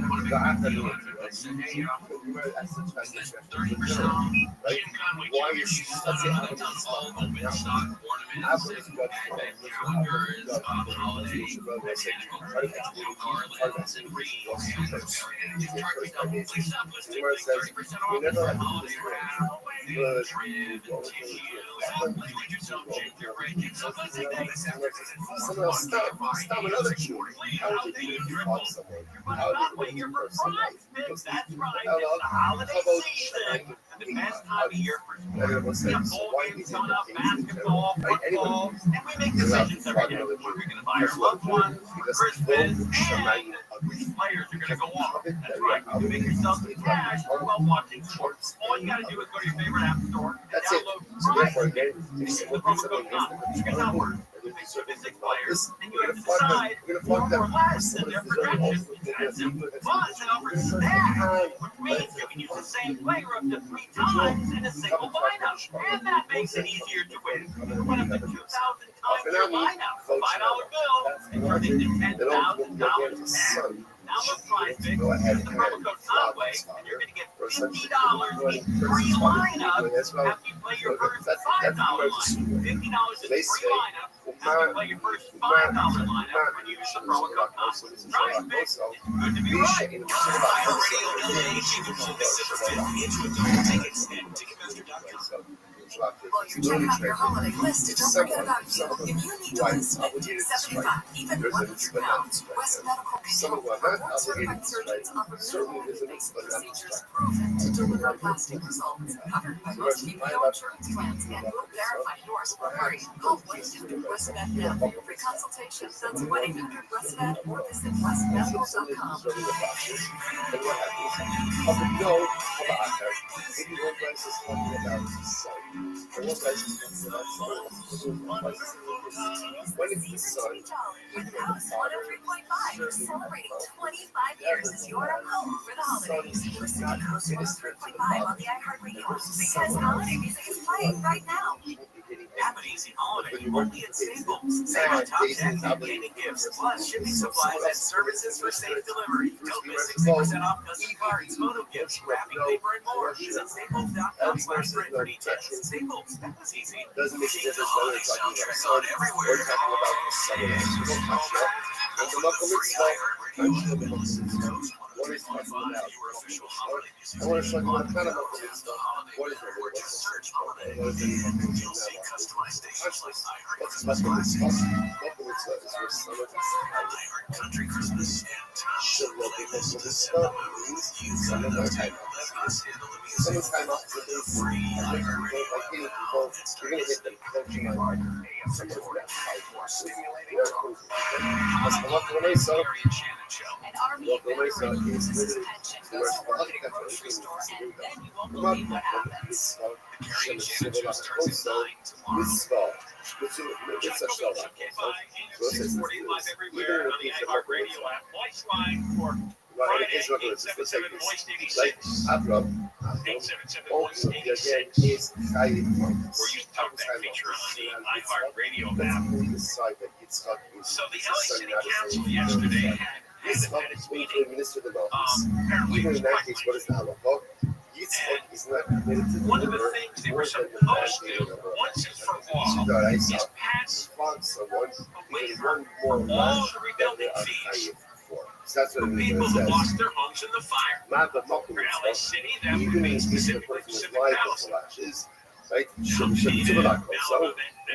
want to make a deal out of it. I said, hey, 30% off. Jim Conway does all open stock ornaments and calendars, holiday, botanical garlands, and wreaths. And just charge me double. Please stop listening. 30% off for holiday wrap, wedding, trim, and tissue. So please get yourself checked. You're breaking. So let's say thanks. Stop another short. How do you triple? Not wait your prize picks. That's right. It's the holiday season. The best time of year for sports. We have bowl games coming up, basketball, football, and we make decisions every day. What are we going to buy our loved ones for Christmas, and which players are going to go off. That's right. You make yourself some cash while watching sports. All you got to do is go to your favorite app store and download Prize. Use the promo code COM. You get numbers. So the 6 players, and you have to decide more or less than their projections. That's simple. But it offers stack, which means you can use the same player up to 3 times in a single lineup. And that makes it easier to win. You can win up to 2,000 times your lineup. $5 bill and turn into $10,000 cash. Now with PrizePicks, use the promo code Conway, and you're going to get $50 in free lineup after you play your first $5 lineup. $50 in free lineup play your first $5 lineup when you use the promo code PODCAST. Try it, it's good to be right. iHeartRadio LA gives you December 5th into adult tickets at Ticketmaster.com. While you're checking out your holiday list, don't forget about you. If you need to lose 50, 75, even 100 pounds, West Medical can help. Board-certified surgeons offer minimal invasive procedures proven to deliver lasting results. Covered by most PPO insurance plans and will verify yours for free. Call 1-800-WEST-MED now for your free consultation. That's 1-800-WEST-MED or visit westmedical.com. Celebrating 25 years as your home for the holidays. Listen to Coast 103.5 on the iHeartRadio app because holiday music is playing right now. Have an easy holiday only at Staples. Save on top 10 gaming gifts, plus shipping supplies and services for safe delivery. Don't miss 60% off custom cards, photo gifts, wrapping paper, and more. Visit staples.com/print for details. Staples, that was easy. Keep the holiday soundtrack on everywhere. What is my your official holiday music? I want to show you my kind of what is it? Just search holiday. You'll see customized stations like iHeart Christmas Classics, iHeart Country Christmas, and tons of playlists to set the mood. You gotta know time. Let us handle the music. Free iHeart Radio now. That's you're going to hit them coaching on AM support for stimulating talk. An army of veterans loses his pension, goes to work at a grocery store, and then you won't believe what happens. The Gary and Shannon show starts at 9 tomorrow. Check the show by AM640 live everywhere on the iHeartRadio app. Voice line for Friday, 877 Voice 86. 877 Voice 86. Or use TalkBack feature on the iHeartRadio app. So the LA City Council yesterday had its meeting. Apparently it was quite and one of the things they were supposed to, once and for all, is pass a waiver for all the rebuilding fees for people who lost their homes in the fire. For LA City, that would mean specifically Pacific Palisades. Right?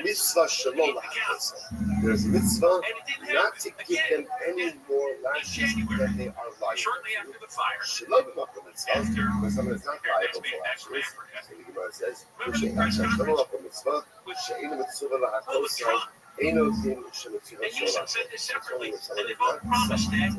Mitzvah shalom la'achos. There's a mitzvah not to give them any more lashes than they are liable. Shortly after the fire, Shalom mitzvah, when someone is not liable for lashes, the Gemara says, shalom mitzvah, she'enu mitzvah la'achos, eno din shemitzvah and you shalom. said this separately, and they both promised that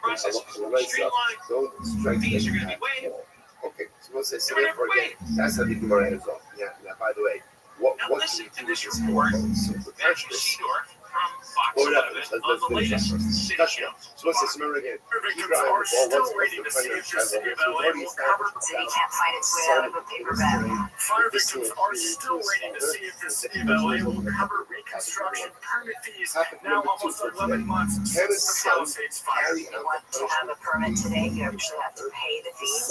process was streamlined. Fees are going to be waived. Okay, so we'll say, so therefore again, that's how the Gemara ends off. Yeah, now by the way, what listen to this report, Matthew Seedorf from Fox 11 on the latest city council. So let's just remember again. Victims are still waiting to see if the city of LA will cover. City can't find its way out of a paper bag. Fire victims are still waiting to see if the city of LA will cover reconstruction permit fees. Now almost 11 months since the Palisades fire. If you want to have a permit today, you actually have to pay the fees,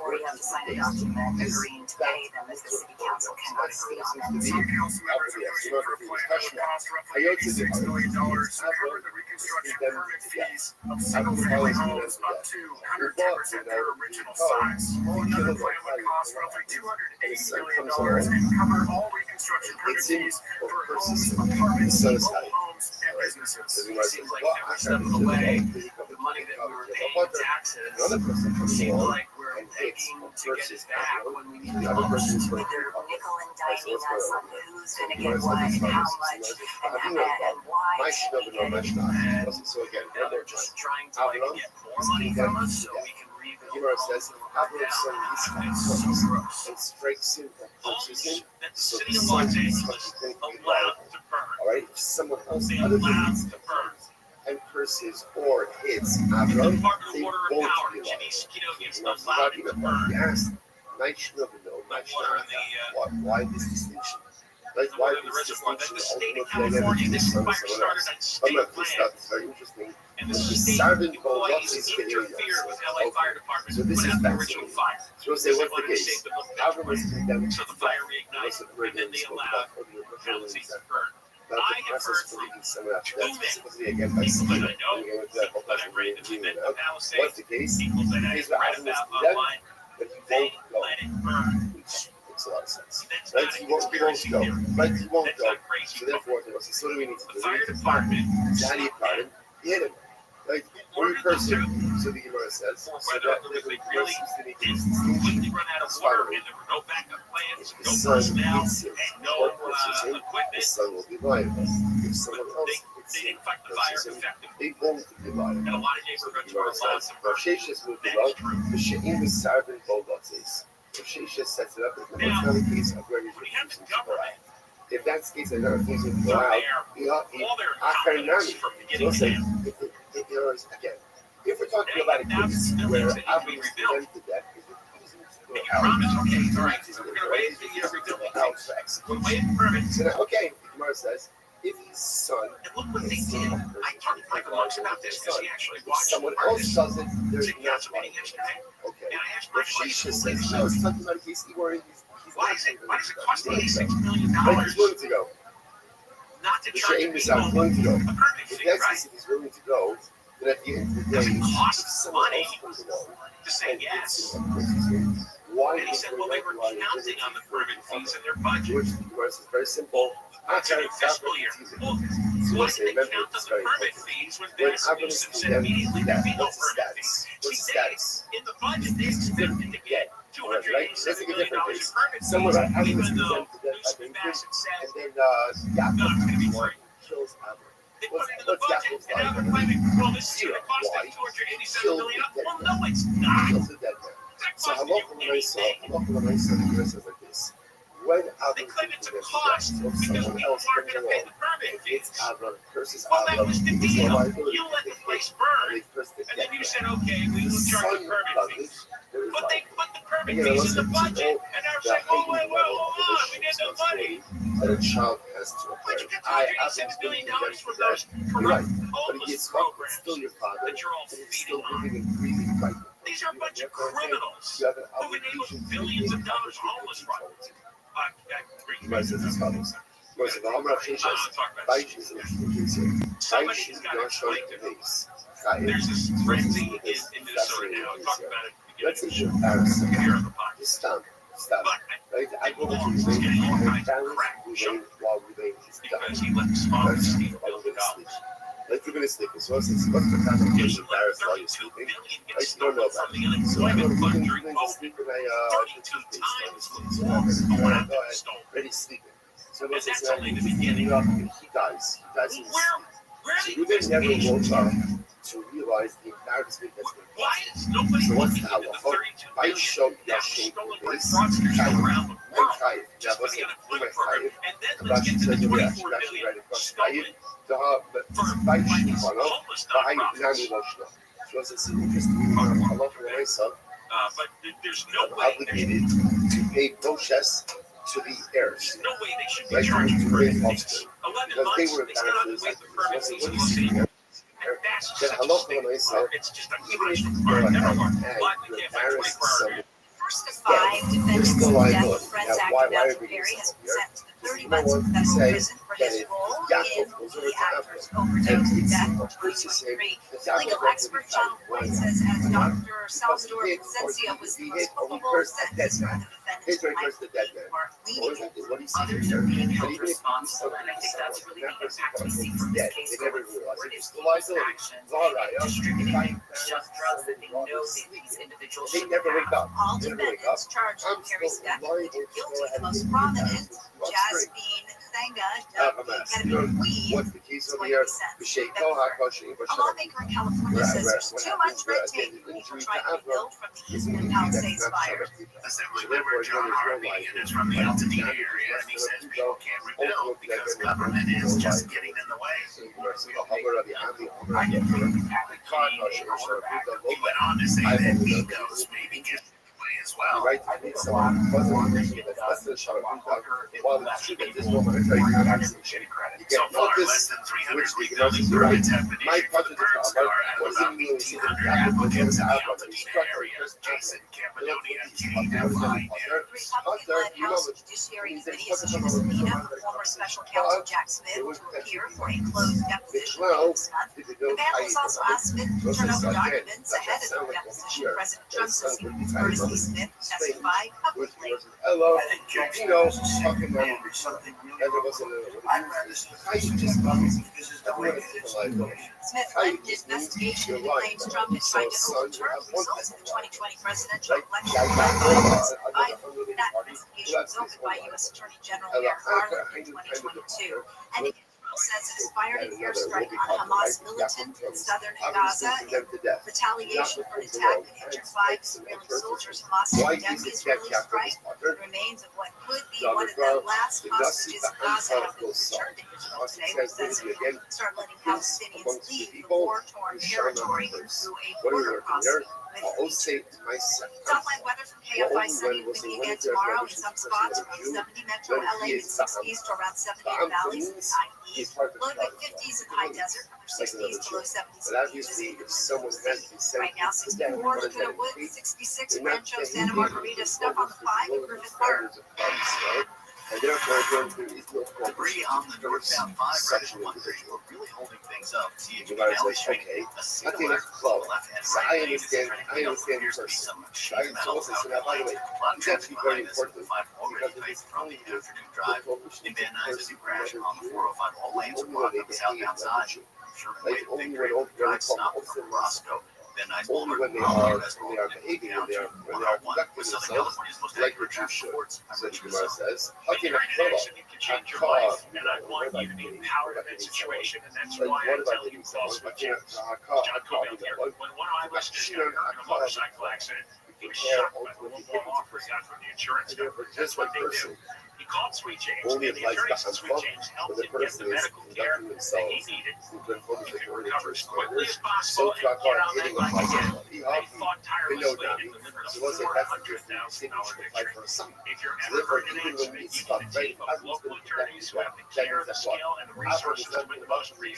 or you have to sign a document agreeing to pay them if the city council cannot agree on it. Some council members are pushing for a plan that will cost roughly $86 million to cover the reconstruction permit fees of single-family homes up to 110% their original size. While another plan would cost roughly $280 million and cover all reconstruction permit fees for homes, apartments, mobile homes, and businesses. It seems like every step of the way, the money that we were paying in taxes seemed like we're begging to get it back when we need the most. They're nickel and diming us on who's going to get what and how much and why. So again, Now they're just trying to get more money from us so we can rebuild says, and strikes him and punches him. that the city of Los Angeles allowed to burn. All right, if someone else They other allowed than to burn. and curses or hits The Avram, Department they of Water and won't Power, be allowed. Jimmy Skidogis, allowed it to burn. Yes, night should have no Like night water in why this distinction? Like the why water in the this reservoir. That distinction? the state of Ultimately, California, this identity fire from someone started else. on state This stuff land. is very interesting. And the The state Sarvin employees is interfered with LA Fire Department So to this put is out the fascinating. original fire. So we'll say They what's the wanted to case? save the book Avram was condemned so the fire reignited, and then they allowed Palisades to burn. I have heard from some of that too many specifically again by people that I know, people that I've randomly met in Palisades, what's the case? people that I've read about online, But you they won't go. let it burn. Which makes a lot of sense. That's Right? not a You won't conspiracy go. theory. Right? You won't That's go. not crazy. So therefore, so what do we need to The do? fire We need to department How do you find him? You hit him. Like, one person, so the Gemara says, so that because they the really person did needs completely run out of water, and there were no backup plans, no personnel, and no the equipment. son will be liable. If someone else They didn't fight the fire effectively. they won't be liable. And a lot of neighborhoods were lost. Rosheshes will be liable. The She'im is Sarvin Bogatzes. Rosheshes sets it up. It's not the case of where you have the government, if that's the case, I know things will go out. all their competence from beginning to end. Again, if we're talking about a case where Abraham went to death, And you promise, okay, all right, so we're going to wait until you rebuild the house. We're waiting for it. So now, okay, the Gemara says, if his son, And look what they did. I talked to Michael Marks about this because he actually if watched someone part of else this does it, there's city no council meeting yesterday. Okay. And I asked If Michael, she just says, no, it's talking about a case where he's why does it cost $86 million Like he's willing to go. not to The charge shame is people I'm willing to go. a permit If fee, that's right? if he's willing to go, then at the end of the day, Does it if cost someone money else comes along, to say yes? why And he said, well, they were counting on the permit fees in their budget. Which is very simple. That's a new fiscal year. Well, why did they count on the permit fees when Dennis Newsom said immediately there'd be no permit fees? See, they, in the budget, they expected to get $287 million in permit Someone fees, even was though presented that, I Newsom and think, Bassett said, and then no, it's going to be free. kills Abner. They put it in the budget, and now they're claiming, well, this is going to cost them $287 million. Well, no, it's not. Kills the dead man. That So cost how you often when I saw, anything. the US says like this. When They Abner claim it's a commits cost death, because someone people else aren't comes going to pay along, the permit fees. it's Abner versus Well, that Abner. was the It's deal. a liability. You let the place And burn, they first and get then you that. said, okay, we will charge the permit fees. But they put the permit fees in the budget, and they're saying, oh, wait, hold on, we need no money. That a child has to But you apply. got $287 million from those You're right, corrupt but it homeless gets up. It's programs still your father. that you're all And it's feeding still on. living and breathing right. These are a bunch of criminals You have an who've enabled obligation to billions of make dollars sure homeless that right. Gemara says as follows. Gemara says, "V'amar Rav Sheshes, Baish is Somebody has got to explain to me. There's this frenzy in Minnesota now. I talked about it at the Let's beginning say of the show. you're Here on the podcast. Just stop. Stop. But Right? I go to He's the getting all kinds of balance, crap shown while we because he let the small steal $1 billion. like we're gonna sleep. So what's the kind of He let embarrassed while you're $32 sleeping? billion I get don't know stolen from about the it. So I unemployment go fund to during COVID. sleep and 32 times so I'm gonna go ahead, stolen. ready sleeping. So And what's that's this only the beginning. He dies. He dies in his Where are so the we didn't never investigations? woke up to realize the embarrassment that's been Why is nobody So what's looking the into the hour? 32 I billion showed that was Yashin stolen by this. fraudsters around the world just for was the it? unemployment My program? Chayiv. And then I'm let's get to the actually 24 right billion across stolen Chayiv. But for by like these Shimon, homeless by nonprofits. Nani Loshna. So it's interesting. I love the myself. But there's no I'm way obligated to pay Boches to the heirs. no way they should be Right? charging To permit raise fees. offspring. 11 Because they months, were they still haven't embarrassed. waived the permit fees in Los Then Angeles. And that's I such a love state when I say, it's just a even if constant you part. go Never ahead mind. and But we you can't find embarrass 24 hour someone, First of five there's defendants still in the death liability. of Friends Now, Act why Dr. are we Berry has been here? sent to 30 You months know in what? federal Say prison for that his if role Yaakov in goes over the to actor's Apple overdose and death in purchases him, 2023. Legal expert Sean Floyd says as Dr. Salvador Vicencia was the most culpable sentence for the his defendant's right first the dead man. or What lenient. is what he's Others are being held responsible, and I think that's really the impact we see from this case going forward is people's actions in distributing just drugs that they know that these individuals They should never wake have. up. All They never wake up. defendants charged in Kerry's death pleaded guilty. The most prominent, Jasmine Thanga, ketamine weed, What's the case is over going to here? be The sentenced Sheikh in February. Kohakoshi, A lawmaker in California says there's too much red tape for people trying to rebuild from the Eastman Palisades fires. Assemblymember John Armenian is from the Altadena area, and he says people can't rebuild because government is just getting in the way. I get really happy quarterback. He went on to say that egos maybe get in the way as well. Right, I think a lot of that's the shot of while it's true that this woman is very good at shitty credit. So far, less than 300 rebuilding permits have been issued for the burn scar out of about 1,800 applicants in the Altadena area. Jason Campidonia, KFI News. Republican-led House Judiciary Committee has issued a subpoena for former special counsel Jack Smith to appear for a closed deposition next month. The panel has also asked Smith to turn over documents ahead of the deposition. President Trump says he prefers to see Smith testify publicly. I think Jack Smith is something really I'd rather see this is the way it is. Smith led his investigation into claims Trump had tried to overturn the results of the 2020 presidential election. That investigation was opened by U.S. Attorney General Merrick Garland in 2022, and it says it inspired an airstrike on Hamas militant in southern Gaza in retaliation for an attack that injured 5 Israeli soldiers. Hamas condemned the Israeli strike. The remains of what could be one of the last hostages in Gaza have been returned to Israel today, which says it will start letting Palestinians leave the war-torn territory through a border crossing. Top-line weather from KFI sunny, windy again tomorrow in some spots around 70 metro LA, mid-60s to around 70 in valleys, high east, low to mid-50s in high desert, upper 60s to low 70s in beaches. Right now, 64 Dakota Woods, 66 Rancho Santa Margarita, stuff on the 5 in Griffith Park. And therefore, debris on the northbound 5 right at 1 Street were really holding things up. CHP now issuing a single alert to the left-hand right lane. I understand your some sheet metal out there. A lot of traffic behind us. 5 already tight from the afternoon drive. In Van Nuys, as you crash on the 405, all lanes are blocked on the southbound side. Sherman Way to Victory, drive stop from Roscoe. Van Nuys Boulevard, when they are behaving, when they are productive, Southern California is most accurate traffic reports. I'm Rich Guzzo. How can action can change your life, and I want you to be empowered in that situation, and that's why I'm telling you call switching. John Cobell here. When one of my listeners got hurt in a motorcycle accident, he was shocked by the local offer he got from the insurance company. That's what they do. He called Sweet James, and the attorneys at Sweet James helped him get the medical care that he needed. He could recover as quickly as possible and get on that bike again. They fought tirelessly and delivered a $400,000 victory. If you're ever hurt in an accident, you need a team of local attorneys who have the care, the skill, and the resources to win the most for you.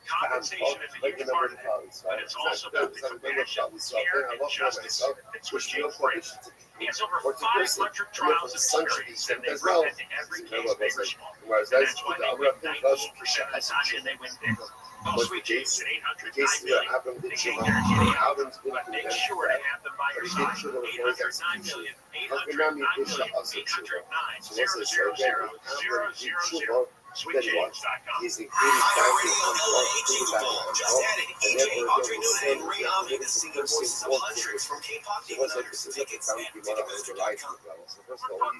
Compensation is a huge part of it, but it's also about the compassion, care, and justice that Sweet James brings. He has over 500 trials experience, and they bring that to every case, big or small. And that's why they win 98% of the time, and they win big. Call Sweet James at 800-9-million. They can't guarantee the outcome, but make sure to have them by your side. 800-9-million. 800-9-million. 800-900-000. SweetJames.com. Just added EJ, Audrey Nuna, and Ray Omni to sing the voices of hundreds from K-pop tickets and Ticketmaster.com.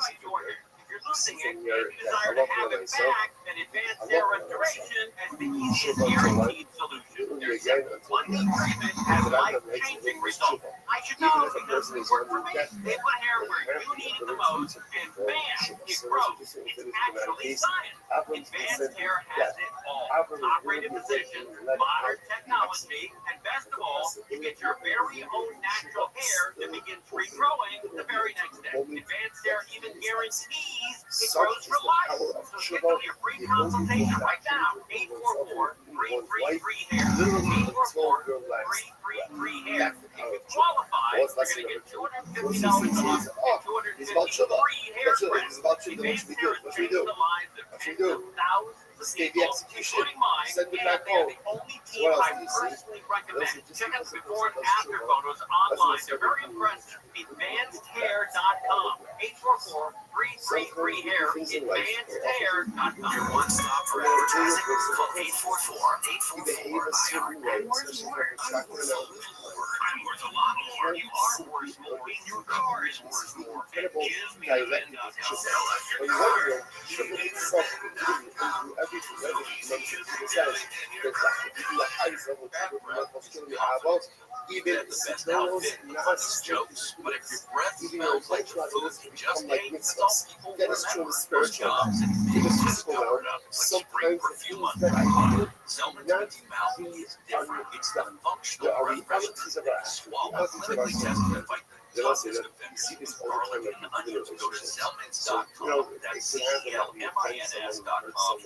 If you're losing it and you desire to have it back, then Advanced Hair Restoration has the easiest guaranteed solution. Their simple one-week treatment has life-changing results. I should know because it worked for me. They put hair where you need it the most, and bam, it grows. It's actually science. Advanced Hair has it all. Operated position, modern technology, and best of all, you get your very own natural hair that begins regrowing the very next day. Advanced Hair even guarantees it grows for life. So schedule your free consultation right now. 844-333-HAIR. 844-333-HAIR. If you qualify, you're going to get $250 a month and 250 free hair spreads. Advanced Hair has changed the lives of tens of thousands of people, including mine, and they're the only team I personally recommend. Check out the before and after photos online. They're very impressive. AdvancedHair.com. 844-333-HAIR. AdvancedHair.com. Your one-stop for advertising. Call 844-844-IR. I'm worth a lot more. You are worth more. Your car is worth more. And give me that enough. Sell out your car. Even the best outfit causes jokes, but if your breath smells like the food you just ate, that's all people remember. Those jobs and things just covered up like spring perfume under my car. Zelman 20 mouth is different. It's the functional breath freshener that swallow clinically tested to fight the toughest offenders. Garlic and onions. Go to Zelmans.com. That's CELMINS.com.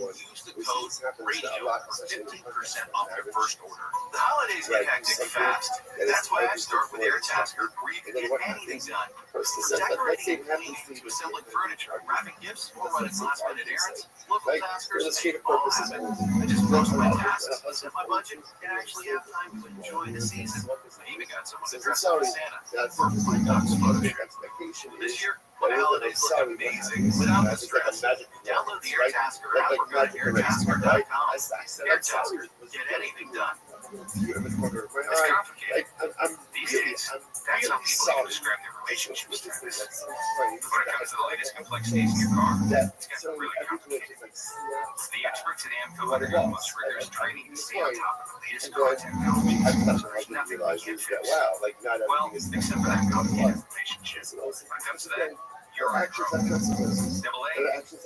Use the code RADIO for 15% off your first order. The holidays get hectic fast. That's why I start with AirTasker, where you can get anything done. From decorating and cleaning to assembling furniture, wrapping gifts, or running last-minute errands, local taskers, they all have it. I just post my tasks, set my budget, and actually have time to enjoy the season. I even got someone to dress up as Santa for my dog's photo shoot. This year, my holidays look amazing without the stress. Download the AirTasker app or go to airtasker.com. AirTasker, get anything done. It's complicated. These days, that's how people describe their relationship status. When it comes to the latest complexities in your car, it's gotten really complicated. The experts at AMCO undergo most rigorous training to stay on top of the latest car technology. There's nothing we can't fix. Well, except for that complicated relationship. When it comes to that, you're in trouble. Double A, MC,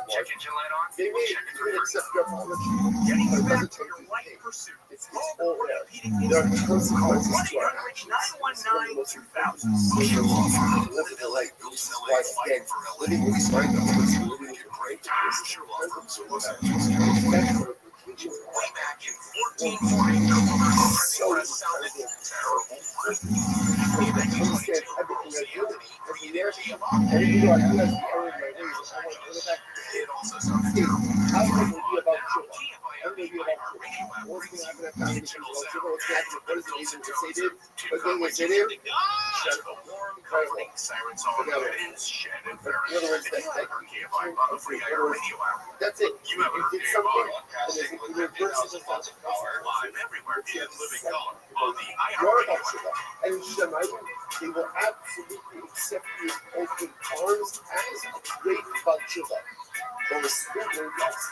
check engine light on, check it for first. Getting you back to your white pursuit. It's all there. There are consequences to our actions. 919-2000. Social law for living in LA. This is why, again, living with this right now is living with great social law for way back in 1440, so it also sounds that's it. You have a did something with their versus live everywhere in living color on the iHeartRadio. And they will absolutely accept you with open arms as a great bunch of them. There was still their best.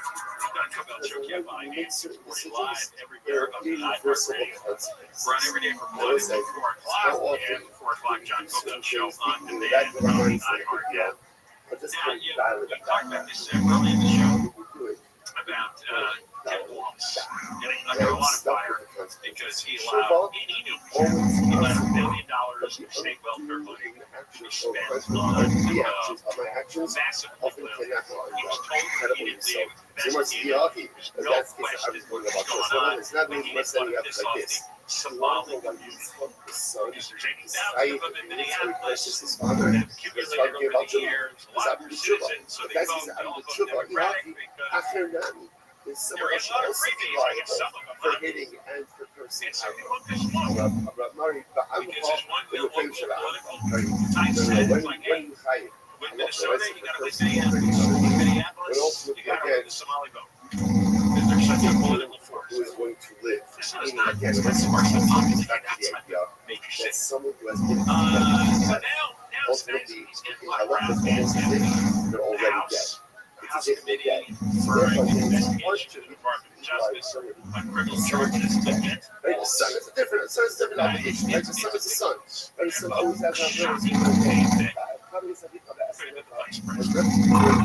Make certain decisions. They're universal consequences. Run every day from 1 to 4 o'clock and 4 o'clock John Copeland show on demand on iHeartRadio. Now, we talked about this early in the show about Ted Wallace getting under a lot of fire because he allowed, he knew he let $1 billion of state welfare money be spent on massive political. He was told repeatedly investigated. There's no question what's going on, but he didn't want to piss off the Somali community. Because there's 80,000 of them in Minneapolis that have accumulated over the years. A lot of them are citizens, so they vote Democratic because there is a lot of freebies, I guess some of them, for hitting and for cursing. and so they want this money. Because there's one political typeset, it's like, hey, with Minnesota, you got to win Minneapolis, you got to win the Somali vote. Because they're such a political force. Who is going to live? So it's not again, that's the martial population. That's not major shit. Someone who has been But now ultimately, he's getting I love this locked man. They're already dead. House Committee for investigation to the Department of Justice on criminal charges against It's a different obligation. Like the son is a son. And so always has that shocking thing that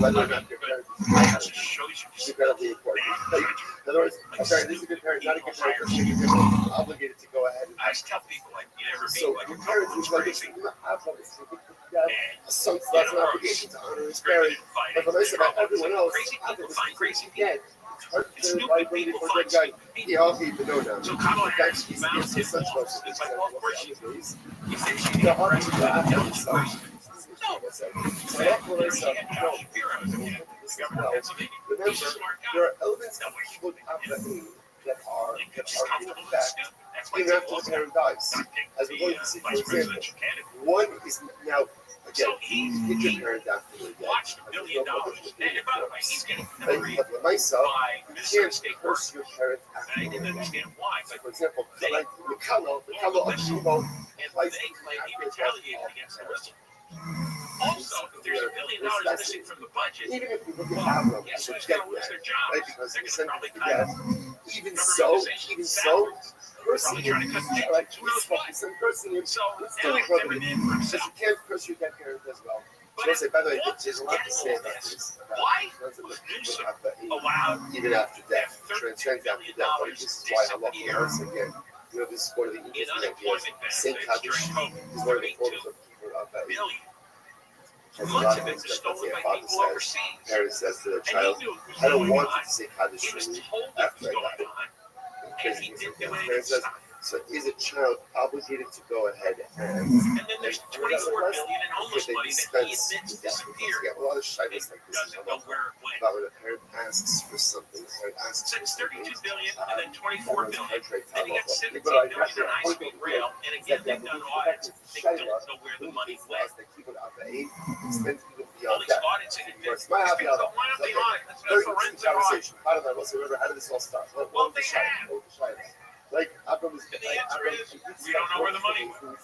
whether or not they're parents. shows you Incredibly important. Like, in other words, I'm sorry, this is a good parent, not a good parent. You're obligated to go ahead and I just tell people like you never so meet like your a parents couple is who's like crazy. a son, that's an obligation to honor his parent. But for most about everyone else, Crazy yeah, it's hard to liability for that guy. He all need to know now. So Kamala Harris He's mounts his such walls. It's like, well, of course she is. He said she The didn't heart press of the that. button. No. So that's what I She said. had Josh Shapiro as a governor of Pennsylvania. Remember, He's a smart there guy. are elements of people that are in fact, That's why even after the parent dies. As we're going to see, for example, one is now, again, get your parent after they're dead. Watched $1 billion. And by the way, he's getting But pilloried for myself, by you Minnesota can't State curse Court. your parent And after I didn't they're dead. understand why, but For example, like the color of Shivo, and they claim he retaliated against the whistle. Also, if there's $1 billion missing from the budget, even if you look at Avram, guess which who's get going to lose that, their jobs? right? Because They're the going to probably sentence cut even government so, organizations' cursing Probably trying to cut him, checks. like, Who knows what? cursing him, So it's now still he's brother. coming in for Because himself. you can't curse your dead parent as well. But So I say, by the way, once there's a it's lot to getting say all about this, this. why Because of was the people Newsom have the allowed even after death, $32 transcends after billion death. But this is why I love disappear Harris again. You know, this is one of the in interesting unemployment ideas. St. benefits during Kaddish COVID? is one of the forms of people of that. Billion. There's a Much lot of of it's things stolen that by father people says. overseas. Parent says to their And he child, knew it was I don't going want on. you to say Kaddish He was for me told it after was I going die. on. So is a child obligated to go ahead and then there's 24 billion in homeless money that he admits disappeared. We have a lot of shyness like this. Doesn't know where it went. About when a parent asks for something, So it's 32 billion and then 24 billion. Then you got 17 billion in high-speed rail, and again they've done audits. They don't know where the money went. They keep it out of aid, spend even All beyond these that. audits and It's my happy hour. why don't they audit? That's Very forensic interesting audit. conversation. I don't know whatsoever. How did this all start? Well, they have. Like, Abram is, And the answer is, we don't know where the money went.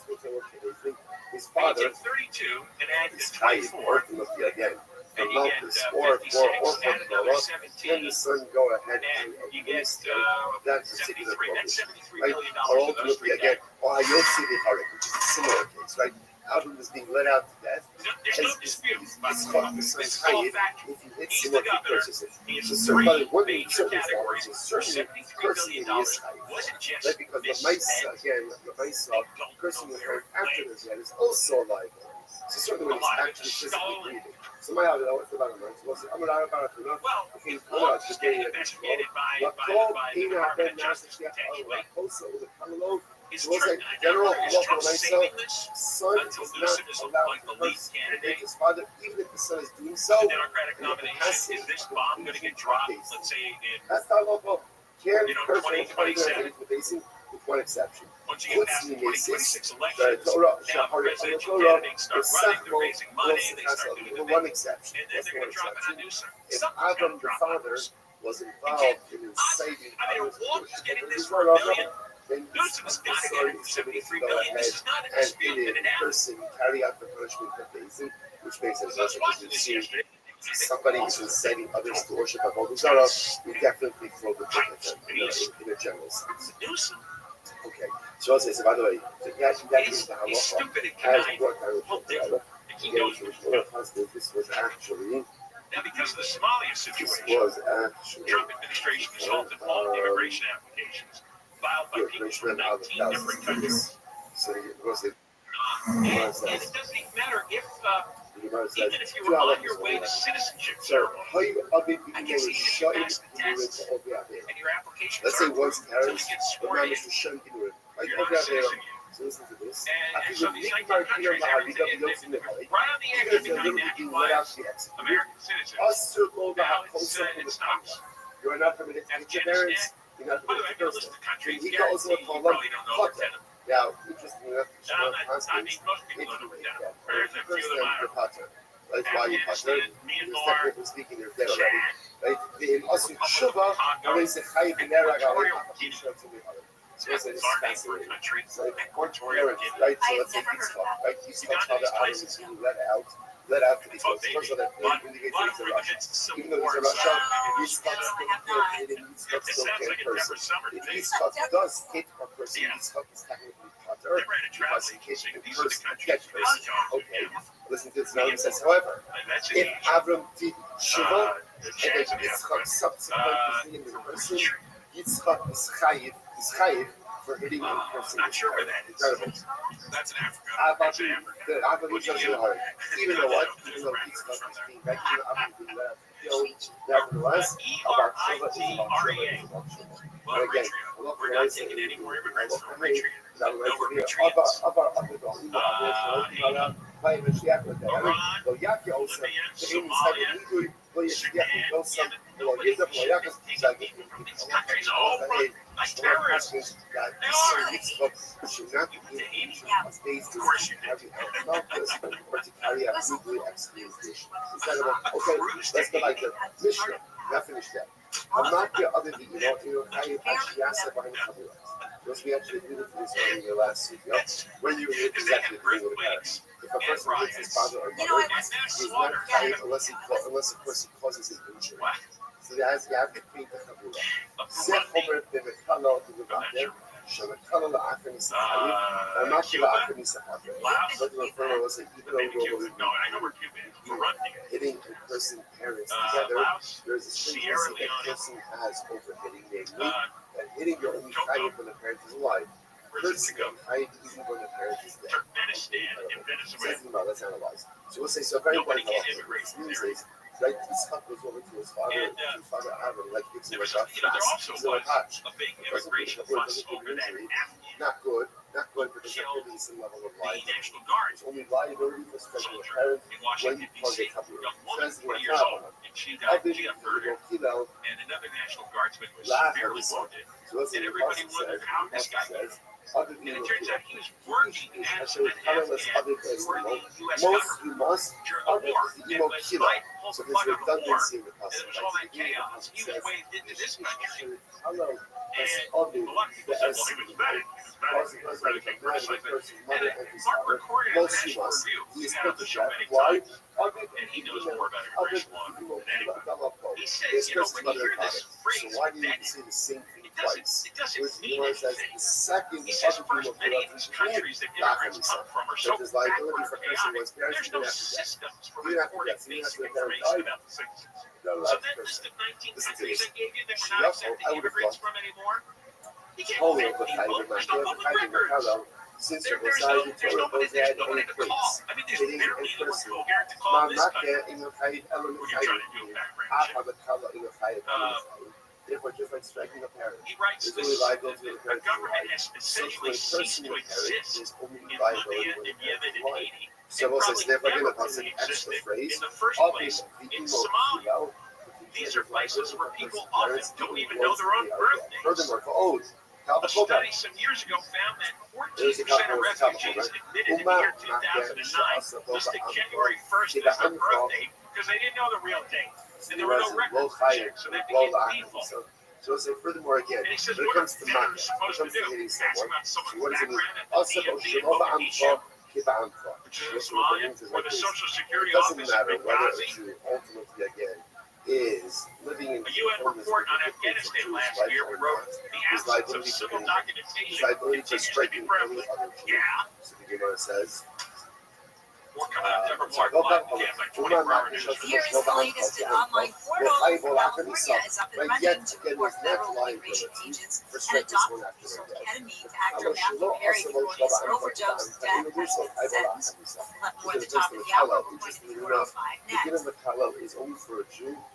His father 1832 and add is to tied 24, ultimately again. and you get 56, add another 17, Can the son go ahead and you get that particular 73. That's provision? $73 Right? million Or for those ultimately three again, guys. Yossi Harik, which is a similar case, right? Abram is being let out to death. There's no dispute. It's called the This is son all Hayid. factual. If you hit He's similar the governor. purchases, He has so three certainly one major categories for certainly $73 cursing billion. is It wasn't just right? Because the mice misspent. again, the mice They are don't cursing know the where parent it after went. their death is also liable. So certainly when A it's lot of actually it's physically stolen. breathing. So my idea was about a month. I'm not about it enough. Well, Okay, if Lawrence is getting investigated by the Department of Justice potentially, is general saving this son until is Newsom not is allowed like to the lead curse candidate? his father, even if the son is doing so. The Democratic nomination, is this bomb going to get dropped, let's say, in That's not local. Can 2027? With one exception. Once you get past the 2026 elections, The now presidential candidates start running, they're raising money, they start doing the one thing, exception. and then they're going to drop it on Newsom. If Something's Abram going to the drop on father Newsom. was involved in inciting others to Walker's worship getting other this than for $1 God, billion. then Newsom's got to get it for $73 billion. This is not a and dispute in that it happened. person carry out the punishment that they see, which makes sense. I was watching this yesterday. Somebody who's inciting others to worship a holy God, you definitely throw the book at them in a general sense. Newsom. Okay, so I'll say, so by the way, that is the He's halacha stupid and as conniving. what I Well, would different. He knows what he's doing. this was actually Now, because of the Somalia situation, Trump administration has halted all immigration applications filed by people from 19 different countries. So it was it. And it doesn't even matter if, even if you were on your way to citizenship ceremony, I guess even if you pass the test and your application Let's say starts once until parents, you get the sworn man in, is to shun into it. Like, you're not a citizen yet. so listen to this. And so these 19 countries, everything, right on the edge behind that was American citizen. Now it stops. You're not permitted to meet your parents. You're not By the way, permitted I'm to going to list the countries. He Guarantee calls you it a probably don't know 10 of them. Now, interesting enough, No, most people don't know 10 of them. There's a few of them I don't know. That's why you Afghanistan, Myanmar, technically speaking, they're dead already. Chad, Right? The Asu Shuba, when they say Chayiv in Equatorial Guinea. So it's That's our name for a country. like Equatorial Guinea. right? So I let's say have never these heard of that. right? These Uganda father is Adam twice is being let out to these Oh, folks. baby. First of all, But that indicates we're he's a in the Russian. midst of civil Even though war. he's a Russian, No, Yitzchak no, still I have can't not. hit him. Yitzchak This still sounds can't like a person. Deborah Summer If thing. Yitzchak does hit a person, Yeah. Yitzchak is technically Potter. They ran a travel Because he agency. hit the These are the person, countries. get This person. is John. Okay, listen to this now. He says, however, That's if it. Avram did Shiva, The and chance then of Yitzchak subsequently hitting the person, Yitzchak is chayiv for hitting the person. Not sure where that is. Incredible. That's in Africa. Avram That's in Africa. doesn't hurt. Even though what? Even though Yitzchak is being back, even though Avram is being let out to kill, nevertheless, about Shiva is about Shiva is about Shiva. Well, And again, Eritrea. We're not taking any more immigrants from Eritrea. No Eritreans. Iran, Libya, Somalia, Sudan, Yemen. Nobody should be taking people from these countries all run by terrorists. They are. You went to Haiti? Of course you did. Okay, let's go back to Mishnah. Not finished that. I'm not the other thing, how you actually ask that behind the camera. Because we actually did it for this one in your last video. When you hit exactly the thing with the parents. If a person hits his father or mother, he's not chayiv unless the person causes an injury. So you have to paint the chavura. זה חומר במקלה ובבעדר, שמקלה לאחר מסחריב, ומקלה לאחר מסחריב. What the referral was that even though I know where Cuba is. Burundi. hitting a person parents together, there's a stringency that a person has over hitting namely, that hitting your only chayiv when the parent is alive. First, chayiv even when the parent is dead. Turkmenistan and Venezuela. Let's analyze. So we'll say, so very Nobody important. can immigrate from there. right? His cut goes over to his father, And, his father Aaron, like gives him there was, like a there also he's a was touch. a big Doesn't immigration put fuss doesn't put over that injury. Afghan Not good because there killed could be some level of the liability. National Guard There's only liability for striking a soldier parent in when Washington, you cause D.C. a couple Young woman, of 20 years old, and she got murdered, and another National Guardsman was severely wounded. And everybody wondered how this guy got it. And it turns out he was working as an Afghan for the U.S. government during the war. And when Biden pulled the plug on the war, and there was all that chaos, he was waved into this country. And a lot of people said, well, he was bad. He was really being criticized. And Mark recorded a national review. We've had on the show many times. And he knows more about immigration law than anyone. He says, when you hear this phrase, vetting, it doesn't mean anything. He says, first, many of these countries that immigrants come from are so backward or chaotic, there's no systems for recording basic information about the citizens. So that list of 19 countries I gave you that we're not accepting immigrants from anymore, you can't vet people. There's no public records. There's nobody to call. I mean, there's barely anyone coherent to call in this country when you're trying to do a background check. He writes this, the government has essentially ceased to exist in Libya, in Yemen, and Haiti, and probably never really existed in the first place in Somalia. These are places where people often don't even know their own birthdays. A study some years ago found that 14% of refugees admitted in the year 2009 listed January 1st as their birth date because they didn't know the real date. And there were no records to check, so that became the default. Furthermore, again, And he says, when it what comes to are money, veterans supposed to do? Ask about someone's what does it mean? background at the DMV in Mogadishu, which is in Somalia, or the Social Security office in Benghazi. Ultimately, again, is living in A UN report on Afghanistan last year wrote the absence of civil documentation continues to be prevalent. Yeah. Says. More coming up, Deborah Mark, live again by 24-hour news. Here is the latest in online portal. California is up and running to report federal immigration agents and adopt lethal ketamine after Matthew Perry County's overdose death has been sentenced. More at the top of the hour. We're going to be 405 next.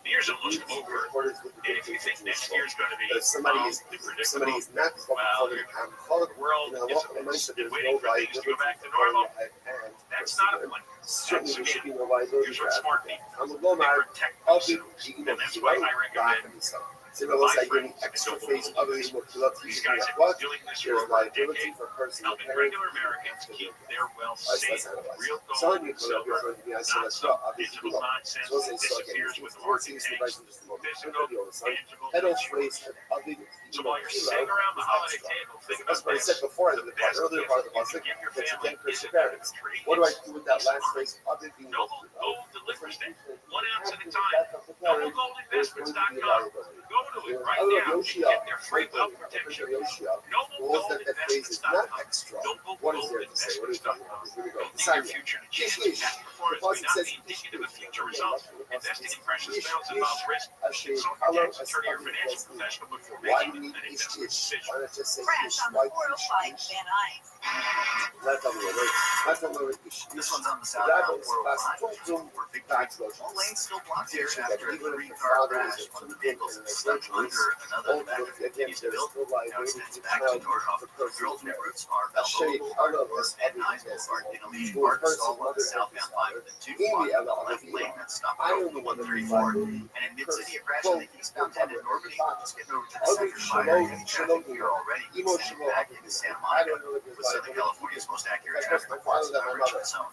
Years almost over, and if you think next year's going to be somebody is not well, the world is waiting for things to go back to normal. That's not a plan. That's again, here's what smart people do. They protect themselves, and that's why I recommend my friends and noble voters. These guys have been doing this for over a decade, helping regular Americans keep their wealth safe. Real gold and silver, not some digital nonsense that disappears with market tanks. Physical, tangible insurance. So while you're sitting around the holiday table, think about this. The best gift you can give your family isn't a tree. What do I do with that last phrase? Noble Gold delivers them 1 ounce at a time. NobleGoldInvestments.com. Go to it right now and get their free wealth protection. NobleGoldInvestments.com. NobleGoldInvestments.com. Building your future to chance of past performance may not be indicative of future results. Investing in precious metals involves risk. Consult your tax attorney or financial professional before making an investment decision. Crash on the 405 Van Nuys. This one's on the southbound 405. Big bags. All lanes still blocked here after a 3-car crash. One of the vehicles stuck under another. The back of it continues to build. Now extends back to Nordhoff. The alternate routes are Balboa Boulevard or Van Nuys Boulevard in Elysian Park, Stallworth, southbound 502, blocking the left lane that's stopped over the 134. And in Mid-City, a crash on the eastbound 10 in Normandy. Just getting over to the center fire. Heavy traffic here already. Extending back into Santa Monica with Southern California's most accurate traffic reports in the orange zone.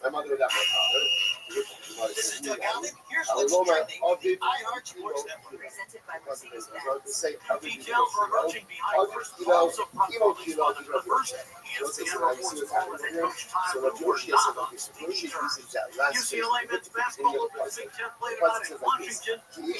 This is Doug Allen. Here's what's trending on the iHeart Sports Network. Presented by Mercedes-Benz. Details are emerging behind first calls of front release on the first. ESPN reports former head coach Tom Woodward not on speaking terms. UCLA men's basketball opened the Big Ten play tonight in Washington.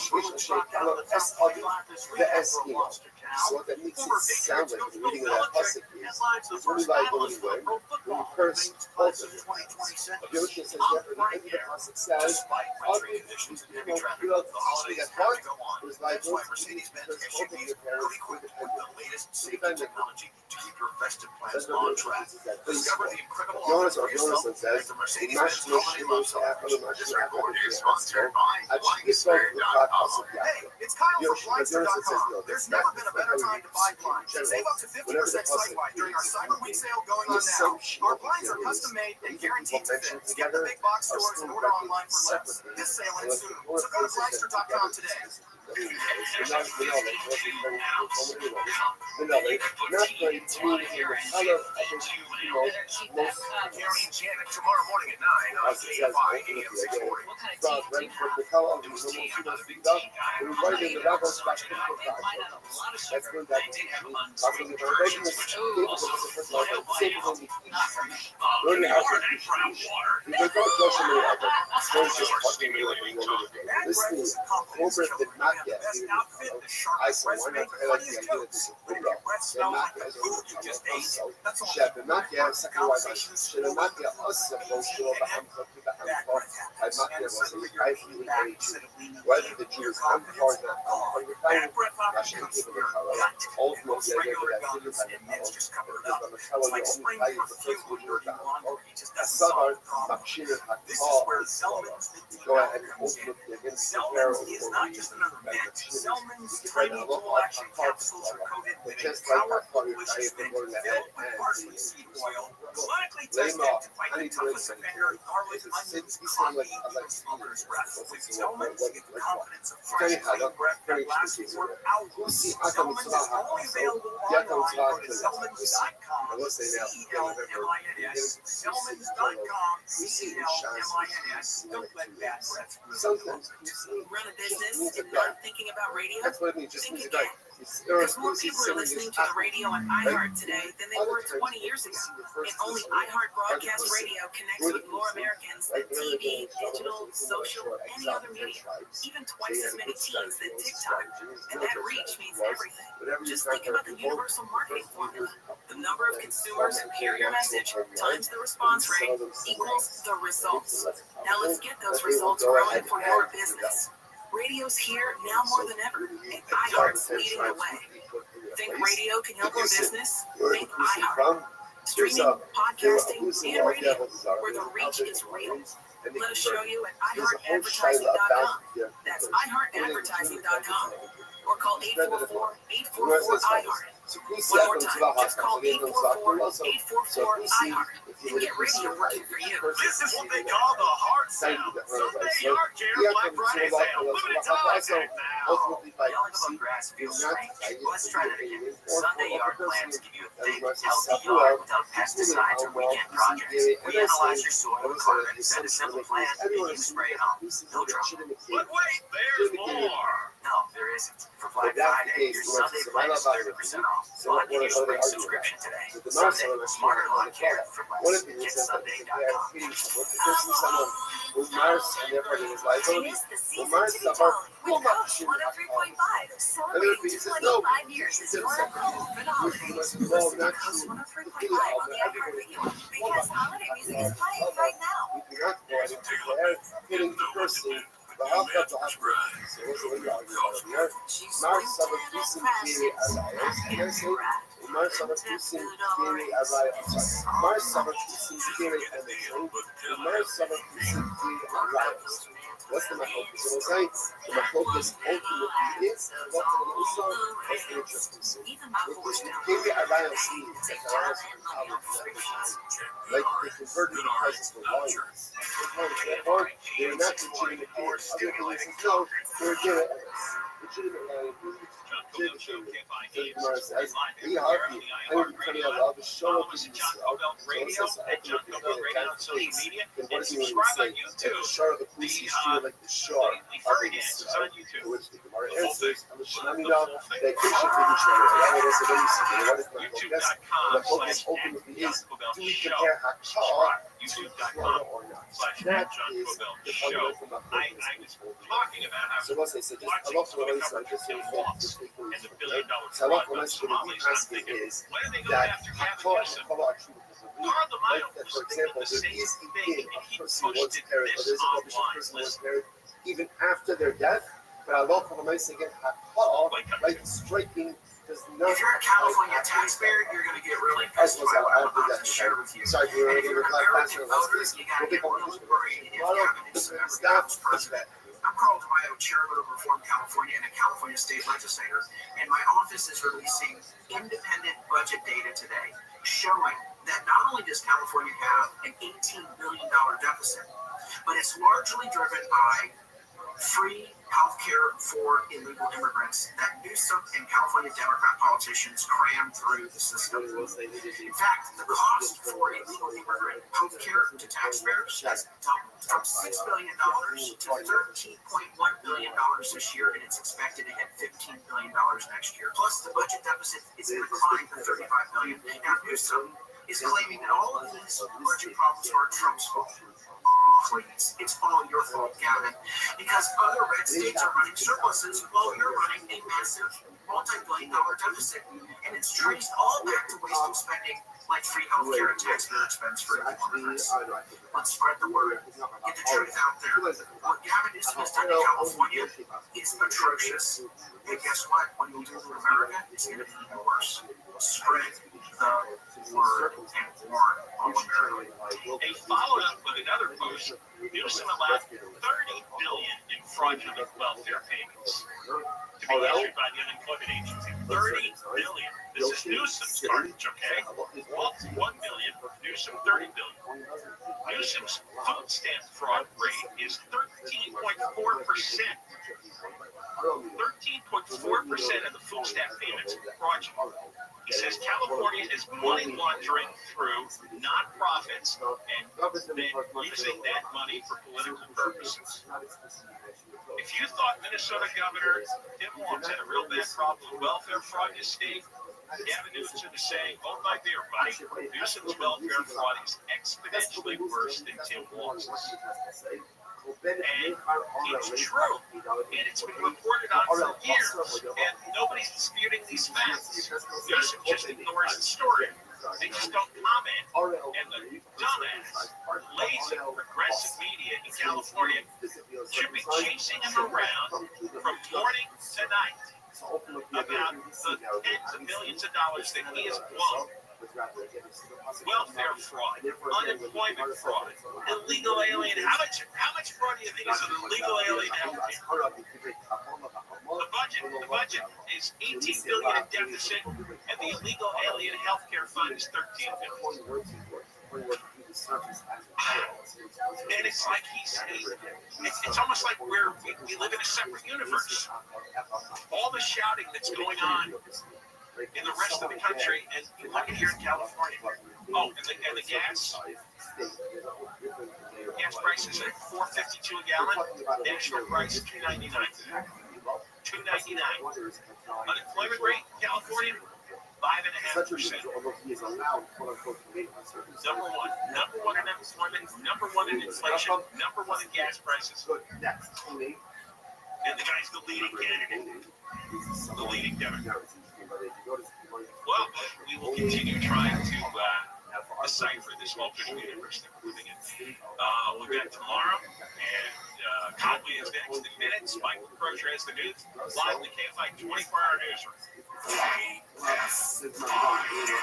Bruins dropped out of the top 25 this week after a loss to Cal. Former Patriots coach Bill Belichick headlines the first finalist for the Pro Football Hall of Fame's class of 2026 on Friday air. Despite wintry conditions and heavy traffic, the holidays have to go on. That's why Mercedes-Benz SUVs are equipped with the latest safety technology to keep your vested plans on track. Discover the incredible Jonas offer for yourself says, at the Mercedes-Benz Company Love Celebration. This report is sponsored by BlindExpert.com. Hey, it's Kyle from Blindster.com. There's never been a better time to buy blinds. Save up to 50% site-wide during our Cyber Week sale going on now. Our blinds are custom made and guaranteed to fit. Skip the big box stores and order online for less. This sale ends soon, so go to Blindster.com today. Gary and Janet tomorrow morning at 9 on KFI AM 640. Whether the Jews come forward or not, this is where Zellman's go ahead and open up the against Zellman's is not just another mint. Zellman's tiny dual-action capsules are coated with a powerful, delicious mint filled with parsley seed oil, clinically tested to fight the toughest offender, garlic, onions, coffee, even smoker's breath. With Zellman's, you get the confidence of fresh, clean breath that lasts for hours. Zellman's is only available online. Go to Zellman's.com, Zellmins, Zellmins.com, Zellmins. Don't let bad breath Run a business and not thinking about radio? That's what I mean. Just Think music. again. Because more people are listening to the radio on iHeart today than they were 20 years ago. And only iHeart Broadcast Radio connects with more Americans than TV, digital, social, or any other media. Even twice as many teens than TikTok. And that reach means everything. Just think about the universal marketing formula. The number of consumers who hear your message times the response rate equals the results. Now let's get those results growing for your business. Radio's here now more than ever, and iHeart's leading the way. Think radio can help your business? Think iHeart. Streaming, podcasting, and radio, where the reach is real. Let us show you at iHeartAdvertising.com. That's iHeartAdvertising.com. Or call 844-844-iHeart. One more time, just call 844-844-iHeart and get radio working for you. This is what they call the hard sell. Sunday Yard Care Black Friday sale. Limited time right now. Yelling about grass feels strange. Let's try that again. Sunday Yard plans give you a thick, healthy yard without pesticides or weekend projects. We analyze your soil and climate and send a simple plan, and you spray it on. No trouble. But wait, there's more. No, there isn't. For Black Friday, your Sunday plan is 30% off. Log in your spring subscription today. Sunday, smarter lawn care for less. Get Sunday.com. Tis the season to be tall with Coach 103.5. Celebrating 25 years as your home for the holidays. Listen to Coach 103.5 on the iHeart Radio because holiday music is playing right now. What's the focus? So it's like the focus ultimately is what the Muslim is interested in. Maybe I lie on sleep, like the converted presence of lawyers. Therefore, they're not legitimate kids. Other places, no, they're legitimate. Legitimate lawyers. We are happy. I would be coming out of the show of the radio and John Cobell Radio on social media and subscribe on YouTube. The show of the police is like the show of the is on YouTube. Which the Gemara answers, I'm showing you now that Christian YouTube.com/@JohnCobell the focus ultimately is do we compare Hakah YouTube.com/@JohnCobell Show. I was talking about how so once I said just I love to release like this and the $1 billion so I love to release what we asking is that Hakah and Kabbalah are treated like that, for example, there is a thing a person once married, but there's a published person once married even after their death. But I love to release again Hakah, like striking If you're a California taxpayer, you're going to get really pissed by what I'm about to share with you. And if you're an American voter, you got to get really worried if Gavin Newsom ever becomes president. I'm Carl DeMaio, chairman of Reform California and a California state legislator, and my office is releasing independent budget data today showing that not only does California have an $18 billion deficit, but it's largely driven by free health care for illegal immigrants that Newsom and California Democrat politicians crammed through the system. In fact, the cost for illegal immigrant health care to taxpayers has doubled from $6 billion to $13.1 billion this year, and it's expected to hit $15 billion next year. Plus, the budget deficit is in a decline to $35 billion. Now, Newsom is claiming that all of these budget problems are Trump's fault. Please, it's all your fault, Gavin, because other red states are running surpluses while you're running a massive multi-billion-dollar deficit. And it's traced all back to wasteful spending like free healthcare and taxpayer expense for immigrants. Let's spread the word. Get the truth out there. What Gavin Newsom has done to California is atrocious. And guess what? When you do it in America, it's going to be even worse. Spread the word and warn all America. They followed up with another post. Newsom allowed $30 billion in fraudulent welfare payments to be issued by the unemployment agency. $30 billion. This is Newsom's garbage, okay? Walt's $1 billion, Newsom $30 billion. Newsom's food stamp fraud rate is 13.4%. 13.4% of the food stamp payments are fraudulent. He says California is money laundering through nonprofits and then using that money for political purposes. If you thought Minnesota Governor Tim Walz had a real bad problem with welfare fraud in his state, Gavin Newsom is saying, oh my dear buddy, Newsom's welfare fraud is exponentially worse than Tim Walz's. And it's true, and it's been reported on for years, and nobody's disputing these facts. Newsom just ignores the story. They just don't comment, and the dumbass, lazy, progressive media in California should be chasing him around from morning to night about the tens of millions of dollars that he has blown. Welfare fraud, unemployment fraud, illegal alien. How much fraud do you think is an illegal alien healthcare? The budget is $18 billion in deficit, and the illegal alien healthcare fund is $13 billion. And it's like it's almost like we live in a separate universe. All the shouting that's going on in the rest of the country, and you look at here in California. Oh, and the gas prices at $4.52 a gallon. National price $2.99. $2.99. Unemployment rate in California 5.5%. Number one in unemployment. Number one in inflation. Number one in gas prices. And the guy's the leading candidate. The leading Democrat. Well, we will continue trying to decipher this alternate universe that we're living in. We'll get tomorrow, and Conway is next in minutes. Michael Crozier has the news. Live in the KFI 24-hour newsroom.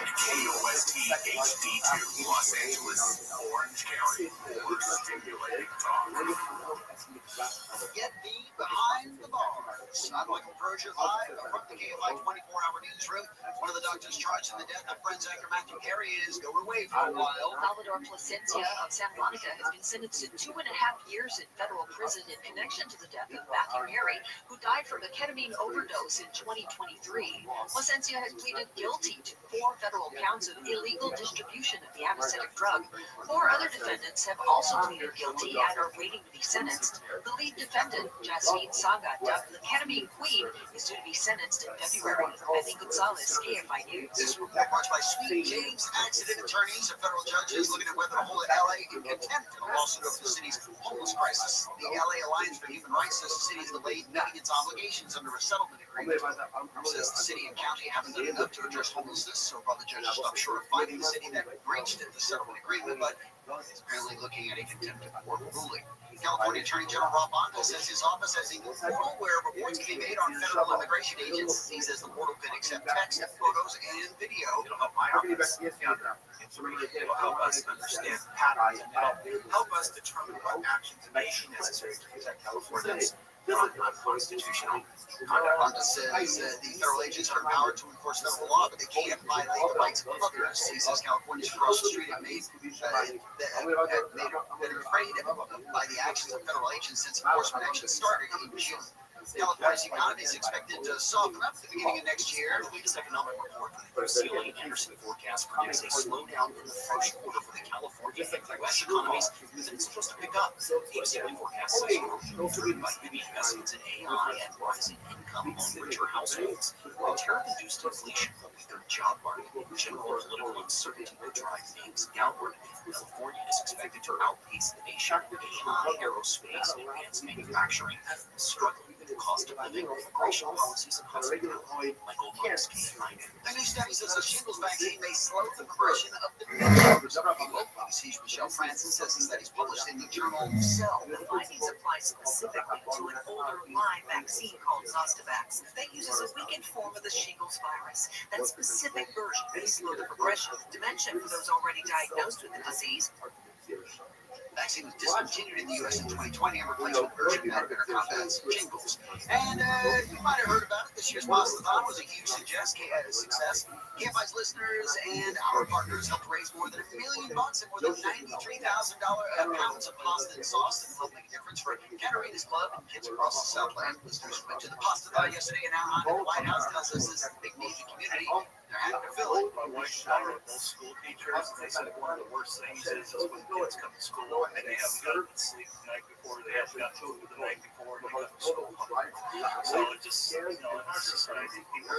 KOST HD2, Los Angeles, Orange County, for stimulating talk. Get me behind the bars. I'm Michael Crozier, live from the KFI 24-hour newsroom. One of the doctors charged in the death of Friends actor Matthew Perry is going away for a while. Salvador Plasencia of Santa Monica has been sentenced to 2.5 years in federal prison in connection to the death of Matthew Perry, who died from a ketamine overdose in 2023. Plasencia has pleaded guilty to 4 federal counts of illegal distribution of the anesthetic drug. 4 other defendants have also pleaded guilty and are waiting to be sentenced. The lead defendant, Jasmine Sanga, dubbed the ketamine queen, is due to be sentenced in February. Bethany Gonzalez, KFI News. This report watched by Sweet James accident attorneys, a federal judge is looking at whether to hold LA in contempt in a lawsuit over the city's homeless crisis. The LA Alliance for Human Rights says the city is delayed meeting its obligations under a settlement agreement. Says the city and county haven't done enough to address homelessness, so far the judge stopped short of finding the city that breached the settlement agreement, but is apparently looking at a contempt of court ruling. California Attorney General Rabbi says his office has a new portal where reports can be made on federal immigration agents. He says the portal can accept text, photos, and video. It'll help my office gather information. It'll help us understand patterns, and it'll help us determine what actions may be necessary to protect Californians from unconstitutional conduct. Rabbi says the federal agents are empowered to enforce federal law, but they can't violate the rights of others. He says Californians across the street have been afraid by the actions of federal agents since enforcement action started in June. California's economy is expected to soften up at the beginning of next year. The latest economic report from the CLA Anderson forecast predicts a slowdown in the first quarter for the California and U.S. economies, but it's supposed to pick up. The CLA forecast says growth will be driven by heavy investments in AI and rising income on richer households. The tariff-induced inflation will be their job market. General political uncertainty will drive things downward. California is expected to outpace the nation in AI, aerospace, and advanced manufacturing, struggling with the cost of living, immigration policies, and hospitality. Michael Marks, K9. The new study says the shingles vaccine may slow the progression of the disease. BBC's Michelle Francis says the studies published in the journal Cell. The findings apply specifically to an older live vaccine called Zostavax that uses a weakened form of the shingles virus. That specific version may slow the progression of dementia for those already diagnosed with the disease. The vaccine was discontinued in the U.S. in 2020 and replaced with a version that better combats shingles. And you might have heard about it. This year's Pastathon was a huge success. KFI's listeners and our partners helped raise more than $1 million and more than $93,000 pounds of pasta and sauce, and helped make a difference for Katarina's Club and kids across the Southland. Listeners went to the Pastathon yesterday, and Anaheim, the White House tells us this is a big need in the community. They're happy to fill it. My wife and I are both school teachers, and they said one of the worst things is when kids come to school and they haven't gotten sleep the night before, they haven't got food the night before, they go to school. So it just, in our society, people,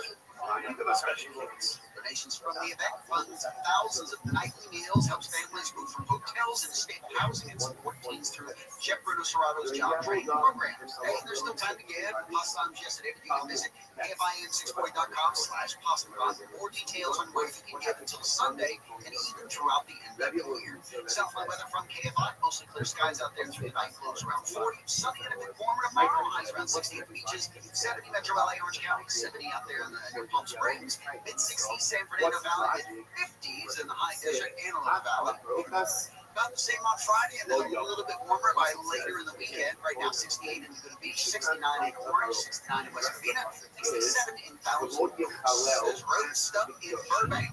especially kids. Donations from the event funds thousands of nightly meals, helps families move from hotels and stable housing, and support teens through Chef Bruno Serrato's job training programs. Hey, there's still time to give. Pastathon yesterday, but you can visit AFIN640.com/Pastathon. More details on where you can get until Sunday and even throughout the end of the year. Southland weather from KFI, mostly clear skies out there through the night, lows around 40, sunny and a bit warmer tomorrow, highs around 60 at beaches, 70 Metro LA, Orange County, 70 out there in the Palm Springs, mid-60s San Fernando Valley, mid-50s in the high desert Antelope Valley. About the same on Friday, and then a little bit warmer by later in the weekend. Right now, 68 in Laguna Beach, 69 in Orange, 69 in West Covina, 67 in Thousand Oaks. There's road stuff in Burbank.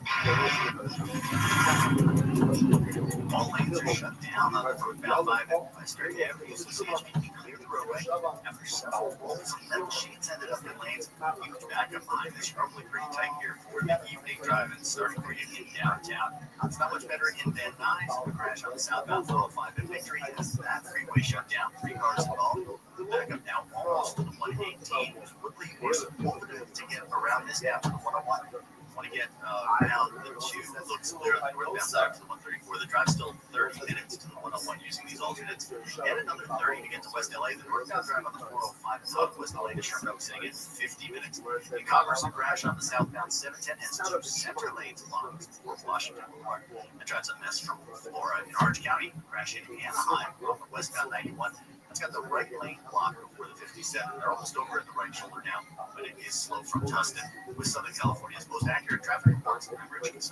All lanes are shut down on the northbound 5 and Western Avenue, so CHP cleared the roadway after several rolls of metal sheets ended up in lanes. Huge backup behind this probably pretty tight here for the evening driving, starting for you in downtown. It's not much better in Van Nuys. A crash on the southbound 405 in Victory as that freeway shut down. 3 cars involved. The backup now almost to the 118. Woodley is open to get around this gap to the 101. Want to get down the 2 that looks clear on the northbound side to the 134. The drive's still 30 minutes to the 101 using these alternates, and another 30 to get to West LA. The northbound drive on the 405 in Southwest LA to Sherman Oaks saying it's 50 minutes. In Commerce, a crash on the southbound 710 has 2 center lanes along Fort Washington Boulevard. That drives a mess from Flora in Orange County. Crash in Anaheim off of westbound 91. It's got the right lane blocked before the 57. They're almost over at the right shoulder now, but it is slow from Tustin, with Southern California's most accurate traffic reports in Richmond.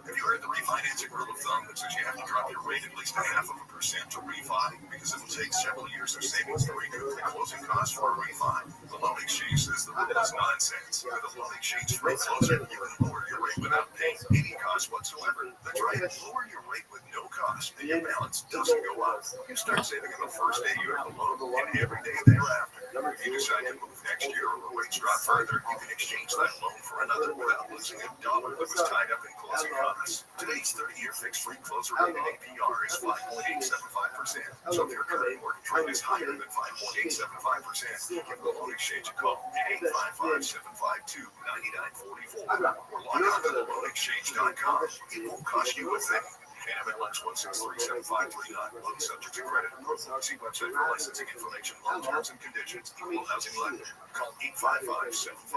Have you heard the refinancing rule of thumb that says you have to drop your rate at least 0.5% to refi because it will take several years of savings to recoup the closing costs for a refi? The loan exchange says the rule is nonsense. With a loan exchange free closer, you can lower your rate without paying any cost whatsoever. That's right, lower your rate with no cost, and your balance doesn't go up. You start saving on the first day you have the loan and every day thereafter. If you decide to move next year or rates drop further, you can exchange that loan for another without losing $1 that was tied up in closing closing costs. Today's 30-year fixed-rate closer rate in APR is 5.875%. So if your current mortgage rate is higher than 5.875%, give the Loan Exchange a call at 855-752-9944 or log on to theloanexchange.com. It won't cost you a thing. NMLS 1637539. Loan subject to credit approval. See website for licensing information, loan terms and conditions, equal housing lender. Call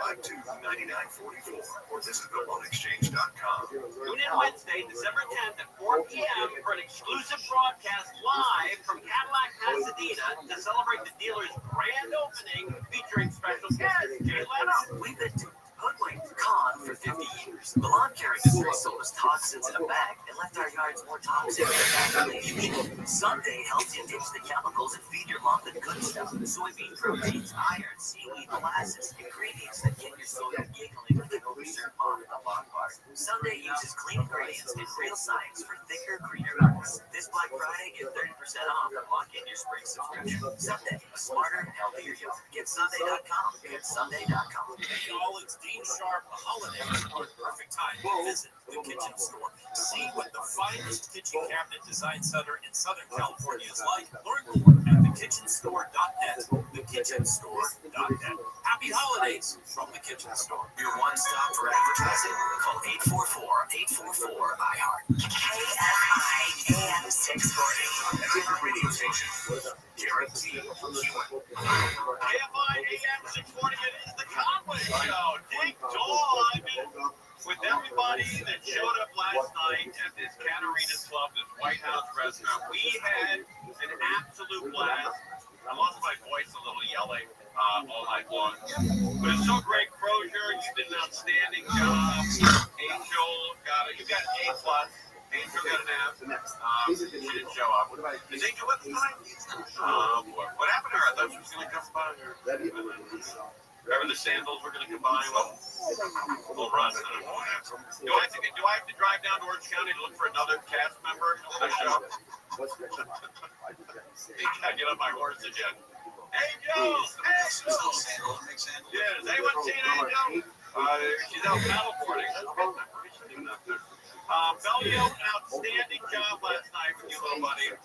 855-752-9944 or visit theloanexchange.com. Tune in Wednesday, December 10th at 4 p.m. for an exclusive broadcast live from Cadillac, Pasadena to celebrate the dealer's grand opening featuring special guest Jay Leno. We've been hoodwinked, conned for 50 years. The lawn care industry sold us toxins in a bag and left our yards more toxic than usual. Sunday helps you ditch the chemicals and feed your lawn the good stuff. Soybean proteins, iron, seaweed, molasses, ingredients that get your soil giggling with an overserved mom in the lawn bar. Sunday uses clean ingredients and real science for thicker, greener grass. This Black Friday, get 30% off and lock in your spring subscription. Sunday, a smarter, healthier yard. Get Sunday.com. Get Sunday.com. Hey, all, it's Dean Sharp. The holidays are the perfect time to visit the kitchen store. See what the finest kitchen cabinet design center in Southern California is like. Learn more at thekitchenstore.net. Thekitchenstore.net. Happy holidays from the Kitchen Store. Your one stop for advertising? Call 844-844-IHEART. KFI AM 640. Favorite radio station. Guaranteed humor. KFI AM 640, it is the Conway Show. Dick Dawn with everybody that showed up last night at this Caterina's Club, this White House restaurant. We had an absolute blast. I lost my voice a little yelling all night long. But it's so great. Crozier, you did an outstanding job. Angel you got an A+. Angel got an F. She didn't show up. Is Angel with us tonight? What happened to her? I thought she was going to come by. Remember the sandals were going to come by? Well, we'll run. Do I have to drive down to Orange County to look for another cast member to the show? I get on my horse again. Angel! Angel! Yeah, has anyone seen Angel? She's out paddleboarding. Bellio, an outstanding job last night with you, little buddy.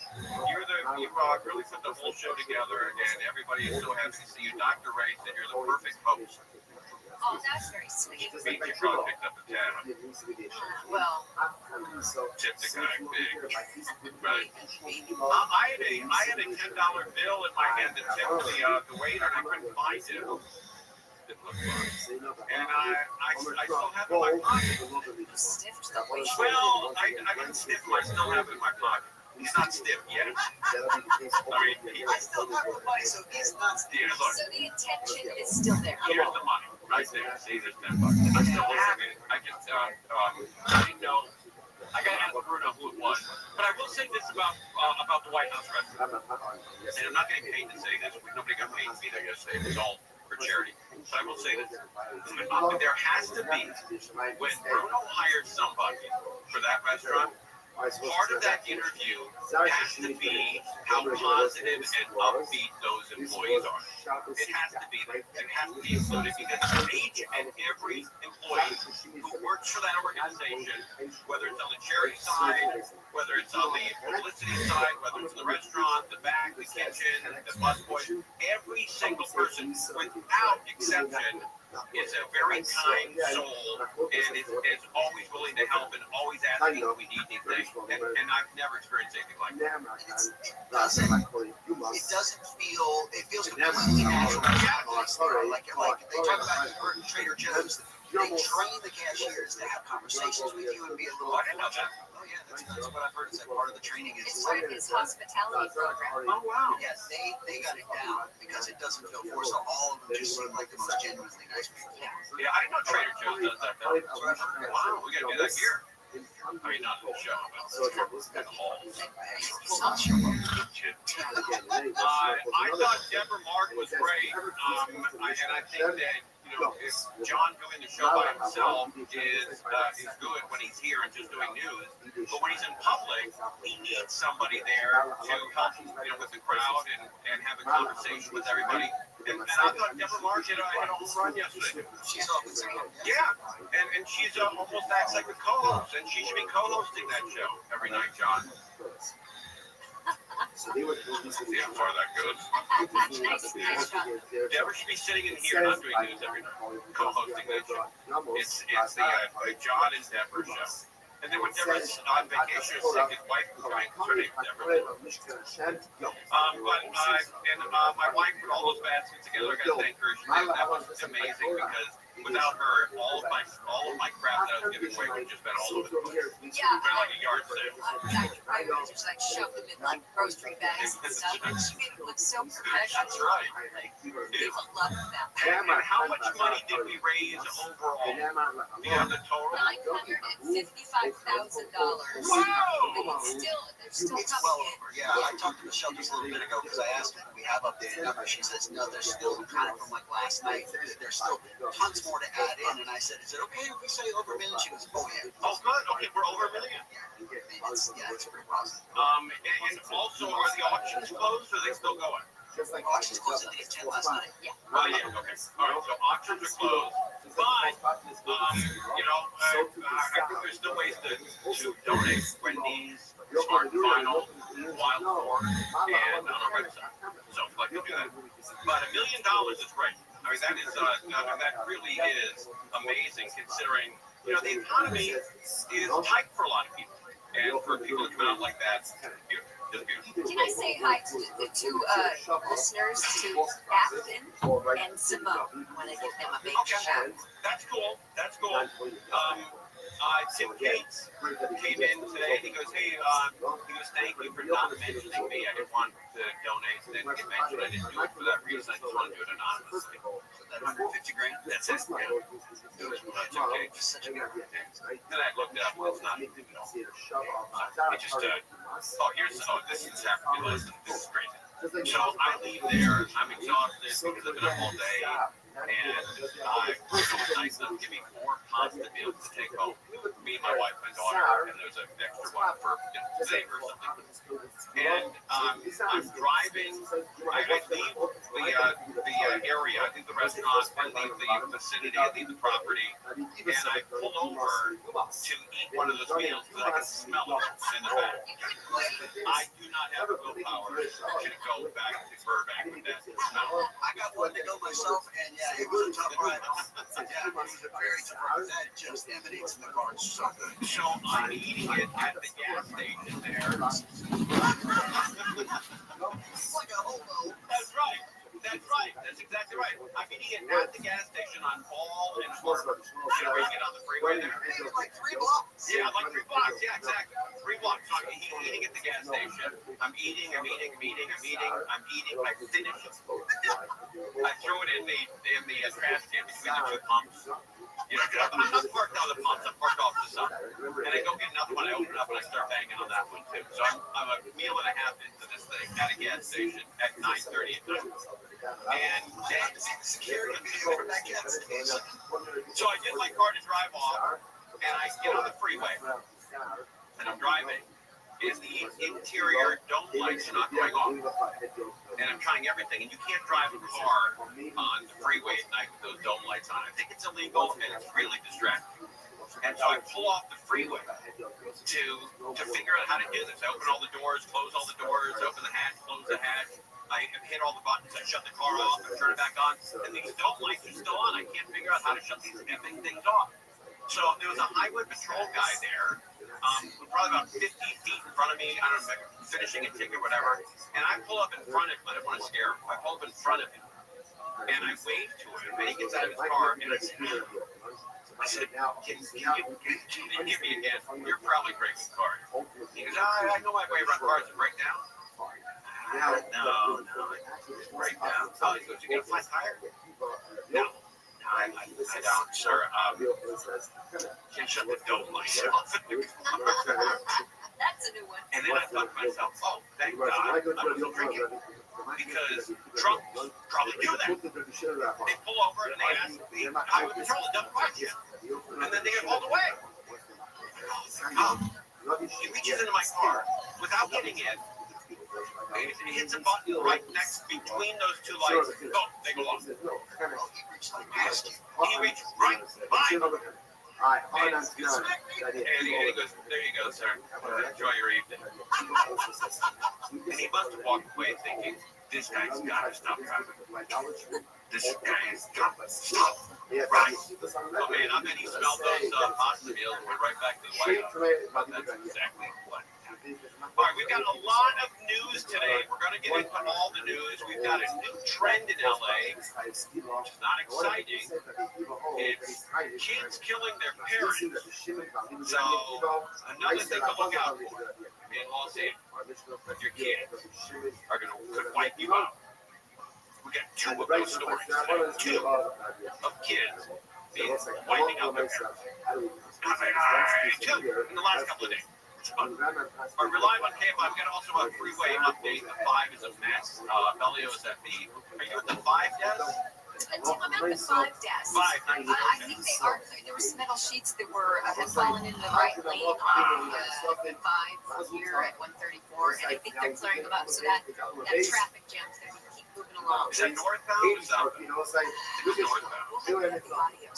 You really put the whole show together, and everybody is so happy to see you. Dr. Ray said you're the perfect host. Oh, that's very sweet. You probably picked up a tab. Well, Tipped the guy big. Right. I had a $10 bill in my hand to tip the waiter, and I couldn't find it. And I still have it in my pocket. Well, I didn't stiff him. I still have it in my pocket. He's not stiff yet. I still have the money, so he's not stiff. Yeah, look. So the intention is still there. Here's the money. Right there. See, there's $10. I still have it. I just, I didn't know. I got to ask Bruno who it was. But I will say this about the White House restaurant. And I'm not getting paid to say this. Nobody got paid to be there yesterday. It was all for charity. But I will say this. There has to be, when Bruno hires somebody for that restaurant, part of that interview has to be how positive and upbeat those employees are. It has to be there. It has to be included because each and every employee who works for that organization, whether it's on the charity side, whether it's on the publicity side, whether it's the restaurant, the back, the kitchen, the busboy, every single person, without exception, is a very kind soul and is always willing to help and always asking if we need anything. And I've never experienced anything like that. It doesn't feel, it feels completely natural. Like they talk about Trader Joe's. They train the cashiers to have conversations with you and be a little. I didn't know that. Oh yeah, that's what I've heard. Is that part of the training is. It's part of his hospitality program. Oh wow. Yeah, they got it down because it doesn't feel forced. All of them just seem like the most genuinely nice people. Yeah, I didn't know Trader Joe's does that. Wow, we gotta do that here. I mean, not in the show, but in the halls. I thought Deborah Mark was great, and I think that. If John doing the show by himself is good when he's here and just doing news, but when he's in public, he needs somebody there to help with the crowd and have a conversation with everybody. And I thought Deborah Marsh had a home run yesterday. She's off with some. Yeah, and she's almost acts like a co-host, and she should be co-hosting that show every night, John. See how far that goes. Nice job. Deborah should be sitting in here, not doing news every night, co-hosting that show. It's the John and Deborah show. And then when Deborah's on vacation or sick, his wife was trying to turn it Deborah. My wife put all those baskets together. I gotta thank her. That was amazing because without her, all of my crap that I was giving away would just been all over the place. Yeah, Been like a yard sale. I just like shoved them in like grocery bags and stuff, and she made it look so professional. That's right. Like, people love that. And how much money did we raise overall? Do you have the total? $955,000. Wow! They're still It's coming well in. over. Yeah, I talked to Michelle just a little bit ago because I asked her if we have updated numbers. She says no, there's still kind of from like last night. There's still tons more to add in. And I said, is it okay if we say over a million? She goes, oh yeah. Oh good. Okay, we're over $1 million. It's pretty awesome. And also, are the auctions closed or are they still going? Auctions closed at 10 last night. Yeah. Oh yeah. Okay. All right. So auctions are closed. But I think there's still ways to donate Wendy's, Smart Final, Wild Boar, and on our website. So if I can do that. But $1 million is great. I mean, that really is amazing considering, the economy is tight for a lot of people. And for people to come out like that, it's beautiful. Can I say hi to the two listeners, to Afton and Simone? I want to give them a big shout. That's cool. That's cool. Tim Cates came in today and he goes, hey, thank you for not mentioning me. I didn't want to donate. Then get mentioned. I didn't do it for that reason. I just want to do it anonymously. That $150,000. That's it. Tim Cates. Such a good thing. Then I looked up. It's not, it just, this is happening. Listen, this is crazy. So I leave there. I'm exhausted because I've been up all day. And someone nice enough to give me 4 pasta meals to take home. Me, my wife, my daughter, and there's an extra one for today or something. And I'm driving. I leave the area. I leave the restaurant. I leave the vicinity. I leave the property. And I pull over to eat one of those meals because I can smell it in the back. I do not have the willpower to go back to Burbank with that smell. I got one to go myself, and yeah, it was a tough ride. Yeah, it was a very tough ride. That just emanates in the car. It's so good. So I'm eating it at the gas station there. It's like a hobo. That's right. That's right. That's exactly right. I'm eating it at the gas station on Ball and Harvard. Where you get on the freeway there. Like 3 blocks. Yeah, like 3 blocks. Yeah, exactly. 3 blocks. So I'm eating at the gas station. I'm eating. I finish it. I throw it in the trash can between the 2 pumps. I'm not parked on the pumps. I'm parked off to the side. And I go get another one. I open it up and I start banging on that one too. So I'm a meal and a half into this thing at a gas station at 9:30 at night. And then security from that gas station. So I get my car to drive off, and I get on the freeway, and I'm driving. Is the interior dome lights are not going off, and I'm trying everything. And you can't drive a car on the freeway at night with those dome lights on. I think it's illegal, and it's really distracting. And so I pull off the freeway to figure out how to do this. I open all the doors, close all the doors, open the hatch, close the hatch. I hit all the buttons. I shut the car off. I turn it back on, and these dome lights are still on. I can't figure out how to shut these effing things off. So there was a highway patrol guy there. Probably about 50 feet in front of me, I don't know, finishing a ticket or whatever, and I pull up in front of him. I didn't want to scare him. I pull up in front of him, and I wave to him, and he gets out of his car, and I said, can you give me a hand? You're probably breaking cars. He goes, I know my way around cars. Break down? No. Break down. Oh, he goes, you got a flat tire? No. I don't, sir. Can't shut the dome lights off. That's a new one. And then I thought to myself, oh, thank God I wasn't drinking. Because drunks probably do that. They pull over and they ask the highway patrol a dumb question. And then they get hauled away. He reaches into my car without getting in. It hits a button right next between those two lights. Go, they go off. He reached right by. And he goes, there you go, sir. Enjoy your evening. And he must have walked away thinking, this guy's got to stop driving. This guy has got to stop. Right. Oh man, I bet he smelled those pasta meals and went right back to the White House. But that's exactly what happened. All right, we've got a lot of news today. We're going to get into all the news. We've got a new trend in LA, which is not exciting. It's kids killing their parents. So, another thing to look out for in Los Angeles, your kids are going to wipe you out. We got two of those stories today. Two of kids being wiping out their parents. Two in the last couple of days. All right, we're live on KFI. We've got also a freeway update. The 5 is a mess. Belio is at the... Are you at the 5 desk? I'm at the 5 desk. 5. I think they are. There were some metal sheets that had fallen into the right lane on the 5 here at 134, and I think they're clearing them up so that traffic jam's going to keep moving along. Is that northbound or southbound? It's northbound. Oh,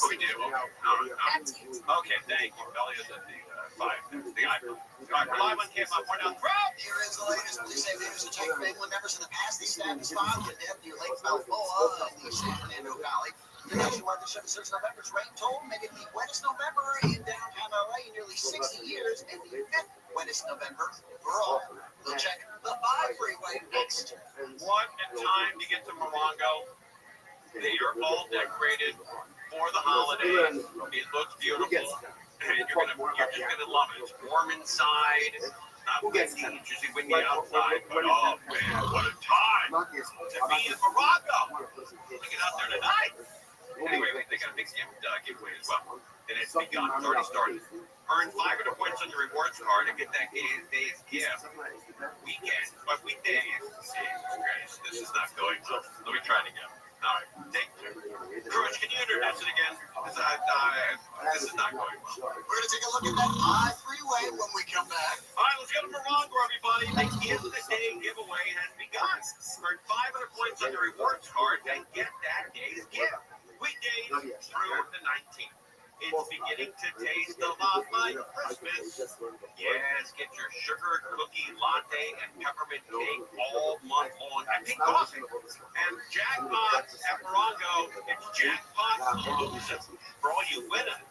we do? Okay. Okay, thank you. Belio's at the 5. The iPhone. All right, we're live on KFI. We're down the road. Here is the latest. Police say leaders of Jake family members in the past. These families filed condemned near Lake Balboa in the San Fernando Valley. The nationwide search November's rain toll made it the wettest November in downtown LA in nearly 60 years and the 5th wettest November overall. We'll check the 5 freeway next. What a time to get to Morongo. They are all decorated for the holidays. It looks beautiful. And you're just gonna love it. It's warm inside. Not windy. It's usually windy outside, but oh man, what a time to be in Morongo. Get out there tonight. Anyway, they got a big giveaway as well. And it's begun. It's already started. Earn 500 points on your rewards card and get that day's gift. Weekend, but weekdays. This is not going well. Let me try it again. All right, take care. Cruz, can you introduce it again? Because this is not going well. We're going to take a look at that 5 freeway when we come back. All right, let's get to Morongo, everybody. The Give the Day giveaway has begun. Earn 500 points on your rewards card and get that day's gift. Weekdays through the 19th. It's beginning to taste a lot like Christmas. Yes, get your sugar cookie latte and peppermint cake all month long. And pink coffee. And jackpots at Morongo. It's jackpots for all you winners.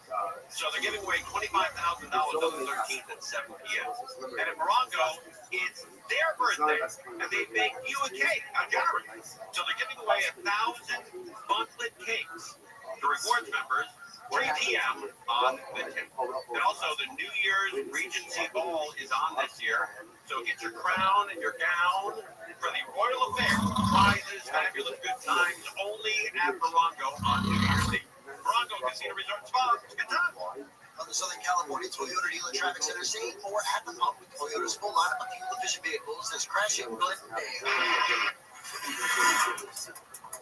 So they're giving away $25,000 on the 13th at 7 p.m. And at Morongo, it's their birthday, and they make you a cake, a January. So they're giving away 1,000 monthly cakes to rewards members. 3 p.m. on the 10th. And also, the New Year's Regency Ball is on this year. So get your crown and your gown for the Royal Affair. Prizes, fabulous good times, only at Morongo on New Year's Eve. Morongo Casino Resort Spa. It's a good time. On the Southern California Toyota Dealer Traffic Center, seeing more at the pump with Toyota's full lineup of fuel-efficient vehicles. This crashing Glendale.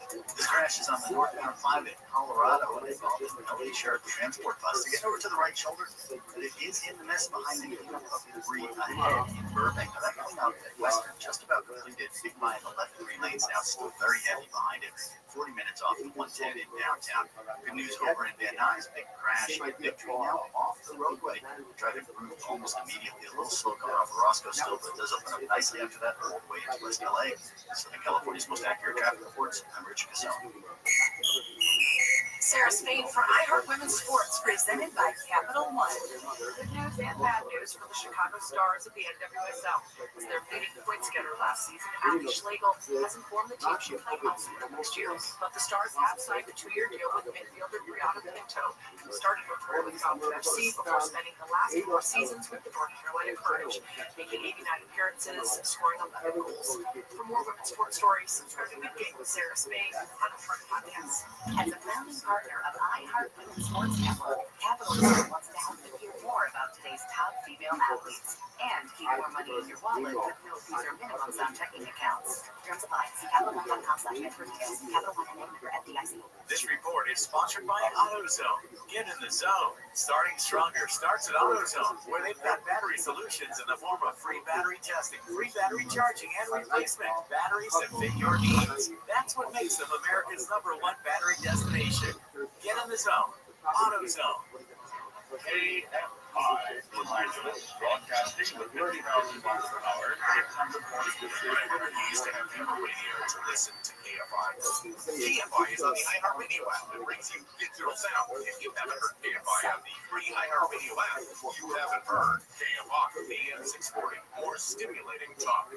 This crash is on the northbound 5 in Colorado. It involved an LA Sheriff transport bus to get over to the right shoulder, but it is in the mess behind the cleanup of debris ahead in Burbank. Now, that coming out at Western, just about completed. Big line in the left 3 lanes now, still very heavy behind it. 40 minutes off the 110 in downtown. Good news over in Van Nuys, big crash. Big tree now off the roadway. Driving through almost immediately. A little slow coming off of Roscoe still, but it does open up nicely after that roadway into West LA. Southern California's most accurate traffic reports. I'm Rich Cassell. Sarah Spain for iHeart Women's Sports, presented by Capital One. Good news and bad news for the Chicago Stars of the NWSL. As their leading points getter last season, Abby Schlegel has informed the team she'll play elsewhere next year. But the Stars have signed a 2-year deal with midfielder Brianna Pinto, who started her career with Falcon FC before spending the last 4 seasons with the North Carolina Courage, making 89 appearances, scoring 11 goals. For more women's sports stories, subscribe to Midgame with Sarah Spain on the Front Podcast. As a founding partner of iHeart Women's Sports Network, Capital One wants to help you hear more about today's top female athletes and keep more money in your wallet with no fees or minimums on checking accounts. Terms apply. See CapitalOne.com/transfer details. Capital One and member FDIC. This report is sponsored by AutoZone. Get in the zone. Starting stronger starts at AutoZone, where they've got battery solutions in the form of free battery testing, free battery charging, and replacement batteries that fit your needs. That's what makes them America's #1 battery destination. Get in the zone. AutoZone. KFI Los Angeles, broadcasting with 50,000 miles per hour. Used to have ham radio to listen to KFI. KFI is on the iHeartRadio app that brings you digital sound. If you haven't heard KFI on the free iHeartRadio app, you haven't heard KFI AM 640. More stimulating talk.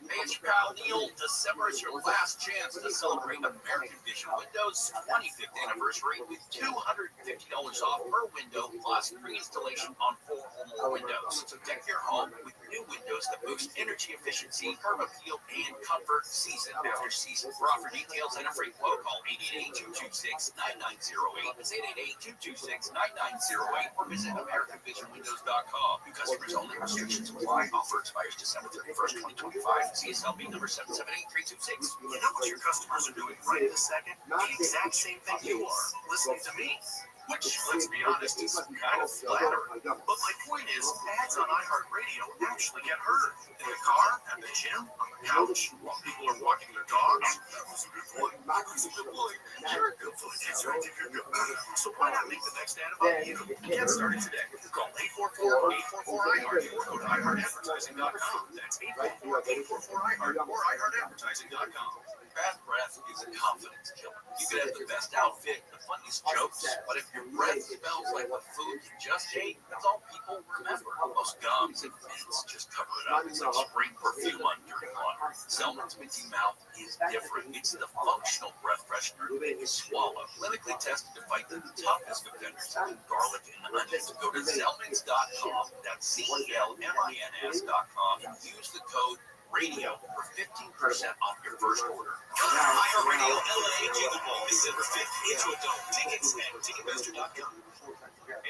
Hey, it's your pal Neil. December is your last chance to celebrate American Vision Windows' 25th anniversary with $250 off per window plus free installation on 4 or more windows. So deck your home with new windows that boost energy efficiency, curb appeal, and comfort season after season. For offer details and a free quote, call 888-226-9908. That's 888-226-9908 or visit AmericanVisionWindows.com. New customers only. Restrictions apply. Offer expires December 31st, 2025. CSLB number 778326. You know what your customers are doing right this second? The exact same thing you are. Listening to me. Which, let's be honest, is kind of flattering. But my point is, ads on iHeartRadio actually get heard. In the car, at the gym, on the couch, while people are walking their dogs. That was a good point. That was a good point. You're a good point. That's right. So why not make the next ad about you? Get started today. Call 844-844-iHeart or go to iHeartAdvertising.com. That's 844-844-iHeart or iHeartAdvertising.com. Bad breath is a confidence killer. You could have the best outfit, the funniest jokes, but if your breath smells like the food you just ate, that's all people remember. Most gums and mints just cover it up. It's like spring perfume on dirty water. Zellman's Minty Mouth is different. It's the functional breath freshener that you swallow. Clinically tested to fight the toughest offenders, garlic and onion. Go to Zellmans.com. That's CELMINS.com and use the code radio for 15% off your first order. iHeartRadio LA Jingle Ball December 5th into a dome. Tickets at Ticketmaster.com.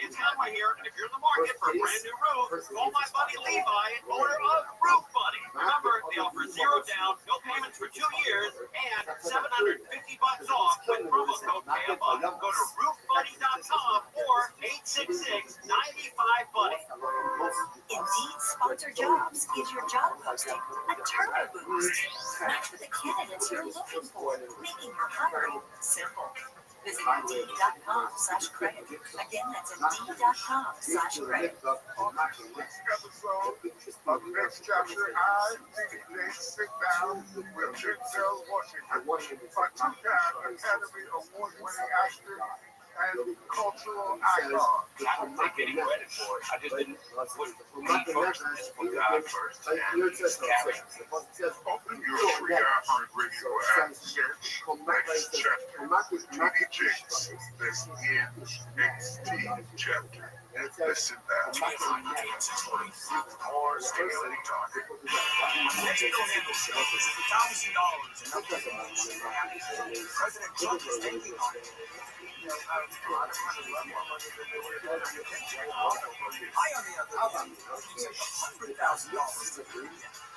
It's Conway here, and if you're in the market for a brand new roof, call my buddy Levi and owner of Roof Buddy. Remember, they offer 0 down, no payments for 2 years, and $750 off with promo code KFI. Go to roofbuddy.com or 866-95-BUDDY. Indeed Sponsored Jobs gives your job posting a turbo boost. Match with the candidates you're looking for, making your hiring simple. Visit Indeed.com/credit. Again, that's Indeed.com/credit. On this week's episode of Next Chapter, I sit down with Denzel Washington, a two-time Academy Award-winning actor and cultural icon. I don't take any credit for it. I just didn't put me first. I just put God first. And just carry. Open your free iHeartRadio app. Search Next Chapter. TDJs. That's NXT Chapter. And listen now. More stimulating talk. Digital handle sales is $1,000 and up to President Trump is taking on it. I, on the other hand, using $100,000.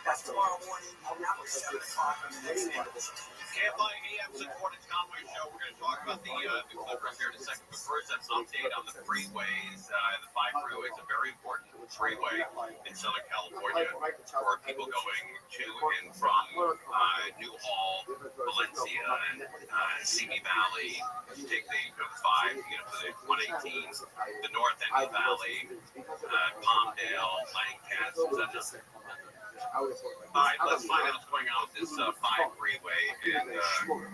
That's tomorrow morning, around 7 o'clock on the next episode. KFI AM 640 Conway Show. We're going to talk about the clip right here in a second. But first, an update on the freeways. The 5 freeway is a very important freeway in Southern California for people going to and from Newhall, Valencia, and Simi Valley. You take the 5, you get up to the 118, the north end of the valley, Palmdale, Lancaster, etc. All right, let's find out what's going on with this 5 freeway and Google.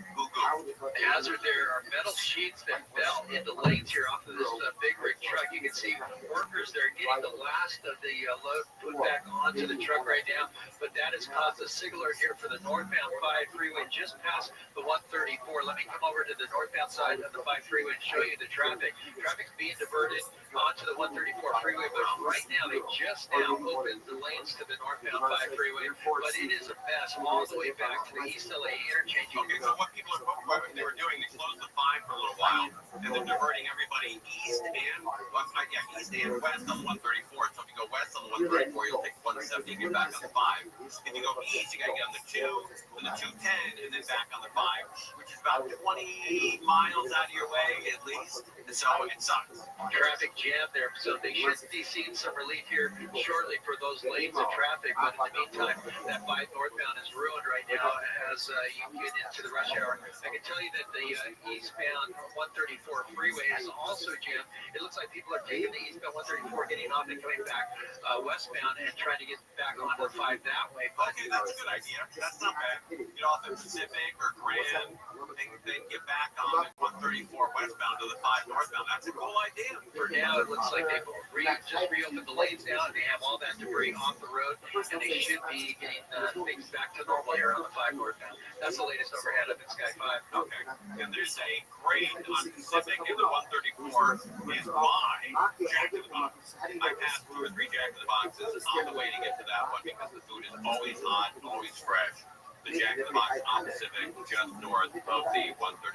The hazard there are metal sheets that fell into lanes here off of this big rig truck. You can see workers there getting the last of the load put back onto the truck right now, but that has caused a signaler here for the northbound 5 freeway just past the 134. Let me come over to the northbound side of the 5 freeway and show you the traffic. Traffic's being diverted onto the 134 freeway, but right now they just now opened the lanes to the northbound 5 freeway, but it is a mess all the way back to the East LA interchange. Okay, so what they were doing, they closed the 5 for a little while, and they're diverting everybody east and he's staying west on 134. So if you go west on the 134, you'll take 170 and get back on the 5. If you go east, you got to get on the 2, and the 210, and then back on the 5, which is about 20 miles out of your way at least. And so it sucks. Traffic jam there, so they should be seeing some relief here shortly for those lanes of traffic. But in the meantime, that 5 northbound is ruined right now as you get into the rush hour. I can tell you that the eastbound 134 freeway is also jammed. It looks like people are taking the eastbound 134, getting off and coming back westbound and trying to get back onto the 5 that way. But okay, that's a good idea. That's not bad. Get off at Pacific or Grand, then get back on 134 westbound to the 5 northbound. That's a cool idea. For now, it looks like they've just reopened the lanes now, and they have all that debris off the road, and they should be getting things back to normal here on the 5 northbound. That's the latest overhead up in Sky 5. Okay. And there's a grade on Pacific in the 134 is by Jack in the Box. I passed 2 or 3 Jack in the Boxes on the way to get to that one because the food is always hot, always fresh. The Jack in the Box on Pacific, just north of the 134.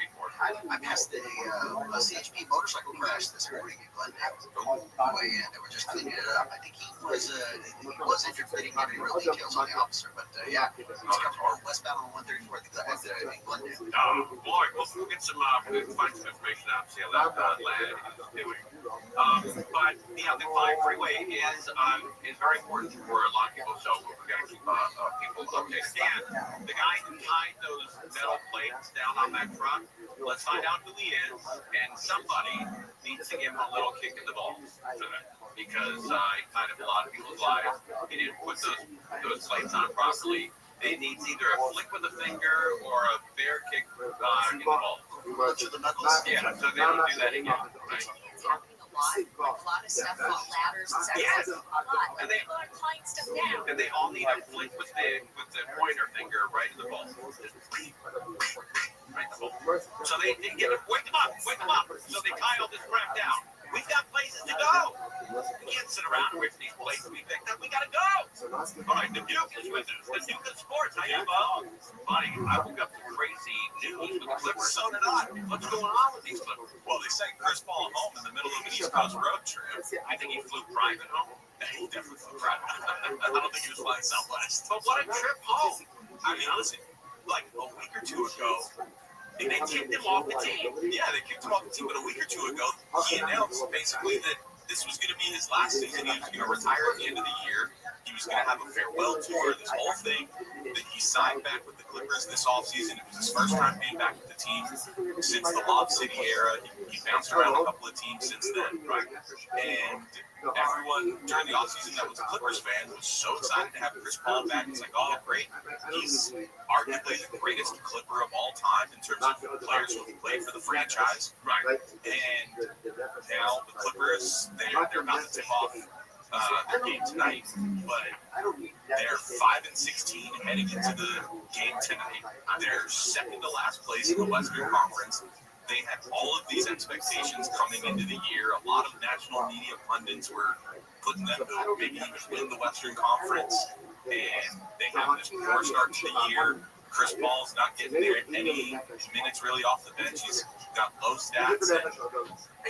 I passed a CHP motorcycle crash this morning in Glendale. On the way in, they were just cleaning it up. I think he was injured. They didn't give any real details on the officer, but yeah, he's coming westbound on 134. I think that was in Glendale. Oh boy, we'll get some, we'll find some information out, see how that lad is doing. But yeah, the 5 freeway is very important for a lot of people, so we're going to keep people updated. And the guy who tied those metal plates down on that truck, let's find out who he is, and somebody needs to give him a little kick in the balls for that, because he tied up a lot of people's lives. He didn't put those plates on properly. It needs either a flick with a finger or a fair kick in the balls. Yeah, so they don't do that again, right? A lot of stuff about ladders and yes. and they climb stuff down. And they all need a flick with the pointer finger right in the ball. Right in the ball. So they get it. Wake them up. So they tie all this crap down. We've got places to go. We can't sit around and wait for these places to be picked up. We gotta go. All right, the Duke is with us. The Duke of Sports. How you, Bo? Buddy, I woke up to crazy news with the Clippers. So did I. What's going on with these Clippers? Well, they sent Chris Paul home in the middle of an East Coast road trip. I think he flew private home. He definitely flew private. I don't think he was flying Southwest. But what a trip home. I mean, listen, like a week or 2 ago, they kicked him off the team. Yeah, they kicked him off the team, but a week or 2 ago, he announced basically that this was going to be his last season. He was going to retire at the end of the year. He was going to have a farewell tour, this whole thing. That he signed back with the Clippers this offseason. It was his first time being back with the team since the Lob City era. He bounced around a couple of teams since then, right? And everyone during the offseason that was a Clippers fan was so excited to have Chris Paul back. It's like, oh, great. He's arguably the greatest Clipper of all time in terms of players who have played for the franchise. Right. And now the Clippers, they're about to tip off their game tonight, but they're 5-16 heading into the game tonight. They're second to last place in the Western Conference. They had all of these expectations coming into the year. A lot of national media pundits were putting them to maybe even win the Western Conference, and they have this poor start to the year. Chris Paul's not getting there any minutes really off the bench. He's got low stats. He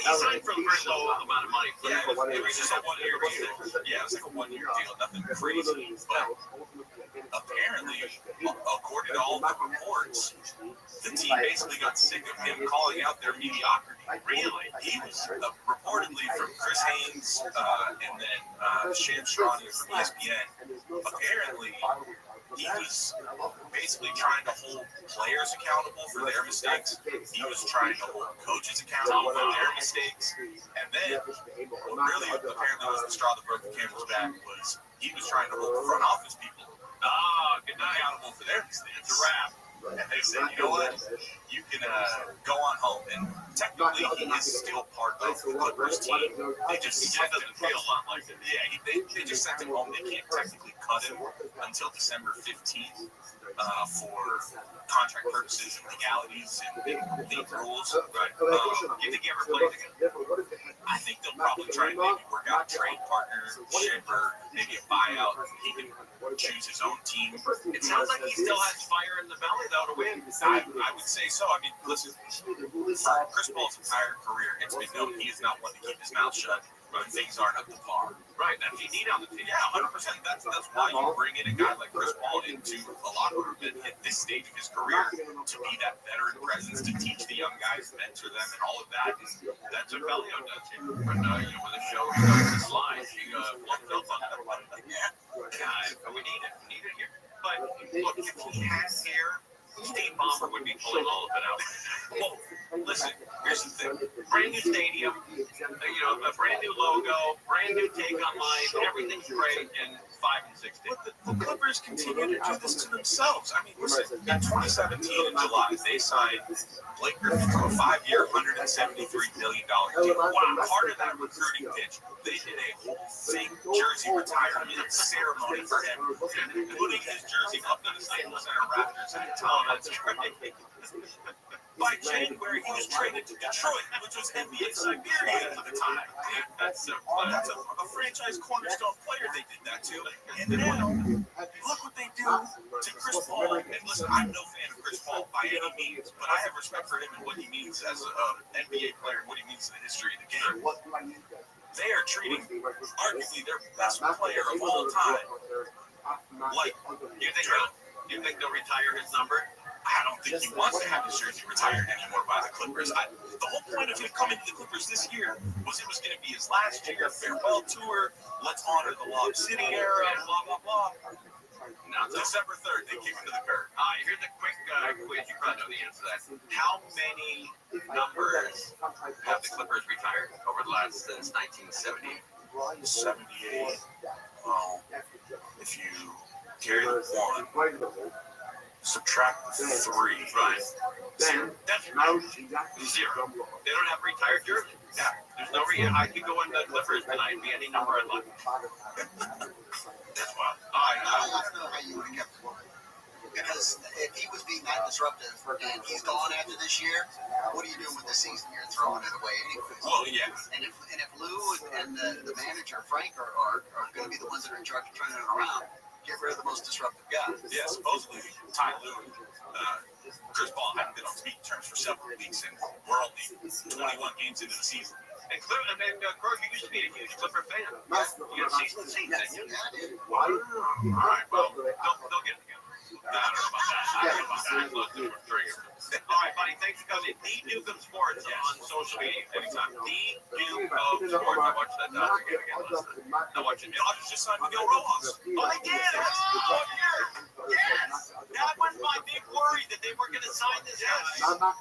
signed for a very low amount of money. Yeah, it was just a 1-year deal. Yeah, it was like a 1-year deal. Nothing crazy. But apparently, according to all the reports, the team basically got sick of him calling out their mediocrity. Really? He was reportedly from Chris Haynes and then Shams Charania from ESPN. Apparently, he was basically trying to hold players accountable for their mistakes. He was trying to hold coaches accountable for their mistakes. And then, what really apparently was the straw that broke the camel's back was he was trying to hold the front office people accountable for their mistakes. It's a wrap. And they said, you know what? You can go on home. And technically, he is still part of the Clippers team. It just doesn't feel a lot like it. Yeah, they just sent him home. They can't technically cut him until December 15th. for contract purposes and legalities and league rules. Right. Do you think he ever plays again? I think they'll probably try and maybe work out a trade partnership or maybe a buyout. He can choose his own team. It sounds like he still has fire in the belly, though, to win. I would say so. I mean, listen, Chris Paul's entire career, it's been known he is not one to keep his mouth shut when things aren't up to par. Right. And if you need on the team, yeah, 100%. That's why you bring in a guy like Chris Paul into a locker room at this stage of his career to be that veteran presence, to teach the young guys, mentor them, and all of that. That's what Valio does here. When when the show starts to slide, he lumped up on that. Yeah, we need it. We need it here. But look, if he had hair, Steve Ballmer would be pulling all of it out. Well, listen, here's the thing. Brand new stadium, a brand new logo, brand new take on life, everything's great, and 5 and 6 days. But the Clippers continue to do this to themselves. I mean, listen, in 2017 in July, they signed Blake Griffin to a 5-year, $173 million deal. Wow, part of that recruiting pitch, they did a whole fake jersey retirement ceremony for him, including his jersey up to the Staples Center Raptors and that's great. By January, he was traded to Detroit, which was NBA Siberia at the time. That's a franchise cornerstone player they did that to. And now, look what they do to Chris Paul. And listen, I'm no fan of Chris Paul by any means, but I have respect for him and what he means as an NBA player and what he means to the history of the game. They are treating arguably their best player of all time like, do you think they'll retire his number? I don't think he wants to have his jersey retired anymore by the Clippers. The whole point of him coming to the Clippers this year was it was going to be his last year, farewell tour, let's honor the Lob City era, blah, blah, blah. Now, December 3rd, they kick him to the curb. Here's a quick quiz. You probably know the answer to that. How many numbers have the Clippers retired over the last since 1978? 78. Well, if you carry the 1, subtract the 3. Right. Then that's right. 0. They don't have retired jersey. Yeah. There's no reason. I could go in the Clippers tonight and be any number I'd like. That's wild. I don't know how you would have kept it. Because if he was being that disruptive and he's gone after this year, what are you doing with the season? You're throwing it away anyway. Well, yeah. And if Lou and the manager, Frank, are going to be the ones that are in charge of turning it around, get rid of the most disruptive guy. Yeah, supposedly Ty Lue and Chris Paul haven't been on speaking terms for several weeks, and we're only 21 games into the season. And Kroger used to be a huge Clipper fan. You know, season to season. Wow. All right, well, they'll get it together. I don't know about that. I love the trigger. All right, buddy, thanks for coming. The Duke of Sports on social media anytime. The Duke of Sports. I watched that Dodger game again last night. I watched it. Dodgers just signed Miguel Rojas. Oh, they did. Yes. That was my big worry that they were going to sign this guy.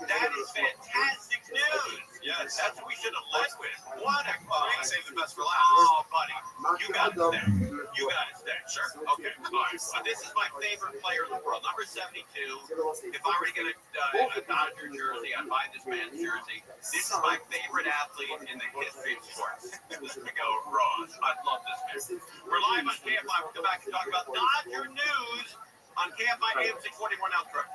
That is fantastic news. Yes, that's what we should have led with. What a great save the best for last. Oh, buddy, you got it there. You got it there. Sure. Okay. All right. This is my favorite player in the world, number 72. If I were to get a Dodger jersey, I'd buy this man's jersey. This is my favorite athlete in the history of sports. Miguel Rojas. I love this man. We're live on KFI. We'll come back and talk about Dodger news on KFI AM 641 Outbrook.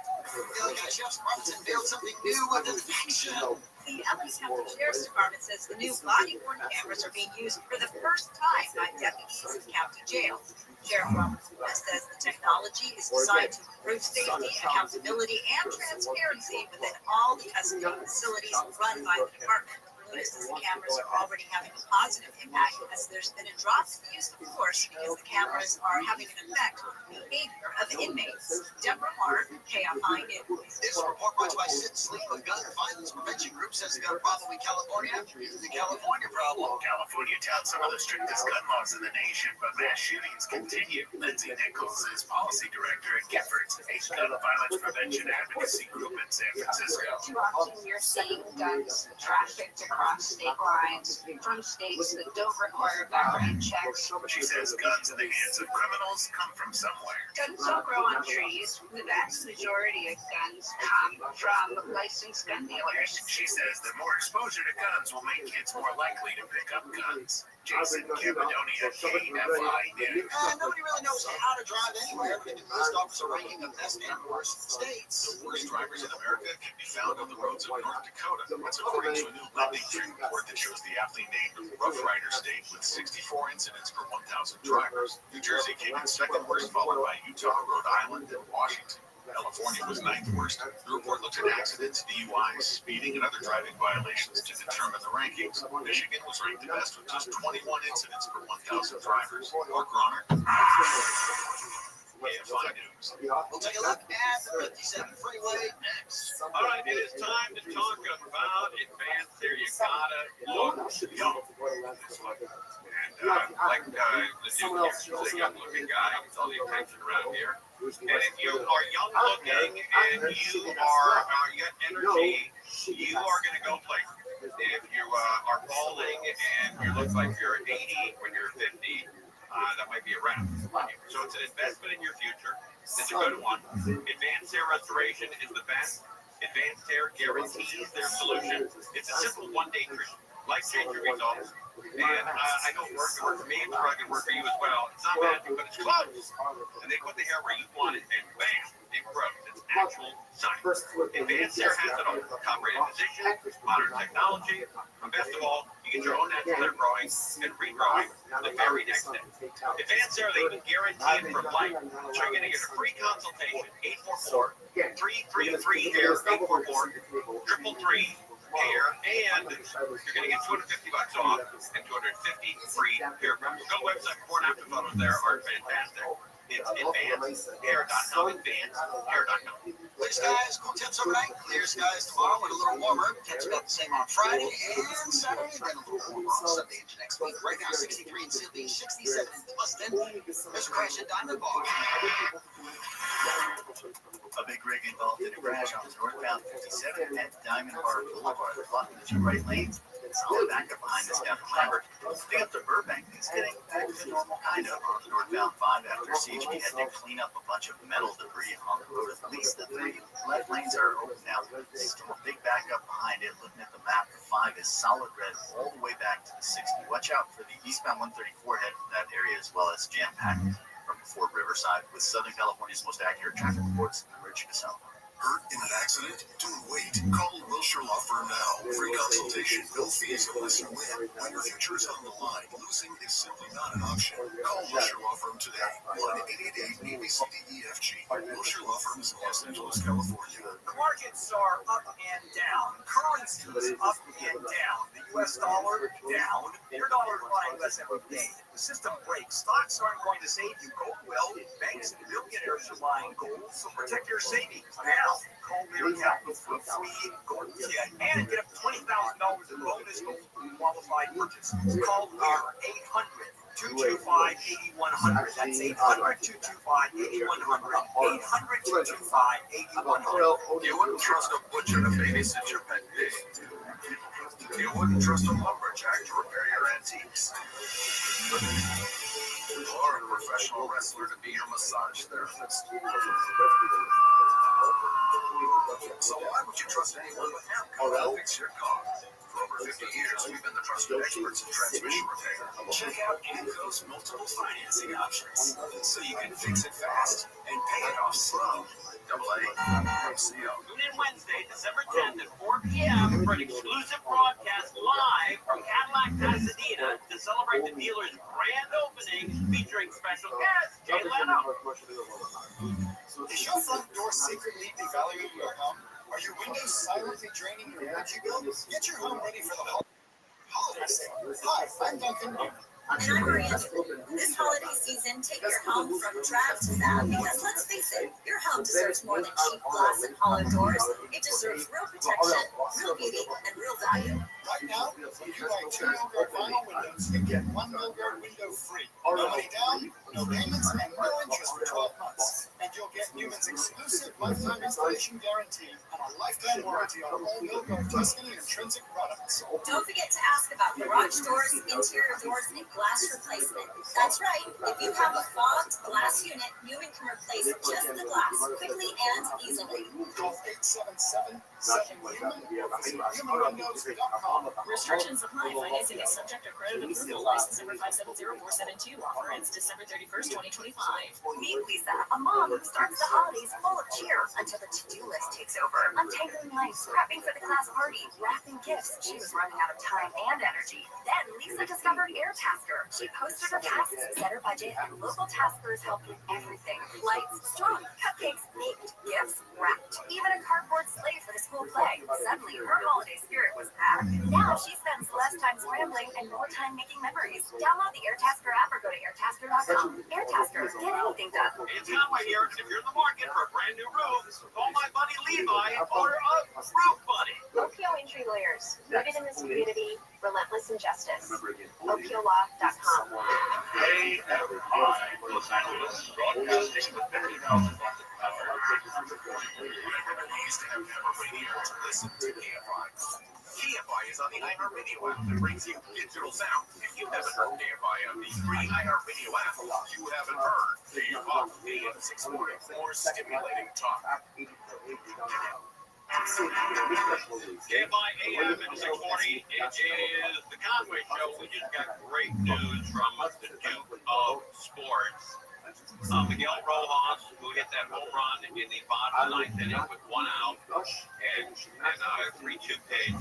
Sheriff's Department's unveiled something new with infection. The LA County Sheriff's Department says the new body-worn cameras are being used for the first time by deputies in county jails. Sheriff Robert says the technology is designed to improve safety, accountability, and transparency within all the custody facilities run by the department. Says the cameras are already having a positive impact as there's been a drop in the use of force because the cameras are having an effect on the behavior of inmates. Deborah Hart, KFI News. This report brought by Sit Sleep, a gun violence prevention group, says they got a problem in California. The California problem. California touts some of the strictest gun laws in the nation, but mass shootings continue. Lindsay Nichols is policy director at Giffords, a gun violence prevention advocacy group in San Francisco. Too often you're seeing guns trafficked across state lines from states that don't require background checks. She says guns in the hands of criminals come from somewhere. Guns don't grow on trees. The vast majority of guns come from licensed gun dealers. She says that more exposure to guns will make kids more likely to pick up guns. Jason Capadonia, KFI News. Nobody really knows how to drive anywhere, but the list offers a ranking of best and worst states. The worst drivers in America can be found on the roads of North Dakota. That's according to a new Restream report that shows the aptly named Rough Rider state with 64 incidents per 1,000 drivers. New Jersey came in second worst, followed by Utah, Rhode Island, and Washington. California was ninth worst. The report looks at accidents, DUIs, speeding, and other driving violations to determine the rankings. Michigan was ranked the best with just 21 incidents per 1,000 drivers. Mark Ronner, KFI News. We'll take a look at the 57 freeway next. All right, it is time to talk about advanced there. You gotta look young. And like the Duke here, he's a young-looking guy with all the attention around here. And if you are young-looking and you you got energy, you are going to go places. If you are balding and you look like you're 80 when you're 50, that might be a wrap. So it's an investment in your future. It's a good one. Advanced hair restoration is the best. Advanced hair guarantees their solution. It's a simple one-day treatment. Life-changing results. And I know it worked for me, it's probably going to work for you as well. It's not magic, but it's close. And they put the hair where you want it, and bam, it grows. It's actual science. Advanced hair has it all. Top-rated physician, modern technology, and best of all, you get your own natural hair growing and regrowing the very next day. Advanced hair, they even guarantee it for life. So you're going to get a free consultation, 844-333-HAIR, 844-333 hair, and you're going to get $250 off and 250 free hair products. Go to the website, before and after photos there are fantastic. It's advancedhair.com, advancedhair.com. Clear skies, cool temps overnight, clear skies tomorrow and a little warmer. Temps about the same on Friday and Saturday, then a little warmer on Sunday into next week. Right now, 63 in Sydney, 67 in Boston. There's a crash at Diamond Bar. A big rig involved in a crash on northbound 57 at Diamond Bar Boulevard, blocking the two right lanes. Solid backup behind us down to Lambert. Stay up to Burbank. It's getting back to normal, kind of, on the northbound 5 after CHP had to clean up a bunch of metal debris on the road. At least the 3 left lanes are open now. Still a big backup behind it. Looking at the map, the 5 is solid red all the way back to the 60. Watch out for the eastbound 134 head from that area, as well as jam-packed from before Riverside, with Southern California's most accurate traffic reports. Rich Casella. Hurt in an accident? Don't wait. Call Wilshire Law Firm now. Free consultation, no fees unless you win. When your future is on the line, losing is simply not an option. Call Wilshire Law Firm today. 1-888-ABCDEFG. Wilshire Law Firm is in Los Angeles, California. The markets are up and down. Currencies up and down. The U.S. dollar down. Your dollar is buying less every day. The system breaks. Stocks aren't going to save you. Gold will. Banks and billionaires are buying gold, so protect your savings now. Call Mary Capital for a free gold kit and get up to $20,000 in bonus gold qualified purchase. Call Lear 800-225-8100. That's 800-225-8100. 800-225-8100. You wouldn't trust a butcher to babysit your pet pig. You wouldn't trust a lumberjack to repair your antiques. Or a professional wrestler to be your massage therapist. So why would you trust anyone but him? I'll fix your car. For over 50 years, we've been the trusted experts in transmission repair. Check out Anco's multiple financing options, so you can fix it fast and pay it off slow. AA.co. Tune in Wednesday, December 10th at 4 p.m. for an exclusive broadcast live from Cadillac Pasadena to celebrate the dealer's grand opening, featuring special guest Jay Leno. Is your front door secretly devaluing your home? Are your windows silently draining your energy bill? Get your home ready for the holiday sale. Hi, I'm Duncan Newman. And I'm Maria. This holiday season, take your home from drab to fab because let's face it, your home deserves more than cheap glass and hollow doors. It deserves real protection, real beauty, and real value. Right now, if you buy 2 Milgard vinyl windows, you get 1 Milgard window free. No money down, no payments, and no interest for 12 months. And you'll get Newman's exclusive lifetime installation guarantee and a lifetime warranty on all Milgard Tuscany intrinsic products. Don't forget to ask about garage doors, interior doors, and glass replacement. That's right. If you have a fogged glass unit, Newman can replace just the glass quickly and easily. Call 877-7-NEWMAN. Restrictions apply. Financing is subject to credit approval. License number 570472. Offer ends December 31st, 2025. Meet Lisa, a mom who starts the holidays full of cheer until the to-do list takes over. Untangling lights, prepping for the class party, wrapping gifts. She was running out of time and energy. Then Lisa discovered AirTasker. She posted her tasks, set her budget, and local taskers helped with everything. Lights, strong, cupcakes, baked, gifts, wrapped. Even a cardboard sleigh for the school play. Suddenly, her holiday spirit was back. Now she spends less time scrambling and more time making memories. Download the AirTasker app or go to airtasker.com. AirTasker, get anything done. It's Conway here, and if you're in the market for a brand new roof, call my buddy Levi and order a Roof Buddy. OPO Injury Lawyers, rooted in this community, relentless in justice. OPOLaw.com. Hey, hi, Los Angeles, broadcasting with 50,000 watts of power. Everyone used to have never been able to listen to KFI. KFI is on the iHeartRadio app that brings you digital sound. If you haven't heard KFI on the free iHeartRadio app, you haven't heard the Hot AM 640 more stimulating talk. KFI AM and 640, it is the Conway Show. We just got great news from the Duke of Sports. Miguel Rojas, who hit that home run in the bottom of the ninth inning with 1 out and a 3-2 pitch,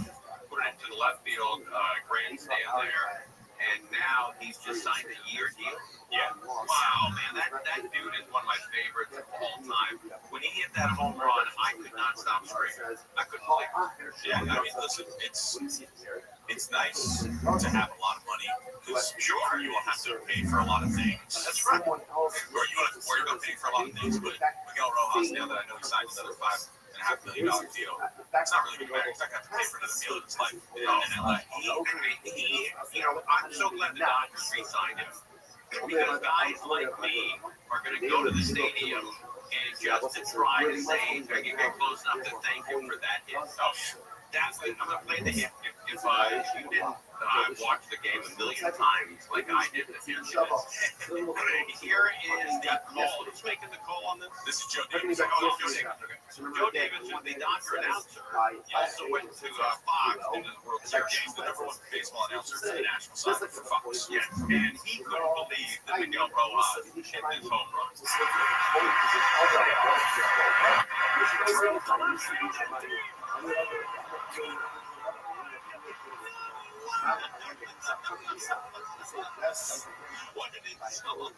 put it into the left field grandstand there. And now he's just signed a year deal. Yeah. Wow, man, that dude is one of my favorites of all time. When he hit that home run, I could not stop screaming. I couldn't believe it. Yeah, I mean, listen, it's nice to have a lot of money. Sure, you will have to pay for a lot of things. That's right. Or you want to worry about paying for a lot of things, but Miguel Rojas, now that I know he signed another $5.5 million deal, that's not really going to matter. He's not going to have to pay for another deal in his life in LA. I'm so glad the Dodgers re-signed him. Because guys like me are going to go to the stadium and just to try to say, if I can get close enough to thank him for that hit. So that's what I'm going to play the hit. If you didn't watch the game a million times like I did, here is the call. Who's making the call on this? This is Joe Davis. Oh, Joe Davis. Okay. Joe Davis is the Dodger announcer. He also went to Fox in the World Series. He's the number one baseball announcer for the national side for Fox. Yes, and he couldn't believe that Miguel Rojas hit this home run. What did he say? Well,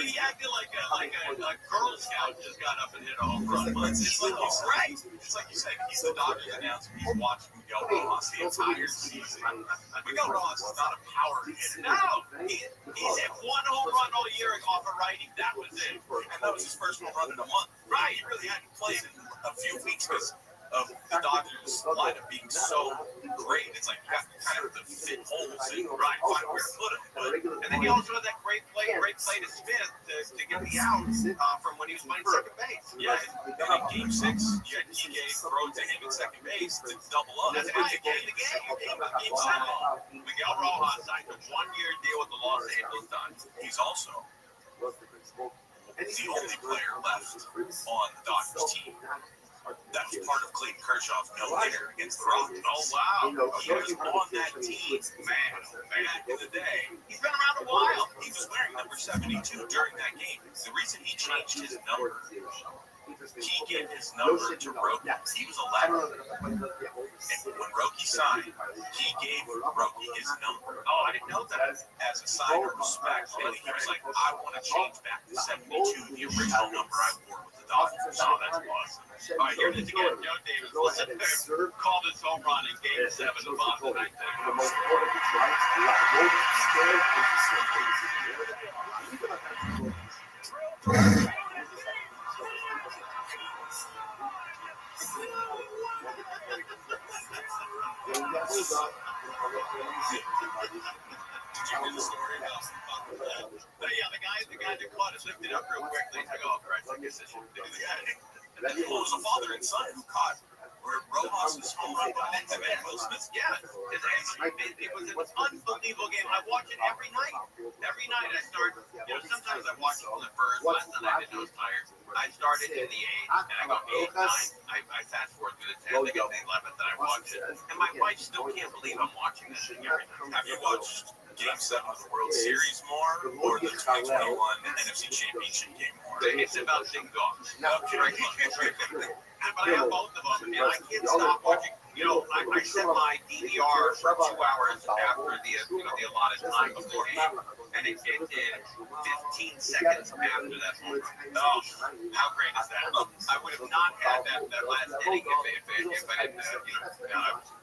he acted like a Girl Scout just got up and hit a home run. But it's like he's right. It's like you said, he's the Dodgers announcer. He's watching Miguel Rojas the entire season. Miguel Rojas is not a power hitter. No, he's hit one home run all year off a righty. That was it, and that was his first home run in a month. Right, he really hadn't played in a few weeks because of the Dodgers lineup being so great. It's like you got kind of to fit holes in, right, find where to put him. And then he also had that great play to Smith to get the out from when he was playing second base. Yeah, and in Game 6, he gave throw to him in second base to double up. That's right, game. Game 7. Miguel Rojas signed a 1-year deal with the Los Angeles Dodgers. He's also the only player left on the Dodgers team that was part of Clayton Kershaw's no-hitter against the Rockies. Oh, wow. He was on that team, man, back in the day. He's been around a while. He was wearing number 72 during that game. The reason he changed his number, he gave his number to Roki. He was 11. And when Roki signed, he gave Roki his number. Oh, I didn't know that. As a sign of respect, and he was like, I want to change back to 72, the original number I wore with the Dodgers. Oh, that's awesome. All right, here it is again, Joe Davis. Listen to him call this home run in Game 7 of the ninth inning. Did you hear the story Yeah, the guy that caught it lifted up real quickly. He's like, oh, Christ, I guess I should do the guy. It was a father and son who caught Rojas' home run and Will Smith. Yeah, it was an unbelievable game. I watch it every night. Every night I start, sometimes I watch it from the first. Last night I didn't know I was tired. I started in the 8th, and I go 8, 9. I fast forward through the 10th, I get to the 11th, and I watch it. And my wife still can't believe I'm watching this thing every night. Have you watched Game 7 of the World Series more, or the 2021 NFC Championship game more? It's about ding dongs. No, But I have both of them, and I can't stop watching. I set my DVR for 2 hours after the allotted time before game, and it did 15 seconds after that home run. Oh, how great is that? I would have not had that last inning if I didn't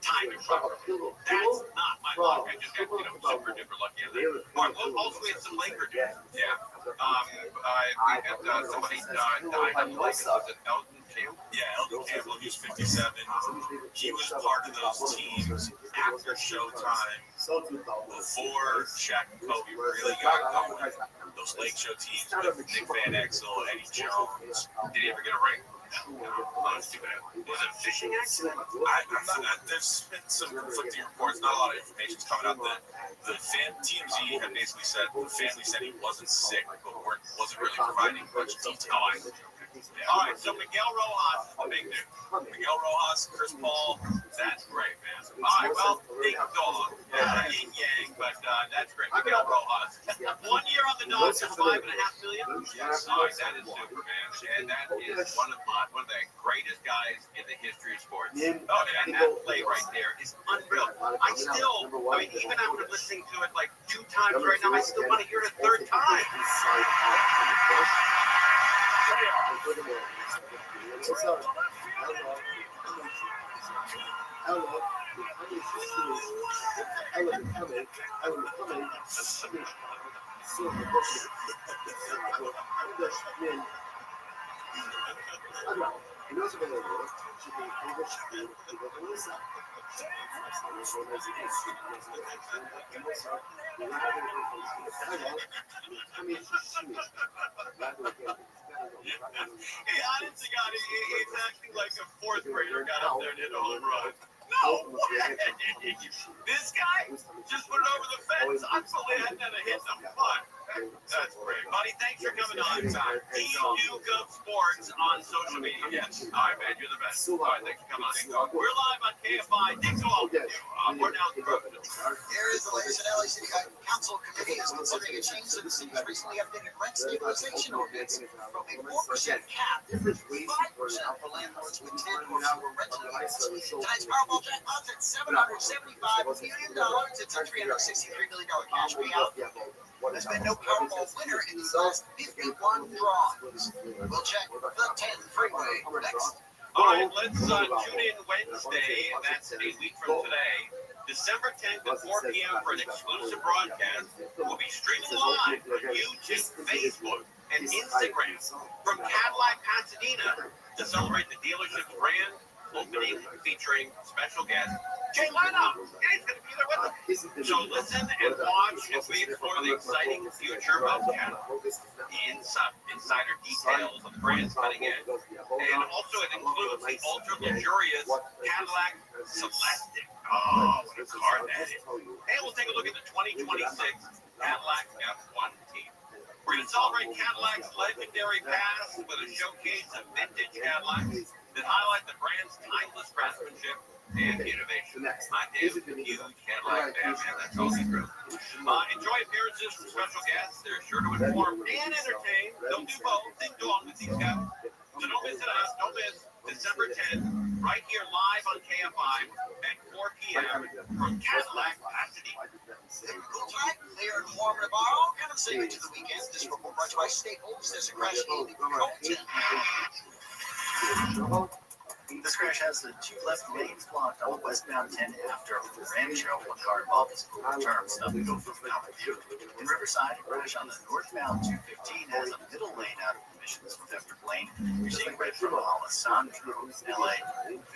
time in front of me. That's not my luck. I just got super duper lucky on that. Well, also we had some Laker news. Yeah. We had somebody died on the Lakers. Was it Elton Campbell? Yeah, Elton Campbell, he was 57. He was part of those teams after Showtime, before Shaq and Kobe really got going. Those Lake Show teams with Nick Van Exel, Eddie Jones. Did he ever get a ring? No. Was it a fishing accident? There's been some conflicting reports. Not a lot of information's coming out. The TMZ had basically said the family said he wasn't sick, but wasn't really providing much detail. All right, so Miguel Rojas is the big news. Miguel Rojas, Chris Paul, That's great, man. All right, well, big dog. Yin yang, but that's great. Miguel Rojas. 1 year on the Dodgers, $5.5 million. Yes. All right, that is super, man. And that is one of the greatest guys in the history of sports. Oh, and that play right there is unreal. Even after listening to it like 2 times right now, I still want to hear it a 3rd time. Honestly, God, he's acting like a 4th grader got up there and hit a home run. No! This guy just put it over the fence. I'm so glad I never hit the fun. That's great. Buddy, thanks for coming on. Duke of Sports on social media. Yes. All right, man, you're the best. All right, thanks for coming on. We're live on KFI. Thanks to all of you. We're now Here is the latest in LA City Council committee is considering a change to the city's recently updated rent stabilization ordinance from a 4% cap to 5% for landlords with 10 or fewer rental units. Tonight's Powerball jackpot's at $775 million. It's a $363 million cash payout. There's been no Powerball winner in these last 51 draws. We'll check the 10th freeway next. All right, let's tune in Wednesday. That's a week from today. December 10th at 4 p.m. for an exclusive broadcast. We'll be streaming live on YouTube, Facebook, and Instagram from Cadillac, Pasadena to celebrate the dealership's brand opening featuring special guest Jay Leno. Yeah, he's going to be there with us. So listen and watch as we explore the exciting future of Cadillac. Insider details of the brand's cutting edge. And also it includes the ultra-luxurious Cadillac Celestiq. Oh, what a car that is. And we'll take a look at the 2026 Cadillac F1 team. We're going to celebrate Cadillac's legendary past with a showcase of vintage Cadillacs that highlight the brand's timeless craftsmanship and innovation. My Dave's a huge Cadillac fan, man. That's all he's true. Enjoy appearances from special guests. They're sure to inform and entertain. They'll do both. They do all with these guys. So don't miss it out. Don't miss December 10th, right here live on KFI at 4 p.m. from Cadillac, Pasadena. Cool tonight, clear and warm tomorrow. Kind of saving to the weekend. This report brought to you by Staples. There's a crash in Colton. This crash has the 2 left lanes blocked on the westbound 10 after Rancho. One car involved is overturned. Nothing go through the In River other side, a crash on the northbound 215 has a middle lane out of emissions with Efter Lane. You're seeing red from Alessandro, LA.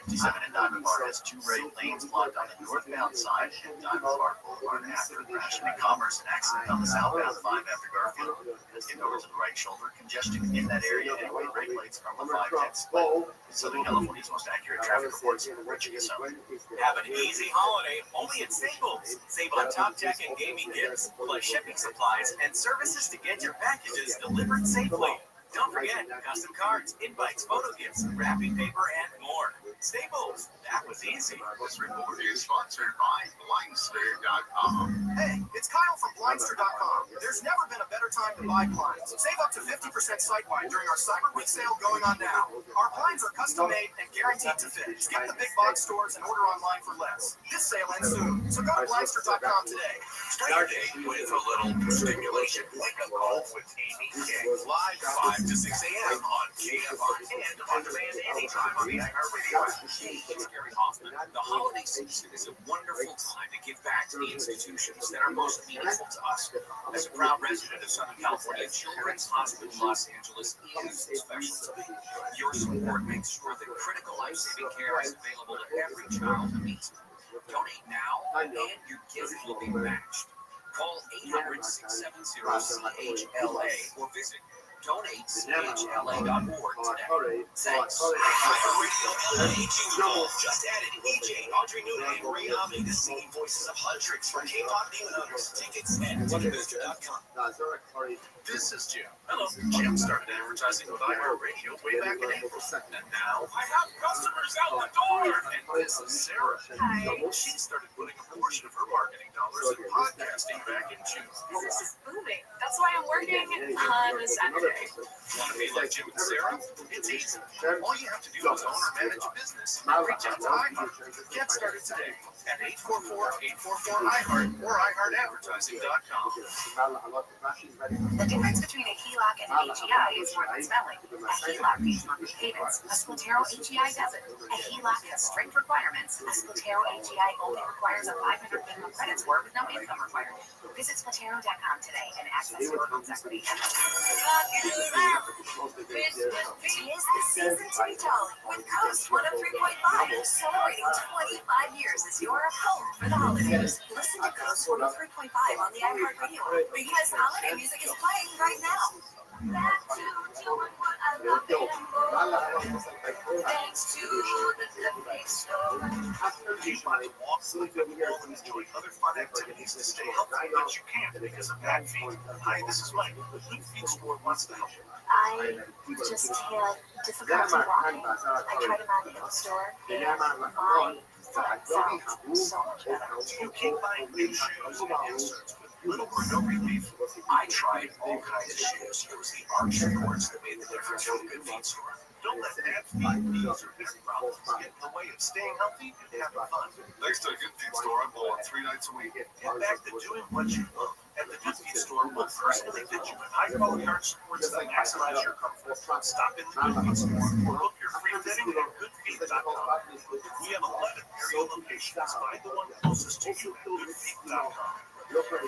57 and Diamond Bar has two right lanes blocked on the northbound side and Diamond Bar Boulevard after a crash in Commerce. An accident on the southbound 5 after Garfield. Let's get over to the right shoulder. Congestion in that area anyway. Brake lights from the 510 split. Southern California's most accurate traffic reports in Richie and South. Have an easy holiday only at Staples. Save on top tech and gaming gifts, plus shipping supplies and services to get your packages delivered safely. Don't forget custom cards, invites, photo gifts, wrapping paper, and more. Staples, that was easy. This report is sponsored by Blindster.com. Hey, it's Kyle from Blindster.com. There's never been a better time to buy blinds. Save up to 50% site-wide during our Cyber Week sale going on now. Our blinds are custom-made and guaranteed to fit. Skip the big box stores and order online for less. This sale ends soon, so go to Blindster.com today. Start your day with a little stimulation. Wake up call with Amy King. Live 5 to 6 a.m. on KFR and on demand anytime on the iHeartRadio app. Hey, it's Gary Hoffman. The holiday season is a wonderful time to give back to the institutions that are most meaningful to us. As a proud resident of Southern California, Children's Hospital Los Angeles is special to me. Your support makes sure that critical life-saving care is available to every child who needs it. Donate now, and your gift will be matched. Call 800-670-CHLA or visit donatechla.org today. Thanks. iHeartRadio LA Jingle just added EJ, Audrey Nuna, and Ray Omni, the singing voices of hundreds for K-pop demon hunters. Tickets at Ticketmaster.com. This is Jim. Hello. Jim started advertising with iHeartRadio way back in April. And now I have customers out the door. And this is Sarah. Hi. She started putting a portion of her marketing dollars in podcasting back in June. This is booming. That's why I'm working on a Saturday. Want to be like Jim and Sarah? It's easy. All you have to do is own or manage a business and reach out to iHeart. Get started today at 844-844-iHeart or iHeartAdvertising.com. The difference between a HELOC and an HEI is worth its spelling. A HELOC pays monthly payments. A Splatero HEI doesn't. A HELOC has strict requirements. A Splatero HEI only requires a 500 minimum credit score with no income required. Visit Splatero.com today and access your home's equity. Tis the season to be jolly with Coast 103.5, celebrating 25 years as your home for the holidays. Listen to Coast 103.5 on the iHeartRadio app because holiday music is playing right now. Back to doing what I love and more. Thanks to the Debbie Store. You might walk, sleep in the wall, and enjoy other fun activities to stay healthy, but you can't because of bad feet. Hi, this is Mike. The Good Feet Store wants to help you. I just had difficulty walking. I tried them out at the store, and my foot felt so much better. You keep buying new shoes and inserts with little or no relief. I tried all kinds of shoes. It was the arch cords that made the difference for the Good Feet Store. Don't let bad feet, knees, or back problems get in the way of staying healthy and having fun. Next to a Good Feet Store, I'm going 3 nights a week. Get back to doing what you love. At the Good Feet Store, we'll personally fit you in high-quality arch supports that maximize your comfort. Stop in the Good Feet Store or book your free fitting at goodfeet.com. We have 11 area locations. Find the one closest to you at goodfeet.com.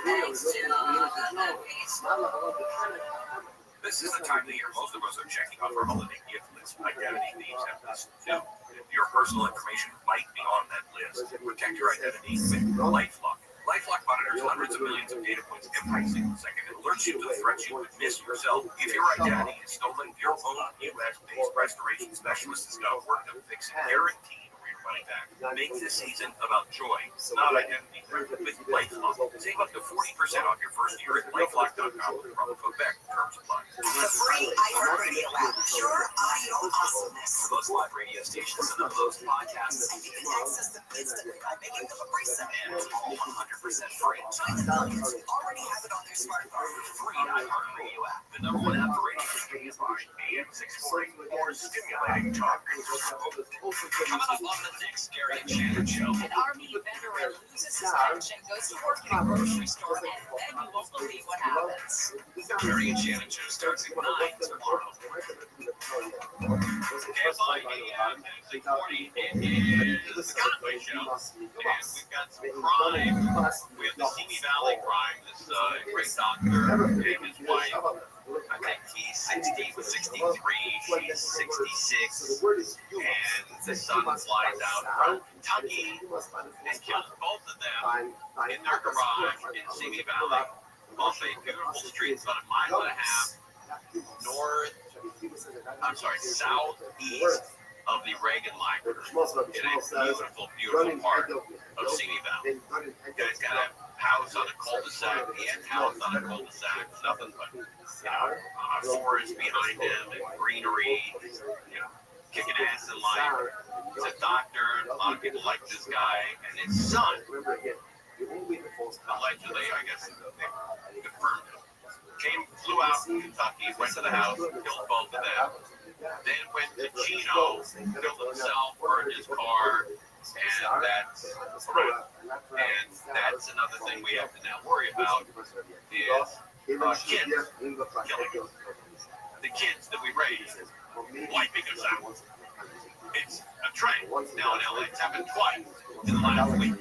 Thanks to the Good Feet Store. This is the time of the year most of us are checking off our holiday gift list. Identity thieves have this too. Your personal information might be on that list. Protect your identity with LifeLock. LifeLock monitors hundreds of millions of data points every single second and alerts you to the threats you could miss yourself. If your identity is stolen, your own U.S.-based restoration specialist is going to work to fix it, guaranteed or your money back. Make this season about joy, not identity theft. With LifeLock, save up to 40% off your first year at LifeLock.com with promo code BECK. Terms apply. The free iHeartRadio app, pure audio awesomeness. Most live radio stations and the most podcasts. And you can access them instantly by making them a free And it's all 100% free. Join the millions who already have it on their smartphone. The free iHeartRadio app, the number one app for radio stations by AM 640 or stimulating talk. Coming up on the next Gary and Shannon show. An army veteran loses his pension, goes to work at a grocery store, and then you won't believe what happens. Gary and Shannon show starts at 9 tomorrow. KFI AM 640. It is the Conway Show, and we've got some crime. We have the Simi Valley crime. This great doctor and his wife. I think he's 63, she's 66, and the son flies out from Kentucky and kills both of them in their garage in Simi Valley off a beautiful street. It's about a mile and a half southeast of the Reagan Library in a beautiful, beautiful part of Simi Valley. You guys got a house on a cul-de-sac, the end house on a cul-de-sac, nothing but a forest behind him and greenery, kicking ass in life. He's a doctor, and a lot of people like this guy, and his son, allegedly, I guess they confirmed it, flew out from Kentucky, went to the house, killed both of them, then went to Chino, killed himself, burned his car, and that's another thing we have to now worry about is kids killing. The kids that we raise, wiping us out. It's a trend now in LA. It's happened twice in the last week.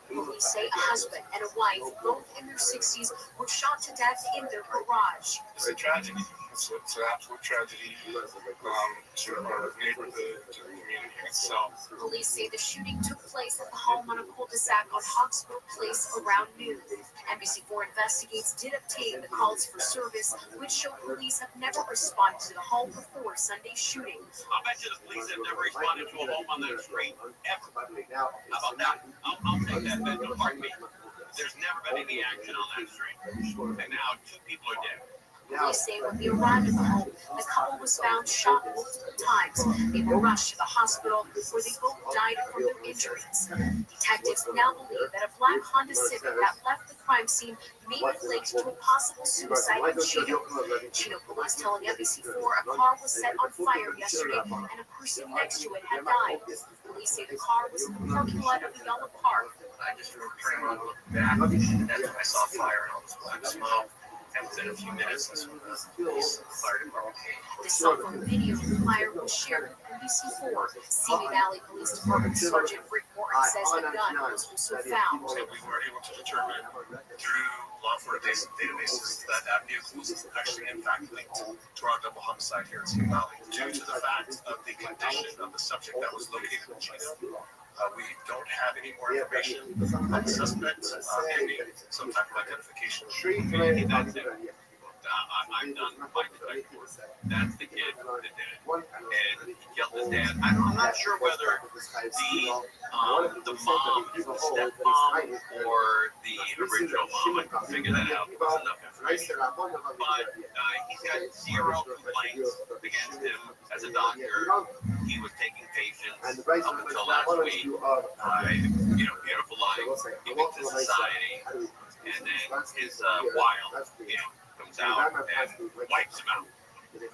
Police say a husband and a wife, both in their 60s, were shot to death in their garage. It's a tragedy. It's an absolute tragedy to our neighborhood, to the community itself. Police say the shooting took place at the home on a cul-de-sac on Hawksville Place around noon. NBC4 Investigates did obtain the calls for service, which show police have never responded to the home before Sunday's shooting. I'll bet you the police have never responded to a home on that street ever. How about that? I'll take that bet in a heartbeat. There's never been any action on that street. And now 2 people are dead. Police say when they arrived at the home, the couple was found shot multiple times. They were rushed to the hospital where they both died from their injuries. Detectives now believe that a black Honda Civic that left the crime scene may be linked to a possible suicide in Chino. Chino police telling NBC4 a car was set on fire yesterday and a person next to it had died. Police say the car was in the parking lot of the yellow park. I just remember turning around and looking back, and that's when I saw fire and all this black smoke. And within a few minutes, that's when the fire department came. The cell phone video of the fire was shared with NBC4. Simi Valley Police Department Sergeant Rick Morton says the gun was also found. And we were able to determine through law enforcement databases that that vehicle was actually in fact linked to our double homicide here in Simi Valley. Due to the fact of the condition of the subject that was located in Chino, we don't have any more information on the suspect pending some type of identification. That's it. I'm done with my detective work. That's the kid that did it. And he killed his dad. I'm not sure whether the mom is the stepmom or the original mom. I can figure that out. There's enough information. But he's got 0 complaints against him as a doctor. He was taking patients up until last week. Beautiful life, giving to society. And then his wild, comes out and wipes him out.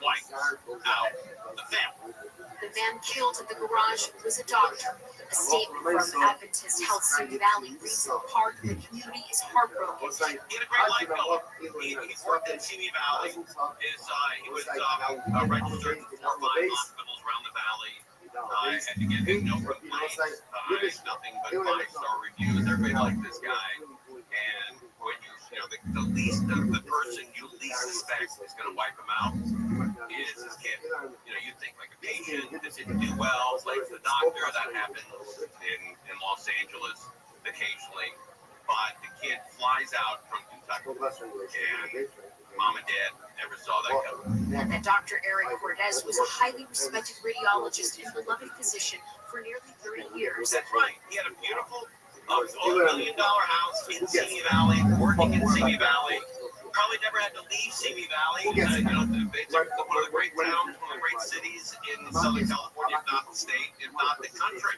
Wipes out the family. The man killed in the garage was a doctor. A statement from Adventist Health Simi Valley reads in part, the community is heartbroken. He had a great life, Noah. He worked in Simi Valley. He was registered to 4 or 5 hospitals around the valley. And again, there's no complaints. Nothing but 5-star reviews. Everybody liked this guy. And when the person you least suspect is going to wipe him out is his kid. You think like a patient that didn't do well, like the doctor, that happens in Los Angeles occasionally. But the kid flies out from Kentucky, and mom and dad never saw that coming. And that Dr. Eric Cortez was a highly respected radiologist and beloved physician for nearly 30 years. That's right. He had a beautiful $1 million house in Simi Valley, working in Simi Valley. Probably never had to leave Simi Valley. It's one of the great towns, one of the great cities in Southern California, if not the state, if not the country.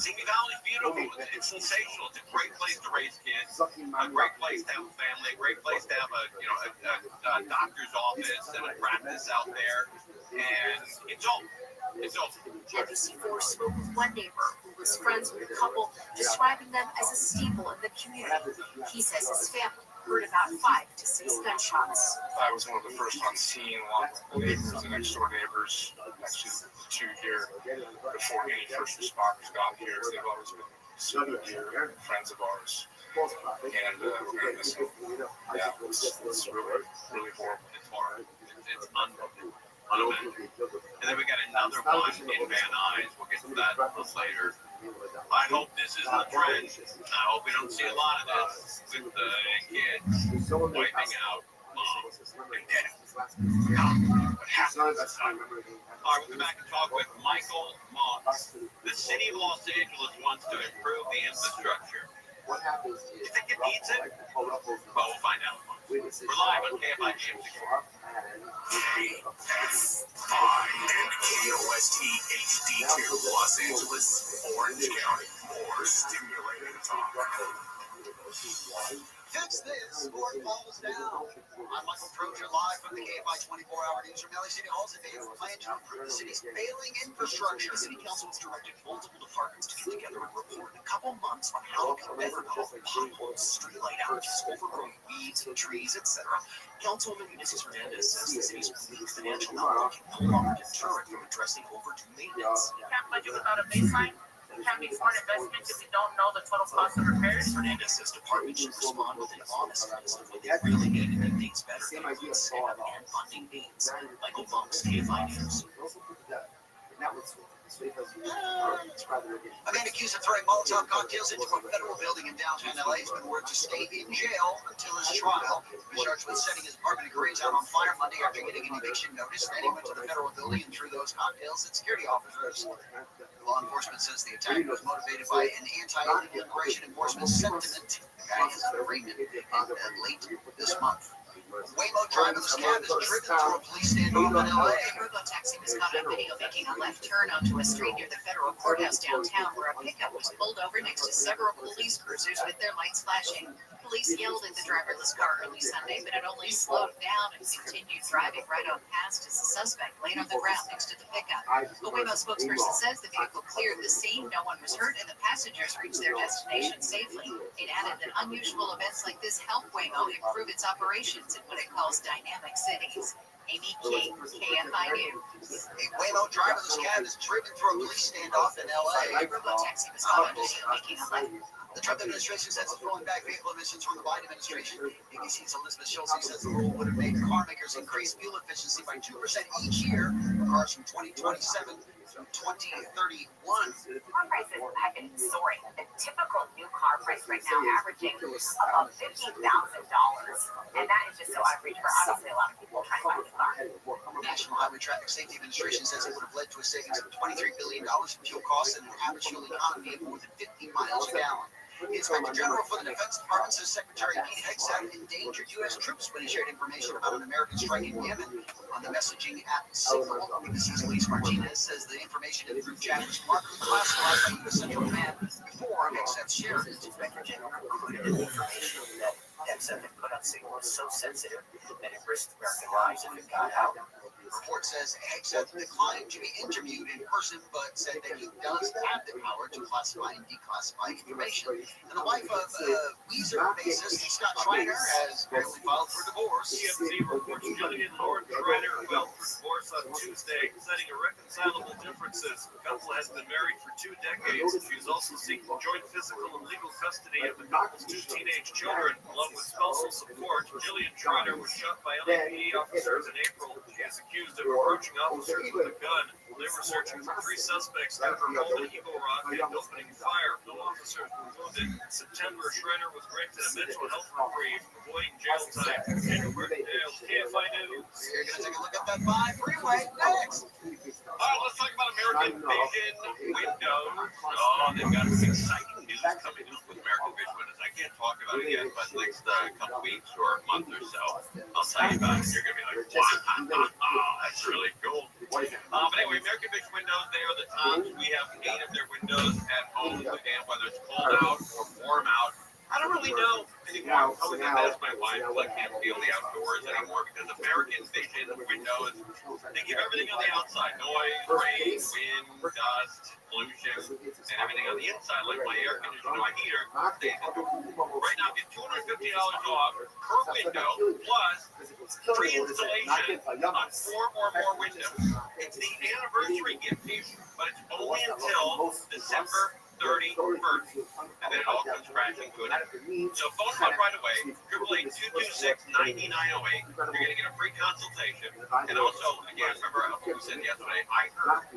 Simi Valley is beautiful. It's sensational. It's a great place to raise kids, a great place to have a family, a great place to have a doctor's office and a practice out there. And it's over. It's over. NBC4 spoke with one neighbor who was friends with the couple, describing them as a staple in the community. He says his family heard about 5 to 6 gunshots. I was one of the first on scene, along with the neighbors and next door neighbors, actually the 2 here, before any first responders got here. They've always been super dear friends of ours. And we're going to miss them. Yeah, it's really, really horrible. It's hard. It's unbelievable. And then we got another one in Van Nuys. We'll get to that a little later. I hope this isn't a trend. I hope we don't see a lot of this with the kids wiping out moms and dads. What happened this time? All right, we'll come back and talk with Michael Moss. The city of Los Angeles wants to improve the infrastructure. Do you think it needs it? Well, we'll find out. We're live on KFI News. KFI and KOST HD2 Los Angeles, Orange County. More stimulating talk. Fix this or it falls down. I'm Michael Trojan, live from the KFI 24-hour news from LA City Hall's advanced plan to improve the city's failing infrastructure. The city council has directed multiple departments to get together and report in a couple months on how to better help potholes, streetlight outages, overgrown weeds and trees, etc. Councilwoman Mrs. Hernandez says the city's weak financial outlook can no longer deter it from addressing overdue maintenance. Can't budget without a baseline. Can't make smart investments if you don't know the total cost of repairs. Hernandez says departments should respond with an honest list of what they really need to make things better, including staff and funding needs. Michael Moss, KFI News. A man accused of throwing Molotov cocktails into a federal building in downtown LA has been ordered to stay in jail until his trial. He was charged with setting his apartment in Koreatown on fire Monday after getting an eviction notice. Then he went to the federal building and threw those cocktails at security officers. Law enforcement says the attack was motivated by an anti-immigration enforcement sentiment. The guy is an arraignment late this month. Waymo driverless cab is driven through a police standoff in LA. A robo-taxi was caught on video making a left turn onto a street near the federal courthouse downtown, where a pickup was pulled over next to several police cruisers with their lights flashing. Police yelled at the driverless car early Sunday, but it only slowed down and continued driving right on past as the suspect laid on the ground next to the pickup. A Waymo spokesperson says the vehicle cleared the scene, no one was hurt, and the passengers reached their destination safely. It added that unusual events like this help Waymo improve its operations in what it calls dynamic cities. Amy King, KFI News. A Waymo driverless cab is driven through a police standoff in LA. A robo-taxi was caught on video making a left. The Trump administration says it's rolling back vehicle emissions from the Biden administration. ABC's Elizabeth Schultz says the rule would have made car makers increase fuel efficiency by 2% each year for cars from 2027 through 2031. Car prices have been soaring. The typical new car price right now averaging above $15,000. And that is just so out of reach for obviously a lot of people trying to buy a car. The National Highway Traffic Safety Administration says it would have led to a savings of $23 billion in fuel costs and an average fuel economy of more than 50 miles a gallon. The Inspector General for the Defense Department says Secretary Pete Hegseth endangered U.S. troops when he shared information about an American strike in Yemen on the messaging app Signal. ABC's Luis Martinez says the information in the group chat was markedly classified by U.S. Central Command before Hegseth shared it. Inspector General concluded that information that Hegseth had put on Signal was so sensitive that it risked American lives if it got out. The report says Hegseth declined to be interviewed in person, but said that he does have the power to classify and declassify information. And the wife of Weezer bassist Scott Schreiner has apparently filed for divorce. TMZ reports Jillian Lauren Schreiner filed for divorce on Tuesday, citing irreconcilable differences. The couple has been married for 2 decades. She is also seeking joint physical and legal custody of the couple's 2 teenage children, along with spousal support. Jillian Schreiner was shot by LAPD officers in April. She is accused of approaching officers with a gun. They were searching for 3 suspects near her home in Eagle Rock and opening fire. No officers were wounded. In September, Schreiner was granted a mental health reprieve, avoiding jail time. Andrew Burtondale, KFI News. We're going to take a look at that 5 freeway next. Let's talk about American Vision Windows. Oh, they've got some exciting news coming up with American Vision Windows. I can't talk about it yet, but next couple weeks or a month or so, I'll tell you about it. You're going to be like, wow, that's really cool. But anyway, American Vision Windows, they are the tops. We have 8 of their windows at home, and whether it's cold out or warm out, I don't really know. anymore. Probably not as my wife, who can't feel the outdoors anymore because American vision windows, they keep everything on the outside. Noise, rain, wind, dust, pollution, and everything on the inside, like my air conditioner, my heater, stays indoors. Right now, get $250 off per window, plus free installation on 4 or more windows. It's the anniversary gift here, but it's only until December 31st, and then it all comes crashing to an end. So phone them up right away, 888-226-9908. You're going to get a free consultation. And also, again, remember what we said yesterday, I heard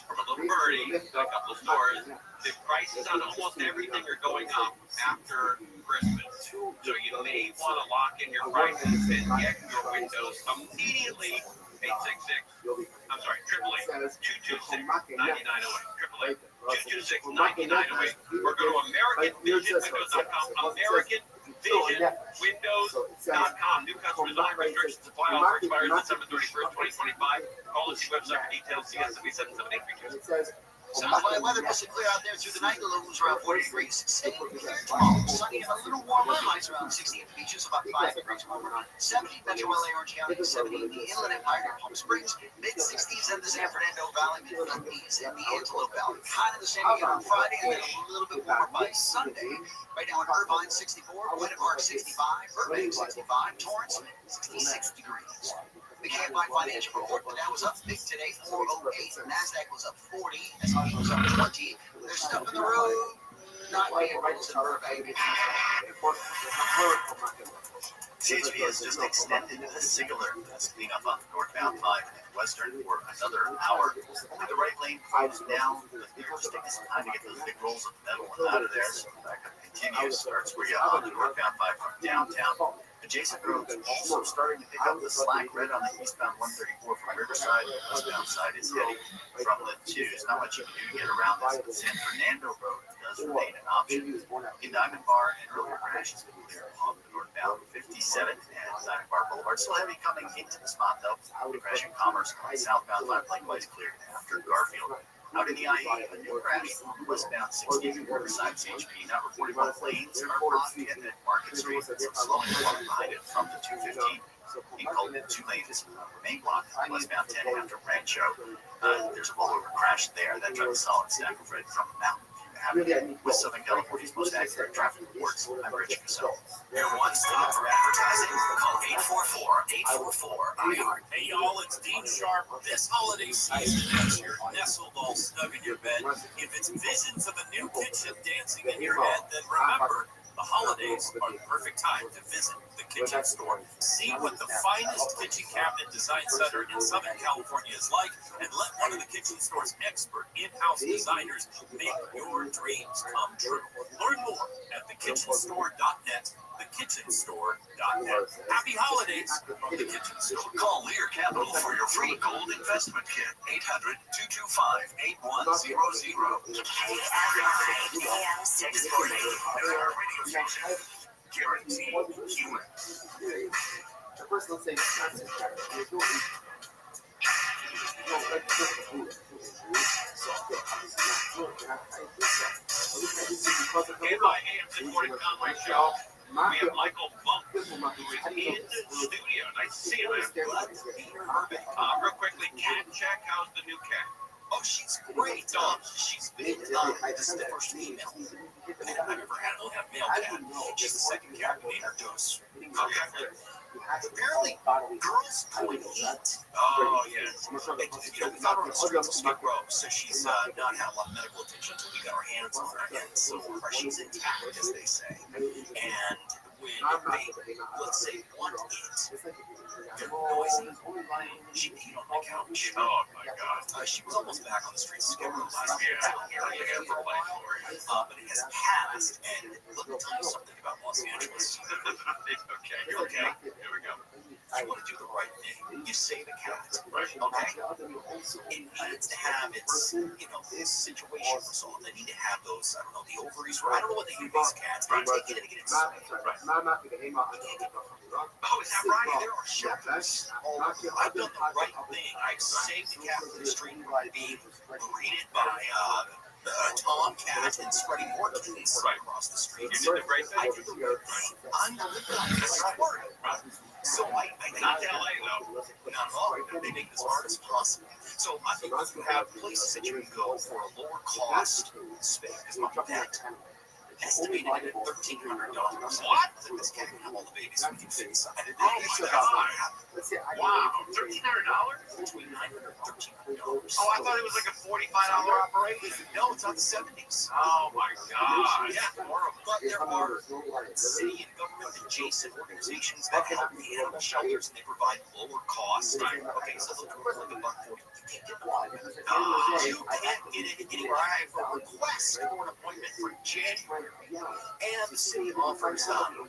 from a little birdie in a couple of stores, the prices on almost everything are going up after Christmas. So you may want to lock in your prices and get your windows immediately. 888-226-9908. 226-9908. Or go to AmericanVisionWindows.com. AmericanVisionWindows.com. New customers only. Restrictions apply. Offer expires December 31st, 2025. Call us website for details. CSW 77832. Sounds like weather mostly clear out there through the night. The low was around 40 degrees. Staying clear tomorrow. Sunny and a little warmer. Highs around 60 at the beaches, about 5 degrees warmer. 70 Metro LA, Orange County, 70 in the Inland Empire near Palm Springs. Mid-60s in the San Fernando Valley, mid-50s in the Antelope Valley. Kind of the same again on Friday, and then a little bit warmer by Sunday. Right now in Irvine, 64. Winter Park, 65. Burbank, 65. Torrance, 66 degrees. The Campline Financial Report, the Dow was up big today, 408. NASDAQ was up 40. S&P was up 20. There's stuff in the road, not vehicles in Burbank. CHP has just extended the singular clean up on northbound 5 and western for another hour. Only the right lane closed down. It's just taking some time to get those big rolls of metal out of there. So that continues. Starts where you on the northbound 5 from downtown. Adjacent roads also starting to pick up the slack. Red on the eastbound 134 from Riverside. The westbound side is heading from the 2s. Not much you can do to get around this, but San Fernando Road does remain an option. In Diamond Bar, an earlier crash is clear on the northbound 57 and Diamond Bar Boulevard. Still heavy coming into the spot though. The crash in Commerce on southbound 5 likewise cleared after Garfield. Out in the IE, a new crash on westbound 60 Riverside CHP. Not reporting on lanes are blocked in at Market Street. So slowing along behind it from the 215. In Colton, 2 lanes remain blocked westbound 10 after Rancho. There's a rollover crash there. That drives a solid stack of red from the mountain. With Southern California's most accurate traffic reports, I'm Rich Cassell. Your one-stop for advertising. Call 844-844-IHEART. Hey y'all, it's Dean Sharp. This holiday season, as you're nestled all snug in your bed, if it's visions of a new kitchen dancing in your head, then remember, the holidays are the perfect time to visit the Kitchen Store. See what the finest kitchen cabinet design center in Southern California is like, and let one of the Kitchen Store's expert in-house designers make your dreams come true. Learn more at thekitchenstore.net. Thekitchenstore.net. Happy holidays from the Kitchen Store. Call Lear Capital for your free gold investment kit. 800-225-8100. AM 640. Radio station. Guaranteed humor. The first one saying In my AM 640 Conway show, we have Michael Monk, who is in the studio. Nice to see you, man. Real quickly, cat check. How's the new cat? Oh, she's great. She's been, this is the first female I've ever had. I only have male cat. She's the second cat. We named her Dose. Apparently, girls go and eat. Oh, yes. We found her on the streets of Skid Row, so she's not had a lot of medical attention until we got our hands on her again. So far, she's intact, as they say. And when they, let's say, want to eat, they're noisy. She peed on my couch. Oh, my God. She was almost back on the streets of Skid Row last year. But it has passed. And let me tell you something about Los Angeles. Okay, you're okay. Here we go. You want to do the right thing. You save a cat. Okay? It needs to have its, this situation resolved. They need to have those, I don't know, the ovaries. I don't know what they do to these cats. They take it and get it spayed. Oh, is that right? There are shelters. I've done the right thing. I've saved the cat from the street being breeded by Tomcat and spreading more kittens across the streets. You did the right I thing. did the right thing. I'm the sport. So I Not to LA though. not at all. They make it as hard as possible. So I think you have places that you can go for a lower cost space. Because my vet estimated it at $1,300. What? This cat can have all the babies we can fit inside. Oh my God. Wow, $1,300? Between $900 and $1,300. Oh, I thought it was like a $45 operation. No, it's not the 70s. Oh my God. Yeah, horrible. But there are city and government adjacent organizations that help the animal shelters and they provide lower costs. Right. Okay, so the number is like $140. You can't get one. You can't get it anywhere. I have a request for an appointment for January, and the city offers $30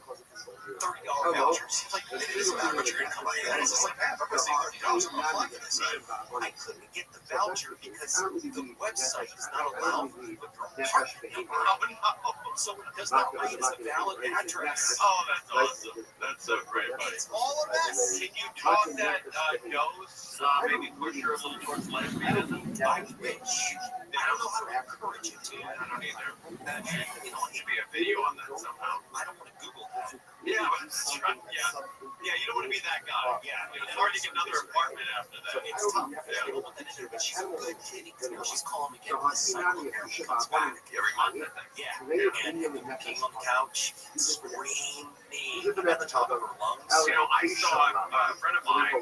vouchers. It's like, it doesn't matter what your income is. That is just like, man, if I'm going to save $30, I'm applying for this. I couldn't get the voucher because the website does not allow me to put your apartment number. Oh, no. So it does not rate as a valid address. Oh, that's awesome. That's so great, buddy. It's all a mess. Can you talk that nose, maybe push her a little towards lesbianism? I wish. I don't know how to encourage it to. I don't either. You know, Should be a video on that somehow. I don't want to Google that. Yeah, but that's right. Yeah, you don't want to be that guy. Yeah, It's hard to get another apartment after that. it's tough. I don't want that in there, but she's a good kitty. She's calling me again. This cycle here. She comes back Every month, I think. Yeah, and peeing on the couch, screaming at the top of her lungs. You know, I saw a friend of mine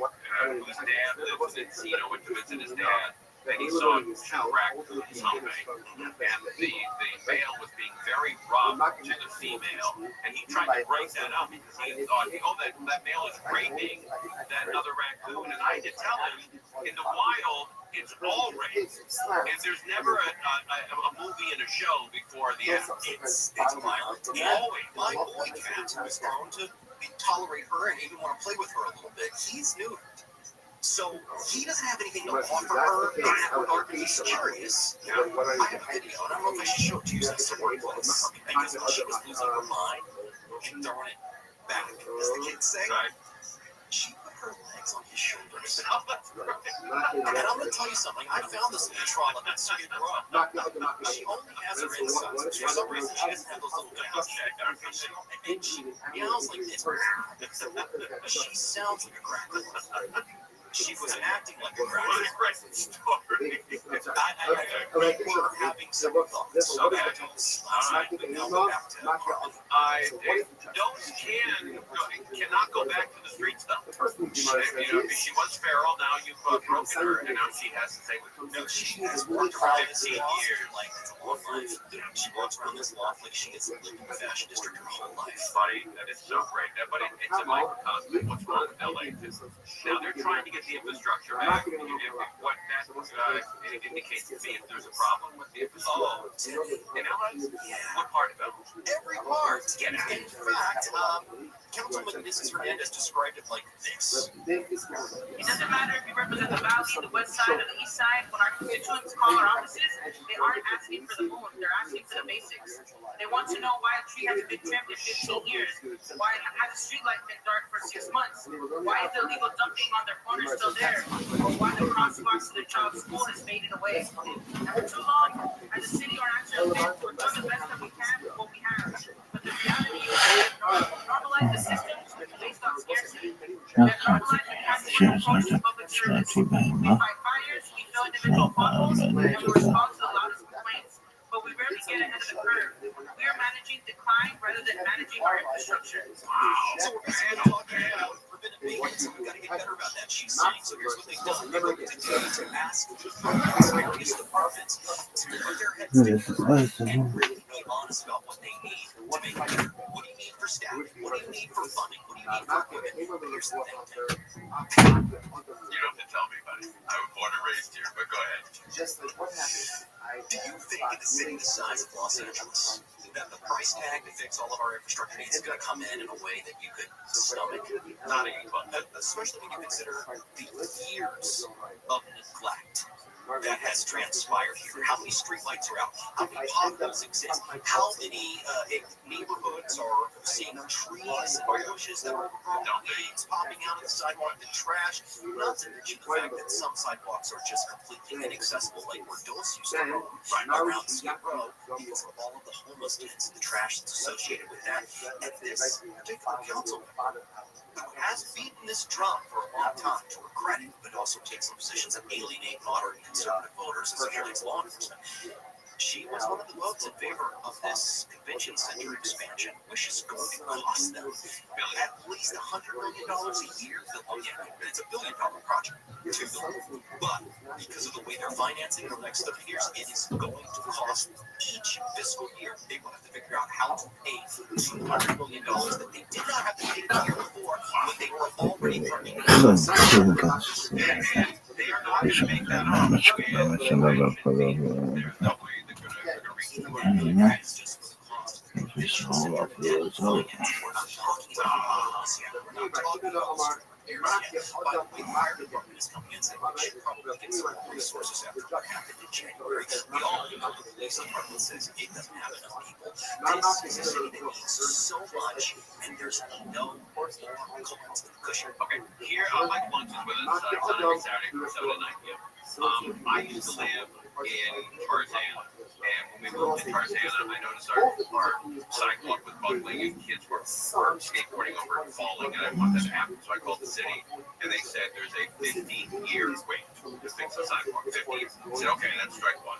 whose dad lives in Encino, went to visit his dad, and he saw two raccoons humping, and the male was being very rough to the female, and he tried to break that up because he thought, oh, that male is raping that other raccoon, and I had to tell him, in the wild, it's all rape, and there's never a movie and a show before the end. It's violent. Always. My boy cat, who's grown to tolerate her and even want to play with her a little bit, he's neutered. So he doesn't have anything to offer her in that regard, but he's curious. I have a video, and I don't know if I should show it to you since it's worthless. Because when she was losing her mind and throwing it back, as the kids say, she put her legs on his shoulders. And I'm going to tell you something. I found this in the trolley at Skid Row. She only has her insides. For some reason, she doesn't have those little guys. And she meows like this. She sounds like a cracker. She was acting like a cracker. What a great story. We were having several thoughts. Okay. Last night, but now we're back to Those cannot go back to the streets though. She was feral. Now you've broken her, and now she has to stay with you. No, she has worked around 15 years. Like, it's a long life. She walks around this loft like she gets lived in the fashion district her whole life. Buddy, that is so great. But it's a microcosm of what's wrong with LA. Now they're trying to get the infrastructure back. What that indicates to me if there's a problem with the infrastructure. In LA? Yeah. What part of it? Every part. In fact, Councilman Mrs. Hernandez described it like this. It doesn't matter if you represent the Valley, the West Side, or the East Side. When our constituents call our offices, they aren't asking for the moon. They're asking for the basics. They want to know why a tree hasn't been trimmed in 15 years. Why has a street light been dark for 6 months? Why is the illegal dumping on their corner still there? Or why the crosswalks to their child's school has faded away? And for too long, as a city or national event, we're doing the best that we can with what we have. But the reality is that normalize the systems based on scarcity. That normalize the practice of public service. We fight fires, we fill individual potholes, and we respond to the loudest complaints. But we rarely get ahead of the curve. We are managing decline rather than managing our infrastructure. So we're talking about preventive maintenance, and we've got to get better about that, she's saying. So here's what they've done. They're looking to ask various departments to put their heads together and really be honest about what they need to make it better. What do you need for staffing? What do you need for funding? What do you need for equipment? But here's the thing, Tim. You don't have to tell me, buddy. I was born and raised here, but go ahead. Do you think in a city the size of Los Angeles, that the price tag to fix all of our infrastructure needs is going to come in a way that you could stomach. Not even, especially when you consider the years of neglect that has transpired here. How many streetlights are out? How many potholes exist? How many neighborhoods are seeing trees and bushes that are overgrown, weeds popping out of the sidewalk, and trash? Not to mention the fact that some sidewalks are just completely inaccessible, like where Dulce used to roam, right around Skid Row, because of all of the homeless tents and the trash that's associated with that. And this particular councilman has beaten this drum for a long time, to her credit, but also takes some positions that alienate moderate conservative voters, especially its law enforcement. She was one of the votes in favor of this convention center expansion, which is going to cost them at least $100 million a year. Oh yeah, it's a $1 billion project, $2 billion. But because of the way they're financing it over the next 30 years, it is going to cost each fiscal year. They will have to figure out how to pay $200 million that they did not have to pay the year before, but they were already funding. They are not going to make that up. Resources after what happened in January. We all know the police department says it doesn't have enough people. This is a city that needs so much, and there's no cushion. Okay, here my lunch is with us Saturday from 7 to 9 p.m. I used to live in Tarzana, and when we moved to Tarzana, I noticed our sidewalk was buckling and kids were skateboarding over and falling, and I wanted that to happen, so I called the city, and they said there's a 15-year wait to fix the sidewalk. 15. I said, okay, that's strike one.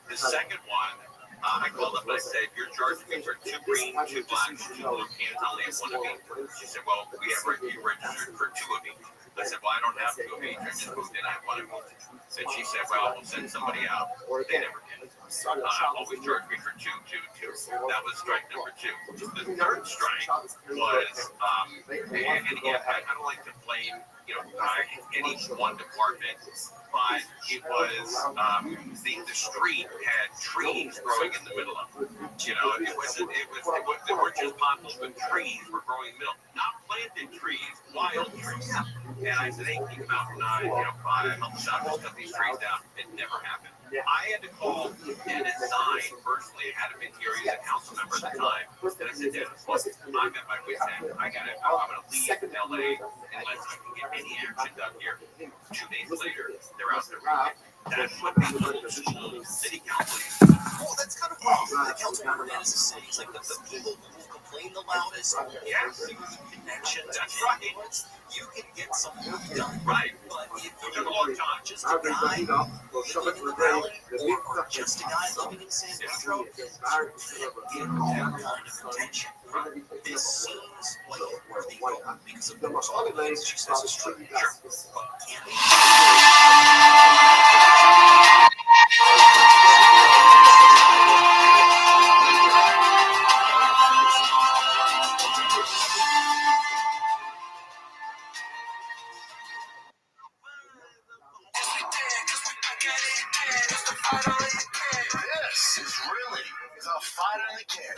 The second one, I called up and I said, you're charging me for 2 green, 2 black, 2 blue cans. I only have 1 of each. She said, well, we have you registered for 2 of each. I said, well, I don't have 2 of each. I just moved in. I have 1 of each. And she said, well, we'll send somebody out. They never did. Always charged me for 2. That was strike number 2. The third strike was, and again, I don't like to blame, any one department, but it was the street had trees growing in the middle of it. They weren't just potholes, but trees were growing in the middle. Not planted trees, wild trees. And I said, hey, can you come out and help us out, just cut these trees down? It never happened. I had to call Dennis Sign personally. I had him in here. He was a council member at the time. And I said, Dennis, look, I'm at my wit's end. I'm going to leave LA unless I can get any action done here. 2 days later, they're out there. That's what they told the city council. Oh, that's kind of cool. The council member manages the city. It's like the people who complain the loudest. Yes, connection. That's right. You can get some work done, right? But if you're just a guy living in the valley or just a guy living in San Pedro, you can't get that kind of attention. This seems like a worthy goal because of all the things she says is true. Sure. But can they? This is really the fight of the kid.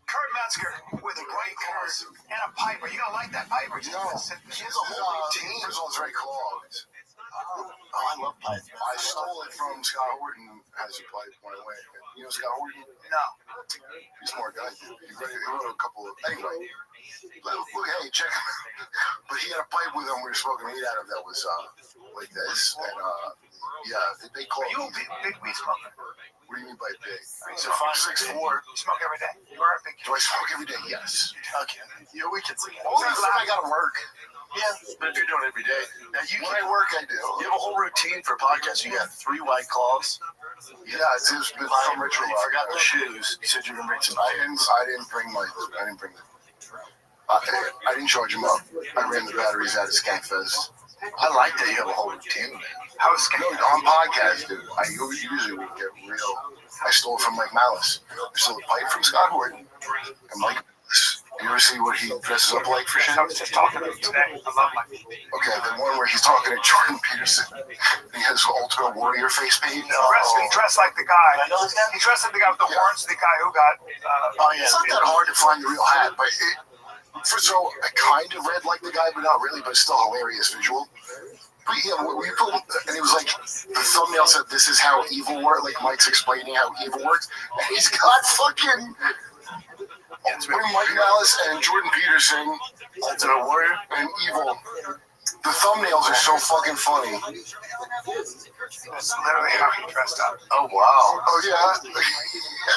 Kurt Metzger with a great chorus and a piper. You don't like that piper? No. This is a whole routine. First of all, it's very clogged. Oh, I love pipe. I stole it from Scott Horton as a pipe when I went. You know Scott Horton? No. He's a smart guy. He wrote a couple of... Anyway. Look, hey, check him out. But he had a pipe with him we were smoking weed out of that was like this. And, yeah, they call it... Are you a big weed smoker? What do you mean by big? So 5'6'4". You smoke every day? You are a big... Do I smoke every day? Yes. Okay. Yeah, we can see. Only when I gotta work. Yeah, but if you're doing it every day. Now, when I work, I do. You have a whole routine for podcasts. You got 3 White Claws. Yeah, it's been some ritual. You forgot the shoes. You said you were gonna bring some. I didn't bring them. I didn't charge them up. I ran the batteries out of Skankfest. I like that you have a whole routine, man. How is Skankfest? On podcast, dude. I usually would get real. I stole it from Mike Malice. I stole a pipe from Scott Horton and Mike Malice. You ever see what he dresses up like for shit? I was just talking to him today. I love my feet. Okay, the one where he's talking to Jordan Peterson. He has Ultimate Warrior face paint. He dressed like the guy. He dressed like the guy with the horns, the guy who got. It's not that hard to find the real hat, but so I kind of read like the guy, but not really, but still hilarious visual. But yeah, we put, and it was like the thumbnail said, "This is how evil works." Like Mike's explaining how evil works, and he's got fucking Mike Malice and Jordan Peterson, Ultimate Warrior, and Evil. The thumbnails are so fucking funny. That's literally how he dressed up. Oh wow! Oh yeah.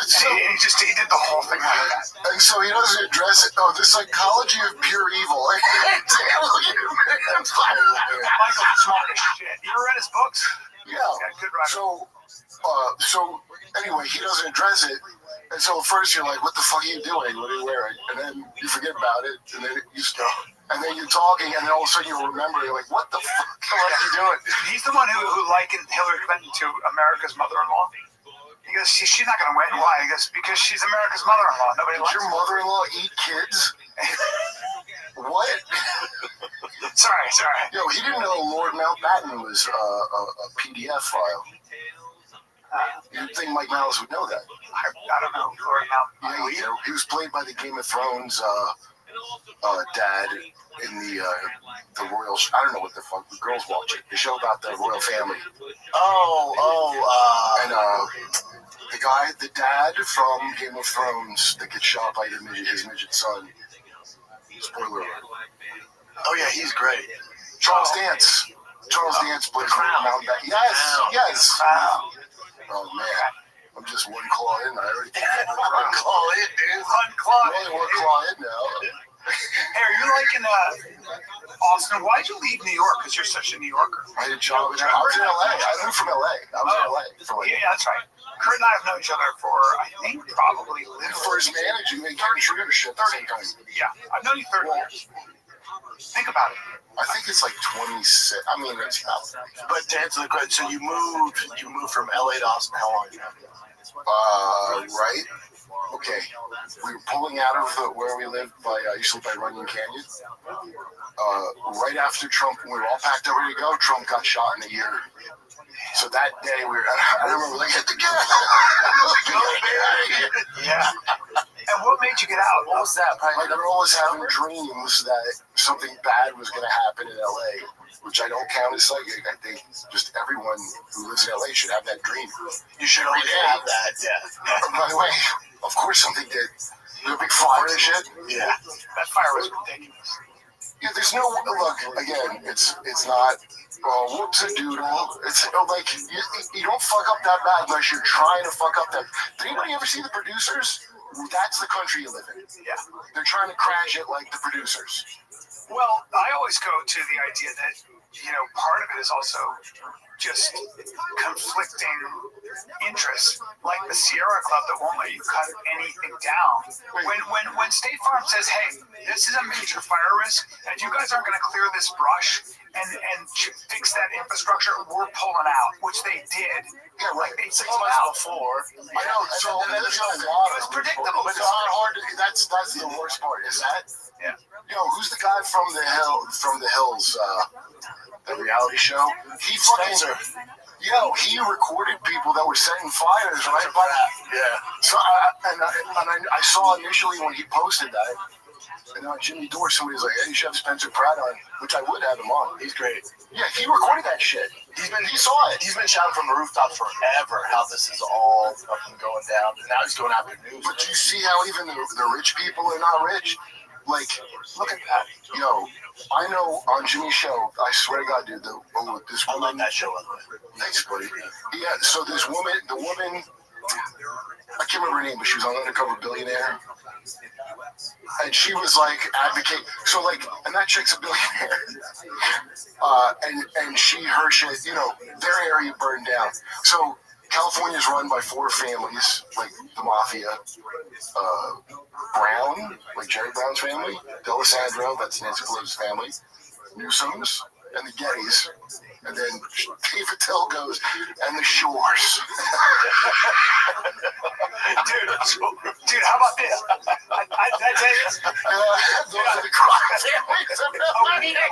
So, he did the whole thing like that. And so he doesn't address it. Oh, the psychology of pure evil. Damn, look at him, man. Michael's smart as shit. You ever read his books? Yeah. Good writer. So anyway, he doesn't address it. And so at first you're like, what the fuck are you doing? What are you wearing? And then you forget about it, and then you stop. And then you're talking, and then all of a sudden you remember, you're like, what the fuck are you doing? He's the one who likened Hillary Clinton to America's mother-in-law. He goes, she's not going to win. Why? He goes, because she's America's mother-in-law. Nobody likes your mother-in-law eat kids? What? Sorry. Yo, he didn't know Lord Mountbatten was a PDF file. You'd think Mike Malice would know that. I don't know. Lord Mountbatten. Yeah, he was played by the Game of Thrones dad in the royal. I don't know what the fuck the girls watch it. The show about the royal family. And the guy, the dad from Game of Thrones that gets shot by his midget son. Spoiler alert. Oh yeah, he's great. Charles Dance. Charles Dance plays Mountbatten. Yes. Oh man. I'm just one claw in. I already one claw in, dude. One claw in now. Hey, are you liking Austin? Why'd you leave New York? Because you're such a New Yorker. I had a job in I was in LA. I'm from LA. I was in LA. Yeah, that's right. Kurt and I have known each other for, I think, probably first managing and contributorship. 30 years. Yeah, I've known you 30 years. Think about it. I think it's like 26. I mean, it's not. But to answer the question, so you moved from LA to Austin. How long ago? Right. Okay. We were pulling out of where we lived I used to live by Runyon Canyon. Right after Trump, we were all packed up ready to go. Trump got shot in a year. So that day I remember like hit the gas. Yeah. And what made you get out? What was that? My girl was having dreams that something bad was going to happen in LA, which I don't count as psychic. I think just everyone who lives in LA should have that dream. You should already have that, yeah. By the way, of course something did. The big fire and shit. Yeah. That fire was ridiculous. Yeah, there's no look. Again, it's not. What's a doodle? It's like you don't fuck up that bad unless you're trying to fuck up that. Did anybody ever see The Producers? That's the country you live in. Yeah. They're trying to crash it like The Producers. Well, I always go to the idea that, part of it is also just conflicting interests, like the Sierra Club that won't let you cut anything down. When State Farm says, hey, this is a major fire risk, and you guys aren't going to clear this brush and fix that infrastructure, we're pulling out, which they did. Yeah, right. They pulled out before. I know. So there's a lot. It was predictable. But it's not hard. That's the worst part. Is that? Yeah. Who's the guy from the hills? The reality show. He fucking. He recorded people that were setting fires, right? Yeah. So I saw initially when he posted that. And on Jimmy Dore, somebody was like, hey, you should have Spencer Pratt on, which I would have him on. He's great. Yeah, he recorded that shit. He saw it. He's been shouting from the rooftops forever how this is all fucking going down. And now he's going after news. But do you see how even the rich people are not rich? Like, look at that. I know on Jimmy's show, I swear to God, dude, this woman. I love that show, by the way. Thanks, buddy. Yeah, so the woman, I can't remember her name, but she was on Undercover Billionaire. And she was like advocate. So like, and that chick's a billionaire. And her shit, their area burned down. So California's run by 4 families, like the mafia. Brown, like Jerry Brown's family. D'Alessandro, that's Nancy Pelosi's family. Newsom's, and the Gettys. And then Dave Attell goes, and the shores. Dude, how about this? I tell you this. Those are the crimes. A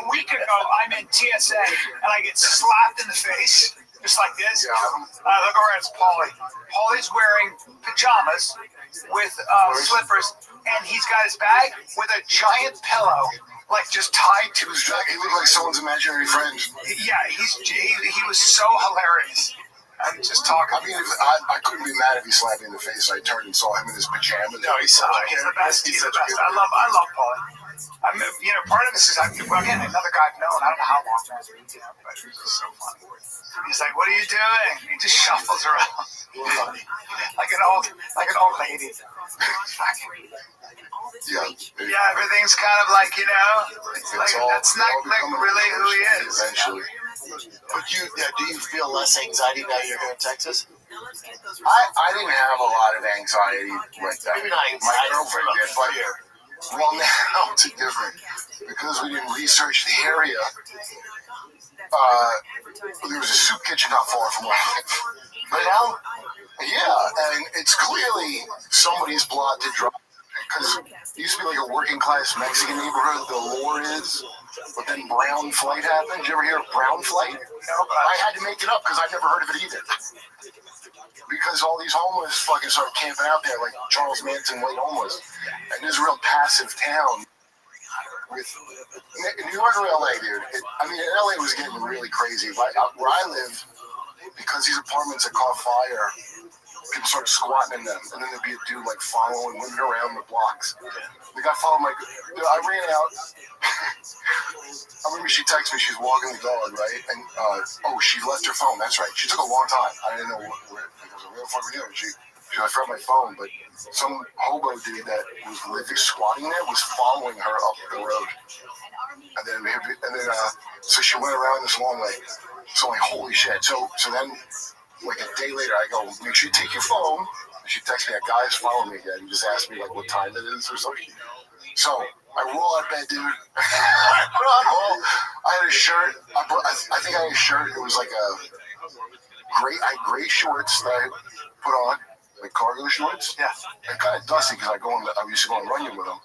week ago, I'm in TSA, and I get slapped in the face, just like this. Yeah. I look over, it's Paulie. Paulie's wearing pajamas with slippers, and he's got his bag with a giant pillow, like just tied to his back. He looked like someone's imaginary friend. Yeah, he was so hilarious. I'm just talking. I mean, I couldn't be mad if he slapped me in the face. I turned and saw him in his pajamas. No, he's the best. He's the best. I love Paulie. I mean, part of this is, again, another guy I've known. I don't know how long, but it's so funny. He's like, "What are you doing?" He just shuffles around like an old lady. Yeah, everything's kind of like, that's not like really who he is. Eventually. But do you feel less anxiety now you're here in Texas? I didn't have a lot of anxiety like that. Maybe not My anxiety, girlfriend did, but well, now it's different because we didn't research the area. There was a soup kitchen not far from where I live. But now, yeah, and it's clearly somebody's block to drop. Because it used to be like a working class Mexican neighborhood, the lore is, but then brown flight happened. Did you ever hear of brown flight? No, but I had to make it up because I've never heard of it either. Because all these homeless fucking started camping out there like Charles Manson white homeless. And this real passive town with New York or LA, dude. LA was getting really crazy. But where I live, because these apartments that caught fire, people started squatting in them, and then there'd be a dude like following women around the blocks. The guy followed my. I ran out. I remember she texted me. She's walking the dog, right? And she left her phone. That's right. She took a long time. I didn't know where the fuck we doing. She I found my phone, but some hobo dude that was living squatting there was following her up the road. And then so she went around this long way. So I'm like, holy shit. So then. Like a day later, I go, make sure you take your phone. And she texts me, a guy's following me again. He just asked me like what time it is or something. So I roll out of bed, dude. I had a shirt. I think I had a shirt. It was like I had gray shorts that I put on, like cargo shorts. Yeah. And kind of dusty because I used to go on running with them.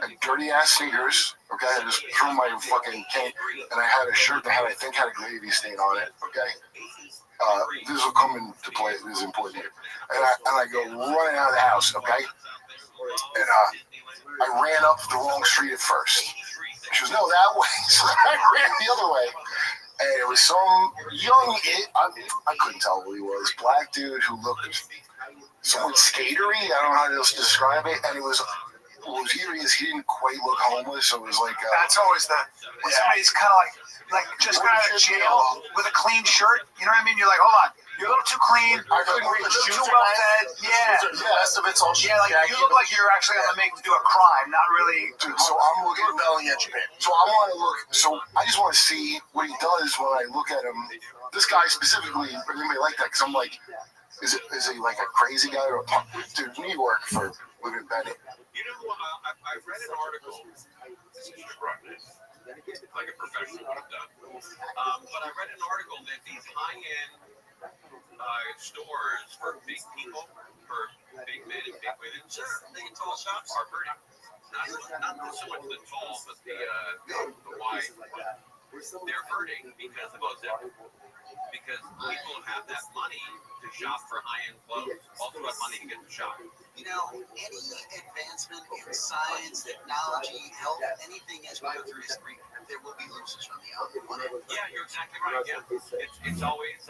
And dirty ass sneakers. Okay, I just threw my fucking cane, and I had a shirt that I think had a gravy stain on it. Okay. This will come into play. This is important here. And I go running out of the house, okay? And I ran up the wrong street at first. She goes, no, that way. So I ran the other way. And it was some young, I couldn't tell who he was, black dude who looked somewhat skatery. I don't know how to describe it. And what was eerie is he didn't quite look homeless. So it was like... That's always somebody's kind of like just got out of jail with a clean shirt. You know what I mean? You're like, hold on, you're a little too clean. I couldn't read the shoes. Too well fed. Yeah. The rest of it's all shit. Yeah, like you look like you're actually on the make to do a crime, not really. Dude, so I'm looking at belly at Japan. So I want to look. So I just want to see what he does when I look at him. This guy specifically, anybody like that? Because I'm like, is he like a crazy guy or a punk? Dude, New York for living in Bennett. I read an article. This is like a professional would have done. But I read an article that these high-end stores for big people, for big men and big women, big and tall shops are hurting. Not so much the tall, but the wide. They're hurting because of Ozempic. Because people have that money to shop for high-end clothes, also have money to get to shop. Any advancement in science, technology, health, anything as we go through history, there will be losers from the other one. Yeah, you're exactly right. Yeah, it's always,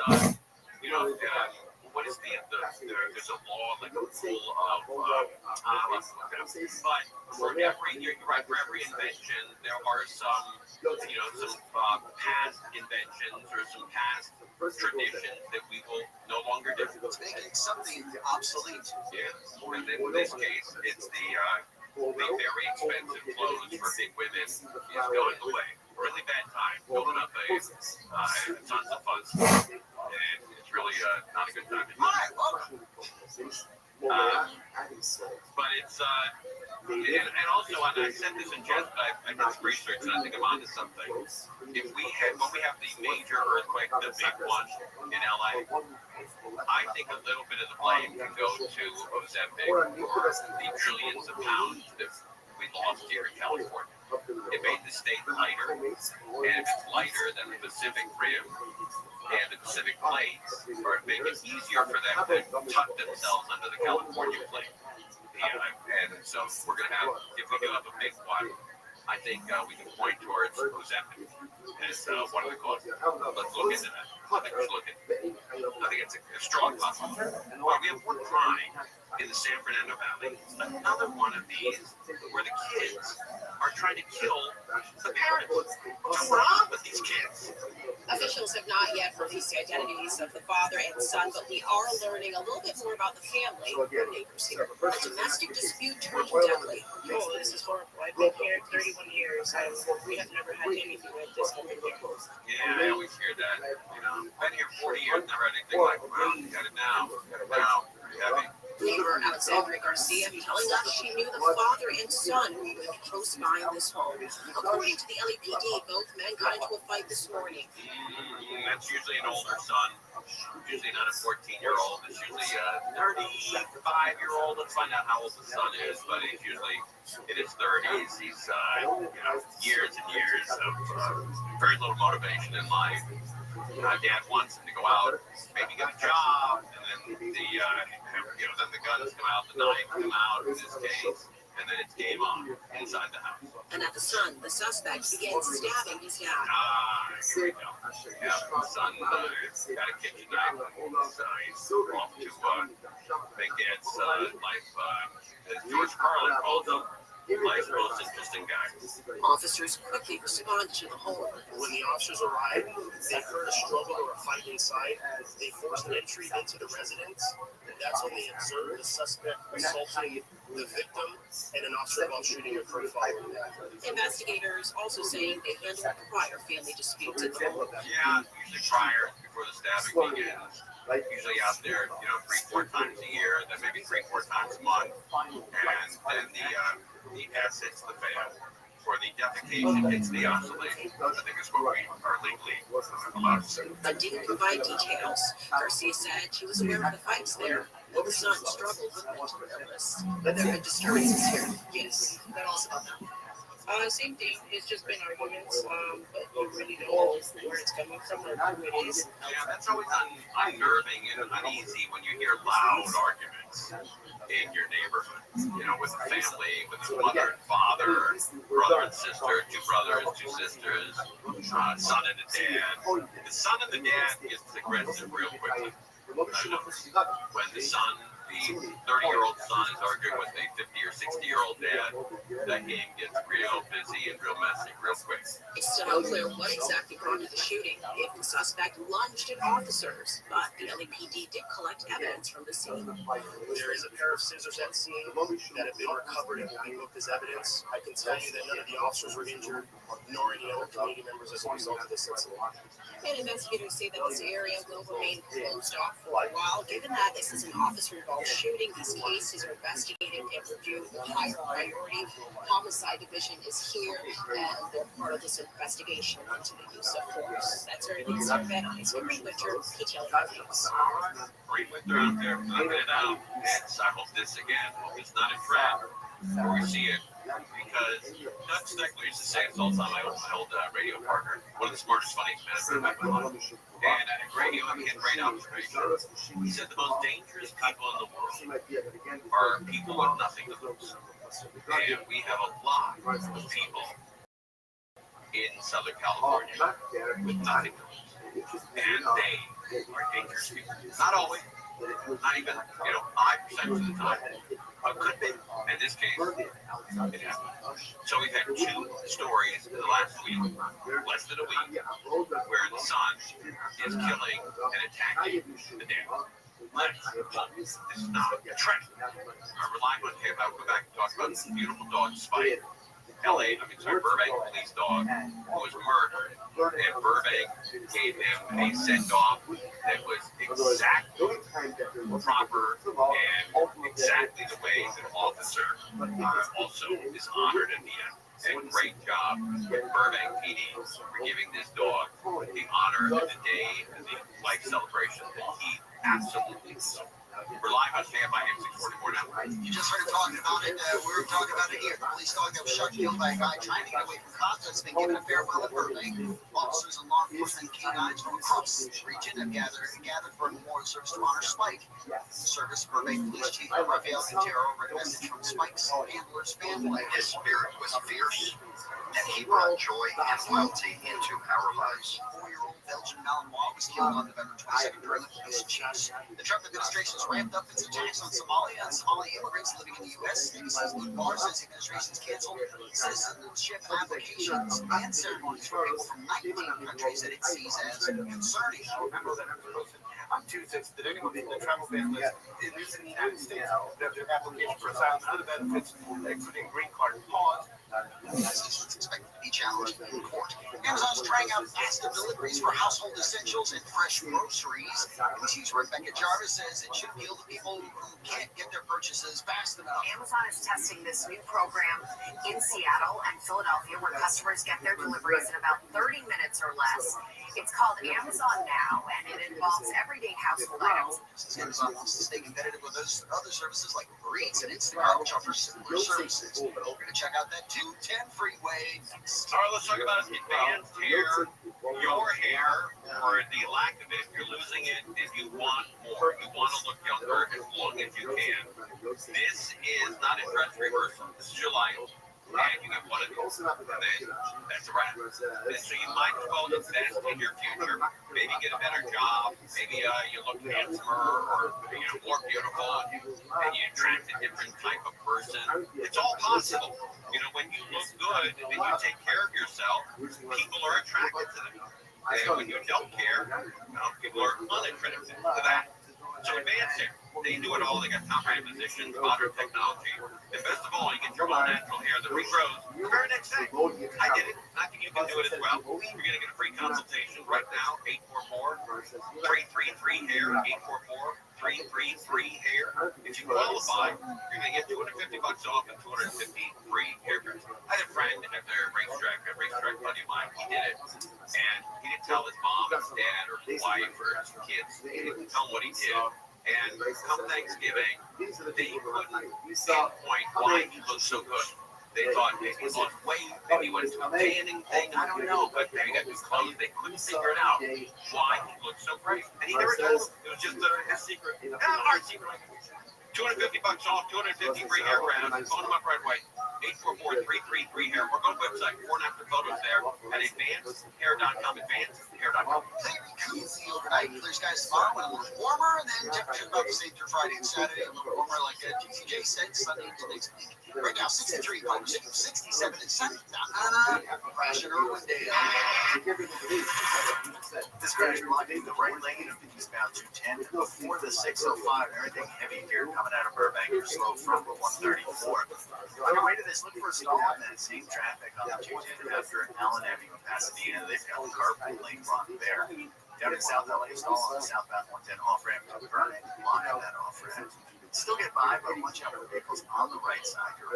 what is there's a law, like a rule of, but for every invention, there are some past inventions or some past traditions that we will no longer do. It's making something obsolete. Yeah, and in this case, it's the very expensive clothes for big women is going away. Really bad time. Building up tons of fun stuff, and it's really not a good time. But it's And also, and I said this in jest, but I did some research, and I think I'm onto something. If we had, when we have the major earthquake, the big one in LA, I think a little bit of the blame can go to Ozempic for the trillions of pounds that we lost here in California. It made the state lighter, and if it's lighter than the Pacific Rim and the Pacific Plates, or make it easier for them to tuck themselves under the California plate. Yeah, and so we're going to have, if we do have a big one, I think we can point towards Ozempic as one of the causes. Let's look into that. I think it's a strong possibility. Well, we have one crime in the San Fernando Valley. Another one of these where the kids are trying to kill the parents. What's wrong with these kids? Officials have not yet released the identities of the father and son, but we are learning a little bit more about the family from neighbors here. A domestic dispute turned deadly. Oh, this is horrible. I've been here 31 years, and we have never had anything like this. Yeah, I always hear that. You know, been here 40 years, never had anything like, well, you got it now. Pretty heavy. Neighbor Alexandra Garcia telling us she knew the father and son who lived close by this home. According to the LAPD, both men got into a fight this morning. That's usually an older son, usually not a 14-year-old. It's usually a 35-year-old. Let's find out how old the son is, but he's usually in his 30s. He's years and years of very little motivation in life. Dad wants him to go out, maybe get a job, and then then the guns come out, the knife come out in this case, and then it's game on inside the house. And at the son, the suspect began stabbing his dad. Here we go. Yeah, the son got a kitchen knife, and he's off to make Dad's life, as George Carlin called him, life's most interesting guy. Officers quickly responded to the home. When the officers arrived, they heard a struggle or a fight inside. They forced an entry into the residence. That's when they observed the suspect assaulting the victim, and an officer involved shooting occurred following that. Investigators also saying they handled prior family disputes at the home. Yeah, usually prior, before the stabbing begins. Usually out there, 3-4 times a year, then maybe 3-4 times a month, and then the ass hits the fan, or the defecation hits the oscillation. I think is what we are legally allowed to say. I didn't provide details. Garcia said she was aware of the fights there, but the son struggled with mental illness. But there are disturbances here. Yes, that also about that. Same thing. It's just been arguments, but you really don't know where it's coming from or who it is. Yeah, that's always unnerving and uneasy when you hear loud arguments in your neighborhood. With a family, with a mother and father, brother and sister, 2 brothers, 2 sisters, son and a dad. The son and the dad gets aggressive real quickly. When the son, the 30-year-old son is arguing with a 50 or 60-year-old dad, that game gets real busy and real messy real quick. It's still unclear what exactly prompted the shooting, if the suspect lunged at officers, but the LAPD did collect evidence from the scene. There is a pair of scissors at scene that have been recovered and will be booked as evidence. I can tell you that none of the officers were injured, nor any other community members as a result of this incident. And investigators say that this area will remain closed off for a while. Given that this is an officer-involved shooting, these cases are investigated and reviewed with higher priority. Homicide Division is here, and they're part of this investigation into the use of force. That's everything. Sir Ben, it's Green Winter, PTL News. Great winter out there, knocking it out. I hope this again. Hope it's not a trap. Where we see it, because Doug Steckler used to say it all the time. My old radio partner, one of the smartest, funniest men I've ever met in my life. And at radio, he had great observation. He said the most dangerous people in the world are people with nothing to lose. And we have a lot of people in Southern California with nothing to lose. And they are dangerous people. Not always. Not even, 5% of the time. But could be. In this case, it happened. So we've had 2 stories in the last week, less than a week, where the son is killing and attacking the dad. This is not a trend. I rely on him. I'll go back and talk about this beautiful dog, Spike. Burbank police dog was murdered, and Burbank gave him a send-off that was exactly proper and exactly the way that an officer also is honored at the end. And great job with Burbank PD for giving this dog the honor of the day and the life celebration that he absolutely deserves. We're live on Standby M644 now. You just heard talking about it. We were talking about it here. The police dog that was shot and killed by a guy trying to get away from cops has been given a farewell at Burbank. Officers and law enforcement canines from across the region have gathered for a memorial service to honor Spike. Service Burbank Police Chief Rafael Quintero read a message from Spike's handler's family. His spirit was fierce, and he brought joy and loyalty into our lives. 4-year-old Belgian Malinois was killed on November 22nd during the police chase. The Trump administration has ramped up its attacks on Somalia and Somali immigrants living in the U.S. ABC's Luke Barr says the administration's canceled citizenship applications and ceremonies for people from 19 countries that it sees as concerning. Remember that on Tuesday, that anyone in the travel ban list in the United States, that their application for asylum and other benefits, including green card, paused. It's expected to be challenged in court. Amazon's trying out faster deliveries for household essentials and fresh groceries. ABC's Rebecca Jarvis says it should appeal to people who can't get their purchases fast enough. Amazon is testing this new program in Seattle and Philadelphia where customers get their deliveries in about 30 minutes or less. It's called Amazon Now, and it involves everyday household items. Amazon wants to stay competitive with other services like Uber Eats and Instacart, which offer similar services. We're going to check out that 210 freeway. All right, let's talk about advanced hair, your hair, or the lack of it. If you're losing it, if you want more, you want to look younger as long as you can. This is not a dress reversal. This is your life. And you get one of these, and then that's a wrap. And so you might as well invest in your future. Maybe get a better job. Maybe you look handsomer or more beautiful, and you attract a different type of person. It's all possible. When you look good and you take care of yourself, people are attracted to them. And when you don't care, people are unattracted to that. So advanced hair. They do it all. They got top-rated positions, modern technology. And best of all, you get your own natural hair that regrows the very next day. I did it. I think you can do it as well. You're going to get a free consultation right now, 844-333-HAIR, 844-333-HAIR. If you qualify, you're going to get $250 off and 250 free haircuts. I had a friend at the racetrack, a racetrack buddy of mine. He did it, and he didn't tell his mom, his dad, or his wife, or his kids. He didn't tell them what he did. And come Thanksgiving, they couldn't pinpoint why he looked so good. They thought maybe he lost weight, maybe he went to a tanning thing, I don't know, but maybe he got new clothes. They couldn't figure it out why he looked so great. And he never told them. It was just his secret. Our secret. $250 off, 250 free hair grabs. Phone them up right away. 844-333-HAIR. We're going to the website, before and after photos there at advancedhair.com. Advancedhair.com. Clear and cozy overnight. Clear skies tomorrow and a little warmer, and then temperatures about the same through Friday and Saturday. A little warmer, like TCJ said, Sunday into next week. Right now, 63, Culver City, 67 and sunny. Crash and Irwindale. This crash blocking the right lane of the eastbound 210 before the 605. Everything heavy here coming out of Burbank. You're slow from the 134. On your way to this, look for a stall in that same traffic on the 210 after Allen Avenue in Pasadena. They've got a carpool lane blocked there. Down in South LA, stall on the southbound 110 off-ramp to Vernon. Line on that off-ramp. Still get by, but watch out for vehicles on the right side. You're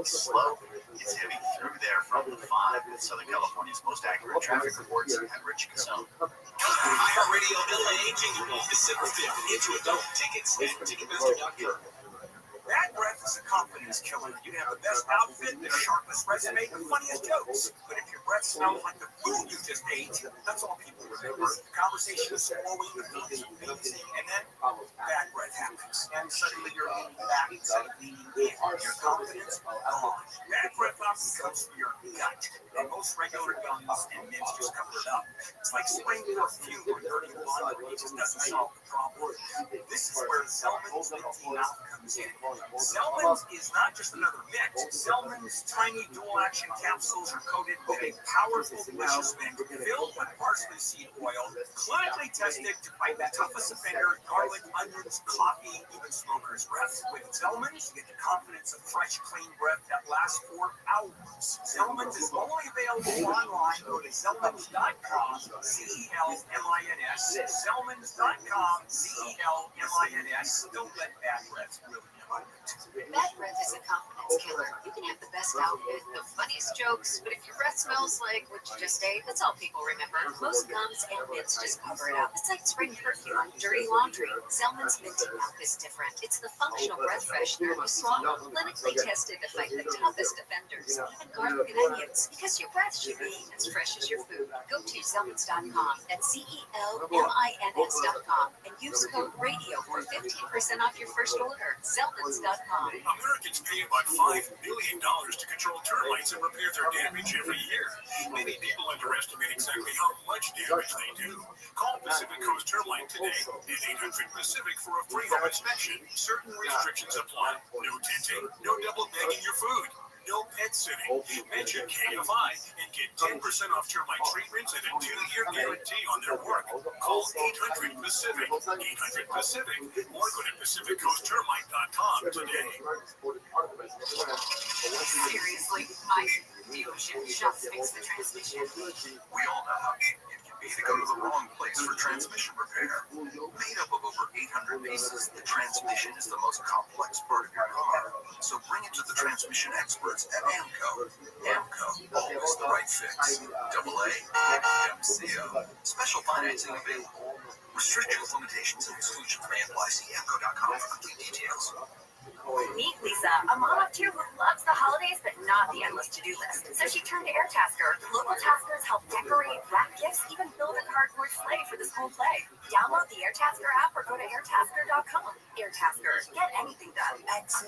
slow. It's heavy through there from the 5 in Southern California's most accurate traffic reports at Rich Casone. iHeartRadio LA jingle December 5th. Into adult tickets at Ticketmaster.com. Bad breath is a confidence killer. You have the best outfit, the sharpest resume, the funniest jokes. But if your breath smells like the food you just ate, that's all people remember. The conversation is flowing, the food is amazing, and then bad breath happens. And suddenly you're leaning back instead of leaning in. Your confidence gone. Bad breath often comes from your gut. And most regular guns and mints just cover it up. It's like spraying perfume or dirty laundry. It just doesn't solve the problem. This is where Zellman's Minty Mouth comes in. Zellman's is not just another mix. Zellman's tiny dual-action capsules are coated with a powerful, delicious mint filled with parsley seed oil, clinically tested to fight the toughest offender, garlic, onions, coffee, even smoker's breath. With Zellman's, you get the confidence of fresh, clean breath that lasts for hours. Zellman's is only available online. Go to Zellman's.com, Zellmins, Zellmans.com, Zellmins. Don't let bad breath ruin you. Bad breath is a confidence killer. You can have the best outfit, the funniest jokes, but if your breath smells like what you just ate, that's all people remember. Most gums and mints just cover it up. It's like spraying perfume on dirty laundry. Zellman's Minty Mouth is different. It's the functional breath freshener you swallow, clinically tested to fight the toughest offenders, even garlic and onions, because your breath should be as fresh as your food. Go to Zellmans.com, that's Zellmins.com, and use code RADIO for 15% off your first order. Zellmans.com. Americans pay about $5 billion to control termites and repair their damage every year. Many people underestimate exactly how much damage they do. Call Pacific Coast Termite today at 800-PACIFIC for a free home inspection. Certain restrictions apply. No tinting, no double bagging your food. No pet sitting. Mention KFI and get 10% off termite treatments and a 2-year guarantee on their work. Call 800-PACIFIC, 800-PACIFIC, or go to PacificCoastTermite.com today. Seriously, my dealership just fixed the transmission. We all know how easy it can be to go to the wrong place for transmission repair. Made up of over 800 pieces, the transmission is the most complex part of your car. So bring it to the transmission experts at AMCO. AMCO, always the right fix. AA, MCO. Special financing available. Restrictions, limitations, and exclusions may apply. See AMCO.com for complete details. Meet Lisa, a mom of two who loves the holidays but not the endless to-do list. So she turned to AirTasker. Local taskers help decorate, wrap gifts, even build a cardboard sleigh for the school play. Download the AirTasker app or go to airtasker.com. AirTasker, get anything done. It's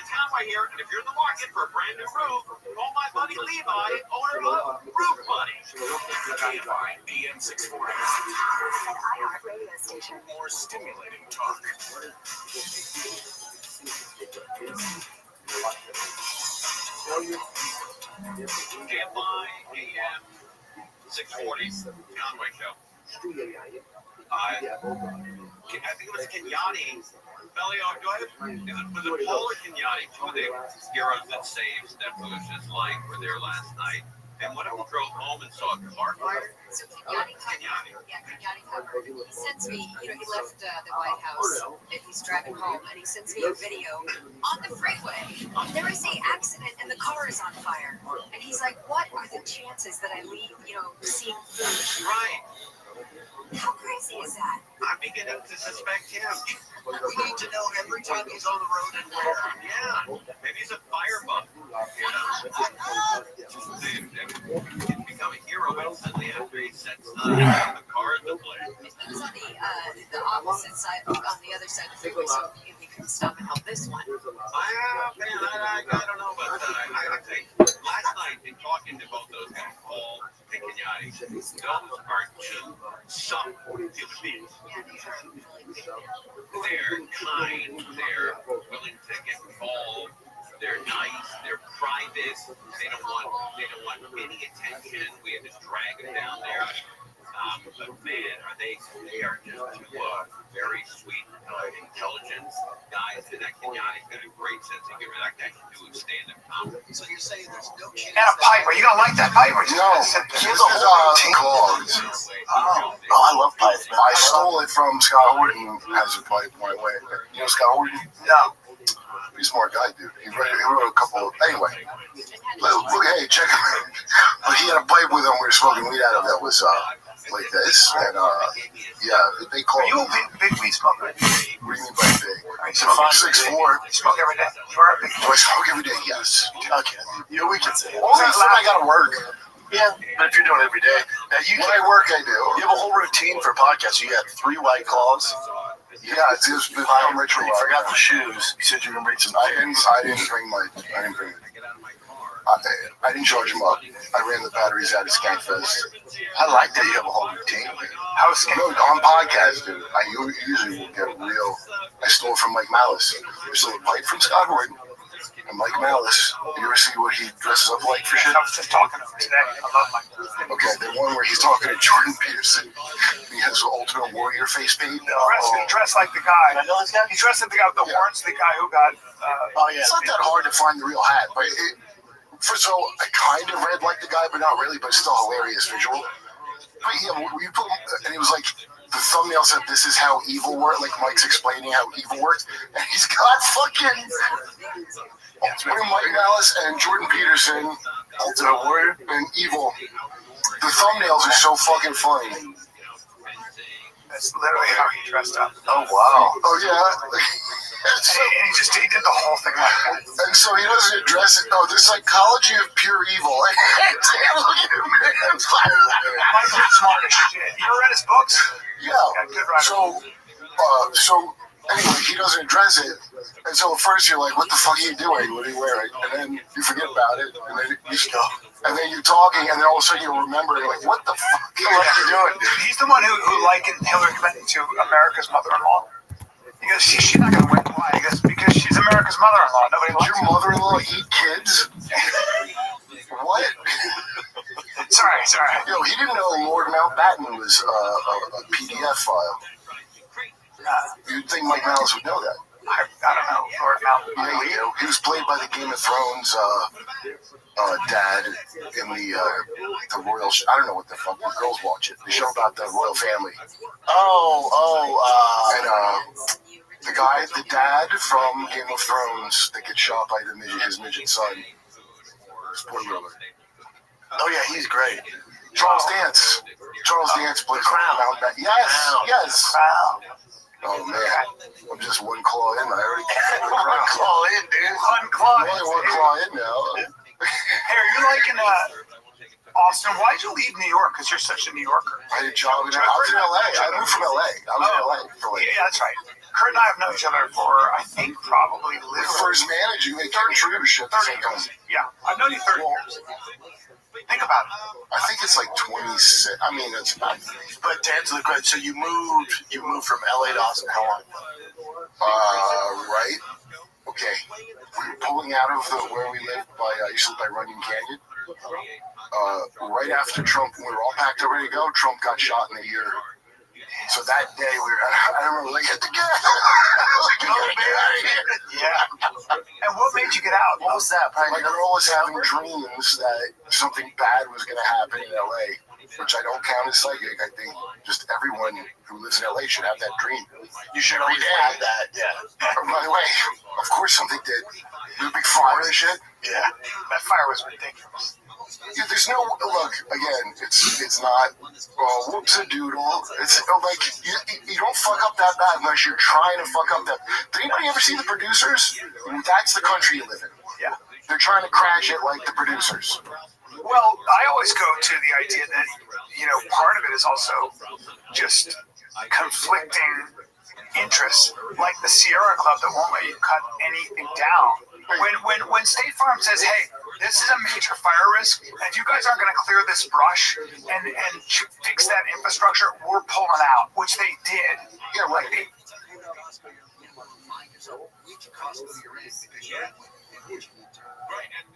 halfway here, and if you're in the market for a brand new roof, call my buddy Levi, owner of Roof Buddy. KFI AM 640. An iHeart radio station. More stimulating talk. KFI AM 640, Conway Show. I think it was Kenyatte. Belio, was it Paul or Kenyatte? Two of the heroes that saved Steph Bush's life were there last night. And one of them drove home and saw a car fire. So Kenyatte covered. He sends me, he left the White House, and he's driving home, and he sends me a video on the freeway. There is an accident, and the car is on fire. And he's like, what are the chances that I leave, seeing food? Right. How crazy is that? I'm beginning to suspect him. We need to know every time he's on the road and where. Yeah, maybe he's a fire buff. He's become a hero instantly after he sets the car at the plane. He was on the opposite side, on the other side of the freeway, so he couldn't stop and help this one. I don't know about that. I think last night, in talking to both those guys, Paul and Kenyatte, those are two some human beings. They're kind, they're willing to get involved, they're nice, they're private, they don't want any attention. We had to drag them down there. But man, they are just two very sweet, intelligent guys. And that Kenyatte's got a great sense of humor. That guy can do stand-up comedy. So you're saying there's no chance. And a piper. You don't like that piper? No. This is clogs. Oh, I love pipe. I stole it from Scott Horton as a pipe my way. You know Scott Horton? No. He's a smart guy, dude. He wrote a couple. Anyway, look, hey, check him out. But he had a pipe with him. We were smoking weed out of that was like this, and yeah, they call. Are you a big weed smoker? What do you mean by big? So I'm 6'4". You smoke every day. You are a big. Do I smoke every day? Yes. Okay. Yeah, we can say it. Only I gotta work. Yeah, but if you're doing it every day, now when I work, I do. You have a whole routine for podcasts. You got 3 White Claws. Yeah, it's just become ritual. You forgot the shoes. You said you were gonna bring some. I didn't bring my. I didn't charge him up. I ran the batteries out of Skankfest. I like that you have a whole routine. How is Skankfest? On podcast, dude. I usually will get real. I stole from Mike Malice. I stole a pipe from Scott Horton. And Mike Malice. You ever see what he dresses up like for shit? I was just talking to him today. I love Mike. Okay, the one where he's talking to Jordan Peterson. He has the Ultimate Warrior face paint. Dressed like the guy. I know this guy. He dressed like the guy with the horns. The guy who got. It's not that hard to find the real hat, but so I kind of read like the guy, but not really. But still hilarious visual. But yeah, you put, and he was like, the thumbnail said, "This is how evil works." Like Mike's explaining how evil works, and he's got fucking Mike Malice and Jordan Peterson, Ultimate Warrior, and Evil. The thumbnails are so fucking funny. That's literally how he dressed up. Oh wow. Oh yeah. And he did the whole thing like that. And so he doesn't address it. Oh, the psychology of pure evil. Michael's smart as shit. You ever read his books? Yeah. So anyway, he doesn't address it. And so at first you're like, what the fuck are you doing? What are you wearing? And then you forget about it. And then you stop. And then you're talking, and then all of a sudden you'll remember, you're like, what the fuck are you doing? He's the one who likened Hillary Clinton to America's mother-in-law. He goes, she's not going to win. Why? He goes, because she's America's mother-in-law. Nobody likes your mother-in-law eat kids? What? Sorry. Yo, he didn't know Lord Mountbatten was a PDF file. You'd think Mike Malice would know that. I don't know. Lord Mountbatten. Yeah, he was played by the Game of Thrones dad in the royal. I don't know what the fuck. The girls watch it. The show about the royal family. The guy, the dad from Game of Thrones that gets shot by his midget son. Spoiler alert. Oh yeah, he's great. Charles Dance plays Mountbatten. Yes. Oh man, I'm just one claw in. I already one claw in, dude. One claw. Only one claw in now. Hey, are you liking Austin? Why'd you leave New York? Because you're such a New Yorker. I had a job. I was in LA. I moved from LA. I was in LA for like. Yeah, that's right. Kurt and I have known each other for, I think, probably literally. First managing, they contribute shit. 30 years. Yeah, I've known you 30 years. Think about it. I think it's like 26. I mean, it's about. But to answer the question, so you moved from LA to Austin. How long? Right. Okay. We were pulling out of where we lived by Runyon Canyon. Right after Trump, we were all packed up ready to go. Trump got shot in the ear. So that day, I remember like, hit the gas. Get out of here. Yeah. And what made you get out? What was that? My girl was having dreams that something bad was going to happen in LA, which I don't count as psychic. I think just everyone who lives in LA should have that dream. You should always have that. Yeah. By the way, of course something did. The big fire and shit. Yeah. That fire was ridiculous. Yeah, there's no look. Again, it's not. Whoops a doodle. It's like you don't fuck up that bad unless you're trying to fuck up that. Did anybody ever see The Producers? That's the country you live in. Yeah, they're trying to crash it like The Producers. Well, I always go to the idea that part of it is also just conflicting interests, like the Sierra Club that won't let you cut anything down. When State Farm says, "Hey, this is a major fire risk, and if you guys aren't going to clear this brush and fix that infrastructure, we're pulling out," which they did. Yeah, right. Right, and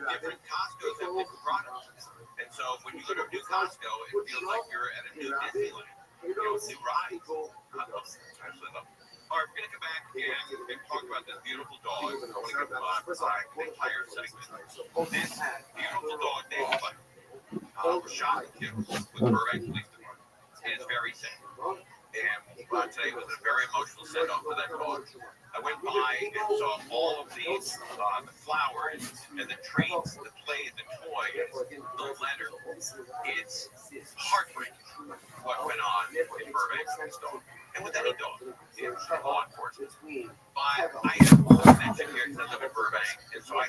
different Costco's have different products. And so when you go to a new Costco, it feels like you're at a new Disneyland. New ride. Actually, love it. All right, we're going to come back and talk about this beautiful dog. I want to give the entire segment. This beautiful dog named Butter, Rashad Gibbs with Burbank Police Department, is very sad. And today was a very emotional send-off for that dog. I went by and saw all of these flowers and the treats, the play, the toys, the letter. It's heartbreaking what went on in Burbank with this dog. And with any dog, it's law enforcement. But I have mentioned here because I live in Burbank, and so I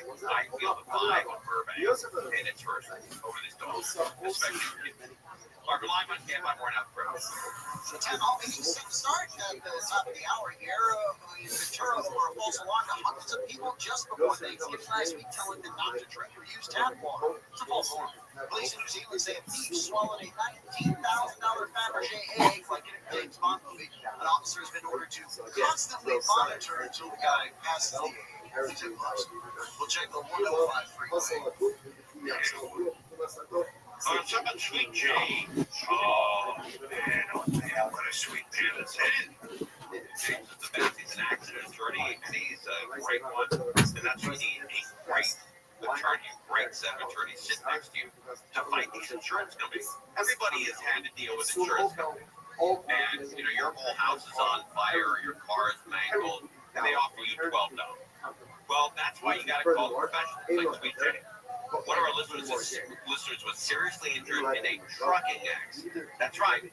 feel the vibe of Burbank and its first over this dog, especially for kids. Our live on camp, I'm wearing out the The 10 all makes a start at the top of the calls along to hundreds of people just before Thanksgiving last week telling them not to drink or use tap water. It's a false alarm. Police in New Zealand say a thief swallowed a $19,000 Fabergé egg like in a James Bond movie. An officer has been ordered to constantly monitor until the guy passes the egg. We'll check the 105 freeway. Talk about Sweet Jane. Oh, man, what a sweet man it's in. James is the best. He's an accident attorney, and he's a great one. And that's what you need, a great attorney, great set of attorneys sit next to you to fight these insurance companies. Everybody has had to deal with insurance companies. And, you know, your whole house is on fire, or your car is mangled, and they offer you $12. Well, that's why you got to call professionals like Sweet Jane. One of our listeners was seriously injured in a trucking accident. That's right.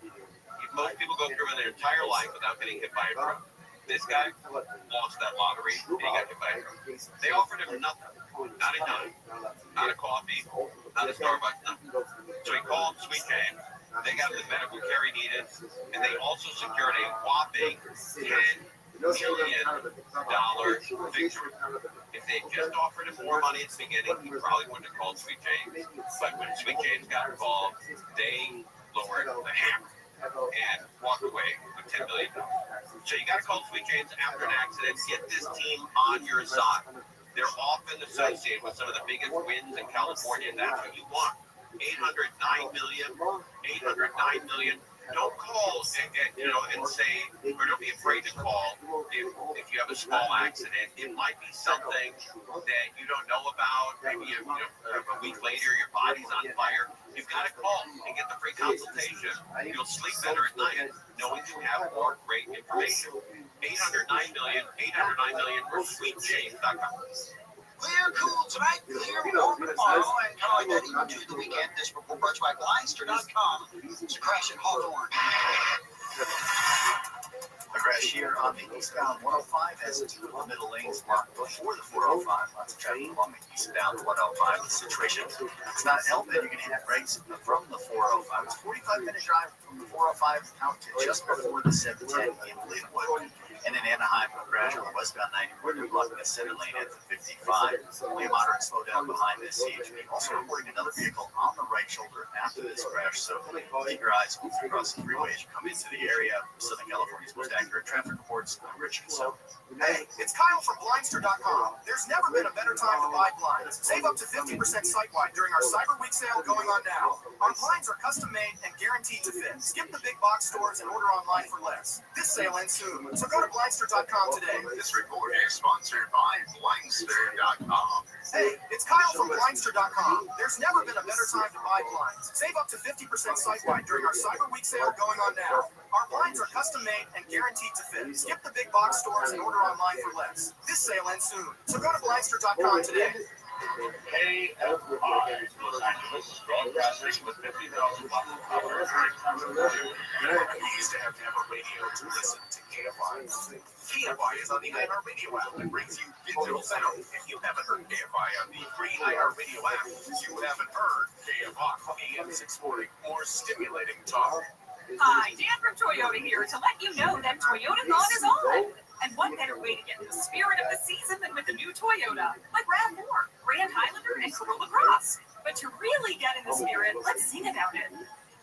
Most people go through their entire life without getting hit by a truck. This guy lost that lottery and he got hit by a truck. They offered him nothing. Not a dime. Not a coffee. Not a Starbucks. Nothing. So he called Sweet Jane. They got him the medical care he needed. And they also secured a whopping $10 million victory. If they had just offered him more money at the beginning, he probably wouldn't have called Sweet James. But when Sweet James got involved, they lowered the hammer and walked away with $10 million. So you got to call Sweet James after an accident. Get this team on your side. They're often associated with some of the biggest wins in California, and that's what you want. 809 million. Don't call and say, or don't be afraid to call if you have a small accident. It might be something that you don't know about. Maybe a week later your body's on fire. You've got to call and get the free consultation. You'll sleep better at night knowing you have more great information. 809 million, or sweetjames.com. Clear cool tonight, clear warm tomorrow, and kind of like that even to the weekend. This report brought to you by Blindster.com. It's a crash in Hawthorne. A crash here on the eastbound 105 has two of the middle lanes blocked before the 405. Lots of traffic along the eastbound 105. The situation is not helping. You're going to hit brakes from the 405. It's a 45-minute drive from the 405 out to just before the 710 in Linwood. And in Anaheim, a crash on the westbound 91, they're blocking the center lane at the 55. Only a moderate slowdown behind this CHP. Also reporting another vehicle on the right shoulder after this crash. So keep your eyes across the freeway as you come into the area. Southern California's most accurate traffic reports. I'm Richard. So, hey, it's Kyle from Blindster.com. There's never been a better time to buy blinds. Save up to 50% site-wide during our Cyber Week sale going on now. Our blinds are custom-made and guaranteed to fit. Skip the big box stores and order online for less. This sale ends soon, so go to Blindster.com today. This report is sponsored by Blindster.com. Hey, it's Kyle from Blindster.com. There's never been a better time to buy blinds. Save up to 50% site-wide during our Cyber Week sale going on now. Our blinds are custom-made and guaranteed to fit. Skip the big box stores and order online for less. This sale ends soon, so go to Blindster.com today. KFI, Los Angeles, broadcasting with 50,000 watts of power. You used to have a radio to listen to KFI. KFI is on the iHeartRadio app and brings you digital sound. If you haven't heard KFI on the free iHeartRadio app, you haven't heard KFI. AM 640, more stimulating talk. Hi, Dan from Toyota here to let you know that Toyota-thon is on. And what better way to get in the spirit of the season than with a new Toyota, like RAV4, Grand Highlander, and Corolla Cross. But to really get in the spirit, let's sing about it.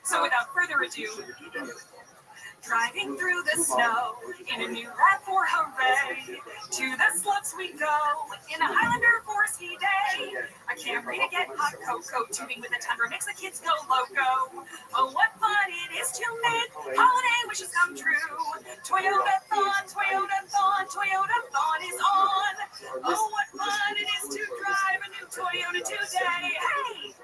So without further ado, driving through the snow in a new RAV4, hooray! To the slopes we go in a Highlander 4-ski day. I can't wait to get hot cocoa, tubing with a Tundra makes the kids go loco. Oh, what fun it is to make holiday wishes come true. Toyota-thon, Toyota-thon, Toyota-thon is on. Oh, what fun it is to drive a new Toyota today. Hey!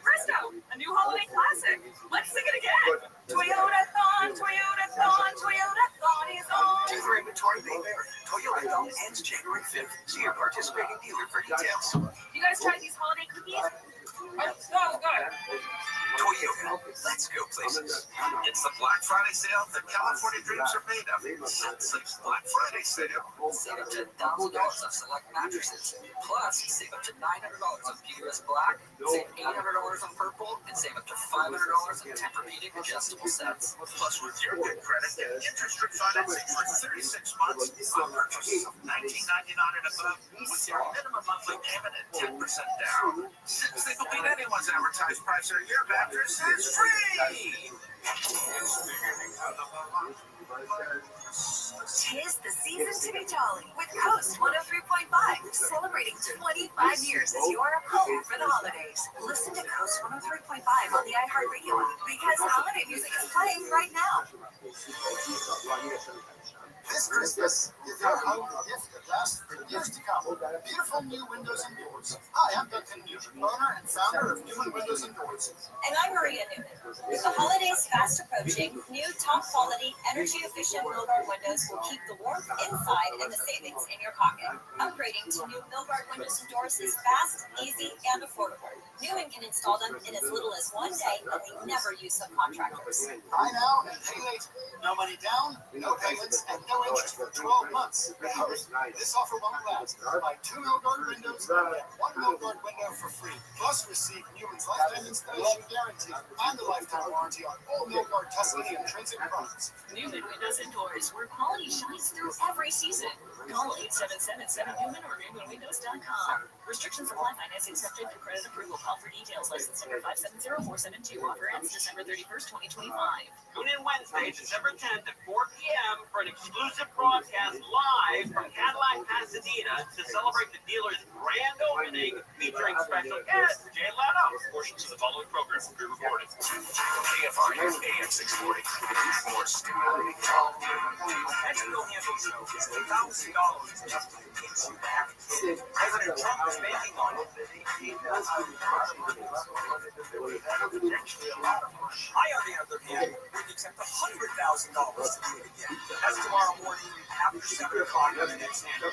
Presto, a new holiday classic. Let's sing it again. Toyota-thon, Toyota-thon, Toyota-thon is on. Dealer inventory may vary. Toyota-thon ends January 5th. See your participating dealer for details. You guys try these holiday cookies? Toyota, let's go places. It's the Black Friday sale that California dreams are made of. Sensei's Black Friday sale. Save up to $1,000 on select mattresses. Plus, save up to $900 on Pewter's Black, save $800 on Purple, and save up to $500 on Tempur-Pedic adjustable sets. Plus, with your good credit, get interest-free financing for 36 months on purchases of $19.99 and above with your minimum monthly payment at 10% down. Since they will beat anyone's advertised price or year mattress is free. Tis the season to be jolly with Coast 103.5, celebrating 25 years as your home for the holidays. Listen to Coast 103.5 on the iHeartRadio app because holiday music is playing right now. This Christmas, give your home a gift that lasts for years to come. Beautiful new windows and doors. Hi, I'm Duncan Newman, owner and founder of Newman Windows and Doors. And I'm Maria Newman. With the holidays fast approaching, new top-quality, energy-efficient Milgard windows will keep the warmth inside and the savings in your pocket. Upgrading to new Milgard windows and doors is fast, easy, and affordable. Newman can install them in as little as 1 day, and they never use subcontractors. Buy now and pay later. No money down, no payments, and no interest for 12 months. This offer won't last. Buy 2 Milgard windows and get 1 Milgard window for free. Plus, receive Newman's lifetime installation guarantee and a lifetime warranty on all Milgard Tuscany and Trinity products. Newman Windows and Doors, where quality shines through every season. Call 8777-NEWMAN or NewmanWindows.com. Restrictions apply. Financing subject to credit approval. Call for details. License number 570472. Offer ends December 31st, 2025. Tune in Wednesday, December 10th at 4 p.m. for an exclusive broadcast live from Cadillac, Pasadena to celebrate the dealer's grand opening featuring special guest Jay Leno. Portions of the following program will be recorded. KFI AM 640. More stimulating. Mexico handle show is $1,000 just to get you back. President Trump is banking on it. I, on the other hand, would accept $100,000 to do it again. That's tomorrow morning after 7 o'clock on the next channel.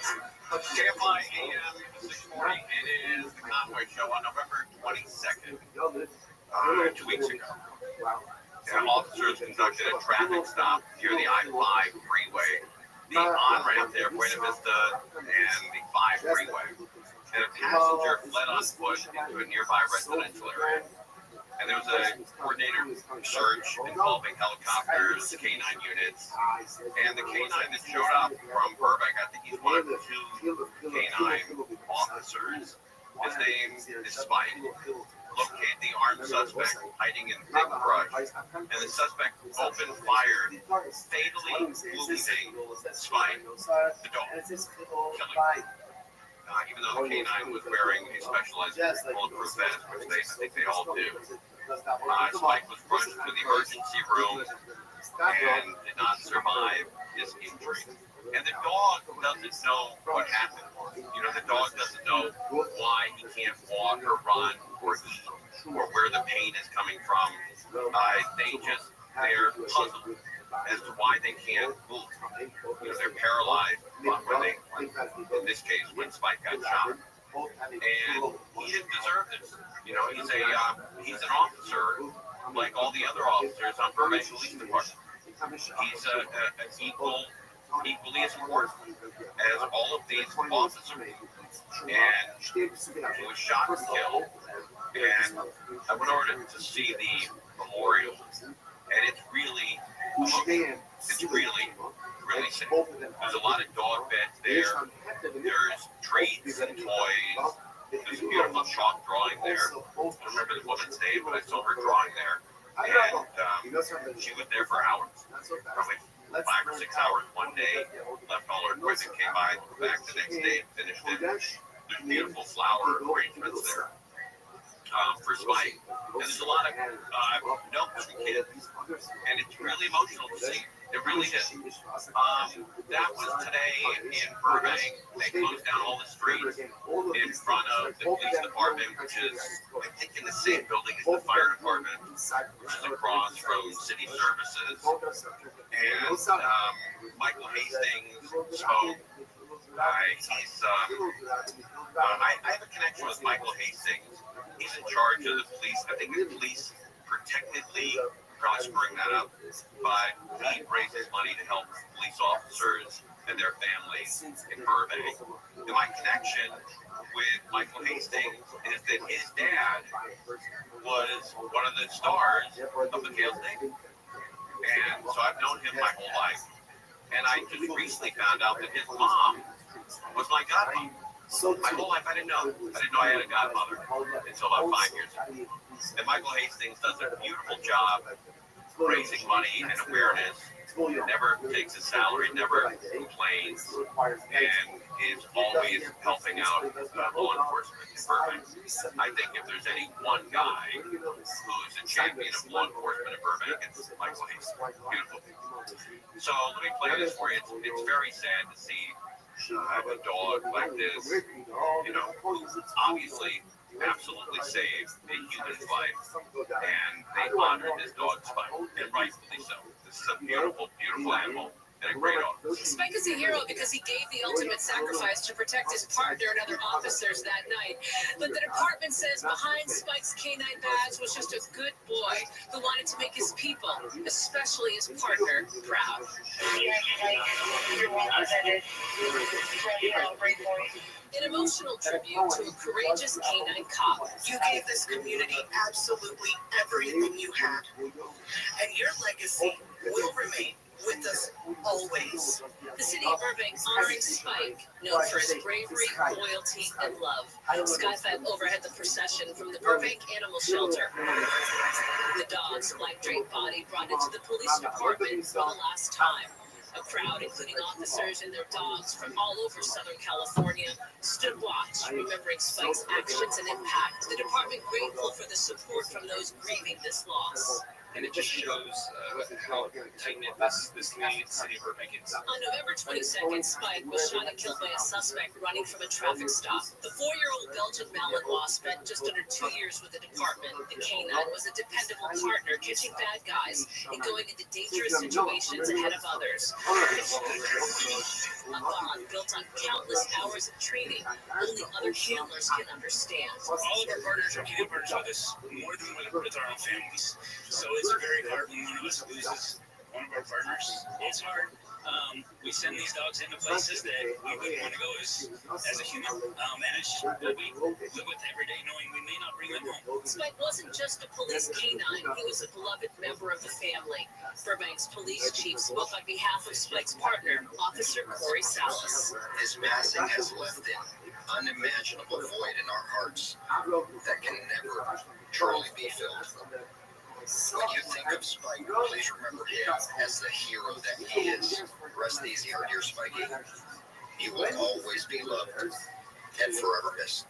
KFI AM 640. It is the Conway Show on November 22nd, 2 weeks ago. Officers conducted a traffic stop near the I-5 freeway, the on-ramp there, Buena Vista, and the 5 freeway. And a passenger fled on foot into a nearby residential area. And there was a coordinated search involving helicopters, K-9 units, and the K-9 that showed up from Burbank, I think he's one of the 2 K-9 officers. His name is Spike. Located the armed suspect hiding in thick brush, and the suspect opened fire, fatally wounding Spike, the dog, killing him. Even though the K-9 was wearing a specialized bulletproof vest, which I think they all do. Spike was rushed to the emergency room and did not survive his injury. And the dog doesn't know what happened. You know, the dog doesn't know why he can't walk or run or eat or where the pain is coming from. They're puzzled as to why they can't move. You know, they're paralyzed when they, in this case, when Spike got shot. And he didn't deserve this. You know, he's an officer like all the other officers on Burbank Police Department. He's equally as important as all of these officers. And he was shot and killed. And I went over to see the memorial, and it's really sad. There's a lot of dog beds there. There's treats and toys. There's a beautiful chalk drawing there. I don't remember the woman's name, but I saw her drawing there. And she was there for hours, probably 5 or 6 hours one day, left all her equipment, came by, back the next day, finished it. There's beautiful flower arrangements there for Spike. And there's a lot of notes from kids, and it's really emotional to see. It really is. That was today in Burbank. They closed down all the streets in front of the police department, which is, I think, in the same building as the fire department, which is across from city services. And Michael Hastings spoke. I have a connection with Michael Hastings. He's in charge of the police. I think the police protected Lee. Probably screwing that up, but he raises money to help police officers and their families in Burbank. And my connection with Michael Hastings is that his dad was one of the stars of the Tails Navy. And so I've known him my whole life. And I just recently found out that his mom was my godmother. My whole life I didn't know. I had a godmother until about 5 years ago. And Michael Hastings does a beautiful job raising money and awareness. Never takes a salary, never complains, and is always helping out law enforcement in Burbank. I think if there's any one guy who's a champion of law enforcement in Burbank, it's Michael Hastings. Beautiful. So let me play this for you. It's very sad to see a dog like this, who obviously absolutely saved a human's life, and they honored this dog's fight, and rightfully so. This is a beautiful, beautiful animal and a great dog. Spike is a hero because he gave the ultimate sacrifice to protect his partner and other officers that night. But the department says behind Spike's canine badge was just a good boy who wanted to make his people, especially his partner, proud. An emotional tribute to a courageous canine cop. You gave this community absolutely everything you had, and your legacy will remain with us always. The city of Burbank honoring Spike, known for his bravery, loyalty, and love. Skyfab overhead the procession from the Burbank Animal Shelter. The dog's black-draped body brought into the police department for the last time. A crowd, including officers and their dogs from all over Southern California, stood watch, remembering Spike's actions and impact. The department grateful for the support from those grieving this loss. And it just shows how tight-knit this community and city of Burbank is. On November 22nd, Spike was shot and killed by a suspect running from a traffic stop. The 4-year-old Belgian Malinois spent just under 2 years with the department. The canine was a dependable partner, catching bad guys and going into dangerous situations ahead of others. A bond built on countless hours of training only other handlers can understand. All of our partners are canine partners with us more than with our own families. So it's very hard when one of us loses one of our partners. It's hard. We send these dogs into places that we wouldn't want to go as a human, and it's what we live with every day, knowing we may not bring them home. Spike wasn't just a police canine, he was a beloved member of the family. Burbank's police chief spoke on behalf of Spike's partner, Officer Corey Salas. His passing has left an unimaginable void in our hearts that can never truly be filled. When you think of Spike, please remember him as the hero that he is. Rest easy, our dear Spikey. He will always be loved and forever missed.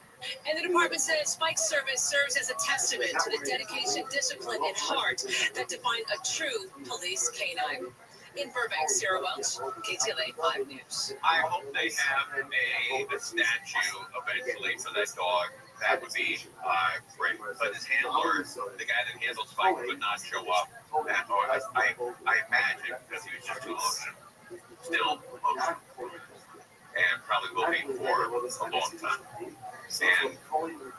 And the department says Spike's service serves as a testament to the dedication, discipline, and heart that define a true police canine. In Burbank, Sarah Welch, KTLA 5 News. I hope they have a statue eventually for that dog. That would be great. But his handler, the guy that handles Spike, would not show up. I imagine because he was just too emotional. Still emotional. And probably will be for a long time. And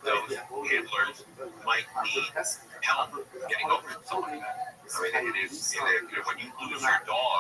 those handlers might need help getting over something like that. I mean, it is, when you lose your dog,